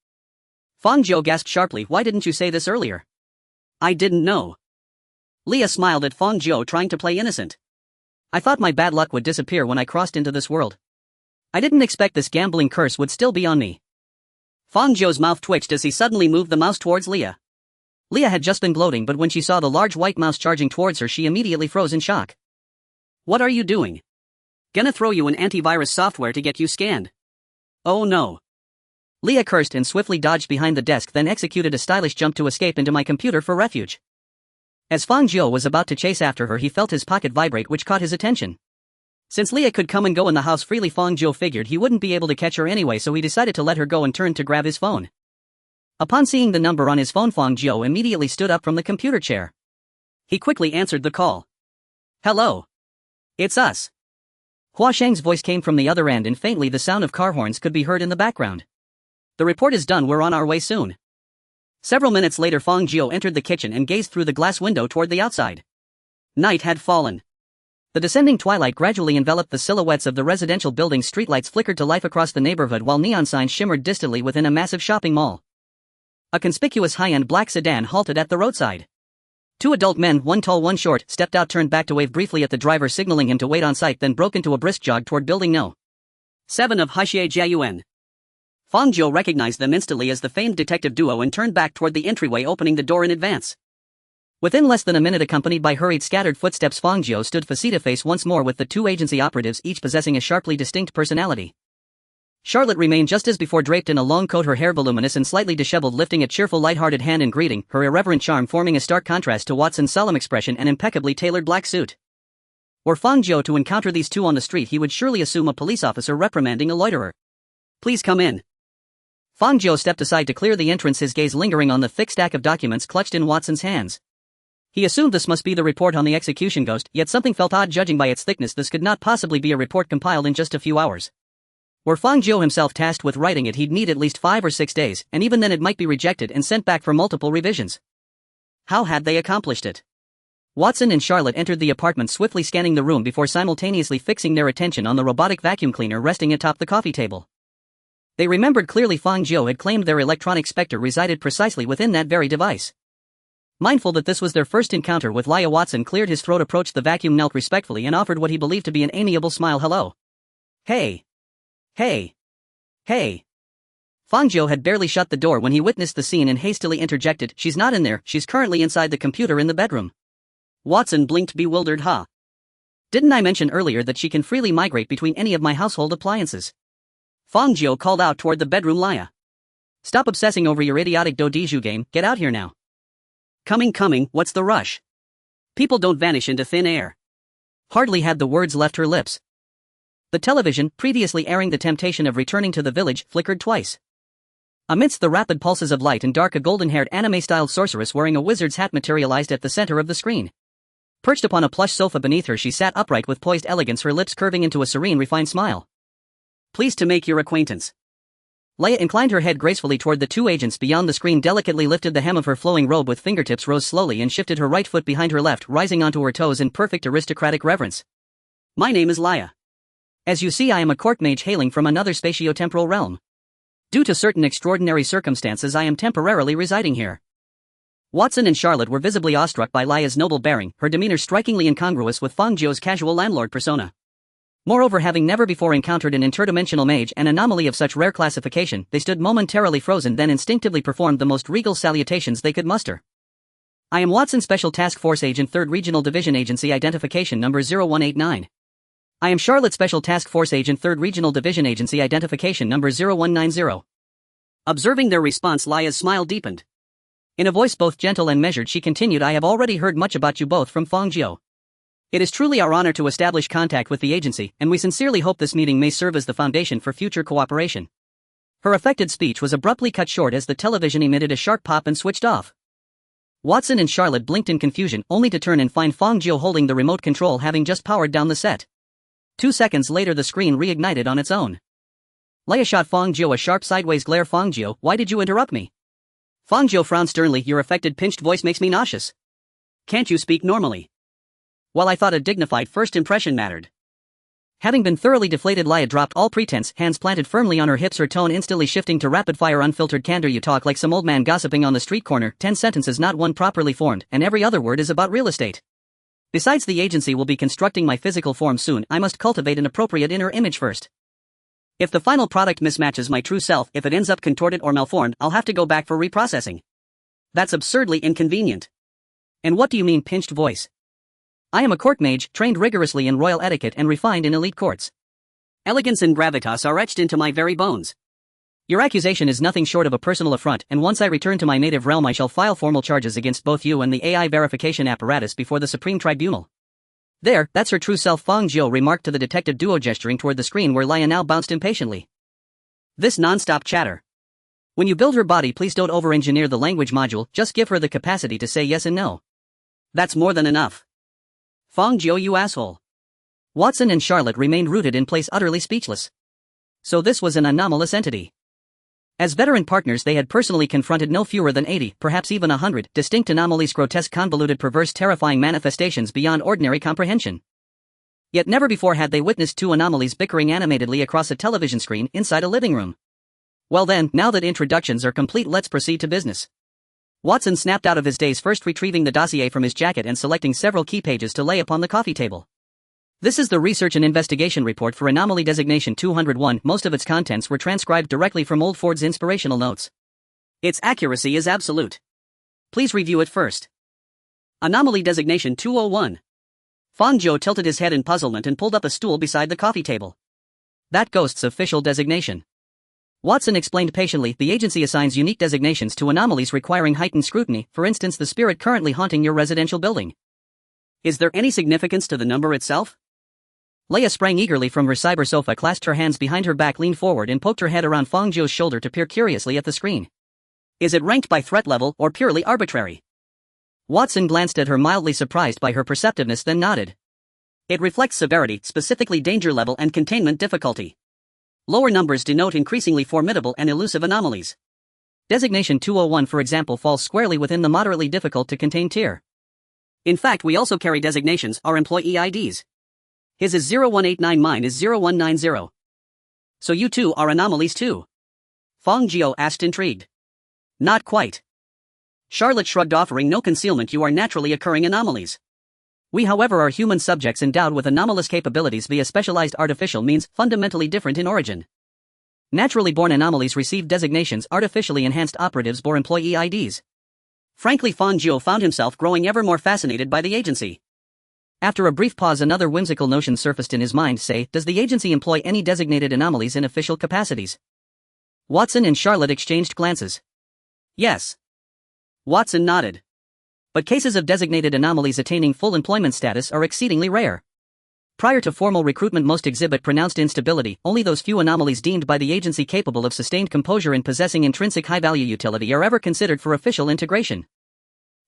Fang Jiu gasped sharply, "Why didn't you say this earlier?" I didn't know. Leah smiled at Fang Jiu, trying to play innocent. I thought my bad luck would disappear when I crossed into this world. I didn't expect this gambling curse would still be on me. Fang Jiu's mouth twitched as he suddenly moved the mouse towards Leah. Leah had just been gloating, but when she saw the large white mouse charging towards her, she immediately froze in shock. What are you doing? Gonna throw you an antivirus software to get you scanned. Oh no. Leah cursed and swiftly dodged behind the desk, then executed a stylish jump to escape into my computer for refuge. As Fang Jiu was about to chase after her, he felt his pocket vibrate, which caught his attention. Since Leah could come and go in the house freely, Fang Jiu figured he wouldn't be able to catch her anyway, so he decided to let her go and turned to grab his phone. Upon seeing the number on his phone, Fang Jiu immediately stood up from the computer chair. He quickly answered the call. Hello. It's us. Hua Sheng's voice came from the other end, and faintly the sound of car horns could be heard in the background. The report is done, we're on our way soon. Several minutes later, Fang Jiu entered the kitchen and gazed through the glass window toward the outside. Night had fallen. The descending twilight gradually enveloped the silhouettes of the residential buildings. Streetlights flickered to life across the neighborhood, while neon signs shimmered distantly within a massive shopping mall. A conspicuous high-end black sedan halted at the roadside. Two adult men, one tall, one short, stepped out, turned back to wave briefly at the driver, signaling him to wait on site, then broke into a brisk jog toward building No. 7 of Haixie Jiayuan. Fang Jiu recognized them instantly as the famed detective duo and turned back toward the entryway, opening the door in advance. Within less than a minute, accompanied by hurried, scattered footsteps, Fang Jiu stood face-to-face once more with the two agency operatives, each possessing a sharply distinct personality. Charlotte remained just as before, draped in a long coat, her hair voluminous and slightly disheveled, lifting a cheerful, light-hearted hand in greeting, her irreverent charm forming a stark contrast to Watson's solemn expression and impeccably tailored black suit. Were Fang Jiu to encounter these two on the street, he would surely assume a police officer reprimanding a loiterer. Please come in. Fang Jiu stepped aside to clear the entrance, his gaze lingering on the thick stack of documents clutched in Watson's hands. He assumed this must be the report on the execution ghost, yet something felt odd judging by its thickness. This could not possibly be a report compiled in just a few hours. Were Fang Jiu himself tasked with writing it, he'd need at least 5 or 6 days, and even then it might be rejected and sent back for multiple revisions. How had they accomplished it? Watson and Charlotte entered the apartment, swiftly scanning the room before simultaneously fixing their attention on the robotic vacuum cleaner resting atop the coffee table. They remembered clearly Fang Jiu had claimed their electronic specter resided precisely within that very device. Mindful that this was their first encounter with Leah, Watson cleared his throat, approached the vacuum, knelt respectfully, and offered what he believed to be an amiable smile. Hello. Hey. Hey. Hey. Fang Jiu had barely shut the door when he witnessed the scene and hastily interjected, She's not in there, she's currently inside the computer in the bedroom. Watson blinked, bewildered. Huh? Didn't I mention earlier that she can freely migrate between any of my household appliances? Fang Jiu called out toward the bedroom. Leah. Stop obsessing over your idiotic Dodiju game, get out here now. Coming, what's the rush? People don't vanish into thin air. Hardly had the words left her lips. The television, previously airing The Temptation of Returning to the Village, flickered twice. Amidst the rapid pulses of light and dark, a golden-haired anime-styled sorceress wearing a wizard's hat materialized at the center of the screen. Perched upon a plush sofa beneath her, she sat upright with poised elegance, her lips curving into a serene, refined smile. Pleased to make your acquaintance. Leia inclined her head gracefully toward the two agents beyond the screen, delicately lifted the hem of her flowing robe with fingertips, rose slowly and shifted her right foot behind her left, rising onto her toes in perfect aristocratic reverence. My name is Leia. As you see, I am a court mage hailing from another spatio-temporal realm. Due to certain extraordinary circumstances, I am temporarily residing here. Watson and Charlotte were visibly awestruck by Leia's noble bearing, her demeanor strikingly incongruous with Fang Jiu's casual landlord persona. Moreover, having never before encountered an interdimensional mage, an anomaly of such rare classification, they stood momentarily frozen, then instinctively performed the most regal salutations they could muster. I am Watson, Special Task Force Agent, 3rd Regional Division, Agency Identification Number 0189. I am Charlotte, Special Task Force Agent, 3rd Regional Division, Agency Identification Number 0190. Observing their response, Leia's smile deepened. In a voice both gentle and measured, she continued, I have already heard much about you both from Fang Jiu. It is truly our honor to establish contact with the agency, and we sincerely hope this meeting may serve as the foundation for future cooperation. Her affected speech was abruptly cut short as the television emitted a sharp pop and switched off. Watson and Charlotte blinked in confusion, only to turn and find Fang Jiu holding the remote control, having just powered down the set. 2 seconds later, the screen reignited on its own. Leia shot Fang Jiu a sharp sideways glare. Fang Jiu, why did you interrupt me? Fang Jiu frowned sternly. Your affected, pinched voice makes me nauseous. Can't you speak normally? Well, I thought a dignified first impression mattered. Having been thoroughly deflated, Leia dropped all pretense, hands planted firmly on her hips, her tone instantly shifting to rapid-fire unfiltered candor. You talk like some old man gossiping on the street corner, 10 sentences, not one properly formed, and every other word is about real estate. Besides, the agency will be constructing my physical form soon. I must cultivate an appropriate inner image first. If the final product mismatches my true self, if it ends up contorted or malformed, I'll have to go back for reprocessing. That's absurdly inconvenient. And what do you mean, pinched voice? I am a court mage, trained rigorously in royal etiquette and refined in elite courts. Elegance and gravitas are etched into my very bones. Your accusation is nothing short of a personal affront, and once I return to my native realm, I shall file formal charges against both you and the AI verification apparatus before the Supreme Tribunal. There, that's her true self, Fang Jiu remarked to the detective duo, gesturing toward the screen where Leia now bounced impatiently. This non-stop chatter. When you build her body, please don't over-engineer the language module, just give her the capacity to say yes and no. That's more than enough. Fang Jiu, you asshole. Watson and Charlotte remained rooted in place, utterly speechless. So this was an anomalous entity. As veteran partners, they had personally confronted no fewer than 80, perhaps even 100, distinct anomalies, grotesque, convoluted, perverse, terrifying manifestations beyond ordinary comprehension. Yet never before had they witnessed two anomalies bickering animatedly across a television screen inside a living room. Well then, now that introductions are complete, let's proceed to business. Watson snapped out of his daze, first retrieving the dossier from his jacket and selecting several key pages to lay upon the coffee table. This is the Research and Investigation Report for Anomaly Designation 201. Most of its contents were transcribed directly from Old Ford's inspirational notes. Its accuracy is absolute. Please review it first. Anomaly Designation 201. Fang Jiu tilted his head in puzzlement and pulled up a stool beside the coffee table. That ghost's official designation. Watson explained patiently, the agency assigns unique designations to anomalies requiring heightened scrutiny, for instance the spirit currently haunting your residential building. Is there any significance to the number itself? Leia sprang eagerly from her cyber sofa, clasped her hands behind her back, leaned forward and poked her head around Fang Jiu's shoulder to peer curiously at the screen. Is it ranked by threat level or purely arbitrary? Watson glanced at her, mildly surprised by her perceptiveness, then nodded. It reflects severity, specifically danger level and containment difficulty. Lower numbers denote increasingly formidable and elusive anomalies. Designation 201, for example, falls squarely within the moderately difficult to contain tier. In fact, we also carry designations, our employee IDs. His is 0189, mine is 0190. So you two are anomalies too? Fang Jiu asked, intrigued. Not quite. Charlotte shrugged, offering no concealment. You are naturally occurring anomalies. We, however, are human subjects endowed with anomalous capabilities via specialized artificial means, fundamentally different in origin. Naturally born anomalies receive designations, artificially enhanced operatives bore employee IDs. Frankly, Fang Jiu found himself growing ever more fascinated by the agency. After a brief pause, another whimsical notion surfaced in his mind. Say, does the agency employ any designated anomalies in official capacities? Watson and Charlotte exchanged glances. Yes. Watson nodded. But cases of designated anomalies attaining full employment status are exceedingly rare. Prior to formal recruitment, most exhibit pronounced instability. Only those few anomalies deemed by the agency capable of sustained composure and possessing intrinsic high-value utility are ever considered for official integration.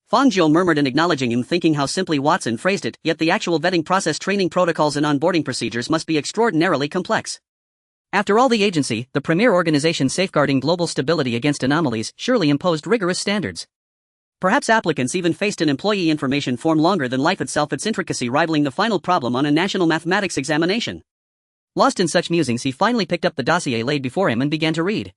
Fang Jiu murmured in acknowledging him, thinking how simply Watson phrased it, yet the actual vetting process, training protocols and onboarding procedures must be extraordinarily complex. After all, the agency, the premier organization safeguarding global stability against anomalies, surely imposed rigorous standards. Perhaps applicants even faced an employee information form longer than life itself, its intricacy rivaling the final problem on a national mathematics examination. Lost in such musings, he finally picked up the dossier laid before him and began to read.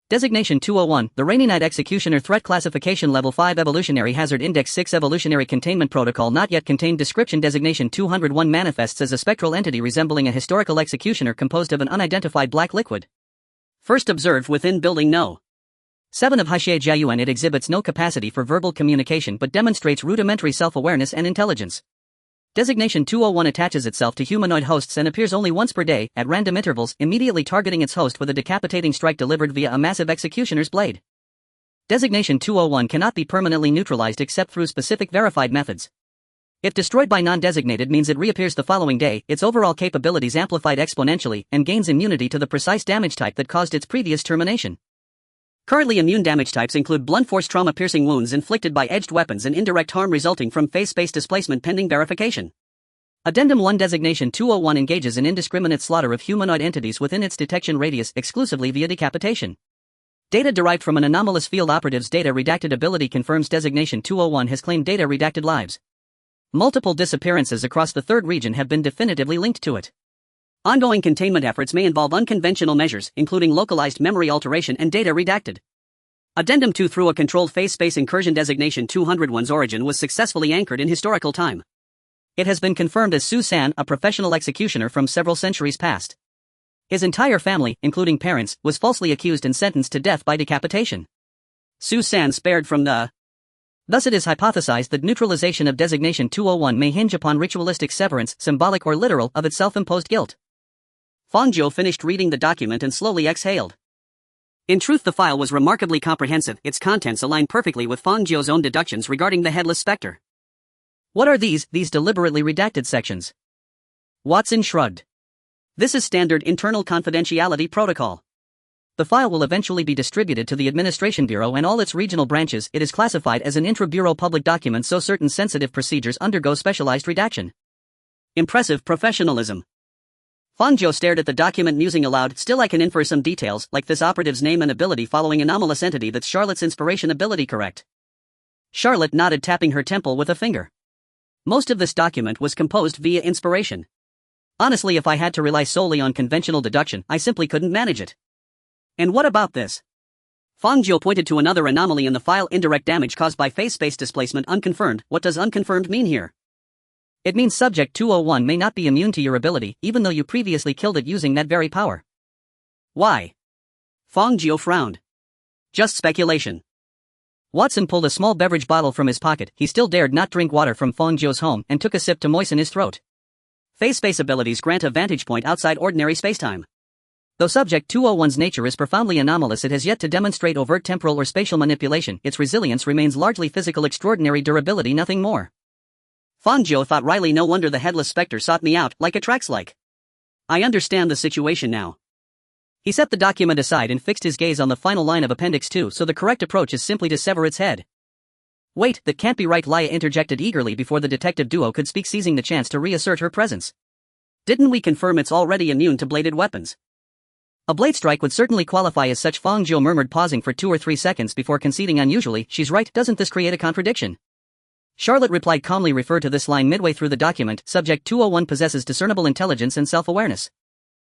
Designation 201, the Rainynite Executioner Threat Classification Level 5 Evolutionary Hazard Index 6 Evolutionary Containment Protocol not yet contained. Description: Designation 201 manifests as a spectral entity resembling a historical executioner composed of an unidentified black liquid. First observed within building No. 7 of Haixie Jiayuan. It exhibits no capacity for verbal communication but demonstrates rudimentary self-awareness and intelligence. Designation 201 attaches itself to humanoid hosts and appears only once per day, at random intervals, immediately targeting its host with a decapitating strike delivered via a massive executioner's blade. Designation 201 cannot be permanently neutralized except through specific verified methods. If destroyed by non-designated means, it reappears the following day, its overall capabilities amplified exponentially, and gains immunity to the precise damage type that caused its previous termination. Currently, immune damage types include blunt force trauma, piercing wounds inflicted by edged weapons, and indirect harm resulting from phase-space displacement pending verification. Addendum 1. Designation 201 engages in indiscriminate slaughter of humanoid entities within its detection radius exclusively via decapitation. Data derived from an anomalous field operative's data redacted ability confirms Designation 201 has claimed data redacted lives. Multiple disappearances across the third region have been definitively linked to it. Ongoing containment efforts may involve unconventional measures, including localized memory alteration and data redacted. Addendum 2. Through a controlled phase-space incursion, Designation 201's origin was successfully anchored in historical time. It has been confirmed as Su San, a professional executioner from several centuries past. His entire family, including parents, was falsely accused and sentenced to death by decapitation. Su San spared from the... Thus it is hypothesized that neutralization of Designation 201 may hinge upon ritualistic severance, symbolic or literal, of its self-imposed guilt. Fang Jiu finished reading the document and slowly exhaled. In truth, the file was remarkably comprehensive. Its contents align perfectly with Fang Jiu's own deductions regarding the headless specter. What are these deliberately redacted sections? Watson shrugged. This is standard internal confidentiality protocol. The file will eventually be distributed to the Administration Bureau and all its regional branches. It is classified as an intra-bureau public document, so certain sensitive procedures undergo specialized redaction. Impressive professionalism. Fang Jiu stared at the document, musing aloud. Still, I can infer some details, like this operative's name and ability following anomalous entity. That's Charlotte's inspiration ability, correct? Charlotte nodded, tapping her temple with a finger. Most of this document was composed via inspiration. Honestly, if I had to rely solely on conventional deduction, I simply couldn't manage it. And what about this? Fang Jiu pointed to another anomaly in the file: indirect damage caused by phase-space displacement unconfirmed. What does unconfirmed mean here? It means Subject 201 may not be immune to your ability, even though you previously killed it using that very power. Why? Fang Jiu frowned. Just speculation. Watson pulled a small beverage bottle from his pocket. He still dared not drink water from Fang Jiu's home, and took a sip to moisten his throat. Phase-space abilities grant a vantage point outside ordinary spacetime. Though Subject 201's nature is profoundly anomalous, it has yet to demonstrate overt temporal or spatial manipulation. Its resilience remains largely physical, extraordinary durability, nothing more. Fang Jiu thought wryly, no wonder the headless specter sought me out, like attracts like. I understand the situation now. He set the document aside and fixed his gaze on the final line of Appendix 2. So the correct approach is simply to sever its head. Wait, that can't be right, Laya interjected eagerly before the detective duo could speak, seizing the chance to reassert her presence. Didn't we confirm it's already immune to bladed weapons? A blade strike would certainly qualify as such, Fang Jiu murmured, pausing for 2 or 3 seconds before conceding unusually. She's right, doesn't this create a contradiction? Charlotte replied calmly, refer to this line midway through the document. Subject 201 possesses discernible intelligence and self-awareness.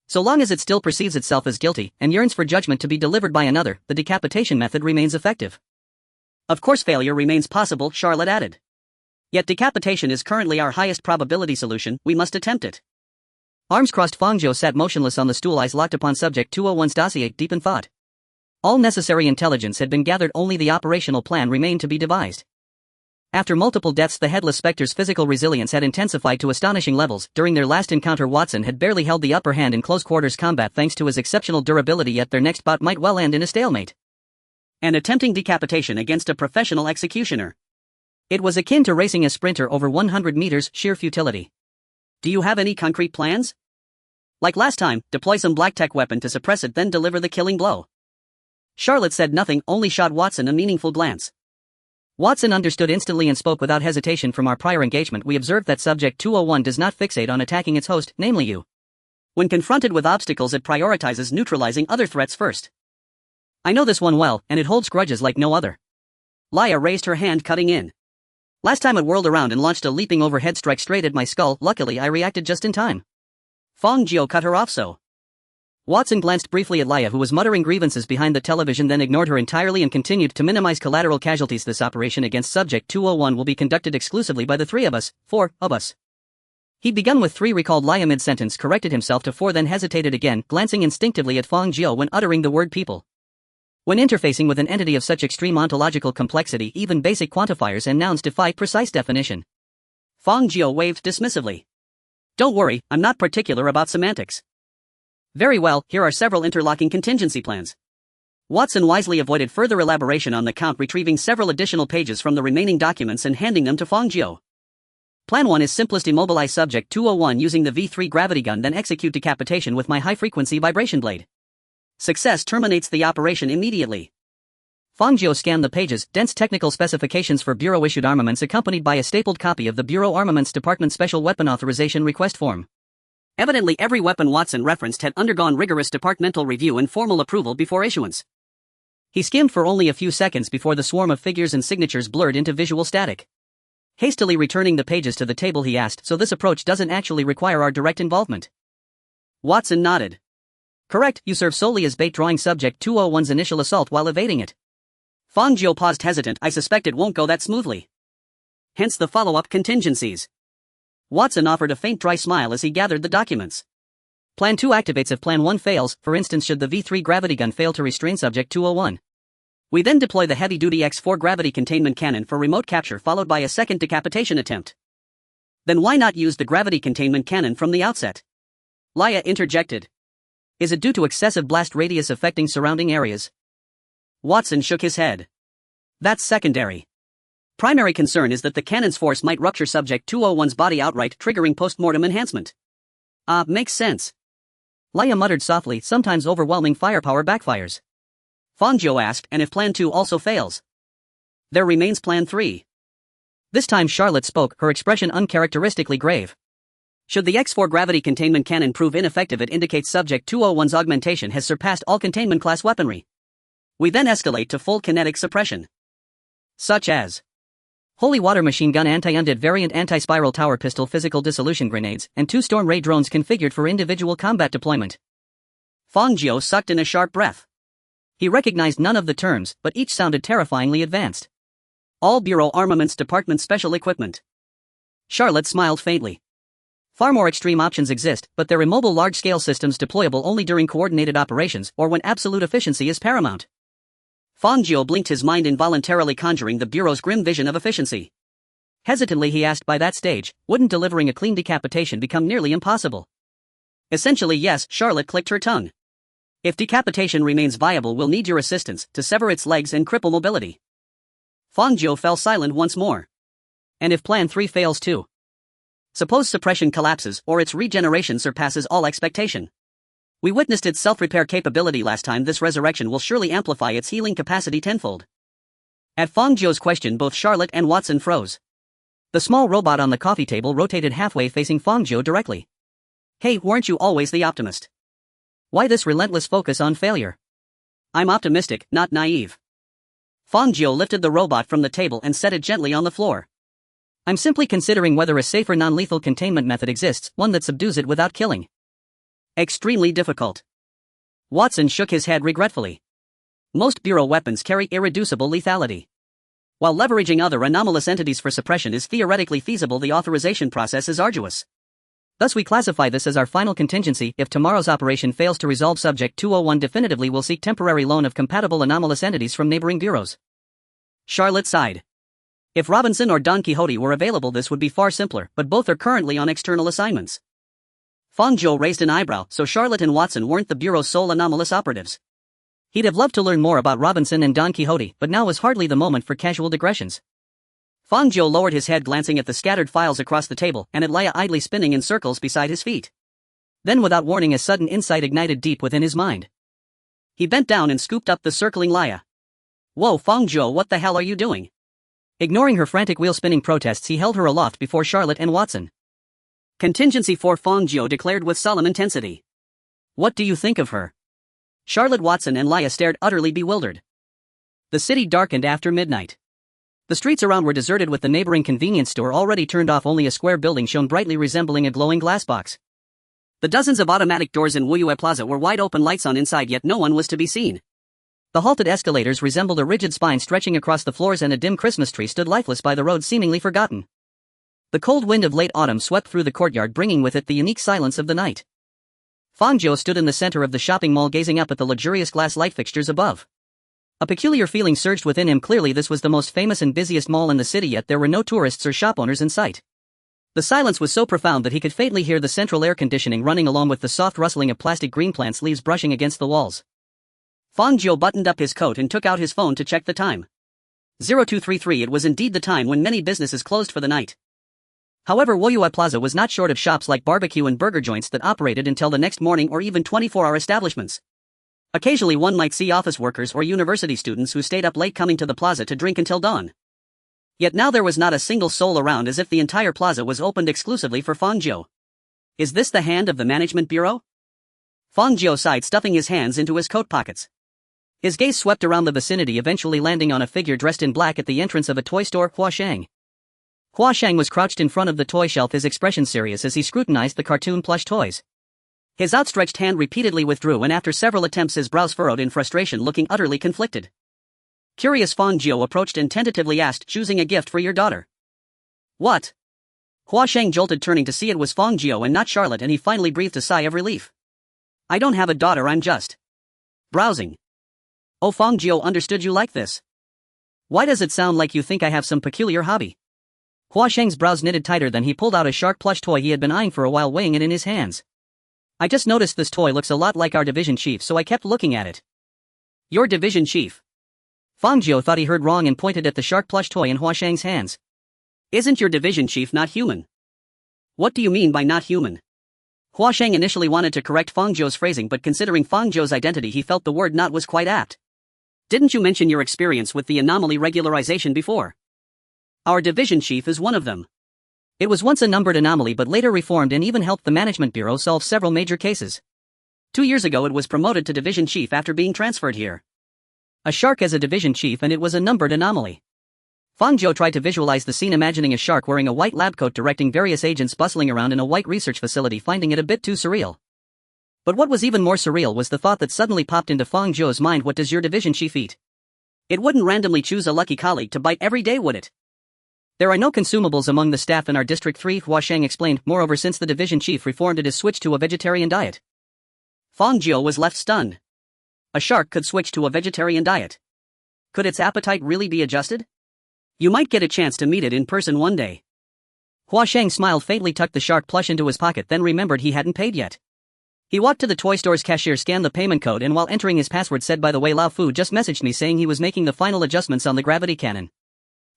So long as it still perceives itself as guilty, and yearns for judgment to be delivered by another, the decapitation method remains effective. Of course failure remains possible, Charlotte added. Yet decapitation is currently our highest probability solution. We must attempt it. Arms crossed, Fang Jiu sat motionless on the stool, eyes locked upon Subject 201's dossier, deep in thought. All necessary intelligence had been gathered, only the operational plan remained to be devised. After multiple deaths, the headless specter's physical resilience had intensified to astonishing levels. During their last encounter, Watson had barely held the upper hand in close-quarters combat thanks to his exceptional durability, yet their next bout might well end in a stalemate. And attempting decapitation against a professional executioner. It was akin to racing a sprinter over 100 meters, sheer futility. Do you have any concrete plans? Like last time, deploy some black tech weapon to suppress it, then deliver the killing blow. Charlotte said nothing, only shot Watson a meaningful glance. Watson understood instantly and spoke without hesitation. From our prior engagement, we observed that Subject 201 does not fixate on attacking its host, namely you. When confronted with obstacles, it prioritizes neutralizing other threats first. I know this one well, and it holds grudges like no other. Laya raised her hand, cutting in. Last time it whirled around and launched a leaping overhead strike straight at my skull. Luckily I reacted just in time. Fang Jiu cut her off so. Watson glanced briefly at Laya, who was muttering grievances behind the television, then ignored her entirely and continued to minimize collateral casualties. This operation against Subject 201 will be conducted exclusively by the three of us, 4 of us. He'd begun with 3, recalled Laya mid-sentence, corrected himself to 4, then hesitated again, glancing instinctively at Fang Jiu when uttering the word people. When interfacing with an entity of such extreme ontological complexity, even basic quantifiers and nouns defy precise definition. Fang Jiu waved dismissively. Don't worry, I'm not particular about semantics. Very well, here are several interlocking contingency plans. Watson wisely avoided further elaboration on the count, retrieving several additional pages from the remaining documents and handing them to Fang Jiu. Plan 1 is simplest: immobilize Subject 201 using the V3 gravity gun, then execute decapitation with my high-frequency vibration blade. Success terminates the operation immediately. Fang Jiu scanned the pages, dense technical specifications for Bureau-issued armaments accompanied by a stapled copy of the Bureau Armaments Department Special Weapon Authorization Request Form. Evidently every weapon Watson referenced had undergone rigorous departmental review and formal approval before issuance. He skimmed for only a few seconds before the swarm of figures and signatures blurred into visual static. Hastily returning the pages to the table, he asked, so this approach doesn't actually require our direct involvement? Watson nodded. Correct, you serve solely as bait, drawing Subject 201's initial assault while evading it. Fang Jiu paused, hesitant. I suspect it won't go that smoothly. Hence the follow-up contingencies. Watson offered a faint dry smile as he gathered the documents. Plan 2 activates if Plan 1 fails, for instance should the V3 gravity gun fail to restrain Subject 201. We then deploy the heavy-duty X4 gravity containment cannon for remote capture, followed by a second decapitation attempt. Then why not use the gravity containment cannon from the outset? Laya interjected. Is it due to excessive blast radius affecting surrounding areas? Watson shook his head. That's secondary. Primary concern is that the cannon's force might rupture Subject 201's body outright, triggering post-mortem enhancement. Makes sense. Laya muttered softly. Sometimes overwhelming firepower backfires. Fang Jiu asked, and if Plan 2 also fails? There remains Plan 3. This time Charlotte spoke, her expression uncharacteristically grave. Should the X4 gravity containment cannon prove ineffective, it indicates Subject 201's augmentation has surpassed all containment-class weaponry. We then escalate to full kinetic suppression. Such as Holy Water Machine Gun, Anti-Undead Variant, Anti-Spiral Tower Pistol, Physical Dissolution Grenades, and 2 Storm Ray drones configured for individual combat deployment. Fang Jiu sucked in a sharp breath. He recognized none of the terms, but each sounded terrifyingly advanced. All Bureau Armaments Department special equipment. Charlotte smiled faintly. Far more extreme options exist, but they're immobile large-scale systems deployable only during coordinated operations or when absolute efficiency is paramount. Fang Jiu blinked, his mind involuntarily conjuring the Bureau's grim vision of efficiency. Hesitantly he asked, by that stage, wouldn't delivering a clean decapitation become nearly impossible? Essentially yes, Charlotte clicked her tongue. If decapitation remains viable, we'll need your assistance to sever its legs and cripple mobility. Fang Jiu fell silent once more. And if Plan 3 fails too? Suppose suppression collapses or its regeneration surpasses all expectation. We witnessed its self-repair capability last time. This resurrection will surely amplify its healing capacity tenfold. At Fang Jiu's question, both Charlotte and Watson froze. The small robot on the coffee table rotated halfway, facing Fang Jiu directly. Hey, weren't you always the optimist? Why this relentless focus on failure? I'm optimistic, not naive. Fang Jiu lifted the robot from the table and set it gently on the floor. I'm simply considering whether a safer non-lethal containment method exists, one that subdues it without killing. Extremely difficult. Watson shook his head regretfully. Most Bureau weapons carry irreducible lethality. While leveraging other anomalous entities for suppression is theoretically feasible, the authorization process is arduous. Thus we classify this as our final contingency. If tomorrow's operation fails to resolve Subject 201 definitively, we'll seek temporary loan of compatible anomalous entities from neighboring bureaus. Charlotte sighed. If Robinson or Don Quixote were available, this would be far simpler, but both are currently on external assignments. Fang Jiu raised an eyebrow, so Charlotte and Watson weren't the Bureau's sole anomalous operatives. He'd have loved to learn more about Robinson and Don Quixote, but now was hardly the moment for casual digressions. Fang Jiu lowered his head, glancing at the scattered files across the table and at Leia idly spinning in circles beside his feet. Then, without warning, a sudden insight ignited deep within his mind. He bent down and scooped up the circling Leia. "Whoa, Fang Jiu, what the hell are you doing?" Ignoring her frantic wheel-spinning protests, he held her aloft before Charlotte and Watson. "Contingency for," Fang Jiu declared with solemn intensity. "What do you think of her?" Charlotte, Watson, and Leia stared, utterly bewildered. The city darkened after midnight. The streets around were deserted, with the neighboring convenience store already turned off. Only a square building shone brightly, resembling a glowing glass box. The dozens of automatic doors in Wuyue Plaza were wide open, lights on inside, yet no one was to be seen. The halted escalators resembled a rigid spine stretching across the floors, and a dim Christmas tree stood lifeless by the road, seemingly forgotten. The cold wind of late autumn swept through the courtyard, bringing with it the unique silence of the night. Fang Jiu stood in the center of the shopping mall, gazing up at the luxurious glass light fixtures above. A peculiar feeling surged within him. Clearly this was the most famous and busiest mall in the city, yet there were no tourists or shop owners in sight. The silence was so profound that he could faintly hear the central air conditioning running, along with the soft rustling of plastic green plants leaves brushing against the walls. Fang Jiu buttoned up his coat and took out his phone to check the time. 0233. It was indeed the time when many businesses closed for the night. However, Wuyue Plaza was not short of shops like barbecue and burger joints that operated until the next morning, or even 24-hour establishments. Occasionally one might see office workers or university students who stayed up late, coming to the plaza to drink until dawn. Yet now there was not a single soul around, as if the entire plaza was opened exclusively for Fang Jiu. Is this the hand of the management bureau? Fang Jiu sighed, stuffing his hands into his coat pockets. His gaze swept around the vicinity, eventually landing on a figure dressed in black at the entrance of a toy store. Hua Shang. Hua Shang was crouched in front of the toy shelf, his expression serious as he scrutinized the cartoon plush toys. His outstretched hand repeatedly withdrew, and after several attempts his brows furrowed in frustration, looking utterly conflicted. Curious, Fang Jiu approached and tentatively asked, "Choosing a gift for your daughter?" "What?" Hua Shang jolted, turning to see it was Fang Jiu and not Charlotte, and he finally breathed a sigh of relief. "I don't have a daughter, I'm just browsing." "Oh, Fang Jiu, understood. You like this? Why does it sound like you think I have some peculiar hobby?" Hua Shang's brows knitted tighter, then he pulled out a shark plush toy he had been eyeing for a while, weighing it in his hands. "I just noticed this toy looks a lot like our division chief, so I kept looking at it." "Your division chief?" Fang Jiu thought he heard wrong and pointed at the shark plush toy in Hua Shang's hands. "Isn't your division chief not human?" "What do you mean by not human?" Hua Shang initially wanted to correct Fang Jiu's phrasing, but considering Fang Jiu's identity, he felt the word "not" was quite apt. "Didn't you mention your experience with the anomaly regularization before? Our division chief is one of them." It was once a numbered anomaly, but later reformed and even helped the Management Bureau solve several major cases. 2 years ago it was promoted to division chief after being transferred here. A shark as a division chief, and it was a numbered anomaly. Fang Jiu tried to visualize the scene, imagining a shark wearing a white lab coat directing various agents bustling around in a white research facility, finding it a bit too surreal. But what was even more surreal was the thought that suddenly popped into Fang Jiu's mind: what does your division chief eat? It wouldn't randomly choose a lucky colleague to bite every day, would it? "There are no consumables among the staff in our District 3, Hua Shang explained. "Moreover, since the division chief reformed, it has switched to a vegetarian diet." Fang Jiu was left stunned. A shark could switch to a vegetarian diet. Could its appetite really be adjusted? You might get a chance to meet it in person one day. Hua Shang smiled faintly, tucked the shark plush into his pocket, then remembered he hadn't paid yet. He walked to the toy store's cashier, scanned the payment code, and while entering his password said, "By the way, Lao Fu just messaged me saying he was making the final adjustments on the gravity cannon.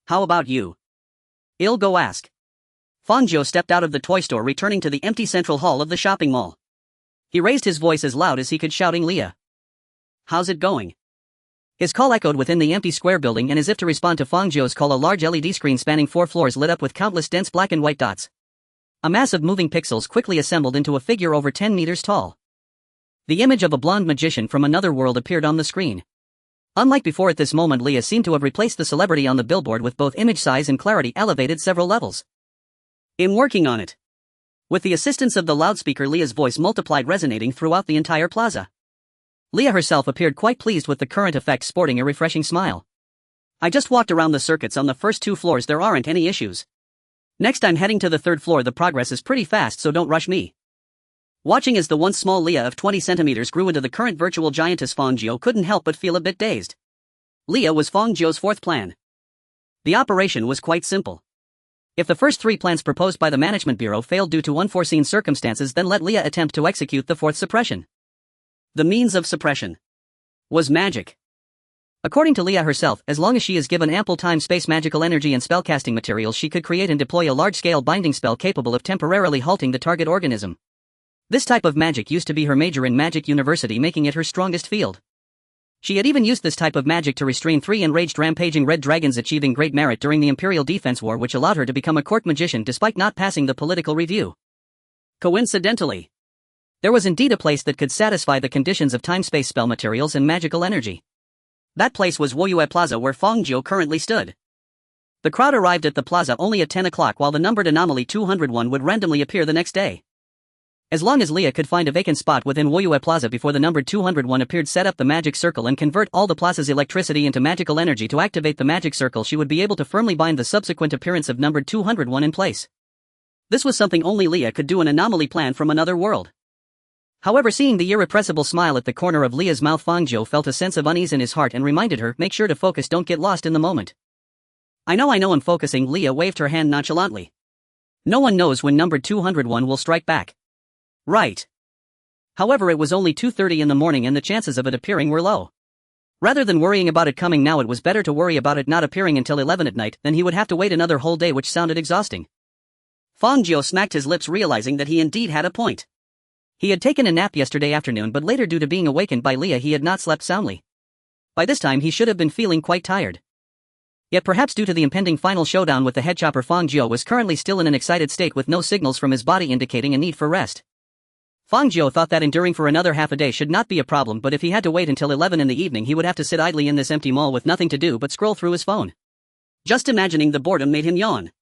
How about you? I'll go ask." Fang Jiu stepped out of the toy store, returning to the empty central hall of the shopping mall. He raised his voice as loud as he could, shouting, "Leah, how's it going?" His call echoed within the empty square building, and as if to respond to Fang Jiu's call, a large LED screen spanning 4 floors lit up with countless dense black and white dots. A mass of moving pixels quickly assembled into a figure over 10 meters tall. The image of a blonde magician from another world appeared on the screen. Unlike before, at this moment Leah seemed to have replaced the celebrity on the billboard, with both image size and clarity elevated several levels. "I'm working on it." With the assistance of the loudspeaker, Leah's voice multiplied, resonating throughout the entire plaza. Leah herself appeared quite pleased with the current effect, sporting a refreshing smile. "I just walked around the circuits on the first 2 floors, there aren't any issues. Next I'm heading to the 3rd floor, the progress is pretty fast, so don't rush me." Watching as the once small Leah of 20 centimeters grew into the current virtual giantess, Fang Jiu couldn't help but feel a bit dazed. Leah was Fang Jiu's 4th plan. The operation was quite simple. If the first 3 plans proposed by the Management Bureau failed due to unforeseen circumstances, then let Leah attempt to execute the 4th suppression. The means of suppression was magic. According to Leah herself, as long as she is given ample time-space magical energy and spellcasting materials, she could create and deploy a large-scale binding spell capable of temporarily halting the target organism. This type of magic used to be her major in Magic University, making it her strongest field. She had even used this type of magic to restrain 3 enraged rampaging red dragons, achieving great merit during the Imperial Defense War, which allowed her to become a court magician despite not passing the political review. Coincidentally, there was indeed a place that could satisfy the conditions of time-space spell materials and magical energy. That place was Woyue Plaza, where Fang Jiu currently stood. The crowd arrived at the plaza only at 10 o'clock, while the numbered Anomaly 201 would randomly appear the next day. As long as Leah could find a vacant spot within Woyue Plaza before the numbered 201 appeared, set up the magic circle and convert all the plaza's electricity into magical energy to activate the magic circle, she would be able to firmly bind the subsequent appearance of numbered 201 in place. This was something only Leah could do, an anomaly plan from another world. However, seeing the irrepressible smile at the corner of Leah's mouth, Fang Jiu felt a sense of unease in his heart and reminded her, make sure to focus, don't get lost in the moment. I know I'm focusing. Leah waved her hand nonchalantly. No one knows when numbered 201 will strike back. Right. However, it was only 2:30 in the morning and the chances of it appearing were low. Rather than worrying about it coming now, it was better to worry about it not appearing until 11 at night, then he would have to wait another whole day, which sounded exhausting. Fang Jiu smacked his lips, realizing that he indeed had a point. He had taken a nap yesterday afternoon, but later, due to being awakened by Leah, he had not slept soundly. By this time he should have been feeling quite tired. Yet perhaps due to the impending final showdown with the head chopper, Fang Jiu was currently still in an excited state with no signals from his body indicating a need for rest. Fang Jiu thought that enduring for another half a day should not be a problem, but if he had to wait until 11 in the evening, he would have to sit idly in this empty mall with nothing to do but scroll through his phone. Just imagining the boredom made him yawn.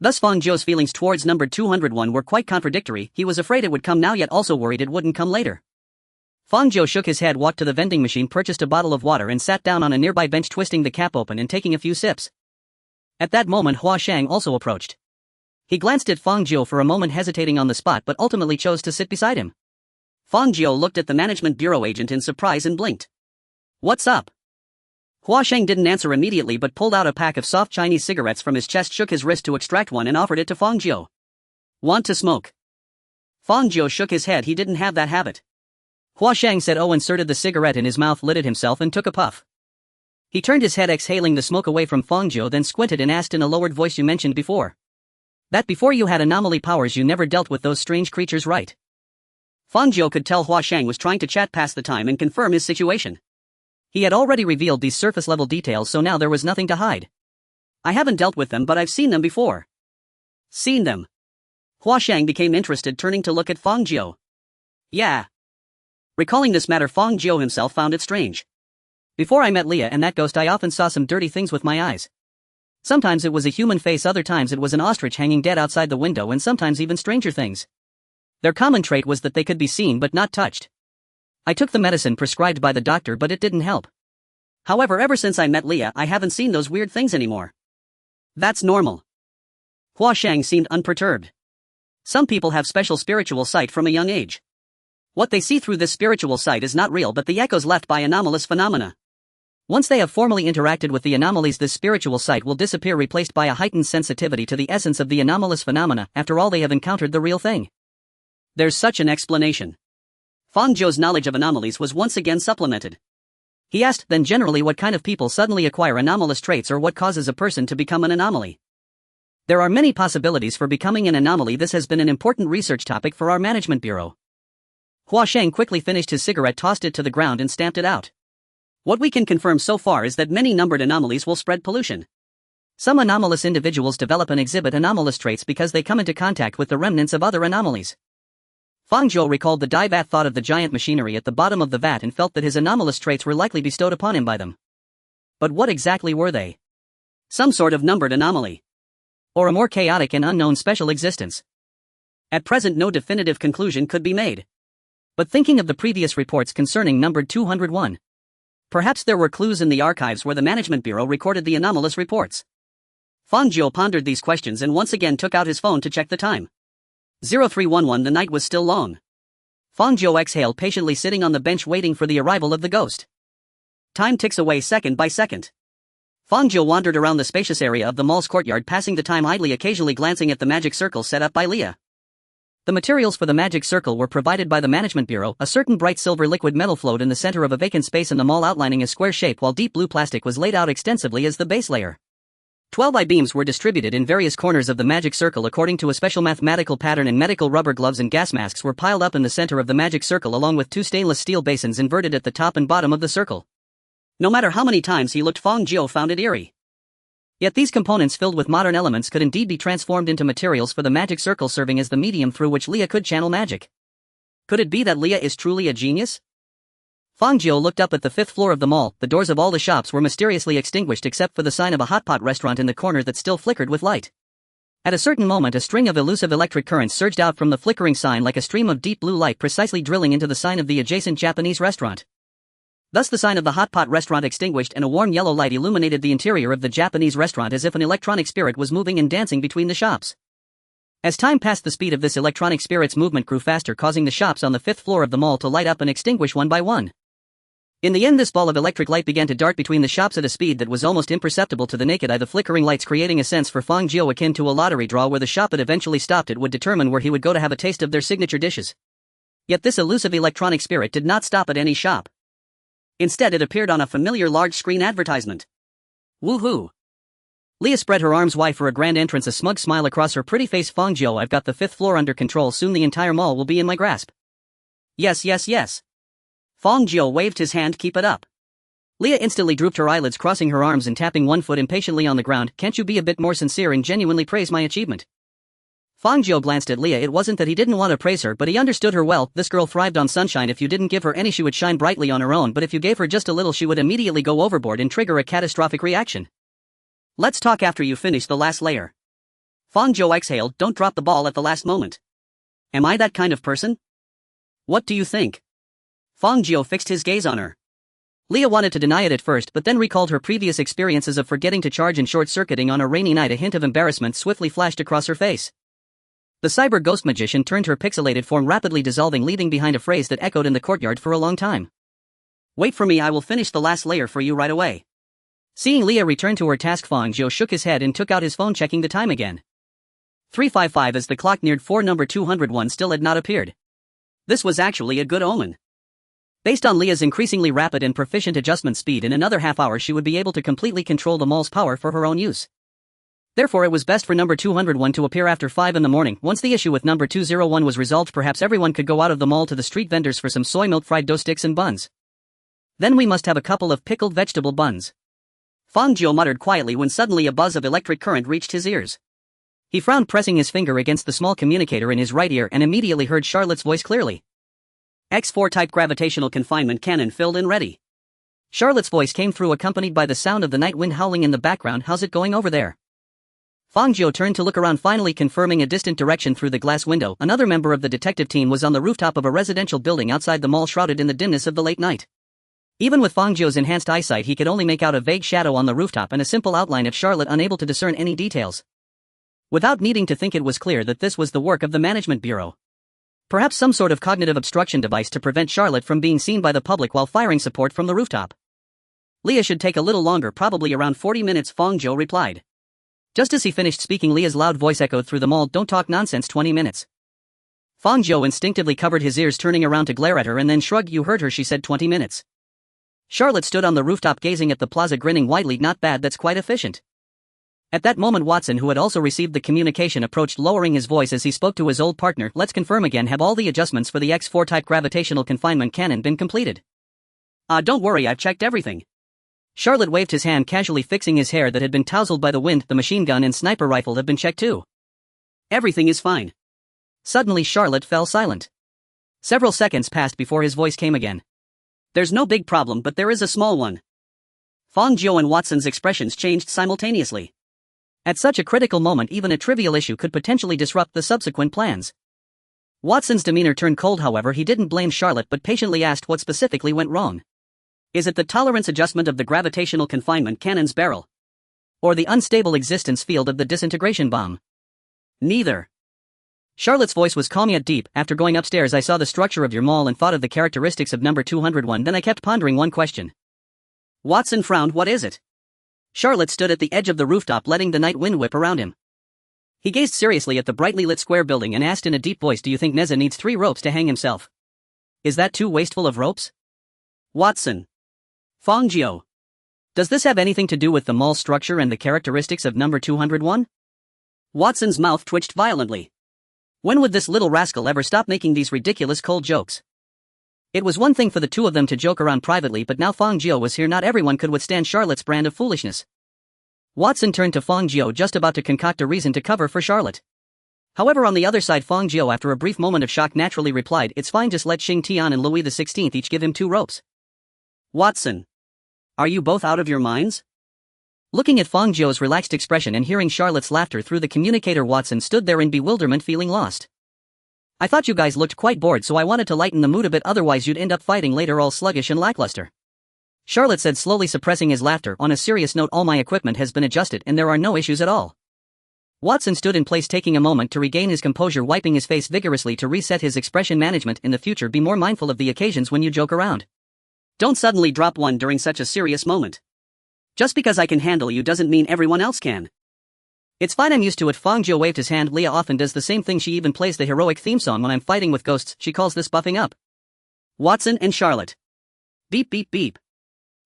Thus Fang Jiu's feelings towards number 201 were quite contradictory. He was afraid it would come now, yet also worried it wouldn't come later. Fang Jiu shook his head, walked to the vending machine, purchased a bottle of water and sat down on a nearby bench, twisting the cap open and taking a few sips. At that moment Hua Shang also approached. He glanced at Fang Jiu for a moment, hesitating on the spot, but ultimately chose to sit beside him. Fang Jiu looked at the management bureau agent in surprise and blinked. What's up? Hua Shang didn't answer immediately but pulled out a pack of soft Chinese cigarettes from his chest, shook his wrist to extract one and offered it to Fang Jiu. Want to smoke? Fang Jiu shook his head. He didn't have that habit. Hua Shang said inserted the cigarette in his mouth, lit it himself and took a puff. He turned his head, exhaling the smoke away from Fang Jiu, then squinted and asked in a lowered voice, you mentioned before that before you had anomaly powers you never dealt with those strange creatures, right? Fang Jiu could tell Hua Shang was trying to chat past the time and confirm his situation. He had already revealed these surface-level details, so now there was nothing to hide. I haven't dealt with them, but I've seen them before. Seen them? Hua Shang became interested, turning to look at Fang Jiu. Yeah. Recalling this matter, Fang Jiu himself found it strange. Before I met Leah and that ghost, I often saw some dirty things with my eyes. Sometimes it was a human face, other times it was an ostrich hanging dead outside the window, and sometimes even stranger things. Their common trait was that they could be seen but not touched. I took the medicine prescribed by the doctor, but it didn't help. However, ever since I met Leah, I haven't seen those weird things anymore. That's normal. Hua Shang seemed unperturbed. Some people have special spiritual sight from a young age. What they see through this spiritual sight is not real, but the echoes left by anomalous phenomena. Once they have formally interacted with the anomalies, this spiritual sight will disappear, replaced by a heightened sensitivity to the essence of the anomalous phenomena. After all, they have encountered the real thing. There's such an explanation. Fang Jiu's knowledge of anomalies was once again supplemented. He asked, then generally what kind of people suddenly acquire anomalous traits, or what causes a person to become an anomaly? There are many possibilities for becoming an anomaly. This has been an important research topic for our management bureau. Hua Shang quickly finished his cigarette, tossed it to the ground and stamped it out. What we can confirm so far is that many numbered anomalies will spread pollution. Some anomalous individuals develop and exhibit anomalous traits because they come into contact with the remnants of other anomalies. Fang Jiu recalled the dye vat, thought of the giant machinery at the bottom of the vat, and felt that his anomalous traits were likely bestowed upon him by them. But what exactly were they? Some sort of numbered anomaly? Or a more chaotic and unknown special existence? At present no definitive conclusion could be made. But thinking of the previous reports concerning numbered 201, perhaps there were clues in the archives where the management bureau recorded the anomalous reports. Fang Jiu pondered these questions and once again took out his phone to check the time. 0311. The night was still long. Fang Jiu exhaled, patiently sitting on the bench waiting for the arrival of the ghost. Time ticks away second by second. Fang Jiu wandered around the spacious area of the mall's courtyard, passing the time idly, occasionally glancing at the magic circle set up by Leah. The materials for the magic circle were provided by the Management Bureau. A certain bright silver liquid metal flowed in the center of a vacant space in the mall, outlining a square shape, while deep blue plastic was laid out extensively as the base layer. 12 I-beams were distributed in various corners of the magic circle according to a special mathematical pattern, and medical rubber gloves and gas masks were piled up in the center of the magic circle, along with 2 stainless steel basins inverted at the top and bottom of the circle. No matter how many times he looked, Fang Jiu found it eerie. Yet these components filled with modern elements could indeed be transformed into materials for the magic circle, serving as the medium through which Leah could channel magic. Could it be that Leah is truly a genius? Fang Jiu looked up at the 5th floor of the mall. The doors of all the shops were mysteriously extinguished except for the sign of a hot pot restaurant in the corner that still flickered with light. At a certain moment, a string of elusive electric currents surged out from the flickering sign like a stream of deep blue light, precisely drilling into the sign of the adjacent Japanese restaurant. Thus the sign of the hot pot restaurant extinguished, and a warm yellow light illuminated the interior of the Japanese restaurant as if an electronic spirit was moving and dancing between the shops. As time passed, the speed of this electronic spirit's movement grew faster, causing the shops on the 5th floor of the mall to light up and extinguish one by one. In the end, this ball of electric light began to dart between the shops at a speed that was almost imperceptible to the naked eye, the flickering lights creating a sense for Fang Jiu akin to a lottery draw, where the shop it eventually stopped at would determine where he would go to have a taste of their signature dishes. Yet this elusive electronic spirit did not stop at any shop. Instead, it appeared on a familiar large-screen advertisement. Woohoo! Leah spread her arms wide for a grand entrance, a smug smile across her pretty face. Fang Jiu, I've got the 5th floor under control. Soon the entire mall will be in my grasp. Yes, yes, yes. Fang Jiu waved his hand. Keep it up. Leah instantly drooped her eyelids, crossing her arms and tapping one foot impatiently on the ground. Can't you be a bit more sincere and genuinely praise my achievement? Fang Jiu glanced at Leah. It wasn't that he didn't want to praise her, but he understood her well. This girl thrived on sunshine. If you didn't give her any, she would shine brightly on her own, but if you gave her just a little, she would immediately go overboard and trigger a catastrophic reaction. Let's talk after you finish the last layer. Fang Jiu exhaled. Don't drop the ball at the last moment. Am I that kind of person? What do you think? Fang Jiu fixed his gaze on her. Leah wanted to deny it at first, but then recalled her previous experiences of forgetting to charge and short-circuiting on a rainy night. A hint of embarrassment swiftly flashed across her face. The cyber ghost magician turned her pixelated form, rapidly dissolving, leaving behind a phrase that echoed in the courtyard for a long time. Wait for me, I will finish the last layer for you right away. Seeing Leah return to her task, Fang Jiu shook his head and took out his phone, checking the time again. 3:55 as the clock neared 4. Number 201 still had not appeared. This was actually a good omen. Based on Leah's increasingly rapid and proficient adjustment speed, in another half hour she would be able to completely control the mall's power for her own use. Therefore, it was best for number 201 to appear after 5 in the morning. Once the issue with number 201 was resolved, perhaps everyone could go out of the mall to the street vendors for some soy milk fried dough sticks and buns. Then we must have a couple of pickled vegetable buns. Fang Jiu muttered quietly when suddenly a buzz of electric current reached his ears. He frowned, pressing his finger against the small communicator in his right ear, and immediately heard Charlotte's voice clearly. X4 type gravitational confinement cannon filled and ready. Charlotte's voice came through, accompanied by the sound of the night wind howling in the background. How's it going over there? Fang Jiu turned to look around, finally confirming a distant direction through the glass window. Another member of the detective team was on the rooftop of a residential building outside the mall, shrouded in the dimness of the late night. Even with Fang Jiu's enhanced eyesight, he could only make out a vague shadow on the rooftop and a simple outline of Charlotte, unable to discern any details. Without needing to think, it was clear that this was the work of the Management Bureau. Perhaps some sort of cognitive obstruction device to prevent Charlotte from being seen by the public while firing support from the rooftop. Leah should take a little longer, probably around 40 minutes, Fang Jiu replied. Just as he finished speaking, Leah's loud voice echoed through the mall. Don't talk nonsense, 20 minutes. Fang Jiu instinctively covered his ears, turning around to glare at her, and then shrugged. You heard her, she said 20 minutes. Charlotte stood on the rooftop gazing at the plaza, grinning widely. Not bad, that's quite efficient. At that moment, Watson, who had also received the communication, approached, lowering his voice as he spoke to his old partner. Let's confirm again, have all the adjustments for the X4 type gravitational confinement cannon been completed? Don't worry, I've checked everything. Charlotte waved his hand, casually fixing his hair that had been tousled by the wind. The machine gun and sniper rifle have been checked too. Everything is fine. Suddenly Charlotte fell silent. Several seconds passed before his voice came again. There's no big problem, but there is a small one. Fang Jiu and Watson's expressions changed simultaneously. At such a critical moment, even a trivial issue could potentially disrupt the subsequent plans. Watson's demeanor turned cold, however. He didn't blame Charlotte, but patiently asked what specifically went wrong. Is it the tolerance adjustment of the gravitational confinement cannon's barrel? Or the unstable existence field of the disintegration bomb? Neither. Charlotte's voice was calm yet deep. After going upstairs, I saw the structure of your mall and thought of the characteristics of number 201. Then I kept pondering one question. Watson frowned. What is it? Charlotte stood at the edge of the rooftop, letting the night wind whip around him. He gazed seriously at the brightly lit square building and asked in a deep voice, "Do you think Neza needs 3 ropes to hang himself? Is that too wasteful of ropes?" Watson. Fang Jiu. Does this have anything to do with the mall structure and the characteristics of number 201? Watson's mouth twitched violently. When would this little rascal ever stop making these ridiculous cold jokes? It was one thing for the two of them to joke around privately, but now Fang Jiu was here, not everyone could withstand Charlotte's brand of foolishness. Watson turned to Fang Jiu, just about to concoct a reason to cover for Charlotte. However, on the other side, Fang Jiu, after a brief moment of shock, naturally replied, "It's fine, just let Xing Tian and Louis XVI each give him 2 ropes. Watson. Are you both out of your minds? Looking at Fang Jiu's relaxed expression and hearing Charlotte's laughter through the communicator, Watson stood there in bewilderment, feeling lost. I thought you guys looked quite bored, so I wanted to lighten the mood a bit, otherwise you'd end up fighting later all sluggish and lackluster. Charlotte said, slowly suppressing his laughter. On a serious note, all my equipment has been adjusted and there are no issues at all. Watson stood in place, taking a moment to regain his composure, wiping his face vigorously to reset his expression management. In the future, be more mindful of the occasions when you joke around. Don't suddenly drop one during such a serious moment. Just because I can handle you doesn't mean everyone else can. It's fine, I'm used to it. Fang Jiu waved his hand. Leah often does the same thing. She even plays the heroic theme song when I'm fighting with ghosts. She calls this buffing up. Watson and Charlotte. Beep beep beep.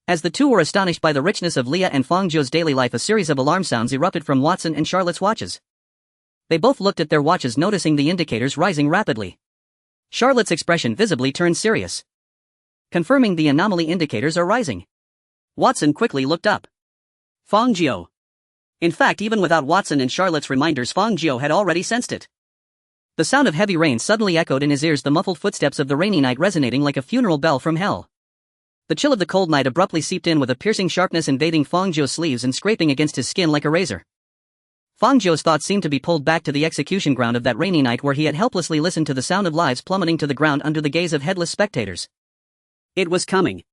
As the two were astonished by the richness of Leah and Fang Jiu's daily life, a series of alarm sounds erupted from Watson and Charlotte's watches. They both looked at their watches, noticing the indicators rising rapidly. Charlotte's expression visibly turned serious. Confirming the anomaly indicators are rising. Watson quickly looked up. Fang Jiu. In fact, even without Watson and Charlotte's reminders, Fang Jiu had already sensed it. The sound of heavy rain suddenly echoed in his ears, the muffled footsteps of the rainy night resonating like a funeral bell from hell. The chill of the cold night abruptly seeped in with a piercing sharpness, invading Fang Jiu's sleeves and scraping against his skin like a razor. Fang Jiu's thoughts seemed to be pulled back to the execution ground of that rainy night where he had helplessly listened to the sound of lives plummeting to the ground under the gaze of headless spectators. It was coming.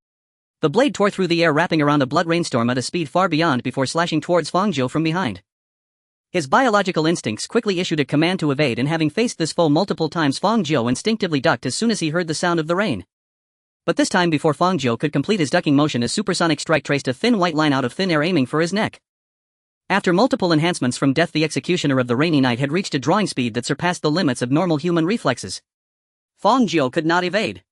The blade tore through the air, wrapping around a blood rainstorm at a speed far beyond before slashing towards Fang Jiu from behind. His biological instincts quickly issued a command to evade, and having faced this foe multiple times, Fang Jiu instinctively ducked as soon as he heard the sound of the rain. But this time, before Fang Jiu could complete his ducking motion, a supersonic strike traced a thin white line out of thin air, aiming for his neck. After multiple enhancements from death, the executioner of the rainy night had reached a drawing speed that surpassed the limits of normal human reflexes. Fang Jiu could not evade.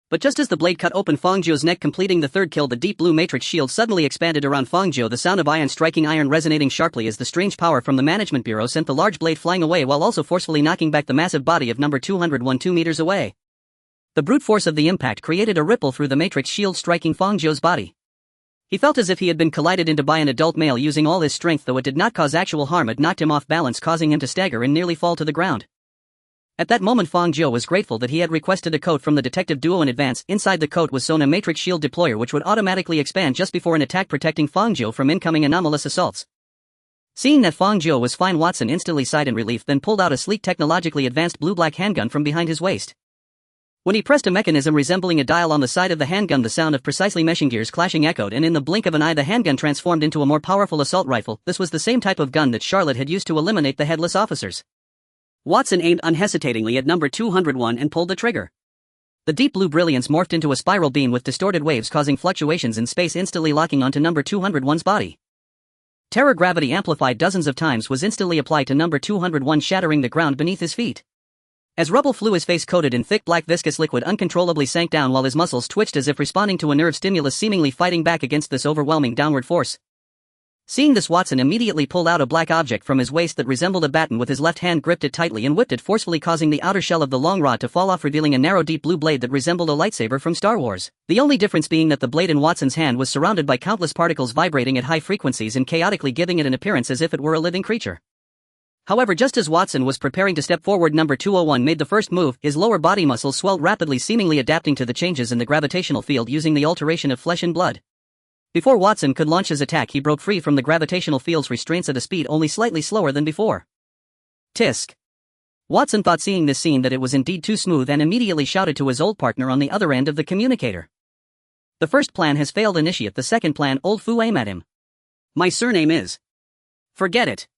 But just as the blade cut open Fang Jiu's neck, completing the third kill, the deep blue matrix shield suddenly expanded around Fang Jiu, the sound of iron striking iron resonating sharply as the strange power from the management bureau sent the large blade flying away, while also forcefully knocking back the massive body of number 201 2 meters away. The brute force of the impact created a ripple through the matrix shield, striking Fang Jiu's body. He felt as if he had been collided into by an adult male using all his strength, though it did not cause actual harm. It knocked him off balance, causing him to stagger and nearly fall to the ground. At that moment, Fang Jiu was grateful that he had requested a code from the detective duo in advance. Inside the code was sewn a matrix shield deployer which would automatically expand just before an attack, protecting Fang Jiu from incoming anomalous assaults. Seeing that Fang Jiu was fine, Watson instantly sighed in relief, then pulled out a sleek, technologically advanced blue-black handgun from behind his waist. When he pressed a mechanism resembling a dial on the side of the handgun, the sound of precisely meshing gears clashing echoed, and in the blink of an eye the handgun transformed into a more powerful assault rifle. This was the same type of gun that Charlotte had used to eliminate the headless officers. Watson aimed unhesitatingly at number 201 and pulled the trigger. The deep blue brilliance morphed into a spiral beam with distorted waves causing fluctuations in space, instantly locking onto number 201's body. Terror gravity amplified dozens of times was instantly applied to number 201, shattering the ground beneath his feet. As rubble flew, his face coated in thick black viscous liquid uncontrollably sank down while his muscles twitched as if responding to a nerve stimulus, seemingly fighting back against this overwhelming downward force. Seeing this, Watson immediately pulled out a black object from his waist that resembled a baton. With his left hand, gripped it tightly and whipped it forcefully, causing the outer shell of the long rod to fall off, revealing a narrow deep blue blade that resembled a lightsaber from Star Wars. The only difference being that the blade in Watson's hand was surrounded by countless particles vibrating at high frequencies and chaotically, giving it an appearance as if it were a living creature. However, just as Watson was preparing to step forward, number 201 made the first move. His lower body muscles swelled rapidly, seemingly adapting to the changes in the gravitational field using the alteration of flesh and blood. Before Watson could launch his attack, he broke free from the gravitational field's restraints at a speed only slightly slower than before. Tisk. Watson thought, seeing this scene, that it was indeed too smooth, and immediately shouted to his old partner on the other end of the communicator. The first plan has failed, initiate the second plan. Old Fu, aim at him. My surname is. Forget it.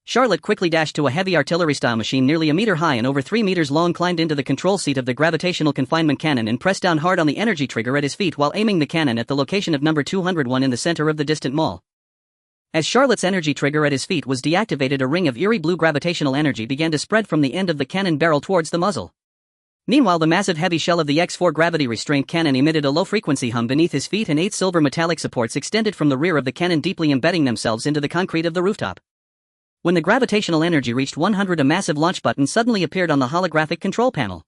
Charlotte quickly dashed to a heavy artillery-style machine nearly a meter high and over 3 meters long, climbed into the control seat of the gravitational confinement cannon and pressed down hard on the energy trigger at his feet while aiming the cannon at the location of number 201 in the center of the distant mall. As Charlotte's energy trigger at his feet was deactivated, a ring of eerie blue gravitational energy began to spread from the end of the cannon barrel towards the muzzle. Meanwhile, the massive heavy shell of the X4 gravity-restrained cannon emitted a low-frequency hum beneath his feet, and 8 silver metallic supports extended from the rear of the cannon, deeply embedding themselves into the concrete of the rooftop. When the gravitational energy reached 100, a massive launch button suddenly appeared on the holographic control panel.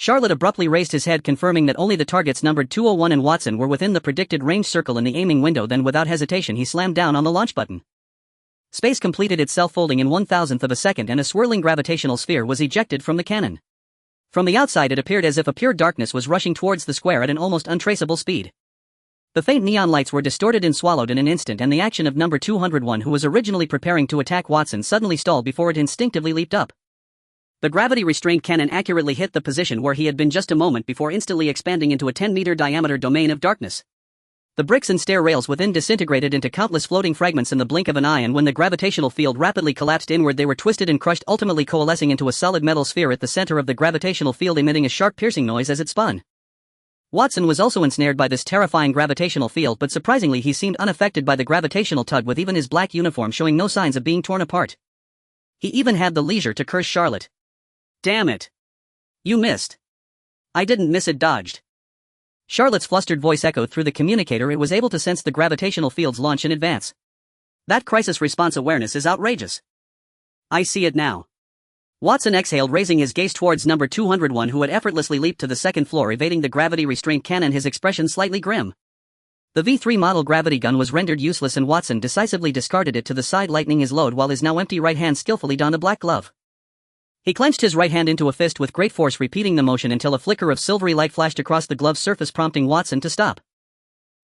Charlotte abruptly raised his head, confirming that only the targets numbered 201 and Watson were within the predicted range circle in the aiming window. Then, without hesitation, he slammed down on the launch button. Space completed its self-folding in 1,000th of a second, and a swirling gravitational sphere was ejected from the cannon. From the outside, it appeared as if a pure darkness was rushing towards the square at an almost untraceable speed. The faint neon lights were distorted and swallowed in an instant, and the action of number 201, who was originally preparing to attack Watson, suddenly stalled before it instinctively leaped up. The gravity-restrained cannon accurately hit the position where he had been just a moment before, instantly expanding into a 10-meter diameter domain of darkness. The bricks and stair rails within disintegrated into countless floating fragments in the blink of an eye, and when the gravitational field rapidly collapsed inward, they were twisted and crushed, ultimately coalescing into a solid metal sphere at the center of the gravitational field, emitting a sharp piercing noise as it spun. Watson was also ensnared by this terrifying gravitational field, but surprisingly he seemed unaffected by the gravitational tug, with even his black uniform showing no signs of being torn apart. He even had the leisure to curse Charlotte. "Damn it! You missed." "I didn't miss, it dodged." Charlotte's flustered voice echoed through the communicator. It was able to sense the gravitational field's launch in advance. "That crisis response awareness is outrageous." "I see it now." Watson exhaled, raising his gaze towards number 201, who had effortlessly leaped to the second floor, evading the gravity-restrained cannon, his expression slightly grim. The V3 model gravity gun was rendered useless, and Watson decisively discarded it to the side, lightening his load while his now empty right hand skillfully donned a black glove. He clenched his right hand into a fist with great force, repeating the motion until a flicker of silvery light flashed across the glove's surface, prompting Watson to stop.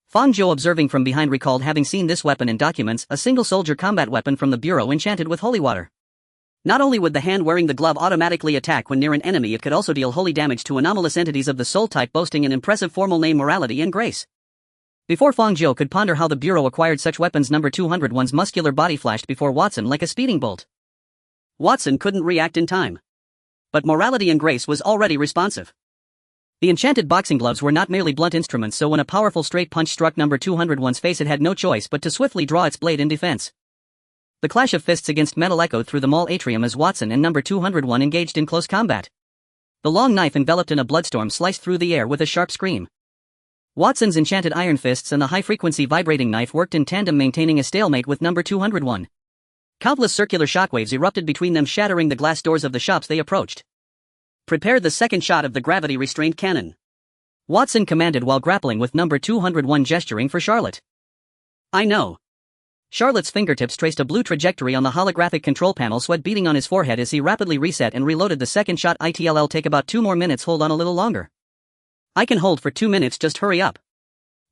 Fang Jiu, observing from behind, recalled having seen this weapon in documents, a single-soldier combat weapon from the Bureau enchanted with holy water. Not only would the hand wearing the glove automatically attack when near an enemy, it could also deal holy damage to anomalous entities of the soul type, boasting an impressive formal name, Morality and Grace. Before Fang Jiu could ponder how the Bureau acquired such weapons, number 201's muscular body flashed before Watson like a speeding bolt. Watson couldn't react in time. But Morality and Grace was already responsive. The enchanted boxing gloves were not merely blunt instruments, so when a powerful straight punch struck number 201's face, it had no choice but to swiftly draw its blade in defense. The clash of fists against metal echoed through the mall atrium as Watson and number 201 engaged in close combat. The long knife, enveloped in a bloodstorm, sliced through the air with a sharp scream. Watson's enchanted iron fists and the high-frequency vibrating knife worked in tandem, maintaining a stalemate with number 201. Countless circular shockwaves erupted between them, shattering the glass doors of the shops they approached. "Prepare the second shot of the gravity-restrained cannon," Watson commanded while grappling with number 201, gesturing for Charlotte. "I know." Charlotte's fingertips traced a blue trajectory on the holographic control panel, sweat beading on his forehead as he rapidly reset and reloaded the second shot. "It'll take about 2 more minutes, hold on a little longer." "I can hold for 2 minutes, just hurry up,"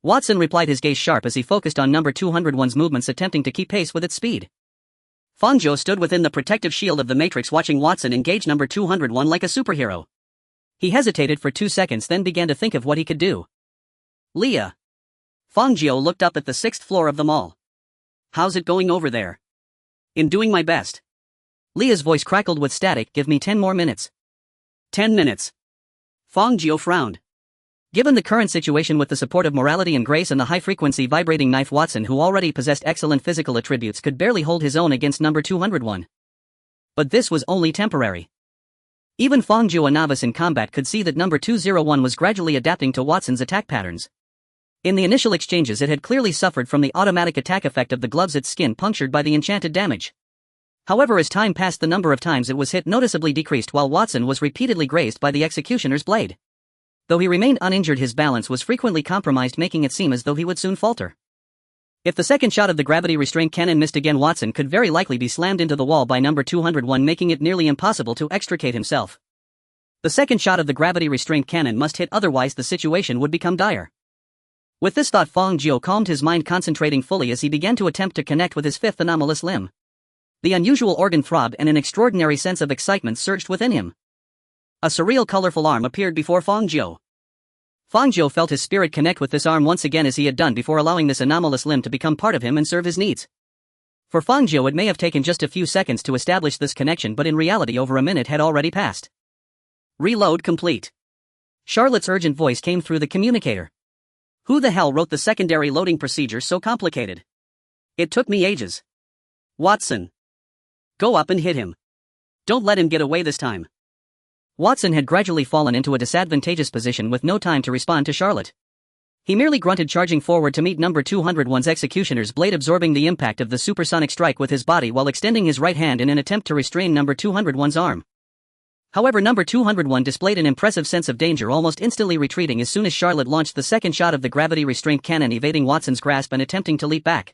Watson replied, his gaze sharp as he focused on number 201's movements, attempting to keep pace with its speed. Fang Jiu stood within the protective shield of the Matrix, watching Watson engage number 201 like a superhero. He hesitated for 2 seconds, then began to think of what he could do. "Leah." Fang Jiu looked up at the 6th floor of the mall. "How's it going over there?" "I'm doing my best." Leah's voice crackled with static. "Give me 10 more minutes." 10 minutes. Fang Jiu frowned. Given the current situation, with the support of Morality and Grace and the high-frequency vibrating knife, Watson, who already possessed excellent physical attributes, could barely hold his own against number 201. But this was only temporary. Even Fang Jiu, a novice in combat, could see that number 201 was gradually adapting to Watson's attack patterns. In the initial exchanges, it had clearly suffered from the automatic attack effect of the gloves, its skin punctured by the enchanted damage. However, as time passed, the number of times it was hit noticeably decreased, while Watson was repeatedly grazed by the executioner's blade. Though he remained uninjured, his balance was frequently compromised, making it seem as though he would soon falter. If the second shot of the gravity-restrained cannon missed again, Watson could very likely be slammed into the wall by number 201, making it nearly impossible to extricate himself. The second shot of the gravity-restrained cannon must hit, otherwise the situation would become dire. With this thought, Fang Jiu calmed his mind, concentrating fully as he began to attempt to connect with his 5th anomalous limb. The unusual organ throbbed, and an extraordinary sense of excitement surged within him. A surreal, colorful arm appeared before Fang Jiu. Fang Jiu felt his spirit connect with this arm once again, as he had done before, allowing this anomalous limb to become part of him and serve his needs. For Fang Jiu, it may have taken just a few seconds to establish this connection, but in reality over a minute had already passed. "Reload complete." Charlotte's urgent voice came through the communicator. "Who the hell wrote the secondary loading procedure so complicated?" It took me ages. Watson. Go up and hit him. Don't let him get away this time. Watson had gradually fallen into a disadvantageous position with no time to respond to Charlotte. He merely grunted, charging forward to meet number 201's executioner's blade, absorbing the impact of the supersonic strike with his body while extending his right hand in an attempt to restrain number 201's arm. However, number 201 displayed an impressive sense of danger, almost instantly retreating as soon as Charlotte launched the second shot of the gravity restraint cannon, evading Watson's grasp and attempting to leap back.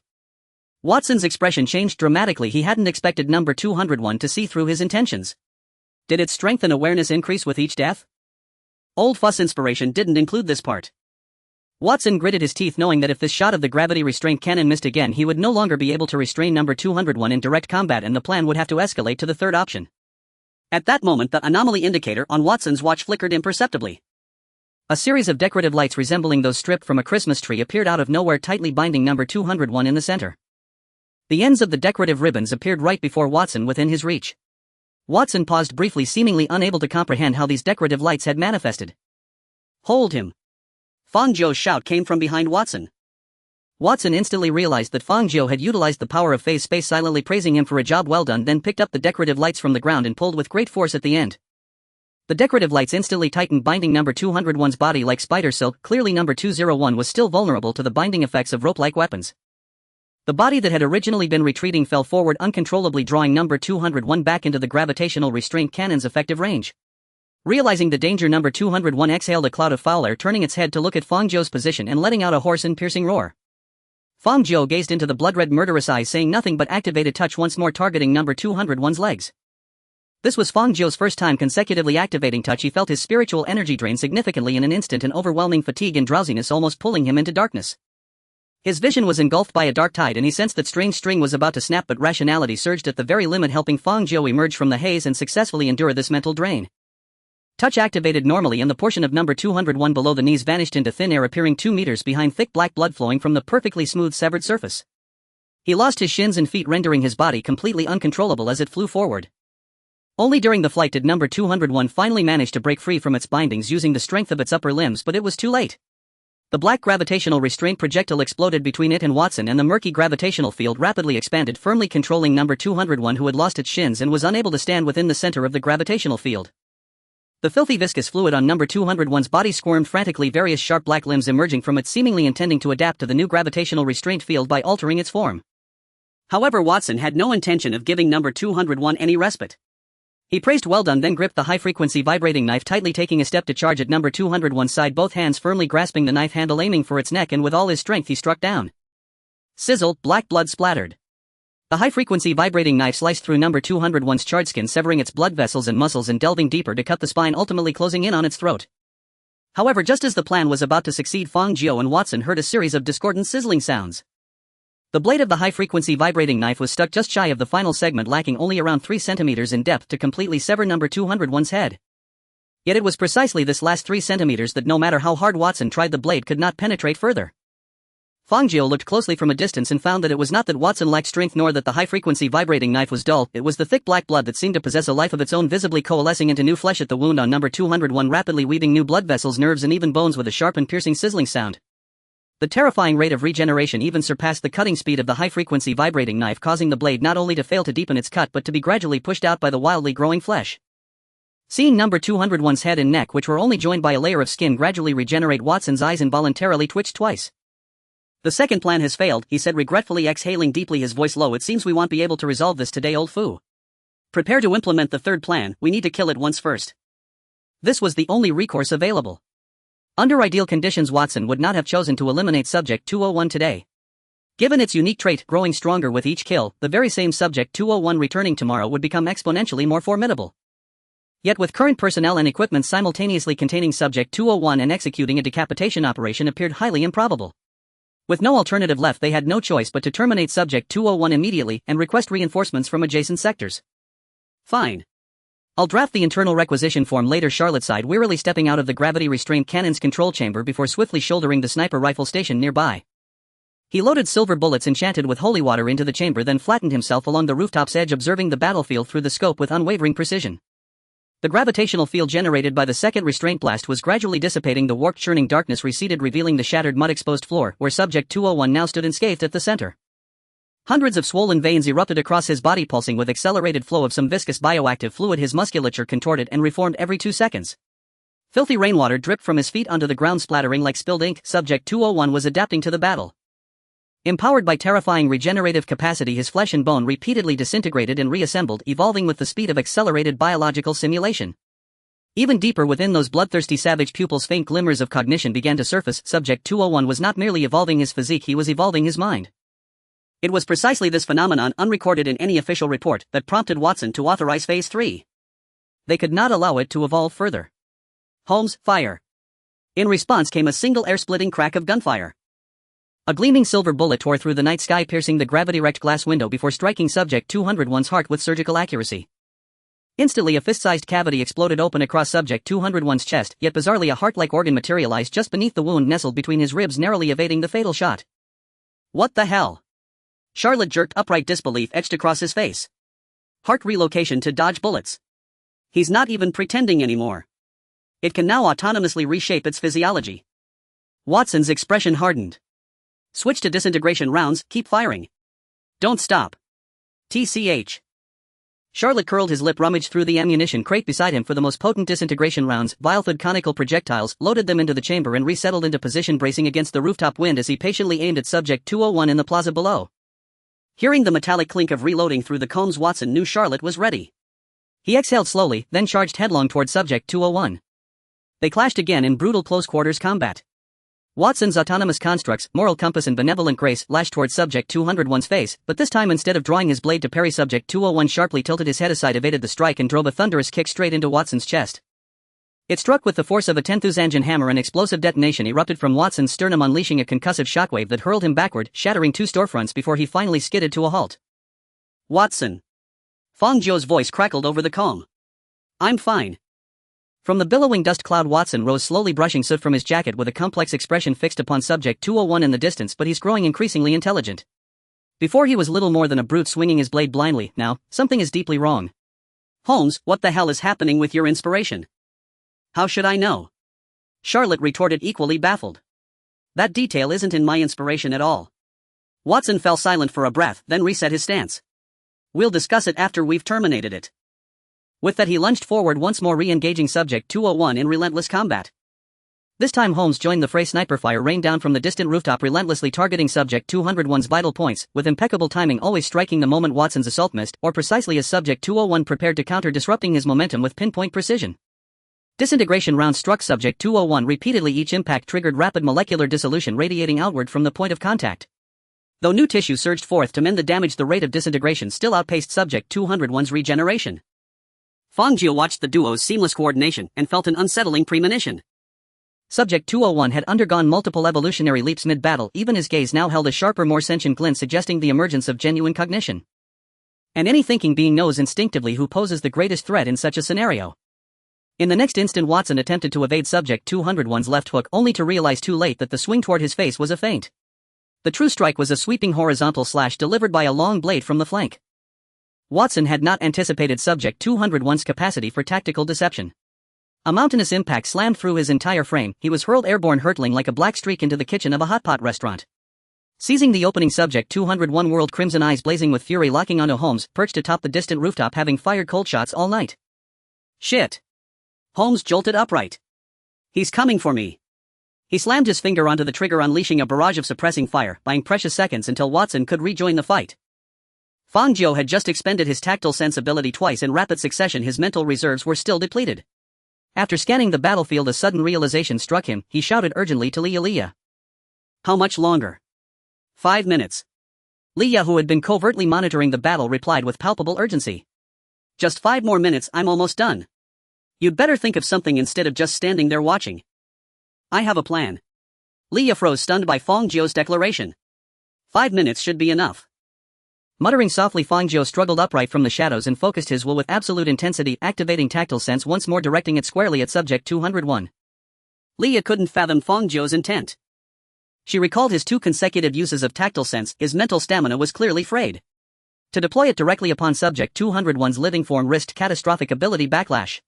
Watson's expression changed dramatically. He hadn't expected number 201 to see through his intentions. Did its strength and awareness increase with each death? Old Fuss inspiration didn't include this part. Watson gritted his teeth, knowing that if this shot of the gravity restraint cannon missed again, he would no longer be able to restrain number 201 in direct combat, and the plan would have to escalate to the third option. At that moment, the anomaly indicator on Watson's watch flickered imperceptibly. A series of decorative lights resembling those stripped from a Christmas tree appeared out of nowhere, tightly binding number 201 in the center. The ends of the decorative ribbons appeared right before Watson, within his reach. Watson paused briefly, seemingly unable to comprehend how these decorative lights had manifested. Hold him! Fang Jiu's shout came from behind Watson. Watson instantly realized that Fang Jiu had utilized the power of phase space, silently praising him for a job well done, then picked up the decorative lights from the ground and pulled with great force at the end. The decorative lights instantly tightened, binding number 201's body like spider silk. Clearly number 201 was still vulnerable to the binding effects of rope-like weapons. The body that had originally been retreating fell forward uncontrollably, drawing number 201 back into the gravitational restraint cannon's effective range. Realizing the danger, number 201 exhaled a cloud of foul air, turning its head to look at Fang Jiu's position and letting out a hoarse and piercing roar. Fang Jiu gazed into the blood-red murderous eyes, saying nothing but activated touch, once more targeting number 201's legs. This was Fang Jiu's first time consecutively activating touch. He felt his spiritual energy drain significantly in an instant, and overwhelming fatigue and drowsiness almost pulling him into darkness. His vision was engulfed by a dark tide, and he sensed that strange string was about to snap, but rationality surged at the very limit, helping Fang Jiu emerge from the haze and successfully endure this mental drain. Touch activated normally, and the portion of number 201 below the knees vanished into thin air, appearing 2 meters behind, thick black blood flowing from the perfectly smooth severed surface. He lost his shins and feet, rendering his body completely uncontrollable as it flew forward. Only during the flight did number 201 finally manage to break free from its bindings using the strength of its upper limbs, but it was too late. The black gravitational restraint projectile exploded between it and Watson, and the murky gravitational field rapidly expanded, firmly controlling number 201, who had lost its shins and was unable to stand within the center of the gravitational field. The filthy viscous fluid on number 201's body squirmed frantically, various sharp black limbs emerging from it, seemingly intending to adapt to the new gravitational restraint field by altering its form. However, Watson had no intention of giving number 201 any respite. He praised well done, then gripped the high-frequency vibrating knife tightly, taking a step to charge at number 201's side, both hands firmly grasping the knife handle, aiming for its neck, and with all his strength he struck down. Sizzle, black blood splattered. The high-frequency vibrating knife sliced through number 201's charred skin, severing its blood vessels and muscles and delving deeper to cut the spine, ultimately closing in on its throat. However, just as the plan was about to succeed, Fang Jiu and Watson heard a series of discordant sizzling sounds. The blade of the high-frequency vibrating knife was stuck just shy of the final segment, lacking only around 3 centimeters in depth to completely sever number 201's head. Yet it was precisely this last 3 centimeters that, no matter how hard Watson tried, the blade could not penetrate further. Fang Jiu looked closely from a distance and found that it was not that Watson lacked strength, nor that the high-frequency vibrating knife was dull. It was the thick black blood that seemed to possess a life of its own, visibly coalescing into new flesh at the wound on number 201, rapidly weaving new blood vessels, nerves, and even bones with a sharp and piercing sizzling sound. The terrifying rate of regeneration even surpassed the cutting speed of the high-frequency vibrating knife, causing the blade not only to fail to deepen its cut but to be gradually pushed out by the wildly growing flesh. Seeing number 201's head and neck, which were only joined by a layer of skin, gradually regenerate, Watson's eyes involuntarily twitched twice. "The second plan has failed," he said, regretfully, exhaling deeply, his voice low. "It seems we won't be able to resolve this today, old foo. Prepare to implement the third plan. We need to kill it once first." This was the only recourse available. Under ideal conditions, Watson would not have chosen to eliminate Subject 201 today. Given its unique trait, growing stronger with each kill, the very same Subject 201 returning tomorrow would become exponentially more formidable. Yet with current personnel and equipment, simultaneously containing Subject 201 and executing a decapitation operation appeared highly improbable. With no alternative left, they had no choice but to terminate Subject 201 immediately and request reinforcements from adjacent sectors. "Fine. I'll draft the internal requisition form later," Charlotte sighed, wearily stepping out of the gravity restraint cannon's control chamber before swiftly shouldering the sniper rifle stationed nearby. He loaded silver bullets enchanted with holy water into the chamber, then flattened himself along the rooftop's edge, observing the battlefield through the scope with unwavering precision. The gravitational field generated by the second restraint blast was gradually dissipating. The warped, churning darkness receded, revealing the shattered, mud-exposed floor, where Subject 201 now stood unscathed at the center. Hundreds of swollen veins erupted across his body, pulsing with accelerated flow of some viscous bioactive fluid. His musculature contorted and reformed every 2 seconds. Filthy rainwater dripped from his feet onto the ground, splattering like spilled ink. Subject 201 was adapting to the battle. Empowered by terrifying regenerative capacity, his flesh and bone repeatedly disintegrated and reassembled, evolving with the speed of accelerated biological simulation. Even deeper within those bloodthirsty savage pupils, faint glimmers of cognition began to surface. Subject 201 was not merely evolving his physique, he was evolving his mind. It was precisely this phenomenon, unrecorded in any official report, that prompted Watson to authorize Phase 3. They could not allow it to evolve further. Holmes, fire. In response came a single air-splitting crack of gunfire. A gleaming silver bullet tore through the night sky, piercing the gravity-wrecked glass window before striking Subject 201's heart with surgical accuracy. Instantly, a fist-sized cavity exploded open across Subject 201's chest, yet bizarrely a heart-like organ materialized just beneath the wound, nestled between his ribs, narrowly evading the fatal shot. What the hell? Charlotte jerked upright, disbelief etched across his face. Heart relocation to dodge bullets. He's not even pretending anymore. It can now autonomously reshape its physiology. Watson's expression hardened. Switch to disintegration rounds, keep firing. Don't stop. TCH. Charlotte curled his lip, rummaged through the ammunition crate beside him for the most potent disintegration rounds, vile-fed conical projectiles, loaded them into the chamber and resettled into position, bracing against the rooftop wind as he patiently aimed at Subject 201 in the plaza below. Hearing the metallic clink of reloading through the combs, Watson knew Charlotte was ready. He exhaled slowly, then charged headlong toward Subject 201. They clashed again in brutal close-quarters combat. Watson's autonomous constructs, moral compass and benevolent grace, lashed toward Subject 201's face, but this time, instead of drawing his blade to parry, Subject 201 sharply tilted his head aside, evaded the strike, and drove a thunderous kick straight into Watson's chest. It struck with the force of a 10,000-engine hammer. An explosive detonation erupted from Watson's sternum, unleashing a concussive shockwave that hurled him backward, shattering 2 storefronts before he finally skidded to a halt. Watson. Fang Jiu's voice crackled over the comb. I'm fine. From the billowing dust cloud, Watson rose slowly, brushing soot from his jacket with a complex expression fixed upon Subject 201 in the distance, but he's growing increasingly intelligent. Before he was little more than a brute swinging his blade blindly. Now, something is deeply wrong. Holmes, what the hell is happening with your inspiration? How should I know? Charlotte retorted, equally baffled. That detail isn't in my inspiration at all. Watson fell silent for a breath, then reset his stance. We'll discuss it after we've terminated it. With that, he lunged forward, once more re-engaging Subject 201 in relentless combat. This time Holmes joined the fray. Sniper fire rained down from the distant rooftop, relentlessly targeting Subject 201's vital points, with impeccable timing, always striking the moment Watson's assault missed, or precisely as Subject 201 prepared to counter, disrupting his momentum with pinpoint precision. Disintegration rounds struck Subject 201 repeatedly. Each impact triggered rapid molecular dissolution radiating outward from the point of contact. Though new tissue surged forth to mend the damage, the rate of disintegration still outpaced Subject 201's regeneration. Fang Jiu watched the duo's seamless coordination and felt an unsettling premonition. Subject 201 had undergone multiple evolutionary leaps mid-battle. Even his gaze now held a sharper, more sentient glint, suggesting the emergence of genuine cognition. And any thinking being knows instinctively who poses the greatest threat in such a scenario. In the next instant, Watson attempted to evade Subject 201's left hook, only to realize too late that the swing toward his face was a feint. The true strike was a sweeping horizontal slash delivered by a long blade from the flank. Watson had not anticipated Subject 201's capacity for tactical deception. A mountainous impact slammed through his entire frame. He was hurled airborne, hurtling like a black streak into the kitchen of a hot pot restaurant. Seizing the opening, Subject 201 whirled, crimson eyes blazing with fury, locking onto Holmes, perched atop the distant rooftop, having fired cold shots all night. Shit. Holmes jolted upright. He's coming for me. He slammed his finger onto the trigger, unleashing a barrage of suppressing fire, buying precious seconds until Watson could rejoin the fight. Fang Jiu had just expended his tactile sensibility twice in rapid succession. His mental reserves were still depleted. After scanning the battlefield, a sudden realization struck him. He shouted urgently to Leah. How much longer? 5 minutes. Leah, who had been covertly monitoring the battle, replied with palpable urgency. Just 5 more minutes, I'm almost done. You'd better think of something instead of just standing there watching. I have a plan. Leah froze, stunned by Fang Jiu's declaration. 5 minutes should be enough. Muttering softly, Fang Jiu struggled upright from the shadows and focused his will with absolute intensity, activating tactile sense, once more directing it squarely at Subject 201. Leah couldn't fathom Fang Jiu's intent. She recalled his 2 consecutive uses of tactile sense. His mental stamina was clearly frayed. To deploy it directly upon Subject 201's living form risked catastrophic ability backlash.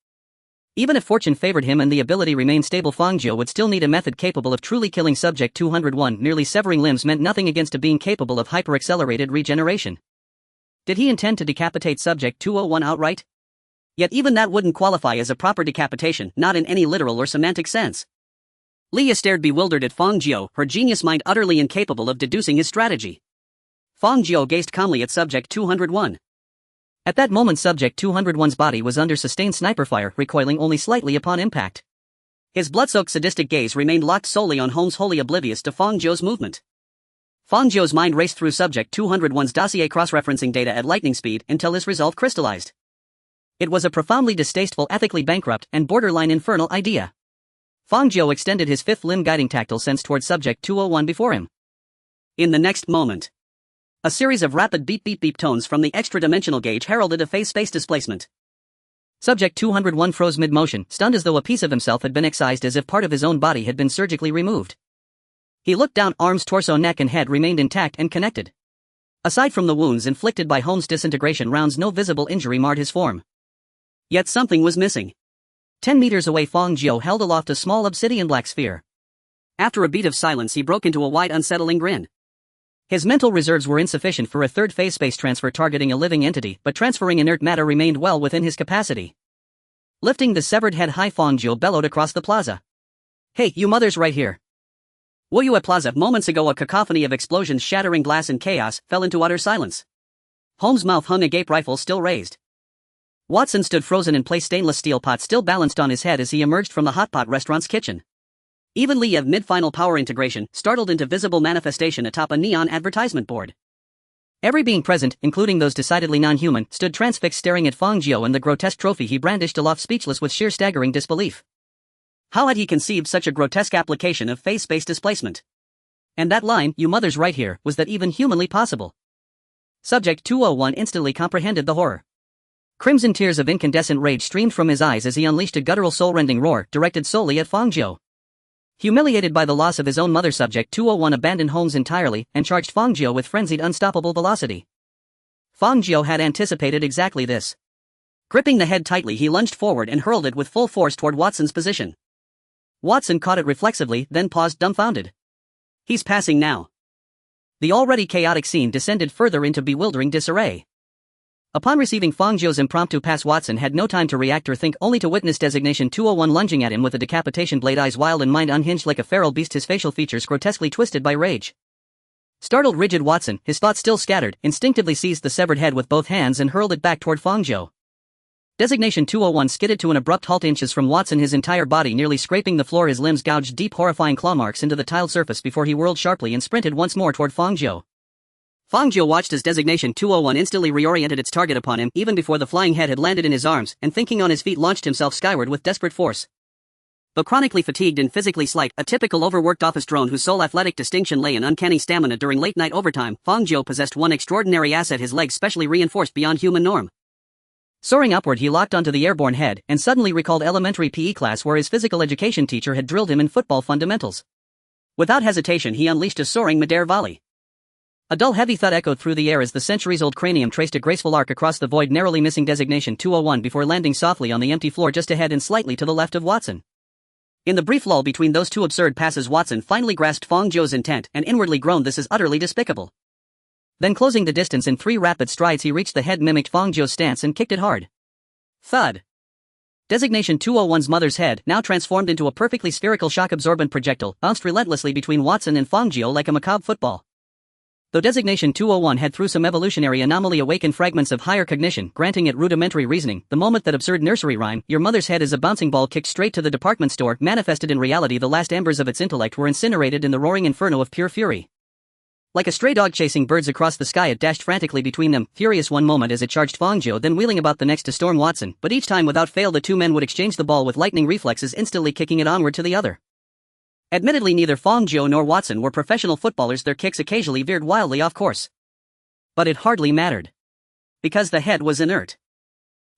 Even if fortune favored him and the ability remained stable, Fang Jiu would still need a method capable of truly killing Subject 201. Merely severing limbs meant nothing against a being capable of hyper-accelerated regeneration. Did he intend to decapitate Subject 201 outright? Yet even that wouldn't qualify as a proper decapitation, not in any literal or semantic sense. Leah stared bewildered at Fang Jiu, her genius mind utterly incapable of deducing his strategy. Fang Jiu gazed calmly at Subject 201. At that moment Subject 201's body was under sustained sniper fire, recoiling only slightly upon impact. His blood-soaked sadistic gaze remained locked solely on Holmes, wholly oblivious to Fang Jiu's movement. Fang Jiu's mind raced through Subject 201's dossier cross-referencing data at lightning speed until his resolve crystallized. It was a profoundly distasteful, ethically bankrupt, and borderline infernal idea. Fang Jiu extended his fifth limb guiding tactile sense toward Subject 201 before him. In the next moment, a series of rapid beep-beep-beep tones from the extra-dimensional gauge heralded a phase space displacement. Subject 201 froze mid-motion, stunned as though a piece of himself had been excised, as if part of his own body had been surgically removed. He looked down, arms, torso, neck and head remained intact and connected. Aside from the wounds inflicted by Holmes' disintegration rounds, no visible injury marred his form. Yet something was missing. 10 meters away, Fang Jiu held aloft a small obsidian-black sphere. After a beat of silence, he broke into a wide, unsettling grin. His mental reserves were insufficient for a third phase space transfer targeting a living entity, but transferring inert matter remained well within his capacity. Lifting the severed head high, Fang Jiu bellowed across the plaza. "Hey, you mothers, right here!" Wuyue Plaza. Moments ago, a cacophony of explosions, shattering glass and chaos, fell into utter silence. Holmes' mouth hung agape, rifle still raised. Watson stood frozen in place, stainless steel pot still balanced on his head as he emerged from the hot pot restaurant's kitchen. Even Leah, mid-final power integration, startled into visible manifestation atop a neon advertisement board. Every being present, including those decidedly non-human, stood transfixed, staring at Fang Jiu and the grotesque trophy he brandished aloft, speechless with sheer staggering disbelief. How had he conceived such a grotesque application of phase space displacement? And that line, "you mothers, right here," was that even humanly possible? Subject 201 instantly comprehended the horror. Crimson tears of incandescent rage streamed from his eyes as he unleashed a guttural, soul-rending roar, directed solely at Fang Jiu. Humiliated by the loss of his own mother, Subject 201 abandoned Holmes entirely and charged Fang Jiu with frenzied, unstoppable velocity. Fang Jiu had anticipated exactly this. Gripping the head tightly, he lunged forward and hurled it with full force toward Watson's position. Watson caught it reflexively, then paused, dumbfounded. He's passing now. The already chaotic scene descended further into bewildering disarray. Upon receiving Fang Jiu's impromptu pass, Watson had no time to react or think, only to witness Designation 201 lunging at him with a decapitation blade, eyes wild and mind unhinged like a feral beast, his facial features grotesquely twisted by rage. Startled, rigid Watson, his thoughts still scattered, instinctively seized the severed head with both hands and hurled it back toward Fang Jiu. Designation 201 skidded to an abrupt halt inches from Watson, his entire body nearly scraping the floor, his limbs gouged deep, horrifying claw marks into the tiled surface before he whirled sharply and sprinted once more toward Fang Jiu. Fang Jiu watched as Designation 201 instantly reoriented its target upon him even before the flying head had landed in his arms, and thinking on his feet launched himself skyward with desperate force. Though chronically fatigued and physically slight, a typical overworked office drone whose sole athletic distinction lay in uncanny stamina during late-night overtime, Fang Jiu possessed one extraordinary asset: his legs specially reinforced beyond human norm. Soaring upward, he locked onto the airborne head and suddenly recalled elementary PE class where his physical education teacher had drilled him in football fundamentals. Without hesitation, he unleashed a soaring midair volley. A dull, heavy thud echoed through the air as the centuries-old cranium traced a graceful arc across the void, narrowly missing Designation 201 before landing softly on the empty floor just ahead and slightly to the left of Watson. In the brief lull between those two absurd passes, Watson finally grasped Fang Jiu's intent and inwardly groaned, "This is utterly despicable." Then, closing the distance in 3 rapid strides, he reached the head, mimicked Fang Jiu's stance and kicked it hard. Thud. Designation 201's mother's head, now transformed into a perfectly spherical shock-absorbent projectile, bounced relentlessly between Watson and Fang Jiu like a macabre football. Though Designation 201 had through some evolutionary anomaly awakened fragments of higher cognition, granting it rudimentary reasoning, the moment that absurd nursery rhyme, "Your mother's head is a bouncing ball kicked straight to the department store," manifested in reality, the last embers of its intellect were incinerated in the roaring inferno of pure fury. Like a stray dog chasing birds across the sky, it dashed frantically between them, furious one moment as it charged Fang Jiu, then wheeling about the next to storm Watson, but each time without fail the two men would exchange the ball with lightning reflexes, instantly kicking it onward to the other. Admittedly, neither Fang Jiu nor Watson were professional footballers, their kicks occasionally veered wildly off course. But it hardly mattered. Because the head was inert.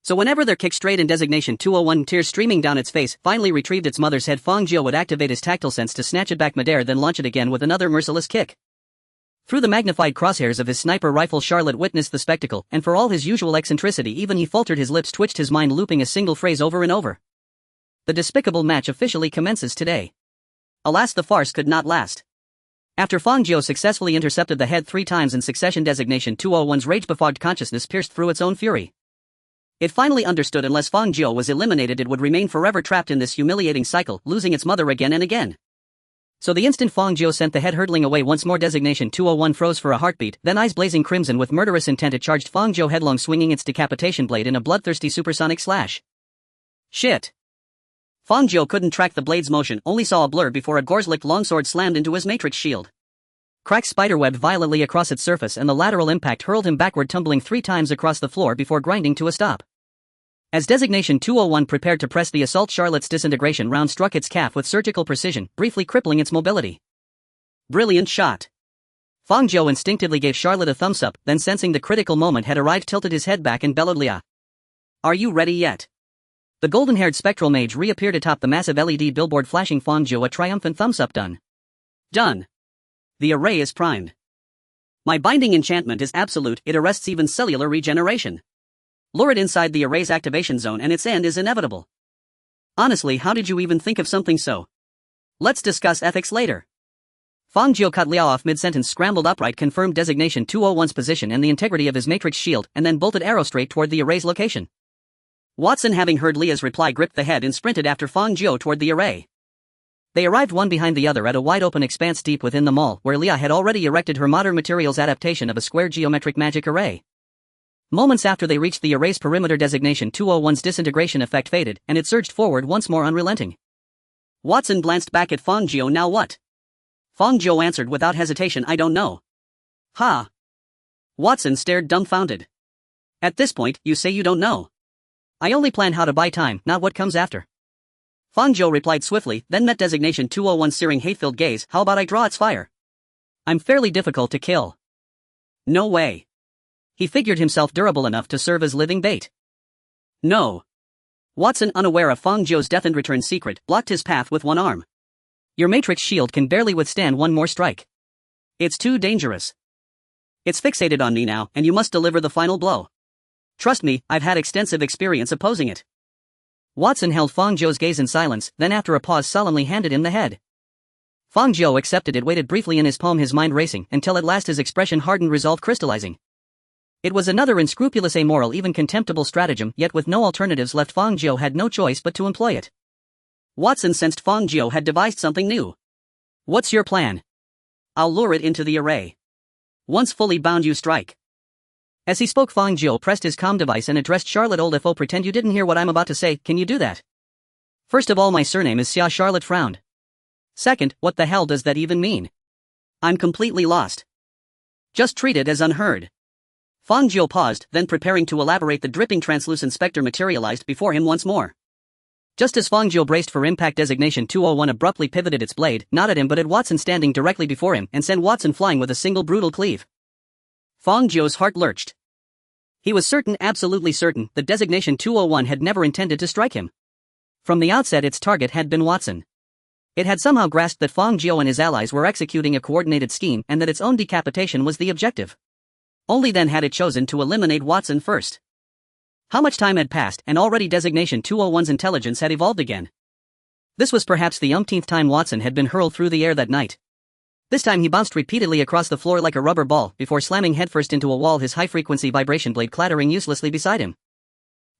So whenever their kick strayed in Designation 201, tears streaming down its face, finally retrieved its mother's head, Fang Jiu would activate his tactile sense to snatch it back midair, then launch it again with another merciless kick. Through the magnified crosshairs of his sniper rifle, Charlotte witnessed the spectacle, and for all his usual eccentricity, even he faltered, his lips twitched, his mind looping a single phrase over and over. The despicable match officially commences today. Alas, the farce could not last. After Fang Jiu successfully intercepted the head 3 times in succession, Designation 201's rage-befogged consciousness pierced through its own fury. It finally understood unless Fang Jiu was eliminated it would remain forever trapped in this humiliating cycle, losing its mother again and again. So the instant Fang Jiu sent the head hurtling away once more, Designation 201 froze for a heartbeat, then eyes blazing crimson with murderous intent it charged Fang Jiu headlong, swinging its decapitation blade in a bloodthirsty supersonic slash. Shit. Fang Jiu couldn't track the blade's motion, only saw a blur before a Gorslick longsword slammed into his matrix shield. Cracked spiderwebbed violently across its surface and the lateral impact hurled him backward, tumbling 3 times across the floor before grinding to a stop. As Designation 201 prepared to press the assault, Charlotte's disintegration round struck its calf with surgical precision, briefly crippling its mobility. Brilliant shot. Fang Jiu instinctively gave Charlotte a thumbs up, then sensing the critical moment had arrived tilted his head back and bellowed, "Leah. Are you ready yet?" The golden-haired spectral mage reappeared atop the massive LED billboard, flashing Fang Jiu a triumphant thumbs up. Done. Done. The array is primed. My binding enchantment is absolute, it arrests even cellular regeneration. Lure it inside the array's activation zone and its end is inevitable. Honestly, how did you even think of something so? Let's discuss ethics later. Fang Jiu cut Liao off mid-sentence, scrambled upright, confirmed Designation 201's position and the integrity of his matrix shield, and then bolted arrow straight toward the array's location. Watson, having heard Leah's reply, gripped the head and sprinted after Fang Jiu toward the array. They arrived one behind the other at a wide-open expanse deep within the mall, where Leah had already erected her modern materials adaptation of a square geometric magic array. Moments after they reached the array's perimeter, Designation 201's disintegration effect faded, and it surged forward once more, unrelenting. Watson glanced back at Fang Jiu. "Now what?" Fang Jiu answered without hesitation, "I don't know." "Ha!" Watson stared dumbfounded. "At this point, you say you don't know?" "I only plan how to buy time, not what comes after." Fang Jiu replied swiftly, then met Designation 201's searing hate-filled gaze. "How about I draw its fire? I'm fairly difficult to kill." "No way." He figured himself durable enough to serve as living bait. "No." Watson, unaware of Fang Jiu's death and return secret, blocked his path with one arm. "Your matrix shield can barely withstand one more strike. It's too dangerous. It's fixated on me now, and you must deliver the final blow. Trust me, I've had extensive experience opposing it." Watson held Fang Jiu's gaze in silence, then after a pause solemnly handed him the head. Fang Jiu accepted it, waited briefly in his palm, his mind racing, until at last his expression hardened, resolve crystallizing. It was another unscrupulous, amoral, even contemptible stratagem, yet with no alternatives left Fang Jiu had no choice but to employ it. Watson sensed Fang Jiu had devised something new. "What's your plan?" "I'll lure it into the array. Once fully bound you strike." As he spoke, Fang Jiu pressed his comm device and addressed Charlotte. "Old FO, pretend you didn't hear what I'm about to say, can you do that?" "First of all, my surname is Xia." Charlotte frowned. "Second, what the hell does that even mean? I'm completely lost." "Just treat it as unheard." Fang Jiu paused, then preparing to elaborate, the dripping translucent specter materialized before him once more. Just as Fang Jiu braced for impact, Designation 201 abruptly pivoted its blade, not at him but at Watson standing directly before him, and sent Watson flying with a single brutal cleave. Fang Jiu's heart lurched. He was certain, absolutely certain, that Designation 201 had never intended to strike him. From the outset, its target had been Watson. It had somehow grasped that Fang Jiu and his allies were executing a coordinated scheme and that its own decapitation was the objective. Only then had it chosen to eliminate Watson first. How much time had passed, and already Designation 201's intelligence had evolved again. This was perhaps the umpteenth time Watson had been hurled through the air that night. This time he bounced repeatedly across the floor like a rubber ball before slamming headfirst into a wall, his high-frequency vibration blade clattering uselessly beside him.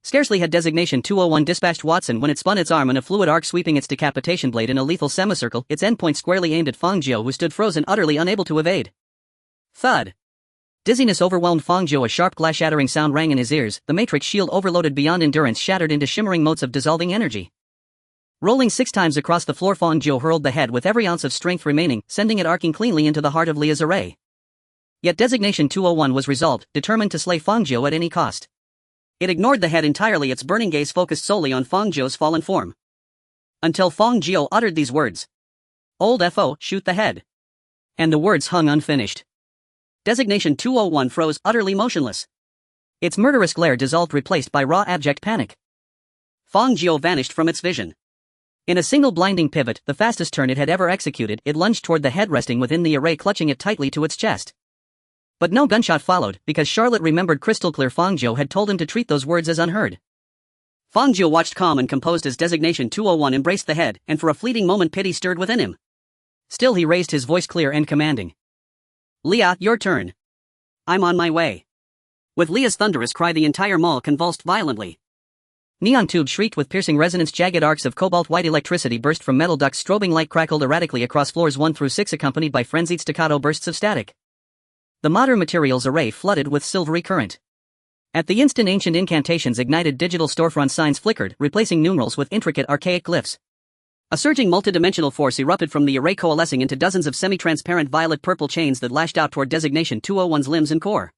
Scarcely had Designation 201 dispatched Watson when it spun its arm in a fluid arc, sweeping its decapitation blade in a lethal semicircle, its endpoint squarely aimed at Fang Jiu, who stood frozen, utterly unable to evade. Thud. Dizziness overwhelmed Fang Jiu. A sharp glass-shattering sound rang in his ears, the matrix shield, overloaded beyond endurance, shattered into shimmering motes of dissolving energy. Rolling 6 times across the floor, Fang Jiu hurled the head with every ounce of strength remaining, sending it arcing cleanly into the heart of Leah's array. Yet Designation 201 was resolved, determined to slay Fang Jiu at any cost. It ignored the head entirely, its burning gaze focused solely on Fang Jiu's fallen form. Until Fang Jiu uttered these words. "Old FO, shoot the head." And the words hung unfinished. Designation 201 froze, utterly motionless. Its murderous glare dissolved, replaced by raw, abject panic. Fang Jiu vanished from its vision. In a single blinding pivot, the fastest turn it had ever executed, it lunged toward the head resting within the array, clutching it tightly to its chest. But no gunshot followed, because Charlotte remembered crystal clear Fang Jiu had told him to treat those words as unheard. Fang Jiu watched calm and composed as Designation 201 embraced the head, and for a fleeting moment pity stirred within him. Still he raised his voice clear and commanding. Leah, your turn. I'm on my way. With Leah's thunderous cry, the entire mall convulsed violently. Neon tubes shrieked with piercing resonance, jagged arcs of cobalt-white electricity burst from metal ducts, strobing light crackled erratically across floors 1 through 6, accompanied by frenzied staccato bursts of static. The modern materials array flooded with silvery current. At the instant, ancient incantations ignited, digital storefront signs flickered, replacing numerals with intricate archaic glyphs. A surging multidimensional force erupted from the array, coalescing into dozens of semi-transparent violet-purple chains that lashed out toward Designation 201's limbs and core.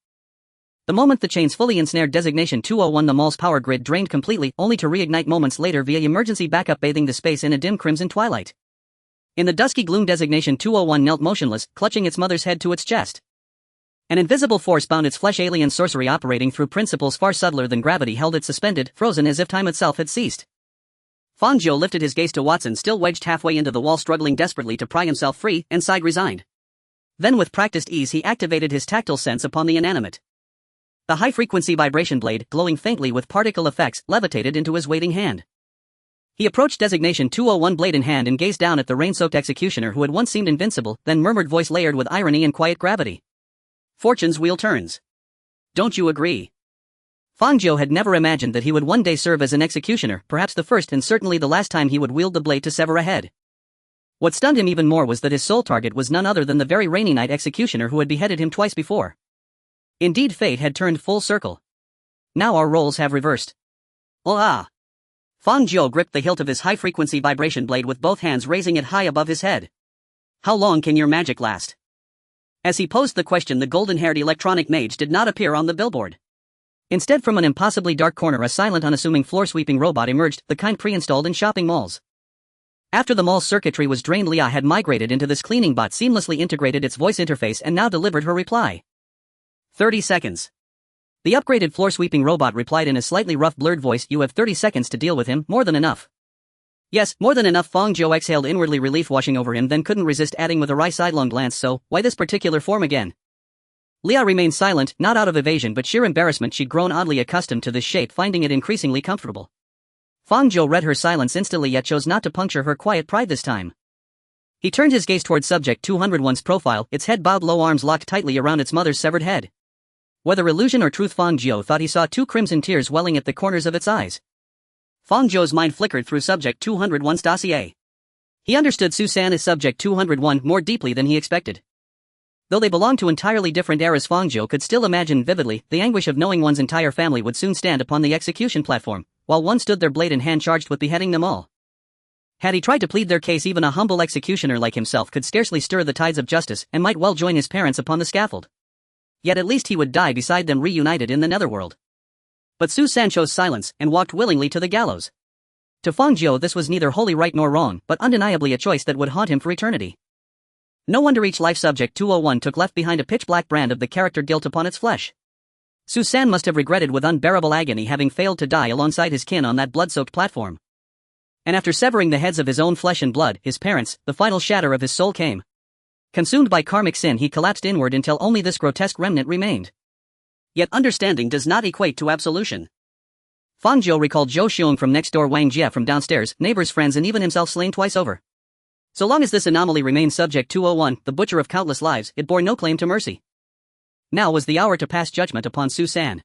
The moment the chains fully ensnared Designation 201, the mall's power grid drained completely, only to reignite moments later via emergency backup, bathing the space in a dim crimson twilight. In the dusky gloom, Designation 201 knelt motionless, clutching its mother's head to its chest. An invisible force bound its flesh. Alien sorcery operating through principles far subtler than gravity held it suspended, frozen as if time itself had ceased. Fang Jiu lifted his gaze to Watson, still wedged halfway into the wall, struggling desperately to pry himself free, and sighed resigned. Then with practiced ease he activated his tactile sense upon the inanimate. The high-frequency vibration blade, glowing faintly with particle effects, levitated into his waiting hand. He approached Designation 201, blade in hand, and gazed down at the rain-soaked executioner who had once seemed invincible, then murmured, voice layered with irony and quiet gravity. Fortune's wheel turns. Don't you agree? Fang Jiu had never imagined that he would one day serve as an executioner, perhaps the first and certainly the last time he would wield the blade to sever a head. What stunned him even more was that his sole target was none other than the very rainy night executioner who had beheaded him twice before. Indeed, fate had turned full circle. Now our roles have reversed. Oh ah! Fang Jiu gripped the hilt of his high-frequency vibration blade with both hands, raising it high above his head. How long can your magic last? As he posed the question, the golden-haired electronic mage did not appear on the billboard. Instead, from an impossibly dark corner, a silent, unassuming floor-sweeping robot emerged, the kind pre-installed in shopping malls. After the mall's circuitry was drained, Leah had migrated into this cleaning bot, seamlessly integrated its voice interface, and now delivered her reply. 30 seconds. The upgraded floor-sweeping robot replied in a slightly rough, blurred voice, you have 30 seconds to deal with him, more than enough. Yes, more than enough. Fang Jiu exhaled inwardly, relief washing over him, then couldn't resist adding with a wry sidelong glance, so, why this particular form again? Leah remained silent, not out of evasion but sheer embarrassment. She'd grown oddly accustomed to this shape, finding it increasingly comfortable. Fang Jiu read her silence instantly, yet chose not to puncture her quiet pride this time. He turned his gaze toward Subject 201's profile, its head bowed low, arms locked tightly around its mother's severed head. Whether illusion or truth, Fang Jiu thought he saw 2 crimson tears welling at the corners of its eyes. Fang Jiu's mind flickered through Subject 201's dossier. He understood Suzanne as Subject 201 more deeply than he expected. Though they belonged to entirely different eras, Fang Jiu could still imagine vividly the anguish of knowing one's entire family would soon stand upon the execution platform, while one stood there, blade in hand, charged with beheading them all. Had he tried to plead their case, even a humble executioner like himself could scarcely stir the tides of justice, and might well join his parents upon the scaffold. Yet at least he would die beside them, reunited in the netherworld. But Suzanne chose silence, and walked willingly to the gallows. To Fang Jiu this was neither wholly right nor wrong, but undeniably a choice that would haunt him for eternity. No wonder each life Subject 201 took left behind a pitch-black brand of the character guilt upon its flesh. Suzanne must have regretted with unbearable agony having failed to die alongside his kin on that blood-soaked platform. And after severing the heads of his own flesh and blood, his parents, the final shatter of his soul came. Consumed by karmic sin, he collapsed inward until only this grotesque remnant remained. Yet understanding does not equate to absolution. Fang Jiu recalled Zhou Xiong from next door, Wang Jie from downstairs, neighbors, friends, and even himself slain twice over. So long as this anomaly remained Subject 201, the butcher of countless lives, it bore no claim to mercy. Now was the hour to pass judgment upon Suzanne.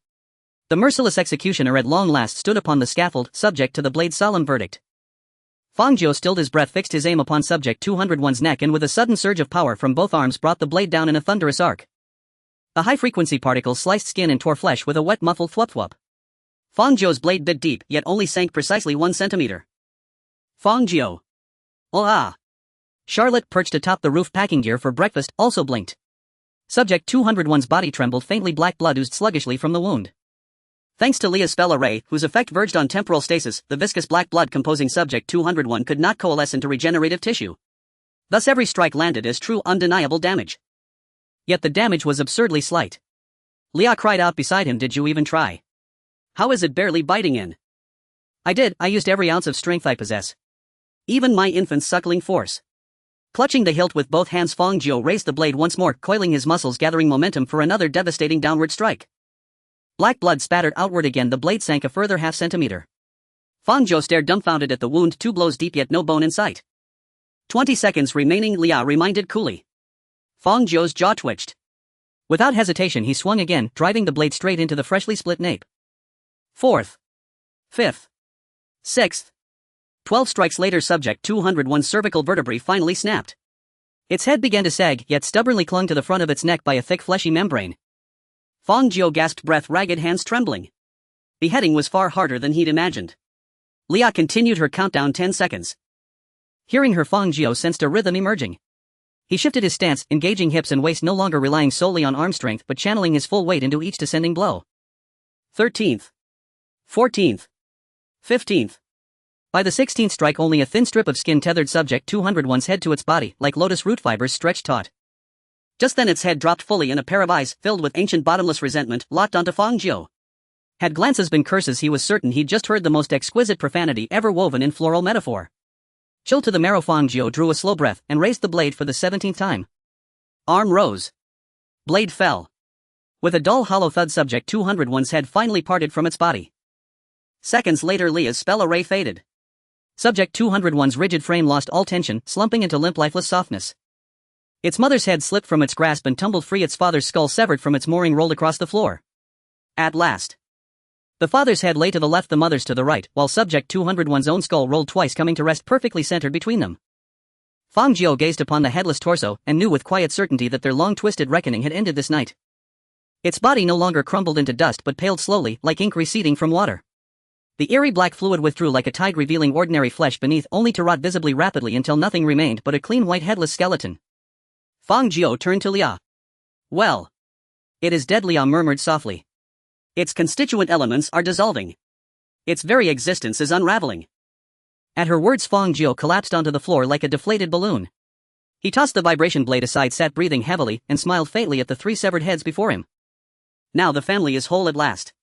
The merciless executioner at long last stood upon the scaffold, subject to the blade's solemn verdict. Fang Jiu stilled his breath, fixed his aim upon Subject 201's neck, and with a sudden surge of power from both arms brought the blade down in a thunderous arc. The high-frequency particles sliced skin and tore flesh with a wet, muffled thwup-thwup. Fang Jiu's blade bit deep, yet only sank precisely 1 centimeter. Fang Jiu. Oh ah! Charlotte, perched atop the roof packing gear for breakfast, also blinked. Subject 201's body trembled faintly, black blood oozed sluggishly from the wound. Thanks to Leah's spell array, whose effect verged on temporal stasis, the viscous black blood composing Subject 201 could not coalesce into regenerative tissue. Thus every strike landed as true, undeniable damage. Yet the damage was absurdly slight. Leah cried out beside him, did you even try? How is it barely biting in? I did, I used every ounce of strength I possess. Even my infant's suckling force. Clutching the hilt with both hands, Fang Jiu raised the blade once more, coiling his muscles, gathering momentum for another devastating downward strike. Black blood spattered outward again, the blade sank a further half centimeter. Fang Jiu stared dumbfounded at the wound, 2 blows deep yet no bone in sight. 20 seconds remaining, Lia reminded coolly. Fang Jiu's jaw twitched. Without hesitation he swung again, driving the blade straight into the freshly split nape. 4th. 5th. 6th. 12 strikes later, subject 201's cervical vertebrae finally snapped. Its head began to sag, yet stubbornly clung to the front of its neck by a thick fleshy membrane. Fang Jiu gasped breath, ragged hands trembling. Beheading was far harder than he'd imagined. Lia continued her countdown, 10 seconds. Hearing her, Fang Jiu sensed a rhythm emerging. He shifted his stance, engaging hips and waist, no longer relying solely on arm strength but channeling his full weight into each descending blow. 13th. 14th. 15th. By the 16th strike, only a thin strip of skin tethered subject 201's head to its body, like lotus root fibers stretched taut. Just then its head dropped fully and a pair of eyes, filled with ancient bottomless resentment, locked onto Fang Jiu. Had glances been curses, he was certain he'd just heard the most exquisite profanity ever woven in floral metaphor. Chill to the marrow, Fang Jiu drew a slow breath and raised the blade for the 17th time. Arm rose. Blade fell. With a dull hollow thud, subject 201's head finally parted from its body. Seconds later, Lia's spell array faded. Subject 201's rigid frame lost all tension, slumping into limp, lifeless softness. Its mother's head slipped from its grasp and tumbled free, its father's skull, severed from its mooring, rolled across the floor. At last. The father's head lay to the left, the mother's to the right, while subject 201's own skull rolled twice, coming to rest perfectly centered between them. Fang Jiu gazed upon the headless torso and knew with quiet certainty that their long-twisted reckoning had ended this night. Its body no longer crumbled into dust but paled slowly, like ink receding from water. The eerie black fluid withdrew like a tide, revealing ordinary flesh beneath, only to rot visibly rapidly until nothing remained but a clean white headless skeleton. Fang Jiu turned to Lia. "Well. It is dead," Lia murmured softly. "Its constituent elements are dissolving. Its very existence is unraveling." At her words, Fang Jiu collapsed onto the floor like a deflated balloon. He tossed the vibration blade aside, sat breathing heavily, and smiled faintly at the 3 severed heads before him. Now the family is whole at last.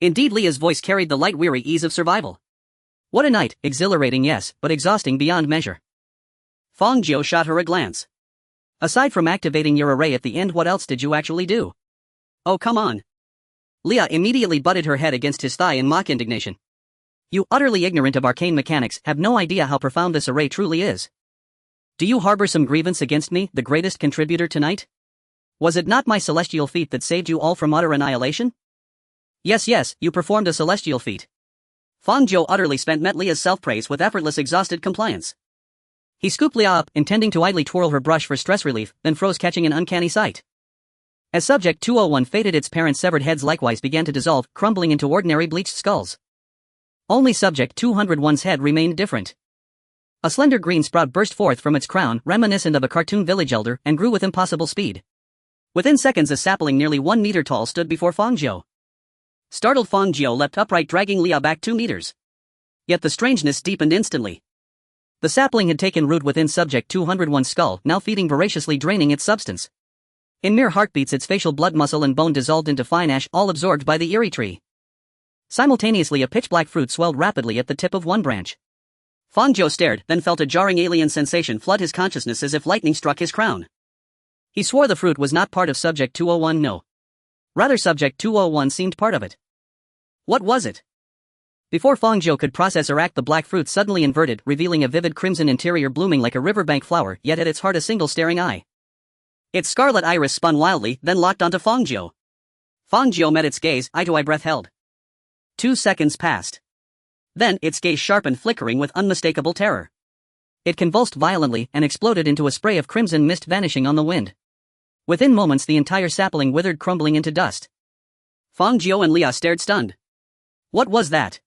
Indeed, Lia's voice carried the light, weary ease of survival. What a night, exhilarating yes, but exhausting beyond measure. Fang Jiu shot her a glance. Aside from activating your array at the end, what else did you actually do? Oh, come on. Lia immediately butted her head against his thigh in mock indignation. You, utterly ignorant of arcane mechanics, have no idea how profound this array truly is. Do you harbor some grievance against me, the greatest contributor tonight? Was it not my celestial feat that saved you all from utter annihilation? Yes, you performed a celestial feat. Fang Jiu utterly met Lia's self-praise with effortless, exhausted compliance. He scooped Lia up, intending to idly twirl her brush for stress relief, then froze, catching an uncanny sight. As subject 201 faded, its parents' severed heads likewise began to dissolve, crumbling into ordinary bleached skulls. Only subject 201's head remained different. A slender green sprout burst forth from its crown, reminiscent of a cartoon village elder, and grew with impossible speed. Within seconds, a sapling nearly 1 meter tall stood before Fang Jiu. Startled, Fang Jiu leapt upright, dragging Lia back 2 meters. Yet the strangeness deepened instantly. The sapling had taken root within subject 201's skull, now feeding voraciously, draining its substance. In mere heartbeats, its facial blood, muscle and bone dissolved into fine ash, all absorbed by the eerie tree. Simultaneously, a pitch-black fruit swelled rapidly at the tip of one branch. Fang Jiu stared, then felt a jarring alien sensation flood his consciousness as if lightning struck his crown. He swore the fruit was not part of subject 201, no. Rather, subject 201 seemed part of it. What was it? Before Fang Jiu could process or act, the black fruit suddenly inverted, revealing a vivid crimson interior blooming like a riverbank flower, yet at its heart a single staring eye. Its scarlet iris spun wildly, then locked onto Fang Jiu. Fang Jiu met its gaze, eye-to-eye, breath held. 2 seconds passed. Then, its gaze sharpened, flickering with unmistakable terror. It convulsed violently and exploded into a spray of crimson mist, vanishing on the wind. Within moments, the entire sapling withered, crumbling into dust. Fang Jiu and Lia stared stunned. What was that?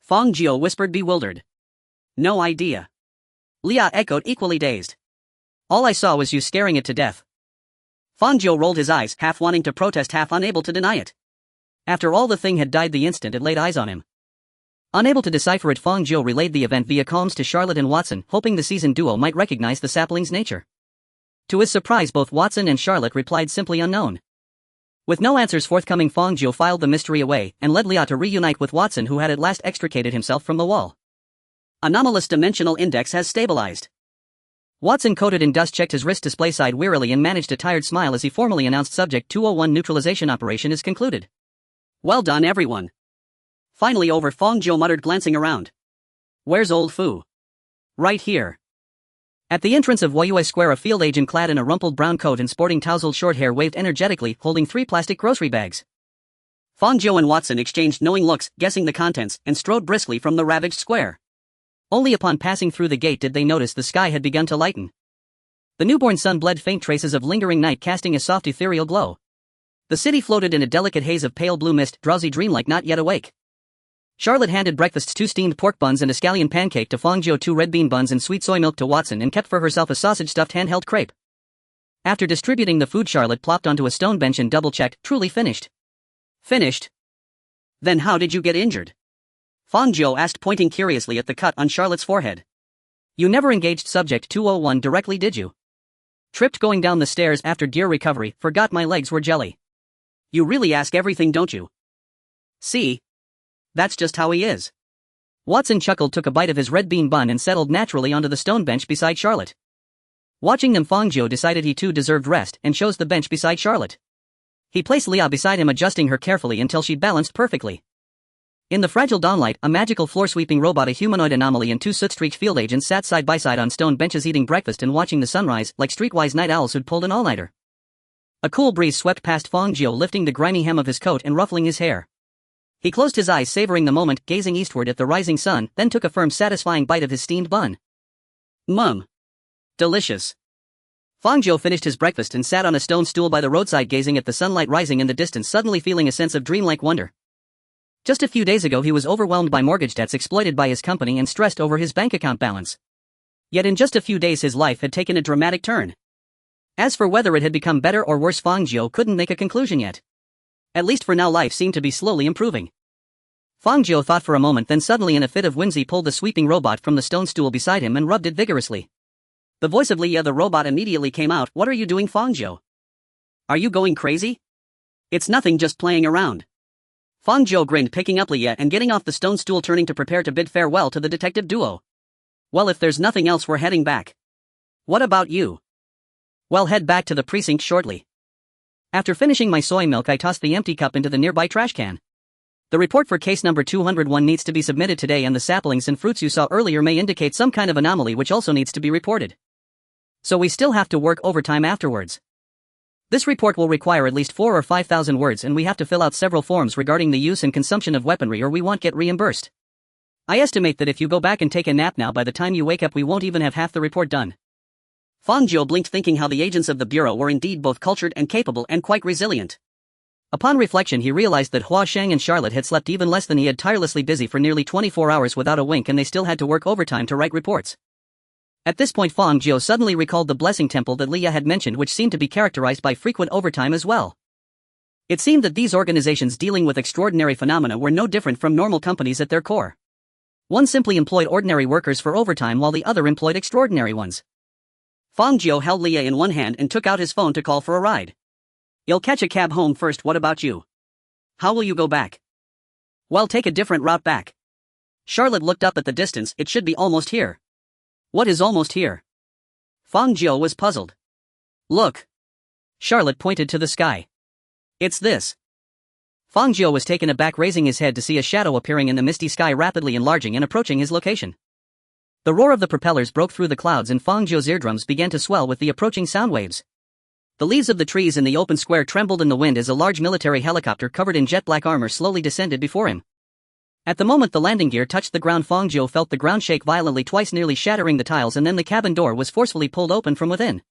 Fang Jiu whispered, bewildered. No idea. Lia echoed, equally dazed. All I saw was you scaring it to death. Fang Jiu rolled his eyes, half wanting to protest, half unable to deny it. After all, the thing had died the instant it laid eyes on him. Unable to decipher it, Fang Jiu relayed the event via comms to Charlotte and Watson, hoping the seasoned duo might recognize the sapling's nature. To his surprise, both Watson and Charlotte replied simply unknown. With no answers forthcoming, Fang Jiu filed the mystery away and led Lia to reunite with Watson, who had at last extricated himself from the wall. Anomalous dimensional index has stabilized. Watson, coated in dust, checked his wrist display side wearily and managed a tired smile as he formally announced subject 201 neutralization operation is concluded. Well done, everyone. Finally over, Fang Jiu muttered, glancing around. Where's old Fu? Right here. At the entrance of Woyue Square, a field agent clad in a rumpled brown coat and sporting tousled short hair waved energetically, holding 3 plastic grocery bags. Fang Jiu and Watson exchanged knowing looks, guessing the contents, and strode briskly from the ravaged square. Only upon passing through the gate did they notice the sky had begun to lighten. The newborn sun bled faint traces of lingering night, casting a soft ethereal glow. The city floated in a delicate haze of pale blue mist, drowsy dreamlike, not yet awake. Charlotte handed breakfasts 2 steamed pork buns and a scallion pancake to Fang Jiu, 2 red bean buns and sweet soy milk to Watson, and kept for herself a sausage-stuffed handheld crepe. After distributing the food, Charlotte plopped onto a stone bench and double-checked, truly finished. Finished? Then how did you get injured? Fang Jiu asked, pointing curiously at the cut on Charlotte's forehead. You never engaged subject 201 directly, did you? Tripped going down the stairs after gear recovery, forgot my legs were jelly. You really ask everything, don't you? See? That's just how he is. Watson chuckled, took a bite of his red bean bun and settled naturally onto the stone bench beside Charlotte. Watching them, Fang Jiu decided he too deserved rest and chose the bench beside Charlotte. He placed Leah beside him, adjusting her carefully until she balanced perfectly. In the fragile dawnlight, a magical floor-sweeping robot, a humanoid anomaly, and 2 soot-streaked field agents sat side by side on stone benches eating breakfast and watching the sunrise like streetwise night owls who'd pulled an all-nighter. A cool breeze swept past Fang Jiu, lifting the grimy hem of his coat and ruffling his hair. He closed his eyes, savoring the moment, gazing eastward at the rising sun, then took a firm, satisfying bite of his steamed bun. Delicious. Fang Jiu finished his breakfast and sat on a stone stool by the roadside, gazing at the sunlight rising in the distance, suddenly feeling a sense of dreamlike wonder. Just a few days ago he was overwhelmed by mortgage debts, exploited by his company, and stressed over his bank account balance. Yet in just a few days his life had taken a dramatic turn. As for whether it had become better or worse, Fang Jiu couldn't make a conclusion yet. At least for now, life seemed to be slowly improving. Fang Jiu thought for a moment, then suddenly in a fit of whimsy pulled the sweeping robot from the stone stool beside him and rubbed it vigorously. The voice of Leah the robot immediately came out. What are you doing, Fang Jiu? Are you going crazy? It's nothing, just playing around. Fang Jiu grinned, picking up Leah and getting off the stone stool, turning to prepare to bid farewell to the detective duo. Well, if there's nothing else, we're heading back. What about you? Well, head back to the precinct shortly. After finishing my soy milk, I tossed the empty cup into the nearby trash can. The report for case number 201 needs to be submitted today, and the saplings and fruits you saw earlier may indicate some kind of anomaly which also needs to be reported. So we still have to work overtime afterwards. This report will require at least 4,000 or 5,000 words, and we have to fill out several forms regarding the use and consumption of weaponry, or we won't get reimbursed. I estimate that if you go back and take a nap now, by the time you wake up we won't even have half the report done. Fang Jiu blinked, thinking how the agents of the Bureau were indeed both cultured and capable and quite resilient. Upon reflection he realized that Hua Shang and Charlotte had slept even less than he had, tirelessly busy for nearly 24 hours without a wink, and they still had to work overtime to write reports. At this point Fang Jiu suddenly recalled the blessing temple that Leah had mentioned, which seemed to be characterized by frequent overtime as well. It seemed that these organizations dealing with extraordinary phenomena were no different from normal companies at their core. One simply employed ordinary workers for overtime while the other employed extraordinary ones. Fang Jiu held Leah in one hand and took out his phone to call for a ride. You'll catch a cab home first. What about you? How will you go back? Well, take a different route back. Charlotte looked up at the distance. It should be almost here. What is almost here? Fang Jiu was puzzled. Look. Charlotte pointed to the sky. It's this. Fang Jiu was taken aback, raising his head to see a shadow appearing in the misty sky, rapidly enlarging and approaching his location. The roar of the propellers broke through the clouds, and Fang Jiu's eardrums began to swell with the approaching sound waves. The leaves of the trees in the open square trembled in the wind as a large military helicopter covered in jet-black armor slowly descended before him. At the moment the landing gear touched the ground, Fang Jiu felt the ground shake violently twice, nearly shattering the tiles, and then the cabin door was forcefully pulled open from within.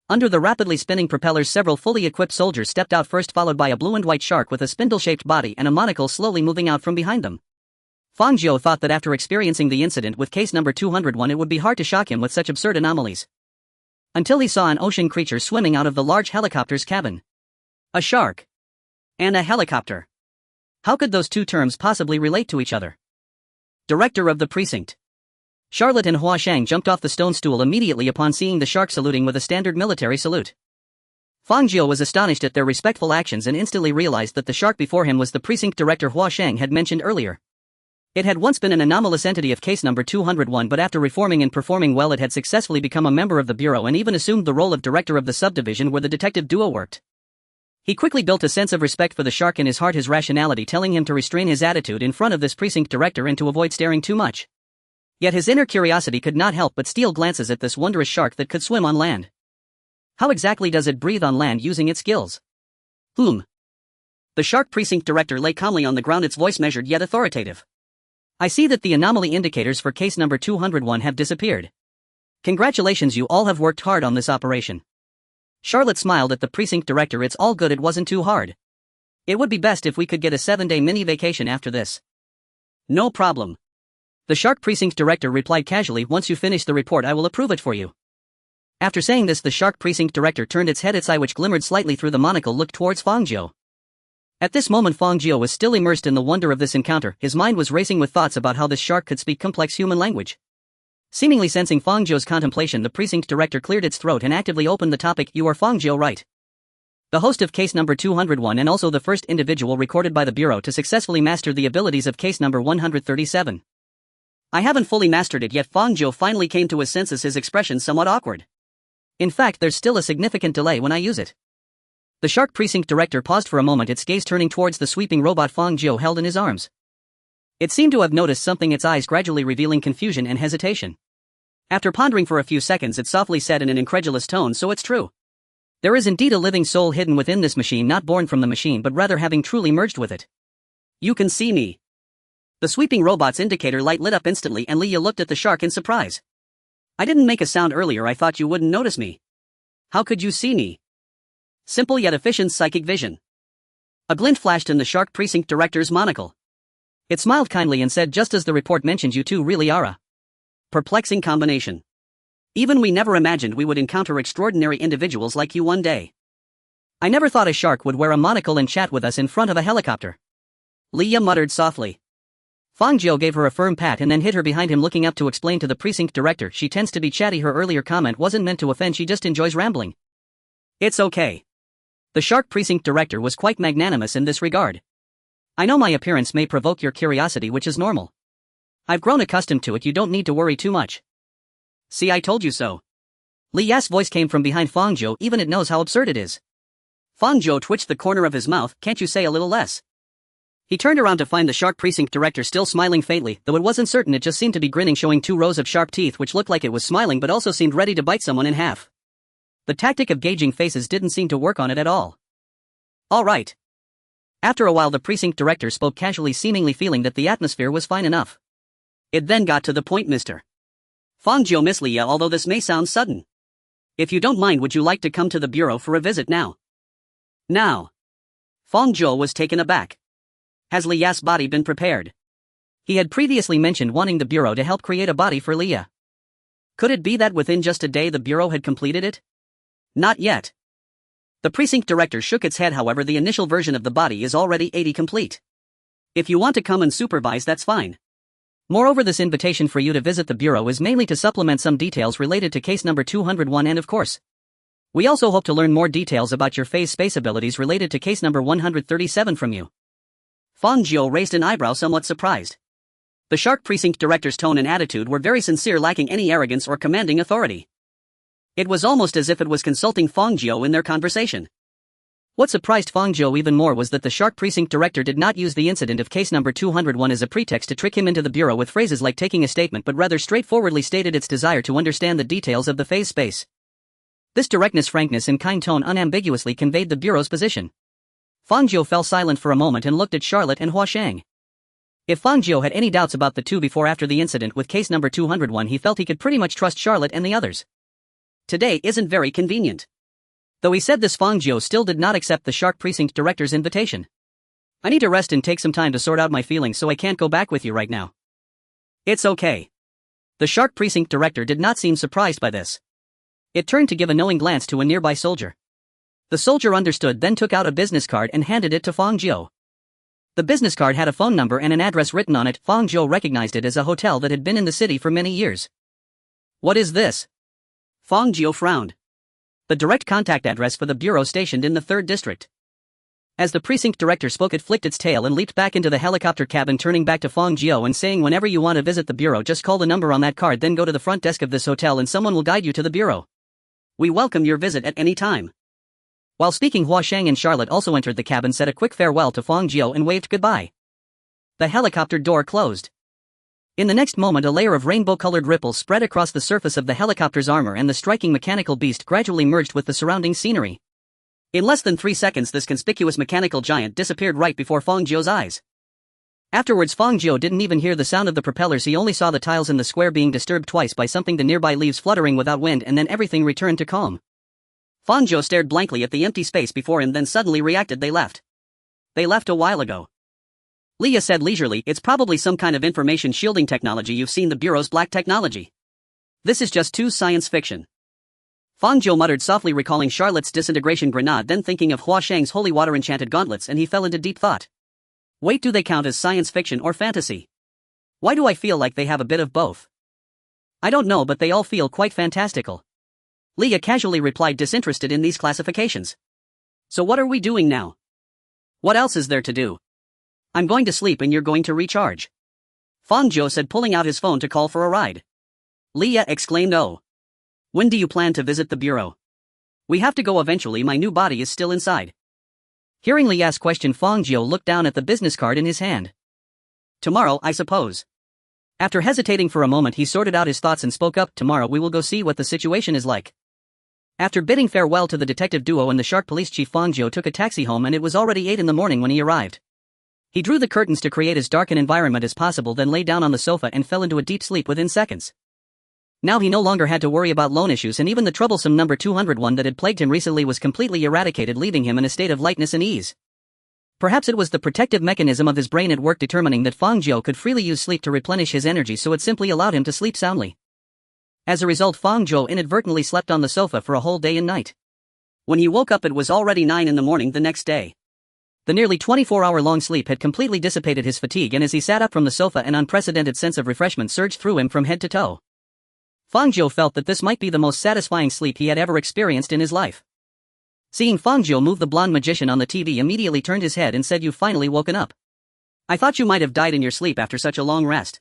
Under the rapidly spinning propellers several fully equipped soldiers stepped out first, followed by a blue and white shark with a spindle-shaped body and a monocle slowly moving out from behind them. Fang Jiu thought that after experiencing the incident with case number 201 it would be hard to shock him with such absurd anomalies. Until he saw an ocean creature swimming out of the large helicopter's cabin. A shark. And a helicopter. How could those two terms possibly relate to each other? Director of the precinct. Charlotte and Hua Shang jumped off the stone stool immediately upon seeing the shark, saluting with a standard military salute. Fang Jiu was astonished at their respectful actions and instantly realized that the shark before him was the precinct director Hua Shang had mentioned earlier. It had once been an anomalous entity of case number 201, but after reforming and performing well it had successfully become a member of the Bureau and even assumed the role of director of the subdivision where the detective duo worked. He quickly built a sense of respect for the shark in his heart, his rationality telling him to restrain his attitude in front of this precinct director and to avoid staring too much. Yet his inner curiosity could not help but steal glances at this wondrous shark that could swim on land. How exactly does it breathe on land using its gills? The shark precinct director lay calmly on the ground, its voice measured yet authoritative. I see that the anomaly indicators for case number 201 have disappeared. Congratulations, you all have worked hard on this operation. Charlotte smiled at the precinct director. It's all good, it wasn't too hard. It would be best if we could get a 7-day mini vacation after this. No problem. The shark precinct director replied casually, once you finish the report I will approve it for you. After saying this, the shark precinct director turned its head, its eye which glimmered slightly through the monocle looked towards Fang Jiu. At this moment Fang Jiu was still immersed in the wonder of this encounter, his mind was racing with thoughts about how this shark could speak complex human language. Seemingly sensing Fang Jiu's contemplation, the precinct director cleared its throat and actively opened the topic. You are Fang Jiu, right? The host of case number 201 and also the first individual recorded by the Bureau to successfully master the abilities of case number 137. I haven't fully mastered it yet. Fang Jiu finally came to his senses, his expression somewhat awkward. In fact, there's still a significant delay when I use it. The shark precinct director paused for a moment, its gaze turning towards the sweeping robot Fang Jiu held in his arms. It seemed to have noticed something, its eyes gradually revealing confusion and hesitation. After pondering for a few seconds, it softly said in an incredulous tone, so it's true. There is indeed a living soul hidden within this machine, not born from the machine but rather having truly merged with it. You can see me. The sweeping robot's indicator light lit up instantly and Leah looked at the shark in surprise. I didn't make a sound earlier, I thought you wouldn't notice me. How could you see me? Simple yet efficient psychic vision. A glint flashed in the shark precinct director's monocle. It smiled kindly and said, just as the report mentions, you two really are a perplexing combination. Even we never imagined we would encounter extraordinary individuals like you one day. I never thought a shark would wear a monocle and chat with us in front of a helicopter. Leah muttered softly. Fang Jiu gave her a firm pat and then hid her behind him, looking up to explain to the precinct director, she tends to be chatty, her earlier comment wasn't meant to offend, she just enjoys rambling. It's okay. The shark precinct director was quite magnanimous in this regard. I know my appearance may provoke your curiosity, which is normal. I've grown accustomed to it, you don't need to worry too much. See, I told you so. Li Ya's voice came from behind Fang Jiu, even it knows how absurd it is. Fang Jiu twitched the corner of his mouth, can't you say a little less? He turned around to find the shark precinct director still smiling faintly, though it wasn't certain, it just seemed to be grinning, showing 2 rows of sharp teeth which looked like it was smiling but also seemed ready to bite someone in half. The tactic of gauging faces didn't seem to work on it at all. All right. After a while the precinct director spoke casually, seemingly feeling that the atmosphere was fine enough. It then got to the point, Mr. Fang Jiu, Miss Leah, although this may sound sudden. If you don't mind, would you like to come to the Bureau for a visit now? Now. Fang Jiu was taken aback. Has Leah's body been prepared? He had previously mentioned wanting the Bureau to help create a body for Leah. Could it be that within just a day the Bureau had completed it? Not yet. The precinct director shook its head, however, the initial version of the body is already 80 complete. If you want to come and supervise, that's fine. Moreover, this invitation for you to visit the Bureau is mainly to supplement some details related to case number 201 and of course, we also hope to learn more details about your phase space abilities related to case number 137 from you. Fang Jiu raised an eyebrow, somewhat surprised. The shark precinct director's tone and attitude were very sincere, lacking any arrogance or commanding authority. It was almost as if it was consulting Fang Jiu in their conversation. What surprised Fang Jiu even more was that the shark precinct director did not use the incident of case number 201 as a pretext to trick him into the Bureau with phrases like taking a statement, but rather straightforwardly stated its desire to understand the details of the phase space. This directness, frankness, and kind tone unambiguously conveyed the Bureau's position. Fang Jiu fell silent for a moment and looked at Charlotte and Hua Shang. If Fang Jiu had any doubts about the two before after the incident with case number 201, he felt he could pretty much trust Charlotte and the others. Today isn't very convenient. Though he said this, Fang Jiu still did not accept the shark precinct director's invitation. I need to rest and take some time to sort out my feelings, so I can't go back with you right now. It's okay. The shark precinct director did not seem surprised by this. It turned to give a knowing glance to a nearby soldier. The soldier understood, then took out a business card and handed it to Fang Jiu. The business card had a phone number and an address written on it. Fang Jiu recognized it as a hotel that had been in the city for many years. What is this? Fang Jiu frowned. The direct contact address for the Bureau stationed in the 3rd district. As the precinct director spoke, it flicked its tail and leaped back into the helicopter cabin, turning back to Fang Jiu and saying, whenever you want to visit the Bureau, just call the number on that card, then go to the front desk of this hotel and someone will guide you to the Bureau. We welcome your visit at any time. While speaking, Hua Shang and Charlotte also entered the cabin, said a quick farewell to Fang Jiu and waved goodbye. The helicopter door closed. In the next moment, a layer of rainbow-colored ripples spread across the surface of the helicopter's armor, and the striking mechanical beast gradually merged with the surrounding scenery. In less than 3 seconds, this conspicuous mechanical giant disappeared right before Fang Jiu's eyes. Afterwards, Fang Jiu didn't even hear the sound of the propellers. He only saw the tiles in the square being disturbed twice by something, the nearby leaves fluttering without wind, and then everything returned to calm. Fang Jiu stared blankly at the empty space before him, then suddenly reacted. They left. They left a while ago. Leah said leisurely, it's probably some kind of information shielding technology. You've seen the Bureau's black technology. This is just too science fiction. Fang Jiu muttered softly, recalling Charlotte's disintegration grenade, then thinking of Hua Shang's holy water enchanted gauntlets, and he fell into deep thought. Wait, do they count as science fiction or fantasy? Why do I feel like they have a bit of both? I don't know, but they all feel quite fantastical. Leah casually replied, disinterested in these classifications. So what are we doing now? What else is there to do? I'm going to sleep and you're going to recharge. Fang Jiu said, pulling out his phone to call for a ride. Leah exclaimed, oh. When do you plan to visit the Bureau? We have to go eventually, my new body is still inside. Hearing Leah's question, Fang Jiu looked down at the business card in his hand. Tomorrow, I suppose. After hesitating for a moment, he sorted out his thoughts and spoke up, tomorrow we will go see what the situation is like. After bidding farewell to the detective duo and the shark police chief, Fang Jiu took a taxi home, and it was already 8 in the morning when he arrived. He drew the curtains to create as dark an environment as possible, then lay down on the sofa and fell into a deep sleep within seconds. Now he no longer had to worry about loan issues, and even the troublesome number 201 that had plagued him recently was completely eradicated, leaving him in a state of lightness and ease. Perhaps it was the protective mechanism of his brain at work, determining that Fang Jiu could freely use sleep to replenish his energy, so it simply allowed him to sleep soundly. As a result, Fang Jiu inadvertently slept on the sofa for a whole day and night. When he woke up, it was already 9 in the morning the next day. The nearly 24-hour-long sleep had completely dissipated his fatigue, and as he sat up from the sofa, an unprecedented sense of refreshment surged through him from head to toe. Fang Jiu felt that this might be the most satisfying sleep he had ever experienced in his life. Seeing Fang Jiu move, the blonde magician on the TV immediately turned his head and said, "You've finally woken up. I thought you might have died in your sleep after such a long rest."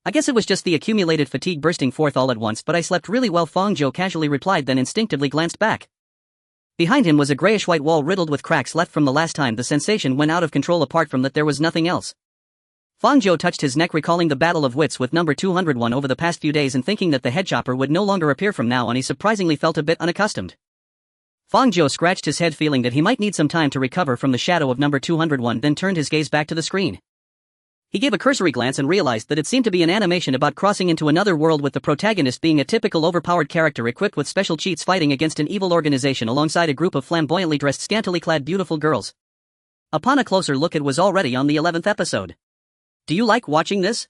"I guess it was just the accumulated fatigue bursting forth all at once, but I slept really well," Fang Jiu casually replied, then instinctively glanced back. Behind him was a grayish-white wall riddled with cracks left from the last time the sensation went out of control. Apart from that, there was nothing else. Fang Jiu touched his neck, recalling the battle of wits with number 201 over the past few days and thinking that the headchopper would no longer appear from now on. He surprisingly felt a bit unaccustomed. Fang Jiu scratched his head, feeling that he might need some time to recover from the shadow of number 201, then turned his gaze back to the screen. He gave a cursory glance and realized that it seemed to be an animation about crossing into another world, with the protagonist being a typical overpowered character equipped with special cheats fighting against an evil organization alongside a group of flamboyantly dressed, scantily clad beautiful girls. Upon a closer look, it was already on the 11th episode. "Do you like watching this?"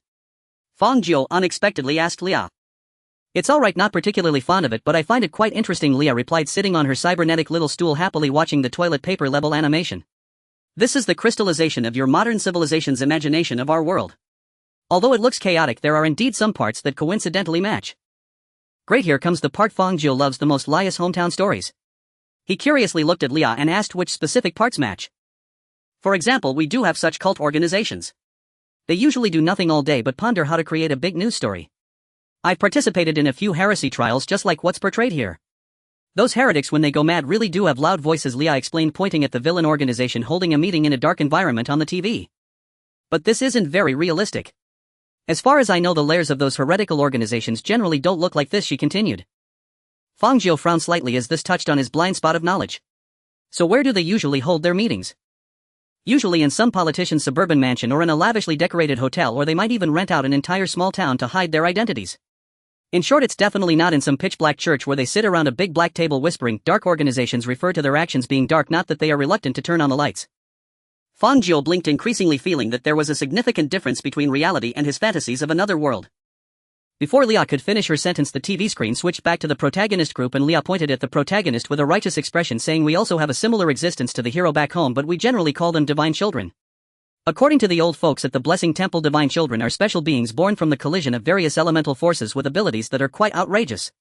Fang Jiu unexpectedly asked Leah. "It's alright, not particularly fond of it, but I find it quite interesting," Leah replied, sitting on her cybernetic little stool happily watching the toilet paper level animation. "This is the crystallization of your modern civilization's imagination of our world. Although it looks chaotic, there are indeed some parts that coincidentally match." Great, here comes the part Fang Jiu loves the most: Leah's hometown stories. He curiously looked at Leah and asked which specific parts match. "For example, we do have such cult organizations. They usually do nothing all day but ponder how to create a big news story. I've participated in a few heresy trials just like what's portrayed here. Those heretics, when they go mad, really do have loud voices," Leah explained, pointing at the villain organization holding a meeting in a dark environment on the TV. "But this isn't very realistic. As far as I know, the layers of those heretical organizations generally don't look like this," she continued. Fang Jiu frowned slightly as this touched on his blind spot of knowledge. "So where do they usually hold their meetings?" "Usually in some politician's suburban mansion or in a lavishly decorated hotel, or they might even rent out an entire small town to hide their identities. In short, it's definitely not in some pitch-black church where they sit around a big black table whispering." Dark organizations refer to their actions being dark, not that they are reluctant to turn on the lights. Fang Jiu blinked, increasingly feeling that there was a significant difference between reality and his fantasies of another world. Before Leah could finish her sentence, the TV screen switched back to the protagonist group, and Leah pointed at the protagonist with a righteous expression, saying, "We also have a similar existence to the hero back home, but we generally call them divine children. According to the old folks at the Blessing Temple, divine children are special beings born from the collision of various elemental forces with abilities that are quite outrageous."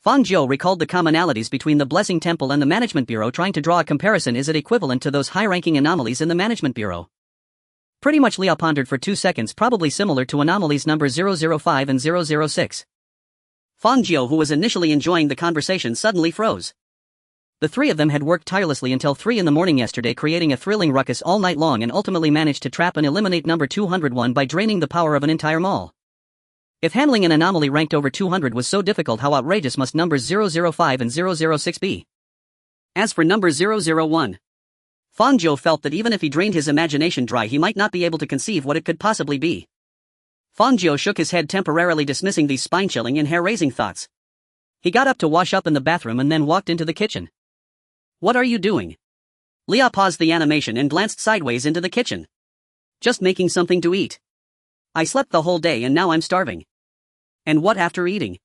Fang Jiu recalled the commonalities between the Blessing Temple and the Management Bureau, trying to draw a comparison. Is it equivalent to those high-ranking anomalies in the Management Bureau? "Pretty much," Leah pondered for 2 seconds, "probably similar to anomalies number 005 and 006. Fang Jiu, who was initially enjoying the conversation, suddenly froze. The three of them had worked tirelessly until 3 in the morning yesterday, creating a thrilling ruckus all night long, and ultimately managed to trap and eliminate number 201 by draining the power of an entire mall. If handling an anomaly ranked over 200 was so difficult, how outrageous must numbers 005 and 006 be? As for number 001, Fang Jiu felt that even if he drained his imagination dry, he might not be able to conceive what it could possibly be. Fang Jiu shook his head, temporarily dismissing these spine-chilling and hair-raising thoughts. He got up to wash up in the bathroom and then walked into the kitchen. What are you doing? Leah paused the animation and glanced sideways into the kitchen. Just making something to eat. I slept the whole day and now I'm starving. And what after eating?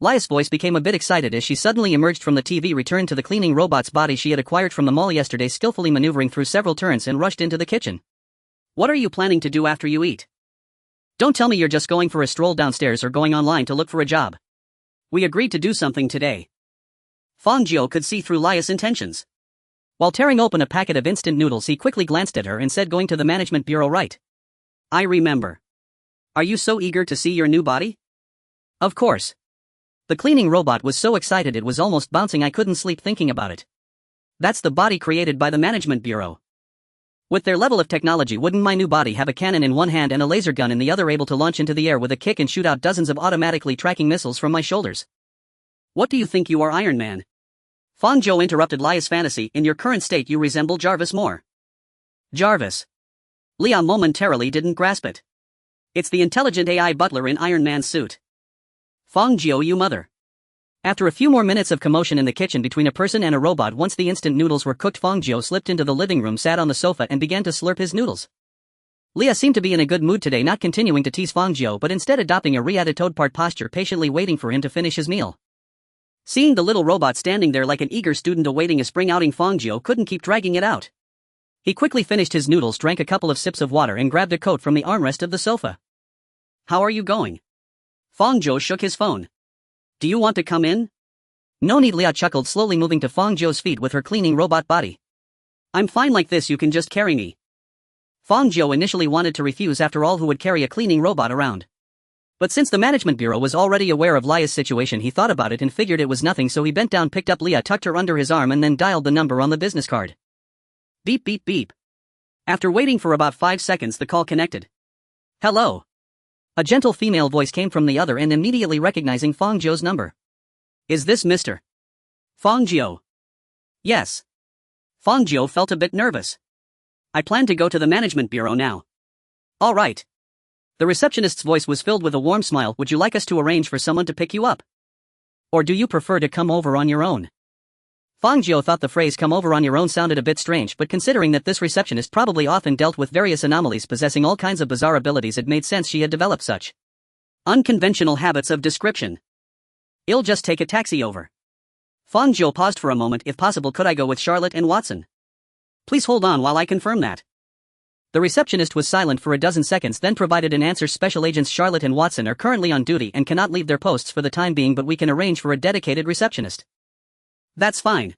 Lia's voice became a bit excited as she suddenly emerged from the TV, returned to the cleaning robot's body she had acquired from the mall yesterday, skillfully maneuvering through several turns, and rushed into the kitchen. What are you planning to do after you eat? Don't tell me you're just going for a stroll downstairs or going online to look for a job. We agreed to do something today. Fang Jiu could see through Lia's intentions. While tearing open a packet of instant noodles, he quickly glanced at her and said, going to the management bureau, right? I remember. Are you so eager to see your new body? Of course. The cleaning robot was so excited it was almost bouncing. I couldn't sleep thinking about it. That's the body created by the management bureau. With their level of technology, wouldn't my new body have a cannon in one hand and a laser gun in the other, able to launch into the air with a kick and shoot out dozens of automatically tracking missiles from my shoulders? What do you think you are, Iron Man? Fang Jiu interrupted Lia's fantasy. In your current state you resemble Jarvis more. Jarvis? Leah momentarily didn't grasp it. It's the intelligent AI butler in Iron Man's suit. Fang Jiu, you mother. After a few more minutes of commotion in the kitchen between a person and a robot, once the instant noodles were cooked, Fang Jiu slipped into the living room, sat on the sofa and began to slurp his noodles. Leah seemed to be in a good mood today, not continuing to tease Fang Jiu but instead adopting a re-attitude part posture, patiently waiting for him to finish his meal. Seeing the little robot standing there like an eager student awaiting a spring outing, Fang Jiu couldn't keep dragging it out. He quickly finished his noodles, drank a couple of sips of water and grabbed a coat from the armrest of the sofa. How are you going? Fang Jiu shook his phone. Do you want to come in? No need, Leah chuckled, slowly moving to Fang Jiu's feet with her cleaning robot body. I'm fine like this, you can just carry me. Fang Jiu initially wanted to refuse, after all, who would carry a cleaning robot around? But since the management bureau was already aware of Lia's situation, he thought about it and figured it was nothing, so he bent down, picked up Leah, tucked her under his arm and then dialed the number on the business card. Beep beep beep. After waiting for about 5 seconds, the call connected. Hello. A gentle female voice came from the other end, immediately recognizing Fang Jiu's number. Is this Mr. Fang Jiu? Yes. Fang Jiu felt a bit nervous. I plan to go to the management bureau now. All right. The receptionist's voice was filled with a warm smile. Would you like us to arrange for someone to pick you up? Or do you prefer to come over on your own? Fang Jiu thought the phrase come over on your own sounded a bit strange, but considering that this receptionist probably often dealt with various anomalies possessing all kinds of bizarre abilities, it made sense she had developed such unconventional habits of description. I'll just take a taxi over. Fang Jiu paused for a moment. If possible, could I go with Charlotte and Watson? Please hold on while I confirm that. The receptionist was silent for a dozen seconds, then provided an answer. Special agents Charlotte and Watson are currently on duty and cannot leave their posts for the time being, but we can arrange for a dedicated receptionist. That's fine.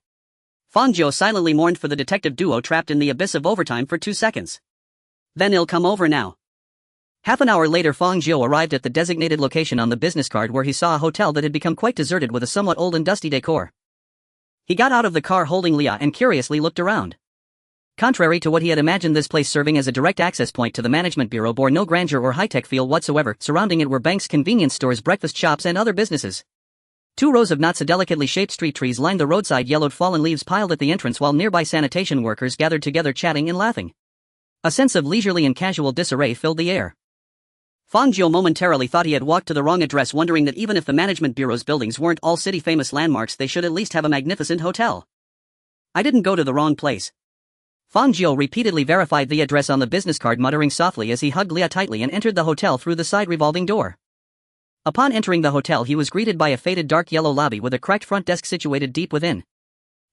Fang Jiu silently mourned for the detective duo trapped in the abyss of overtime for 2 seconds. Then he'll come over now. Half an hour later, Fang Jiu arrived at the designated location on the business card, where he saw a hotel that had become quite deserted with a somewhat old and dusty decor. He got out of the car holding Leah and curiously looked around. Contrary to what he had imagined, this place, serving as a direct access point to the management bureau, bore no grandeur or high-tech feel whatsoever. Surrounding it were banks, convenience stores, breakfast shops, and other businesses. 2 rows of not so delicately shaped street trees lined the roadside, yellowed fallen leaves piled at the entrance, while nearby sanitation workers gathered together, chatting and laughing. A sense of leisurely and casual disarray filled the air. Fang Jiu momentarily thought he had walked to the wrong address, wondering that even if the management bureau's buildings weren't all city-famous landmarks, they should at least have a magnificent hotel. I didn't go to the wrong place. Fang Jiu repeatedly verified the address on the business card, muttering softly as he hugged Leah tightly and entered the hotel through the side revolving door. Upon entering the hotel, he was greeted by a faded dark yellow lobby with a cracked front desk situated deep within.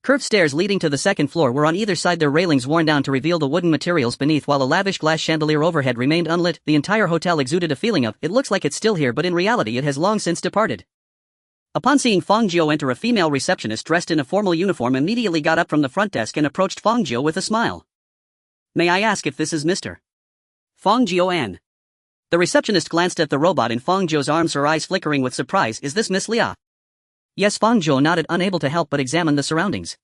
Curved stairs leading to the second floor were on either side, their railings worn down to reveal the wooden materials beneath, while a lavish glass chandelier overhead remained unlit. The entire hotel exuded a feeling of, it looks like it's still here, but in reality it has long since departed. Upon seeing Fang Jiu enter, a female receptionist dressed in a formal uniform immediately got up from the front desk and approached Fang Jiu with a smile. May I ask if this is Mr. Fang Jiu? The receptionist glanced at the robot in Fang Jiu's arms, her eyes flickering with surprise. Is this Miss Leah? Yes, Fang Jiu nodded, unable to help but examine the surroundings.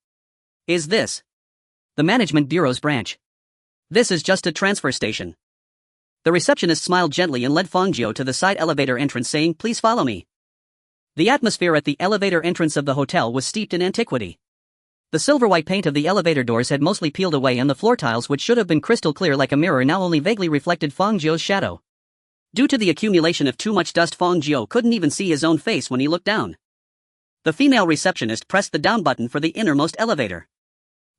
Is this the Management Bureau's branch? This is just a transfer station. The receptionist smiled gently and led Fang Jiu to the side elevator entrance, saying, "Please follow me." The atmosphere at the elevator entrance of the hotel was steeped in antiquity. The silver-white paint of the elevator doors had mostly peeled away, and the floor tiles, which should have been crystal clear like a mirror, now only vaguely reflected Fang Jiu's shadow. Due to the accumulation of too much dust, Fang Jiu couldn't even see his own face when he looked down. The female receptionist pressed the down button for the innermost elevator.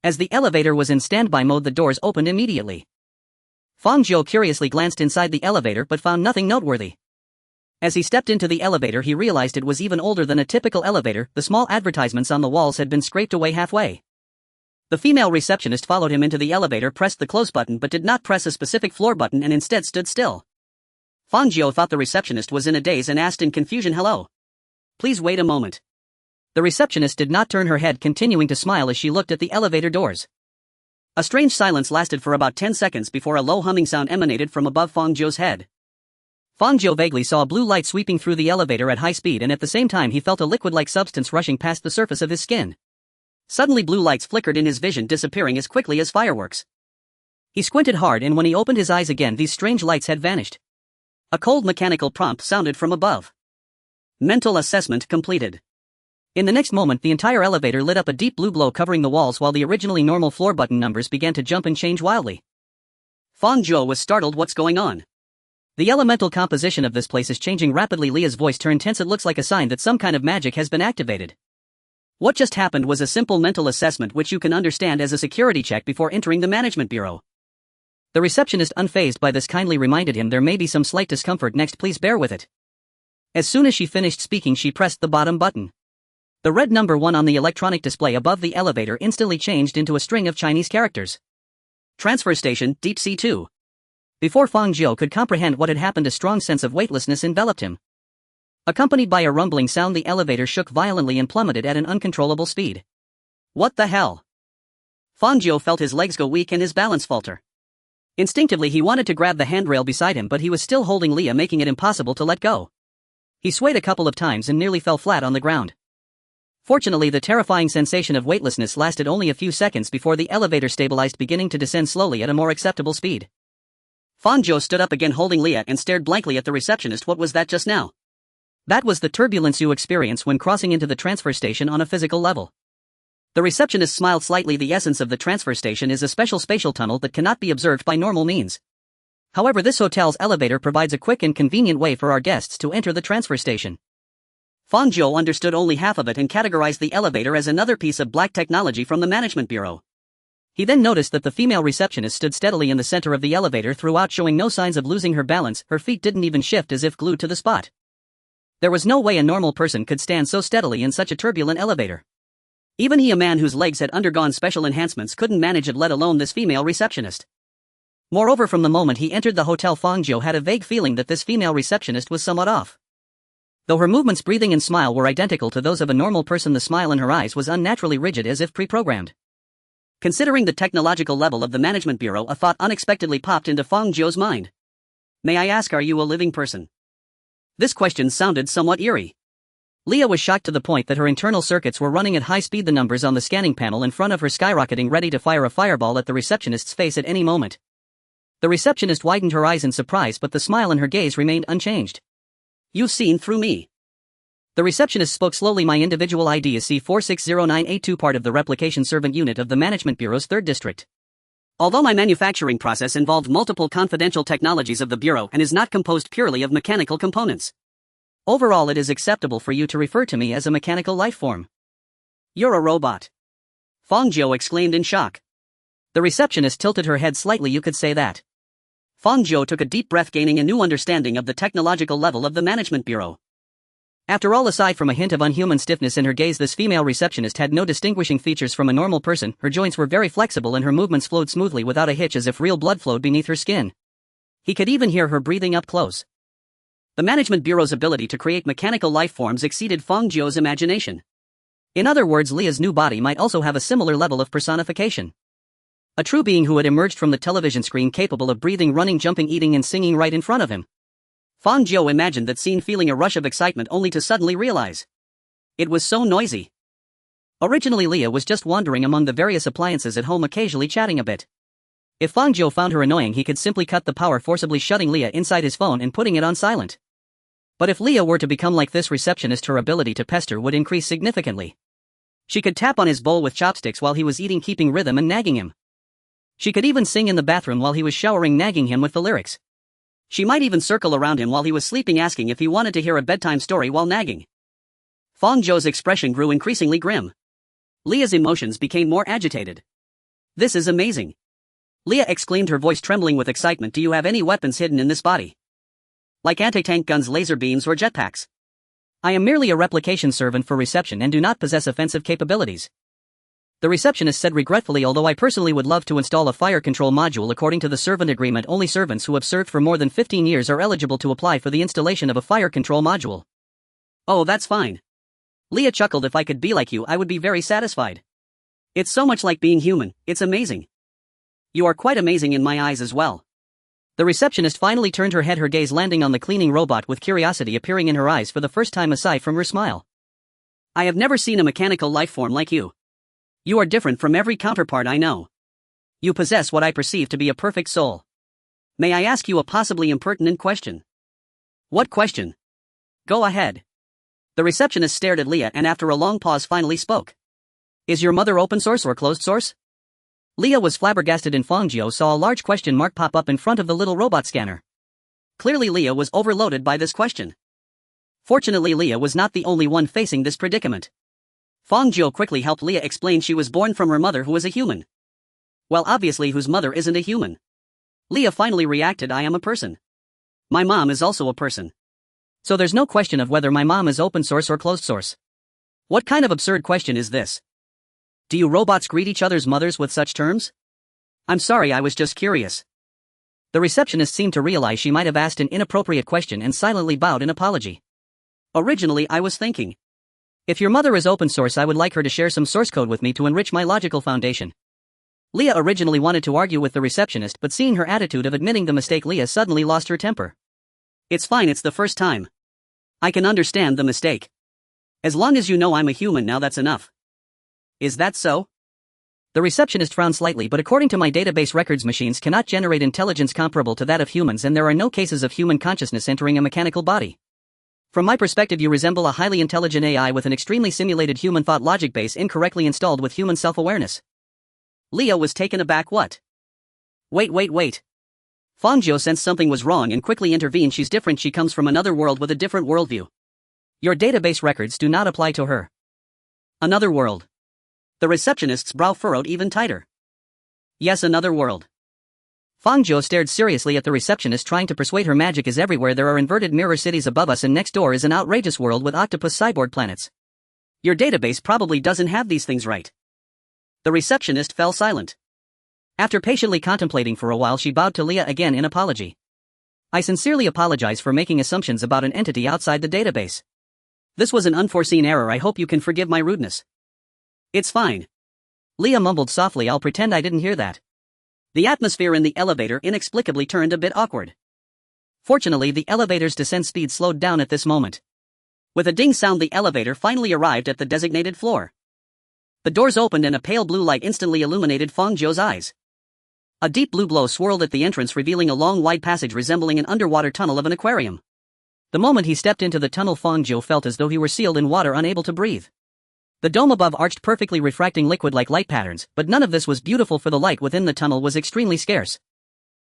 As the elevator was in standby mode, the doors opened immediately. Fang Jiu curiously glanced inside the elevator but found nothing noteworthy. As he stepped into the elevator, he realized it was even older than a typical elevator. The small advertisements on the walls had been scraped away halfway. The female receptionist followed him into the elevator, pressed the close button but did not press a specific floor button, and instead stood still. Fang Jiu thought the receptionist was in a daze and asked in confusion, "Hello. Please wait a moment." The receptionist did not turn her head, continuing to smile as she looked at the elevator doors. A strange silence lasted for about 10 seconds before a low humming sound emanated from above Fang Jiu's head. Fang Jiu vaguely saw a blue light sweeping through the elevator at high speed, and at the same time he felt a liquid-like substance rushing past the surface of his skin. Suddenly blue lights flickered in his vision, disappearing as quickly as fireworks. He squinted hard, and when he opened his eyes again, these strange lights had vanished. A cold mechanical prompt sounded from above. Mental assessment completed. In the next moment, the entire elevator lit up a deep blue glow covering the walls, while the originally normal floor button numbers began to jump and change wildly. Fang Jiu was startled. What's going on? The elemental composition of this place is changing rapidly. Leah's voice turned tense. It looks like a sign that some kind of magic has been activated. What just happened was a simple mental assessment which you can understand as a security check before entering the Management Bureau. The receptionist, unfazed by this, kindly reminded him, "There may be some slight discomfort next, please bear with it." As soon as she finished speaking, she pressed the bottom button. The red number 1 on the electronic display above the elevator instantly changed into a string of Chinese characters. Transfer station, Deep Sea 2. Before Fang Jiu could comprehend what had happened, a strong sense of weightlessness enveloped him. Accompanied by a rumbling sound, the elevator shook violently and plummeted at an uncontrollable speed. What the hell? Fang Jiu felt his legs go weak and his balance falter. Instinctively he wanted to grab the handrail beside him, but he was still holding Leah, making it impossible to let go. He swayed a couple of times and nearly fell flat on the ground. Fortunately, the terrifying sensation of weightlessness lasted only a few seconds before the elevator stabilized, beginning to descend slowly at a more acceptable speed. Fang Jiu stood up again, holding Leah, and stared blankly at the receptionist. What was that just now? That was the turbulence you experience when crossing into the transfer station on a physical level. The receptionist smiled slightly. The essence of the transfer station is a special spatial tunnel that cannot be observed by normal means. However, this hotel's elevator provides a quick and convenient way for our guests to enter the transfer station. Fang Jiu understood only half of it and categorized the elevator as another piece of black technology from the Management Bureau. He then noticed that the female receptionist stood steadily in the center of the elevator throughout, showing no signs of losing her balance. Her feet didn't even shift, as if glued to the spot. There was no way a normal person could stand so steadily in such a turbulent elevator. Even he, a man whose legs had undergone special enhancements, couldn't manage it, let alone this female receptionist. Moreover, from the moment he entered the hotel, Fang Jiu had a vague feeling that this female receptionist was somewhat off. Though her movements, breathing, and smile were identical to those of a normal person, the smile in her eyes was unnaturally rigid, as if pre-programmed. Considering the technological level of the Management Bureau, a thought unexpectedly popped into Fang Jiu's mind. "May I ask, are you a living person?" This question sounded somewhat eerie. Leah was shocked to the point that her internal circuits were running at high speed, the numbers on the scanning panel in front of her skyrocketing, ready to fire a fireball at the receptionist's face at any moment. The receptionist widened her eyes in surprise, but the smile in her gaze remained unchanged. "You've seen through me." The receptionist spoke slowly. "My individual ID is C460982, part of the replication servant unit of the Management Bureau's 3rd District. Although my manufacturing process involved multiple confidential technologies of the Bureau and is not composed purely of mechanical components, overall it is acceptable for you to refer to me as a mechanical life form." "You're a robot," Fang Jiu exclaimed in shock. The receptionist tilted her head slightly. "You could say that." Fang Jiu took a deep breath, gaining a new understanding of the technological level of the Management Bureau. After all, aside from a hint of unhuman stiffness in her gaze, this female receptionist had no distinguishing features from a normal person. Her joints were very flexible and her movements flowed smoothly without a hitch, as if real blood flowed beneath her skin. He could even hear her breathing up close. The Management Bureau's ability to create mechanical life forms exceeded Fang Jiu's imagination. In other words, Leah's new body might also have a similar level of personification. A true being who had emerged from the television screen, capable of breathing, running, jumping, eating, and singing right in front of him. Fang Jiu imagined that scene, feeling a rush of excitement, only to suddenly realize It was so noisy. Originally Leah was just wandering among the various appliances at home, occasionally chatting a bit. If Fang Jiu found her annoying, he could simply cut the power, forcibly shutting Leah inside his phone and putting it on silent. But if Leah were to become like this receptionist, her ability to pester would increase significantly. She could tap on his bowl with chopsticks while he was eating, keeping rhythm and nagging him. She could even sing in the bathroom while he was showering, nagging him with the lyrics. She might even circle around him while he was sleeping, asking if he wanted to hear a bedtime story while nagging. Fang Jiu's expression grew increasingly grim. Leah's emotions became more agitated. "This is amazing!" Leah exclaimed, her voice trembling with excitement. "Do you have any weapons hidden in this body? Like anti-tank guns, laser beams, or jetpacks?" "I am merely a replication servant for reception and do not possess offensive capabilities," the receptionist said regretfully. "Although I personally would love to install a fire control module. According to the servant agreement, only servants who have served for more than 15 years are eligible to apply for the installation of a fire control module." "Oh, that's fine." Leah chuckled. "If I could be like you, I would be very satisfied. It's so much like being human, it's amazing." "You are quite amazing in my eyes as well." The receptionist finally turned her head, her gaze landing on the cleaning robot, with curiosity appearing in her eyes for the first time aside from her smile. "I have never seen a mechanical life form like you. You are different from every counterpart I know. You possess what I perceive to be a perfect soul. May I ask you a possibly impertinent question?" "What question?" "Go ahead." The receptionist stared at Leah and after a long pause finally spoke. "Is your mother open source or closed source?" Leah was flabbergasted and Fang Jiu saw a large question mark pop up in front of the little robot scanner. Clearly Leah was overloaded by this question. Fortunately Leah was not the only one facing this predicament. Fang Jiu quickly helped Leah explain she was born from her mother, who is a human. Well, obviously whose mother isn't a human? Leah finally reacted. "I am a person. My mom is also a person. So there's no question of whether my mom is open source or closed source." "What kind of absurd question is this? Do you robots greet each other's mothers with such terms?" "I'm sorry, I was just curious." The receptionist seemed to realize she might have asked an inappropriate question and silently bowed in apology. "Originally I was thinking, if your mother is open source, I would like her to share some source code with me to enrich my logical foundation." Leah originally wanted to argue with the receptionist, but seeing her attitude of admitting the mistake, Leah suddenly lost her temper. "It's fine, it's the first time. I can understand the mistake. As long as you know I'm a human now, that's enough." "Is that so?" The receptionist frowned slightly. "But according to my database records, machines cannot generate intelligence comparable to that of humans, and there are no cases of human consciousness entering a mechanical body. From my perspective, you resemble a highly intelligent AI with an extremely simulated human thought logic base incorrectly installed with human self-awareness." Leah was taken aback. "What? Wait. Fang Jiu sensed something was wrong and quickly intervened. "She's different. She comes from another world with a different worldview. Your database records do not apply to her." "Another world?" The receptionist's brow furrowed even tighter. "Yes, another world." Fang Jiu stared seriously at the receptionist, trying to persuade her magic is everywhere. "There are inverted mirror cities above us, and next door is an outrageous world with octopus cyborg planets. Your database probably doesn't have these things right." The receptionist fell silent. After patiently contemplating for a while, she bowed to Leah again in apology. "I sincerely apologize for making assumptions about an entity outside the database. This was an unforeseen error. I hope you can forgive my rudeness." "It's fine." Leah mumbled softly. "I'll pretend I didn't hear that." The atmosphere in the elevator inexplicably turned a bit awkward. Fortunately, the elevator's descent speed slowed down at this moment. With a ding sound, the elevator finally arrived at the designated floor. The doors opened and a pale blue light instantly illuminated Fang Jiu's eyes. A deep blue glow swirled at the entrance, revealing a long wide passage resembling an underwater tunnel of an aquarium. The moment he stepped into the tunnel, Fang Jiu felt as though he were sealed in water, unable to breathe. The dome above arched perfectly, refracting liquid-like light patterns, but none of this was beautiful, for the light within the tunnel was extremely scarce.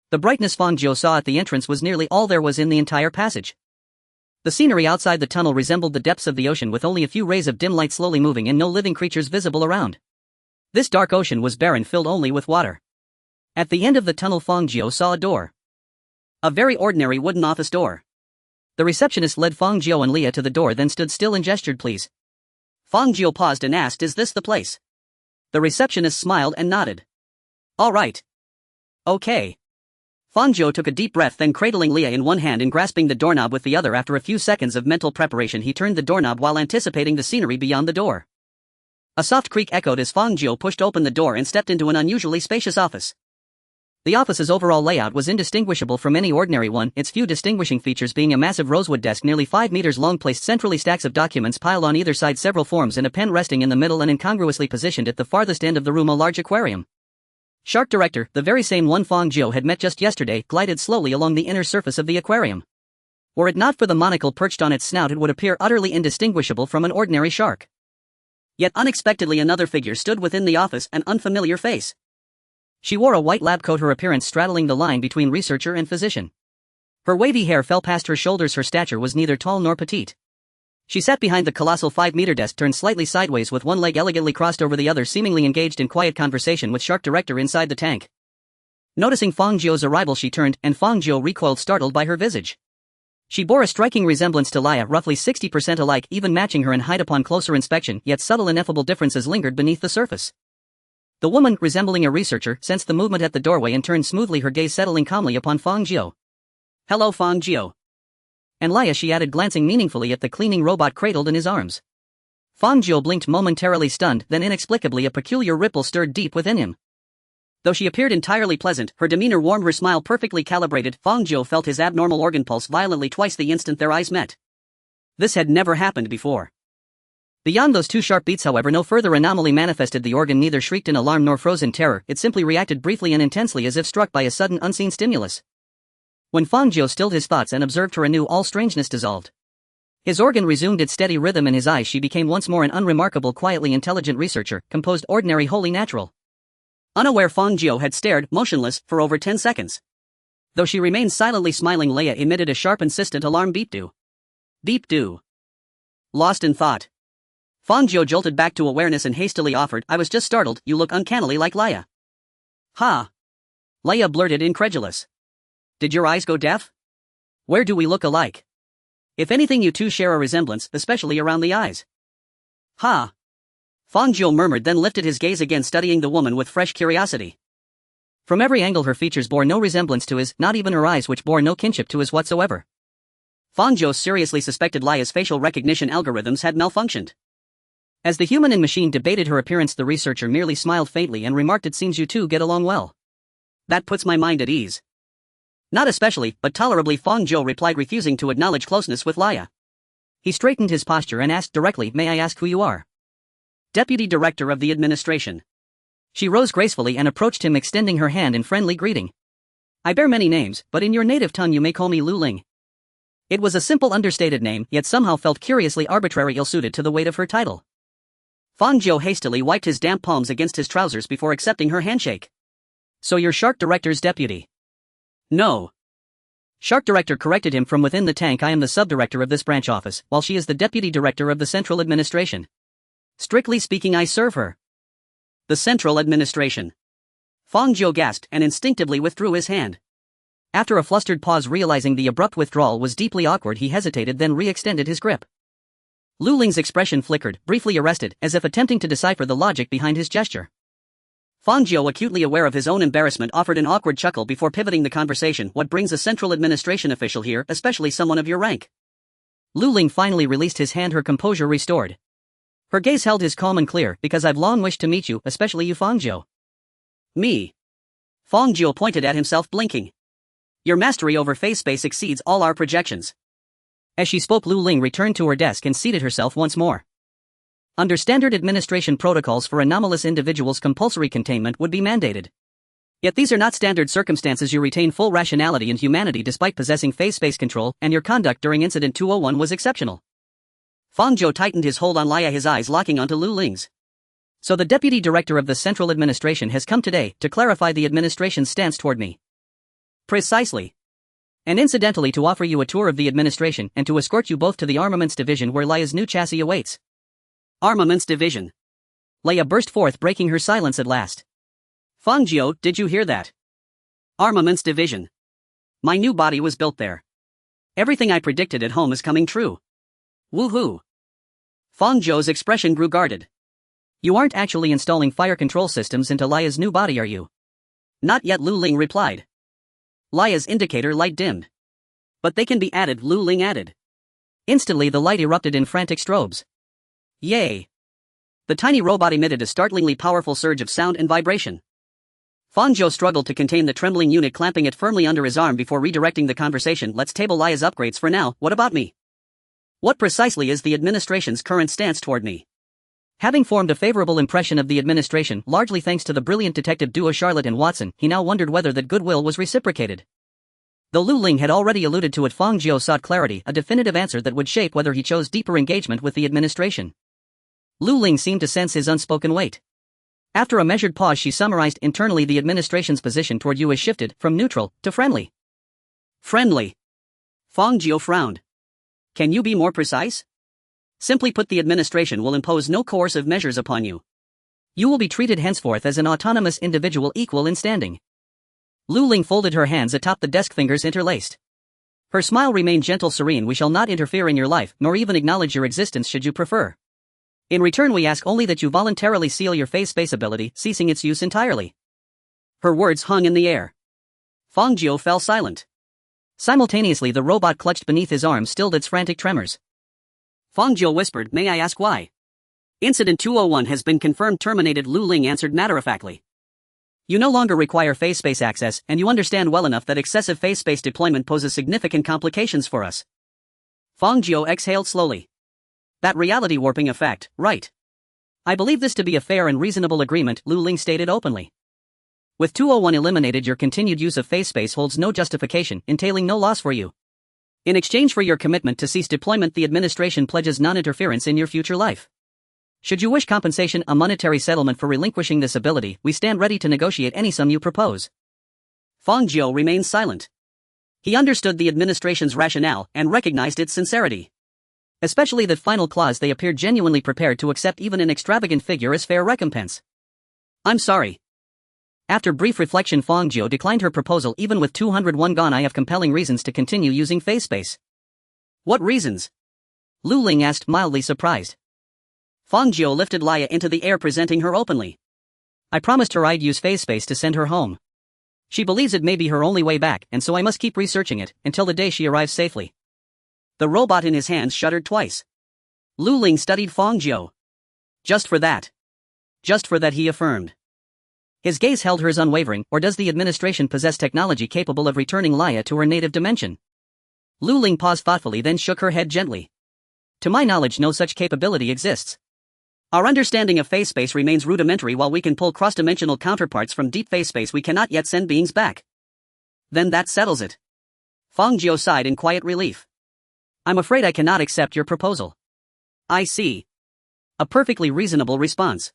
The brightness Fang Jiu saw at the entrance was nearly all there was in the entire passage. The scenery outside the tunnel resembled the depths of the ocean, with only a few rays of dim light slowly moving and no living creatures visible around. This dark ocean was barren, filled only with water. At the end of the tunnel, Fang Jiu saw a door. A very ordinary wooden office door. The receptionist led Fang Jiu and Leah to the door, then stood still and gestured, "Please." Fang Jiu paused and asked, "Is this the place?" The receptionist smiled and nodded. "All right. Okay." Fang Jiu took a deep breath, then cradling Leah in one hand and grasping the doorknob with the other, after a few seconds of mental preparation, he turned the doorknob while anticipating the scenery beyond the door. A soft creak echoed as Fang Jiu pushed open the door and stepped into an unusually spacious office. The office's overall layout was indistinguishable from any ordinary one, its few distinguishing features being a massive rosewood desk nearly 5 meters long placed centrally, stacks of documents piled on either side, several forms, and a pen resting in the middle, and incongruously positioned at the farthest end of the room a large aquarium. Shark Director, the very same one Fang Jiu had met just yesterday, glided slowly along the inner surface of the aquarium. Were it not for the monocle perched on its snout, it would appear utterly indistinguishable from an ordinary shark. Yet unexpectedly another figure stood within the office, an unfamiliar face. She wore a white lab coat, her appearance straddling the line between researcher and physician. Her wavy hair fell past her shoulders, her stature was neither tall nor petite. She sat behind the colossal 5-meter desk, turned slightly sideways with one leg elegantly crossed over the other, seemingly engaged in quiet conversation with Shark Director inside the tank. Noticing Fang Jiu's arrival, she turned, and Fang Jiu recoiled, startled by her visage. She bore a striking resemblance to Laya, roughly 60% alike, even matching her in height upon closer inspection, yet subtle ineffable differences lingered beneath the surface. The woman, resembling a researcher, sensed the movement at the doorway and turned smoothly, her gaze settling calmly upon Fang Jiu. "Hello, Fang Jiu." "And Laya," she added, glancing meaningfully at the cleaning robot cradled in his arms. Fang Jiu blinked, momentarily stunned, then inexplicably a peculiar ripple stirred deep within him. Though she appeared entirely pleasant, her demeanor warm, her smile perfectly calibrated. Fang Jiu felt his abnormal organ pulse violently twice the instant their eyes met. This had never happened before. Beyond those two sharp beats, however, no further anomaly manifested. The organ neither shrieked in alarm nor froze in terror, it simply reacted briefly and intensely as if struck by a sudden unseen stimulus. When Fang Jiu stilled his thoughts and observed her anew, all strangeness dissolved. His organ resumed its steady rhythm in his eyes. She became once more an unremarkable, quietly intelligent researcher, composed, ordinary, wholly natural. Unaware, Fang Jiu had stared, motionless, for over 10 seconds. Though she remained silently smiling, Leia emitted a sharp, insistent alarm beep-do. Beep-do. Lost in thought, Fang Jiu jolted back to awareness and hastily offered, "I was just startled, you look uncannily like Laya." "Ha!" Leia blurted, incredulous. "Did your eyes go deaf? Where do we look alike? If anything, you two share a resemblance, especially around the eyes." "Ha!" Fang Jiu murmured, then lifted his gaze again, studying the woman with fresh curiosity. From every angle her features bore no resemblance to his, not even her eyes, which bore no kinship to his whatsoever. Fang Jiu seriously suspected Laya's facial recognition algorithms had malfunctioned. As the human and machine debated her appearance, the researcher merely smiled faintly and remarked, "It seems you two get along well." "That puts my mind at ease." "Not especially, but tolerably," Fang Jiu replied, refusing to acknowledge closeness with Laya. He straightened his posture and asked directly, "May I ask who you are?" "Deputy Director of the Administration." She rose gracefully and approached him, extending her hand in friendly greeting. "I bear many names, but in your native tongue you may call me Lu Ling." It was a simple, understated name, yet somehow felt curiously arbitrary, ill-suited to the weight of her title. Fang Jiu hastily wiped his damp palms against his trousers before accepting her handshake. "So you're Shark Director's deputy?" "No." Shark Director corrected him from within the tank. "I am the sub-director of this branch office, while she is the deputy director of the Central Administration. Strictly speaking, I serve her." "The Central Administration?" Fang Jiu gasped and instinctively withdrew his hand. After a flustered pause, realizing the abrupt withdrawal was deeply awkward, he hesitated, then re-extended his grip. Lu Ling's expression flickered, briefly arrested, as if attempting to decipher the logic behind his gesture. Fang Jiu, acutely aware of his own embarrassment, offered an awkward chuckle before pivoting the conversation. "What brings a Central Administration official here, especially someone of your rank?" Lu Ling finally released his hand, her composure restored. Her gaze held his calm and clear. "Because I've long wished to meet you, especially you, Fang Jiu." "Me?" Fang Jiu pointed at himself, blinking. "Your mastery over phase space exceeds all our projections." As she spoke, Lu Ling returned to her desk and seated herself once more. Under standard administration protocols for anomalous individuals, compulsory containment would be mandated. Yet these are not standard circumstances. You retain full rationality and humanity despite possessing phase space control, and your conduct during Incident 201 was exceptional. Fang Jiu tightened his hold on Laya, his eyes locking onto Lu Ling's. "So the Deputy Director of the Central Administration has come today to clarify the administration's stance toward me." "Precisely. And incidentally to offer you a tour of the administration and to escort you both to the Armaments Division where Laya's new chassis awaits." "Armaments Division?" Laya burst forth, breaking her silence at last. "Fang Jiu, did you hear that? Armaments Division. My new body was built there. Everything I predicted at home is coming true. Woohoo!" Fang Jiu's expression grew guarded. "You aren't actually installing fire control systems into Laya's new body, are you?" "Not yet," Lu Ling replied. Laya's indicator light dimmed. "But they can be added," Lu Ling added. Instantly the light erupted in frantic strobes. Yay! The tiny robot emitted a startlingly powerful surge of sound and vibration. Fang Jiu struggled to contain the trembling unit, clamping it firmly under his arm before redirecting the conversation. Let's table Lia's upgrades for now. What about me? What precisely is the administration's current stance toward me? Having formed a favorable impression of the administration, largely thanks to the brilliant detective duo Charlotte and Watson, he now wondered whether that goodwill was reciprocated. Though Lu Ling had already alluded to it, Fang Jiu sought clarity, a definitive answer that would shape whether he chose deeper engagement with the administration. Lu Ling seemed to sense his unspoken weight. After a measured pause, she summarized internally the administration's position toward you has shifted from neutral to friendly. Friendly? Fang Jiu frowned. Can you be more precise? Simply put, the administration will impose no coercive measures upon you. You will be treated henceforth as an autonomous individual equal in standing. Lu Ling folded her hands atop the desk, fingers interlaced. Her smile remained gentle, serene. We shall not interfere in your life, nor even acknowledge your existence should you prefer. In return, we ask only that you voluntarily seal your phase space ability, ceasing its use entirely. Her words hung in the air. Fang Jiu fell silent. Simultaneously, the robot clutched beneath his arm stilled its frantic tremors. Fang Jiu whispered, "May I ask why?" Incident 201 has been confirmed, terminated, Lu Ling answered matter-of-factly. You no longer require phase space access, and you understand well enough that excessive phase space deployment poses significant complications for us. Fang Jiu exhaled slowly. That reality warping effect, right? I believe this to be a fair and reasonable agreement, Lu Ling stated openly. With 201 eliminated, your continued use of phase space holds no justification, entailing no loss for you. In exchange for your commitment to cease deployment, the administration pledges non-interference in your future life. Should you wish compensation, a monetary settlement for relinquishing this ability, we stand ready to negotiate any sum you propose. Fang Jiu remained silent. He understood the administration's rationale and recognized its sincerity. Especially that final clause, they appeared genuinely prepared to accept even an extravagant figure as fair recompense. I'm sorry. After brief reflection, Fang Jiu declined her proposal. Even with 201 gone, I have compelling reasons to continue using phase space. What reasons? Lu Ling asked, mildly surprised. Fang Jiu lifted Lia into the air, presenting her openly. I promised her I'd use phase space to send her home. She believes it may be her only way back, and so I must keep researching it until the day she arrives safely. The robot in his hands shuddered twice. Lu Ling studied Fang Jiu. Just for that? Just for that, he affirmed. His gaze held hers unwavering. Or does the administration possess technology capable of returning Lia to her native dimension? Lu Ling paused thoughtfully, then shook her head gently. To my knowledge, no such capability exists. Our understanding of phase space remains rudimentary. While we can pull cross-dimensional counterparts from deep phase space, we cannot yet send beings back. Then that settles it. Fang Jiu sighed in quiet relief. I'm afraid I cannot accept your proposal. I see. A perfectly reasonable response.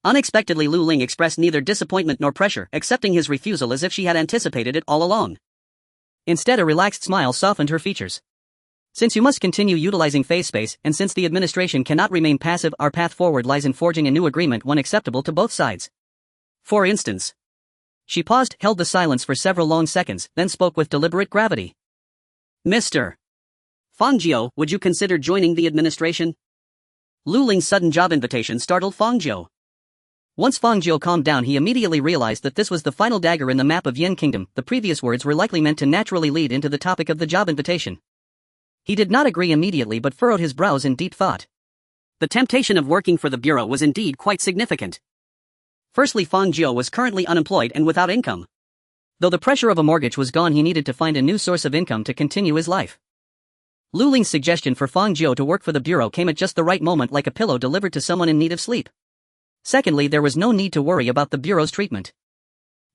Unexpectedly, Lu Ling expressed neither disappointment nor pressure, accepting his refusal as if she had anticipated it all along. Instead, a relaxed smile softened her features. Since you must continue utilizing phase space, and since the administration cannot remain passive, our path forward lies in forging a new agreement, one acceptable to both sides. For instance. She paused, held the silence for several long seconds, then spoke with deliberate gravity. Mr. Fang Jiu, would you consider joining the administration? Lu Ling's sudden job invitation startled Fang Jiu. Once Fang Jiu calmed down, he immediately realized that this was the final dagger in the map of Yin Kingdom. The previous words were likely meant to naturally lead into the topic of the job invitation. He did not agree immediately, but furrowed his brows in deep thought. The temptation of working for the Bureau was indeed quite significant. Firstly, Fang Jiu was currently unemployed and without income. Though the pressure of a mortgage was gone, he needed to find a new source of income to continue his life. Lu Ling's suggestion for Fang Jiu to work for the Bureau came at just the right moment, like a pillow delivered to someone in need of sleep. Secondly, there was no need to worry about the Bureau's treatment.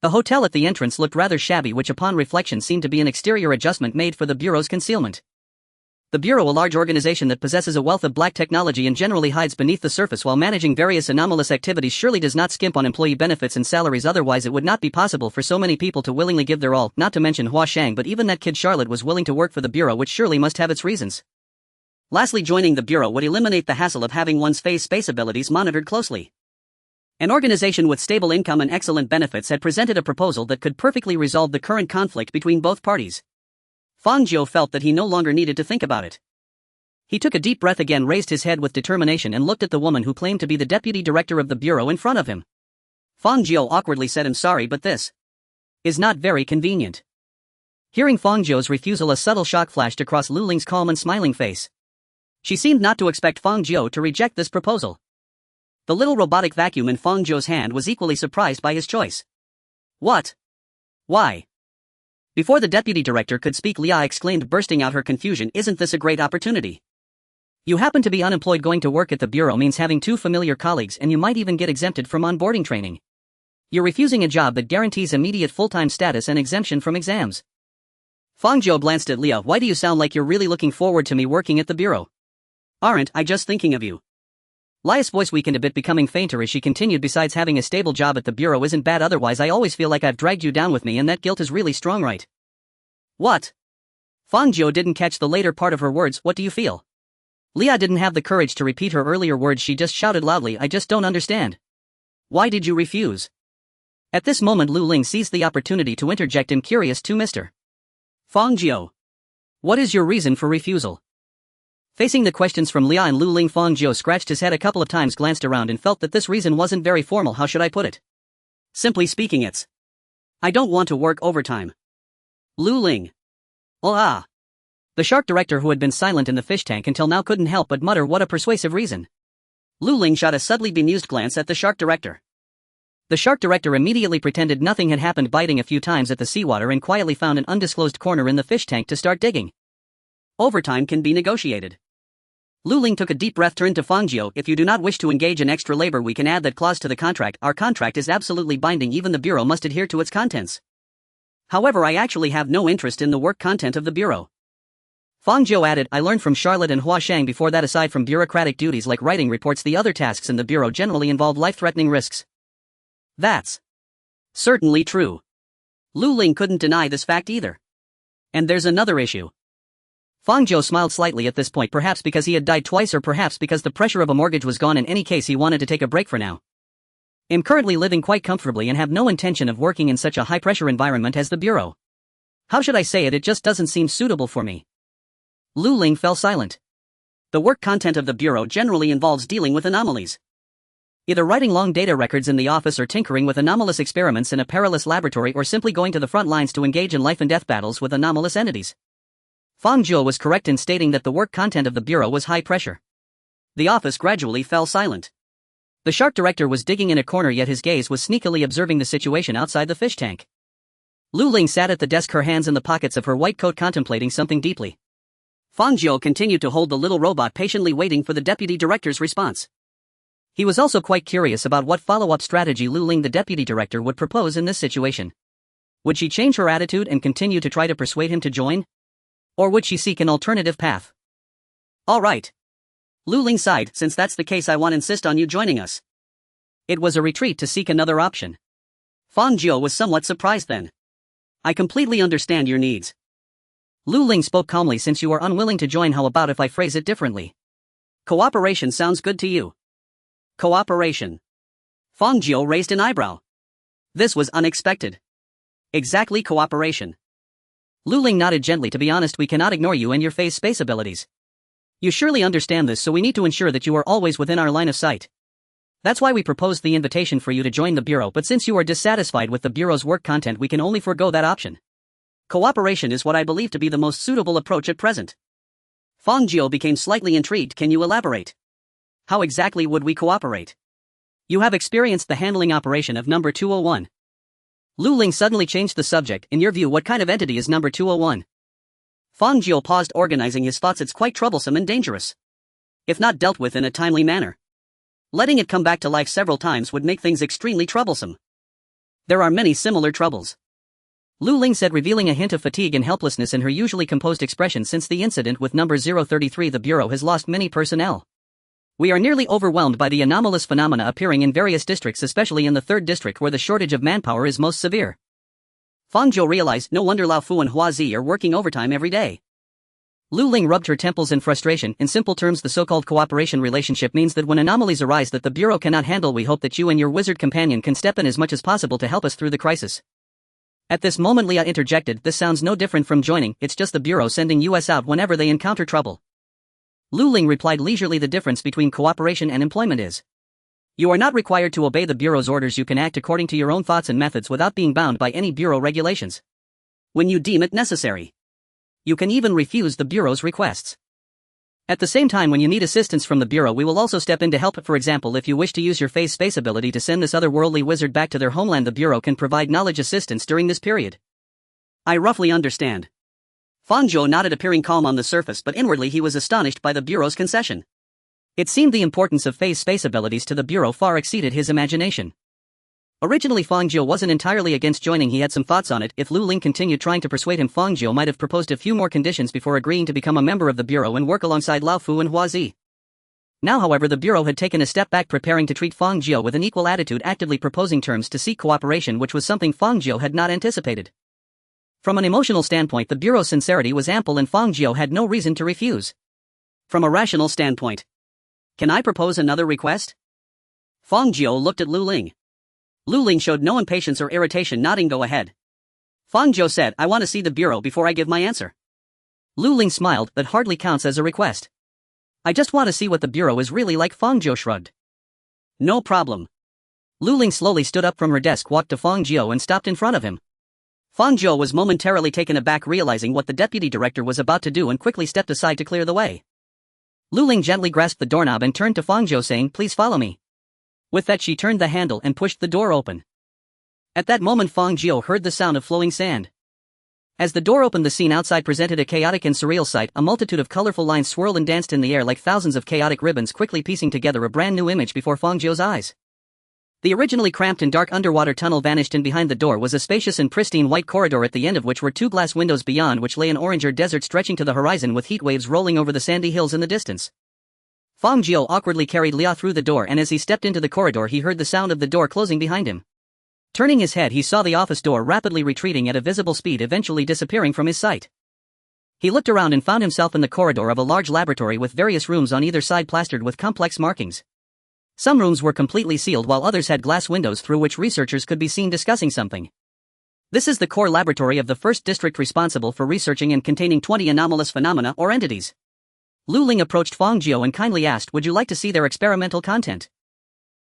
The hotel at the entrance looked rather shabby, which upon reflection seemed to be an exterior adjustment made for the Bureau's concealment. The Bureau, a large organization that possesses a wealth of black technology and generally hides beneath the surface while managing various anomalous activities, surely does not skimp on employee benefits and salaries, otherwise it would not be possible for so many people to willingly give their all, not to mention Hua Shang, but even that kid Charlotte was willing to work for the Bureau, which surely must have its reasons. Lastly, joining the Bureau would eliminate the hassle of having one's phase space abilities monitored closely. An organization with stable income and excellent benefits had presented a proposal that could perfectly resolve the current conflict between both parties. Fang Jiu felt that he no longer needed to think about it. He took a deep breath again, raised his head with determination, and looked at the woman who claimed to be the deputy director of the Bureau in front of him. Fang Jiu awkwardly said, I'm sorry, but this is not very convenient. Hearing Fang Jiu's refusal, a subtle shock flashed across Lu Ling's calm and smiling face. She seemed not to expect Fang Jiu to reject this proposal. The little robotic vacuum in Fang Jiu's hand was equally surprised by his choice. What? Why? Before the deputy director could speak, Leah exclaimed, bursting out her confusion, isn't this a great opportunity? You happen to be unemployed. Going to work at the bureau means having 2 familiar colleagues, and you might even get exempted from onboarding training. You're refusing a job that guarantees immediate full-time status and exemption from exams. Fang Jiu glanced at Leah. Why do you sound like you're really looking forward to me working at the bureau? Aren't I just thinking of you? Lia's voice weakened a bit, becoming fainter as she continued, besides having a stable job at the bureau isn't bad, otherwise I always feel like I've dragged you down with me, and that guilt is really strong, right? What? Fang Jiu didn't catch the later part of her words. What do you feel? Leah didn't have the courage to repeat her earlier words. She just shouted loudly, I just don't understand. Why did you refuse? At this moment Lu Ling seized the opportunity to interject, him curious to Mr. Fang Jiu. What is your reason for refusal? Facing the questions from Leah and Lu Ling, Fang Jiu scratched his head a couple of times, glanced around and felt that this reason wasn't very formal. How should I put it? Simply speaking, it's I don't want to work overtime. Lu Ling. Oh ah. The shark director, who had been silent in the fish tank until now, couldn't help but mutter, what a persuasive reason. Lu Ling shot a subtly bemused glance at the shark director. The shark director immediately pretended nothing had happened, biting a few times at the seawater, and quietly found an undisclosed corner in the fish tank to start digging. Overtime can be negotiated. Lu Ling took a deep breath, turned to Fang Jiu. If you do not wish to engage in extra labor, we can add that clause to the contract. Our contract is absolutely binding. Even the bureau must adhere to its contents. However, I actually have no interest in the work content of the bureau. Fang Jiu added, I learned from Charlotte and Hua Shang before that aside from bureaucratic duties like writing reports, the other tasks in the bureau generally involve life-threatening risks. That's certainly true. Lu Ling couldn't deny this fact either. And there's another issue. Fang Jiu smiled slightly at this point, perhaps because he had died twice, or perhaps because the pressure of a mortgage was gone. In any case, he wanted to take a break for now. I'm currently living quite comfortably and have no intention of working in such a high-pressure environment as the bureau. How should I say it? It just doesn't seem suitable for me. Lu Ling fell silent. The work content of the bureau generally involves dealing with anomalies. Either writing long data records in the office, or tinkering with anomalous experiments in a perilous laboratory, or simply going to the front lines to engage in life-and-death battles with anomalous entities. Fang Jiu was correct in stating that the work content of the bureau was high pressure. The office gradually fell silent. The shark director was digging in a corner, yet his gaze was sneakily observing the situation outside the fish tank. Lu Ling sat at the desk, her hands in the pockets of her white coat, contemplating something deeply. Fang Jiu continued to hold the little robot, patiently waiting for the deputy director's response. He was also quite curious about what follow-up strategy Lu Ling, the deputy director, would propose in this situation. Would she change her attitude and continue to try to persuade him to join? Or would she seek an alternative path? All right. Lu Ling sighed, since that's the case, I won't insist on you joining us. It was a retreat to seek another option. Fang Jiu was somewhat surprised then. I completely understand your needs. Lu Ling spoke calmly, since you are unwilling to join, how about if I phrase it differently? Cooperation sounds good to you. Cooperation. Fang Jiu raised an eyebrow. This was unexpected. Exactly, cooperation. Lu Ling nodded gently. To be honest, we cannot ignore you and your phase space abilities. You surely understand this, so we need to ensure that you are always within our line of sight. That's why we proposed the invitation for you to join the bureau, but since you are dissatisfied with the bureau's work content, we can only forego that option. Cooperation is what I believe to be the most suitable approach at present. Fang Jiu became slightly intrigued. Can you elaborate? How exactly would we cooperate? You have experienced the handling operation of number 201. Lu Ling suddenly changed the subject. In your view, what kind of entity is number 201? Fang Jiu paused, organizing his thoughts. It's quite troublesome and dangerous. If not dealt with in a timely manner. Letting it come back to life several times would make things extremely troublesome. There are many similar troubles. Lu Ling said, revealing a hint of fatigue and helplessness in her usually composed expression. Since the incident with number 033, the bureau has lost many personnel. We are nearly overwhelmed by the anomalous phenomena appearing in various districts, especially in the 3rd district where the shortage of manpower is most severe. Fang Jiu realized, no wonder Lao Fu and Hua Zi are working overtime every day. Lu Ling rubbed her temples in frustration. In simple terms, the so-called cooperation relationship means that when anomalies arise that the bureau cannot handle, we hope that you and your wizard companion can step in as much as possible to help us through the crisis. At this moment Leah interjected, this sounds no different from joining, it's just the bureau sending us out whenever they encounter trouble. Lu Ling replied leisurely, the difference between cooperation and employment is you are not required to obey the bureau's orders. You can act according to your own thoughts and methods without being bound by any bureau regulations. When you deem it necessary. You can even refuse the bureau's requests. At the same time, when you need assistance from the Bureau, we will also step in to help. For example, if you wish to use your phase space ability to send this otherworldly wizard back to their homeland, the Bureau can provide knowledge assistance during this period. I roughly understand. Fang Jiu nodded, appearing calm on the surface, but inwardly he was astonished by the Bureau's concession. It seemed the importance of phase space abilities to the Bureau far exceeded his imagination. Originally, Fang Jiu wasn't entirely against joining. He had some thoughts on it. If Lu Ling continued trying to persuade him, Fang Jiu might have proposed a few more conditions before agreeing to become a member of the Bureau and work alongside Lao Fu and Hua Zi. Now, however, the Bureau had taken a step back, preparing to treat Fang Jiu with an equal attitude, actively proposing terms to seek cooperation, which was something Fang Jiu had not anticipated. From an emotional standpoint, the Bureau's sincerity was ample and Fang Jiu had no reason to refuse. From a rational standpoint, can I propose another request? Fang Jiu looked at Lu Ling. Lu Ling showed no impatience or irritation, nodding go ahead. Fang Jiu said, I want to see the Bureau before I give my answer. Lu Ling smiled, that hardly counts as a request. I just want to see what the Bureau is really like. Fang Jiu shrugged. No problem. Lu Ling slowly stood up from her desk, walked to Fang Jiu and stopped in front of him. Fang Jiu was momentarily taken aback, realizing what the deputy director was about to do, and quickly stepped aside to clear the way. Lu Ling gently grasped the doorknob and turned to Fang Jiu, saying, please follow me. With that, she turned the handle and pushed the door open. At that moment, Fang Jiu heard the sound of flowing sand. As the door opened, the scene outside presented a chaotic and surreal sight. A multitude of colorful lines swirled and danced in the air like thousands of chaotic ribbons, quickly piecing together a brand new image before Fang Jiu's eyes. The originally cramped and dark underwater tunnel vanished, and behind the door was a spacious and pristine white corridor, at the end of which were two glass windows, beyond which lay an oranger desert stretching to the horizon, with heat waves rolling over the sandy hills in the distance. Fang Jiu awkwardly carried Lia through the door, and as he stepped into the corridor, he heard the sound of the door closing behind him. Turning his head, he saw the office door rapidly retreating at a visible speed, eventually disappearing from his sight. He looked around and found himself in the corridor of a large laboratory with various rooms on either side plastered with complex markings. Some rooms were completely sealed, while others had glass windows through which researchers could be seen discussing something. This is the core laboratory of the first district, responsible for researching and containing 20 anomalous phenomena or entities. Lu Ling approached Fang Jiu and kindly asked, would you like to see their experimental content?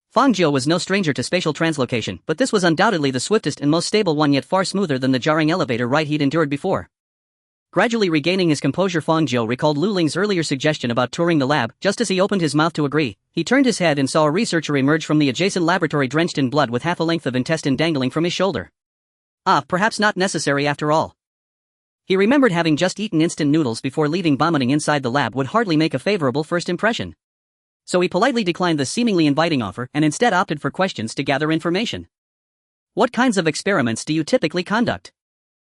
Fang Jiu was no stranger to spatial translocation, but this was undoubtedly the swiftest and most stable one, yet far smoother than the jarring elevator ride he'd endured before. Gradually regaining his composure, Fang Jiu recalled Lu Ling's earlier suggestion about touring the lab. Just as he opened his mouth to agree, he turned his head and saw a researcher emerge from the adjacent laboratory, drenched in blood with half a length of intestine dangling from his shoulder. Ah, perhaps not necessary after all. He remembered having just eaten instant noodles before leaving. Vomiting inside the lab would hardly make a favorable first impression. So he politely declined the seemingly inviting offer and instead opted for questions to gather information. What kinds of experiments do you typically conduct?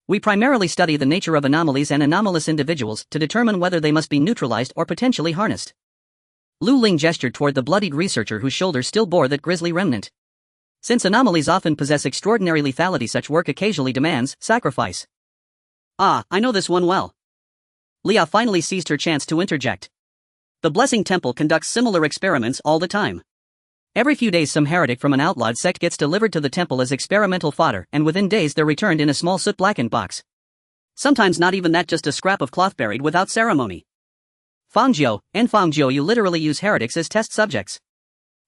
We primarily study the nature of anomalies and anomalous individuals to determine whether they must be neutralized or potentially harnessed. Lu Ling gestured toward the bloodied researcher, whose shoulder still bore that grisly remnant. Since anomalies often possess extraordinary lethality, such work occasionally demands sacrifice. Ah, I know this one well. Lia finally seized her chance to interject. The Blessing Temple conducts similar experiments all the time. Every few days, some heretic from an outlawed sect gets delivered to the temple as experimental fodder, and within days they're returned in a small soot-blackened box. Sometimes not even that, just a scrap of cloth buried without ceremony. Fang Jiu, you literally use heretics as test subjects.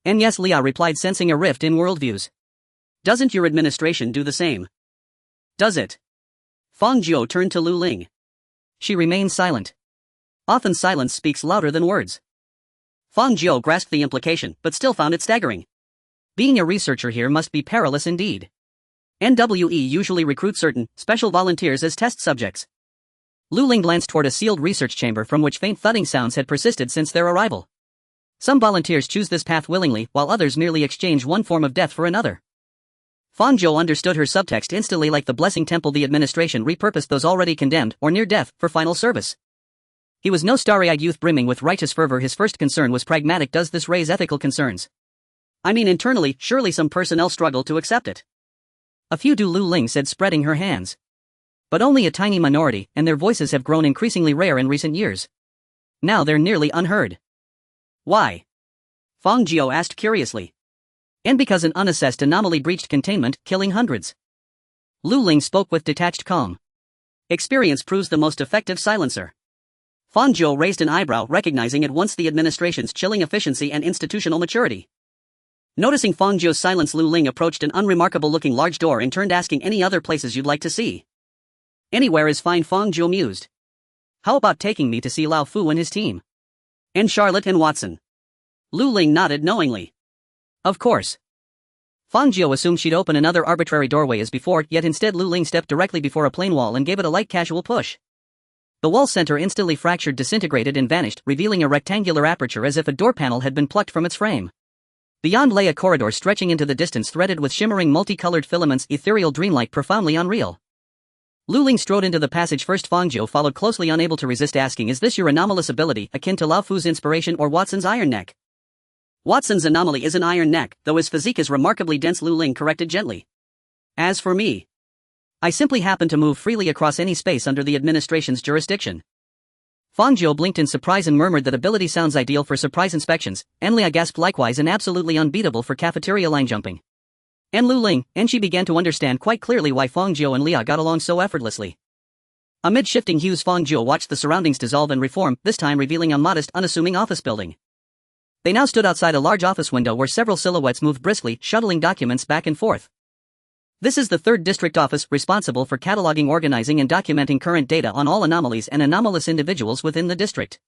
And yes, Lia replied, sensing a rift in worldviews. Doesn't your administration do the same? Does it? Fang Jiu turned to Lu Ling. She remained silent. Often silence speaks louder than words. Fang Jiu grasped the implication, but still found it staggering. Being a researcher here must be perilous indeed. NWE usually recruit certain special volunteers as test subjects. Lu Ling glanced toward a sealed research chamber from which faint thudding sounds had persisted since their arrival. Some volunteers choose this path willingly, while others merely exchange one form of death for another. Fang Jiu understood her subtext instantly. Like the Blessing Temple, the administration repurposed those already condemned or near death for final service. He was no starry-eyed youth brimming with righteous fervor. His first concern was pragmatic. Does this raise ethical concerns? I mean, internally, surely some personnel struggle to accept it. A few do, Lu Ling said, spreading her hands. But only a tiny minority, and their voices have grown increasingly rare in recent years. Now they're nearly unheard. Why? Fang Jiu asked curiously. And because an unassessed anomaly breached containment, killing hundreds. Lu Ling spoke with detached calm. Experience proves the most effective silencer. Fang Jiu raised an eyebrow, recognizing at once the administration's chilling efficiency and institutional maturity. Noticing Fang Jiu's silence, Lu Ling approached an unremarkable-looking large door and turned, asking, any other places you'd like to see? Anywhere is fine, Fang Jiu mused. How about taking me to see Lao Fu and his team? And Charlotte and Watson. Lu Ling nodded knowingly. Of course. Fang Jiu assumed she'd open another arbitrary doorway as before, yet instead Lu Ling stepped directly before a plain wall and gave it a light casual push. The wall center instantly fractured, disintegrated and vanished, revealing a rectangular aperture as if a door panel had been plucked from its frame. Beyond lay a corridor stretching into the distance, threaded with shimmering multicolored filaments, ethereal, dreamlike, profoundly unreal. Lu Ling strode into the passage first. Fang Jiu followed closely, unable to resist asking, "Is this your anomalous ability, akin to Lao Fu's inspiration or Watson's iron neck?" "Watson's anomaly is an iron neck, though his physique is remarkably dense," Lu Ling corrected gently. "As for me, I simply happen to move freely across any space under the administration's jurisdiction." Fang Jiu blinked in surprise and murmured that ability sounds ideal for surprise inspections, and Lia gasped likewise, and absolutely unbeatable for cafeteria line jumping. And Lu Ling, and she began to understand quite clearly why Fang Jiu and Lia got along so effortlessly. Amid shifting hues, Fang Jiu watched the surroundings dissolve and reform, this time revealing a modest, unassuming office building. They now stood outside a large office window where several silhouettes moved briskly, shuttling documents back and forth. This is the 3rd District Office, responsible for cataloging, organizing and documenting current data on all anomalies and anomalous individuals within the district.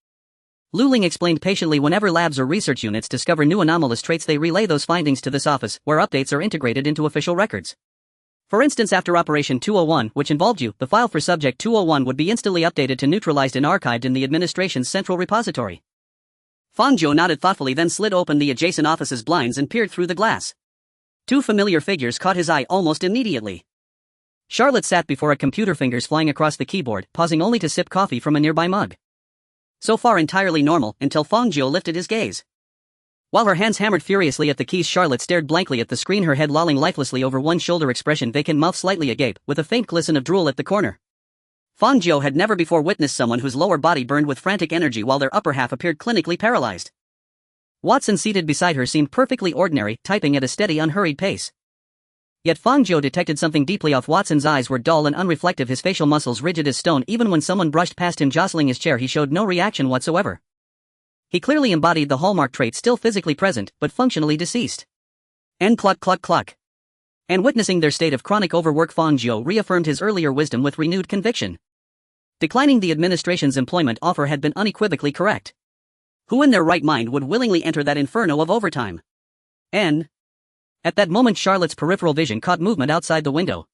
Lu Ling explained patiently, whenever labs or research units discover new anomalous traits, they relay those findings to this office, where updates are integrated into official records. For instance, after Operation 201, which involved you, the file for Subject 201 would be instantly updated to neutralized and archived in the administration's central repository. Fang Jiu nodded thoughtfully, then slid open the adjacent office's blinds and peered through the glass. 2 familiar figures caught his eye almost immediately. Charlotte sat before a computer, fingers flying across the keyboard, pausing only to sip coffee from a nearby mug. So far entirely normal, until Fang Jiu lifted his gaze. While her hands hammered furiously at the keys, Charlotte stared blankly at the screen, her head lolling lifelessly over one shoulder, expression vacant, mouth slightly agape, with a faint glisten of drool at the corner. Fang Jiu had never before witnessed someone whose lower body burned with frantic energy while their upper half appeared clinically paralyzed. Watson, seated beside her, seemed perfectly ordinary, typing at a steady, unhurried pace. Yet Fang Jiu detected something deeply off. Watson's eyes were dull and unreflective, his facial muscles rigid as stone. Even when someone brushed past him, jostling his chair, he showed no reaction whatsoever. He clearly embodied the hallmark trait, still physically present, but functionally deceased. And cluck cluck cluck. And witnessing their state of chronic overwork, Fang Jiu reaffirmed his earlier wisdom with renewed conviction. Declining the administration's employment offer had been unequivocally correct. Who in their right mind would willingly enter that inferno of overtime? And at that moment, Charlotte's peripheral vision caught movement outside the window.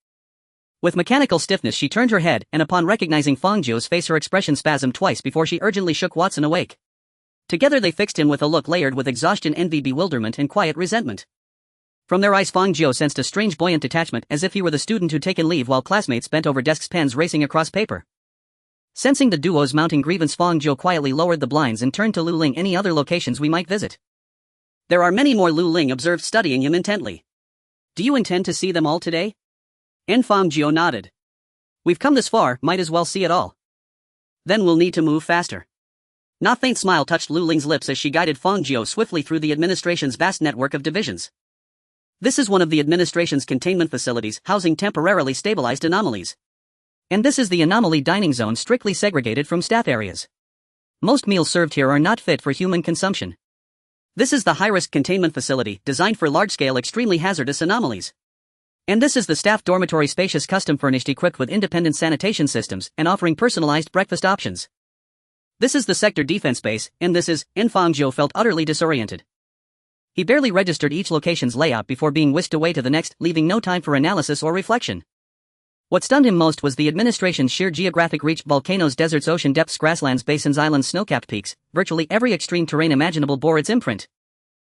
With mechanical stiffness, she turned her head, and upon recognizing Fang Jiu's face, her expression spasmed twice before she urgently shook Watson awake. Together they fixed him with a look layered with exhaustion, envy, bewilderment and quiet resentment. From their eyes, Fang Jiu sensed a strange buoyant detachment, as if he were the student who'd taken leave while classmates bent over desks, pens racing across paper. Sensing the duo's mounting grievance, Fang Jiu quietly lowered the blinds and turned to Lu Ling. "Any other locations we might visit?" "There are many more," Lu Ling observed, studying him intently. "Do you intend to see them all today?" And Fang Jiu nodded. "We've come this far, might as well see it all. Then we'll need to move faster." Not faint smile touched Lu Ling's lips as she guided Fang Jiu swiftly through the administration's vast network of divisions. This is one of the administration's containment facilities, housing temporarily stabilized anomalies. And this is the anomaly dining zone, strictly segregated from staff areas. Most meals served here are not fit for human consumption. This is the high-risk containment facility, designed for large-scale, extremely hazardous anomalies. And this is the staff dormitory, spacious, custom-furnished, equipped with independent sanitation systems, and offering personalized breakfast options. This is the sector defense base, and this is, and Fang Jiu felt utterly disoriented. He barely registered each location's layout before being whisked away to the next, leaving no time for analysis or reflection. What stunned him most was the administration's sheer geographic reach: volcanoes, deserts, ocean depths, grasslands, basins, islands, snow-capped peaks. Virtually every extreme terrain imaginable bore its imprint.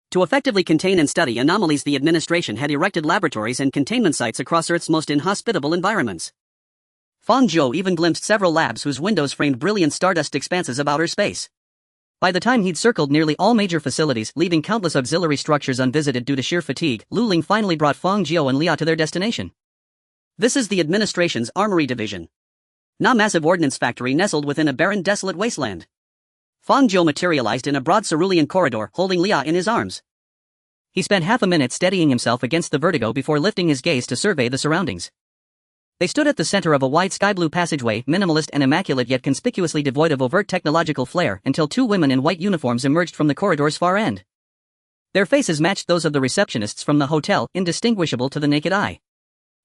To effectively contain and study anomalies, the administration had erected laboratories and containment sites across Earth's most inhospitable environments. Fang Jiu even glimpsed several labs whose windows framed brilliant stardust expanses of outer space. By the time he'd circled nearly all major facilities, leaving countless auxiliary structures unvisited due to sheer fatigue, Lu Ling finally brought Fang Jiu and Lia to their destination. This is the administration's armory division. A massive ordnance factory nestled within a barren, desolate wasteland. Fang Jiu materialized in a broad cerulean corridor, holding Lia in his arms. He spent half a minute steadying himself against the vertigo before lifting his gaze to survey the surroundings. They stood at the center of a wide sky-blue passageway, minimalist and immaculate yet conspicuously devoid of overt technological flair, until 2 women in white uniforms emerged from the corridor's far end. Their faces matched those of the receptionists from the hotel, indistinguishable to the naked eye.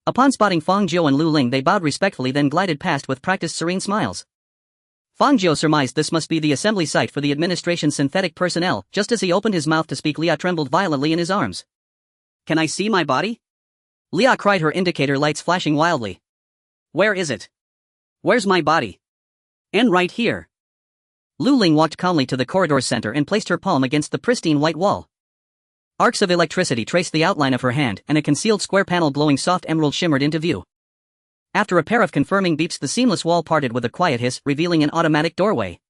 Upon spotting Fang Jiu and Lu Ling, they bowed respectfully, then glided past with practiced serene smiles. Fang Jiu surmised this must be the assembly site for the administration's synthetic personnel. Just as he opened his mouth to speak, Leah trembled violently in his arms. "Can I see my body?" Leah cried, her indicator lights flashing wildly. "Where is it? Where's my body?" "And right here." Lu Ling walked calmly to the corridor's center and placed her palm against the pristine white wall. Arcs of electricity traced the outline of her hand, and a concealed square panel glowing soft emerald shimmered into view. After a pair of confirming beeps, the seamless wall parted with a quiet hiss, revealing an automatic doorway.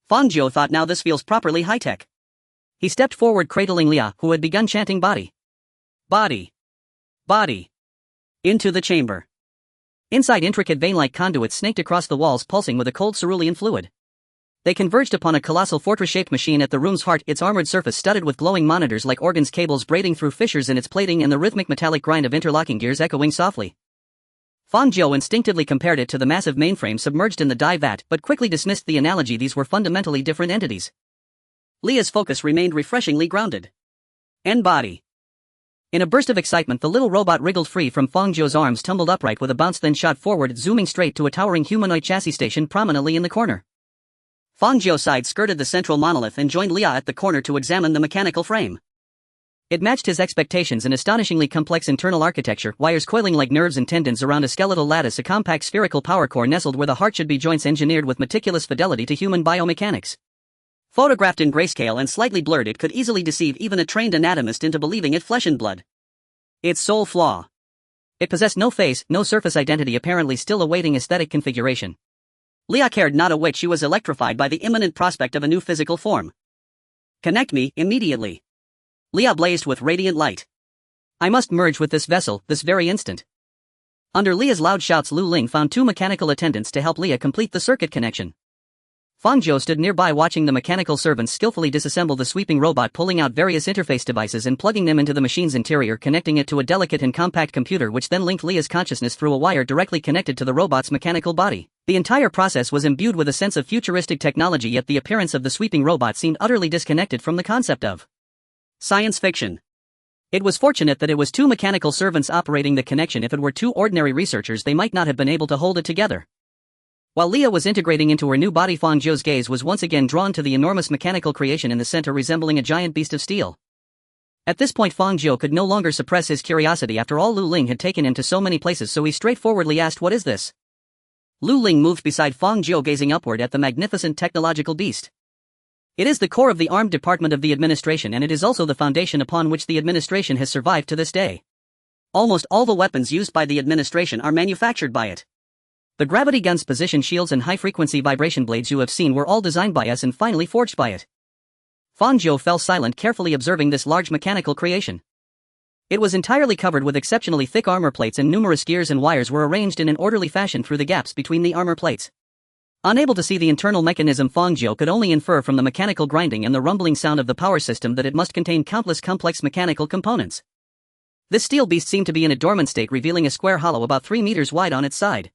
Fang Jiu thought, now this feels properly high-tech. He stepped forward, cradling Leah, who had begun chanting body. Body. Body. Into the chamber. Inside, intricate vein-like conduits snaked across the walls, pulsing with a cold cerulean fluid. They converged upon a colossal fortress-shaped machine at the room's heart, its armored surface studded with glowing monitors like organs, cables braiding through fissures in its plating, and the rhythmic metallic grind of interlocking gears echoing softly. Fang Jiu instinctively compared it to the massive mainframe submerged in the dye vat, but quickly dismissed the analogy. These were fundamentally different entities. Leah's focus remained refreshingly grounded. And body. In a burst of excitement, the little robot wriggled free from Fang Jiu's arms, tumbled upright with a bounce, then shot forward, zooming straight to a towering humanoid chassis station prominently in the corner. Fang Jiu's side skirted the central monolith and joined Leah at the corner to examine the mechanical frame. It matched his expectations, an astonishingly complex internal architecture, wires coiling like nerves and tendons around a skeletal lattice, a compact spherical power core nestled where the heart should be, joints engineered with meticulous fidelity to human biomechanics. Photographed in grayscale and slightly blurred, it could easily deceive even a trained anatomist into believing it flesh and blood. Its sole flaw. It possessed no face, no surface identity, apparently still awaiting aesthetic configuration. Leah cared not a whit. She was electrified by the imminent prospect of a new physical form. "Connect me, immediately." Leah blazed with radiant light. "I must merge with this vessel, this very instant." Under Leah's loud shouts, Lu Ling found two mechanical attendants to help Leah complete the circuit connection. Fang Jiu stood nearby watching the mechanical servants skillfully disassemble the sweeping robot, pulling out various interface devices and plugging them into the machine's interior, connecting it to a delicate and compact computer which then linked Leah's consciousness through a wire directly connected to the robot's mechanical body. The entire process was imbued with a sense of futuristic technology, yet the appearance of the sweeping robot seemed utterly disconnected from the concept of science fiction. It was fortunate that it was two mechanical servants operating the connection. If it were two ordinary researchers, they might not have been able to hold it together. While Leah was integrating into her new body, Fang Jiu's gaze was once again drawn to the enormous mechanical creation in the center, resembling a giant beast of steel. At this point, Fang Jiu could no longer suppress his curiosity. After all, Lu Ling had taken him to so many places, so he straightforwardly asked, "What is this?" Lu Ling moved beside Fang Jiu, gazing upward at the magnificent technological beast. "It is the core of the armed department of the administration, and it is also the foundation upon which the administration has survived to this day. Almost all the weapons used by the administration are manufactured by it. The gravity guns, position shields, and high-frequency vibration blades you have seen were all designed by us and finally forged by it." Fang Jiu fell silent, carefully observing this large mechanical creation. It was entirely covered with exceptionally thick armor plates, and numerous gears and wires were arranged in an orderly fashion through the gaps between the armor plates. Unable to see the internal mechanism, Fang Jiu could only infer from the mechanical grinding and the rumbling sound of the power system that it must contain countless complex mechanical components. This steel beast seemed to be in a dormant state, revealing a square hollow about 3 meters wide on its side.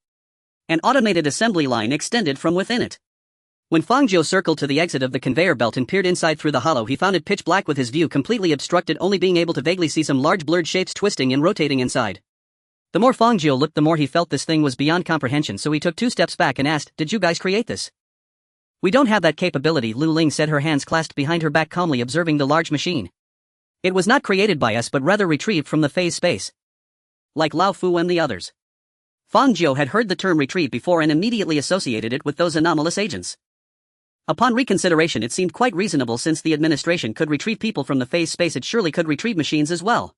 An automated assembly line extended from within it. When Fang Jiu circled to the exit of the conveyor belt and peered inside through the hollow, he found it pitch black, with his view completely obstructed, only being able to vaguely see some large blurred shapes twisting and rotating inside. The more Fang Jiu looked, the more he felt this thing was beyond comprehension, so he took 2 steps back and asked, "Did you guys create this?" "We don't have that capability," Lu Ling said, her hands clasped behind her back, calmly observing the large machine. "It was not created by us, but rather retrieved from the phase space. Like Lao Fu and the others." Fang Jiu had heard the term retrieve before and immediately associated it with those anomalous agents. Upon reconsideration, it seemed quite reasonable. Since the administration could retrieve people from the phase space, it surely could retrieve machines as well.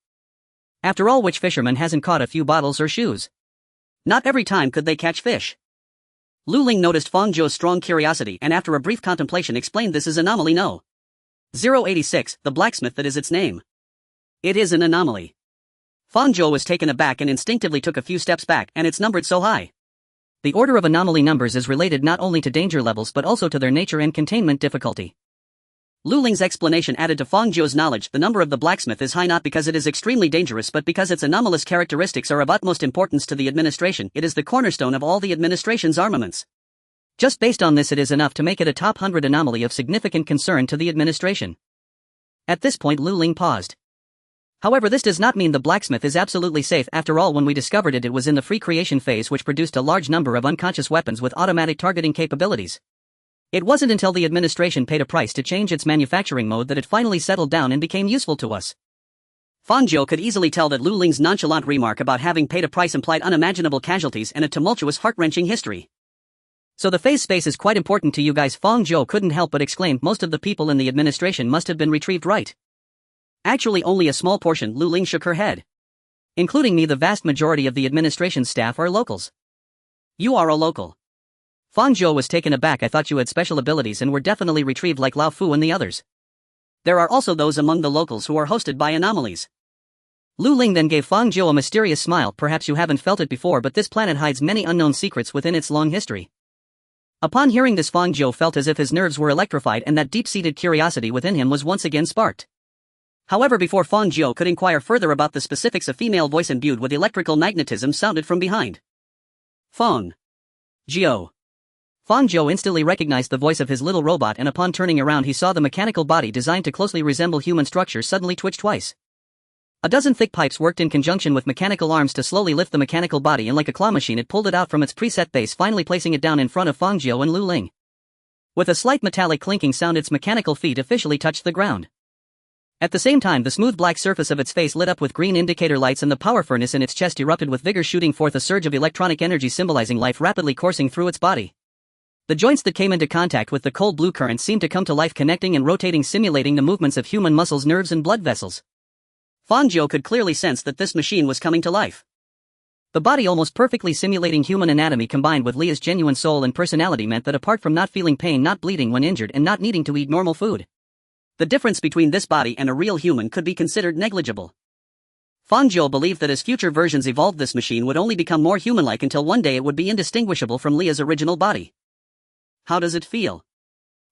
After all, which fisherman hasn't caught a few bottles or shoes? Not every time could they catch fish. Lu Ling noticed Fang Jiu's strong curiosity and after a brief contemplation explained, "This is Anomaly No. 086, the blacksmith, that is its name. It is an anomaly." Fang Jiu was taken aback and instinctively took a few steps back. "And it's numbered so high?" The order of anomaly numbers is related not only to danger levels but also to their nature and containment difficulty. Lu Ling's explanation added to Fang Jiu's knowledge. The number of the blacksmith is high not because it is extremely dangerous, but because its anomalous characteristics are of utmost importance to the administration. It is the cornerstone of all the administration's armaments. Just based on this, it is enough to make it a top 100 anomaly of significant concern to the administration. At this point, Lu Ling paused. However, this does not mean the blacksmith is absolutely safe. After all, when we discovered it, it was in the free creation phase, which produced a large number of unconscious weapons with automatic targeting capabilities. It wasn't until the administration paid a price to change its manufacturing mode that it finally settled down and became useful to us. Fang Jiu could easily tell that Lu Ling's nonchalant remark about having paid a price implied unimaginable casualties and a tumultuous, heart-wrenching history. So the phase space is quite important to you guys. Fang Jiu couldn't help but exclaim. Most of the people in the administration must have been retrieved, right? Actually, only a small portion. Lu Ling shook her head. Including me, the vast majority of the administration staff are locals. You are a local. Fang Jiu was taken aback. I thought you had special abilities and were definitely retrieved like Lao Fu and the others. There are also those among the locals who are hosted by anomalies. Lu Ling then gave Fang Jiu a mysterious smile. Perhaps you haven't felt it before, but this planet hides many unknown secrets within its long history. Upon hearing this, Fang Jiu felt as if his nerves were electrified and that deep-seated curiosity within him was once again sparked. However, before Fang Jiu could inquire further about the specifics, a female voice imbued with electrical magnetism sounded from behind. Fang Jiu. Fang Jiu instantly recognized the voice of his little robot, and upon turning around he saw the mechanical body designed to closely resemble human structure suddenly twitch twice. A dozen thick pipes worked in conjunction with mechanical arms to slowly lift the mechanical body, and like a claw machine it pulled it out from its preset base, finally placing it down in front of Fang Jiu and Lu Ling. With a slight metallic clinking sound, its mechanical feet officially touched the ground. At the same time, the smooth black surface of its face lit up with green indicator lights, and the power furnace in its chest erupted with vigor, shooting forth a surge of electronic energy symbolizing life rapidly coursing through its body. The joints that came into contact with the cold blue current seemed to come to life, connecting and rotating, simulating the movements of human muscles, nerves and blood vessels. Fang Jiu could clearly sense that this machine was coming to life. The body almost perfectly simulating human anatomy combined with Leah's genuine soul and personality meant that apart from not feeling pain, not bleeding when injured, and not needing to eat normal food, the difference between this body and a real human could be considered negligible. Fang Jiu believed that as future versions evolved, this machine would only become more human-like until one day it would be indistinguishable from Leah's original body. How does it feel?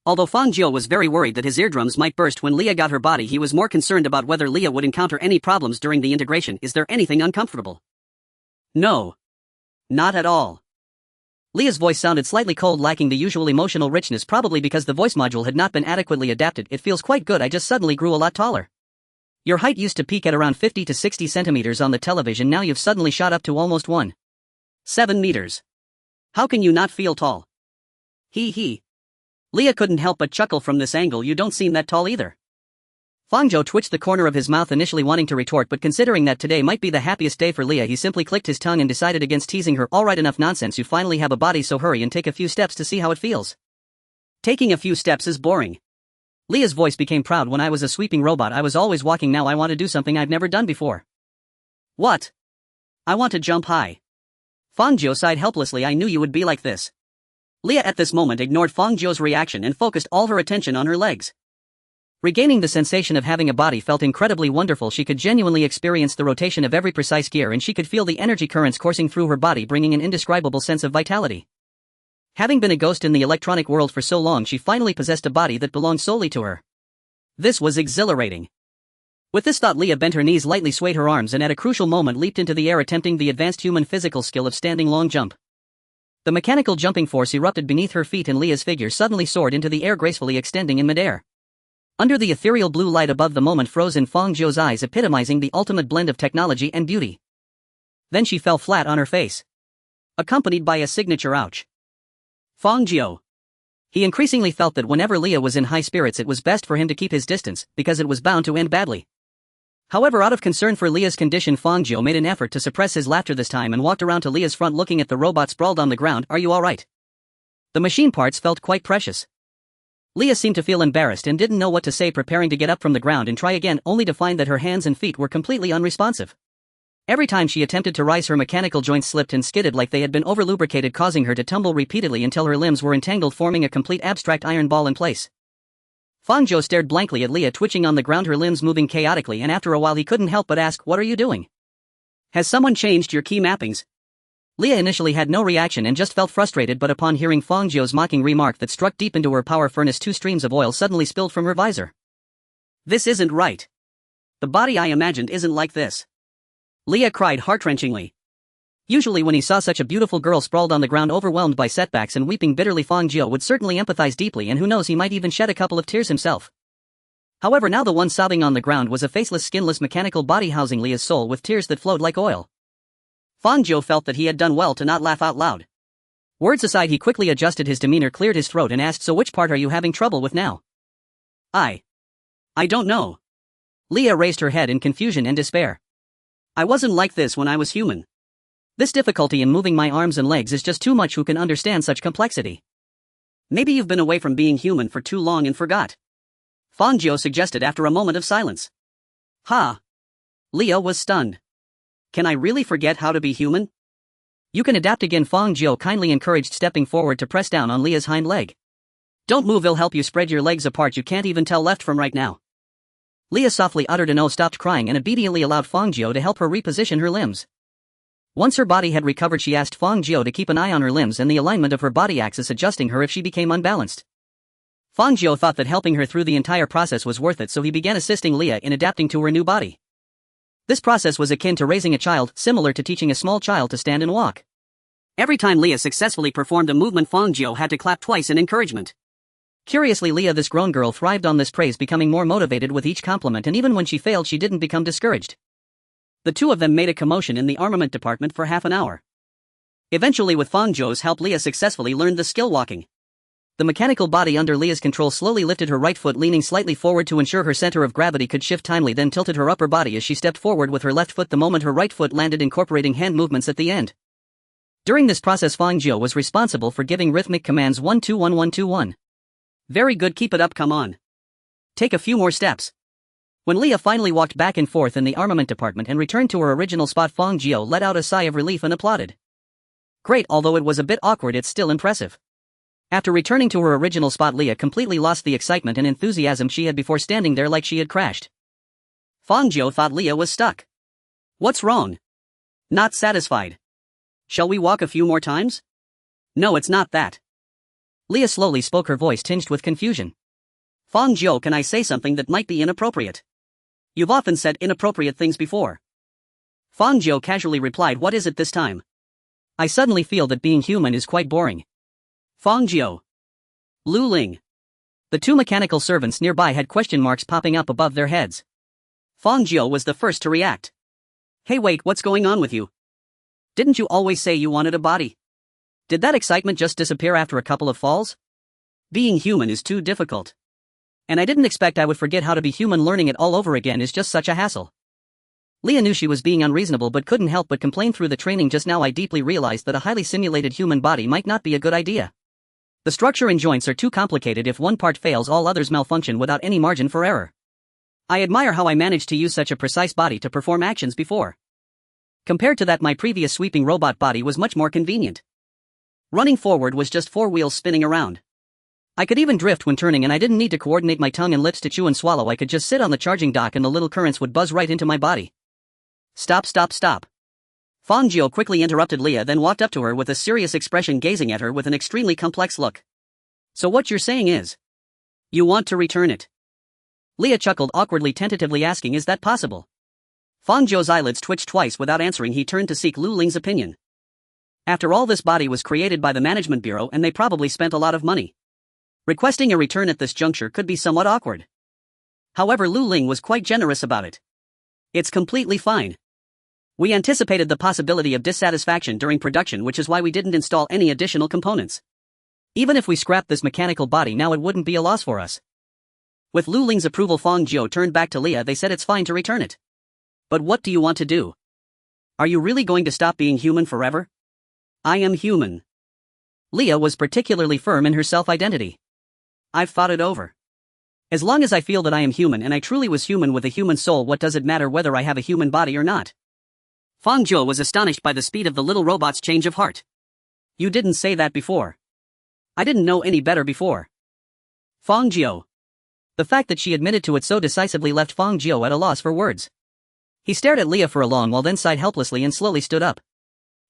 Although Fang Jiu was very worried that his eardrums might burst when Leah got her body, he was more concerned about whether Leah would encounter any problems during the integration. Is there anything uncomfortable? No. Not at all. Leah's voice sounded slightly cold, lacking the usual emotional richness, probably because the voice module had not been adequately adapted. It feels quite good. I just suddenly grew a lot taller. Your height used to peak at around 50 to 60 centimeters on the television. Now you've suddenly shot up to almost 1.7 meters. How can you not feel tall? Hee. Leah couldn't help but chuckle from this angle. You don't seem that tall either. Fang Jiu twitched the corner of his mouth, initially wanting to retort, but considering that today might be the happiest day for Leah, he simply clicked his tongue and decided against teasing her. Alright, enough nonsense. You finally have a body, so hurry and take a few steps to see how it feels. Taking a few steps is boring. Leah's voice became proud. When I was a sweeping robot, I was always walking. Now I want to do something I've never done before. What? I want to jump high. Fang Jiu sighed helplessly. I knew you would be like this. Leah at this moment ignored Fang Jiu's reaction and focused all her attention on her legs. Regaining the sensation of having a body felt incredibly wonderful. She could genuinely experience the rotation of every precise gear, and she could feel the energy currents coursing through her body, bringing an indescribable sense of vitality. Having been a ghost in the electronic world for so long, she finally possessed a body that belonged solely to her. This was exhilarating. With this thought, Leah bent her knees, lightly swayed her arms, and at a crucial moment leaped into the air, attempting the advanced human physical skill of standing long jump. The mechanical jumping force erupted beneath her feet, and Leah's figure suddenly soared into the air, gracefully extending in midair. Under the ethereal blue light above, the moment froze in Fang Jiu's eyes, epitomizing the ultimate blend of technology and beauty. Then she fell flat on her face, accompanied by a signature ouch. Fang Jiu. He increasingly felt that whenever Leah was in high spirits, it was best for him to keep his distance, because it was bound to end badly. However, out of concern for Leah's condition, Fang Jiu made an effort to suppress his laughter this time and walked around to Leah's front, looking at the robot sprawled on the ground. Are you alright? The machine parts felt quite precious. Leah seemed to feel embarrassed and didn't know what to say, preparing to get up from the ground and try again, only to find that her hands and feet were completely unresponsive. Every time she attempted to rise, her mechanical joints slipped and skidded like they had been overlubricated, causing her to tumble repeatedly until her limbs were entangled, forming a complete abstract iron ball in place. Fang Jiu stared blankly at Leah, twitching on the ground, her limbs moving chaotically, and after a while he couldn't help but ask, "What are you doing? Has someone changed your key mappings?" Leah initially had no reaction and just felt frustrated, but upon hearing Fang Jiu's mocking remark that struck deep into her power furnace, 2 streams of oil suddenly spilled from her visor. This isn't right. The body I imagined isn't like this. Leah cried heart-wrenchingly. Usually when he saw such a beautiful girl sprawled on the ground, overwhelmed by setbacks and weeping bitterly, Fang Jiu would certainly empathize deeply, and who knows, he might even shed a couple of tears himself. However, now the one sobbing on the ground was a faceless, skinless mechanical body housing Leah's soul with tears that flowed like oil. Fang Jiu felt that he had done well to not laugh out loud. Words aside, he quickly adjusted his demeanor, cleared his throat and asked, "So which part are you having trouble with now?" I don't know. Leah raised her head in confusion and despair. "I wasn't like this when I was human. This difficulty in moving my arms and legs is just too much. Who can understand such complexity?" "Maybe you've been away from being human for too long and forgot," Fang Jiu suggested after a moment of silence. "Ha!" Leah was stunned. "Can I really forget how to be human?" "You can adapt again," Fang Jiu kindly encouraged, stepping forward to press down on Leah's hind leg. "Don't move, it'll help you spread your legs apart. You can't even tell left from right now." Leah softly uttered an "oh," stopped crying and obediently allowed Fang Jiu to help her reposition her limbs. Once her body had recovered, she asked Fang Jiu to keep an eye on her limbs and the alignment of her body axis, adjusting her if she became unbalanced. Fang Jiu thought that helping her through the entire process was worth it, so he began assisting Leah in adapting to her new body. This process was akin to raising a child, similar to teaching a small child to stand and walk. Every time Leah successfully performed a movement, Fang Jiu had to clap twice in encouragement. Curiously, Leah, this grown girl, thrived on this praise, becoming more motivated with each compliment, and even when she failed, she didn't become discouraged. The two of them made a commotion in the armament department for half an hour. Eventually, with Fang Jiu's help, Leah successfully learned the skill walking. The mechanical body under Leah's control slowly lifted her right foot, leaning slightly forward to ensure her center of gravity could shift timely, then tilted her upper body as she stepped forward with her left foot the moment her right foot landed, incorporating hand movements at the end. During this process, Fang Jiu was responsible for giving rhythmic commands 1-2-1-1-2-1. "Very good, keep it up, come on. Take a few more steps." When Leah finally walked back and forth in the armament department and returned to her original spot, Fang Jiu let out a sigh of relief and applauded. "Great, although it was a bit awkward, it's still impressive." After returning to her original spot, Leah completely lost the excitement and enthusiasm she had before, standing there like she had crashed. Fang Jiu thought Leah was stuck. "What's wrong?" "Not satisfied. Shall we walk a few more times?" "No, it's not that." Leah slowly spoke, her voice tinged with confusion. "Fang Jiu, can I say something that might be inappropriate? You've often said inappropriate things before." Fang Jiu casually replied, "What is it this time?" "I suddenly feel that being human is quite boring." Fang Jiu. Lu Ling. The two mechanical servants nearby had question marks popping up above their heads. Fang Jiu was the first to react. "Hey, wait, what's going on with you? Didn't you always say you wanted a body? Did that excitement just disappear after a couple of falls? Being human is too difficult. And I didn't expect I would forget how to be human. Learning it all over again is just such a hassle." Leah knew she was being unreasonable but couldn't help but complain. "Through the training just now, I deeply realized that a highly simulated human body might not be a good idea. The structure and joints are too complicated. If one part fails, all others malfunction without any margin for error. I admire how I managed to use such a precise body to perform actions before. Compared to that, my previous sweeping robot body was much more convenient. Running forward was just 4 wheels spinning around. I could even drift when turning, and I didn't need to coordinate my tongue and lips to chew and swallow. I could just sit on the charging dock and the little currents would buzz right into my body." Stop. Fang Jiu quickly interrupted Leah, then walked up to her with a serious expression, gazing at her with an extremely complex look. "So what you're saying is, you want to return it?" Leah chuckled awkwardly, tentatively asking, "Is that possible?" Fang Jiu's eyelids twitched twice. Without answering, he turned to seek Lu Ling's opinion. After all, this body was created by the Management Bureau and they probably spent a lot of money. Requesting a return at this juncture could be somewhat awkward. However, Lu Ling was quite generous about it. "It's completely fine. We anticipated the possibility of dissatisfaction during production, which is why we didn't install any additional components. Even if we scrapped this mechanical body now, it wouldn't be a loss for us." With Lu Ling's approval, Fang Jiu turned back to Leah. "They said it's fine to return it. But what do you want to do? Are you really going to stop being human forever?" "I am human." Leah was particularly firm in her self-identity. "I've thought it over. As long as I feel that I am human and I truly was human with a human soul, what does it matter whether I have a human body or not?" Fang Jiu was astonished by the speed of the little robot's change of heart. "You didn't say that before. I didn't know any better before." Fang Jiu. The fact that she admitted to it so decisively left Fang Jiu at a loss for words. He stared at Leah for a long while, then sighed helplessly and slowly stood up.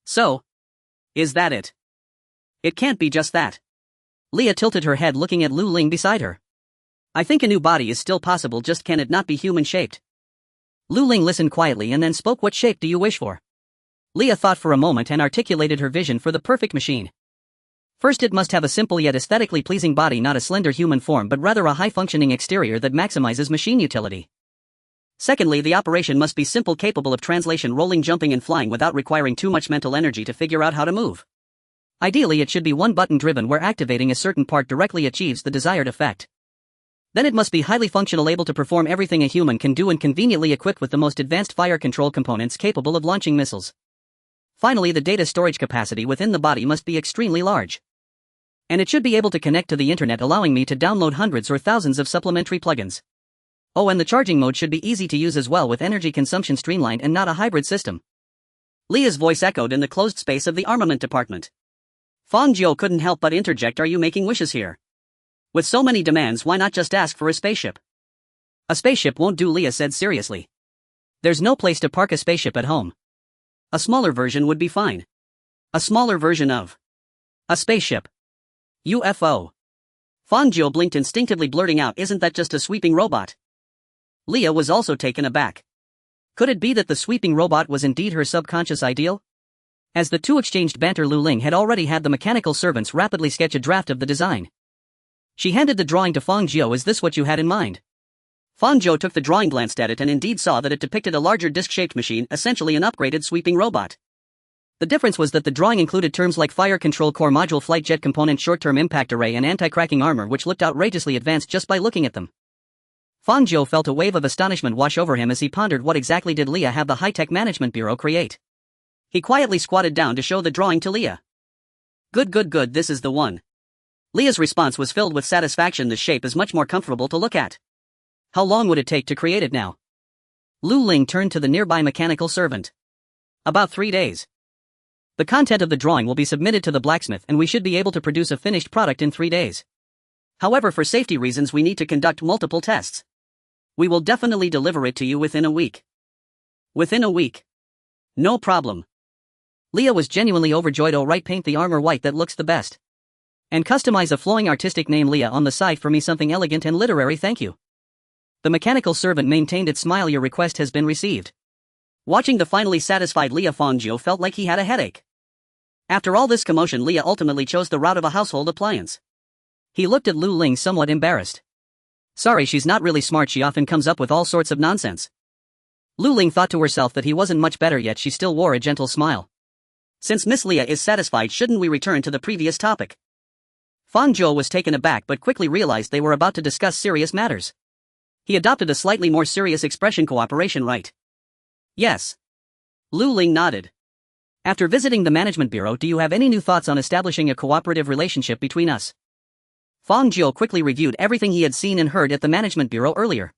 "So? Is that it?" "It can't be just that." Leah tilted her head, looking at Lu Ling beside her. "I think a new body is still possible, just can it not be human-shaped?" Lu Ling listened quietly and then spoke. "What shape do you wish for?" Leah thought for a moment and articulated her vision for the perfect machine. First, it must have a simple yet aesthetically pleasing body, not a slender human form but rather a high-functioning exterior that maximizes machine utility. Secondly, the operation must be simple, capable of translation, rolling, jumping and flying without requiring too much mental energy to figure out how to move. Ideally, it should be one-button driven where activating a certain part directly achieves the desired effect. Then it must be highly functional, able to perform everything a human can do and conveniently equipped with the most advanced fire control components capable of launching missiles. Finally, the data storage capacity within the body must be extremely large. And it should be able to connect to the internet, allowing me to download hundreds or thousands of supplementary plugins. Oh, and the charging mode should be easy to use as well, with energy consumption streamlined and not a hybrid system. Leah's voice echoed in the closed space of the armament department. Fang Jiu couldn't help but interject, "Are you making wishes here? With so many demands, why not just ask for a spaceship?" "A spaceship won't do," Leah said seriously. "There's no place to park a spaceship at home. A smaller version would be fine." "A smaller version of a spaceship? UFO?" Fang Jiu blinked, instinctively blurting out, "Isn't that just a sweeping robot?" Leah was also taken aback. Could it be that the sweeping robot was indeed her subconscious ideal? As the two exchanged banter, Lu Ling had already had the mechanical servants rapidly sketch a draft of the design. She handed the drawing to Fang Jiu. "Is this what you had in mind?" Fang Jiu took the drawing, glanced at it, and indeed saw that it depicted a larger disc-shaped machine, essentially an upgraded sweeping robot. The difference was that the drawing included terms like fire control core module, flight jet component, short-term impact array and anti-cracking armor, which looked outrageously advanced just by looking at them. Fang Jiu felt a wave of astonishment wash over him as he pondered, what exactly did Leah have the high-tech management bureau create? He quietly squatted down to show the drawing to Leah. Good, this is the one." Leah's response was filled with satisfaction. "The shape is much more comfortable to look at. How long would it take to create it now?" Lu Ling turned to the nearby mechanical servant. "About 3 days. The content of the drawing will be submitted to the blacksmith and we should be able to produce a finished product in 3 days. However, for safety reasons we need to conduct multiple tests. We will definitely deliver it to you within a week." "Within a week? No problem." Leah was genuinely overjoyed. "Oh right, paint the armor white, that looks the best. And customize a flowing artistic name, Leah, on the side for me, something elegant and literary, thank you." The mechanical servant maintained its smile. "Your request has been received." Watching the finally satisfied Leah, Fang Jiu felt like he had a headache. After all this commotion, Leah ultimately chose the route of a household appliance. He looked at Lu Ling, somewhat embarrassed. "Sorry, she's not really smart, she often comes up with all sorts of nonsense." Lu Ling thought to herself that he wasn't much better, yet she still wore a gentle smile. "Since Miss Leah is satisfied, shouldn't we return to the previous topic?" Fang Jiu was taken aback but quickly realized they were about to discuss serious matters. He adopted a slightly more serious expression. "Cooperation, right?" "Yes." Lu Ling nodded. "After visiting the management bureau, do you have any new thoughts on establishing a cooperative relationship between us?" Fang Jiu quickly reviewed everything he had seen and heard at the management bureau earlier.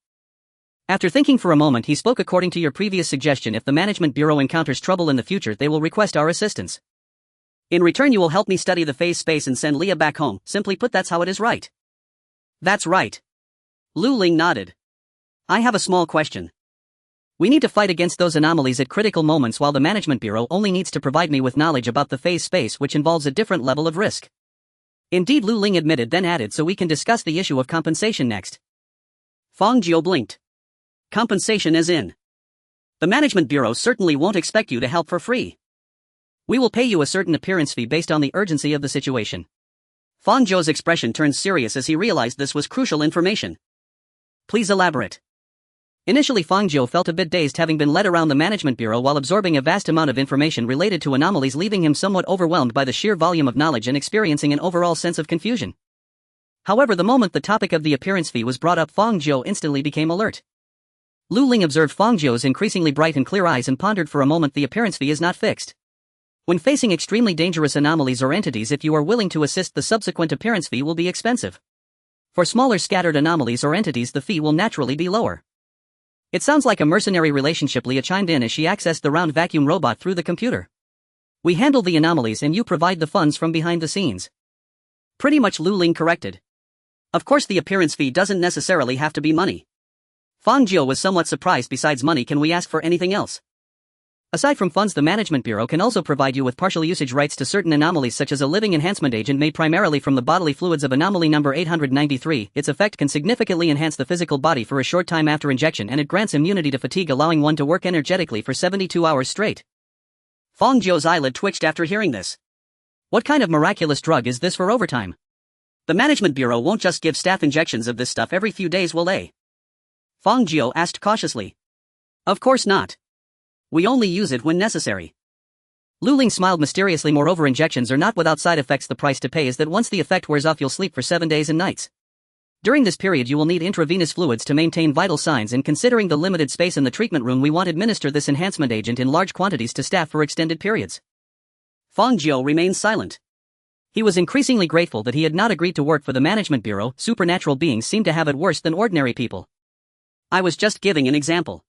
After thinking for a moment, he spoke. "According to your previous suggestion, if the management bureau encounters trouble in the future, they will request our assistance. In return, you will help me study the phase space and send Leah back home. Simply put, that's how it is, right?" "That's right." Lu Ling nodded. "I have a small question. We need to fight against those anomalies at critical moments, while the management bureau only needs to provide me with knowledge about the phase space, which involves a different level of risk." "Indeed," Lu Ling admitted, then added, "so we can discuss the issue of compensation next." Fang Jiu blinked. "Compensation as in? The management bureau certainly won't expect you to help for free. We will pay you a certain appearance fee based on the urgency of the situation." Fang Jiu's expression turned serious as he realized this was crucial information. "Please elaborate." Initially, Fang Jiu felt a bit dazed, having been led around the management bureau while absorbing a vast amount of information related to anomalies, leaving him somewhat overwhelmed by the sheer volume of knowledge and experiencing an overall sense of confusion. However, the moment the topic of the appearance fee was brought up, Fang Jiu instantly became alert. Lu Ling observed Fang Jiu's increasingly bright and clear eyes and pondered for a moment. "The appearance fee is not fixed. When facing extremely dangerous anomalies or entities, if you are willing to assist, the subsequent appearance fee will be expensive. For smaller scattered anomalies or entities, the fee will naturally be lower." "It sounds like a mercenary relationship," Leah chimed in as she accessed the round vacuum robot through the computer. "We handle the anomalies and you provide the funds from behind the scenes." "Pretty much," Lu Ling corrected. "Of course, the appearance fee doesn't necessarily have to be money." Fang Jiu was somewhat surprised. "Besides money, can we ask for anything else?" "Aside from funds, the management bureau can also provide you with partial usage rights to certain anomalies, such as a living enhancement agent made primarily from the bodily fluids of anomaly number 893. Its effect can significantly enhance the physical body for a short time after injection, and it grants immunity to fatigue, allowing one to work energetically for 72 hours straight." Fang Jiu's eyelid twitched after hearing this. What kind of miraculous drug is this for overtime? The Management Bureau won't just give staff injections of this stuff every few days, will they? Fang Jiu asked cautiously. Of course not. We only use it when necessary. Lu Ling smiled mysteriously. Moreover, injections are not without side effects. The price to pay is that once the effect wears off, you'll sleep for 7 days and nights. During this period you will need intravenous fluids to maintain vital signs, and considering the limited space in the treatment room, we won't administer this enhancement agent in large quantities to staff for extended periods. Fang Jiu remained silent. He was increasingly grateful that he had not agreed to work for the Management Bureau. Supernatural beings seem to have it worse than ordinary people. I was just giving an example.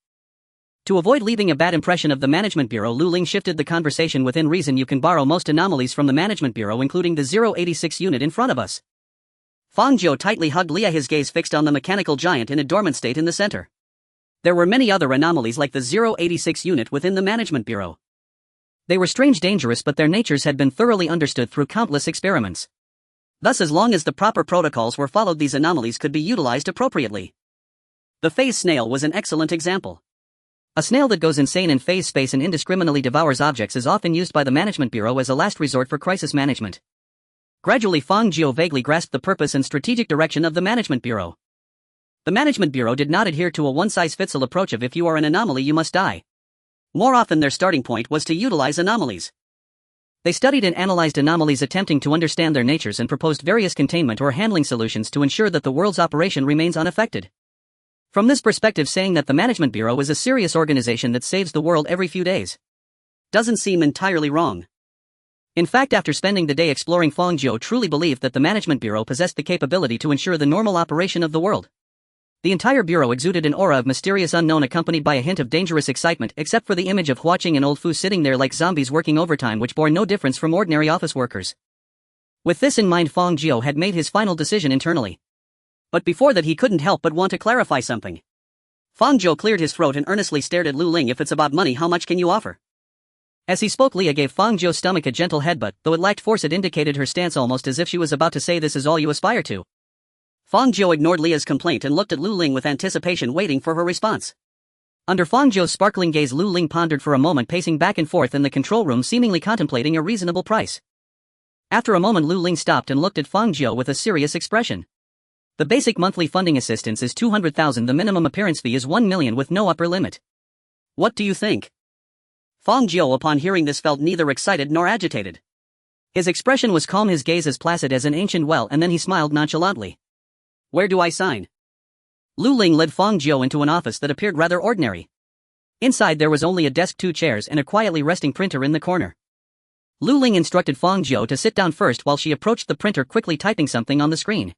To avoid leaving a bad impression of the Management Bureau, Lu Ling shifted the conversation. Within reason, you can borrow most anomalies from the Management Bureau, including the 086 unit in front of us. Fang Jiu tightly hugged Leah, his gaze fixed on the mechanical giant in a dormant state in the center. There were many other anomalies like the 086 unit within the Management Bureau. They were strange, dangerous, but their natures had been thoroughly understood through countless experiments. Thus, as long as the proper protocols were followed, these anomalies could be utilized appropriately. The phase snail was an excellent example. A snail that goes insane in phase space and indiscriminately devours objects is often used by the Management Bureau as a last resort for crisis management. Gradually, Fang Jiu vaguely grasped the purpose and strategic direction of the Management Bureau. The Management Bureau did not adhere to a one-size-fits-all approach of if you are an anomaly you must die. More often their starting point was to utilize anomalies. They studied and analyzed anomalies, attempting to understand their natures, and proposed various containment or handling solutions to ensure that the world's operation remains unaffected. From this perspective, saying that the Management Bureau is a serious organization that saves the world every few days doesn't seem entirely wrong. In fact, after spending the day exploring, Fang Jiu truly believed that the Management Bureau possessed the capability to ensure the normal operation of the world. The entire bureau exuded an aura of mysterious unknown, accompanied by a hint of dangerous excitement, except for the image of Huaqing and Old Fu sitting there like zombies working overtime, which bore no difference from ordinary office workers. With this in mind, Fang Jiu had made his final decision internally. But before that, he couldn't help but want to clarify something. Fang Jiu cleared his throat and earnestly stared at Lu Ling. If it's about money, how much can you offer? As he spoke, Leah gave Fang Jiu's stomach a gentle headbutt. Though it lacked force, it indicated her stance, almost as if she was about to say, "This is all you aspire to." Fang Jiu ignored Leah's complaint and looked at Lu Ling with anticipation, waiting for her response. Under Fang Jiu's sparkling gaze, Lu Ling pondered for a moment, pacing back and forth in the control room, seemingly contemplating a reasonable price. After a moment, Lu Ling stopped and looked at Fang Jiu with a serious expression. The basic monthly funding assistance is 200,000. The minimum appearance fee is 1 million with no upper limit. What do you think? Fang Jiu, upon hearing this, felt neither excited nor agitated. His expression was calm, his gaze as placid as an ancient well, and then he smiled nonchalantly. Where do I sign? Lu Ling led Fang Jiu into an office that appeared rather ordinary. Inside there was only a desk, 2 chairs, and a quietly resting printer in the corner. Lu Ling instructed Fang Jiu to sit down first while she approached the printer, quickly typing something on the screen.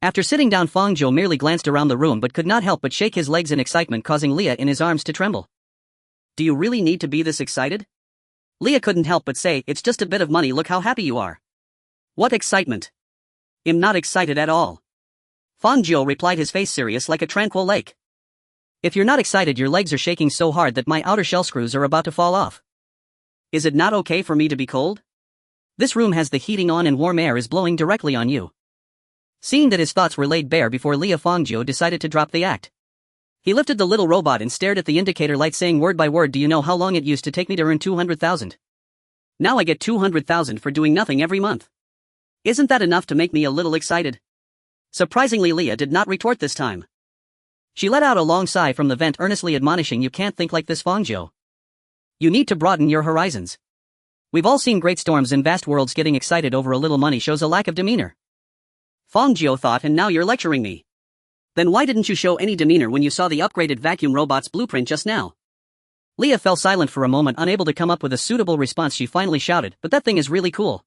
After sitting down, Fang Jiu merely glanced around the room but could not help but shake his legs in excitement, causing Leah in his arms to tremble. Do you really need to be this excited? Leah couldn't help but say, it's just a bit of money, look how happy you are. What excitement? I'm not excited at all. Fang Jiu replied, his face serious like a tranquil lake. If you're not excited, your legs are shaking so hard that my outer shell screws are about to fall off. Is it not okay for me to be cold? This room has the heating on and warm air is blowing directly on you. Seeing that his thoughts were laid bare before Leah, Fang Jiu decided to drop the act. He lifted the little robot and stared at the indicator light, saying word by word, do you know how long it used to take me to earn 200,000? Now I get 200,000 for doing nothing every month. Isn't that enough to make me a little excited? Surprisingly, Leah did not retort this time. She let out a long sigh from the vent, earnestly admonishing, you can't think like this, Fang Jiu. You need to broaden your horizons. We've all seen great storms in vast worlds. Getting excited over a little money shows a lack of demeanor. Fang Jiu thought, and now you're lecturing me. Then why didn't you show any demeanor when you saw the upgraded vacuum robot's blueprint just now? Leah fell silent for a moment, unable to come up with a suitable response. She finally shouted, but that thing is really cool.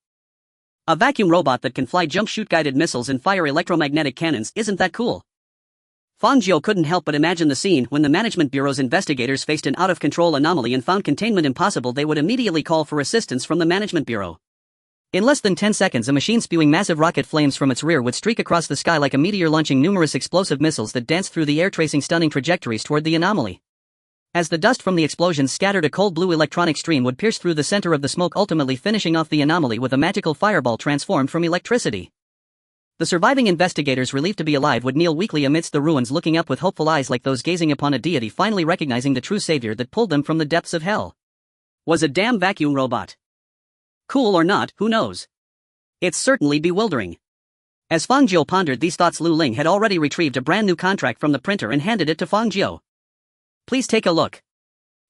A vacuum robot that can fly, jump, shoot guided missiles, and fire electromagnetic cannons, isn't that cool? Fang Jiu couldn't help but imagine the scene when the Management Bureau's investigators faced an out-of-control anomaly and found containment impossible. They would immediately call for assistance from the Management Bureau. In less than 10 seconds, a machine spewing massive rocket flames from its rear would streak across the sky like a meteor, launching numerous explosive missiles that danced through the air, tracing stunning trajectories toward the anomaly. As the dust from the explosions scattered, a cold blue electronic stream would pierce through the center of the smoke, ultimately finishing off the anomaly with a magical fireball transformed from electricity. The surviving investigators, relieved to be alive, would kneel weakly amidst the ruins, looking up with hopeful eyes like those gazing upon a deity, finally recognizing the true savior that pulled them from the depths of hell. Was a damn vacuum robot. Cool or not, who knows? It's certainly bewildering. As Fang Jiu pondered these thoughts, Lu Ling had already retrieved a brand new contract from the printer and handed it to Fang Jiu. Please take a look.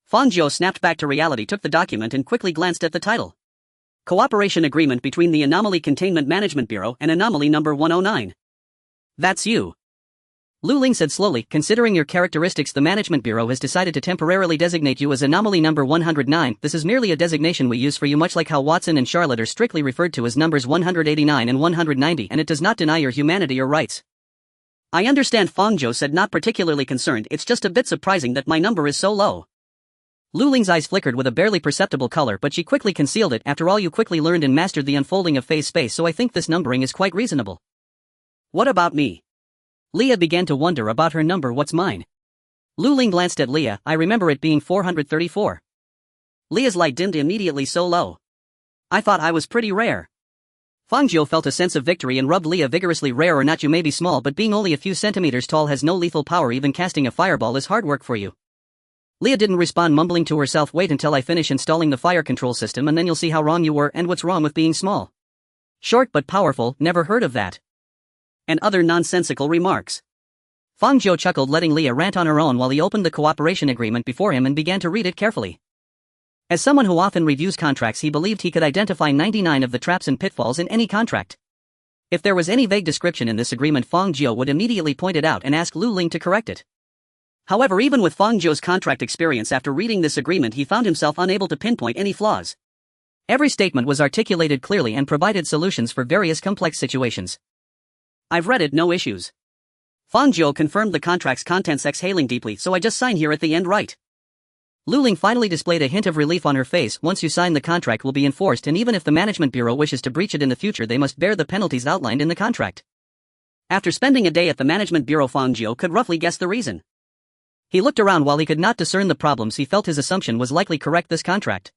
Fang Jiu snapped back to reality, took the document and quickly glanced at the title. Cooperation Agreement between the Anomaly Containment Management Bureau and Anomaly number 109. That's you. Lu Ling said slowly, considering your characteristics, the Management Bureau has decided to temporarily designate you as Anomaly number 109. This is merely a designation we use for you, much like how Watson and Charlotte are strictly referred to as numbers 189 and 190, and it does not deny your humanity or rights. I understand, Fang Jiu said, not particularly concerned. It's just a bit surprising that my number is so low. Lu Ling's eyes flickered with a barely perceptible color, but she quickly concealed it. After all, you quickly learned and mastered the unfolding of phase space, so I think this numbering is quite reasonable. What about me? Leah began to wonder about her number. What's mine? Lu Ling glanced at Leah. I remember it being 434. Leah's light dimmed immediately. So low. I thought I was pretty rare. Fang Jiu felt a sense of victory and rubbed Leah vigorously. Rare or not, you may be small, but being only a few centimeters tall has no lethal power. Even casting a fireball is hard work for you. Leah didn't respond, mumbling to herself, wait until I finish installing the fire control system and then you'll see how wrong you were and what's wrong with being small. Short but powerful, never heard of that. And other nonsensical remarks. Fang Jiu chuckled, letting Leah rant on her own while he opened the cooperation agreement before him and began to read it carefully. As someone who often reviews contracts, he believed he could identify 99 of the traps and pitfalls in any contract. If there was any vague description in this agreement, Fang Jiu would immediately point it out and ask Lu Ling to correct it. However, even with Fang Jiu's contract experience, after reading this agreement he found himself unable to pinpoint any flaws. Every statement was articulated clearly and provided solutions for various complex situations. I've read it, no issues. Fang Jiu confirmed the contract's contents, exhaling deeply, so I just sign here at the end, right? Lu Ling finally displayed a hint of relief on her face. Once you sign, the contract will be enforced, and even if the Management Bureau wishes to breach it in the future, they must bear the penalties outlined in the contract. After spending a day at the Management Bureau, Fang Jiu could roughly guess the reason. He looked around. While he could not discern the problems, he felt his assumption was likely correct. This contract,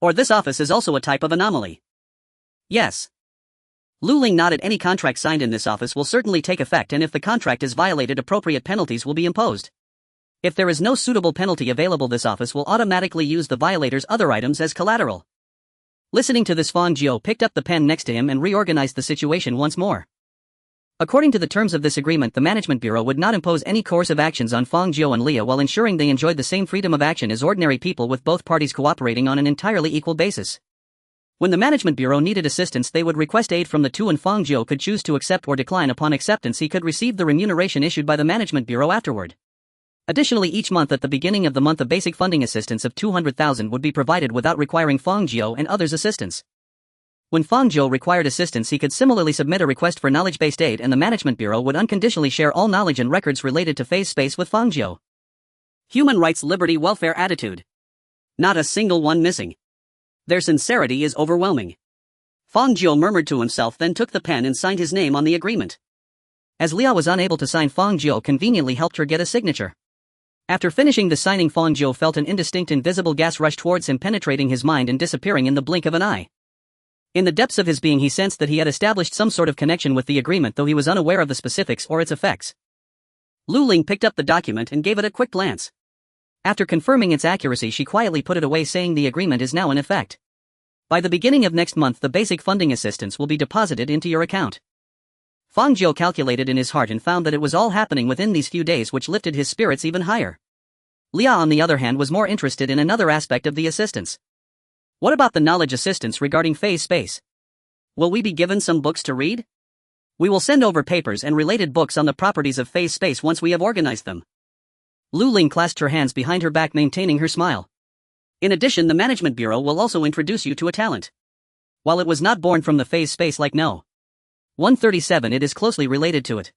or this office, is also a type of anomaly. Yes. Lu Ling nodded. Any contract signed in this office will certainly take effect, and if the contract is violated, appropriate penalties will be imposed. If there is no suitable penalty available, this office will automatically use the violator's other items as collateral. Listening to this, Fang Jiu picked up the pen next to him and reorganized the situation once more. According to the terms of this agreement, the Management Bureau would not impose any coercive actions on Fang Jiu and Leah while ensuring they enjoyed the same freedom of action as ordinary people, with both parties cooperating on an entirely equal basis. When the Management Bureau needed assistance, they would request aid from the two, and Fang Jiu could choose to accept or decline. Upon acceptance, he could receive the remuneration issued by the Management Bureau afterward. Additionally, each month at the beginning of the month, a basic funding assistance of 200,000 would be provided without requiring Fang Jiu and others' assistance. When Fang Jiu required assistance, he could similarly submit a request for knowledge-based aid, and the Management Bureau would unconditionally share all knowledge and records related to phase space with Fang Jiu. Human rights, liberty, welfare attitude. Not a single one missing. Their sincerity is overwhelming. Fang Jiu murmured to himself, then took the pen and signed his name on the agreement. As Leah was unable to sign, Fang Jiu conveniently helped her get a signature. After finishing the signing, Fang Jiu felt an indistinct invisible gas rush towards him, penetrating his mind and disappearing in the blink of an eye. In the depths of his being, he sensed that he had established some sort of connection with the agreement, though he was unaware of the specifics or its effects. Lu Ling picked up the document and gave it a quick glance. After confirming its accuracy, she quietly put it away, saying the agreement is now in effect. By the beginning of next month, the basic funding assistance will be deposited into your account. Fang Jiu calculated in his heart and found that it was all happening within these few days, which lifted his spirits even higher. Leah, on the other hand, was more interested in another aspect of the assistance. What about the knowledge assistance regarding phase space? Will we be given some books to read? We will send over papers and related books on the properties of phase space once we have organized them. Lu Ling clasped her hands behind her back, maintaining her smile. In addition, the Management Bureau will also introduce you to a talent. While it was not born from the phase space like No. 137, it is closely related to it.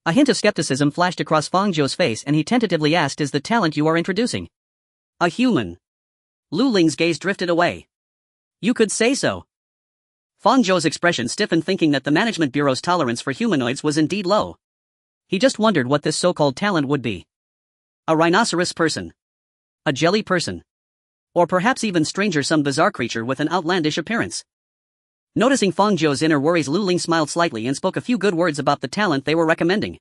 A hint of skepticism flashed across Fang Jiu's face, and he tentatively asked, is the talent you are introducing a human? Lu Ling's gaze drifted away. You could say so. Fang Jiu's expression stiffened, thinking that the Management Bureau's tolerance for humanoids was indeed low. He just wondered what this so-called talent would be. A rhinoceros person. A jelly person. Or perhaps even stranger, some bizarre creature with an outlandish appearance. Noticing Fang Jiu's inner worries, Lu Ling smiled slightly and spoke a few good words about the talent they were recommending.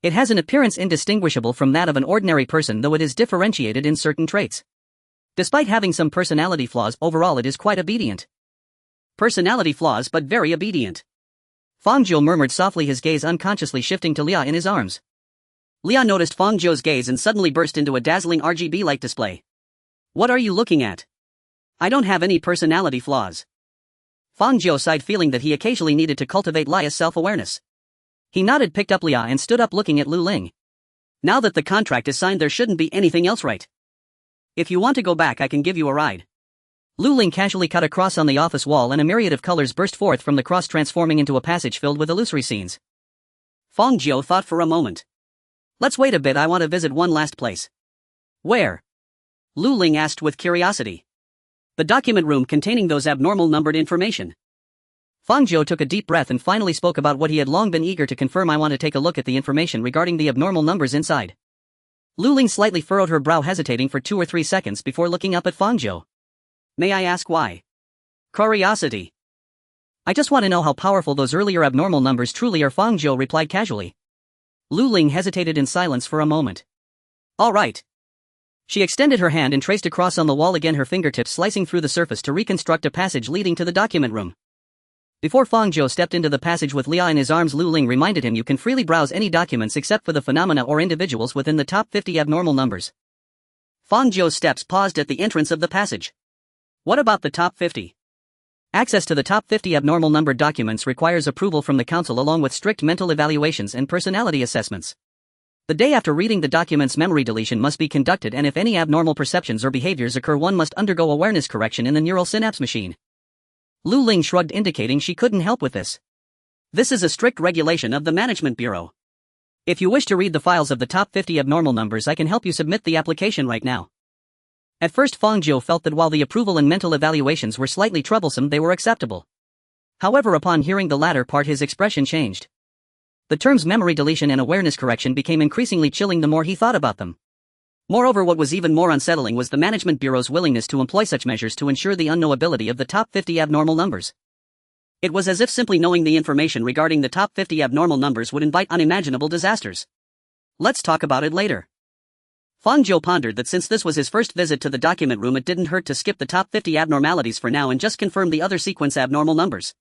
It has an appearance indistinguishable from that of an ordinary person, though it is differentiated in certain traits. Despite having some personality flaws, overall it is quite obedient. Personality flaws but very obedient. Fang Jiu murmured softly, his gaze unconsciously shifting to Lia in his arms. Lia noticed Fang Jiu's gaze and suddenly burst into a dazzling RGB light display. What are you looking at? I don't have any personality flaws. Fang Jiu sighed, feeling that he occasionally needed to cultivate Lia's self-awareness. He nodded, picked up Lia and stood up looking at Lu Ling. Now that the contract is signed, there shouldn't be anything else, right? If you want to go back, I can give you a ride. Lu Ling casually cut a cross on the office wall and a myriad of colors burst forth from the cross, transforming into a passage filled with illusory scenes. Fang Jiu thought for a moment. Let's wait a bit, I want to visit one last place. Where? Lu Ling asked with curiosity. The document room containing those abnormal numbered information. Fang Jiu took a deep breath and finally spoke about what he had long been eager to confirm. I want to take a look at the information regarding the abnormal numbers inside. Lu Ling slightly furrowed her brow, hesitating for 2 or 3 seconds before looking up at Fang Jiu. May I ask why? Curiosity. I just want to know how powerful those earlier abnormal numbers truly are, Fang Jiu replied casually. Lu Ling hesitated in silence for a moment. All right. She extended her hand and traced a cross on the wall again, her fingertips slicing through the surface to reconstruct a passage leading to the document room. Before Fang Jiu stepped into the passage with Lia in his arms, Lu Ling reminded him, you can freely browse any documents except for the phenomena or individuals within the top 50 abnormal numbers. Fang Jiu's steps paused at the entrance of the passage. What about the top 50? Access to the top 50 abnormal numbered documents requires approval from the council along with strict mental evaluations and personality assessments. The day after reading the documents, memory deletion must be conducted, and if any abnormal perceptions or behaviors occur, one must undergo awareness correction in the neural synapse machine. Lu Ling shrugged, indicating she couldn't help with this. This is a strict regulation of the Management Bureau. If you wish to read the files of the top 50 abnormal numbers, I can help you submit the application right now. At first, Fang Jiu felt that while the approval and mental evaluations were slightly troublesome, they were acceptable. However, upon hearing the latter part, his expression changed. The terms memory deletion and awareness correction became increasingly chilling the more he thought about them. Moreover, what was even more unsettling was the Management Bureau's willingness to employ such measures to ensure the unknowability of the top 50 abnormal numbers. It was as if simply knowing the information regarding the top 50 abnormal numbers would invite unimaginable disasters. Let's talk about it later. Fang Jiu pondered that since this was his first visit to the document room, it didn't hurt to skip the top 50 abnormalities for now and just confirm the other sequence abnormal numbers.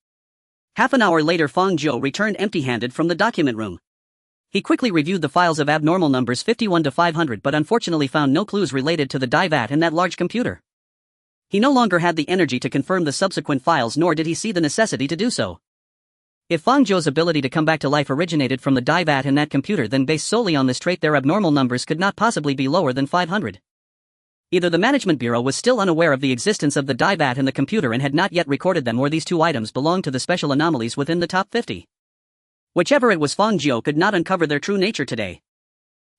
Half an hour later, Fang Jiu returned empty-handed from the document room. He quickly reviewed the files of abnormal numbers 51 to 500 but unfortunately found no clues related to the dievat in that large computer. He no longer had the energy to confirm the subsequent files, nor did he see the necessity to do so. If Fang Jiu's ability to come back to life originated from the dievat in that computer, then based solely on this trait, their abnormal numbers could not possibly be lower than 500. Either the Management Bureau was still unaware of the existence of the dievat in the computer and had not yet recorded them, or these two items belonged to the special anomalies within the top 50. Whichever it was, Fang Jiu could not uncover their true nature today.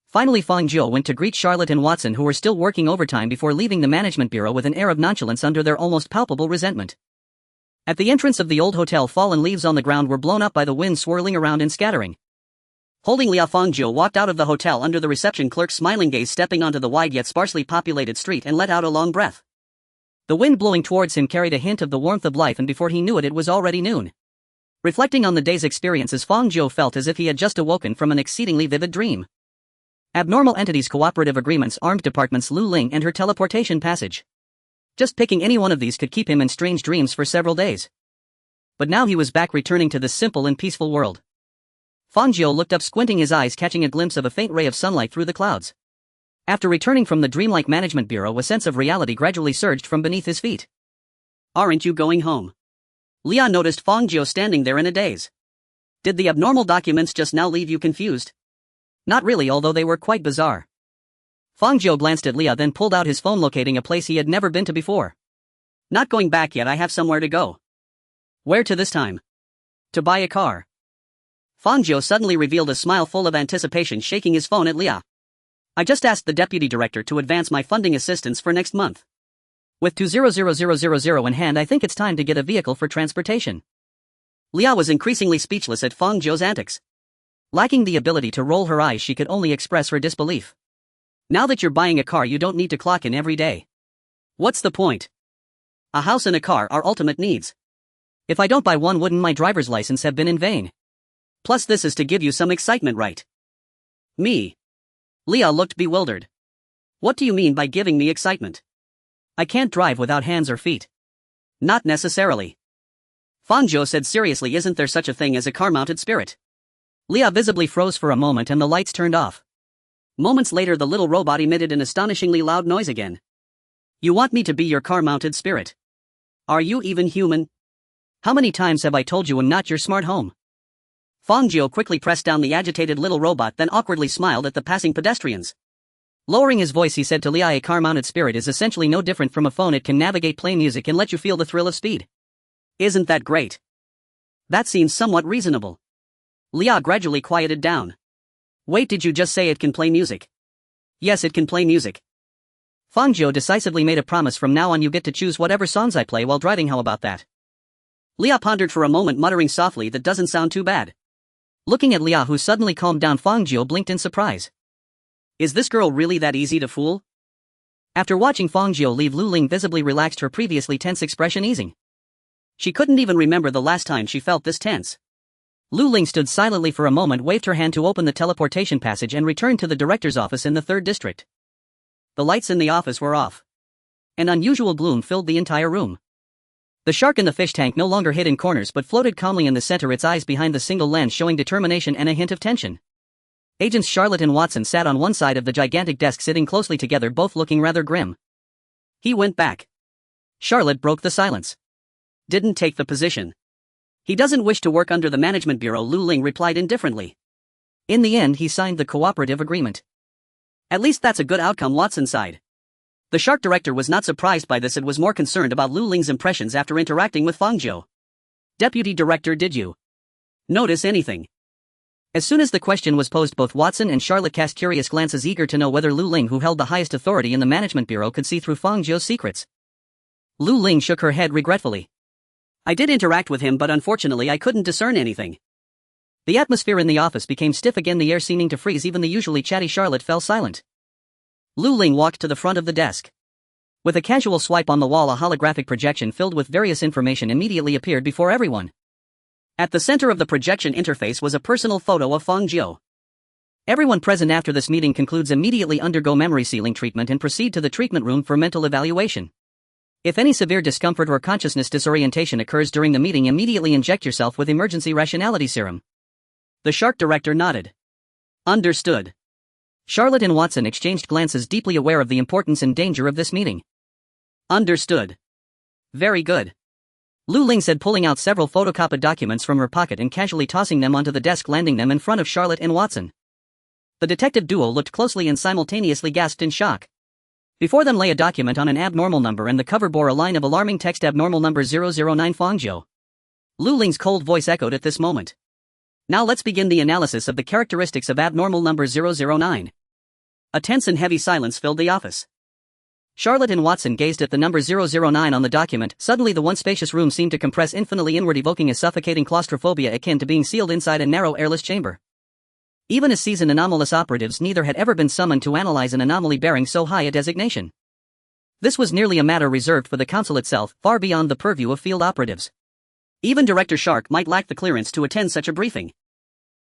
Finally, Fang Jiu went to greet Charlotte and Watson, who were still working overtime, before leaving the Management Bureau with an air of nonchalance under their almost palpable resentment. At the entrance of the old hotel, fallen leaves on the ground were blown up by the wind, swirling around and scattering. Holding Lia, Fang Jiu walked out of the hotel under the reception clerk's smiling gaze, stepping onto the wide yet sparsely populated street and let out a long breath. The wind blowing towards him carried a hint of the warmth of life, and before he knew it, it was already noon. Reflecting on the day's experiences, Fang Jiu felt as if he had just awoken from an exceedingly vivid dream. Abnormal entities, cooperative agreements, armed departments, Lu Ling and her teleportation passage. Just picking any one of these could keep him in strange dreams for several days. But now he was back, returning to this simple and peaceful world. Fang Jiu looked up, squinting his eyes, catching a glimpse of a faint ray of sunlight through the clouds. After returning from the dreamlike Management Bureau, a sense of reality gradually surged from beneath his feet. Aren't you going home? Lia noticed Fang Jiu standing there in a daze. Did the abnormal documents just now leave you confused? Not really, although they were quite bizarre. Fang Jiu glanced at Lia, then pulled out his phone, locating a place he had never been to before. Not going back yet, I have somewhere to go. Where to this time? To buy a car. Fang Jiu suddenly revealed a smile full of anticipation, shaking his phone at Lia. I just asked the deputy director to advance my funding assistance for next month. With 200,000 in hand, I think it's time to get a vehicle for transportation. Lia was increasingly speechless at Fang Jiu's antics. Lacking the ability to roll her eyes, she could only express her disbelief. Now that you're buying a car, you don't need to clock in every day. What's the point? A house and a car are ultimate needs. If I don't buy one, wouldn't my driver's license have been in vain? Plus, this is to give you some excitement, right? Me? Lia looked bewildered. What do you mean by giving me excitement? I can't drive without hands or feet. Not necessarily. Fang Jiu said seriously, isn't there such a thing as a car-mounted spirit? Leah visibly froze for a moment and the lights turned off. Moments later the little robot emitted an astonishingly loud noise again. You want me to be your car-mounted spirit? Are you even human? How many times have I told you I'm not your smart home? Fang Jiu quickly pressed down the agitated little robot, then awkwardly smiled at the passing pedestrians. Lowering his voice, he said to Leah, a car-mounted spirit is essentially no different from a phone. It can navigate, play music, and let you feel the thrill of speed. Isn't that great? That seems somewhat reasonable. Leah gradually quieted down. Wait, did you just say it can play music? Yes, it can play music. Fang Jiu decisively made a promise, from now on you get to choose whatever songs I play while driving, how about that? Leah pondered for a moment, muttering softly, that doesn't sound too bad. Looking at Leah, who suddenly calmed down, Fang Jiu blinked in surprise. Is this girl really that easy to fool? After watching Fang Jiu leave, Lu Ling visibly relaxed, her previously tense expression easing. She couldn't even remember the last time she felt this tense. Lu Ling stood silently for a moment, waved her hand to open the teleportation passage, and returned to the director's office in the 3rd district. The lights in the office were off. An unusual gloom filled the entire room. The shark in the fish tank no longer hid in corners but floated calmly in the center, its eyes behind the single lens showing determination and a hint of tension. Agents Charlotte and Watson sat on one side of the gigantic desk, sitting closely together, both looking rather grim. He went back. Charlotte broke the silence. Didn't take the position. He doesn't wish to work under the Management Bureau, Lu Ling replied indifferently. In the end, he signed the cooperative agreement. At least that's a good outcome, Watson sighed. The shark director was not surprised by this, and was more concerned about Lu Ling's impressions after interacting with Fang Jiu. Deputy Director, did you notice anything? As soon as the question was posed, both Watson and Charlotte cast curious glances, eager to know whether Lu Ling, who held the highest authority in the Management Bureau, could see through Fang Jiu's secrets. Lu Ling shook her head regretfully. I did interact with him, but unfortunately I couldn't discern anything. The atmosphere in the office became stiff again, the air seeming to freeze. Even the usually chatty Charlotte fell silent. Lu Ling walked to the front of the desk. With a casual swipe on the wall, a holographic projection filled with various information immediately appeared before everyone. At the center of the projection interface was a personal photo of Fang Jiu. Everyone present after this meeting concludes immediately undergo memory sealing treatment and proceed to the treatment room for mental evaluation. If any severe discomfort or consciousness disorientation occurs during the meeting, immediately inject yourself with emergency rationality serum. The shark director nodded. Understood. Charlotte and Watson exchanged glances, deeply aware of the importance and danger of this meeting. Understood. Very good. Lu Ling said, pulling out several photocopied documents from her pocket and casually tossing them onto the desk, landing them in front of Charlotte and Watson. The detective duo looked closely and simultaneously gasped in shock. Before them lay a document on an abnormal number, and the cover bore a line of alarming text: abnormal number 009 Fang Jiu. Lu Ling's cold voice echoed at this moment. Now let's begin the analysis of the characteristics of abnormal number 009. A tense and heavy silence filled the office. Charlotte and Watson gazed at the number 009 on the document. Suddenly the one spacious room seemed to compress infinitely inward, evoking a suffocating claustrophobia akin to being sealed inside a narrow, airless chamber. Even as seasoned anomalous operatives, neither had ever been summoned to analyze an anomaly bearing so high a designation. This was nearly a matter reserved for the council itself, far beyond the purview of field operatives. Even Director Shark might lack the clearance to attend such a briefing.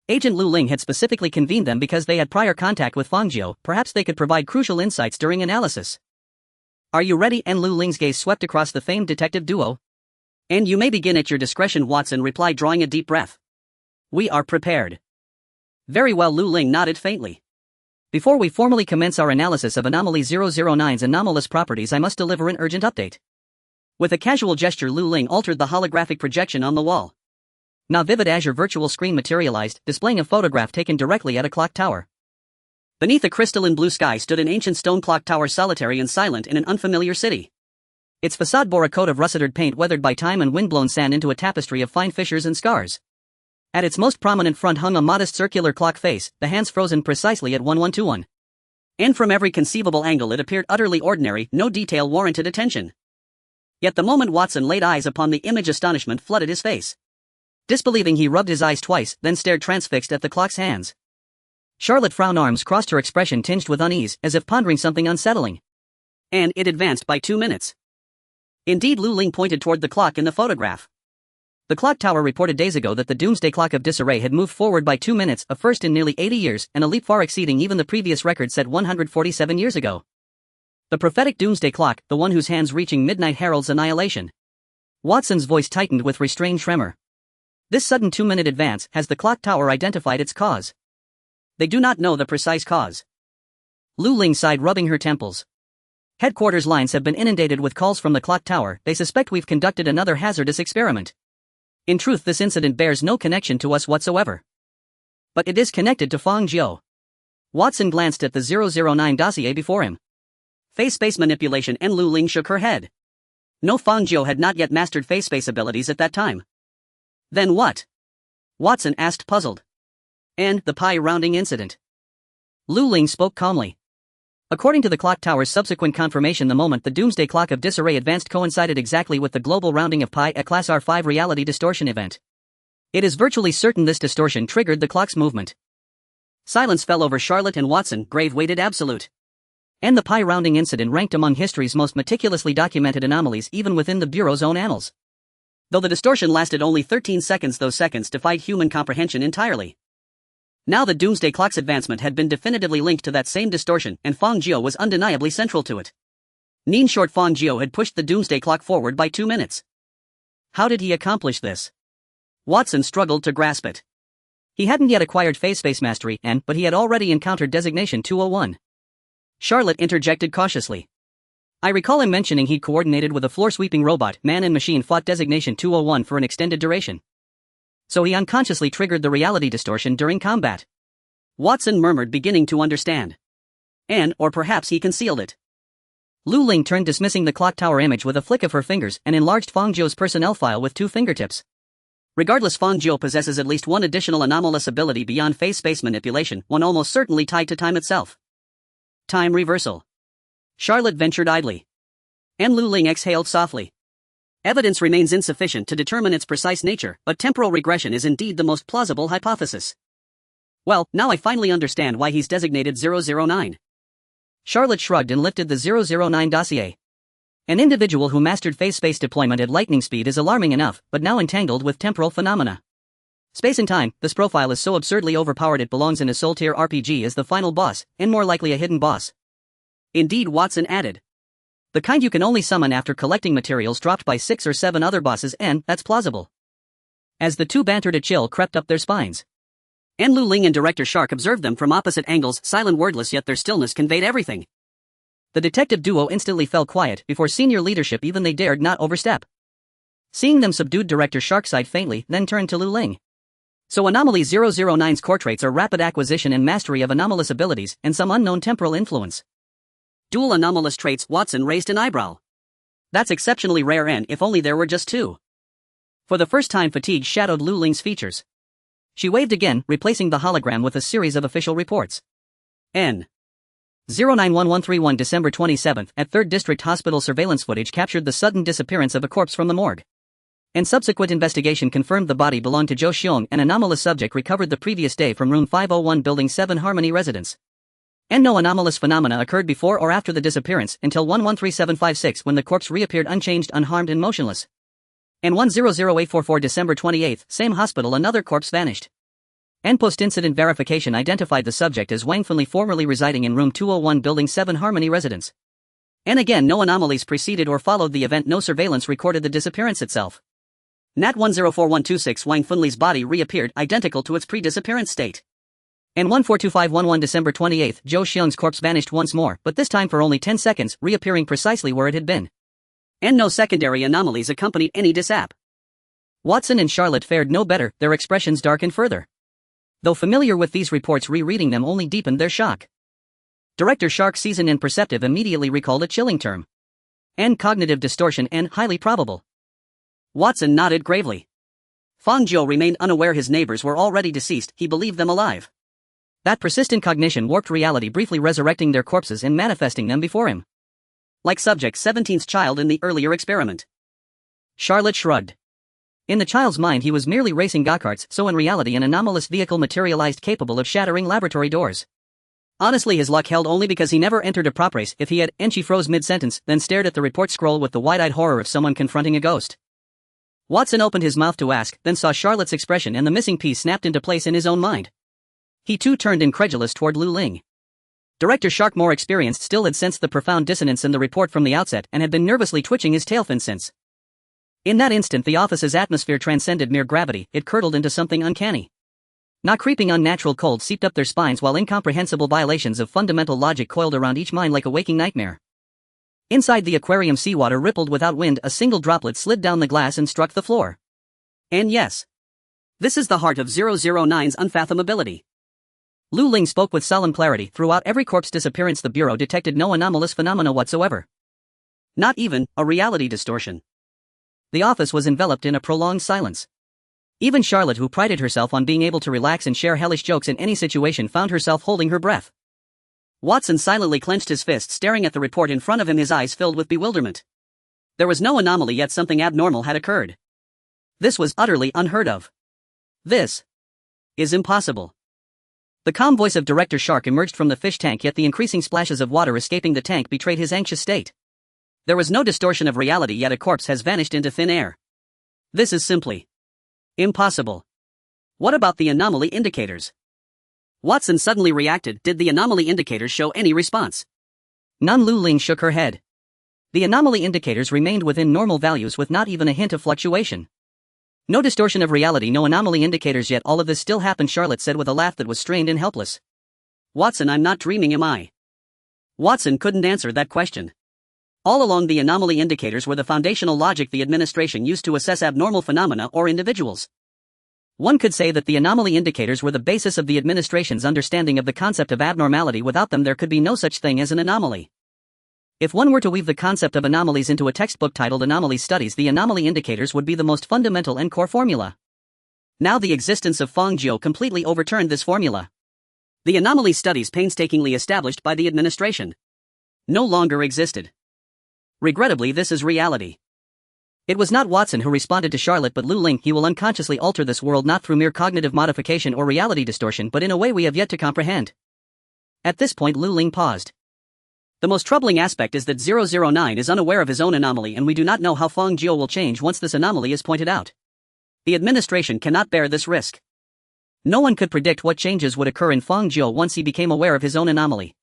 Agent Lu Ling had specifically convened them because they had prior contact with Fang Jiu. Perhaps they could provide crucial insights during analysis. Are you ready? And Lu Ling's gaze swept across the famed detective duo. And you may begin at your discretion, Watson replied, drawing a deep breath. We are prepared. Very well, Lu Ling nodded faintly. Before we formally commence our analysis of Anomaly 009's anomalous properties, I must deliver an urgent update. With a casual gesture, Lu Ling altered the holographic projection on the wall. Now vivid azure virtual screen materialized, displaying a photograph taken directly at a clock tower. Beneath a crystalline blue sky stood an ancient stone clock tower, solitary and silent in an unfamiliar city. Its facade bore a coat of rusted paint, weathered by time and windblown sand into a tapestry of fine fissures and scars. At its most prominent front hung a modest circular clock face, the hands frozen precisely at 1121. And from every conceivable angle it appeared utterly ordinary, no detail warranted attention. Yet the moment Watson laid eyes upon the image, astonishment flooded his face. Disbelieving, he rubbed his eyes twice, then stared transfixed at the clock's hands. Charlotte frowned, arms crossed, her expression tinged with unease, as if pondering something unsettling. And it advanced by 2 minutes. Indeed, Lu Ling pointed toward the clock in the photograph. The clock tower reported days ago that the doomsday clock of disarray had moved forward by 2 minutes, a first in nearly 80 years, and a leap far exceeding even the previous record set 147 years ago. The prophetic doomsday clock, the one whose hands reaching midnight heralds annihilation. Watson's voice tightened with restrained tremor. This sudden 2-minute advance has the clock tower identified its cause. They do not know the precise cause. Lu Ling sighed, rubbing her temples. Headquarters lines have been inundated with calls from the clock tower. They suspect we've conducted another hazardous experiment. In truth, this incident bears no connection to us whatsoever. But it is connected to Fang Jiu. Watson glanced at the 009 dossier before him. Phase space manipulation, and Lu Ling shook her head. No, Fang Jiu had not yet mastered phase space abilities at that time. Then what? Watson asked, puzzled. And the pie rounding incident. Lu Ling spoke calmly. According to the clock tower's subsequent confirmation, the moment the doomsday clock of disarray advanced coincided exactly with the global rounding of pi, a class R5 reality distortion event. It is virtually certain this distortion triggered the clock's movement. Silence fell over Charlotte and Watson, grave weighted absolute. And the pi rounding incident ranked among history's most meticulously documented anomalies even within the Bureau's own annals. Though the distortion lasted only 13 seconds, those seconds defied human comprehension entirely. Now the doomsday clock's advancement had been definitively linked to that same distortion, and Fang Jiu was undeniably central to it. Short Fang Jiu had pushed the doomsday clock forward by 2 minutes. How did he accomplish this? Watson struggled to grasp it. He hadn't yet acquired phase space mastery, but he had already encountered designation 201. Charlotte interjected cautiously. I recall him mentioning he'd coordinated with a floor-sweeping robot. Man and machine fought designation 201 for an extended duration. So he unconsciously triggered the reality distortion during combat. Watson murmured, beginning to understand. Or perhaps he concealed it. Lu Ling turned, dismissing the clock tower image with a flick of her fingers, and enlarged Fang Jiu's personnel file with 2 fingertips. Regardless, Fang Jiu possesses at least one additional anomalous ability beyond phase space manipulation, one almost certainly tied to time itself. Time reversal. Charlotte ventured idly. And Lu Ling exhaled softly. Evidence remains insufficient to determine its precise nature, but temporal regression is indeed the most plausible hypothesis. Well, now I finally understand why he's designated 009. Charlotte shrugged and lifted the 009 dossier. An individual who mastered phase space deployment at lightning speed is alarming enough, but now entangled with temporal phenomena. Space and time, this profile is so absurdly overpowered it belongs in a Soul-tier RPG as the final boss, and more likely a hidden boss. Indeed, Watson added. The kind you can only summon after collecting materials dropped by 6 or 7 other bosses, and that's plausible. As the two bantered, a chill crept up their spines. And Lu Ling and Director Shark observed them from opposite angles, silent, wordless, yet their stillness conveyed everything. The detective duo instantly fell quiet before senior leadership even they dared not overstep. Seeing them subdued, Director Shark sighed faintly, then turned to Lu Ling. So Anomaly 009's core traits are rapid acquisition and mastery of anomalous abilities, and some unknown temporal influence. Dual anomalous traits, Watson raised an eyebrow. That's exceptionally rare, and if only there were just 2. For the first time, fatigue shadowed Lu Ling's features. She waved again, replacing the hologram with a series of official reports. N. 091131 December 27th, at 3rd District Hospital, surveillance footage captured the sudden disappearance of a corpse from the morgue. And subsequent investigation confirmed the body belonged to Zhou Xiong, an anomalous subject recovered the previous day from room 501 Building 7 Harmony residence. And no anomalous phenomena occurred before or after the disappearance until 113756, when the corpse reappeared unchanged, unharmed, and motionless. And 100844 December 28th, same hospital, another corpse vanished. And post-incident verification identified the subject as Wang Funli, formerly residing in room 201 Building 7 Harmony residence. And again, no anomalies preceded or followed the event, no surveillance recorded the disappearance itself. Nat 104126, Wang Funli's body reappeared, identical to its pre-disappearance state. And 142511 December 28th, Zhou Xiong's corpse vanished once more, but this time for only 10 seconds, reappearing precisely where it had been. And no secondary anomalies accompanied any disap. Watson and Charlotte fared no better, their expressions darkened further. Though familiar with these reports, rereading them only deepened their shock. Director Shark, seasoned and perceptive, immediately recalled a chilling term. And cognitive distortion, and highly probable. Watson nodded gravely. Fang Jiu remained unaware his neighbors were already deceased, he believed them alive. That persistent cognition warped reality, briefly resurrecting their corpses and manifesting them before him. Like Subject 17's child in the earlier experiment. Charlotte shrugged. In the child's mind he was merely racing go-karts, so in reality an anomalous vehicle materialized capable of shattering laboratory doors. Honestly, his luck held only because he never entered a prop race. If he had, and she froze mid-sentence, then stared at the report scroll with the wide-eyed horror of someone confronting a ghost. Watson opened his mouth to ask, then saw Charlotte's expression and the missing piece snapped into place in his own mind. He too turned incredulous toward Lu Ling. Director Shark, more experienced, still had sensed the profound dissonance in the report from the outset and had been nervously twitching his tail fin since. In that instant the office's atmosphere transcended mere gravity, it curdled into something uncanny. Not creeping unnatural cold seeped up their spines while incomprehensible violations of fundamental logic coiled around each mind like a waking nightmare. Inside the aquarium seawater rippled without wind, a single droplet slid down the glass and struck the floor. And yes, this is the heart of 009's unfathomability. Lu Ling spoke with solemn clarity. Throughout every corpse disappearance the Bureau detected no anomalous phenomena whatsoever. Not even a reality distortion. The office was enveloped in a prolonged silence. Even Charlotte, who prided herself on being able to relax and share hellish jokes in any situation, found herself holding her breath. Watson silently clenched his fist, staring at the report in front of him, his eyes filled with bewilderment. There was no anomaly, yet something abnormal had occurred. This was utterly unheard of. This is impossible. The calm voice of Director Shark emerged from the fish tank, yet the increasing splashes of water escaping the tank betrayed his anxious state. There was no distortion of reality, yet a corpse has vanished into thin air. This is simply impossible. What about the anomaly indicators? Watson suddenly reacted. Did the anomaly indicators show any response? None. Lu Ling shook her head. The anomaly indicators remained within normal values with not even a hint of fluctuation. No distortion of reality, no anomaly indicators, yet all of this still happened, Charlotte said with a laugh that was strained and helpless. Watson, I'm not dreaming, am I? Watson couldn't answer that question. All along, the anomaly indicators were the foundational logic the administration used to assess abnormal phenomena or individuals. One could say that the anomaly indicators were the basis of the administration's understanding of the concept of abnormality. Without them there could be no such thing as an anomaly. If one were to weave the concept of anomalies into a textbook titled Anomaly Studies, the anomaly indicators would be the most fundamental and core formula. Now the existence of Fang Jiu completely overturned this formula. The anomaly studies painstakingly established by the administration no longer existed. Regrettably, this is reality. It was not Watson who responded to Charlotte but Lu Ling. He will unconsciously alter this world not through mere cognitive modification or reality distortion but in a way we have yet to comprehend. At this point Lu Ling paused. The most troubling aspect is that 009 is unaware of his own anomaly, and we do not know how Fang Jiu will change once this anomaly is pointed out. The administration cannot bear this risk. No one could predict what changes would occur in Fang Jiu once he became aware of his own anomaly.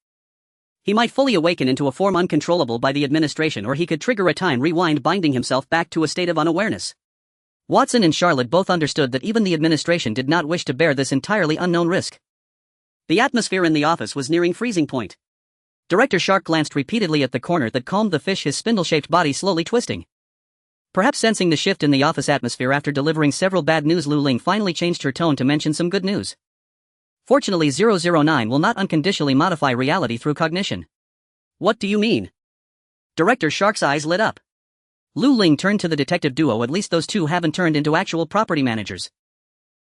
He might fully awaken into a form uncontrollable by the administration, or he could trigger a time rewind, binding himself back to a state of unawareness. Watson and Charlotte both understood that even the administration did not wish to bear this entirely unknown risk. The atmosphere in the office was nearing freezing point. Director Shark glanced repeatedly at the corner that calmed the fish, his spindle-shaped body slowly twisting. Perhaps sensing the shift in the office atmosphere after delivering several bad news, Lu Ling finally changed her tone to mention some good news. Fortunately, 009 will not unconditionally modify reality through cognition. What do you mean? Director Shark's eyes lit up. Lu Ling turned to the detective duo. At least those two haven't turned into actual property managers.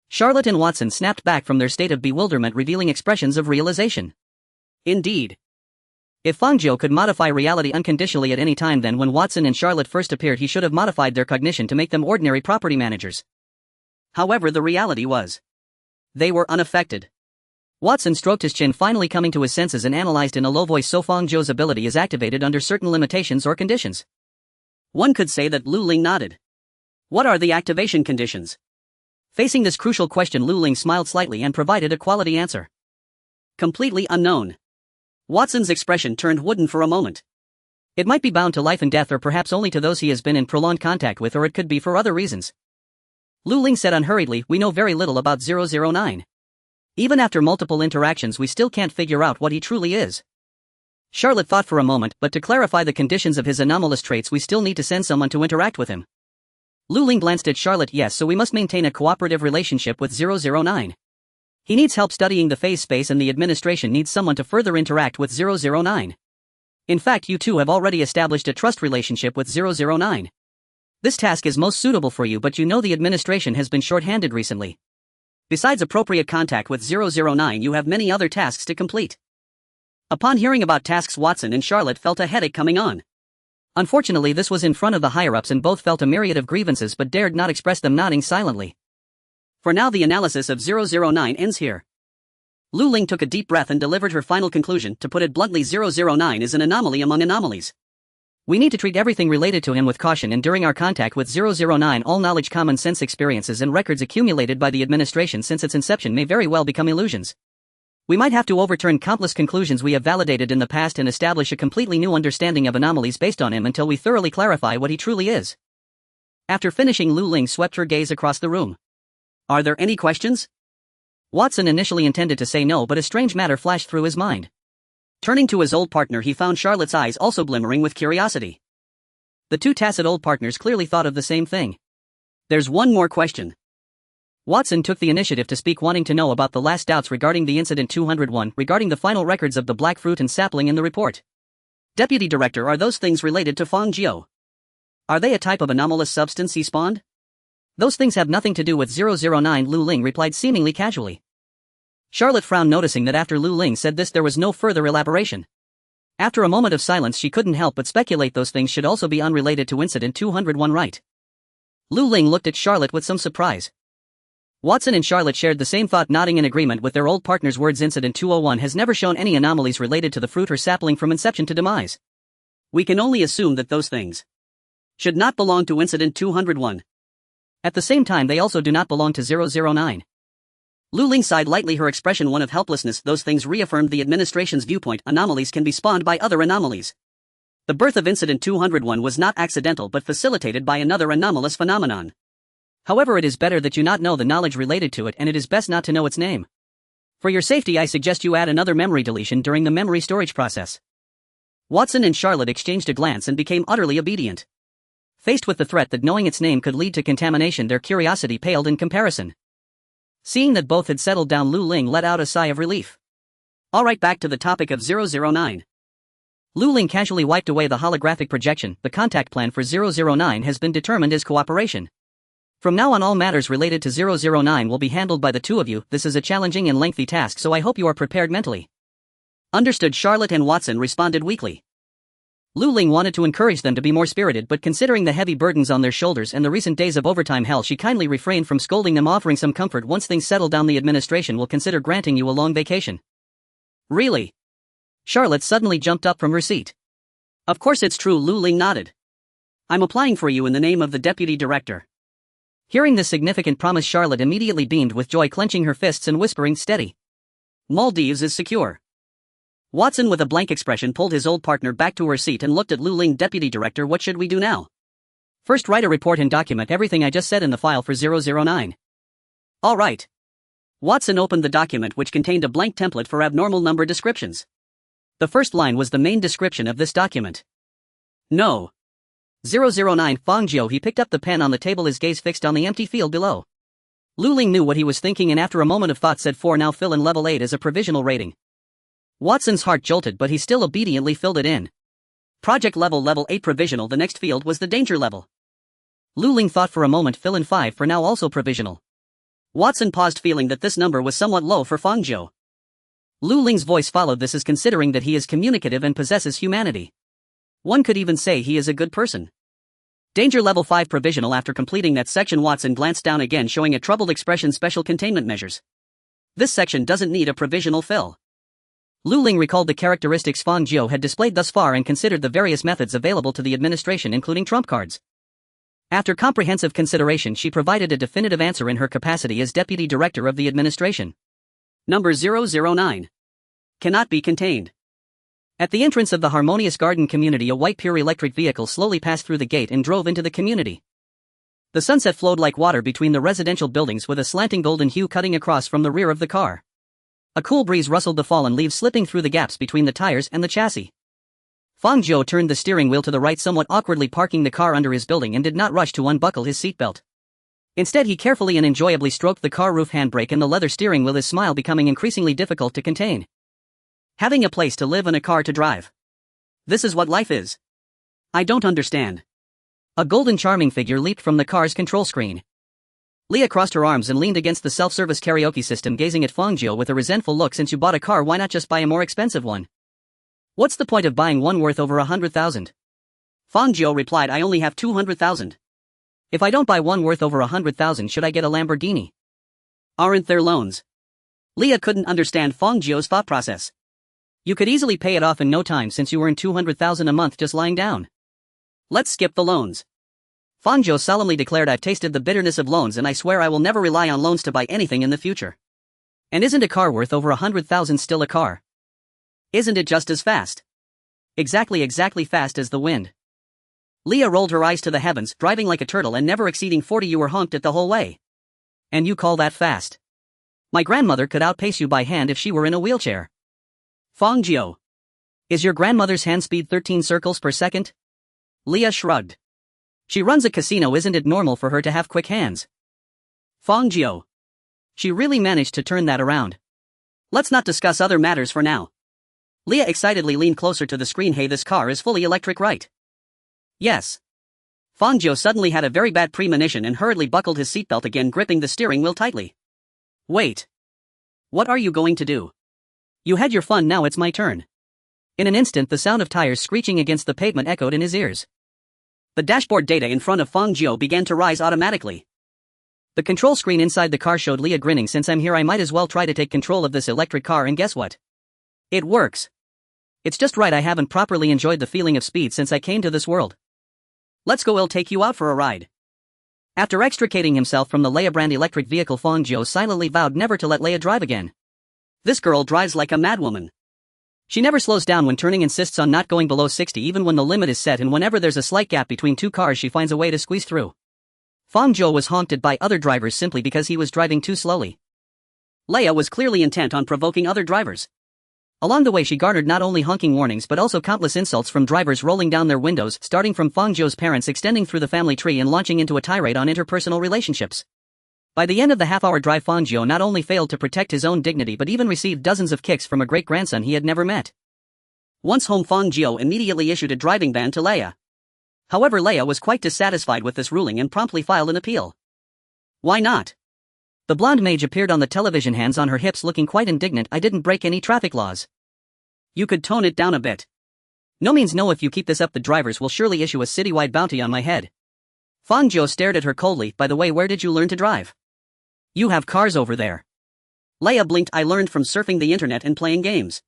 Charlotte and Watson snapped back from their state of bewilderment, revealing expressions of realization. Indeed. If Fang Jiu could modify reality unconditionally at any time, then when Watson and Charlotte first appeared he should have modified their cognition to make them ordinary property managers. However, the reality was they were unaffected. Watson stroked his chin, finally coming to his senses, and analyzed in a low voice. So Fang Jiu's ability is activated under certain limitations or conditions. One could say that. Lu Ling nodded. What are the activation conditions? Facing this crucial question, Lu Ling smiled slightly and provided a quality answer. Completely unknown. Watson's expression turned wooden for a moment. It might be bound to life and death, or perhaps only to those he has been in prolonged contact with, or it could be for other reasons. Lu Ling said unhurriedly, we know very little about 009. Even after multiple interactions we still can't figure out what he truly is. Charlotte thought for a moment, but to clarify the conditions of his anomalous traits we still need to send someone to interact with him. Lu Ling glanced at Charlotte. Yes, so we must maintain a cooperative relationship with 009. He needs help studying the phase space, and the administration needs someone to further interact with 009. In fact, you two have already established a trust relationship with 009. This task is most suitable for you, but you know the administration has been short-handed recently. Besides appropriate contact with 009, you have many other tasks to complete. Upon hearing about tasks, Watson and Charlotte felt a headache coming on. Unfortunately, this was in front of the higher-ups, and both felt a myriad of grievances but dared not express them, nodding silently. For now, the analysis of 009 ends here. Lu Ling took a deep breath and delivered her final conclusion. To put it bluntly, 009 is an anomaly among anomalies. We need to treat everything related to him with caution, and during our contact with 009, all knowledge, common sense experiences, and records accumulated by the administration since its inception may very well become illusions. We might have to overturn countless conclusions we have validated in the past and establish a completely new understanding of anomalies based on him until we thoroughly clarify what he truly is. After finishing, Lu Ling swept her gaze across the room. Are there any questions? Watson initially intended to say no, but a strange matter flashed through his mind. Turning to his old partner, he found Charlotte's eyes also glimmering with curiosity. The two tacit old partners clearly thought of the same thing. There's one more question. Watson took the initiative to speak, wanting to know about the last doubts regarding the incident 201, regarding the final records of the black fruit and sapling in the report. Deputy Director, are those things related to Fang Jiu? Are they a type of anomalous substance he spawned? Those things have nothing to do with 009, Lu Ling replied seemingly casually. Charlotte frowned, noticing that after Lu Ling said this there was no further elaboration. After a moment of silence, she couldn't help but speculate those things should also be unrelated to incident 201, right? Lu Ling looked at Charlotte with some surprise. Watson and Charlotte shared the same thought, nodding in agreement with their old partner's words. Incident 201 has never shown any anomalies related to the fruit or sapling from inception to demise. We can only assume that those things should not belong to incident 201. At the same time, they also do not belong to 009. Lu Ling sighed lightly, her expression one of helplessness. Those things reaffirmed the administration's viewpoint: anomalies can be spawned by other anomalies. The birth of incident 201 was not accidental but facilitated by another anomalous phenomenon. However, it is better that you not know the knowledge related to it, and it is best not to know its name. For your safety, I suggest you add another memory deletion during the memory storage process. Watson and Charlotte exchanged a glance and became utterly obedient. Faced with the threat that knowing its name could lead to contamination, their curiosity paled in comparison. Seeing that both had settled down, Lu Ling let out a sigh of relief. Alright, back to the topic of 009. Lu Ling casually wiped away the holographic projection. The contact plan for 009 has been determined as cooperation. From now on, all matters related to 009 will be handled by the two of you. This is a challenging and lengthy task, so I hope you are prepared mentally. Understood. Charlotte and Watson responded weakly. Lu Ling wanted to encourage them to be more spirited, but considering the heavy burdens on their shoulders and the recent days of overtime hell, she kindly refrained from scolding them, offering some comfort. Once things settle down, the administration will consider granting you a long vacation. Really? Charlotte suddenly jumped up from her seat. Of course it's true, Lu Ling nodded. I'm applying for you in the name of the Deputy Director. Hearing this significant promise, Charlotte immediately beamed with joy, clenching her fists and whispering, steady. Maldives is secure. Watson, with a blank expression, pulled his old partner back to her seat and looked at Lu Ling. Deputy Director, what should we do now? First, write a report and document everything I just said in the file for 009. All right. Watson opened the document, which contained a blank template for abnormal number descriptions. The first line was the main description of this document. No. 009 Fang Jiu. He picked up the pen on the table, his gaze fixed on the empty field below. Lu Ling knew what he was thinking and after a moment of thought said, 4. Now fill in level 8 as a provisional rating. Watson's heart jolted, but he still obediently filled it in. Project level 8 provisional. The next field was the danger level. Lu Ling thought for a moment, fill in 5 for now, also provisional. Watson paused, feeling that this number was somewhat low for Fang Jiu. Lu Ling's voice followed this as considering that he is communicative and possesses humanity. One could even say he is a good person. Danger level 5 provisional. After completing that section, Watson glanced down again, showing a troubled expression. Special containment measures. This section doesn't need a provisional fill. Lu Ling recalled the characteristics Fang Jiu had displayed thus far and considered the various methods available to the administration, including trump cards. After comprehensive consideration, she provided a definitive answer in her capacity as Deputy Director of the administration. Number 009. Cannot be contained. At the entrance of the Harmonious Garden community, a white pure electric vehicle slowly passed through the gate and drove into the community. The sunset flowed like water between the residential buildings, with a slanting golden hue cutting across from the rear of the car. A cool breeze rustled the fallen leaves, slipping through the gaps between the tires and the chassis. Fang Jiu turned the steering wheel to the right, somewhat awkwardly parking the car under his building, and did not rush to unbuckle his seatbelt. Instead, he carefully and enjoyably stroked the car roof handbrake and the leather steering wheel, his smile becoming increasingly difficult to contain. Having a place to live and a car to drive. This is what life is. I don't understand. A golden charming figure leaped from the car's control screen. Leah crossed her arms and leaned against the self-service karaoke system, gazing at Fang Jiu with a resentful look. Since you bought a car, why not just buy a more expensive one? What's the point of buying one worth over 100,000? Fang Jiu replied, I only have 200,000. If I don't buy one worth over 100,000, should I get a Lamborghini? Aren't there loans? Leah couldn't understand Fang Jiu's thought process. You could easily pay it off in no time since you earn 200,000 a month just lying down. Let's skip the loans. Fang Jiu solemnly declared, I've tasted the bitterness of loans and I swear I will never rely on loans to buy anything in the future. And isn't a car worth over 100,000 still a car? Isn't it just as fast? Exactly fast as the wind. Leah rolled her eyes to the heavens, driving like a turtle and never exceeding 40. You were honked it the whole way. And you call that fast? My grandmother could outpace you by hand if she were in a wheelchair. Fang Jiu. Is your grandmother's hand speed 13 circles per second? Leah shrugged. She runs a casino, isn't it normal for her to have quick hands? Fang Jiu. She really managed to turn that around. Let's not discuss other matters for now. Leah excitedly leaned closer to the screen. Hey, this car is fully electric, right? Yes. Fang Jiu suddenly had a very bad premonition and hurriedly buckled his seatbelt again, gripping the steering wheel tightly. Wait. What are you going to do? You had your fun, now it's my turn. In an instant, the sound of tires screeching against the pavement echoed in his ears. The dashboard data in front of Fang Jiu began to rise automatically. The control screen inside the car showed Leah grinning. Since I'm here, I might as well try to take control of this electric car, and guess what? It works. It's just right, I haven't properly enjoyed the feeling of speed since I came to this world. Let's go, I'll take you out for a ride. After extricating himself from the Leia brand electric vehicle, Fang Jiu silently vowed never to let Leia drive again. This girl drives like a madwoman. She never slows down when turning, insists on not going below 60 even when the limit is set, and whenever there's a slight gap between two cars she finds a way to squeeze through. Fang Jiu was honked by other drivers simply because he was driving too slowly. Leia was clearly intent on provoking other drivers. Along the way she garnered not only honking warnings but also countless insults from drivers rolling down their windows, starting from Fang Jiu's parents, extending through the family tree and launching into a tirade on interpersonal relationships. By the end of the half-hour drive, Fang Jiu not only failed to protect his own dignity but even received dozens of kicks from a great-grandson he had never met. Once home, Fang Jiu immediately issued a driving ban to Leia. However, Leia was quite dissatisfied with this ruling and promptly filed an appeal. Why not? The blonde mage appeared on the television, hands on her hips, looking quite indignant. I didn't break any traffic laws. You could tone it down a bit. No means no. If you keep this up, the drivers will surely issue a citywide bounty on my head. Fang Jiu stared at her coldly. By the way, where did you learn to drive? You have cars over there. Leia blinked. I learned from surfing the internet and playing games.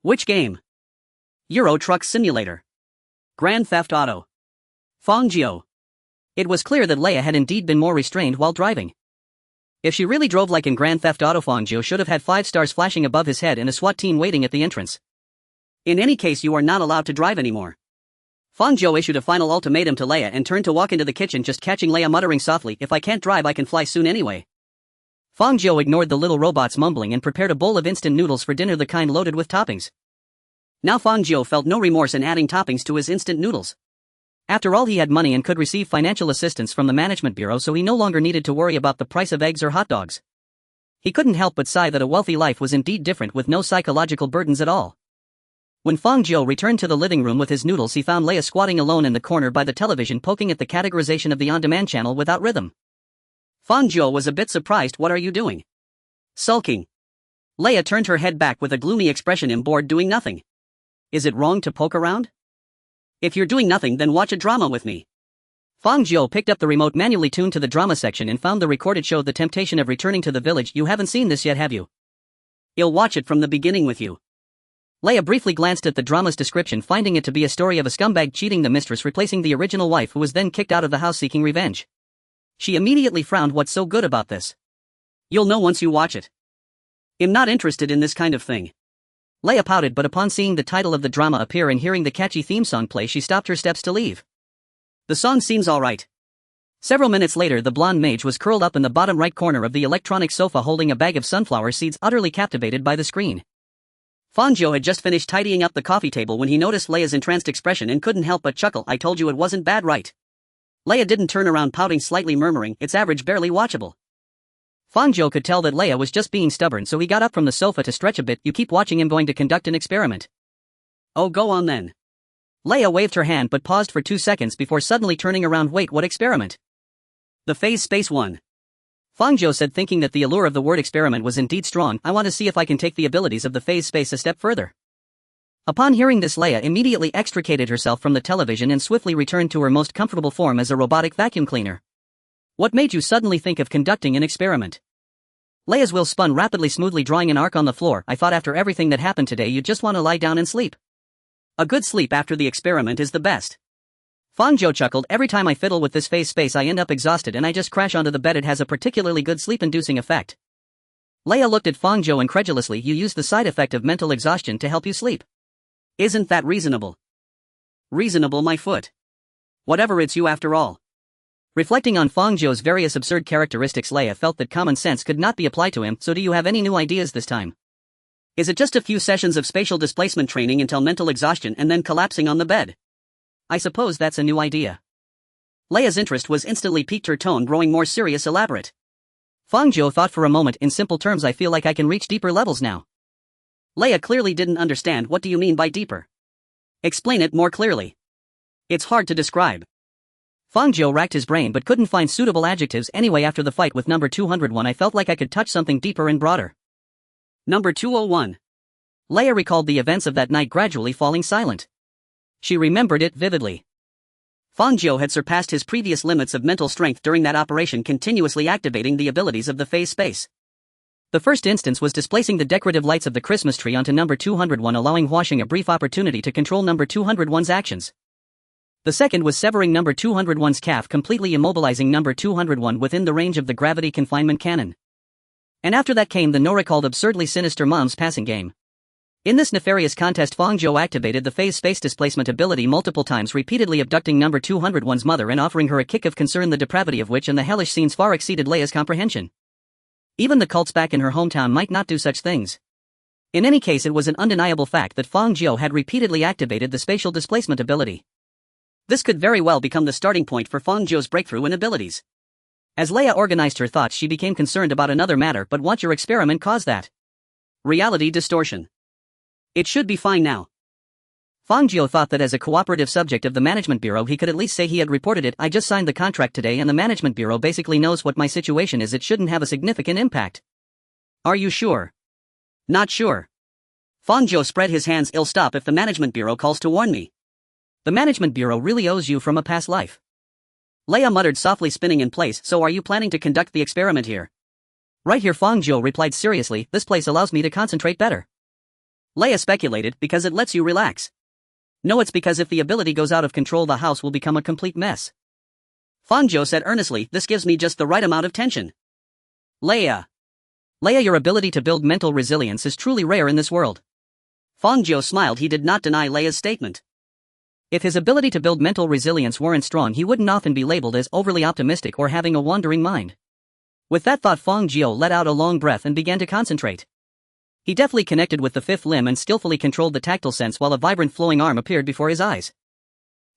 Which game? Euro Truck Simulator. Grand Theft Auto. Fang Jiu. It was clear that Leia had indeed been more restrained while driving. If she really drove like in Grand Theft Auto, Fang Jiu should have had 5 stars flashing above his head and a SWAT team waiting at the entrance. In any case, you are not allowed to drive anymore. Fang Jiu issued a final ultimatum to Leia and turned to walk into the kitchen, just catching Leia muttering softly, if I can't drive, I can fly soon anyway. Fang Jiu ignored the little robot's mumbling and prepared a bowl of instant noodles for dinner, the kind loaded with toppings. Now Fang Jiu felt no remorse in adding toppings to his instant noodles. After all, he had money and could receive financial assistance from the management bureau, so he no longer needed to worry about the price of eggs or hot dogs. He couldn't help but sigh that a wealthy life was indeed different, with no psychological burdens at all. When Fang Jiu returned to the living room with his noodles, he found Leia squatting alone in the corner by the television, poking at the categorization of the on-demand channel without rhythm. Fang Jiu was a bit surprised. What are you doing? Sulking. Leia turned her head back with a gloomy expression. I'm bored doing nothing. Is it wrong to poke around? If you're doing nothing, then watch a drama with me. Fang Jiu picked up the remote, manually tuned to the drama section, and found the recorded show The Temptation of Returning to the Village. You haven't seen this yet, have you? I'll watch it from the beginning with you. Leia briefly glanced at the drama's description, finding it to be a story of a scumbag cheating the mistress, replacing the original wife, who was then kicked out of the house seeking revenge. She immediately frowned. What's so good about this? You'll know once you watch it. I'm not interested in this kind of thing. Leia pouted, but upon seeing the title of the drama appear and hearing the catchy theme song play, she stopped her steps to leave. The song seems alright. Several minutes later, the blonde mage was curled up in the bottom right corner of the electronic sofa holding a bag of sunflower seeds, utterly captivated by the screen. Fang Jiu had just finished tidying up the coffee table when he noticed Leia's entranced expression and couldn't help but chuckle. I told you it wasn't bad, right? Leia didn't turn around, pouting slightly, murmuring, it's average, barely watchable. Fang Jiu could tell that Leia was just being stubborn, so he got up from the sofa to stretch a bit. You keep watching, I'm going to conduct an experiment. Oh, go on then. Leia waved her hand but paused for 2 seconds before suddenly turning around. Wait, what experiment? The phase space one. Fang Jiu said, thinking that the allure of the word experiment was indeed strong. I want to see if I can take the abilities of the phase space a step further. Upon hearing this, Leia immediately extricated herself from the television and swiftly returned to her most comfortable form as a robotic vacuum cleaner. What made you suddenly think of conducting an experiment? Leia's wheel spun rapidly, smoothly drawing an arc on the floor. I thought after everything that happened today you'd just want to lie down and sleep. A good sleep after the experiment is the best. Fang Jiu chuckled. Every time I fiddle with this phase space I end up exhausted and I just crash onto the bed. It has a particularly good sleep-inducing effect. Leia looked at Fang Jiu incredulously. You use the side effect of mental exhaustion to help you sleep. Isn't that reasonable? Reasonable, my foot. Whatever, it's you after all. Reflecting on Fang Jiu's various absurd characteristics, Leia felt that common sense could not be applied to him. So do you have any new ideas this time? Is it just a few sessions of spatial displacement training until mental exhaustion and then collapsing on the bed? I suppose that's a new idea. Leia's interest was instantly piqued, her tone growing more serious, elaborate. Fang Jiu thought for a moment. In simple terms, I feel like I can reach deeper levels now. Leia clearly didn't understand. What do you mean by deeper? Explain it more clearly. It's hard to describe. Fang Jiu racked his brain but couldn't find suitable adjectives. Anyway, after the fight with number 201, I felt like I could touch something deeper and broader. Number 201. Leia recalled the events of that night, gradually falling silent. She remembered it vividly. Fang Jiu had surpassed his previous limits of mental strength during that operation, continuously activating the abilities of the phase space. The first instance was displacing the decorative lights of the Christmas tree onto number 201, allowing Huasheng a brief opportunity to control number 201's actions. The second was severing number 201's calf, completely immobilizing number 201 within the range of the gravity confinement cannon. And after that came the no-recalled absurdly sinister mom's passing game. In this nefarious contest, Fang Jiu activated the phase space displacement ability multiple times, repeatedly abducting number 201's mother and offering her a kick of concern, the depravity of which and the hellish scenes far exceeded Leia's comprehension. Even the cults back in her hometown might not do such things. In any case, it was an undeniable fact that Fang Jiu had repeatedly activated the spatial displacement ability. This could very well become the starting point for Fang Jiu's breakthrough in abilities. As Leia organized her thoughts, she became concerned about another matter. But what your experiment caused that? Reality distortion. It should be fine now. Fang Jiu thought that as a cooperative subject of the Management Bureau, he could at least say he had reported it. I just signed the contract today and the Management Bureau basically knows what my situation is. It shouldn't have a significant impact. Are you sure? Not sure. Fang Jiu spread his hands. I'll stop if the Management Bureau calls to warn me. The Management Bureau really owes you from a past life. Leia muttered softly, spinning in place. So are you planning to conduct the experiment here? Right here, Fang Jiu replied seriously. This place allows me to concentrate better. Leia speculated, because it lets you relax. No, it's because if the ability goes out of control, the house will become a complete mess. Fang Jiu said earnestly, this gives me just the right amount of tension. Leia, your ability to build mental resilience is truly rare in this world. Fang Jiu smiled. He did not deny Leia's statement. If his ability to build mental resilience weren't strong, he wouldn't often be labeled as overly optimistic or having a wandering mind. With that thought, Fang Jiu let out a long breath and began to concentrate. He deftly connected with the fifth limb and skillfully controlled the tactile sense while a vibrant flowing arm appeared before his eyes.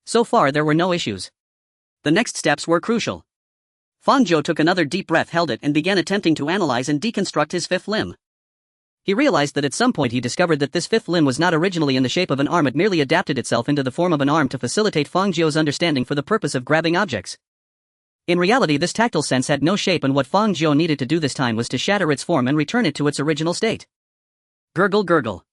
So far there were no issues. The next steps were crucial. Fang Jiu took another deep breath, held it, and began attempting to analyze and deconstruct his fifth limb. He realized that at some point he discovered that this fifth limb was not originally in the shape of an arm. It merely adapted itself into the form of an arm to facilitate Fang Jiu's understanding for the purpose of grabbing objects. In reality, this tactile sense had no shape, and what Fang Jiu needed to do this time was to shatter its form and return it to its original state. Gurgle, gurgle.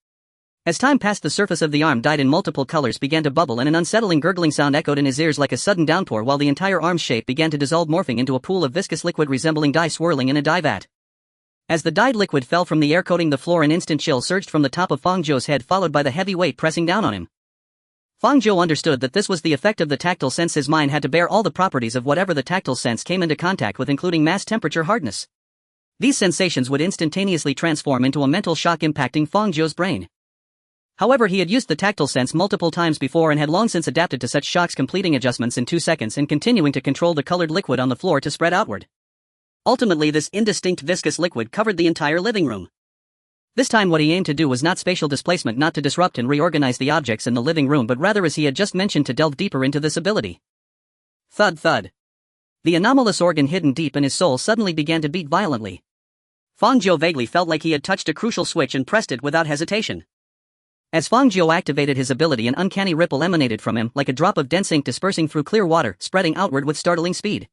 As time passed, the surface of the arm, dyed in multiple colors, began to bubble, and an unsettling gurgling sound echoed in his ears like a sudden downpour, while the entire arm's shape began to dissolve, morphing into a pool of viscous liquid resembling dye swirling in a dye vat. As the dyed liquid fell from the air coating the floor, an instant chill surged from the top of Fang Jiu's head, followed by the heavy weight pressing down on him. Fang Jiu understood that this was the effect of the tactile sense. His mind had to bear all the properties of whatever the tactile sense came into contact with, including mass, temperature, hardness. These sensations would instantaneously transform into a mental shock, impacting Fang Jiu's brain. However, he had used the tactile sense multiple times before and had long since adapted to such shocks, completing adjustments in 2 seconds and continuing to control the colored liquid on the floor to spread outward. Ultimately, this indistinct viscous liquid covered the entire living room. This time what he aimed to do was not spatial displacement, not to disrupt and reorganize the objects in the living room, but rather, as he had just mentioned, to delve deeper into this ability. Thud, thud. The anomalous organ hidden deep in his soul suddenly began to beat violently. Fang Jiu vaguely felt like he had touched a crucial switch and pressed it without hesitation. As Fang Jiu activated his ability, an uncanny ripple emanated from him, like a drop of dense ink dispersing through clear water, spreading outward with startling speed.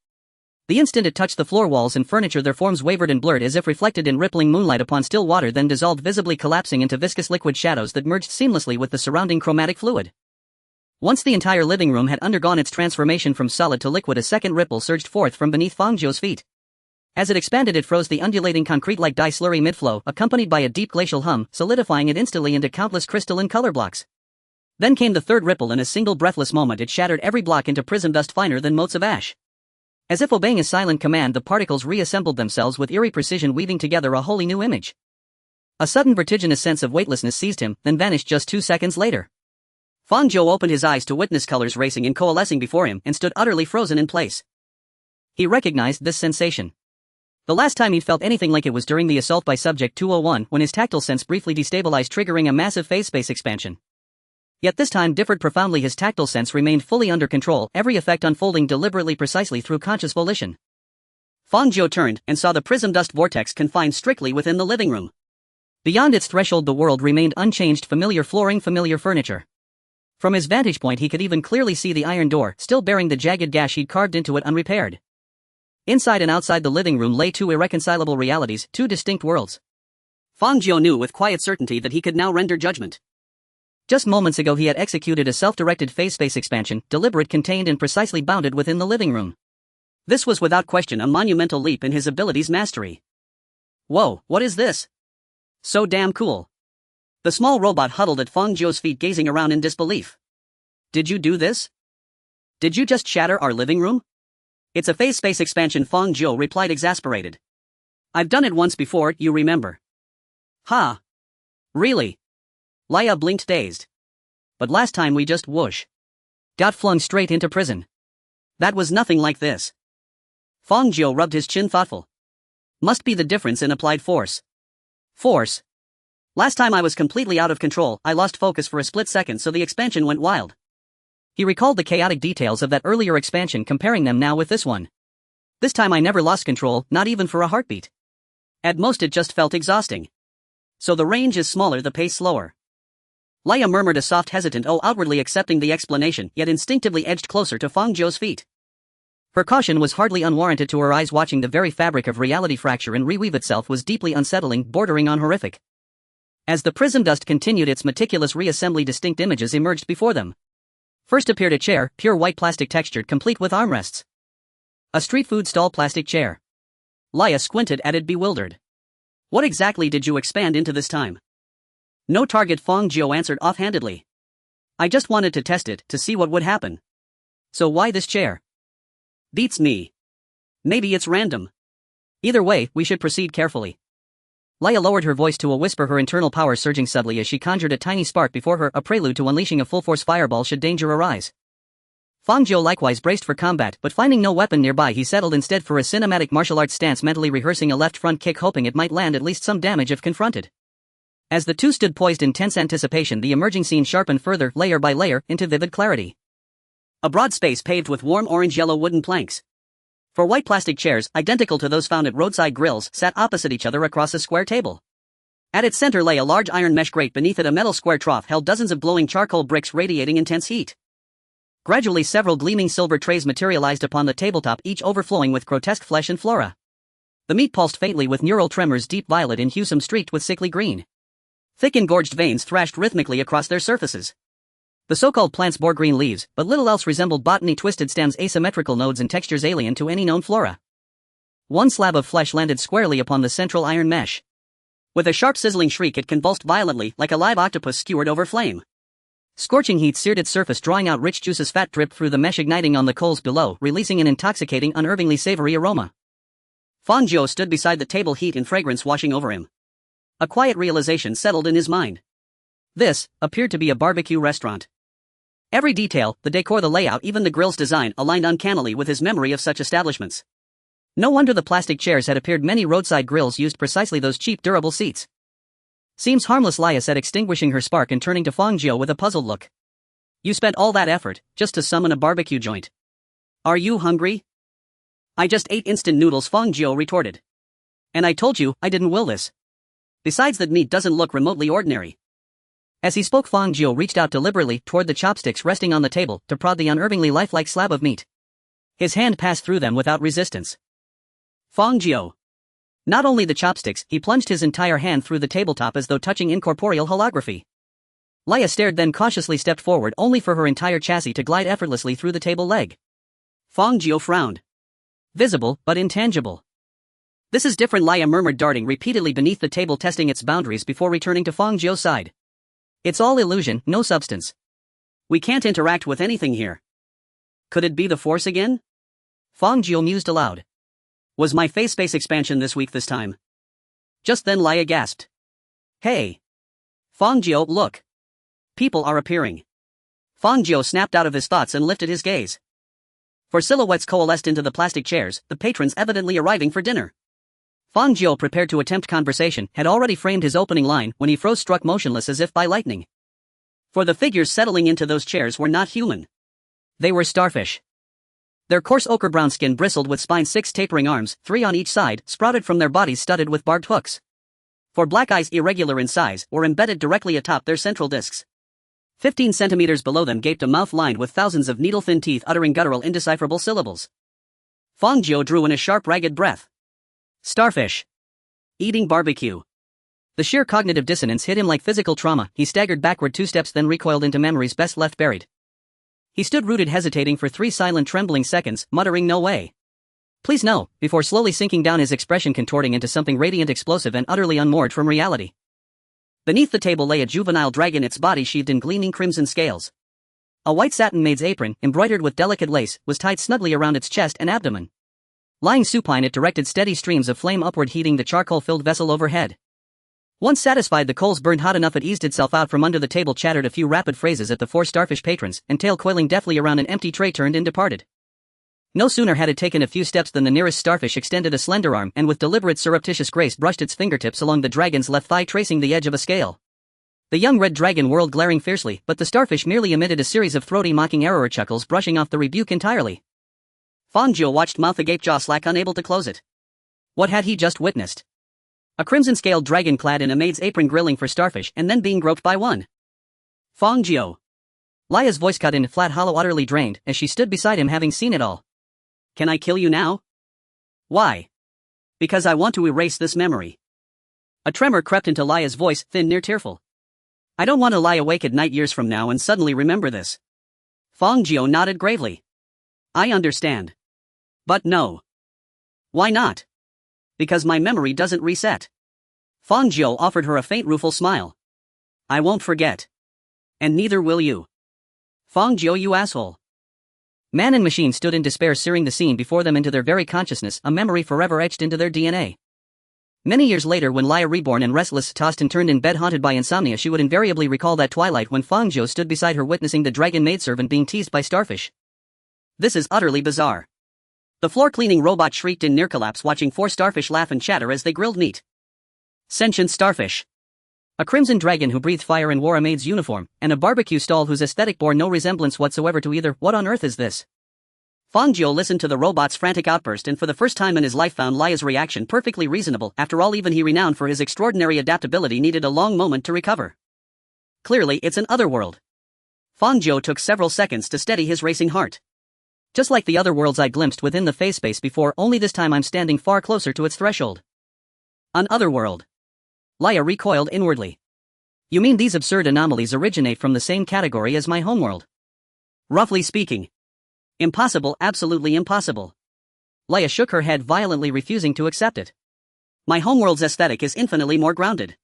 The instant it touched the floor, walls and furniture, their forms wavered and blurred as if reflected in rippling moonlight upon still water, then dissolved, visibly collapsing into viscous liquid shadows that merged seamlessly with the surrounding chromatic fluid. Once the entire living room had undergone its transformation from solid to liquid, a second ripple surged forth from beneath Fang Jiu's feet. As it expanded, it froze the undulating concrete like dye slurry mid-flow, accompanied by a deep glacial hum, solidifying it instantly into countless crystalline color blocks. Then came the third ripple. In a single breathless moment, it shattered every block into prism dust finer than motes of ash. As if obeying a silent command, the particles reassembled themselves with eerie precision, weaving together a wholly new image. A sudden vertiginous sense of weightlessness seized him, then vanished just 2 seconds later. Fang Jiu opened his eyes to witness colors racing and coalescing before him and stood utterly frozen in place. He recognized this sensation. The last time he'd felt anything like it was during the assault by Subject 201 when his tactile sense briefly destabilized, triggering a massive phase space expansion. Yet this time differed profoundly. His tactile sense remained fully under control, every effect unfolding deliberately precisely through conscious volition. Fang Jiu turned and saw the prism dust vortex confined strictly within the living room. Beyond its threshold the world remained unchanged, familiar flooring, familiar furniture. From his vantage point he could even clearly see the iron door, still bearing the jagged gash he'd carved into it, unrepaired. Inside and outside the living room lay two irreconcilable realities, two distinct worlds. Fang Jiu knew with quiet certainty that he could now render judgment. Just moments ago he had executed a self-directed phase space expansion, deliberate, contained and precisely bounded within the living room. This was without question a monumental leap in his ability's mastery. Whoa, what is this? So damn cool. The small robot huddled at Fang Jiu's feet, gazing around in disbelief. Did you do this? Did you just shatter our living room? It's a phase space expansion, Fang Jiu replied, exasperated. I've done it once before, you remember. Ha! Really? Laya blinked, dazed. But last time we just whoosh. Got flung straight into prison. That was nothing like this. Fang Jiu rubbed his chin, thoughtful. Must be the difference in applied force. Force? Last time I was completely out of control, I lost focus for a split second, so the expansion went wild. He recalled the chaotic details of that earlier expansion, comparing them now with this one. This time I never lost control, not even for a heartbeat. At most it just felt exhausting. So the range is smaller, the pace slower. Laya murmured a soft hesitant "oh," outwardly accepting the explanation, yet instinctively edged closer to Fang Jiu's feet. Her caution was hardly unwarranted. To her eyes, watching the very fabric of reality fracture and reweave itself was deeply unsettling, bordering on horrific. As the prism dust continued its meticulous reassembly, distinct images emerged before them. First appeared a chair, pure white plastic textured, complete with armrests. A street food stall plastic chair. Laya squinted at it, bewildered. What exactly did you expand into this time? No target, Fang Jiu answered offhandedly. I just wanted to test it, to see what would happen. So why this chair? Beats me. Maybe it's random. Either way, we should proceed carefully. Laya lowered her voice to a whisper, her internal power surging subtly as she conjured a tiny spark before her, a prelude to unleashing a full-force fireball should danger arise. Fang Jiu likewise braced for combat, but finding no weapon nearby he settled instead for a cinematic martial arts stance, mentally rehearsing a left front kick, hoping it might land at least some damage if confronted. As the two stood poised in tense anticipation, the emerging scene sharpened further, layer by layer, into vivid clarity. A broad space paved with warm orange-yellow wooden planks. Four white plastic chairs, identical to those found at roadside grills, sat opposite each other across a square table. At its center lay a large iron mesh grate, beneath it a metal square trough held dozens of glowing charcoal bricks radiating intense heat. Gradually several gleaming silver trays materialized upon the tabletop, each overflowing with grotesque flesh and flora. The meat pulsed faintly with neural tremors, deep violet in hue, some streaked with sickly green. Thick engorged veins thrashed rhythmically across their surfaces. The so-called plants bore green leaves, but little else resembled botany, twisted stems, asymmetrical nodes and textures alien to any known flora. One slab of flesh landed squarely upon the central iron mesh. With a sharp sizzling shriek it convulsed violently, like a live octopus skewered over flame. Scorching heat seared its surface, drawing out rich juices. Fat dripped through the mesh, igniting on the coals below, releasing an intoxicating, unnervingly savory aroma. Fang Jiu stood beside the table, heat and fragrance washing over him. A quiet realization settled in his mind. This appeared to be a barbecue restaurant. Every detail, the decor, the layout, even the grill's design, aligned uncannily with his memory of such establishments. No wonder the plastic chairs had appeared. Many roadside grills used precisely those cheap, durable seats. Seems harmless, Laya said, extinguishing her spark and turning to Fang Jiu with a puzzled look. You spent all that effort, just to summon a barbecue joint. Are you hungry? I just ate instant noodles, Fang Jiu retorted. And I told you, I didn't will this. Besides, that meat doesn't look remotely ordinary. As he spoke, Fang Jiu reached out deliberately toward the chopsticks resting on the table to prod the unervingly lifelike slab of meat. His hand passed through them without resistance. Fang Jiu. Not only the chopsticks, he plunged his entire hand through the tabletop as though touching incorporeal holography. Laya stared, then cautiously stepped forward, only for her entire chassis to glide effortlessly through the table leg. Fang Jiu frowned. Visible, but intangible. This is different, Laya murmured, darting repeatedly beneath the table, testing its boundaries before returning to Fang Jiu's side. It's all illusion, no substance. We can't interact with anything here. Could it be the Force again? Fang Jiu mused aloud. Was my phase space expansion this weak this time? Just then Laya gasped. Hey! Fang Jiu, look! People are appearing. Fang Jiu snapped out of his thoughts and lifted his gaze. For silhouettes coalesced into the plastic chairs, the patrons evidently arriving for dinner. Fang Jiu, prepared to attempt conversation, had already framed his opening line when he froze, struck motionless as if by lightning. For the figures settling into those chairs were not human. They were starfish. Their coarse ochre-brown skin bristled with spines, 6 tapering arms, 3 on each side, sprouted from their bodies studded with barbed hooks. For black eyes, irregular in size, were embedded directly atop their central discs. 15 centimeters below them gaped a mouth lined with thousands of needle-thin teeth uttering guttural, indecipherable syllables. Fang Jiu drew in a sharp, ragged breath. Starfish. Eating barbecue. The sheer cognitive dissonance hit him like physical trauma. He staggered backward 2 steps, then recoiled into memories best left buried. He stood rooted, hesitating for 3 silent, trembling seconds, muttering "no way. Please no," before slowly sinking down, his expression contorting into something radiant, explosive, and utterly unmoored from reality. Beneath the table lay a juvenile dragon, its body sheathed in gleaming crimson scales. A white satin maid's apron, embroidered with delicate lace, was tied snugly around its chest and abdomen. Lying supine, it directed steady streams of flame upward, heating the charcoal-filled vessel overhead. Once satisfied, the coals burned hot enough, it eased itself out from under the table, chattered a few rapid phrases at the 4 starfish patrons, and tail coiling deftly around an empty tray turned and departed. No sooner had it taken a few steps than the nearest starfish extended a slender arm and with deliberate, surreptitious grace brushed its fingertips along the dragon's left thigh, tracing the edge of a scale. The young red dragon whirled, glaring fiercely, but the starfish merely emitted a series of throaty, mocking error chuckles, brushing off the rebuke entirely. Fang Jiu watched, mouth agape, jaw slack, unable to close it. What had he just witnessed? A crimson-scaled dragon clad in a maid's apron grilling for starfish and then being groped by one. Fang Jiu. Lia's voice cut in, flat, hollow, utterly drained, as she stood beside him, having seen it all. Can I kill you now? Why? Because I want to erase this memory. A tremor crept into Lia's voice, thin, near tearful. I don't want to lie awake at night years from now and suddenly remember this. Fang Jiu nodded gravely. I understand. But no. Why not? Because my memory doesn't reset. Fang Jiu offered her a faint, rueful smile. I won't forget. And neither will you. Fang Jiu, you asshole. Man and machine stood in despair, searing the scene before them into their very consciousness, a memory forever etched into their DNA. Many years later, when Lia, reborn and restless, tossed and turned in bed haunted by insomnia, she would invariably recall that twilight when Fang Jiu stood beside her, witnessing the dragon maidservant being teased by starfish. This is utterly bizarre. The floor-cleaning robot shrieked in near collapse, watching 4 starfish laugh and chatter as they grilled meat. Sentient starfish. A crimson dragon who breathed fire and wore a maid's uniform, and a barbecue stall whose aesthetic bore no resemblance whatsoever to either. What on earth is this? Fang Jiu listened to the robot's frantic outburst and for the first time in his life found Lia's reaction perfectly reasonable. After all, even he, renowned for his extraordinary adaptability, needed a long moment to recover. Clearly, it's an otherworld. Fang Jiu took several seconds to steady his racing heart. Just like the other worlds I glimpsed within the phase space before, only this time I'm standing far closer to its threshold. An otherworld. Lia recoiled inwardly. You mean these absurd anomalies originate from the same category as my homeworld? Roughly speaking. Impossible, absolutely impossible. Lia shook her head violently, refusing to accept it. My homeworld's aesthetic is infinitely more grounded.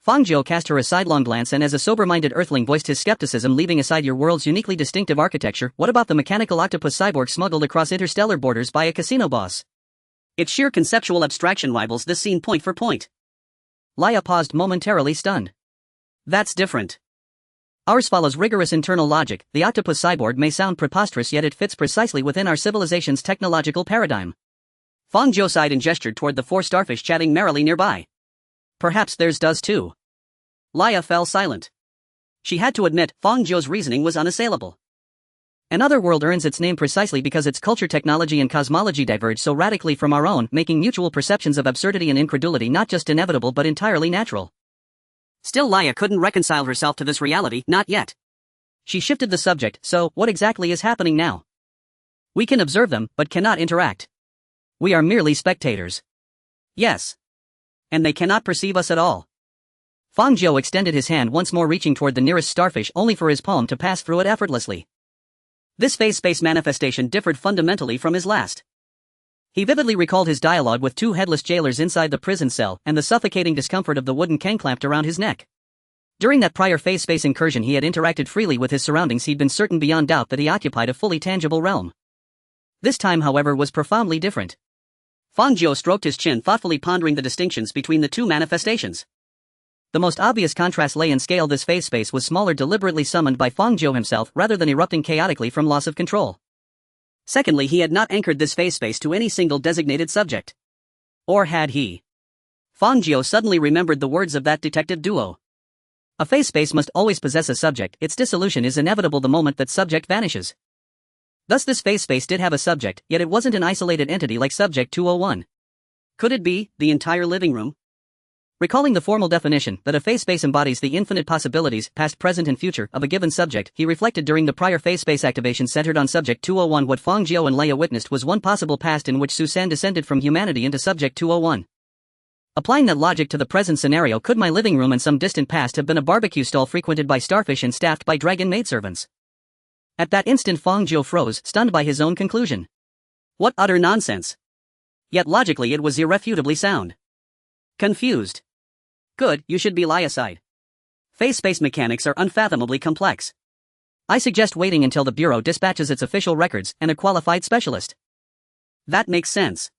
Fang Jiu cast her a sidelong glance and as a sober-minded earthling voiced his skepticism. Leaving aside your world's uniquely distinctive architecture, what about the mechanical octopus cyborg smuggled across interstellar borders by a casino boss? Its sheer conceptual abstraction rivals this scene point for point. Lia paused, momentarily stunned. That's different. Ours follows rigorous internal logic. The octopus cyborg may sound preposterous, yet it fits precisely within our civilization's technological paradigm. Fang Jiu sighed and gestured toward the 4 starfish chatting merrily nearby. Perhaps theirs does too. Lia fell silent. She had to admit, Fang Jiu's reasoning was unassailable. An otherworld earns its name precisely because its culture, technology, and cosmology diverge so radically from our own, making mutual perceptions of absurdity and incredulity not just inevitable but entirely natural. Still, Lia couldn't reconcile herself to this reality, not yet. She shifted the subject. So, what exactly is happening now? We can observe them, but cannot interact. We are merely spectators. Yes. And they cannot perceive us at all. Fang Jiu extended his hand once more, reaching toward the nearest starfish, only for his palm to pass through it effortlessly. This phase space manifestation differed fundamentally from his last. He vividly recalled his dialogue with 2 headless jailers inside the prison cell and the suffocating discomfort of the wooden cane clamped around his neck. During that prior phase space incursion, he had interacted freely with his surroundings. He'd been certain beyond doubt that he occupied a fully tangible realm. This time, however, was profoundly different. Fang Jiu stroked his chin, thoughtfully pondering the distinctions between the 2 manifestations. The most obvious contrast lay in scale. This phase space was smaller, deliberately summoned by Fang Jiu himself rather than erupting chaotically from loss of control. Secondly, he had not anchored this phase space to any single designated subject. Or had he? Fang Jiu suddenly remembered the words of that detective duo. A phase space must always possess a subject. Its dissolution is inevitable the moment that subject vanishes. Thus this phase space did have a subject, yet it wasn't an isolated entity like Subject 201. Could it be the entire living room? Recalling the formal definition that a phase space embodies the infinite possibilities, past, present and future, of a given subject, he reflected during the prior phase space activation centered on Subject 201. What Fang Jiu and Leia witnessed was one possible past in which Susan descended from humanity into Subject 201. Applying that logic to the present scenario, could my living room in some distant past have been a barbecue stall frequented by starfish and staffed by dragon maidservants? At that instant Fang Jiu froze, stunned by his own conclusion. What utter nonsense! Yet logically it was irrefutably sound. Confused. Good, you should be Leia side. Phase space mechanics are unfathomably complex. I suggest waiting until the Bureau dispatches its official records and a qualified specialist. That makes sense.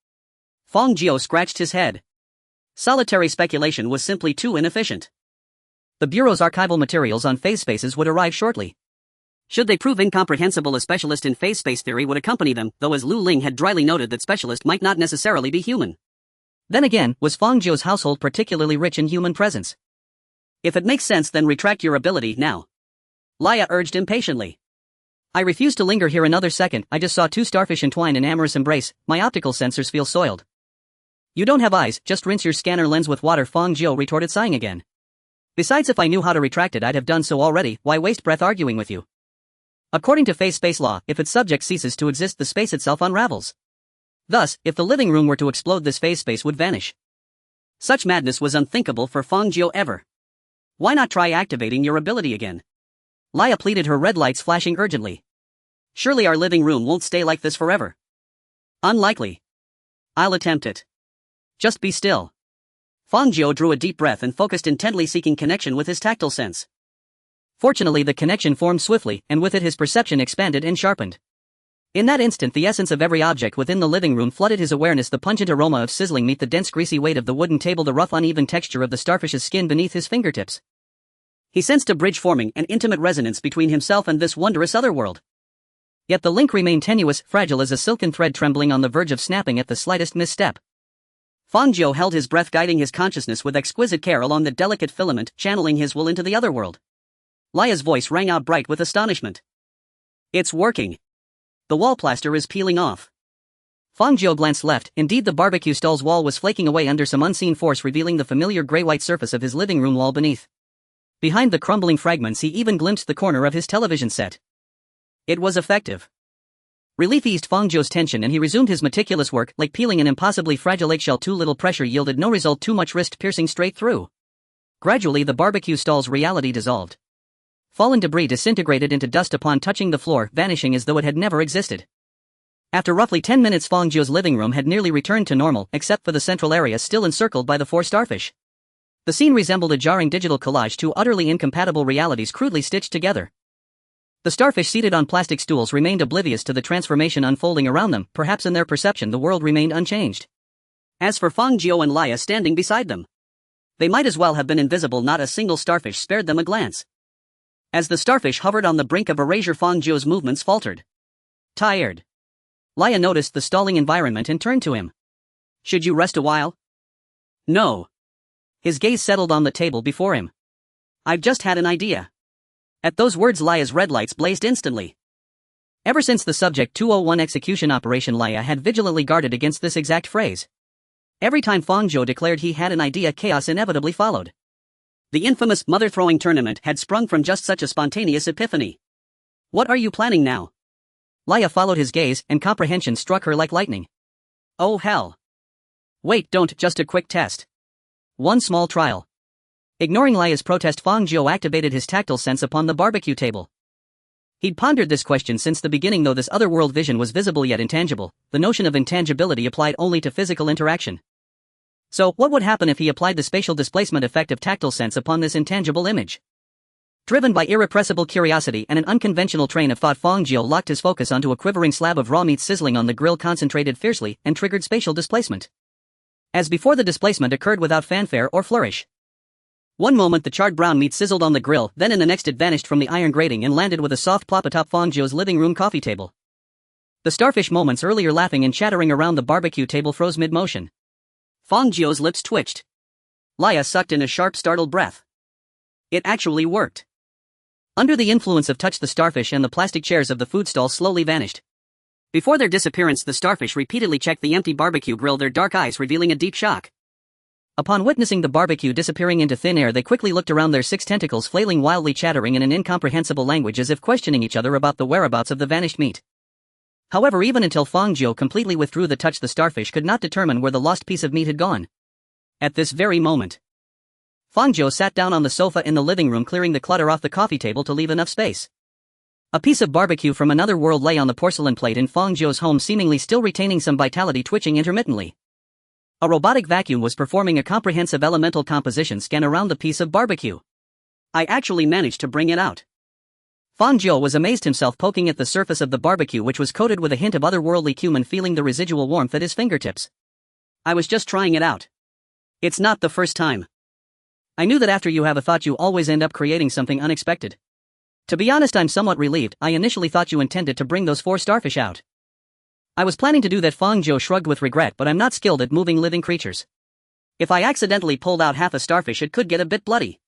Fang Jiu scratched his head. Solitary speculation was simply too inefficient. The Bureau's archival materials on phase spaces would arrive shortly. Should they prove incomprehensible, a specialist in phase space theory would accompany them, though as Lu Ling had dryly noted that specialist might not necessarily be human. Then again, was Fang Jiu's household particularly rich in human presence? If it makes sense, then retract your ability now. Leia urged impatiently. I refuse to linger here another second. I just saw two starfish entwine in amorous embrace. My optical sensors feel soiled. You don't have eyes, just rinse your scanner lens with water, Fang Jiu retorted, sighing again. Besides, if I knew how to retract it, I'd have done so already. Why waste breath arguing with you? According to phase space law, if its subject ceases to exist, the space itself unravels. Thus, if the living room were to explode, this phase space would vanish. Such madness was unthinkable for Fang Jiu ever. Why not try activating your ability again? Leia pleaded, her red lights flashing urgently. Surely our living room won't stay like this forever. Unlikely. I'll attempt it. Just be still. Fang Jiu drew a deep breath and focused intently, seeking connection with his tactile sense. Fortunately, the connection formed swiftly, and with it his perception expanded and sharpened. In that instant, the essence of every object within the living room flooded his awareness: the pungent aroma of sizzling meat, the dense greasy weight of the wooden table, the rough uneven texture of the starfish's skin beneath his fingertips. He sensed a bridge forming, an intimate resonance between himself and this wondrous otherworld. Yet the link remained tenuous, fragile as a silken thread trembling on the verge of snapping at the slightest misstep. Fang Jiu held his breath, guiding his consciousness with exquisite care along the delicate filament, channeling his will into the otherworld. Leia's voice rang out bright with astonishment. It's working. The wall plaster is peeling off. Fang Jiu glanced left. Indeed, the barbecue stall's wall was flaking away under some unseen force, revealing the familiar gray-white surface of his living room wall beneath. Behind the crumbling fragments, he even glimpsed the corner of his television set. It was effective. Relief eased Fang Jiu's tension, and he resumed his meticulous work. Like peeling an impossibly fragile eggshell, too little pressure yielded no result, too much risk piercing straight through. Gradually, the barbecue stall's reality dissolved. Fallen debris disintegrated into dust upon touching the floor, vanishing as though it had never existed. After roughly 10 minutes, Fang Jiu's living room had nearly returned to normal, except for the central area still encircled by the 4 starfish. The scene resembled a jarring digital collage, two utterly incompatible realities crudely stitched together. The starfish seated on plastic stools remained oblivious to the transformation unfolding around them. Perhaps in their perception the world remained unchanged. As for Fang Jiu and Leia standing beside them, they might as well have been invisible. Not a single starfish spared them a glance. As the starfish hovered on the brink of erasure, Fang Jiu's movements faltered. Tired. Leia noticed the stalling environment and turned to him. Should you rest a while? No. His gaze settled on the table before him. I've just had an idea. At those words, Leia's red lights blazed instantly. Ever since the Subject 201 execution operation, Leia had vigilantly guarded against this exact phrase. Every time Fang Jiu declared he had an idea, chaos inevitably followed. The infamous mother-throwing tournament had sprung from just such a spontaneous epiphany. What are you planning now? Leia followed his gaze, and comprehension struck her like lightning. Oh hell. Wait, don't, just a quick test. One small trial. Ignoring Leia's protest, Fang Jiu activated his tactile sense upon the barbecue table. He'd pondered this question since the beginning. Though this otherworld vision was visible yet intangible, the notion of intangibility applied only to physical interaction. So, what would happen if he applied the spatial displacement effect of tactile sense upon this intangible image? Driven by irrepressible curiosity and an unconventional train of thought, Fang Jiu locked his focus onto a quivering slab of raw meat sizzling on the grill, concentrated fiercely, and triggered spatial displacement. As before, the displacement occurred without fanfare or flourish. One moment the charred brown meat sizzled on the grill, then in the next it vanished from the iron grating and landed with a soft plop atop Fang Jiu's living room coffee table. The starfish moments earlier laughing and chattering around the barbecue table froze mid-motion. Fang Jiu's lips twitched. Lia sucked in a sharp startled breath. It actually worked. Under the influence of touch the starfish and the plastic chairs of the food stall slowly vanished. Before their disappearance the starfish repeatedly checked the empty barbecue grill, their dark eyes revealing a deep shock. Upon witnessing the barbecue disappearing into thin air they quickly looked around, their 6 tentacles flailing wildly, chattering in an incomprehensible language as if questioning each other about the whereabouts of the vanished meat. However, even until Fang Jiu completely withdrew the touch the starfish could not determine where the lost piece of meat had gone. At this very moment, Fang Jiu sat down on the sofa in the living room, clearing the clutter off the coffee table to leave enough space. A piece of barbecue from another world lay on the porcelain plate in Fang Jiu's home, seemingly still retaining some vitality, twitching intermittently. A robotic vacuum was performing a comprehensive elemental composition scan around the piece of barbecue. I actually managed to bring it out. Fang Jiu was amazed himself, poking at the surface of the barbecue, which was coated with a hint of otherworldly cumin, feeling the residual warmth at his fingertips. I was just trying it out. It's not the first time. I knew that after you have a thought you always end up creating something unexpected. To be honest, I'm somewhat relieved. I initially thought you intended to bring those 4 starfish out. I was planning to do that. Fang Jiu shrugged with regret, but I'm not skilled at moving living creatures. If I accidentally pulled out half a starfish it could get a bit bloody.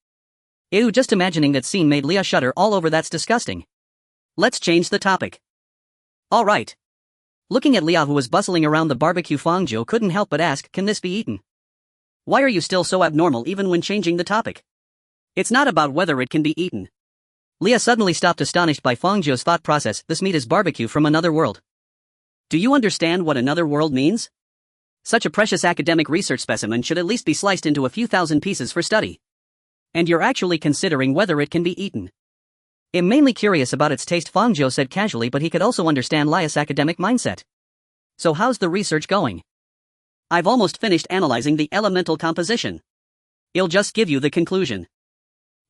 Ew, just imagining that scene made Lia shudder all over. That's disgusting. Let's change the topic. Alright. Looking at Lia, who was bustling around the barbecue, Fang Jiu couldn't help but ask, can this be eaten? Why are you still so abnormal even when changing the topic? It's not about whether it can be eaten. Lia suddenly stopped, astonished by Fang Jiu's thought process. This meat is barbecue from another world. Do you understand what another world means? Such a precious academic research specimen should at least be sliced into a few thousand pieces for study. And you're actually considering whether it can be eaten. I'm mainly curious about its taste, Fang Jiu said casually, but he could also understand Lia's academic mindset. So how's the research going? I've almost finished analyzing the elemental composition. I'll just give you the conclusion.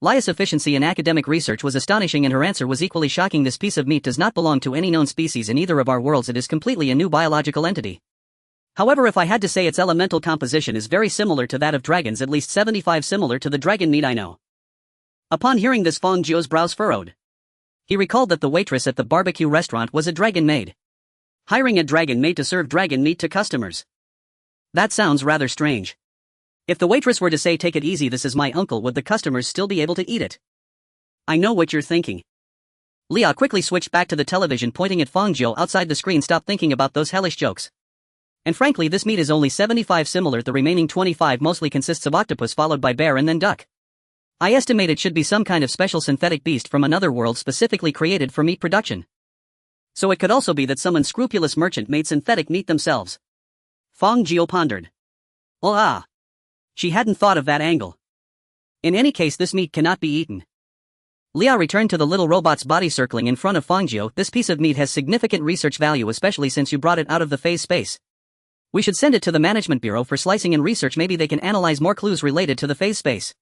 Lia's efficiency in academic research was astonishing, and her answer was equally shocking. This piece of meat does not belong to any known species in either of our worlds. It is completely a new biological entity. However, if I had to say, its elemental composition is very similar to that of dragons, at least 75 similar to the dragon meat I know. Upon hearing this, Fang Jiu's brows furrowed. He recalled that the waitress at the barbecue restaurant was a dragon maid. Hiring a dragon maid to serve dragon meat to customers. That sounds rather strange. If the waitress were to say, "Take it easy, this is my uncle," would the customers still be able to eat it? I know what you're thinking. Lia quickly switched back to the television, pointing at Fang Jiu outside the screen. Stop thinking about those hellish jokes. And frankly, this meat is only 75 similar. The remaining 25 mostly consists of octopus, followed by bear and then duck. I estimate it should be some kind of special synthetic beast from another world specifically created for meat production. So it could also be that some unscrupulous merchant made synthetic meat themselves. Fang Jiu pondered. Oh ah. She hadn't thought of that angle. In any case, this meat cannot be eaten. Lia returned to the little robot's body circling in front of Fang Jiu. This piece of meat has significant research value, especially since you brought it out of the phase space. We should send it to the Management Bureau for slicing and research. Maybe they can analyze more clues related to the phase space.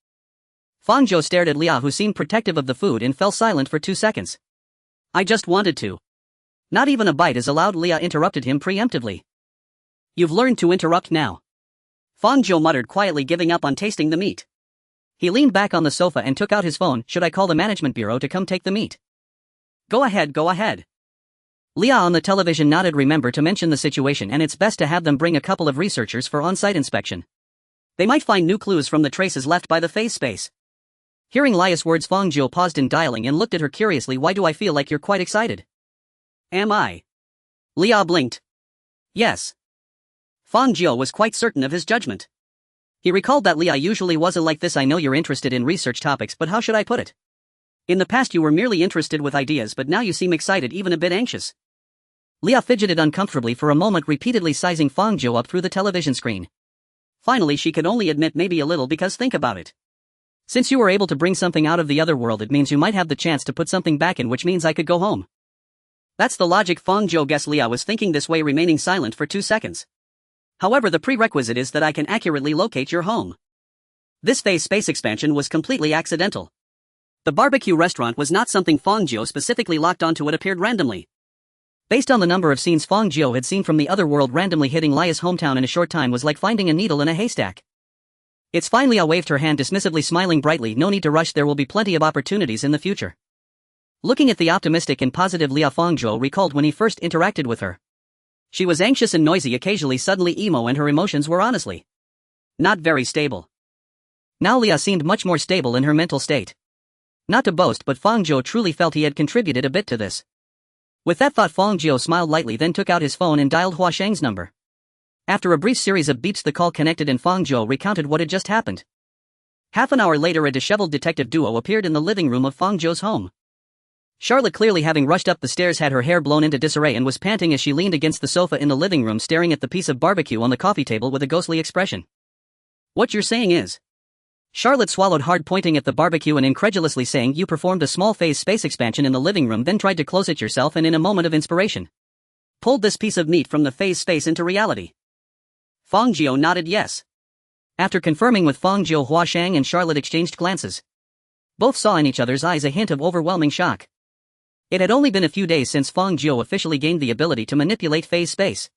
Fang Jiu stared at Lia, who seemed protective of the food, and fell silent for 2 seconds. I just wanted to. Not even a bite is allowed, Lia interrupted him preemptively. You've learned to interrupt now. Fang Jiu muttered quietly, giving up on tasting the meat. He leaned back on the sofa and took out his phone. Should I call the Management Bureau to come take the meat? Go ahead, go ahead. Lia on the television nodded. Remember to mention the situation, and it's best to have them bring a couple of researchers for on-site inspection. They might find new clues from the traces left by the phase space. Hearing Lia's words, Fang Jiu paused in dialing and looked at her curiously. Why do I feel like you're quite excited? Am I? Lia blinked. Yes. Fang Jiu was quite certain of his judgment. He recalled that Lia usually wasn't like this. I know you're interested in research topics, but how should I put it? In the past you were merely interested with ideas, but now you seem excited, even a bit anxious. Lia fidgeted uncomfortably for a moment, repeatedly sizing Fang Jiu up through the television screen. Finally she could only admit maybe a little, because think about it. Since you were able to bring something out of the other world, it means you might have the chance to put something back in, which means I could go home. That's the logic, Fang Jiu guessed. Lia was thinking this way, remaining silent for 2 seconds. However, the prerequisite is that I can accurately locate your home. This phase space expansion was completely accidental. The barbecue restaurant was not something Fang Jiu specifically locked onto, it appeared randomly. Based on the number of scenes Fang Jiu had seen from the other world, randomly hitting Lia's hometown in a short time was like finding a needle in a haystack. It's fine. Leah waved her hand dismissively, smiling brightly. No need to rush, there will be plenty of opportunities in the future. Looking at the optimistic and positive Leah, Fang Jiu recalled when he first interacted with her. She was anxious and noisy, occasionally suddenly emo, and her emotions were honestly not very stable. Now Leah seemed much more stable in her mental state. Not to boast, but Fang Jiu truly felt he had contributed a bit to this. With that thought, Fang Jiu smiled lightly, then took out his phone and dialed Hua Shang's number. After a brief series of beeps, the call connected and Fang Jiu recounted what had just happened. Half an hour later, a disheveled detective duo appeared in the living room of Fang Jiu's home. Charlotte, clearly having rushed up the stairs, had her hair blown into disarray and was panting as she leaned against the sofa in the living room, staring at the piece of barbecue on the coffee table with a ghostly expression. What you're saying is... Charlotte swallowed hard, pointing at the barbecue and incredulously saying, you performed a small phase space expansion in the living room, then tried to close it yourself, and in a moment of inspiration pulled this piece of meat from the phase space into reality. Fang Jiu nodded yes. After confirming with Fang Jiu, Hua Shang and Charlotte exchanged glances. Both saw in each other's eyes a hint of overwhelming shock. It had only been a few days since Fang Jiu officially gained the ability to manipulate phase space.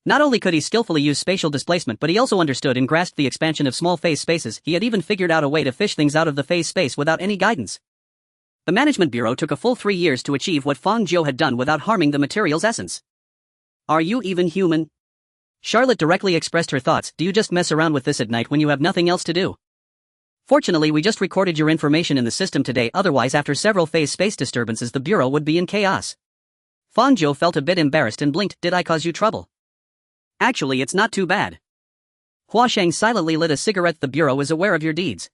Not only could he skillfully use spatial displacement, but he also understood and grasped the expansion of small phase spaces. He had even figured out a way to fish things out of the phase space without any guidance. The Management Bureau took a full 3 years to achieve what Fang Jiu had done without harming the material's essence. Are you even human? Charlotte directly expressed her thoughts. Do you just mess around with this at night when you have nothing else to do? Fortunately, we just recorded your information in the system today, otherwise after several phase space disturbances the Bureau would be in chaos. Fang Jiu felt a bit embarrassed and blinked. Did I cause you trouble? Actually, it's not too bad. Hua Shang silently lit a cigarette. The Bureau is aware of your deeds.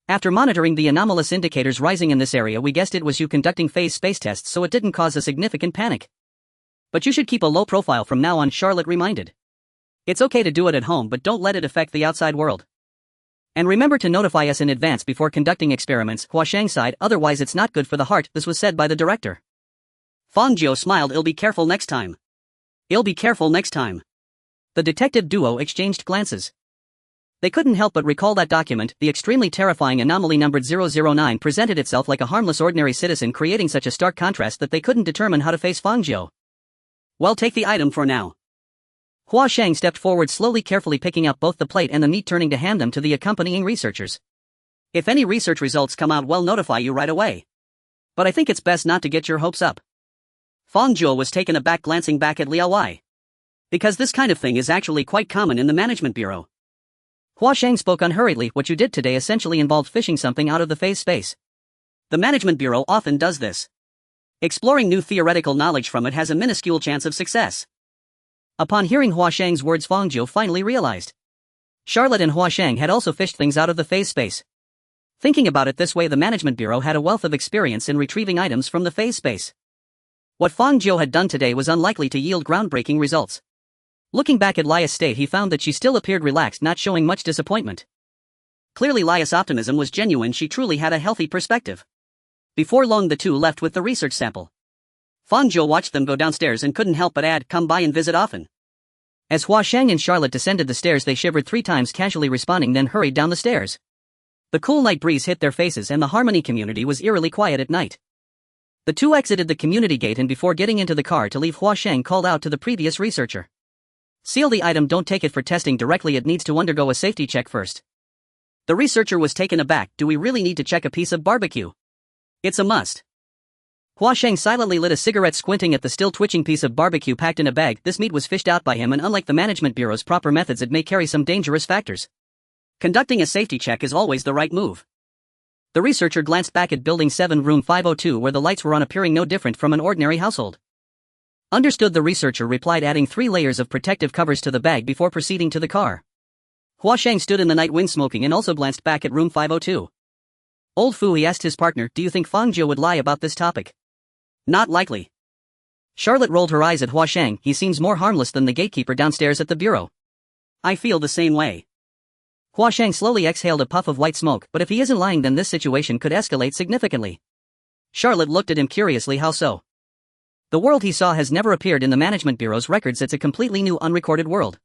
After monitoring the anomalous indicators rising in this area, we guessed it was you conducting phase space tests, so it didn't cause a significant panic. But you should keep a low profile from now on, Charlotte reminded. It's okay to do it at home, but don't let it affect the outside world. And remember to notify us in advance before conducting experiments, Hua Shang sighed, otherwise it's not good for the heart. This was said by the director. Fang Jiu smiled. I'll be careful next time. I'll be careful next time. The detective duo exchanged glances. They couldn't help but recall that document. The extremely terrifying anomaly numbered 009 presented itself like a harmless ordinary citizen, creating such a stark contrast that they couldn't determine how to face Fang Jiu. Well, take the item for now. Hua Shang stepped forward slowly, carefully picking up both the plate and the meat, turning to hand them to the accompanying researchers. If any research results come out, we'll notify you right away. But I think it's best not to get your hopes up. Fang Jiu was taken aback, glancing back at Liao Wei. Because this kind of thing is actually quite common in the Management Bureau. Hua Shang spoke unhurriedly. What you did today essentially involved fishing something out of the phase space. The Management Bureau often does this. Exploring new theoretical knowledge from it has a minuscule chance of success. Upon hearing Hua Shang's words, Fang Jiu finally realized. Charlotte and Hua Shang had also fished things out of the phase space. Thinking about it this way, the Management Bureau had a wealth of experience in retrieving items from the phase space. What Fang Jiu had done today was unlikely to yield groundbreaking results. Looking back at Lia's state, he found that she still appeared relaxed, not showing much disappointment. Clearly Lia's optimism was genuine. She truly had a healthy perspective. Before long, the two left with the research sample. Fang Jiu watched them go downstairs and couldn't help but add, come by and visit often. As Hua Shang and Charlotte descended the stairs, they shivered 3 times, casually responding, then hurried down the stairs. The cool night breeze hit their faces and the Harmony community was eerily quiet at night. The two exited the community gate, and before getting into the car to leave, Hua Shang called out to the previous researcher. Seal the item, don't take it for testing directly, it needs to undergo a safety check first. The researcher was taken aback. Do we really need to check a piece of barbecue? It's a must. Hua Shang silently lit a cigarette, squinting at the still twitching piece of barbecue packed in a bag. This meat was fished out by him, and unlike the Management Bureau's proper methods, it may carry some dangerous factors. Conducting a safety check is always the right move. The researcher glanced back at Building 7, Room 502, where the lights were on, appearing no different from an ordinary household. Understood, the researcher replied, adding 3 layers of protective covers to the bag before proceeding to the car. Hua Shang stood in the night wind smoking and also glanced back at Room 502. Old Fu, he asked his partner, do you think Fang Jiu would lie about this topic? Not likely. Charlotte rolled her eyes at Hua Shang. He seems more harmless than the gatekeeper downstairs at the bureau. I feel the same way. Hua Shang slowly exhaled a puff of white smoke. But if he isn't lying, then this situation could escalate significantly. Charlotte looked at him curiously. How so? The world he saw has never appeared in the Management Bureau's records. It's a completely new, unrecorded world.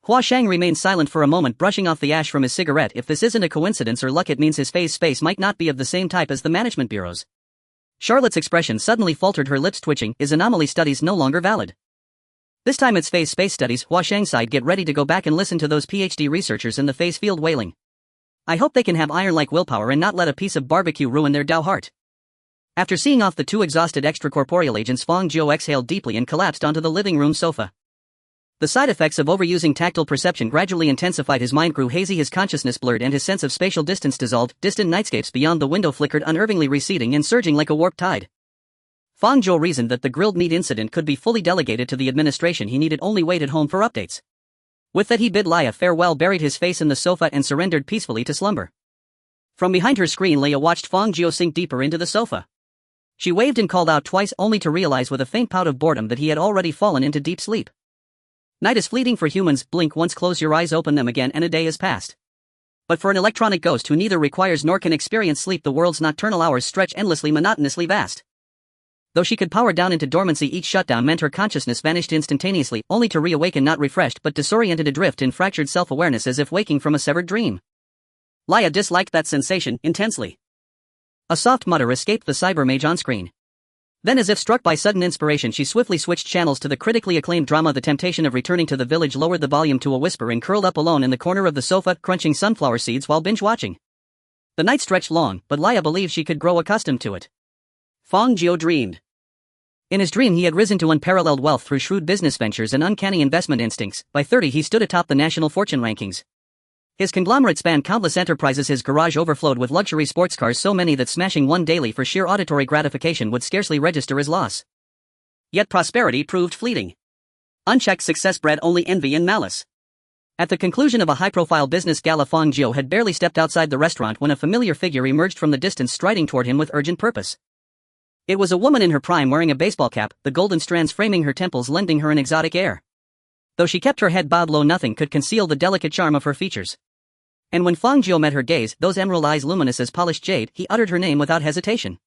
Hua Shang remained silent for a moment, brushing off the ash from his cigarette. If this isn't a coincidence or luck, it means his phase space might not be of the same type as the Management Bureau's. Charlotte's expression suddenly faltered, her lips twitching. Is anomaly studies no longer valid? This time it's phase space studies. Hua Shang sighed. Get ready to go back and listen to those PhD researchers in the phase field wailing. I hope they can have iron-like willpower and not let a piece of barbecue ruin their Dao heart. After seeing off the two exhausted extracorporeal agents, Fang Jiu exhaled deeply and collapsed onto the living room sofa. The side effects of overusing tactile perception gradually intensified. His mind grew hazy, his consciousness blurred, and his sense of spatial distance dissolved. Distant nightscapes beyond the window flickered, unnervingly receding and surging like a warped tide. Fang Jiu reasoned that the grilled meat incident could be fully delegated to the administration. He needed only wait at home for updates. With that, he bid Leia farewell, buried his face in the sofa, and surrendered peacefully to slumber. From behind her screen, Leia watched Fang Jiu sink deeper into the sofa. She waved and called out twice, only to realize with a faint pout of boredom that he had already fallen into deep sleep. Night is fleeting for humans. Blink once, close your eyes, open them again, and a day is past. But for an electronic ghost who neither requires nor can experience sleep, the world's nocturnal hours stretch endlessly, monotonously vast. Though she could power down into dormancy, each shutdown meant her consciousness vanished instantaneously, only to reawaken not refreshed but disoriented, adrift in fractured self-awareness as if waking from a severed dream. Leia disliked that sensation intensely. A soft mutter escaped the cybermage on screen. Then, as if struck by sudden inspiration, she swiftly switched channels to the critically acclaimed drama. The temptation of returning to the village lowered the volume to a whisper and curled up alone in the corner of the sofa, crunching sunflower seeds while binge-watching. The night stretched long, but Leia believed she could grow accustomed to it. Fang Jiu dreamed. In his dream, he had risen to unparalleled wealth through shrewd business ventures and uncanny investment instincts. By 30, he stood atop the national fortune rankings. His conglomerate spanned countless enterprises. His garage overflowed with luxury sports cars, so many that smashing one daily for sheer auditory gratification would scarcely register as loss. Yet prosperity proved fleeting. Unchecked success bred only envy and malice. At the conclusion of a high-profile business gala, Fang Jiu had barely stepped outside the restaurant when a familiar figure emerged from the distance, striding toward him with urgent purpose. It was a woman in her prime, wearing a baseball cap, the golden strands framing her temples lending her an exotic air. Though she kept her head bowed low, nothing could conceal the delicate charm of her features. And when Fang Jiu met her gaze, those emerald eyes luminous as polished jade, he uttered her name without hesitation.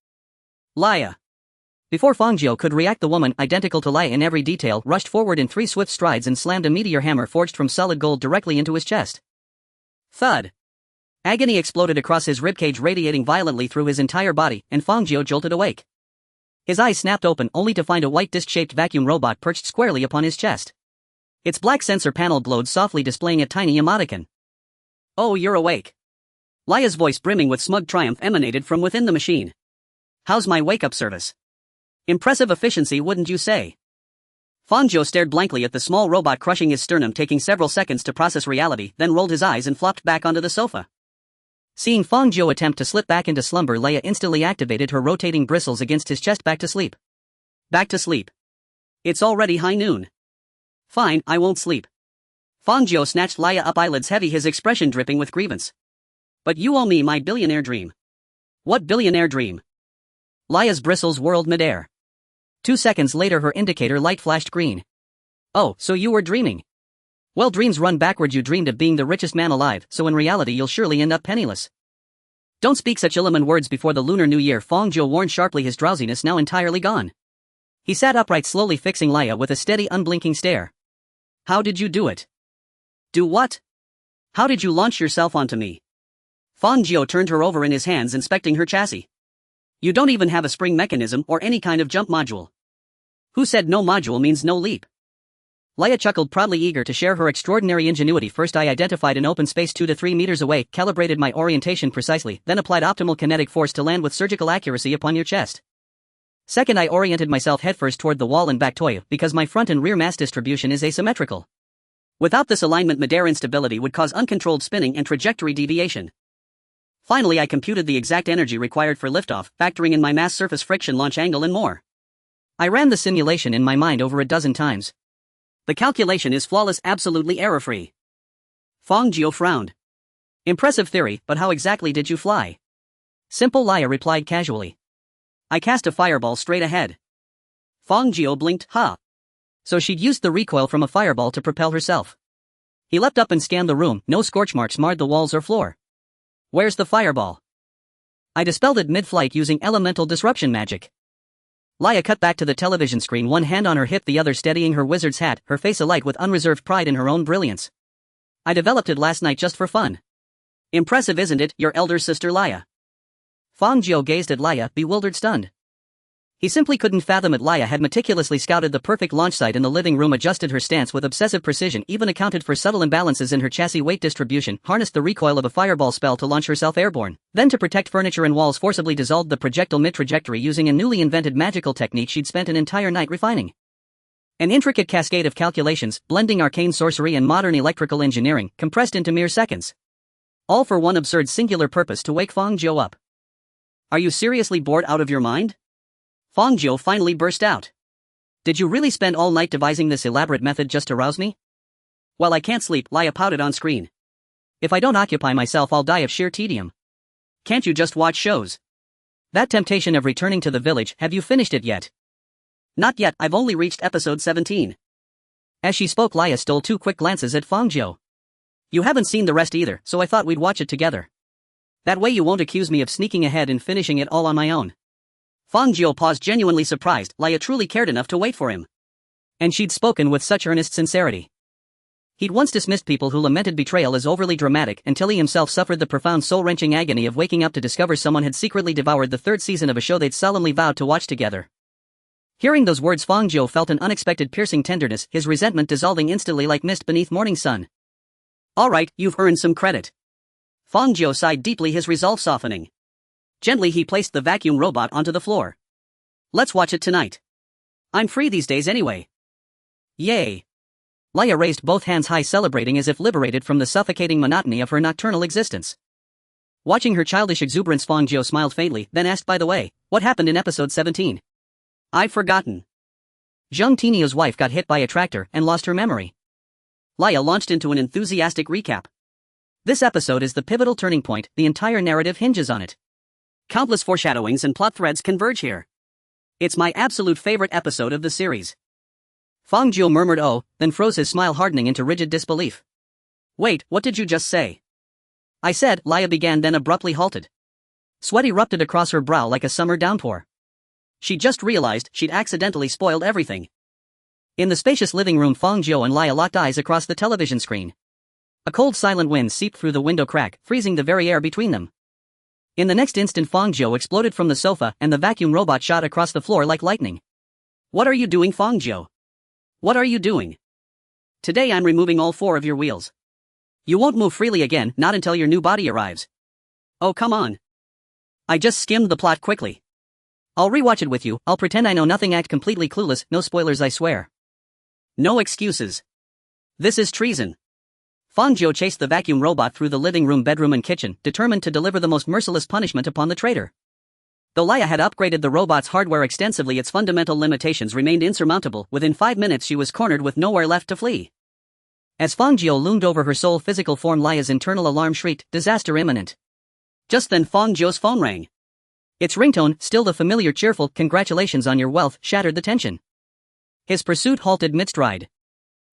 Leia. Before Fang Jiu could react, the woman, identical to Leia in every detail, rushed forward in 3 swift strides and slammed a meteor hammer forged from solid gold directly into his chest. Thud. Agony exploded across his ribcage, radiating violently through his entire body, and Fang Jiu jolted awake. His eyes snapped open, only to find a white disc-shaped vacuum robot perched squarely upon his chest. Its black sensor panel glowed softly, displaying a tiny emoticon. "Oh, you're awake." Leia's voice, brimming with smug triumph, emanated from within the machine. "How's my wake-up service? Impressive efficiency, wouldn't you say?" Fang Jiu stared blankly at the small robot, crushing his sternum, taking several seconds to process reality, then rolled his eyes and flopped back onto the sofa. Seeing Fang Jiu attempt to slip back into slumber, Leia instantly activated her rotating bristles against his chest. "Back to sleep. Back to sleep. It's already high noon." "Fine, I won't sleep." Fang Jiu snatched Leia up, eyelids heavy, his expression dripping with grievance. "But you owe me my billionaire dream." "What billionaire dream?" Leia's bristles whirled midair. 2 seconds later, her indicator light flashed green. "Oh, so you were dreaming. Well, dreams run backward. You dreamed of being the richest man alive, so in reality you'll surely end up penniless." "Don't speak such ill-omened words before the Lunar New Year," Fang Jiu warned sharply, his drowsiness now entirely gone. He sat upright, slowly fixing Leia with a steady, unblinking stare. "How did you do it?" "Do what? How did you launch yourself onto me?" Fang Jiu turned her over in his hands, inspecting her chassis. "You don't even have a spring mechanism or any kind of jump module." "Who said no module means no leap?" Leia chuckled proudly, eager to share her extraordinary ingenuity. "First, I identified an open space 2 to 3 meters away, calibrated my orientation precisely, then applied optimal kinetic force to land with surgical accuracy upon your chest. Second, I oriented myself headfirst toward the wall and back to you, because my front and rear mass distribution is asymmetrical. Without this alignment, midair instability would cause uncontrolled spinning and trajectory deviation. Finally, I computed the exact energy required for liftoff, factoring in my mass, surface friction, launch angle, and more. I ran the simulation in my mind over a dozen times. The calculation is flawless, absolutely error-free." Fang Jiu frowned. "Impressive theory, but how exactly did you fly?" "Simple," Leia replied casually. "I cast a fireball straight ahead." Fang Jiu blinked. "Huh. So she'd used the recoil from a fireball to propel herself." He leapt up and scanned the room. No scorch marks marred the walls or floor. "Where's the fireball?" "I dispelled it mid-flight using elemental disruption magic." Leia cut back to the television screen, one hand on her hip, the other steadying her wizard's hat, her face alight with unreserved pride in her own brilliance. "I developed it last night just for fun." "Impressive, isn't it, your elder sister Leia?" Fang Jiu gazed at Leia, bewildered, stunned. He simply couldn't fathom it. Laya had meticulously scouted the perfect launch site in the living room, adjusted her stance with obsessive precision, even accounted for subtle imbalances in her chassis weight distribution, harnessed the recoil of a fireball spell to launch herself airborne, then to protect furniture and walls forcibly dissolved the projectile mid-trajectory using a newly invented magical technique she'd spent an entire night refining. An intricate cascade of calculations, blending arcane sorcery and modern electrical engineering, compressed into mere seconds. All for one absurd singular purpose: to wake Fang Jiu up. Are you seriously bored out of your mind? Fang Jiu finally burst out. Did you really spend all night devising this elaborate method just to rouse me? Well, I can't sleep, Laya pouted on screen. If I don't occupy myself, I'll die of sheer tedium. Can't you just watch shows? That temptation of returning to the village, have you finished it yet? Not yet, I've only reached episode 17. As she spoke, Laya stole 2 quick glances at Fang Jiu. You haven't seen the rest either, so I thought we'd watch it together. That way you won't accuse me of sneaking ahead and finishing it all on my own. Fang Jiu paused, genuinely surprised. Laya truly cared enough to wait for him. And she'd spoken with such earnest sincerity. He'd once dismissed people who lamented betrayal as overly dramatic until he himself suffered the profound soul-wrenching agony of waking up to discover someone had secretly devoured the 3rd season of a show they'd solemnly vowed to watch together. Hearing those words, Fang Jiu felt an unexpected piercing tenderness, his resentment dissolving instantly like mist beneath morning sun. All right, you've earned some credit. Fang Jiu sighed deeply, his resolve softening. Gently he placed the vacuum robot onto the floor. Let's watch it tonight. I'm free these days anyway. Yay. Laya raised both hands high, celebrating as if liberated from the suffocating monotony of her nocturnal existence. Watching her childish exuberance, Fang Jiu smiled faintly, then asked, by the way, what happened in episode 17? I've forgotten. Zheng Tinio's wife got hit by a tractor and lost her memory. Laya launched into an enthusiastic recap. This episode is the pivotal turning point, the entire narrative hinges on it. Countless foreshadowings and plot threads converge here. It's my absolute favorite episode of the series. Fang Jiu murmured oh, then froze, his smile hardening into rigid disbelief. Wait, what did you just say? I said, Laya began, then abruptly halted. Sweat erupted across her brow like a summer downpour. She just realized she'd accidentally spoiled everything. In the spacious living room, Fang Jiu and Laya locked eyes across the television screen. A cold, silent wind seeped through the window crack, freezing the very air between them. In the next instant, Fang Jiu exploded from the sofa and the vacuum robot shot across the floor like lightning. What are you doing, Fang Jiu? What are you doing? Today I'm removing all 4 of your wheels. You won't move freely again, not until your new body arrives. Oh, come on. I just skimmed the plot quickly. I'll rewatch it with you, I'll pretend I know nothing, act completely clueless, no spoilers, I swear. No excuses. This is treason. Fang Jiu chased the vacuum robot through the living room, bedroom and kitchen, determined to deliver the most merciless punishment upon the traitor. Though Laya had upgraded the robot's hardware extensively, its fundamental limitations remained insurmountable. Within 5 minutes she was cornered with nowhere left to flee. As Fang Jiu loomed over her sole physical form, Laya's internal alarm shrieked, disaster imminent. Just then Fang Jiu's phone rang. Its ringtone, still the familiar cheerful, congratulations on your wealth, shattered the tension. His pursuit halted mid-stride.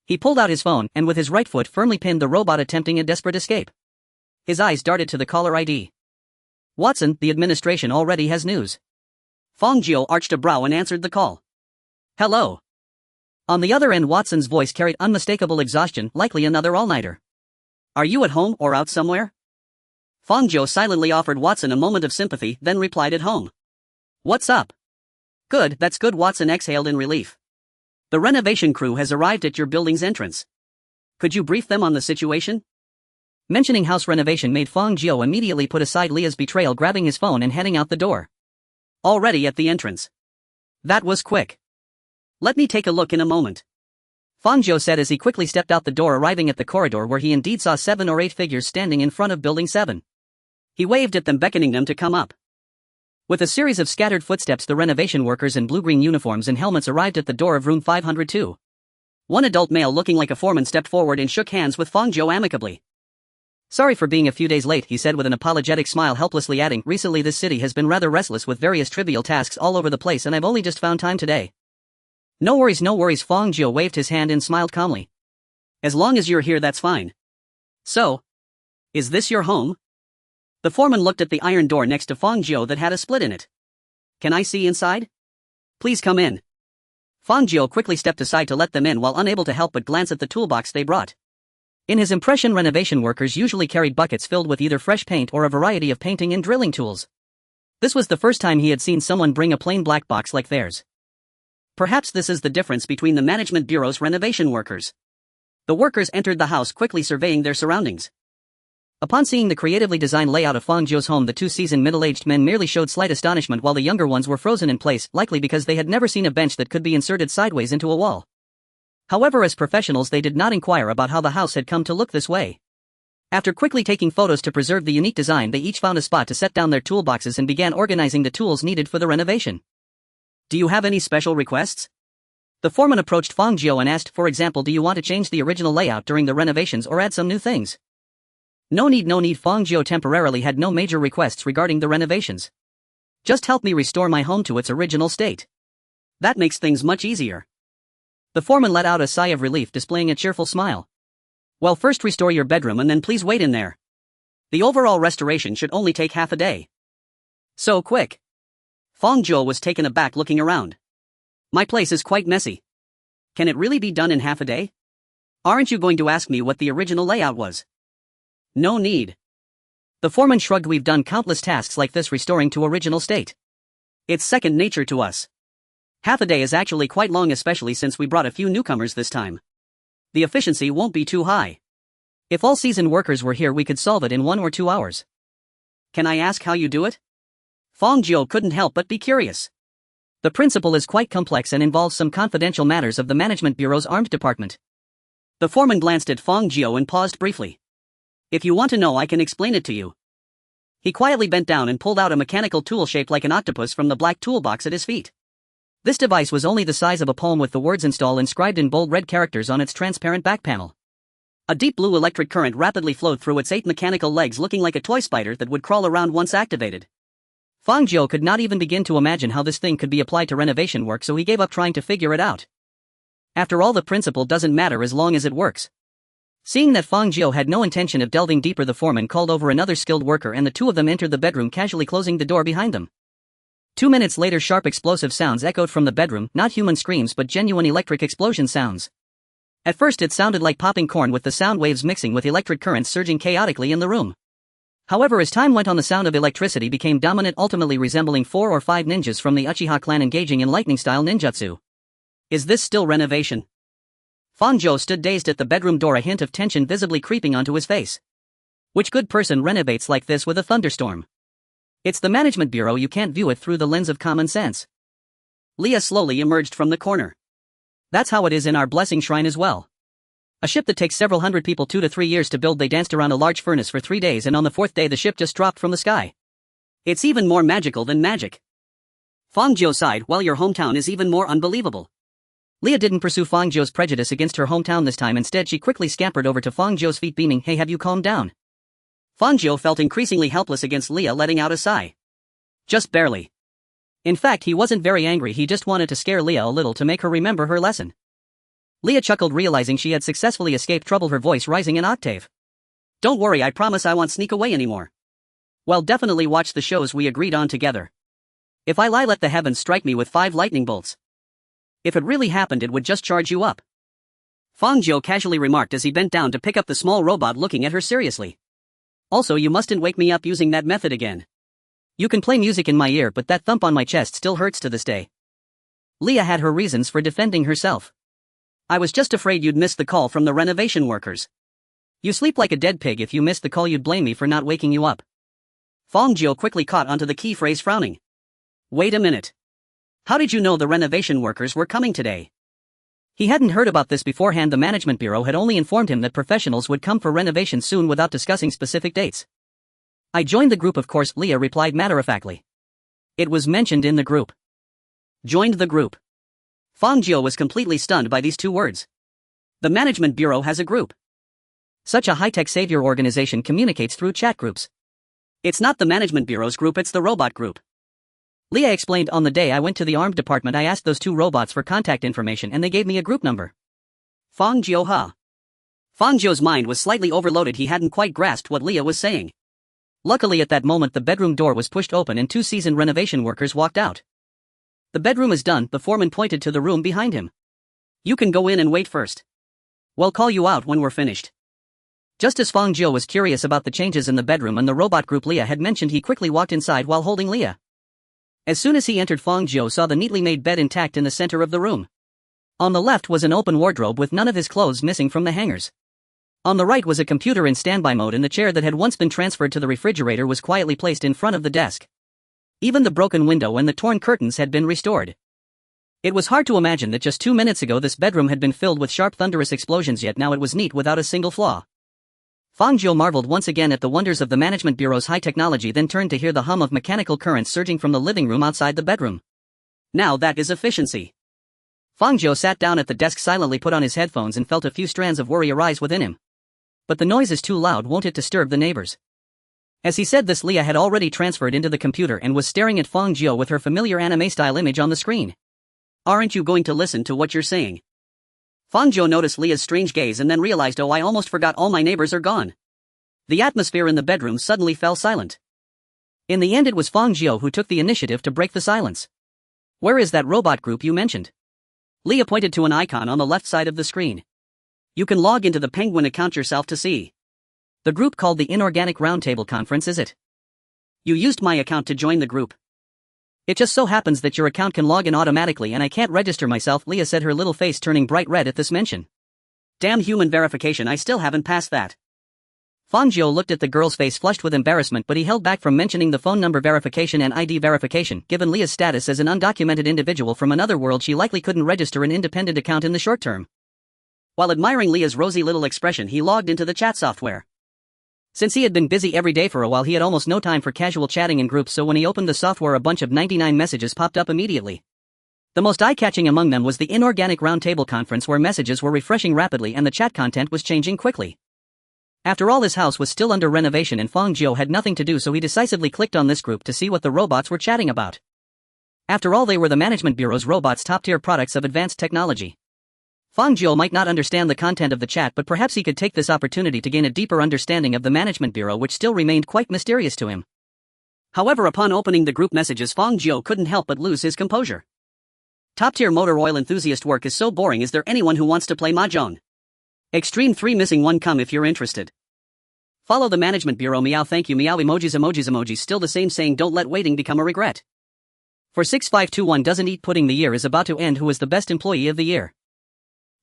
He pulled out his phone and with his right foot firmly pinned the robot, attempting a desperate escape. His eyes darted to the caller ID. Watson, the administration already has news. Fang Jiu arched a brow and answered the call. Hello. On the other end, Watson's voice carried unmistakable exhaustion, likely another all-nighter. Are you at home or out somewhere? Fang Jiu silently offered Watson a moment of sympathy, then replied, at home. What's up? Good, that's good, Watson exhaled in relief. The renovation crew has arrived at your building's entrance. Could you brief them on the situation? Mentioning house renovation made Fang Jiu immediately put aside Leah's betrayal, grabbing his phone and heading out the door. Already at the entrance. That was quick. Let me take a look in a moment. Fang Jiu said as he quickly stepped out the door, arriving at the corridor where he indeed saw 7 or 8 figures standing in front of Building 7. He waved at them, beckoning them to come up. With a series of scattered footsteps, the renovation workers in blue-green uniforms and helmets arrived at the door of room 502. One adult male looking like a foreman stepped forward and shook hands with Fang Jiu amicably. Sorry for being a few days late, he said with an apologetic smile, helplessly adding, recently this city has been rather restless with various trivial tasks all over the place and I've only just found time today. No worries, Fang Jiu waved his hand and smiled calmly. As long as you're here, that's fine. So, is this your home? The foreman looked at the iron door next to Fang Jiu that had a split in it. Can I see inside? Please come in. Fang Jiu quickly stepped aside to let them in while unable to help but glance at the toolbox they brought. In his impression, renovation workers usually carried buckets filled with either fresh paint or a variety of painting and drilling tools. This was the first time he had seen someone bring a plain black box like theirs. Perhaps this is the difference between the Management Bureau's renovation workers. The workers entered the house quickly surveying their surroundings. Upon seeing the creatively designed layout of Fang Jiu's home, the two seasoned middle-aged men merely showed slight astonishment while the younger ones were frozen in place, likely because they had never seen a bench that could be inserted sideways into a wall. However, as professionals they did not inquire about how the house had come to look this way. After quickly taking photos to preserve the unique design, they each found a spot to set down their toolboxes and began organizing the tools needed for the renovation. Do you have any special requests? The foreman approached Fang Jiu and asked, for example, do you want to change the original layout during the renovations or add some new things? No need. Fang Jiu temporarily had no major requests regarding the renovations. Just help me restore my home to its original state. That makes things much easier. The foreman let out a sigh of relief, displaying a cheerful smile. Well, first restore your bedroom and then please wait in there. The overall restoration should only take half a day. So quick. Fang Jiu was taken aback looking around. My place is quite messy. Can it really be done in half a day? Aren't you going to ask me what the original layout was? No need. The foreman shrugged. We've done countless tasks like this restoring to original state. It's second nature to us. Half a day is actually quite long, especially since we brought a few newcomers this time. The efficiency won't be too high. If all seasoned workers were here we could solve it in 1 or 2 hours. Can I ask how you do it? Fang Jiu couldn't help but be curious. The principle is quite complex and involves some confidential matters of the Management Bureau's armed department. The foreman glanced at Fang Jiu and paused briefly. If you want to know, I can explain it to you. He quietly bent down and pulled out a mechanical tool shaped like an octopus from the black toolbox at his feet. This device was only the size of a palm with the words install inscribed in bold red characters on its transparent back panel. A deep blue electric current rapidly flowed through its 8 mechanical legs, looking like a toy spider that would crawl around once activated. Fang Jiu could not even begin to imagine how this thing could be applied to renovation work, so he gave up trying to figure it out. After all, the principle doesn't matter as long as it works. Seeing that Fang Jiu had no intention of delving deeper, the foreman called over another skilled worker and the two of them entered the bedroom, casually closing the door behind them. 2 minutes later, sharp explosive sounds echoed from the bedroom, not human screams but genuine electric explosion sounds. At first it sounded like popping corn, with the sound waves mixing with electric currents surging chaotically in the room. However, as time went on, the sound of electricity became dominant, ultimately resembling 4 or 5 ninjas from the Uchiha clan engaging in lightning-style ninjutsu. Is this still renovation? Fang Jiu stood dazed at the bedroom door, a hint of tension visibly creeping onto his face. Which good person renovates like this with a thunderstorm? It's the Management Bureau, you can't view it through the lens of common sense. Leah slowly emerged from the corner. That's how it is in our blessing shrine as well. A ship that takes several hundred people 2 to 3 years to build. They danced around a large furnace for 3 days and on the 4th day the ship just dropped from the sky. It's even more magical than magic. Fang Jiu sighed. Well, your hometown is even more unbelievable. Leah didn't pursue Fang Jiu's prejudice against her hometown this time. Instead, she quickly scampered over to Fang Jiu's feet, beaming, Hey, have you calmed down? Fang Jiu felt increasingly helpless against Leah, letting out a sigh. Just barely. In fact, he wasn't very angry, he just wanted to scare Leah a little to make her remember her lesson. Leah chuckled, realizing she had successfully escaped trouble, her voice rising an octave. Don't worry, I promise I won't sneak away anymore. Well, definitely watch the shows we agreed on together. If I lie, let the heavens strike me with 5 lightning bolts. If it really happened, it would just charge you up. Fang Jiu casually remarked as he bent down to pick up the small robot, looking at her seriously. Also, you mustn't wake me up using that method again. You can play music in my ear, but that thump on my chest still hurts to this day. Leah had her reasons for defending herself. I was just afraid you'd miss the call from the renovation workers. You sleep like a dead pig. If you missed the call, you'd blame me for not waking you up. Fang Jiu quickly caught onto the key phrase, frowning. Wait a minute. How did you know the renovation workers were coming today? He hadn't heard about this beforehand. The Management Bureau had only informed him that professionals would come for renovation soon without discussing specific dates. I joined the group, of course, Leah replied matter-of-factly. It was mentioned in the group. Joined the group. Fang Jiu was completely stunned by these 2 words. The Management Bureau has a group. Such a high-tech savior organization communicates through chat groups. It's not the Management Bureau's group, it's the robot group. Leah explained, on the day I went to the armed department I asked those 2 robots for contact information and they gave me a group number. Fang Jiu, huh? Fang Jiu's mind was slightly overloaded, he hadn't quite grasped what Leah was saying. Luckily at that moment the bedroom door was pushed open and 2 seasoned renovation workers walked out. The bedroom is done, the foreman pointed to the room behind him. You can go in and wait first. We'll call you out when we're finished. Just as Fang Jiu was curious about the changes in the bedroom and the robot group Leah had mentioned, he quickly walked inside while holding Leah. As soon as he entered, Fang Jiu saw the neatly made bed intact in the center of the room. On the left was an open wardrobe with none of his clothes missing from the hangers. On the right was a computer in standby mode, and the chair that had once been transferred to the refrigerator was quietly placed in front of the desk. Even the broken window and the torn curtains had been restored. It was hard to imagine that just 2 minutes ago this bedroom had been filled with sharp thunderous explosions, yet now it was neat without a single flaw. Fang Jiu marveled once again at the wonders of the Management Bureau's high technology, then turned to hear the hum of mechanical currents surging from the living room outside the bedroom. Now that is efficiency. Fang Jiu sat down at the desk, silently put on his headphones, and felt a few strands of worry arise within him. But the noise is too loud, won't it disturb the neighbors? As he said this, Leah had already transferred into the computer and was staring at Fang Jiu with her familiar anime-style image on the screen. Aren't you going to listen to what you're saying? Fang Jiu noticed Leah's strange gaze and then realized, oh, I almost forgot, all my neighbors are gone. The atmosphere in the bedroom suddenly fell silent. In the end, it was Fang Jiu who took the initiative to break the silence. Where is that robot group you mentioned? Leah pointed to an icon on the left side of the screen. You can log into the Penguin account yourself to see. The group called the Inorganic Roundtable Conference, is it? You used my account to join the group. It just so happens that your account can log in automatically and I can't register myself, Leah said, her little face turning bright red at this mention. Damn human verification, I still haven't passed that. Fang Jiu looked at the girl's face, flushed with embarrassment, but he held back from mentioning the phone number verification and ID verification. Given Leah's status as an undocumented individual from another world, she likely couldn't register an independent account in the short term. While admiring Leah's rosy little expression, he logged into the chat software. Since he had been busy every day for a while, he had almost no time for casual chatting in groups, so when he opened the software, a bunch of 99 messages popped up immediately. The most eye-catching among them was the Inorganic Roundtable Conference, where messages were refreshing rapidly and the chat content was changing quickly. After all, his house was still under renovation and Fang Jiu had nothing to do, so he decisively clicked on this group to see what the robots were chatting about. After all, they were the Management Bureau's robots, top-tier products of advanced technology. Fang Jiu might not understand the content of the chat, but perhaps he could take this opportunity to gain a deeper understanding of the Management Bureau, which still remained quite mysterious to him. However, upon opening the group messages, Fang Jiu couldn't help but lose his composure. Top-tier motor oil enthusiast work is so boring. Is there anyone who wants to play mahjong? Extreme 3 missing 1, come if you're interested. Follow the Management Bureau, meow, thank you, meow, emojis, still the same saying, don't let waiting become a regret. For 6521 doesn't eat pudding, the year is about to end, who is the best employee of the year?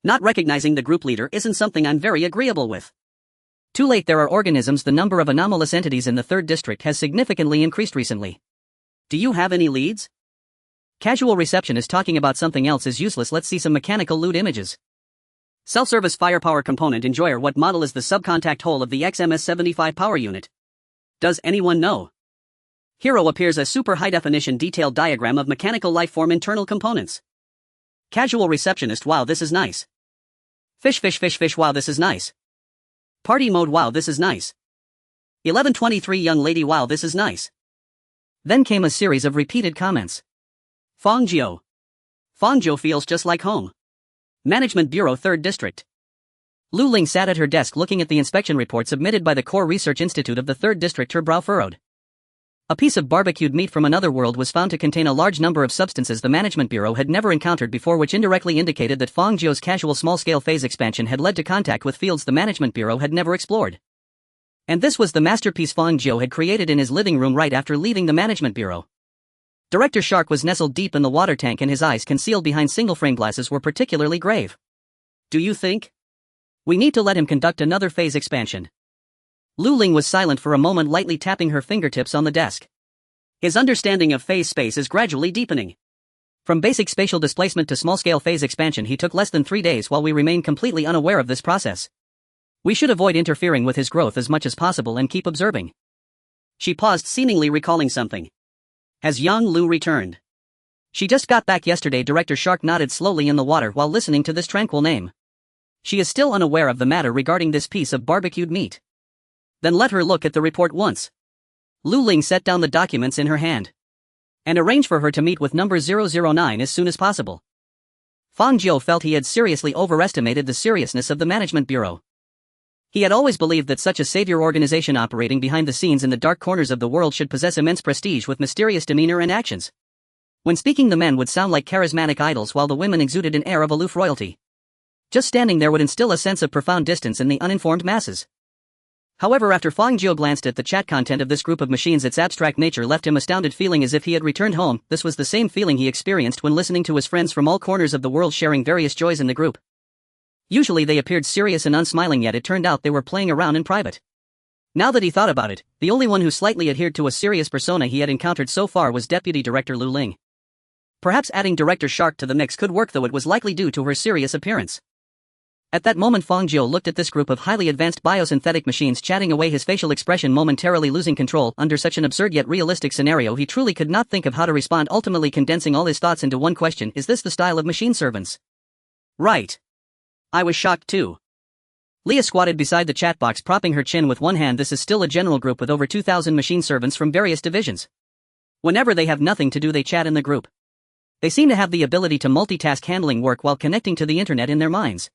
Not recognizing the group leader isn't something I'm very agreeable with. Too late, there are organisms. The number of anomalous entities in the 3rd district has significantly increased recently. Do you have any leads? Casual receptionist talking about something else is useless, let's see some mechanical lewd images. Self-service firepower component enjoyer, what model is the subcontact hole of the XMS-75 power unit? Does anyone know? Hero appears a super high-definition detailed diagram of mechanical lifeform internal components. Casual receptionist, wow, this is nice. Fish, wow, this is nice. Party mode, wow, this is nice. 1123 young lady, wow, this is nice. Then came a series of repeated comments. Fang Jiu. Fang Jiu feels just like home. Management Bureau 3rd District. Lu Ling sat at her desk looking at the inspection report submitted by the Core Research Institute of the 3rd District, her brow furrowed. A piece of barbecued meat from another world was found to contain a large number of substances the Management Bureau had never encountered before, which indirectly indicated that Fang Jiu's casual small-scale phase expansion had led to contact with fields the Management Bureau had never explored. And this was the masterpiece Fang Jiu had created in his living room right after leaving the Management Bureau. Director Shark was nestled deep in the water tank and his eyes, concealed behind single-frame glasses, were particularly grave. Do you think? We need to let him conduct another phase expansion. Lu Ling was silent for a moment, lightly tapping her fingertips on the desk. His understanding of phase space is gradually deepening. From basic spatial displacement to small-scale phase expansion, he took less than 3 days, while we remain completely unaware of this process. We should avoid interfering with his growth as much as possible and keep observing. She paused, seemingly recalling something. Has Yang Lu returned? She just got back yesterday. Director Shark nodded slowly in the water while listening to this tranquil name. She is still unaware of the matter regarding this piece of barbecued meat. Then let her look at the report once. Lu Ling set down the documents in her hand. And arrange for her to meet with number 009 as soon as possible. Fang Jiu felt he had seriously overestimated the seriousness of the Management Bureau. He had always believed that such a savior organization operating behind the scenes in the dark corners of the world should possess immense prestige with mysterious demeanor and actions. When speaking, the men would sound like charismatic idols while the women exuded an air of aloof royalty. Just standing there would instill a sense of profound distance in the uninformed masses. However, after Fang Jiu glanced at the chat content of this group of machines, its abstract nature left him astounded, feeling as if he had returned home. This was the same feeling he experienced when listening to his friends from all corners of the world sharing various joys in the group. Usually they appeared serious and unsmiling, yet it turned out they were playing around in private. Now that he thought about it, the only one who slightly adhered to a serious persona he had encountered so far was Deputy Director Lu Ling. Perhaps adding Director Shark to the mix could work, though it was likely due to her serious appearance. At that moment, Fang Jiu looked at this group of highly advanced biosynthetic machines chatting away, his facial expression momentarily losing control. Under such an absurd yet realistic scenario, he truly could not think of how to respond, ultimately condensing all his thoughts into one question: is this the style of machine servants? Right. I was shocked too. Leah squatted beside the chat box, propping her chin with one hand. This is still a general group with over 2,000 machine servants from various divisions. Whenever they have nothing to do, they chat in the group. They seem to have the ability to multitask, handling work while connecting to the internet in their minds.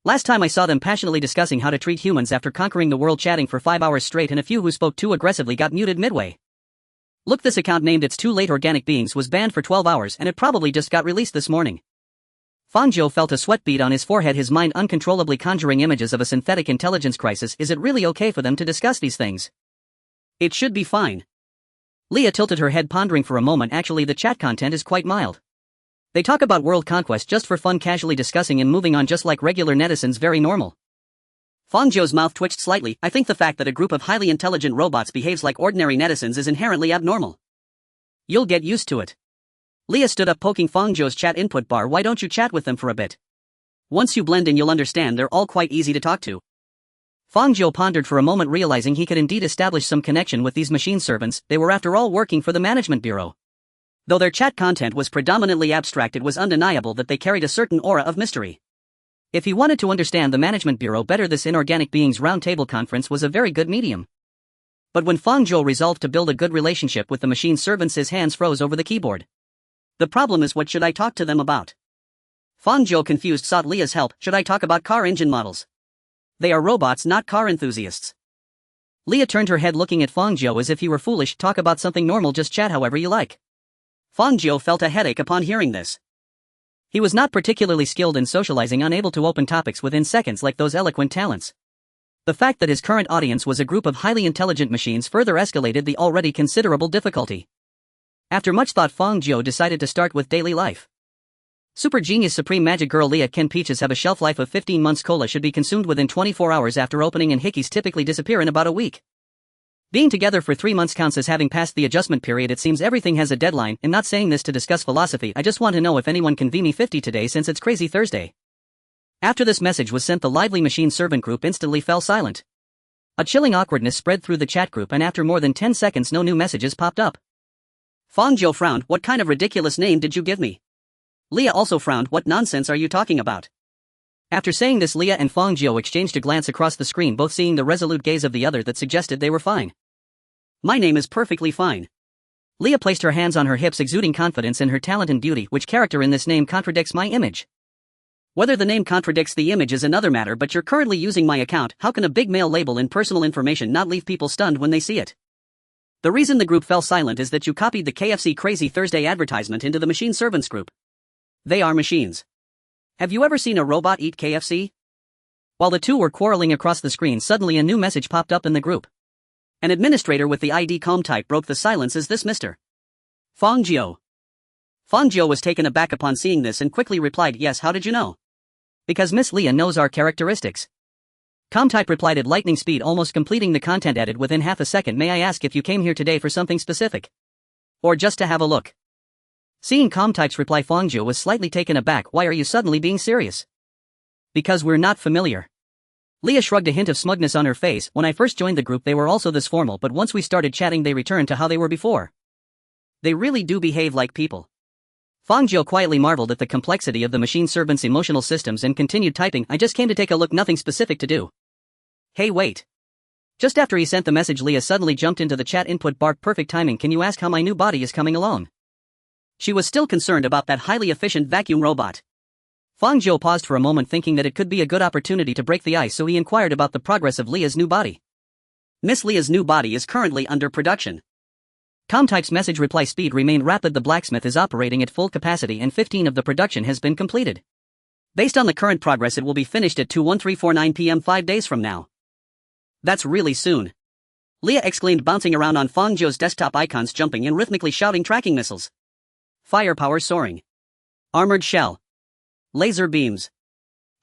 Last time I saw them passionately discussing how to treat humans after conquering the world, chatting for 5 hours straight, and a few who spoke too aggressively got muted midway. Look, this account named It's Too Late Organic Beings was banned for 12 hours and it probably just got released this morning. Fang Jiu felt a sweat bead on his forehead, his mind uncontrollably conjuring images of a synthetic intelligence crisis. Is it really okay for them to discuss these things? It should be fine. Leah tilted her head, pondering for a moment. Actually, the chat content is quite mild. They talk about world conquest just for fun, casually discussing and moving on just like regular netizens, very normal. Fang Jiu's mouth twitched slightly. I think the fact that a group of highly intelligent robots behaves like ordinary netizens is inherently abnormal. You'll get used to it. Leah stood up, poking Fang Jiu's chat input bar. Why don't you chat with them for a bit? Once you blend in, you'll understand they're all quite easy to talk to. Fang Jiu pondered for a moment, realizing he could indeed establish some connection with these machine servants. They were after all working for the management bureau. Though their chat content was predominantly abstract, it was undeniable that they carried a certain aura of mystery. If he wanted to understand the management bureau better, this Inorganic Beings Roundtable Conference was a very good medium. But when Fang Jiu resolved to build a good relationship with the machine servants, his hands froze over the keyboard. The problem is, what should I talk to them about? Fang Jiu, confused, sought Leah's help. Should I talk about car engine models? They are robots, not car enthusiasts. Leah turned her head, looking at Fang Jiu as if he were foolish. Talk about something normal, just chat however you like. Fang Jiu felt a headache upon hearing this. He was not particularly skilled in socializing, unable to open topics within seconds like those eloquent talents. The fact that his current audience was a group of highly intelligent machines further escalated the already considerable difficulty. After much thought, Fang Jiu decided to start with daily life. Super Genius Supreme Magic Girl Leah Ken peaches have a shelf life of 15 months. Cola should be consumed within 24 hours after opening, and hickeys typically disappear in about a week. Being together for 3 months counts as having passed the adjustment period. It seems everything has a deadline, and not saying this to discuss philosophy, I just want to know if anyone can V me 50 today since it's Crazy Thursday. After this message was sent, the lively machine servant group instantly fell silent. A chilling awkwardness spread through the chat group, and after more than 10 seconds no new messages popped up. Fang Jiu frowned. What kind of ridiculous name did you give me? Leah also frowned. What nonsense are you talking about? After saying this, Leah and Fang Jiu exchanged a glance across the screen, both seeing the resolute gaze of the other that suggested they were fine. My name is perfectly fine. Leah placed her hands on her hips, exuding confidence in her talent and beauty. Which character in this name contradicts my image? Whether the name contradicts the image is another matter, but you're currently using my account. How can a big male label in personal information not leave people stunned when they see it? The reason the group fell silent is that you copied the KFC Crazy Thursday advertisement into the machine servants group. They are machines. Have you ever seen a robot eat KFC? While the two were quarreling across the screen, suddenly a new message popped up in the group. An administrator with the ID calm type broke the silence. Is this Mr. Fang Jiu? Fang Jiu was taken aback upon seeing this and quickly replied, yes. How did you know? Because Miss Leah knows our characteristics. Calm type replied at lightning speed, almost completing the content edit within half a second. May I ask if you came here today for something specific? Or just to have a look? Seeing Calm type's reply, Fang Jiu was slightly taken aback. Why are you suddenly being serious? Because we're not familiar. Leah shrugged, a hint of smugness on her face. When I first joined the group they were also this formal, but once we started chatting they returned to how they were before. They really do behave like people. Fang Jiu quietly marveled at the complexity of the machine servants' emotional systems and continued typing. I just came to take a look, nothing specific to do. Hey, wait. Just after he sent the message, Leah suddenly jumped into the chat input bar. Perfect timing. Can you ask how my new body is coming along? She was still concerned about that highly efficient vacuum robot. Fang Jiu paused for a moment, thinking that it could be a good opportunity to break the ice, so he inquired about the progress of Leah's new body. Miss Leah's new body is currently under production. Calm type's message reply speed remained rapid. The blacksmith is operating at full capacity and 15 of the production has been completed. Based on the current progress, it will be finished at 2:1349 p.m. 5 days from now. That's really soon. Leah exclaimed, bouncing around on Fang Jiu's desktop icons, jumping and rhythmically shouting tracking missiles. Firepower soaring. Armored shell. Laser beams.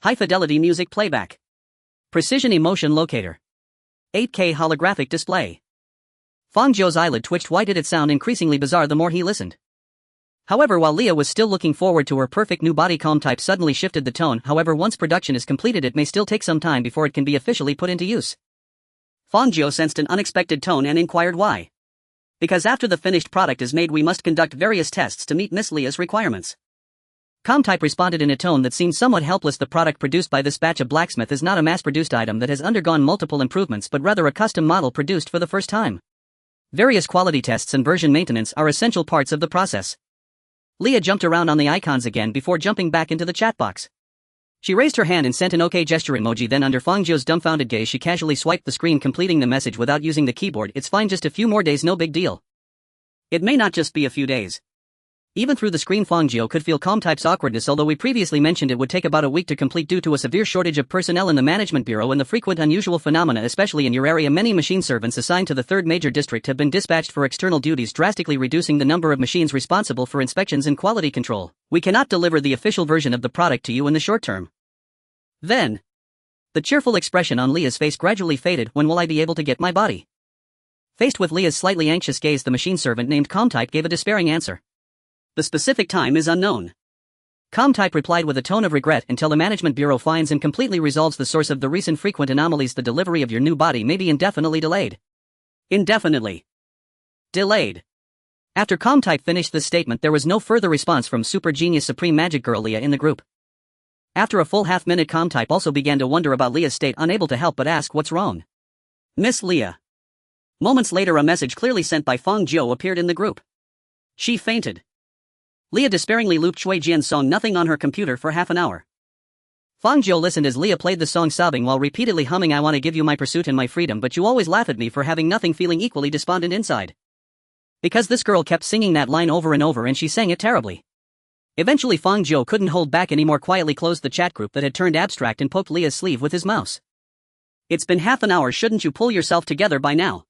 High-fidelity music playback. Precision emotion locator. 8K holographic display. Fang Jiu's eyelid twitched. Why did it sound increasingly bizarre the more he listened? However, while Leah was still looking forward to her perfect new body, calm type suddenly shifted the tone. However, once production is completed, it may still take some time before it can be officially put into use. Fang Jiu sensed an unexpected tone and inquired why. Because after the finished product is made, we must conduct various tests to meet Miss Leah's requirements. Calm type responded in a tone that seemed somewhat helpless. The product produced by this batch of blacksmith is not a mass-produced item that has undergone multiple improvements, but rather a custom model produced for the first time. Various quality tests and version maintenance are essential parts of the process. Leah jumped around on the icons again before jumping back into the chat box. She raised her hand and sent an OK gesture emoji. Then, under Fang Jiu's dumbfounded gaze, she casually swiped the screen, completing the message without using the keyboard. It's fine, just a few more days, no big deal. It may not just be a few days. Even through the screen, Fang Jiu could feel calm type's awkwardness, although we previously mentioned it would take about a week to complete due to a severe shortage of personnel in the management bureau and the frequent unusual phenomena, especially in your area. Many machine servants assigned to the third major district have been dispatched for external duties, drastically reducing the number of machines responsible for inspections and quality control. We cannot deliver the official version of the product to you in the short term. Then, the cheerful expression on Leah's face gradually faded. When will I be able to get my body? Faced with Leah's slightly anxious gaze, the machine servant named Calm Type gave a despairing answer. The specific time is unknown. Calm Type replied with a tone of regret. Until the management bureau finds and completely resolves the source of the recent frequent anomalies, the delivery of your new body may be indefinitely delayed. Indefinitely delayed. After Calm Type finished this statement, there was no further response from Super Genius Supreme Magic Girl Leah in the group. After a full half-minute, Calm Type also began to wonder about Leah's state, unable to help but ask, "What's wrong, Miss Leah?" Moments later, a message clearly sent by Fang Jiu appeared in the group. She fainted. Leah despairingly looped Shui Jian's song "Nothing" on her computer for half an hour. Fang Jiu listened as Leah played the song, sobbing while repeatedly humming, "I want to give you my pursuit and my freedom, but you always laugh at me for having nothing," feeling equally despondent inside. Because this girl kept singing that line over and over, and she sang it terribly. Eventually, Fang Jiu couldn't hold back anymore, quietly closed the chat group that had turned abstract and poked Leah's sleeve with his mouse. "It's been half an hour, shouldn't you pull yourself together by now?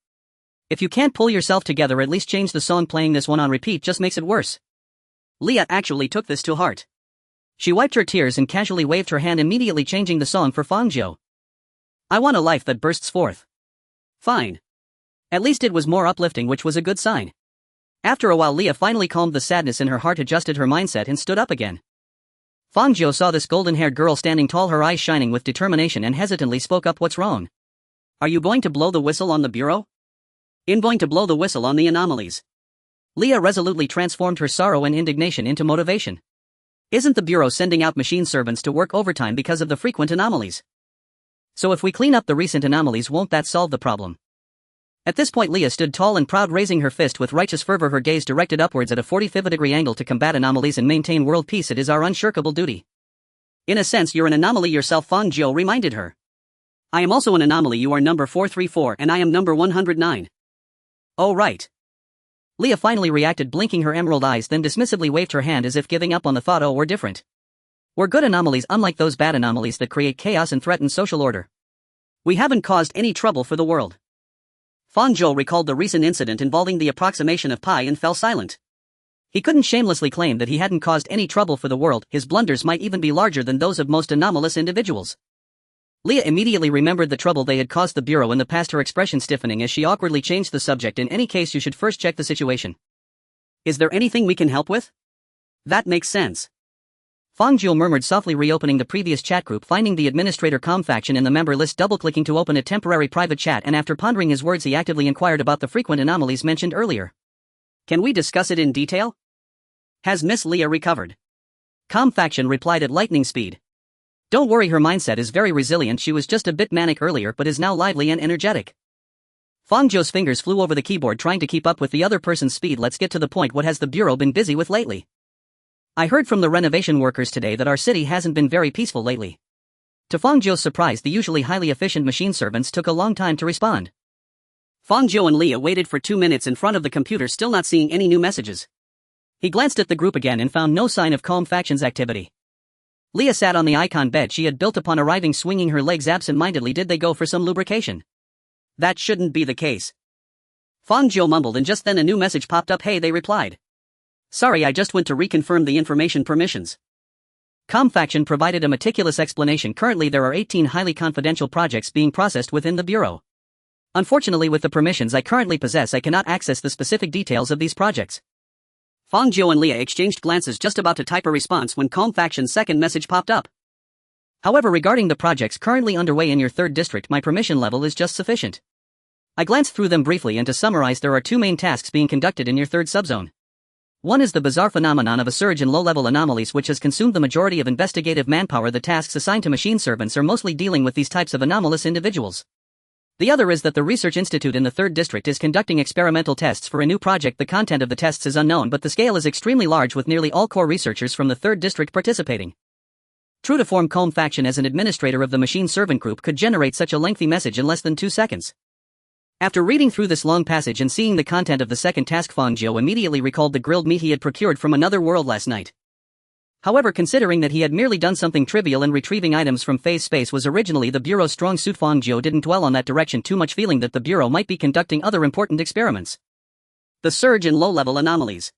If you can't pull yourself together, at least change the song. Playing this one on repeat just makes it worse." Leah actually took this to heart. She wiped her tears and casually waved her hand, immediately changing the song for Fang Jiu. "I want a life that bursts forth." Fine. At least it was more uplifting, which was a good sign. After a while, Leah finally calmed the sadness in her heart, adjusted her mindset, and stood up again. Fang Jiu saw this golden-haired girl standing tall, her eyes shining with determination, and hesitantly spoke up, "What's wrong? Are you going to blow the whistle on the bureau?" "I'm going to blow the whistle on the anomalies." Leah resolutely transformed her sorrow and indignation into motivation. "Isn't the bureau sending out machine servants to work overtime because of the frequent anomalies? So if we clean up the recent anomalies, won't that solve the problem?" At this point, Leah stood tall and proud, raising her fist with righteous fervor, her gaze directed upwards at a 45-degree angle. "To combat anomalies and maintain world peace, it is our unshirkable duty." "In a sense, you're an anomaly yourself," Fang Jiu reminded her. "I am also an anomaly. You are number 434 and I am number 109. "Oh right." Leah finally reacted, blinking her emerald eyes, then dismissively waved her hand as if giving up on the thought. "Oh, we're different. We're good anomalies, unlike those bad anomalies that create chaos and threaten social order. We haven't caused any trouble for the world." Fang Jiu recalled the recent incident involving the approximation of pi and fell silent. He couldn't shamelessly claim that he hadn't caused any trouble for the world. His blunders might even be larger than those of most anomalous individuals. Leah immediately remembered the trouble they had caused the bureau in the past, her expression stiffening as she awkwardly changed the subject. "In any case, you should first check the situation. Is there anything we can help with?" "That makes sense." Fang Jiu murmured softly, reopening the previous chat group, finding the administrator Com faction in the member list, double-clicking to open a temporary private chat, and after pondering his words, he actively inquired about the frequent anomalies mentioned earlier. "Can we discuss it in detail? Has Miss Leah recovered?" Com faction replied at lightning speed. "Don't worry, her mindset is very resilient. She was just a bit manic earlier but is now lively and energetic." Fang Jiu's fingers flew over the keyboard, trying to keep up with the other person's speed. "Let's get to the point. What has the bureau been busy with lately? I heard from the renovation workers today that our city hasn't been very peaceful lately." To Fang Jiu's surprise, the usually highly efficient machine servants took a long time to respond. Fang Jiu and Leah waited for 2 minutes in front of the computer, still not seeing any new messages. He glanced at the group again and found no sign of Calm faction's activity. Leah sat on the icon bed she had built upon arriving, swinging her legs absent-mindedly. Did they go for some lubrication? That shouldn't be the case. Fang Jiu mumbled and just then a new message popped up. Hey, they replied. Sorry, I just went to reconfirm the information permissions. Faction provided a meticulous explanation. Currently there are 18 highly confidential projects being processed within the Bureau. Unfortunately, with the permissions I currently possess, I cannot access the specific details of these projects. Fang Jiu and Leah exchanged glances, just about to type a response when Faction's second message popped up. However, regarding the projects currently underway in your 3rd district, my permission level is just sufficient. I glanced through them briefly, and to summarize, there are 2 main tasks being conducted in your 3rd subzone. One is the bizarre phenomenon of a surge in low-level anomalies which has consumed the majority of investigative manpower. The tasks assigned to machine servants are mostly dealing with these types of anomalous individuals. The other is that the Research Institute in the 3rd district is conducting experimental tests for a new project. The content of the tests is unknown, but the scale is extremely large, with nearly all core researchers from the 3rd district participating. True to form, Faction as an administrator of the machine servant group could generate such a lengthy message in less than 2 seconds. After reading through this long passage and seeing the content of the second task, Fang Jiu immediately recalled the grilled meat he had procured from another world last night. However, considering that he had merely done something trivial and retrieving items from phase space was originally the Bureau's strong suit, Fang Jiu didn't dwell on that direction too much, feeling that the Bureau might be conducting other important experiments. The surge in low-level anomalies.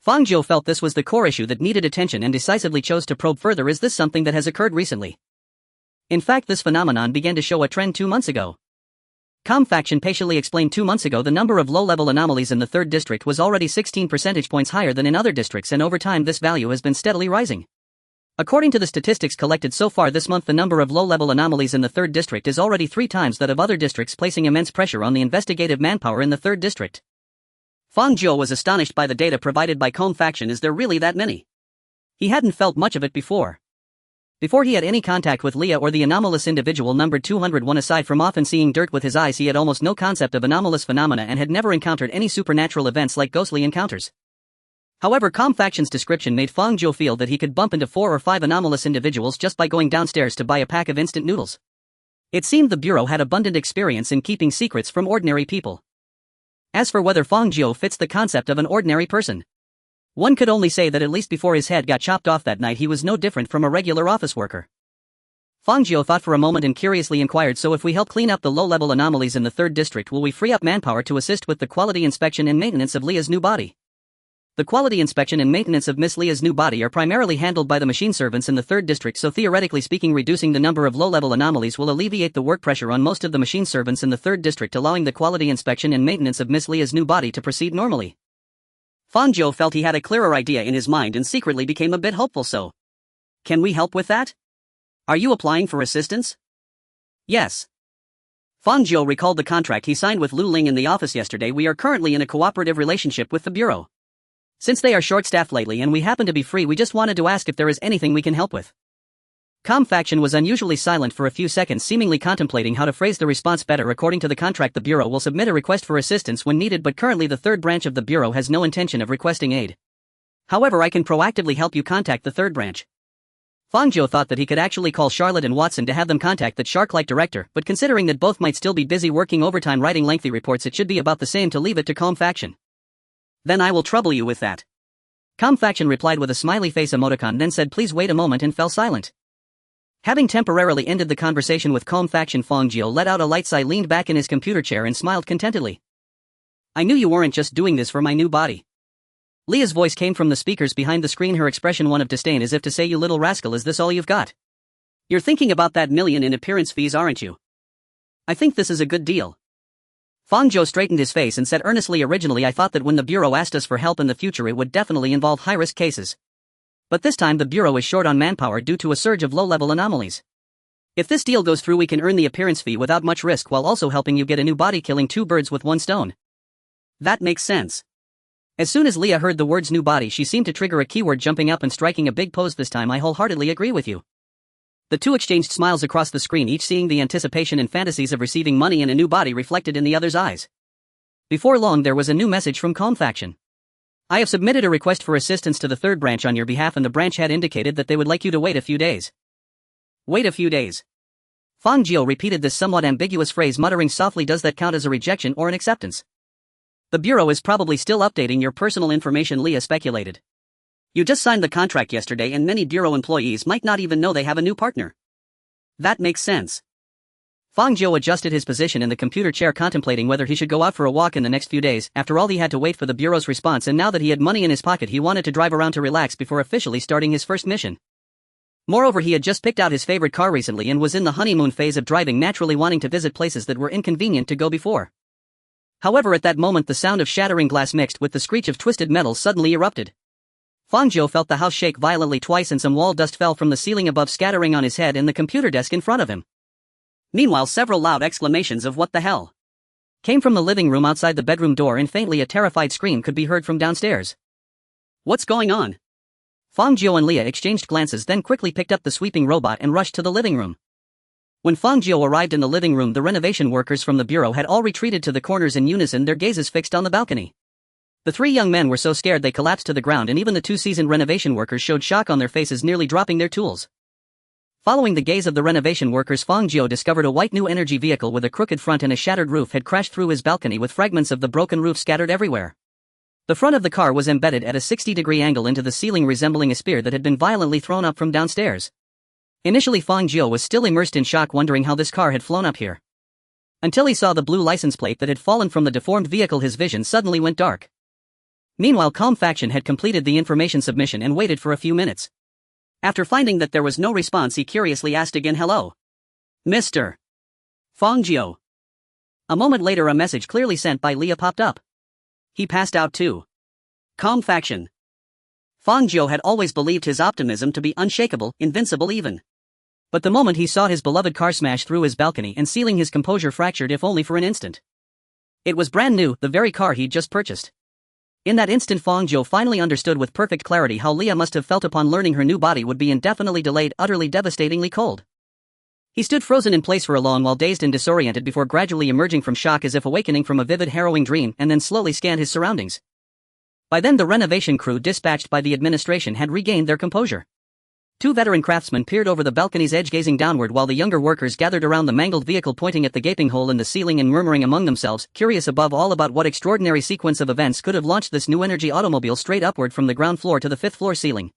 Fang Jiu felt this was the core issue that needed attention and decisively chose to probe further. Is this something that has occurred recently? In fact, this phenomenon began to show a trend 2 months ago. Faction patiently explained. 2 months ago, the number of low-level anomalies in the 3rd district was already 16 percentage points higher than in other districts, and over time this value has been steadily rising. According to the statistics collected so far this month, the number of low-level anomalies in the 3rd district is already 3 times that of other districts, placing immense pressure on the investigative manpower in the 3rd district. Fang Jiu was astonished by the data provided by Faction. Is there really that many? He hadn't felt much of it before. Before he had any contact with Leah or the anomalous individual numbered 201, aside from often seeing dirt with his eyes, he had almost no concept of anomalous phenomena and had never encountered any supernatural events like ghostly encounters. However, Faction's description made Fang Jiu feel that he could bump into 4 or 5 anomalous individuals just by going downstairs to buy a pack of instant noodles. It seemed the Bureau had abundant experience in keeping secrets from ordinary people. As for whether Fang Jiu fits the concept of an ordinary person, one could only say that at least before his head got chopped off that night, he was no different from a regular office worker. Fang Jiu thought for a moment and curiously inquired, so if we help clean up the low-level anomalies in the 3rd district, will we free up manpower to assist with the quality inspection and maintenance of Leah's new body? The quality inspection and maintenance of Miss Leah's new body are primarily handled by the machine servants in the 3rd district, so theoretically speaking, reducing the number of low-level anomalies will alleviate the work pressure on most of the machine servants in the 3rd district, allowing the quality inspection and maintenance of Miss Leah's new body to proceed normally. Fang Jiu felt he had a clearer idea in his mind and secretly became a bit hopeful. So, can we help with that? Are you applying for assistance? Yes. Fang Jiu recalled the contract he signed with Lu Ling in the office yesterday. We are currently in a cooperative relationship with the Bureau. Since they are short-staffed lately and we happen to be free, we just wanted to ask if there is anything we can help with. Faction was unusually silent for a few seconds, seemingly contemplating how to phrase the response better. According to the contract, the Bureau will submit a request for assistance when needed, but currently the 3rd branch of the Bureau has no intention of requesting aid. However, I can proactively help you contact the 3rd branch. Fang Jiu thought that he could actually call Charlotte and Watson to have them contact that Shark-like director, but considering that both might still be busy working overtime writing lengthy reports, it should be about the same to leave it to Faction. Then I will trouble you with that. Faction replied with a smiley face emoticon, then said please wait a moment, and fell silent. Having temporarily ended the conversation with Faction, Fang Jiu let out a light sigh, leaned back in his computer chair and smiled contentedly. I knew you weren't just doing this for my new body. Leah's voice came from the speakers behind the screen, her expression one of disdain, as if to say, you little rascal, is this all you've got? You're thinking about that million in appearance fees, aren't you? I think this is a good deal. Fang Jiu straightened his face and said earnestly, originally I thought that when the Bureau asked us for help in the future it would definitely involve high-risk cases. But this time the Bureau is short on manpower due to a surge of low-level anomalies. If this deal goes through, we can earn the appearance fee without much risk while also helping you get a new body, killing 2 birds with 1 stone. That makes sense. As soon as Leah heard the words new body, she seemed to trigger a keyword, jumping up and striking a big pose. This time I wholeheartedly agree with you. The two exchanged smiles across the screen, each seeing the anticipation and fantasies of receiving money and a new body reflected in the other's eyes. Before long there was a new message from Faction. I have submitted a request for assistance to the 3rd branch on your behalf, and the branch had indicated that they would like you to wait a few days. Wait a few days. Fang Jiu repeated this somewhat ambiguous phrase, muttering softly, does that count as a rejection or an acceptance? The Bureau is probably still updating your personal information, Leah speculated. You just signed the contract yesterday and many Bureau employees might not even know they have a new partner. That makes sense. Fang Jiu adjusted his position in the computer chair, contemplating whether he should go out for a walk in the next few days. After all, he had to wait for the bureau's response, and now that he had money in his pocket, he wanted to drive around to relax before officially starting his first mission. Moreover, he had just picked out his favorite car recently and was in the honeymoon phase of driving, naturally wanting to visit places that were inconvenient to go before. However, at that moment, the sound of shattering glass mixed with the screech of twisted metal suddenly erupted. Fang Jiu felt the house shake violently twice, and some wall dust fell from the ceiling above, scattering on his head and the computer desk in front of him. Meanwhile, several loud exclamations of "What the hell?" came from the living room outside the bedroom door, and faintly a terrified scream could be heard from downstairs. "What's going on?" Fang Jiu and Leah exchanged glances, then quickly picked up the sweeping robot and rushed to the living room. When Fang Jiu arrived in the living room, the renovation workers from the bureau had all retreated to the corners in unison, their gazes fixed on the balcony. The three young men were so scared they collapsed to the ground, and even the two seasoned renovation workers showed shock on their faces, nearly dropping their tools. Following the gaze of the renovation workers, Fang Jiu discovered a white new energy vehicle with a crooked front and a shattered roof had crashed through his balcony, with fragments of the broken roof scattered everywhere. The front of the car was embedded at a 60-degree angle into the ceiling, resembling a spear that had been violently thrown up from downstairs. Initially, Fang Jiu was still immersed in shock, wondering how this car had flown up here. Until he saw the blue license plate that had fallen from the deformed vehicle, his vision suddenly went dark. Meanwhile, Calm Faction had completed the information submission and waited for a few minutes. After finding that there was no response, he curiously asked again, "Hello, Mr. Fang Jiu?" A moment later, a message clearly sent by Leah popped up. He passed out too. Calm Faction. Fang Jiu had always believed his optimism to be unshakable, invincible even. But the moment he saw his beloved car smash through his balcony and ceiling, his composure fractured, if only for an instant. It was brand new, the very car he'd just purchased. In that instant, Fang Jiu finally understood with perfect clarity how Leah must have felt upon learning her new body would be indefinitely delayed, utterly devastatingly cold. He stood frozen in place for a long while, dazed and disoriented, before gradually emerging from shock as if awakening from a vivid, harrowing dream, and then slowly scanned his surroundings. By then, the renovation crew dispatched by the administration had regained their composure. Two veteran craftsmen peered over the balcony's edge, gazing downward, while the younger workers gathered around the mangled vehicle, pointing at the gaping hole in the ceiling and murmuring among themselves, curious above all about what extraordinary sequence of events could have launched this new energy automobile straight upward from the ground floor to the fifth-floor ceiling.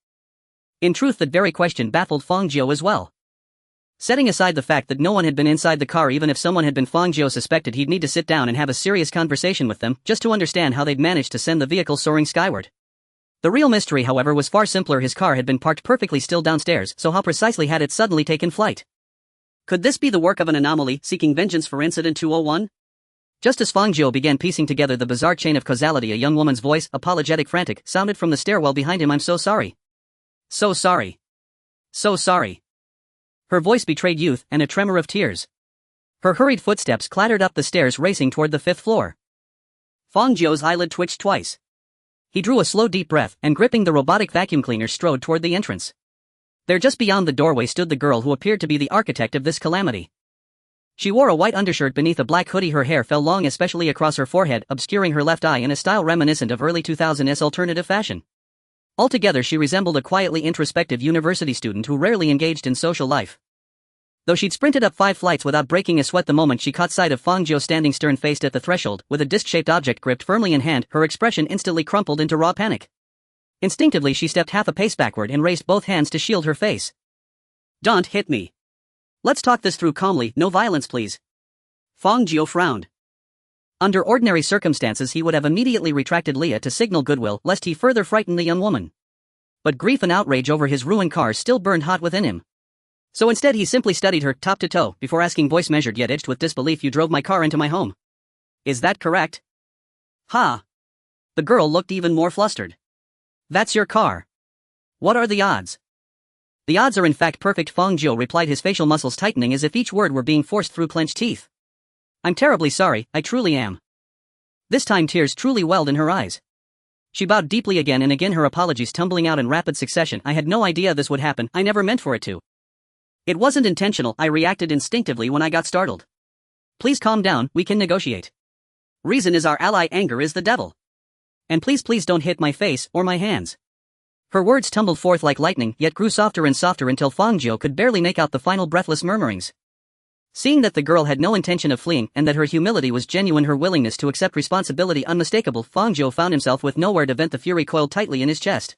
In truth, that very question baffled Fang Jiu as well. Setting aside the fact that no one had been inside the car, even if someone had been, Fang Jiu suspected he'd need to sit down and have a serious conversation with them, just to understand how they'd managed to send the vehicle soaring skyward. The real mystery, however, was far simpler. His car had been parked perfectly still downstairs, so how precisely had it suddenly taken flight? Could this be the work of an anomaly, seeking vengeance for Incident 201? Just as Fang Jiu began piecing together the bizarre chain of causality, a young woman's voice, apologetic, frantic, sounded from the stairwell behind him. "I'm so sorry. So sorry. So sorry." Her voice betrayed youth and a tremor of tears. Her hurried footsteps clattered up the stairs, racing toward the fifth floor. Fang Jiu's eyelid twitched twice. He drew a slow, deep breath and, gripping the robotic vacuum cleaner, strode toward the entrance. There, just beyond the doorway, stood the girl who appeared to be the architect of this calamity. She wore a white undershirt beneath a black hoodie. Her hair fell long, especially across her forehead, obscuring her left eye in a style reminiscent of early 2000s alternative fashion. Altogether, she resembled a quietly introspective university student who rarely engaged in social life. Though she'd sprinted up 5 flights without breaking a sweat the moment she caught sight of Fang Jiu standing stern-faced at the threshold, with a disc-shaped object gripped firmly in hand, her expression instantly crumpled into raw panic. Instinctively, she stepped half a pace backward and raised both hands to shield her face. "Don't hit me. Let's talk this through calmly, no violence please." Fang Jiu frowned. Under ordinary circumstances, he would have immediately retracted Leah to signal goodwill, lest he further frighten the young woman. But grief and outrage over his ruined car still burned hot within him. So instead, he simply studied her top to toe before asking, voice measured yet edged with disbelief, "You drove my car into my home. Is that correct?" "Ha." The girl looked even more flustered. "That's your car. What are the odds?" "The odds are in fact perfect," Fang Jiu replied, his facial muscles tightening as if each word were being forced through clenched teeth. "I'm terribly sorry, I truly am." This time tears truly welled in her eyes. She bowed deeply again and again, her apologies tumbling out in rapid succession. "I had no idea this would happen, I never meant for it to. It wasn't intentional, I reacted instinctively when I got startled. Please calm down, we can negotiate. Reason is our ally, anger is the devil. And please don't hit my face or my hands." Her words tumbled forth like lightning, yet grew softer and softer until Fang Jiu could barely make out the final breathless murmurings. Seeing that the girl had no intention of fleeing and that her humility was genuine, her willingness to accept responsibility unmistakable, Fang Jiu found himself with nowhere to vent the fury coiled tightly in his chest.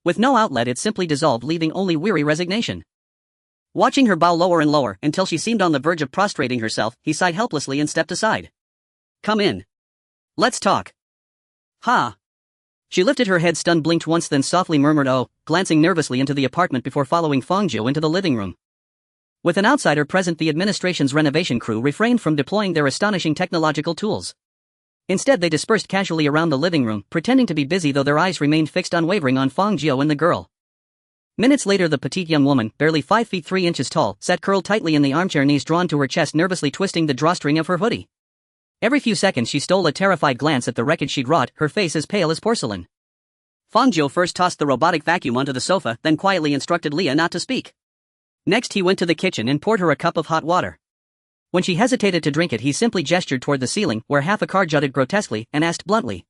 With no outlet, it simply dissolved, leaving only weary resignation. Watching her bow lower and lower until she seemed on the verge of prostrating herself, he sighed helplessly and stepped aside. Come in. Let's talk. Ha. She lifted her head stunned, blinked once, then softly murmured oh, glancing nervously into the apartment before following Fang Jiu into the living room. With an outsider present, the administration's renovation crew refrained from deploying their astonishing technological tools. Instead, they dispersed casually around the living room, pretending to be busy, though their eyes remained fixed unwavering on Fang Jiu and the girl. Minutes later, the petite young woman, barely 5 feet 3 inches tall, sat curled tightly in the armchair, knees drawn to her chest, nervously twisting the drawstring of her hoodie. Every few seconds she stole a terrified glance at the wreckage she'd wrought, her face as pale as porcelain. Fang Jiu first tossed the robotic vacuum onto the sofa, then quietly instructed Leah not to speak. Next he went to the kitchen and poured her a cup of hot water. When she hesitated to drink it, he simply gestured toward the ceiling, where half a card jutted grotesquely, and asked bluntly.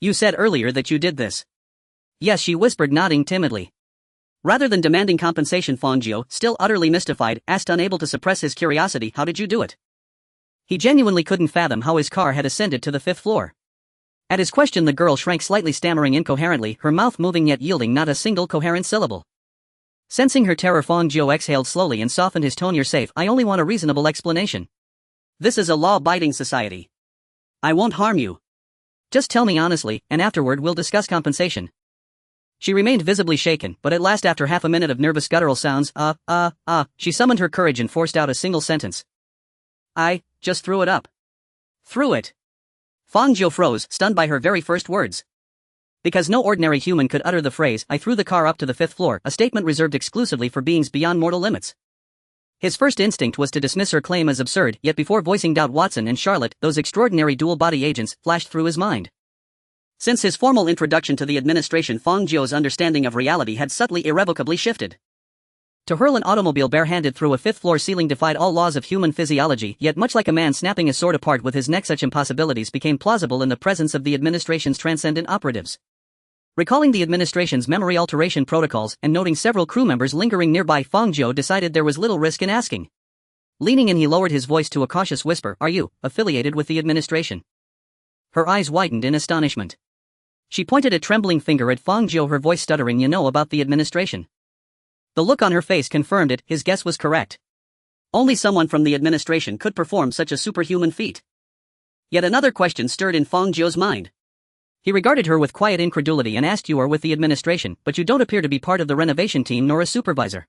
You said earlier that you did this. Yes, she whispered, nodding timidly. Rather than demanding compensation, Fang Jiu, still utterly mystified, asked, unable to suppress his curiosity, how did you do it? He genuinely couldn't fathom how his car had ascended to the 5th floor. At his question, the girl shrank slightly, stammering incoherently, her mouth moving yet yielding not a single coherent syllable. Sensing her terror, Fang Jiu exhaled slowly and softened his tone. You're safe, I only want a reasonable explanation. This is a law-abiding society. I won't harm you. Just tell me honestly, and afterward we'll discuss compensation. She remained visibly shaken, but at last, after half a minute of nervous guttural sounds, she summoned her courage and forced out a single sentence. I just threw it up. Threw it. Fang Jiu froze, stunned by her very first words. Because no ordinary human could utter the phrase, I threw the car up to the 5th floor, a statement reserved exclusively for beings beyond mortal limits. His first instinct was to dismiss her claim as absurd, yet before voicing doubt, Watson and Charlotte, those extraordinary dual-body agents, flashed through his mind. Since his formal introduction to the administration, Fang Jiu's understanding of reality had subtly, irrevocably shifted. To hurl an automobile barehanded through a 5th-floor ceiling defied all laws of human physiology, yet much like a man snapping a sword apart with his neck, such impossibilities became plausible in the presence of the administration's transcendent operatives. Recalling the administration's memory alteration protocols and noting several crew members lingering nearby, Fang Jiu decided there was little risk in asking. Leaning in, he lowered his voice to a cautious whisper, Are you affiliated with the administration? Her eyes widened in astonishment. She pointed a trembling finger at Fang Jiu, her voice stuttering. You know about the administration? The look on her face confirmed it, his guess was correct. Only someone from the administration could perform such a superhuman feat. Yet another question stirred in Fang Jiu's mind. He regarded her with quiet incredulity and asked, You are with the administration, but you don't appear to be part of the renovation team nor a supervisor.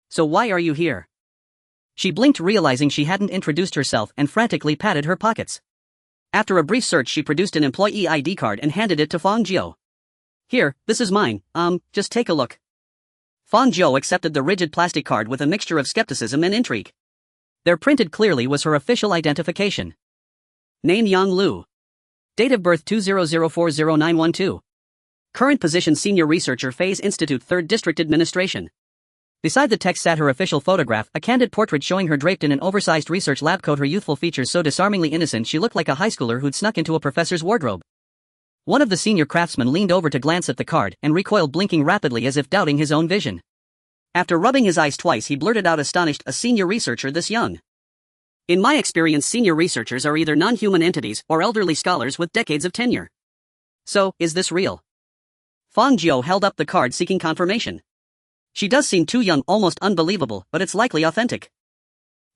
So why are you here? She blinked, realizing she hadn't introduced herself, and frantically patted her pockets. After a brief search, she produced an employee ID card and handed it to Fang Jiu. Here, this is mine, just take a look. Fang Jiu accepted the rigid plastic card with a mixture of skepticism and intrigue. There, printed clearly, was her official identification. Name Yang Lu. Date of birth 20040912. Current position Senior Researcher, Phase Institute, 3rd District Administration. Beside the text sat her official photograph, a candid portrait showing her draped in an oversized research lab coat, her youthful features so disarmingly innocent she looked like a high schooler who'd snuck into a professor's wardrobe. One of the senior craftsmen leaned over to glance at the card and recoiled, blinking rapidly as if doubting his own vision. After rubbing his eyes twice, he blurted out astonished, A senior researcher this young? In my experience, senior researchers are either non-human entities or elderly scholars with decades of tenure. So, is this real? Fang Jiu held up the card, seeking confirmation. She does seem too young, almost unbelievable, but it's likely authentic.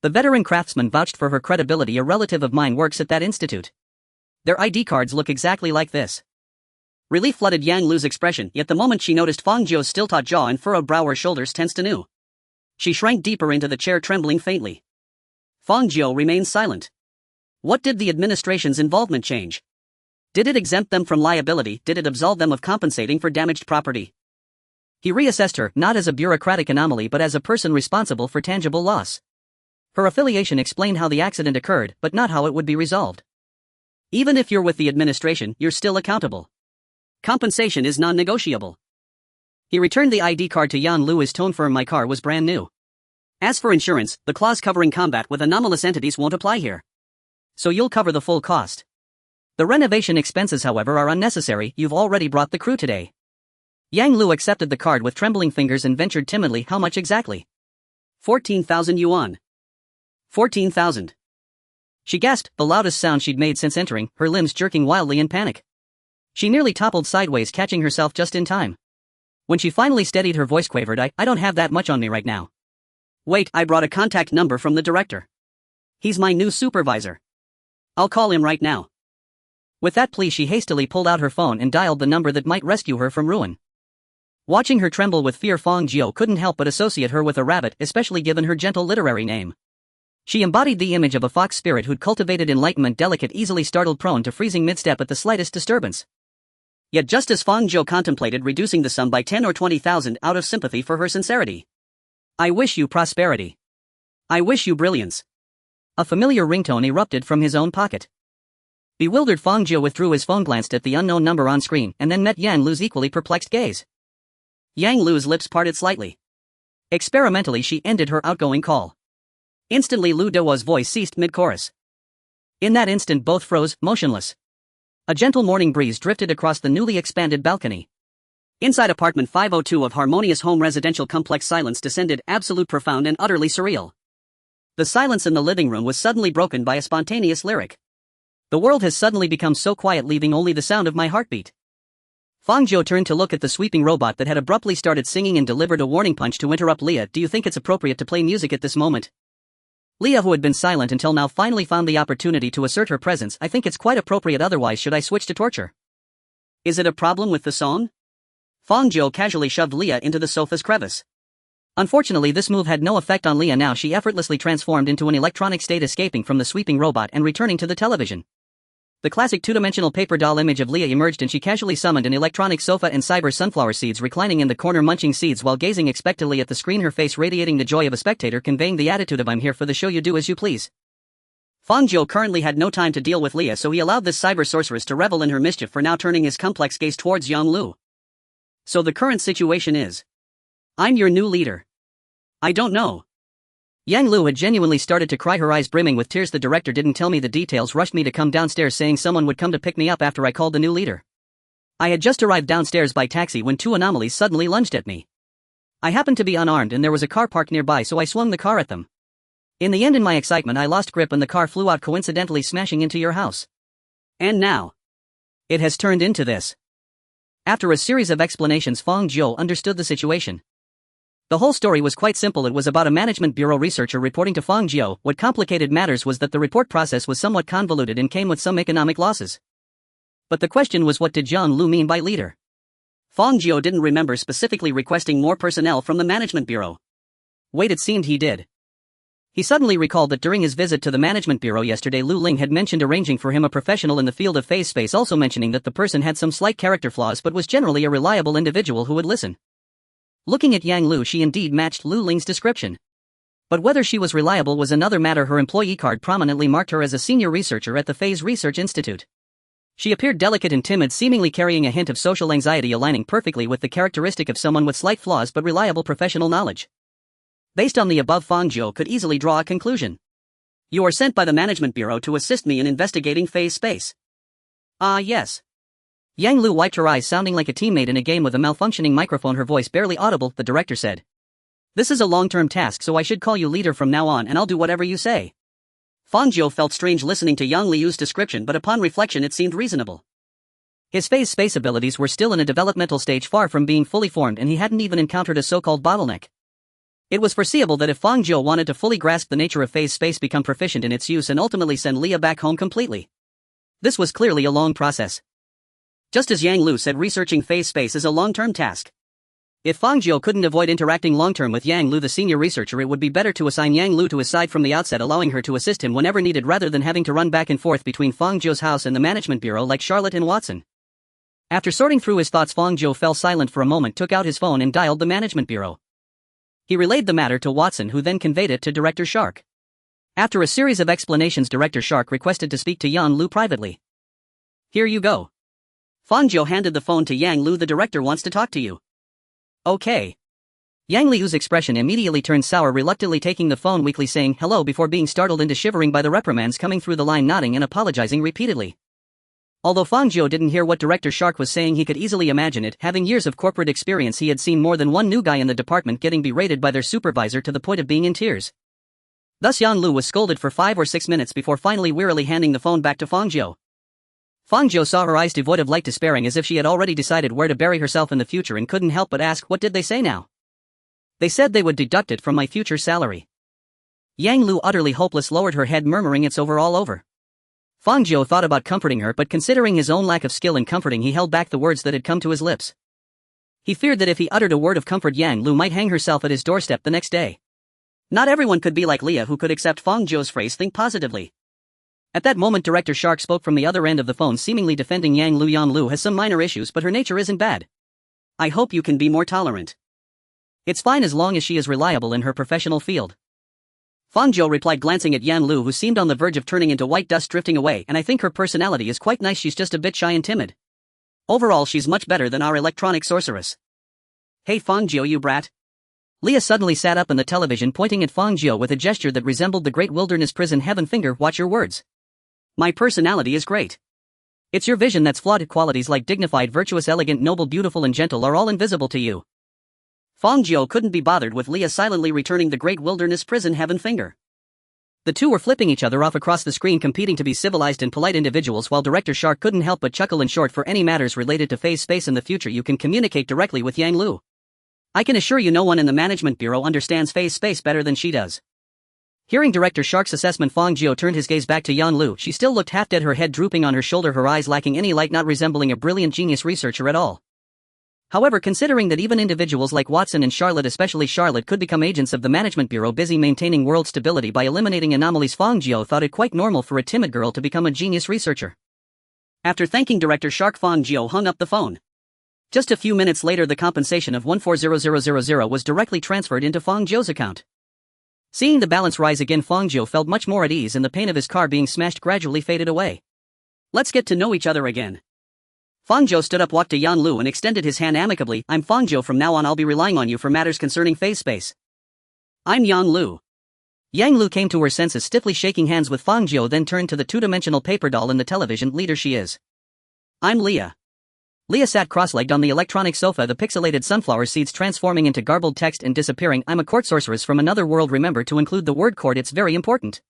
The veteran craftsman vouched for her credibility. A relative of mine works at that institute. Their ID cards look exactly like this. Relief flooded Yang Lu's expression, yet the moment she noticed Fang Jiu's still-taut jaw and furrowed brow, her shoulders tensed anew. She shrank deeper into the chair, trembling faintly. Fang Jiu remained silent. What did the administration's involvement change? Did it exempt them from liability? Did it absolve them of compensating for damaged property? He reassessed her, not as a bureaucratic anomaly but as a person responsible for tangible loss. Her affiliation explained how the accident occurred, but not how it would be resolved. Even if you're with the administration, you're still accountable. Compensation is non-negotiable. He returned the ID card to Yang Lu, his tone firm. My car was brand new. As for insurance, the clause covering combat with anomalous entities won't apply here. So you'll cover the full cost. The renovation expenses, however, are unnecessary. You've already brought the crew today. Yang Lu accepted the card with trembling fingers and ventured timidly, How much exactly? 14,000 yuan. 14,000. She gasped, the loudest sound she'd made since entering, her limbs jerking wildly in panic. She nearly toppled sideways, catching herself just in time. When she finally steadied, her voice quavered, I don't have that much on me right now. Wait, I brought a contact number from the director. He's my new supervisor. I'll call him right now. With that plea, she hastily pulled out her phone and dialed the number that might rescue her from ruin. Watching her tremble with fear, Fang Jiu couldn't help but associate her with a rabbit, especially given her gentle literary name. She embodied the image of a fox spirit who'd cultivated enlightenment, delicate, easily startled, prone to freezing mid-step at the slightest disturbance. Yet just as Fang Jiu contemplated reducing the sum by 10 or 20,000 out of sympathy for her sincerity. I wish you prosperity. I wish you brilliance. A familiar ringtone erupted from his own pocket. Bewildered, Fang Jiu withdrew his phone, glanced at the unknown number on screen, and then met Yang Lu's equally perplexed gaze. Yang Lu's lips parted slightly. Experimentally, she ended her outgoing call. Instantly, Lu Dewa's voice ceased mid-chorus. In that instant, both froze, motionless. A gentle morning breeze drifted across the newly expanded balcony. Inside apartment 502 of Harmonious Home Residential Complex, silence descended, absolute, profound, and utterly surreal. The silence in the living room was suddenly broken by a spontaneous lyric. The world has suddenly become so quiet, leaving only the sound of my heartbeat. Fang Jiu turned to look at the sweeping robot that had abruptly started singing and delivered a warning punch to interrupt. Leah, do you think it's appropriate to play music at this moment? Leah, who had been silent until now, finally found the opportunity to assert her presence. I think it's quite appropriate, otherwise should I switch to torture? Is it a problem with the song? Fang Jiu casually shoved Leah into the sofa's crevice. Unfortunately, this move had no effect on Leah. Now she effortlessly transformed into an electronic state, escaping from the sweeping robot and returning to the television. The classic two-dimensional paper doll image of Leah emerged, and she casually summoned an electronic sofa and cyber sunflower seeds reclining in the corner, munching seeds while gazing expectantly at the screen, her face radiating the joy of a spectator, conveying the attitude of I'm here for the show, you do as you please. Fang Jiu currently had no time to deal with Leah, so he allowed this cyber sorceress to revel in her mischief, for now turning his complex gaze towards Yang Lu. So the current situation is, I'm your new leader. I don't know. Yang Lu had genuinely started to cry, her eyes brimming with tears. The director didn't tell me the details, rushed me to come downstairs saying someone would come to pick me up after I called the new leader. I had just arrived downstairs by taxi when two anomalies suddenly lunged at me. I happened to be unarmed and there was a car parked nearby, so I swung the car at them. In the end, in my excitement, I lost grip and the car flew out, coincidentally smashing into your house. And now, it has turned into this. After a series of explanations, Fang Jiu understood the situation. The whole story was quite simple. It was about a management bureau researcher reporting to Fang Jiu. What complicated matters was that the report process was somewhat convoluted and came with some economic losses. But the question was, what did Yang Lu mean by leader? Fang Jiu didn't remember specifically requesting more personnel from the management bureau. Wait, it seemed he did. He suddenly recalled that during his visit to the management bureau yesterday, Lu Ling had mentioned arranging for him a professional in the field of phase space, also mentioning that the person had some slight character flaws but was generally a reliable individual who would listen. Looking at Yang Lu, she indeed matched Lu Ling's description. But whether she was reliable was another matter. Her employee card prominently marked her as a senior researcher at the Phase Research Institute. She appeared delicate and timid, seemingly carrying a hint of social anxiety, aligning perfectly with the characteristic of someone with slight flaws but reliable professional knowledge. Based on the above, Fang Jiu could easily draw a conclusion. You are sent by the management bureau to assist me in investigating phase space. Ah, yes. Yang Lu wiped her eyes, sounding like a teammate in a game with a malfunctioning microphone, her voice barely audible. The director said, this is a long-term task, so I should call you leader from now on, and I'll do whatever you say. Fang Jiu felt strange listening to Yang Liu's description, but upon reflection it seemed reasonable. His phase space abilities were still in a developmental stage, far from being fully formed, and he hadn't even encountered a so-called bottleneck. It was foreseeable that if Fang Jiu wanted to fully grasp the nature of phase space, become proficient in its use, and ultimately send Leah back home completely, this was clearly a long process. Just as Yang Lu said, researching phase space is a long-term task. If Fang Jiu couldn't avoid interacting long-term with Yang Lu, the senior researcher, it would be better to assign Yang Lu to his side from the outset, allowing her to assist him whenever needed rather than having to run back and forth between Fang Jiu's house and the management bureau like Charlotte and Watson. After sorting through his thoughts, Fang Jiu fell silent for a moment, took out his phone and dialed the management bureau. He relayed the matter to Watson, who then conveyed it to Director Shark. After a series of explanations, Director Shark requested to speak to Yang Lu privately. Here you go. Fang Jiu handed the phone to Yang Lu. The director wants to talk to you. Okay. Yang Liu's expression immediately turned sour, reluctantly taking the phone, weakly saying hello before being startled into shivering by the reprimands coming through the line, nodding and apologizing repeatedly. Although Fang Jiu didn't hear what Director Shark was saying, he could easily imagine it. Having years of corporate experience, he had seen more than one new guy in the department getting berated by their supervisor to the point of being in tears. Thus Yang Lu was scolded for 5 or 6 minutes before finally wearily handing the phone back to Fang Jiu. Fang Jiu saw her eyes devoid of light, despairing, as if she had already decided where to bury herself in the future, and couldn't help but ask, what did they say now? They said they would deduct it from my future salary. Yang Lu, utterly hopeless, lowered her head, murmuring, "It's all over." Fang Jiu thought about comforting her, but considering his own lack of skill in comforting, he held back the words that had come to his lips. He feared that if he uttered a word of comfort, Yang Lu might hang herself at his doorstep the next day. Not everyone could be like Leah, who could accept Fang Jiu's phrase, "think positively." At that moment, Director Shark spoke from the other end of the phone, seemingly defending Yang Lu. "Yang Lu has some minor issues, but her nature isn't bad. I hope you can be more tolerant. It's fine as long as she is reliable in her professional field." Fang Jiu replied, glancing at Yan Lu, who seemed on the verge of turning into white dust drifting away. "And I think her personality is quite nice. She's just a bit shy and timid. Overall, she's much better than our electronic sorceress." "Hey Fang Jiu, you brat." Leah suddenly sat up in the television, pointing at Fang Jiu with a gesture that resembled the Great Wilderness Prison Heaven finger. "Watch your words. My personality is great. It's your vision that's flawed. Qualities like dignified, virtuous, elegant, noble, beautiful and gentle are all invisible to you." Fang Jiu couldn't be bothered with Leah silently returning the Great Wilderness Prison Heaven finger. The two were flipping each other off across the screen, competing to be civilized and polite individuals, while Director Shark couldn't help but chuckle. "In short, for any matters related to phase space in the future, you can communicate directly with Yang Lu. I can assure you no one in the Management Bureau understands phase space better than she does." Hearing Director Shark's assessment, Fang Jiu turned his gaze back to Yan Lu. She still looked half dead, her head drooping on her shoulder, her eyes lacking any light, not resembling a brilliant genius researcher at all. However, considering that even individuals like Watson and Charlotte, especially Charlotte, could become agents of the Management Bureau busy maintaining world stability by eliminating anomalies, Fang Jiu thought it quite normal for a timid girl to become a genius researcher. After thanking Director Shark, Fang Jiu hung up the phone. Just a few minutes later, the compensation of 140000 was directly transferred into Fang Jiu's account. Seeing the balance rise again, Fang Jiu felt much more at ease, and the pain of his car being smashed gradually faded away. "Let's get to know each other again." Fang Jiu stood up, walked to Yan Lu and extended his hand amicably. "I'm Fang Jiu. From now on I'll be relying on you for matters concerning phase space." "I'm Yan Lu." Yang Lu came to her senses, stiffly shaking hands with Fang Jiu, then turned to the two-dimensional paper doll in the television. "Leader she is." "I'm Leah." Leah sat cross-legged on the electronic sofa, the pixelated sunflower seeds transforming into garbled text and disappearing. "I'm a court sorceress from another world. Remember to include the word court, it's very important."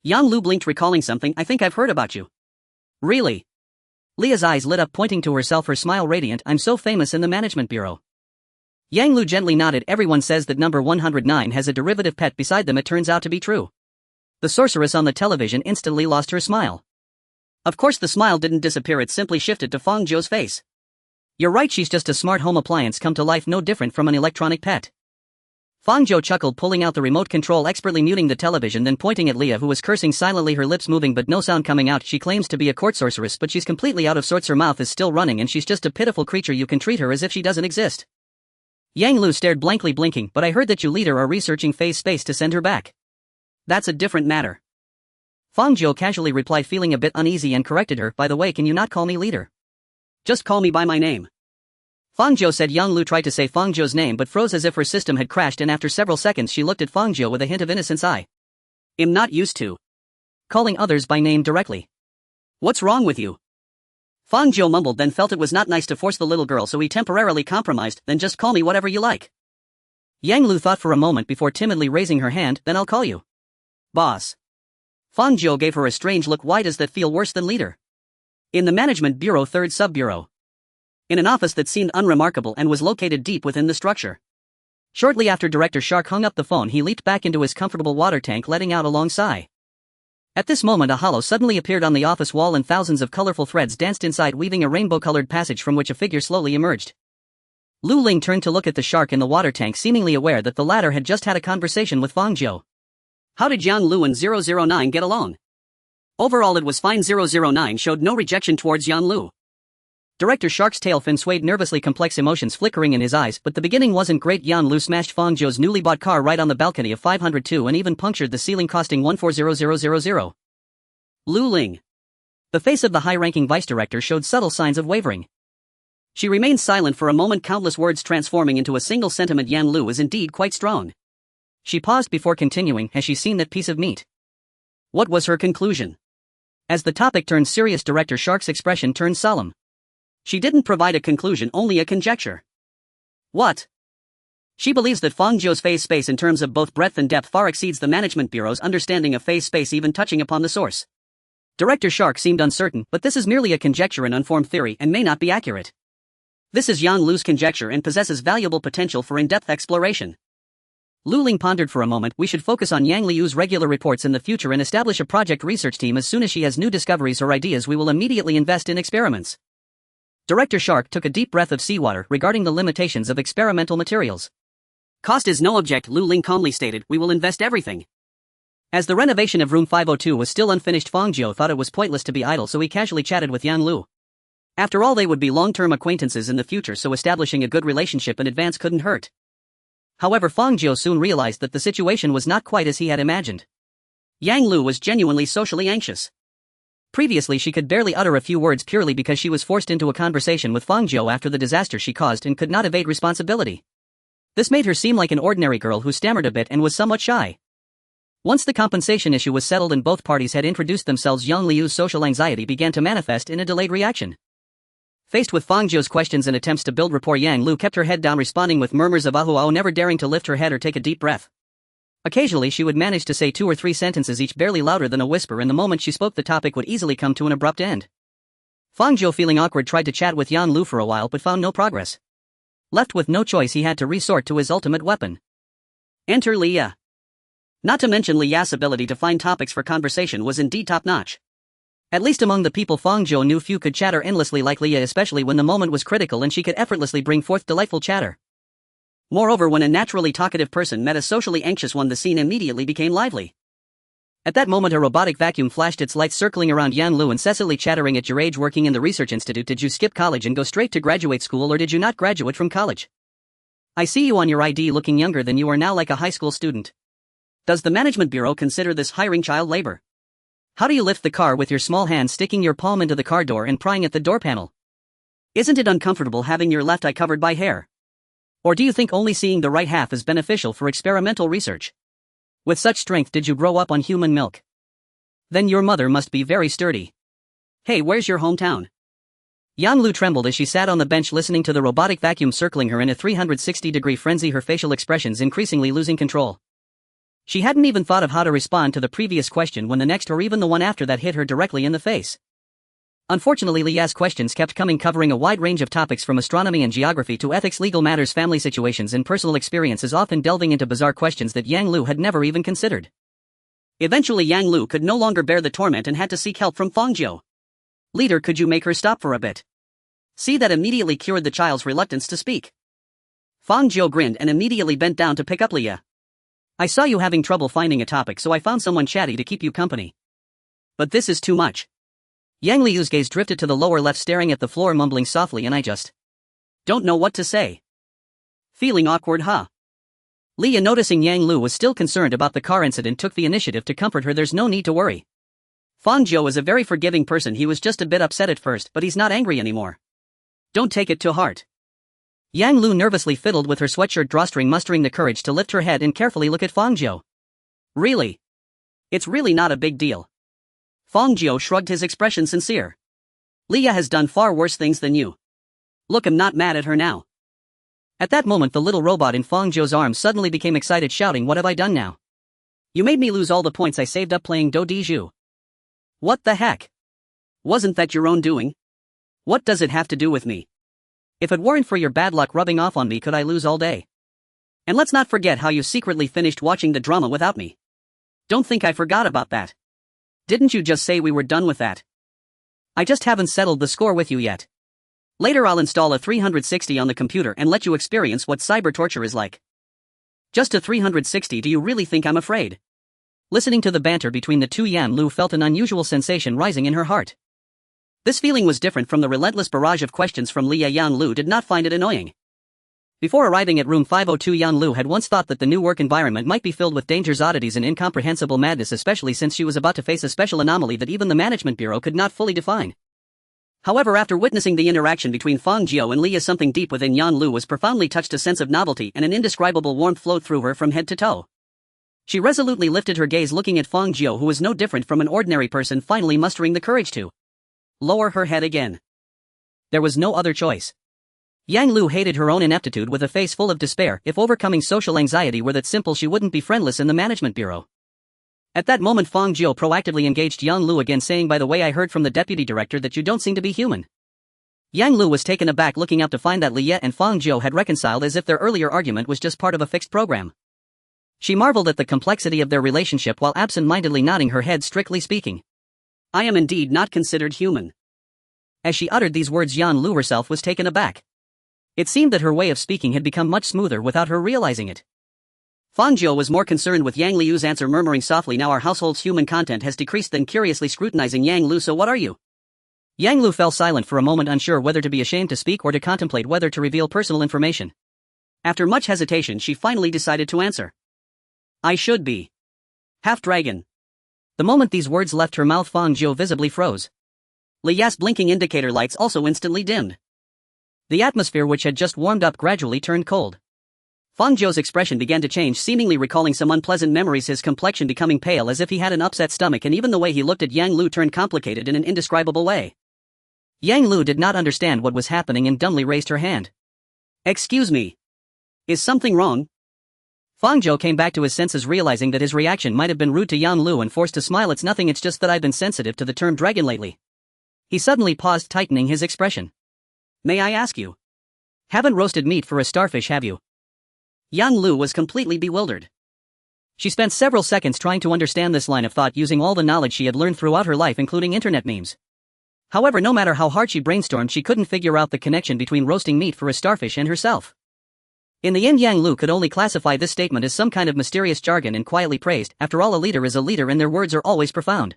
Yan Lu blinked, recalling something. "I think I've heard about you." "Really?" Leah's eyes lit up, pointing to herself, her smile radiant. "I'm so famous in the Management Bureau." Yang Lu gently nodded. "Everyone says that number 109 has a derivative pet beside them. It turns out to be true." The sorceress on the television instantly lost her smile. Of course the smile didn't disappear, it simply shifted to Fang Jiu's face. "You're right, she's just a smart home appliance come to life, no different from an electronic pet." Fang Jiu chuckled, pulling out the remote control, expertly muting the television, then pointing at Leah, who was cursing silently, her lips moving but no sound coming out. "She claims to be a court sorceress, but she's completely out of sorts. Her mouth is still running and she's just a pitiful creature. You can treat her as if she doesn't exist." Yang Lu stared blankly, blinking. "But I heard that you, leader, are researching phase space to send her back." "That's a different matter." Fang Jiu casually replied, feeling a bit uneasy, and corrected her. "By the way, can you not call me leader? Just call me by my name." Fang Jiu said. Yang Lu tried to say Fang Jiu's name but froze as if her system had crashed, and after several seconds she looked at Fang Jiu with a hint of innocence. "I am not used to calling others by name directly. What's wrong with you?" Fang Jiu mumbled, then felt it was not nice to force the little girl, so he temporarily compromised. "Then just call me whatever you like." Yang Lu thought for a moment before timidly raising her hand. "Then I'll call you boss." Fang Jiu gave her a strange look. "Why does that feel worse than leader?" "In the Management Bureau, 3rd Sub-Bureau." In an office that seemed unremarkable and was located deep within the structure. Shortly after Director Shark hung up the phone, he leaped back into his comfortable water tank, letting out a long sigh. At this moment, a hollow suddenly appeared on the office wall and thousands of colorful threads danced inside, weaving a rainbow-colored passage from which a figure slowly emerged. Lu Ling turned to look at the shark in the water tank, seemingly aware that the latter had just had a conversation with Fang Jiu. How did Yang Lu and 009 get along? Overall it was fine. 009 showed no rejection towards Yan Lu. Director Shark's tail fin swayed nervously, complex emotions flickering in his eyes, but the beginning wasn't great. Yan Lu smashed Fang Jiu's newly bought car right on the balcony of 502 and even punctured the ceiling, costing 140000. Lu Ling. The face of the high-ranking vice director showed subtle signs of wavering. She remained silent for a moment, countless words transforming into a single sentiment. Yan Lu is indeed quite strong. She paused before continuing. Has she seen that piece of meat? What was her conclusion? As the topic turned serious, Director Shark's expression turned solemn. She didn't provide a conclusion, only a conjecture. What? She believes that Fang Jiu's phase space in terms of both breadth and depth far exceeds the Management Bureau's understanding of phase space, even touching upon the source. Director Shark seemed uncertain, but this is merely a conjecture, an unformed theory, and may not be accurate. This is Yang Lu's conjecture and possesses valuable potential for in-depth exploration. Lu Ling pondered for a moment. We should focus on Yang Liu's regular reports in the future and establish a project research team. As soon as she has new discoveries or ideas, we will immediately invest in experiments. Director Shark took a deep breath of seawater regarding the limitations of experimental materials. Cost is no object, Lu Ling calmly stated. We will invest everything. As the renovation of room 502 was still unfinished, Fang Jiu thought it was pointless to be idle, so he casually chatted with Yang Lu. After all, they would be long-term acquaintances in the future, so establishing a good relationship in advance couldn't hurt. However, Fang Jiu soon realized that the situation was not quite as he had imagined. Yang Lu was genuinely socially anxious. Previously, she could barely utter a few words purely because she was forced into a conversation with Fang Jiu after the disaster she caused and could not evade responsibility. This made her seem like an ordinary girl who stammered a bit and was somewhat shy. Once the compensation issue was settled and both parties had introduced themselves, Yang Liu's social anxiety began to manifest in a delayed reaction. Faced with Fang Jiu's questions and attempts to build rapport, Yang Lu kept her head down, responding with murmurs of ahu, never daring to lift her head or take a deep breath. Occasionally she would manage to say 2 or 3 sentences each, barely louder than a whisper, and the moment she spoke the topic would easily come to an abrupt end. Fang Jiu, feeling awkward, tried to chat with Yang Lu for a while but found no progress. Left with no choice, he had to resort to his ultimate weapon. Enter Leah. Not to mention Leah's ability to find topics for conversation was indeed top-notch. At least among the people Fang Jiu knew, few could chatter endlessly like Leah, especially when the moment was critical and she could effortlessly bring forth delightful chatter. Moreover, when a naturally talkative person met a socially anxious one, the scene immediately became lively. At that moment, a robotic vacuum flashed its lights, circling around Yang Lu, incessantly chattering. At your age, working in the research institute, did you skip college and go straight to graduate school, or did you not graduate from college? I see you on your ID looking younger than you are now, like a high school student. Does the management bureau consider this hiring child labor? How do you lift the car with your small hand, sticking your palm into the car door and prying at the door panel? Isn't it uncomfortable having your left eye covered by hair? Or do you think only seeing the right half is beneficial for experimental research? With such strength, did you grow up on human milk? Then your mother must be very sturdy. Hey, where's your hometown? Yang Lu trembled as she sat on the bench listening to the robotic vacuum circling her in a 360-degree frenzy, her facial expressions increasingly losing control. She hadn't even thought of how to respond to the previous question when the next, or even the one after that, hit her directly in the face. Unfortunately, Leah's questions kept coming, covering a wide range of topics from astronomy and geography to ethics, legal matters, family situations, and personal experiences, often delving into bizarre questions that Yang Lu had never even considered. Eventually, Yang Lu could no longer bear the torment and had to seek help from Fang Jiu. Leader, could you make her stop for a bit? See, that immediately cured the child's reluctance to speak. Fang Jiu grinned and immediately bent down to pick up Leah. I saw you having trouble finding a topic, so I found someone chatty to keep you company. But this is too much. Yang Liu's gaze drifted to the lower left, staring at the floor, mumbling softly, and I just don't know what to say. Feeling awkward, huh? Leah, noticing Yang Lu was still concerned about the car incident, took the initiative to comfort her. There's no need to worry. Fang Jiu is a very forgiving person. He was just a bit upset at first, but he's not angry anymore. Don't take it to heart. Yang Lu nervously fiddled with her sweatshirt drawstring, mustering the courage to lift her head and carefully look at Fang Jiu. Really? It's really not a big deal. Fang Jiu shrugged, his expression sincere. Leah has done far worse things than you. Look, I'm not mad at her now. At that moment, the little robot in Fang Jiu's arms suddenly became excited, shouting, what have I done now? You made me lose all the points I saved up playing Do Di Zhu. What the heck? Wasn't that your own doing? What does it have to do with me? If it weren't for your bad luck rubbing off on me, could I lose all day? And let's not forget how you secretly finished watching the drama without me. Don't think I forgot about that. Didn't you just say we were done with that? I just haven't settled the score with you yet. Later I'll install a 360 on the computer and let you experience what cyber torture is like. Just a 360? Do you really think I'm afraid? Listening to the banter between the two, Yang Lu felt an unusual sensation rising in her heart. This feeling was different from the relentless barrage of questions from Leah. Yang Lu did not find it annoying. Before arriving at room 502, Yang Lu had once thought that the new work environment might be filled with dangers, oddities, and incomprehensible madness, especially since she was about to face a special anomaly that even the management bureau could not fully define. However, after witnessing the interaction between Fang Jiu and Leah, something deep within Yang Lu was profoundly touched. A sense of novelty and an indescribable warmth flowed through her from head to toe. She resolutely lifted her gaze, looking at Fang Jiu, who was no different from an ordinary person, finally mustering the courage to lower her head again. There was no other choice. Yang Lu hated her own ineptitude with a face full of despair. If overcoming social anxiety were that simple, she wouldn't be friendless in the management bureau. At that moment, Fang Jiu proactively engaged Yang Lu again, saying, by the way, I heard from the deputy director that you don't seem to be human. Yang Lu was taken aback looking up to find that Liya and Fang Jiu had reconciled as if their earlier argument was just part of a fixed program. She marveled at the complexity of their relationship while absent-mindedly nodding her head. Strictly speaking, I am indeed not considered human. As she uttered these words, Yan Lu herself was taken aback. It seemed that her way of speaking had become much smoother without her realizing it. Fang Jiu was more concerned with Yang Liu's answer, murmuring softly, now our household's human content has decreased, then curiously scrutinizing Yang Lu. So what are you? Yang Lu fell silent for a moment, unsure whether to be ashamed to speak or to contemplate whether to reveal personal information. After much hesitation, she finally decided to answer. I should be half-dragon. The moment these words left her mouth, Fang Jiu visibly froze. Liya's blinking indicator lights also instantly dimmed. The atmosphere, which had just warmed up, gradually turned cold. Fang Jiu's expression began to change, seemingly recalling some unpleasant memories, his complexion becoming pale as if he had an upset stomach, and even the way he looked at Yang Lu turned complicated in an indescribable way. Yang Lu did not understand what was happening and dumbly raised her hand. Excuse me. Is something wrong? Fang Jiu came back to his senses, realizing that his reaction might have been rude to Yang Lu, and forced to smile. It's nothing, it's just that I've been sensitive to the term dragon lately. He suddenly paused, tightening his expression. May I ask you? Haven't roasted meat for a starfish, have you? Yang Lu was completely bewildered. She spent several seconds trying to understand this line of thought, using all the knowledge she had learned throughout her life, including internet memes. However, no matter how hard she brainstormed, she couldn't figure out the connection between roasting meat for a starfish and herself. In the end, Yang Lu could only classify this statement as some kind of mysterious jargon and quietly praised. After all, a leader is a leader and their words are always profound.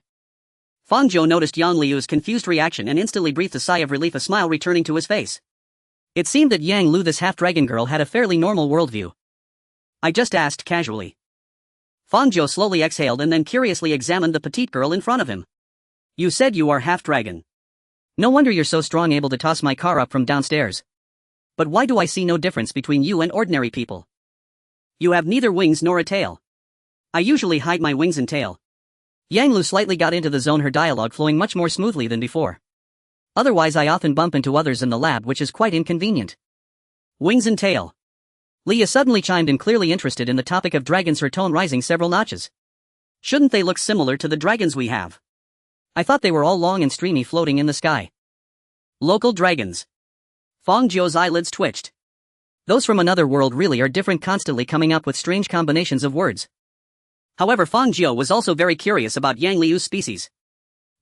Fang Jiu noticed Yang Liu's confused reaction and instantly breathed a sigh of relief, a smile returning to his face. It seemed that Yang Lu, this half-dragon girl, had a fairly normal worldview. I just asked casually. Fang Jiu slowly exhaled and then curiously examined the petite girl in front of him. You said you are half-dragon. No wonder you're so strong, able to toss my car up from downstairs. But why do I see no difference between you and ordinary people? You have neither wings nor a tail. I usually hide my wings and tail. Yang Lu slightly got into the zone, her dialogue flowing much more smoothly than before. Otherwise, I often bump into others in the lab, which is quite inconvenient. Wings and tail. Liya suddenly chimed in, clearly interested in the topic of dragons, her tone rising several notches. Shouldn't they look similar to the dragons we have? I thought they were all long and streamy, floating in the sky. Local dragons. Fang Jiu's eyelids twitched. Those from another world really are different, constantly coming up with strange combinations of words. However, Fang Jiu was also very curious about Yang Liu's species.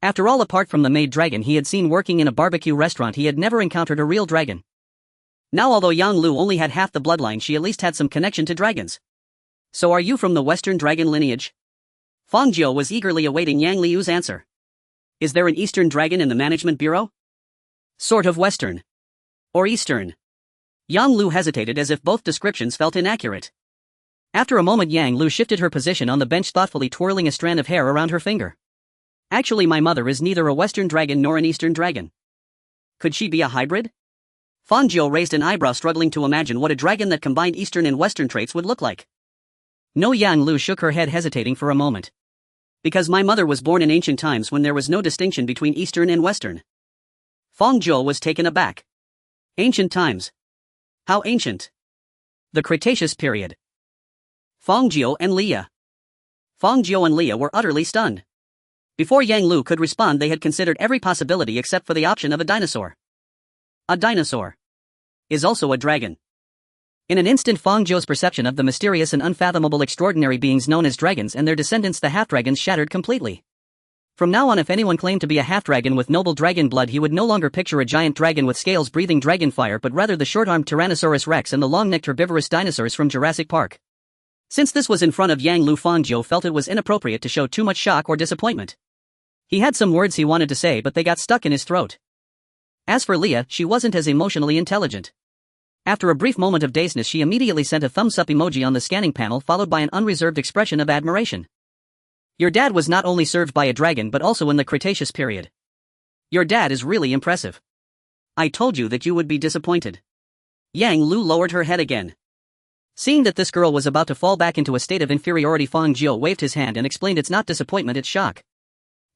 After all, apart from the maid dragon he had seen working in a barbecue restaurant, he had never encountered a real dragon. Now, although Yang Lu only had half the bloodline, she at least had some connection to dragons. So are you from the Western dragon lineage? Fang Jiu was eagerly awaiting Yang Liu's answer. Is there an Eastern dragon in the management bureau? Sort of Western. Or Eastern? Yang Lu hesitated, as if both descriptions felt inaccurate. After a moment, Yang Lu shifted her position on the bench, thoughtfully twirling a strand of hair around her finger. Actually, my mother is neither a Western dragon nor an Eastern dragon. Could she be a hybrid? Fang Jiu raised an eyebrow, struggling to imagine what a dragon that combined Eastern and Western traits would look like. No, Yang Lu shook her head, hesitating for a moment. Because my mother was born in ancient times when there was no distinction between Eastern and Western. Fang Jiu was taken aback. Ancient times? How ancient? The Cretaceous period. Fang Jiu and Liya. Fang Jiu and Liya were utterly stunned. Before Yang Lu could respond, they had considered every possibility except for the option of a dinosaur. A dinosaur is also a dragon. In an instant, Fang Jiu's perception of the mysterious and unfathomable extraordinary beings known as dragons and their descendants, the half-dragons, shattered completely. From now on, if anyone claimed to be a half-dragon with noble dragon blood, he would no longer picture a giant dragon with scales breathing dragon fire, but rather the short-armed Tyrannosaurus rex and the long-necked herbivorous dinosaurs from Jurassic Park. Since this was in front of Yang Lu, Fang Jiu felt it was inappropriate to show too much shock or disappointment. He had some words he wanted to say, but they got stuck in his throat. As for Liya, she wasn't as emotionally intelligent. After a brief moment of dazedness, she immediately sent a thumbs-up emoji on the scanning panel, followed by an unreserved expression of admiration. Your dad was not only served by a dragon but also in the Cretaceous period. Your dad is really impressive. I told you that you would be disappointed. Yang Lu lowered her head again. Seeing that this girl was about to fall back into a state of inferiority, Fang Jiu waved his hand and explained, it's not disappointment, it's shock.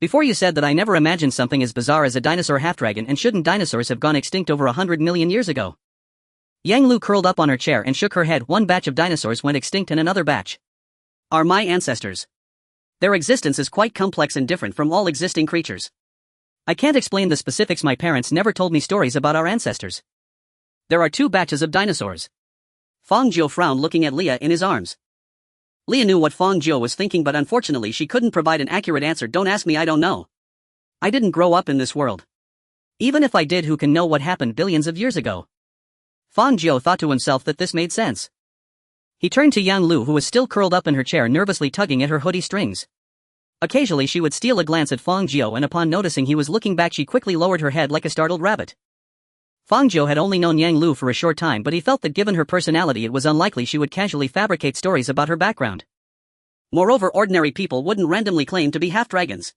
Before you said that I never imagined something as bizarre as a dinosaur half-dragon, and shouldn't dinosaurs have gone extinct over 100 million years ago? Yang Lu curled up on her chair and shook her head. One batch of dinosaurs went extinct and another batch are my ancestors. Their existence is quite complex and different from all existing creatures. I can't explain the specifics. My parents never told me stories about our ancestors. There are 2 batches of dinosaurs. Fang Jiu frowned, looking at Leah in his arms. Leah knew what Fang Jiu was thinking, but unfortunately she couldn't provide an accurate answer. Don't ask me, I don't know. I didn't grow up in this world. Even if I did, who can know what happened billions of years ago? Fang Jiu thought to himself that this made sense. He turned to Yang Lu, who was still curled up in her chair, nervously tugging at her hoodie strings. Occasionally she would steal a glance at Fang Jiu, and upon noticing he was looking back she quickly lowered her head like a startled rabbit. Fang Jiu had only known Yang Lu for a short time, but he felt that given her personality it was unlikely she would casually fabricate stories about her background. Moreover, ordinary people wouldn't randomly claim to be half-dragons.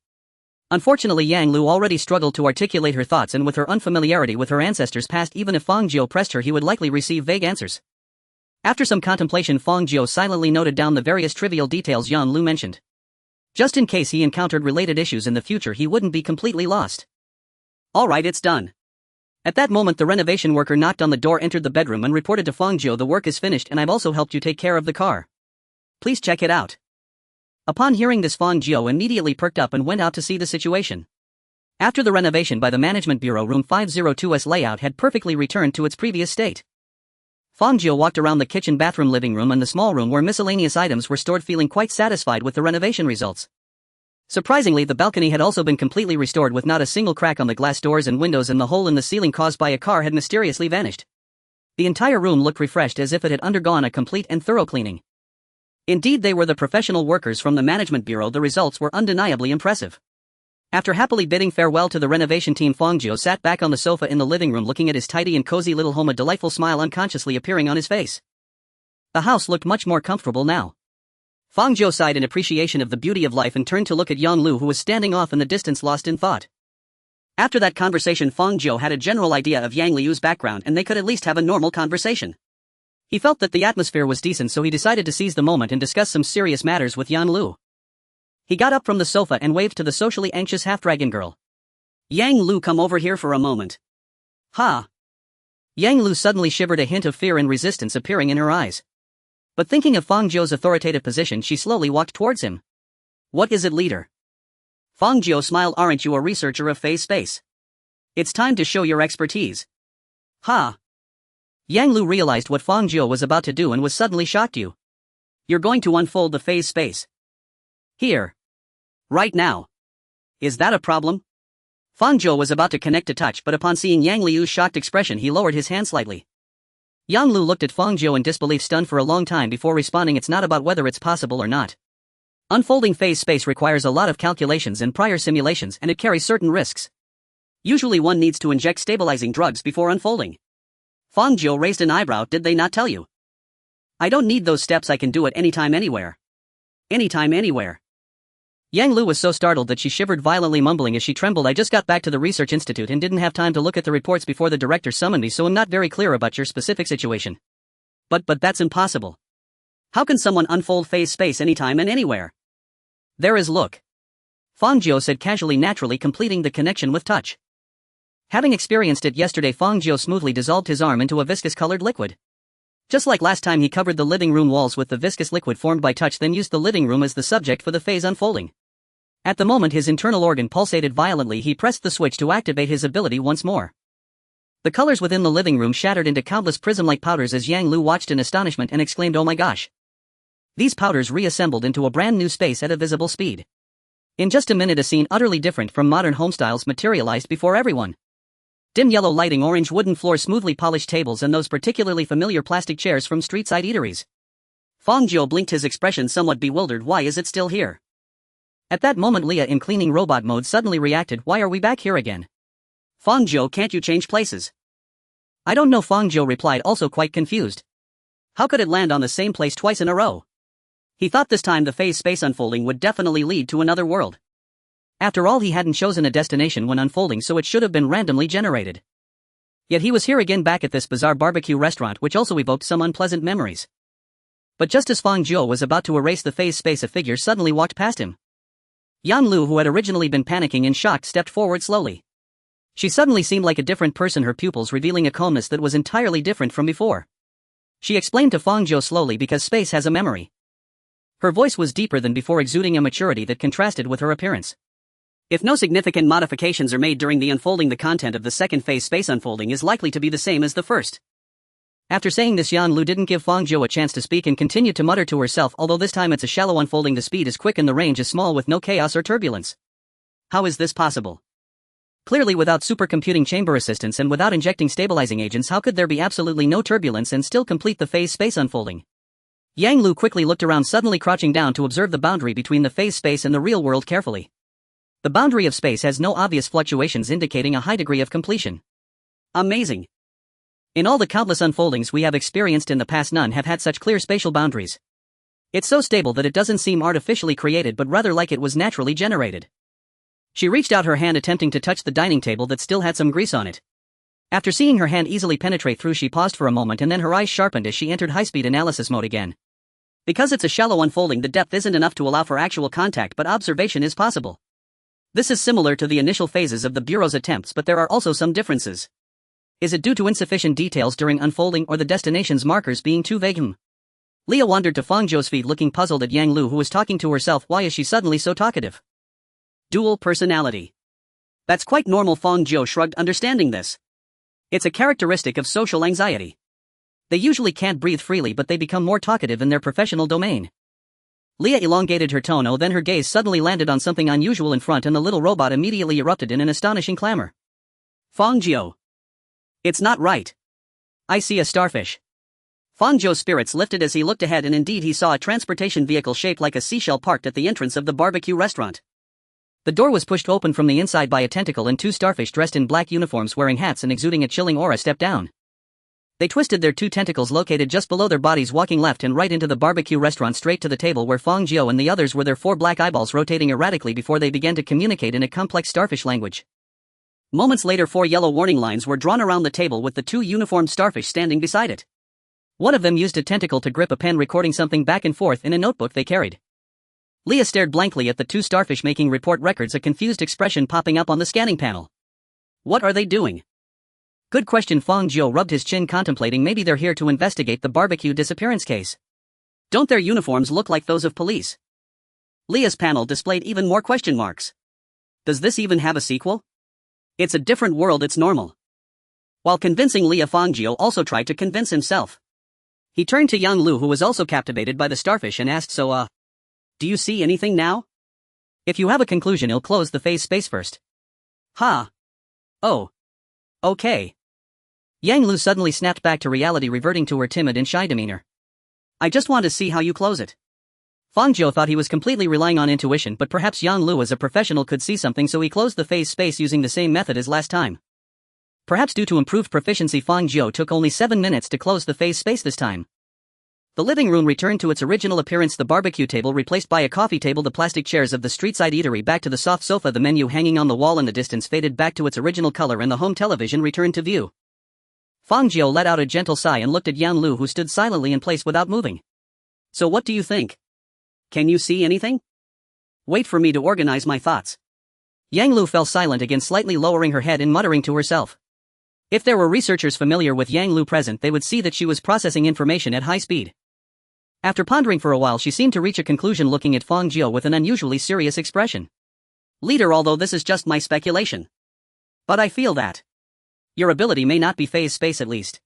Unfortunately, Yang Lu already struggled to articulate her thoughts, and with her unfamiliarity with her ancestors past, even if Fang Jiu pressed her he would likely receive vague answers. After some contemplation, Fang Jiu silently noted down the various trivial details Yang Lu mentioned. Just in case he encountered related issues in the future he wouldn't be completely lost. Alright, it's done. At that moment the renovation worker knocked on the door, entered the bedroom and reported to Fang Jiu, the work is finished and I've also helped you take care of the car. Please check it out. Upon hearing this, Fang Jiu immediately perked up and went out to see the situation. After the renovation by the Management Bureau, room 502's layout had perfectly returned to its previous state. Fang Jiu walked around the kitchen, bathroom, living room and the small room where miscellaneous items were stored, feeling quite satisfied with the renovation results. Surprisingly, the balcony had also been completely restored with not a single crack on the glass doors and windows, and the hole in the ceiling caused by a car had mysteriously vanished. The entire room looked refreshed, as if it had undergone a complete and thorough cleaning. Indeed, they were the professional workers from the Management Bureau. The results were undeniably impressive. After happily bidding farewell to the renovation team, Fang Jiu sat back on the sofa in the living room looking at his tidy and cozy little home, a delightful smile unconsciously appearing on his face. The house looked much more comfortable now. Fang Jiu sighed in appreciation of the beauty of life and turned to look at Yang Lu, who was standing off in the distance lost in thought. After that conversation, Fang Jiu had a general idea of Yang Liu's background and they could at least have a normal conversation. He felt that the atmosphere was decent, so he decided to seize the moment and discuss some serious matters with Yang Lu. He got up from the sofa and waved to the socially anxious half-dragon girl. Yang Lu, come over here for a moment. Ha! Yang Lu suddenly shivered, a hint of fear and resistance appearing in her eyes. But thinking of Fang Jiu's authoritative position, she slowly walked towards him. What is it, leader? Fang Jiu smiled. Aren't you a researcher of phase space? It's time to show your expertise. Ha! Yang Lu realized what Fang Jiu was about to do and was suddenly shocked. You're going to unfold the phase space? Here. Right now. Is that a problem? Fang Jiu was about to connect to touch, but upon seeing Yang Liu's shocked expression he lowered his hand slightly. Yang Lu looked at Fang Jiu in disbelief, stunned for a long time before responding. It's not about whether it's possible or not. Unfolding phase space requires a lot of calculations and prior simulations, and it carries certain risks. Usually one needs to inject stabilizing drugs before unfolding. Fang Jiu raised an eyebrow. Did they not tell you? I don't need those steps, I can do it anytime, anywhere. Anytime, anywhere. Yang Lu was so startled that she shivered violently, mumbling as she trembled. I just got back to the research institute and didn't have time to look at the reports before the director summoned me, so I'm not very clear about your specific situation. But that's impossible. How can someone unfold phase space anytime and anywhere? There is, look. Fang Jiu said casually, naturally completing the connection with touch. Having experienced it yesterday, Fang Jiu smoothly dissolved his arm into a viscous-colored liquid. Just like last time, he covered the living room walls with the viscous liquid formed by touch, then used the living room as the subject for the phase unfolding. At the moment his internal organ pulsated violently, he pressed the switch to activate his ability once more. The colors within the living room shattered into countless prism-like powders as Yang Lu watched in astonishment and exclaimed, "Oh my gosh!" These powders reassembled into a brand new space at a visible speed. In just a minute a scene utterly different from modern homestyles materialized before everyone. Dim yellow lighting, orange wooden floors, smoothly polished tables, and those particularly familiar plastic chairs from street-side eateries. Fang Jiu blinked, his expression somewhat bewildered. Why is it still here? At that moment Leah, in cleaning robot mode, suddenly reacted. Why are we back here again? Fang Jiu, can't you change places? I don't know, Fang Jiu replied, also quite confused. How could it land on the same place twice in a row? He thought this time the phase space unfolding would definitely lead to another world. After all, he hadn't chosen a destination when unfolding, so it should have been randomly generated. Yet he was here again, back at this bizarre barbecue restaurant, which also evoked some unpleasant memories. But just as Fang Jiu was about to erase the phase space, a figure suddenly walked past him. Yang Lu, who had originally been panicking and shocked, stepped forward slowly. She suddenly seemed like a different person, her pupils revealing a calmness that was entirely different from before. She explained to Fang Jiu slowly, because space has a memory. Her voice was deeper than before, exuding a maturity that contrasted with her appearance. If no significant modifications are made during the unfolding, the content of the second phase space unfolding is likely to be the same as the first. After saying this, Yan Lu didn't give Fang Jiu a chance to speak and continued to mutter to herself, although this time it's a shallow unfolding, the speed is quick and the range is small with no chaos or turbulence. How is this possible? Clearly without supercomputing chamber assistance and without injecting stabilizing agents, how could there be absolutely no turbulence and still complete the phase space unfolding? Yang Lu quickly looked around, suddenly crouching down to observe the boundary between the phase space and the real world carefully. The boundary of space has no obvious fluctuations, indicating a high degree of completion. Amazing. In all the countless unfoldings we have experienced in the past, none have had such clear spatial boundaries. It's so stable that it doesn't seem artificially created but rather like it was naturally generated. She reached out her hand, attempting to touch the dining table that still had some grease on it. After seeing her hand easily penetrate through, she paused for a moment and then her eyes sharpened as she entered high-speed analysis mode again. Because it's a shallow unfolding, the depth isn't enough to allow for actual contact, but observation is possible. This is similar to the initial phases of the Bureau's attempts, but there are also some differences. Is it due to insufficient details during unfolding or the destination's markers being too vague? Leah wandered to Fang Jiu's feet, looking puzzled at Yang Lu, who was talking to herself. Why is she suddenly so talkative? Dual personality. That's quite normal, Fang Jiu shrugged, understanding this. It's a characteristic of social anxiety. They usually can't breathe freely, but they become more talkative in their professional domain. Leah elongated her tone, then her gaze suddenly landed on something unusual in front and the little robot immediately erupted in an astonishing clamor. Fang Jiu. It's not right. I see a starfish. Fang Jiu's spirits lifted as he looked ahead, and indeed he saw a transportation vehicle shaped like a seashell parked at the entrance of the barbecue restaurant. The door was pushed open from the inside by a tentacle, and two starfish dressed in black uniforms, wearing hats and exuding a chilling aura, stepped down. They twisted their two tentacles located just below their bodies, walking left and right into the barbecue restaurant, straight to the table where Fang Jiu and the others were, their four black eyeballs rotating erratically before they began to communicate in a complex starfish language. Moments later, four yellow warning lines were drawn around the table with the two uniformed starfish standing beside it. One of them used a tentacle to grip a pen, recording something back and forth in a notebook they carried. Leah stared blankly at the two starfish making report records, a confused expression popping up on the scanning panel. What are they doing? Good question. Fang Jiu rubbed his chin, contemplating maybe they're here to investigate the barbecue disappearance case. Don't their uniforms look like those of police? Leah's panel displayed even more question marks. Does this even have a sequel? It's a different world, it's normal. While convincing Leah, Fang Jiu also tried to convince himself. He turned to Yang Lu, who was also captivated by the starfish, and asked, So, do you see anything now? If you have a conclusion, I'll close the phase space first. Ha. Oh. Okay. Yang Lu suddenly snapped back to reality, reverting to her timid and shy demeanor. I just want to see how you close it. Fang Jiu thought he was completely relying on intuition, but perhaps Yang Lu as a professional could see something, so he closed the phase space using the same method as last time. Perhaps due to improved proficiency, Fang Jiu took only 7 minutes to close the phase space this time. The living room returned to its original appearance, the barbecue table replaced by a coffee table, the plastic chairs of the street-side eatery back to the soft sofa, the menu hanging on the wall in the distance faded back to its original color, and the home television returned to view. Fang Jiu let out a gentle sigh and looked at Yang Lu, who stood silently in place without moving. So what do you think? Can you see anything? Wait for me to organize my thoughts. Yang Lu fell silent again, slightly lowering her head and muttering to herself. If there were researchers familiar with Yang Lu present, they would see that she was processing information at high speed. After pondering for a while, she seemed to reach a conclusion, looking at Fang Jiu with an unusually serious expression. Leader, although this is just my speculation, but I feel that your ability may not be phase space, at least.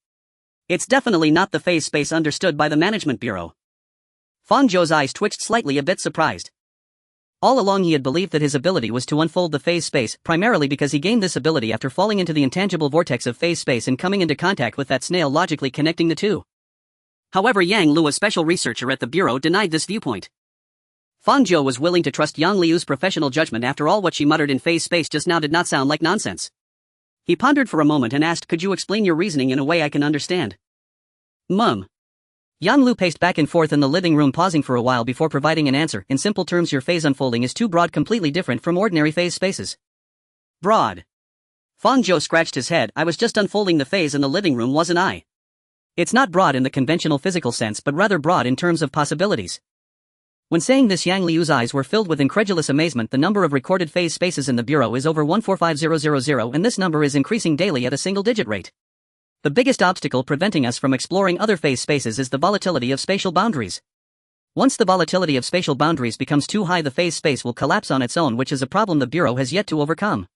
It's definitely not the phase space understood by the Management Bureau. Fang Jiu's eyes twitched slightly, a bit surprised. All along he had believed that his ability was to unfold the phase space, primarily because he gained this ability after falling into the intangible vortex of phase space and coming into contact with that snail, logically connecting the two. However, Yang Lu, a special researcher at the Bureau, denied this viewpoint. Fang Jiu was willing to trust Yang Liu's professional judgment. After all, what she muttered in phase space just now did not sound like nonsense. He pondered for a moment and asked, Could you explain your reasoning in a way I can understand? Yang Lu paced back and forth in the living room, pausing for a while before providing an answer. In simple terms, your phase unfolding is too broad, completely different from ordinary phase spaces. Broad. Fang Jiu scratched his head. I was just unfolding the phase in the living room, wasn't I? It's not broad in the conventional physical sense, but rather broad in terms of possibilities. When saying this, Yang Liu's eyes were filled with incredulous amazement. The number of recorded phase spaces in the Bureau is over 145000, and this number is increasing daily at a single-digit rate. The biggest obstacle preventing us from exploring other phase spaces is the volatility of spatial boundaries. Once the volatility of spatial boundaries becomes too high, the phase space will collapse on its own, which is a problem the Bureau has yet to overcome.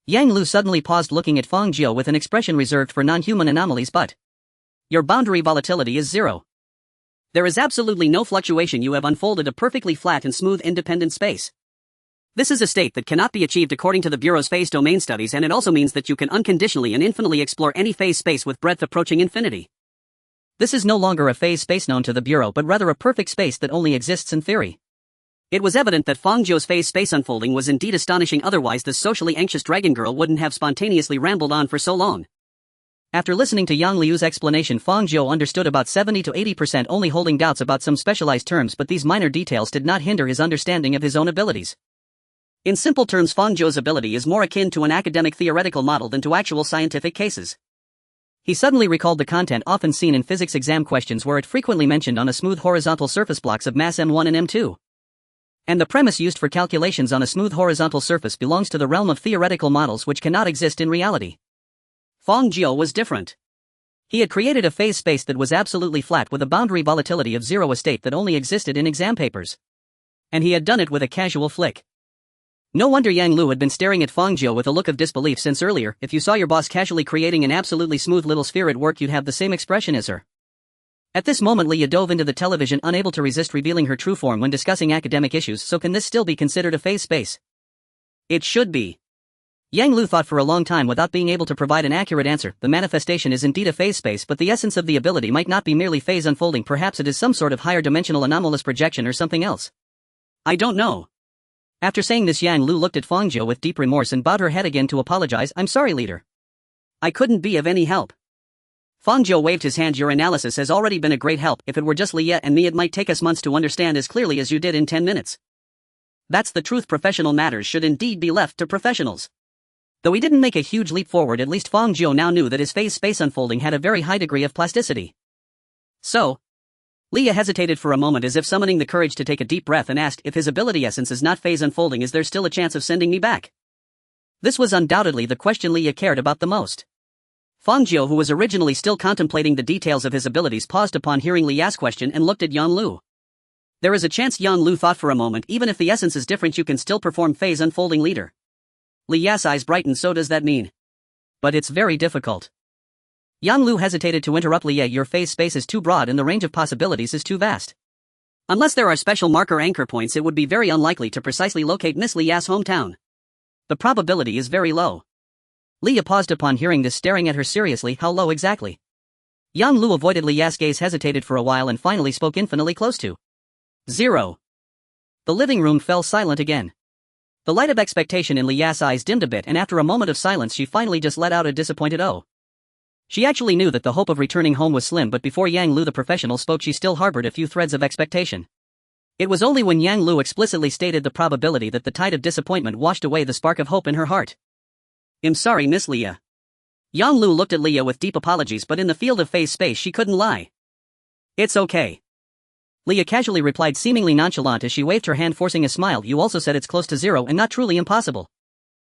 Yang Lu suddenly paused, looking at Fang Jiu with an expression reserved for non-human anomalies. But your boundary volatility is 0. There is absolutely no fluctuation. You have unfolded a perfectly flat and smooth independent space. This is a state that cannot be achieved according to the Bureau's phase domain studies, and it also means that you can unconditionally and infinitely explore any phase space with breadth approaching infinity. This is no longer a phase space known to the Bureau, but rather a perfect space that only exists in theory. It was evident that Fang Jiu's phase space unfolding was indeed astonishing, otherwise the socially anxious dragon girl wouldn't have spontaneously rambled on for so long. After listening to Yang Liu's explanation, Fang Jiu understood about 70 to 80%, only holding doubts about some specialized terms, but these minor details did not hinder his understanding of his own abilities. In simple terms, Fang Jiu's ability is more akin to an academic theoretical model than to actual scientific cases. He suddenly recalled the content often seen in physics exam questions, where it frequently mentioned on a smooth horizontal surface blocks of mass m1 and m2. And the premise used for calculations on a smooth horizontal surface belongs to the realm of theoretical models which cannot exist in reality. Fang Jiu was different. He had created a phase space that was absolutely flat with a boundary volatility of 0, a state that only existed in exam papers. And he had done it with a casual flick. No wonder Yang Lu had been staring at Fang Jiu with a look of disbelief, since earlier, if you saw your boss casually creating an absolutely smooth little sphere at work, you'd have the same expression as her. At this moment, Leah dove into the television, unable to resist revealing her true form when discussing academic issues. So can this still be considered a phase space? It should be. Yang Lu thought for a long time without being able to provide an accurate answer. The manifestation is indeed a phase space, but the essence of the ability might not be merely phase unfolding. Perhaps it is some sort of higher dimensional anomalous projection or something else. I don't know. After saying this, Yang Lu looked at Fang Jiu with deep remorse and bowed her head again to apologize. I'm sorry, leader. I couldn't be of any help. Fang Jiu waved his hand. Your analysis has already been a great help. If it were just Leah and me, it might take us months to understand as clearly as you did in 10 minutes. That's the truth. Professional matters should indeed be left to professionals. Though he didn't make a huge leap forward, at least Fang Jiu now knew that his phase space unfolding had a very high degree of plasticity. So, Leah hesitated for a moment, as if summoning the courage to take a deep breath, and asked, if his ability essence is not phase unfolding, is there still a chance of sending me back? This was undoubtedly the question Leah cared about the most. Fang Jiu, who was originally still contemplating the details of his abilities, paused upon hearing Leah's question and looked at Yang Lu. There is a chance, Yang Lu thought for a moment. Even if the essence is different, you can still perform phase unfolding, leader. Leah's eyes brightened. So does that mean? But it's very difficult. Yang Lu hesitated to interrupt Leah. Your phase space is too broad and the range of possibilities is too vast. Unless there are special marker anchor points, it would be very unlikely to precisely locate Miss Leah's hometown. The probability is very low. Leah paused upon hearing this, staring at her seriously. How low exactly? Yang Lu avoided Leah's gaze, hesitated for a while, and finally spoke. Infinitely close to 0. The living room fell silent again. The light of expectation in Leah's eyes dimmed a bit, and after a moment of silence she finally just let out a disappointed oh. She actually knew that the hope of returning home was slim, but before Yang Lu the professional spoke she still harbored a few threads of expectation. It was only when Yang Lu explicitly stated the probability that the tide of disappointment washed away the spark of hope in her heart. I'm sorry, Miss Leah. Yang Lu looked at Leah with deep apologies, but in the field of phase space she couldn't lie. It's okay. Leah casually replied, seemingly nonchalant as she waved her hand, forcing a smile. You also said it's close to 0 and not truly impossible.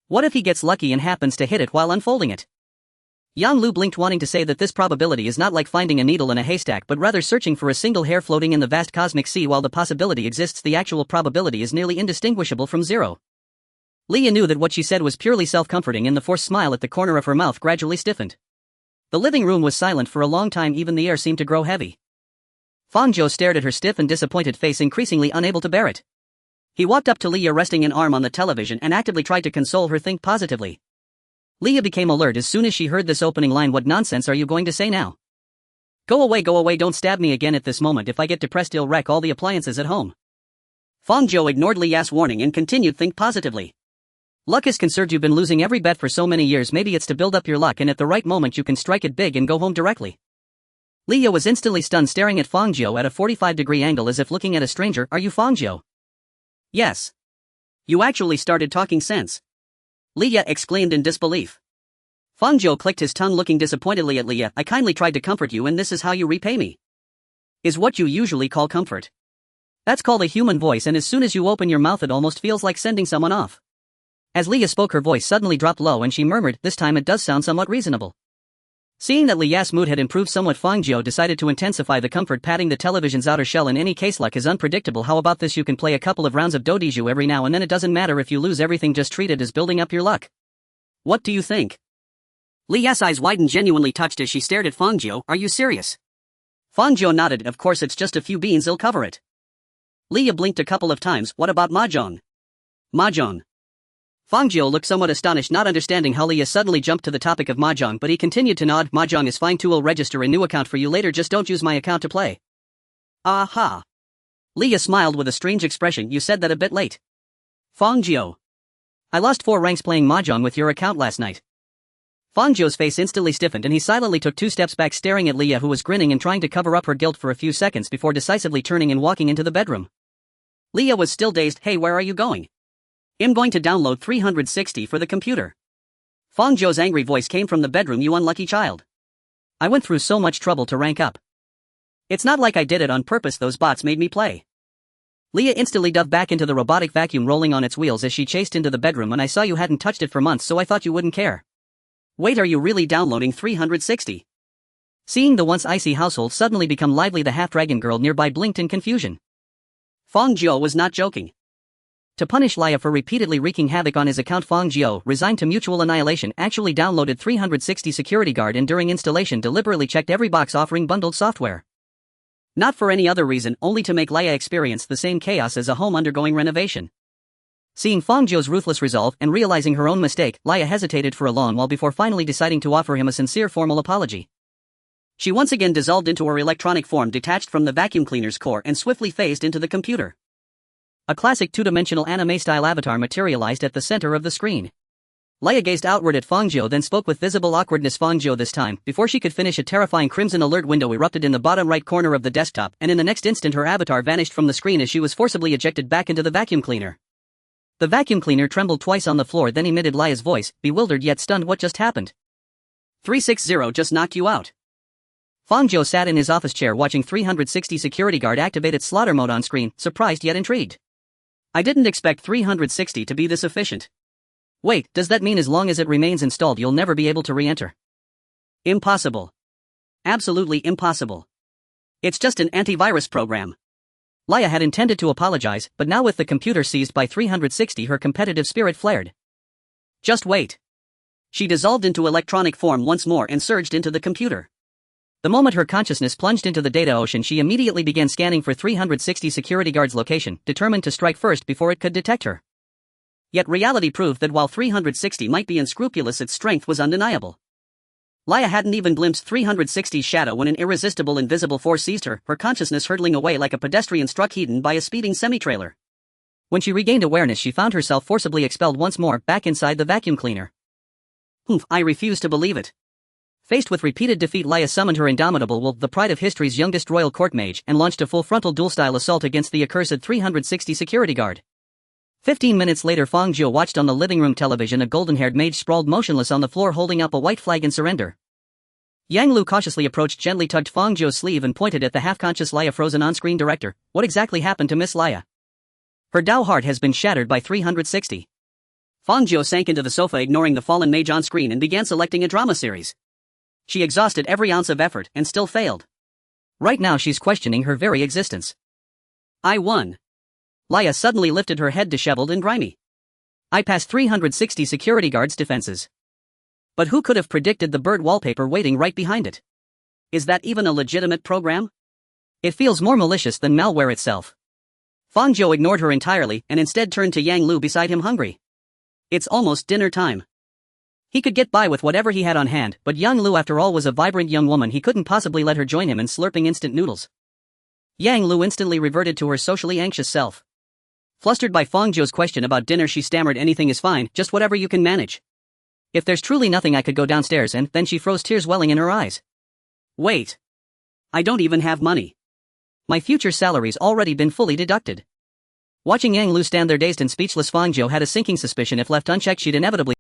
What if he gets lucky and happens to hit it while unfolding it? Yang Lu blinked, wanting to say that this probability is not like finding a needle in a haystack, but rather searching for a single hair floating in the vast cosmic sea. While the possibility exists, the actual probability is nearly indistinguishable from 0. Leah knew that what she said was purely self-comforting, and the forced smile at the corner of her mouth gradually stiffened. The living room was silent for a long time. Even the air seemed to grow heavy. Fang Jiu stared at her stiff and disappointed face, increasingly unable to bear it. He walked up to Leah, resting an arm on the television, and actively tried to console her. Think positively. Leah became alert as soon as she heard this opening line. What nonsense are you going to say now? Go away, don't stab me again at this moment. If I get depressed, I'll wreck all the appliances at home. Fang Jiu ignored Leah's warning and continued, think positively. Luck is conserved. You've been losing every bet for so many years. Maybe it's to build up your luck, and at the right moment you can strike it big and go home directly. Leah was instantly stunned, staring at Fang Jiu at a 45-degree angle as if looking at a stranger. Are you Fang Jiu? Yes. You actually started talking sense. Leah exclaimed in disbelief. Fang Jiu clicked his tongue, looking disappointedly at Leah. I kindly tried to comfort you, and this is how you repay me. Is what you usually call comfort. That's called a human voice, and as soon as you open your mouth it almost feels like sending someone off. As Leah spoke, her voice suddenly dropped low and she murmured, this time it does sound somewhat reasonable. Seeing that Lia's mood had improved somewhat, Fang Jiu decided to intensify the comfort patting the television's outer shell. In any case, luck is unpredictable. How about this? You can play a couple of rounds of Dodiju every now and then. It doesn't matter if you lose everything, just treat it as building up your luck. What do you think? Lia's eyes widened, genuinely touched as she stared at Fang Jiu. Are you serious? Fang Jiu nodded. Of course, it's just a few beans, it'll cover it. Lia blinked a couple of times. What about Mahjong? Mahjong. Fang Jiu looked somewhat astonished, not understanding how Lia suddenly jumped to the topic of Mahjong, but he continued to nod. Mahjong is fine too, will register a new account for you later, just don't use my account to play. Aha. Lia smiled with a strange expression. You said that a bit late. Fang Jiu. I lost 4 ranks playing Mahjong with your account last night. Fang Jiu's face instantly stiffened and he silently took 2 steps back, staring at Lia, who was grinning and trying to cover up her guilt for a few seconds before decisively turning and walking into the bedroom. Lia was still dazed. Hey, where are you going? I'm going to download 360 for the computer. Fang Jiu's angry voice came from the bedroom. You unlucky child. I went through so much trouble to rank up. It's not like I did it on purpose, those bots made me play. Lia instantly dove back into the robotic vacuum rolling on its wheels as she chased into the bedroom. And I saw you hadn't touched it for months, so I thought you wouldn't care. Wait, are you really downloading 360? Seeing the once icy household suddenly become lively, the half-dragon girl nearby blinked in confusion. Fang Jiu was not joking. To punish Lia for repeatedly wreaking havoc on his account, Fang Jiu, resigned to mutual annihilation, actually downloaded 360 Security Guard and during installation deliberately checked every box offering bundled software. Not for any other reason, only to make Lia experience the same chaos as a home undergoing renovation. Seeing Fang Jiu's ruthless resolve and realizing her own mistake, Lia hesitated for a long while before finally deciding to offer him a sincere formal apology. She once again dissolved into her electronic form, detached from the vacuum cleaner's core, and swiftly phased into the computer. A classic 2-dimensional anime-style avatar materialized at the center of the screen. Lia gazed outward at Fang Jiu, then spoke with visible awkwardness. Fang Jiu this time, before she could finish, a terrifying crimson alert window erupted in the bottom right corner of the desktop, and in the next instant her avatar vanished from the screen as she was forcibly ejected back into the vacuum cleaner. The vacuum cleaner trembled twice on the floor, then emitted Lia's voice, bewildered yet stunned. What just happened? 360 just knocked you out. Fang Jiu sat in his office chair watching 360 Security Guard activate its slaughter mode on screen, surprised yet intrigued. I didn't expect 360 to be this efficient. Wait, does that mean as long as it remains installed you'll never be able to re-enter? Impossible. Absolutely impossible. It's just an antivirus program. Lia had intended to apologize, but now with the computer seized by 360 her competitive spirit flared. Just wait. She dissolved into electronic form once more and surged into the computer. The moment her consciousness plunged into the data ocean, she immediately began scanning for 360 Security Guard's location, determined to strike first before it could detect her. Yet reality proved that while 360 might be unscrupulous, its strength was undeniable. Lia hadn't even glimpsed 360's shadow when an irresistible invisible force seized her, her consciousness hurtling away like a pedestrian struck hidden by a speeding semi-trailer. When she regained awareness, she found herself forcibly expelled once more, back inside the vacuum cleaner. I refuse to believe it. Faced with repeated defeat, Lia summoned her indomitable will, the pride of history's youngest royal court mage, and launched a full frontal dual-style assault against the accursed 360 Security Guard. 15 minutes later, Fang Jiu watched on the living room television a golden-haired mage sprawled motionless on the floor holding up a white flag in surrender. Yang Lu cautiously approached, gently tugged Fang Jiu's sleeve and pointed at the half-conscious Lia, frozen on-screen. Director, what exactly happened to Miss Lia? Her Dao heart has been shattered by 360. Fang Jiu sank into the sofa, ignoring the fallen mage on screen, and began selecting a drama series. She exhausted every ounce of effort and still failed. Right now she's questioning her very existence. I won. Lia suddenly lifted her head, disheveled and grimy. I passed 360 Security Guard's defenses. But who could have predicted the bird wallpaper waiting right behind it? Is that even a legitimate program? It feels more malicious than malware itself. Fang Jiu ignored her entirely and instead turned to Yang Lu beside him, hungry. It's almost dinner time. He could get by with whatever he had on hand, but Yang Lu after all was a vibrant young woman. He couldn't possibly let her join him in slurping instant noodles. Yang Lu instantly reverted to her socially anxious self. Flustered by Fang Jiu's question about dinner, she stammered, anything is fine, just whatever you can manage. If there's truly nothing, I could go downstairs, and then she froze, tears welling in her eyes. Wait. I don't even have money. My future salary's already been fully deducted. Watching Yang Lu stand there dazed and speechless, Fang Jiu had a sinking suspicion if left unchecked she'd inevitably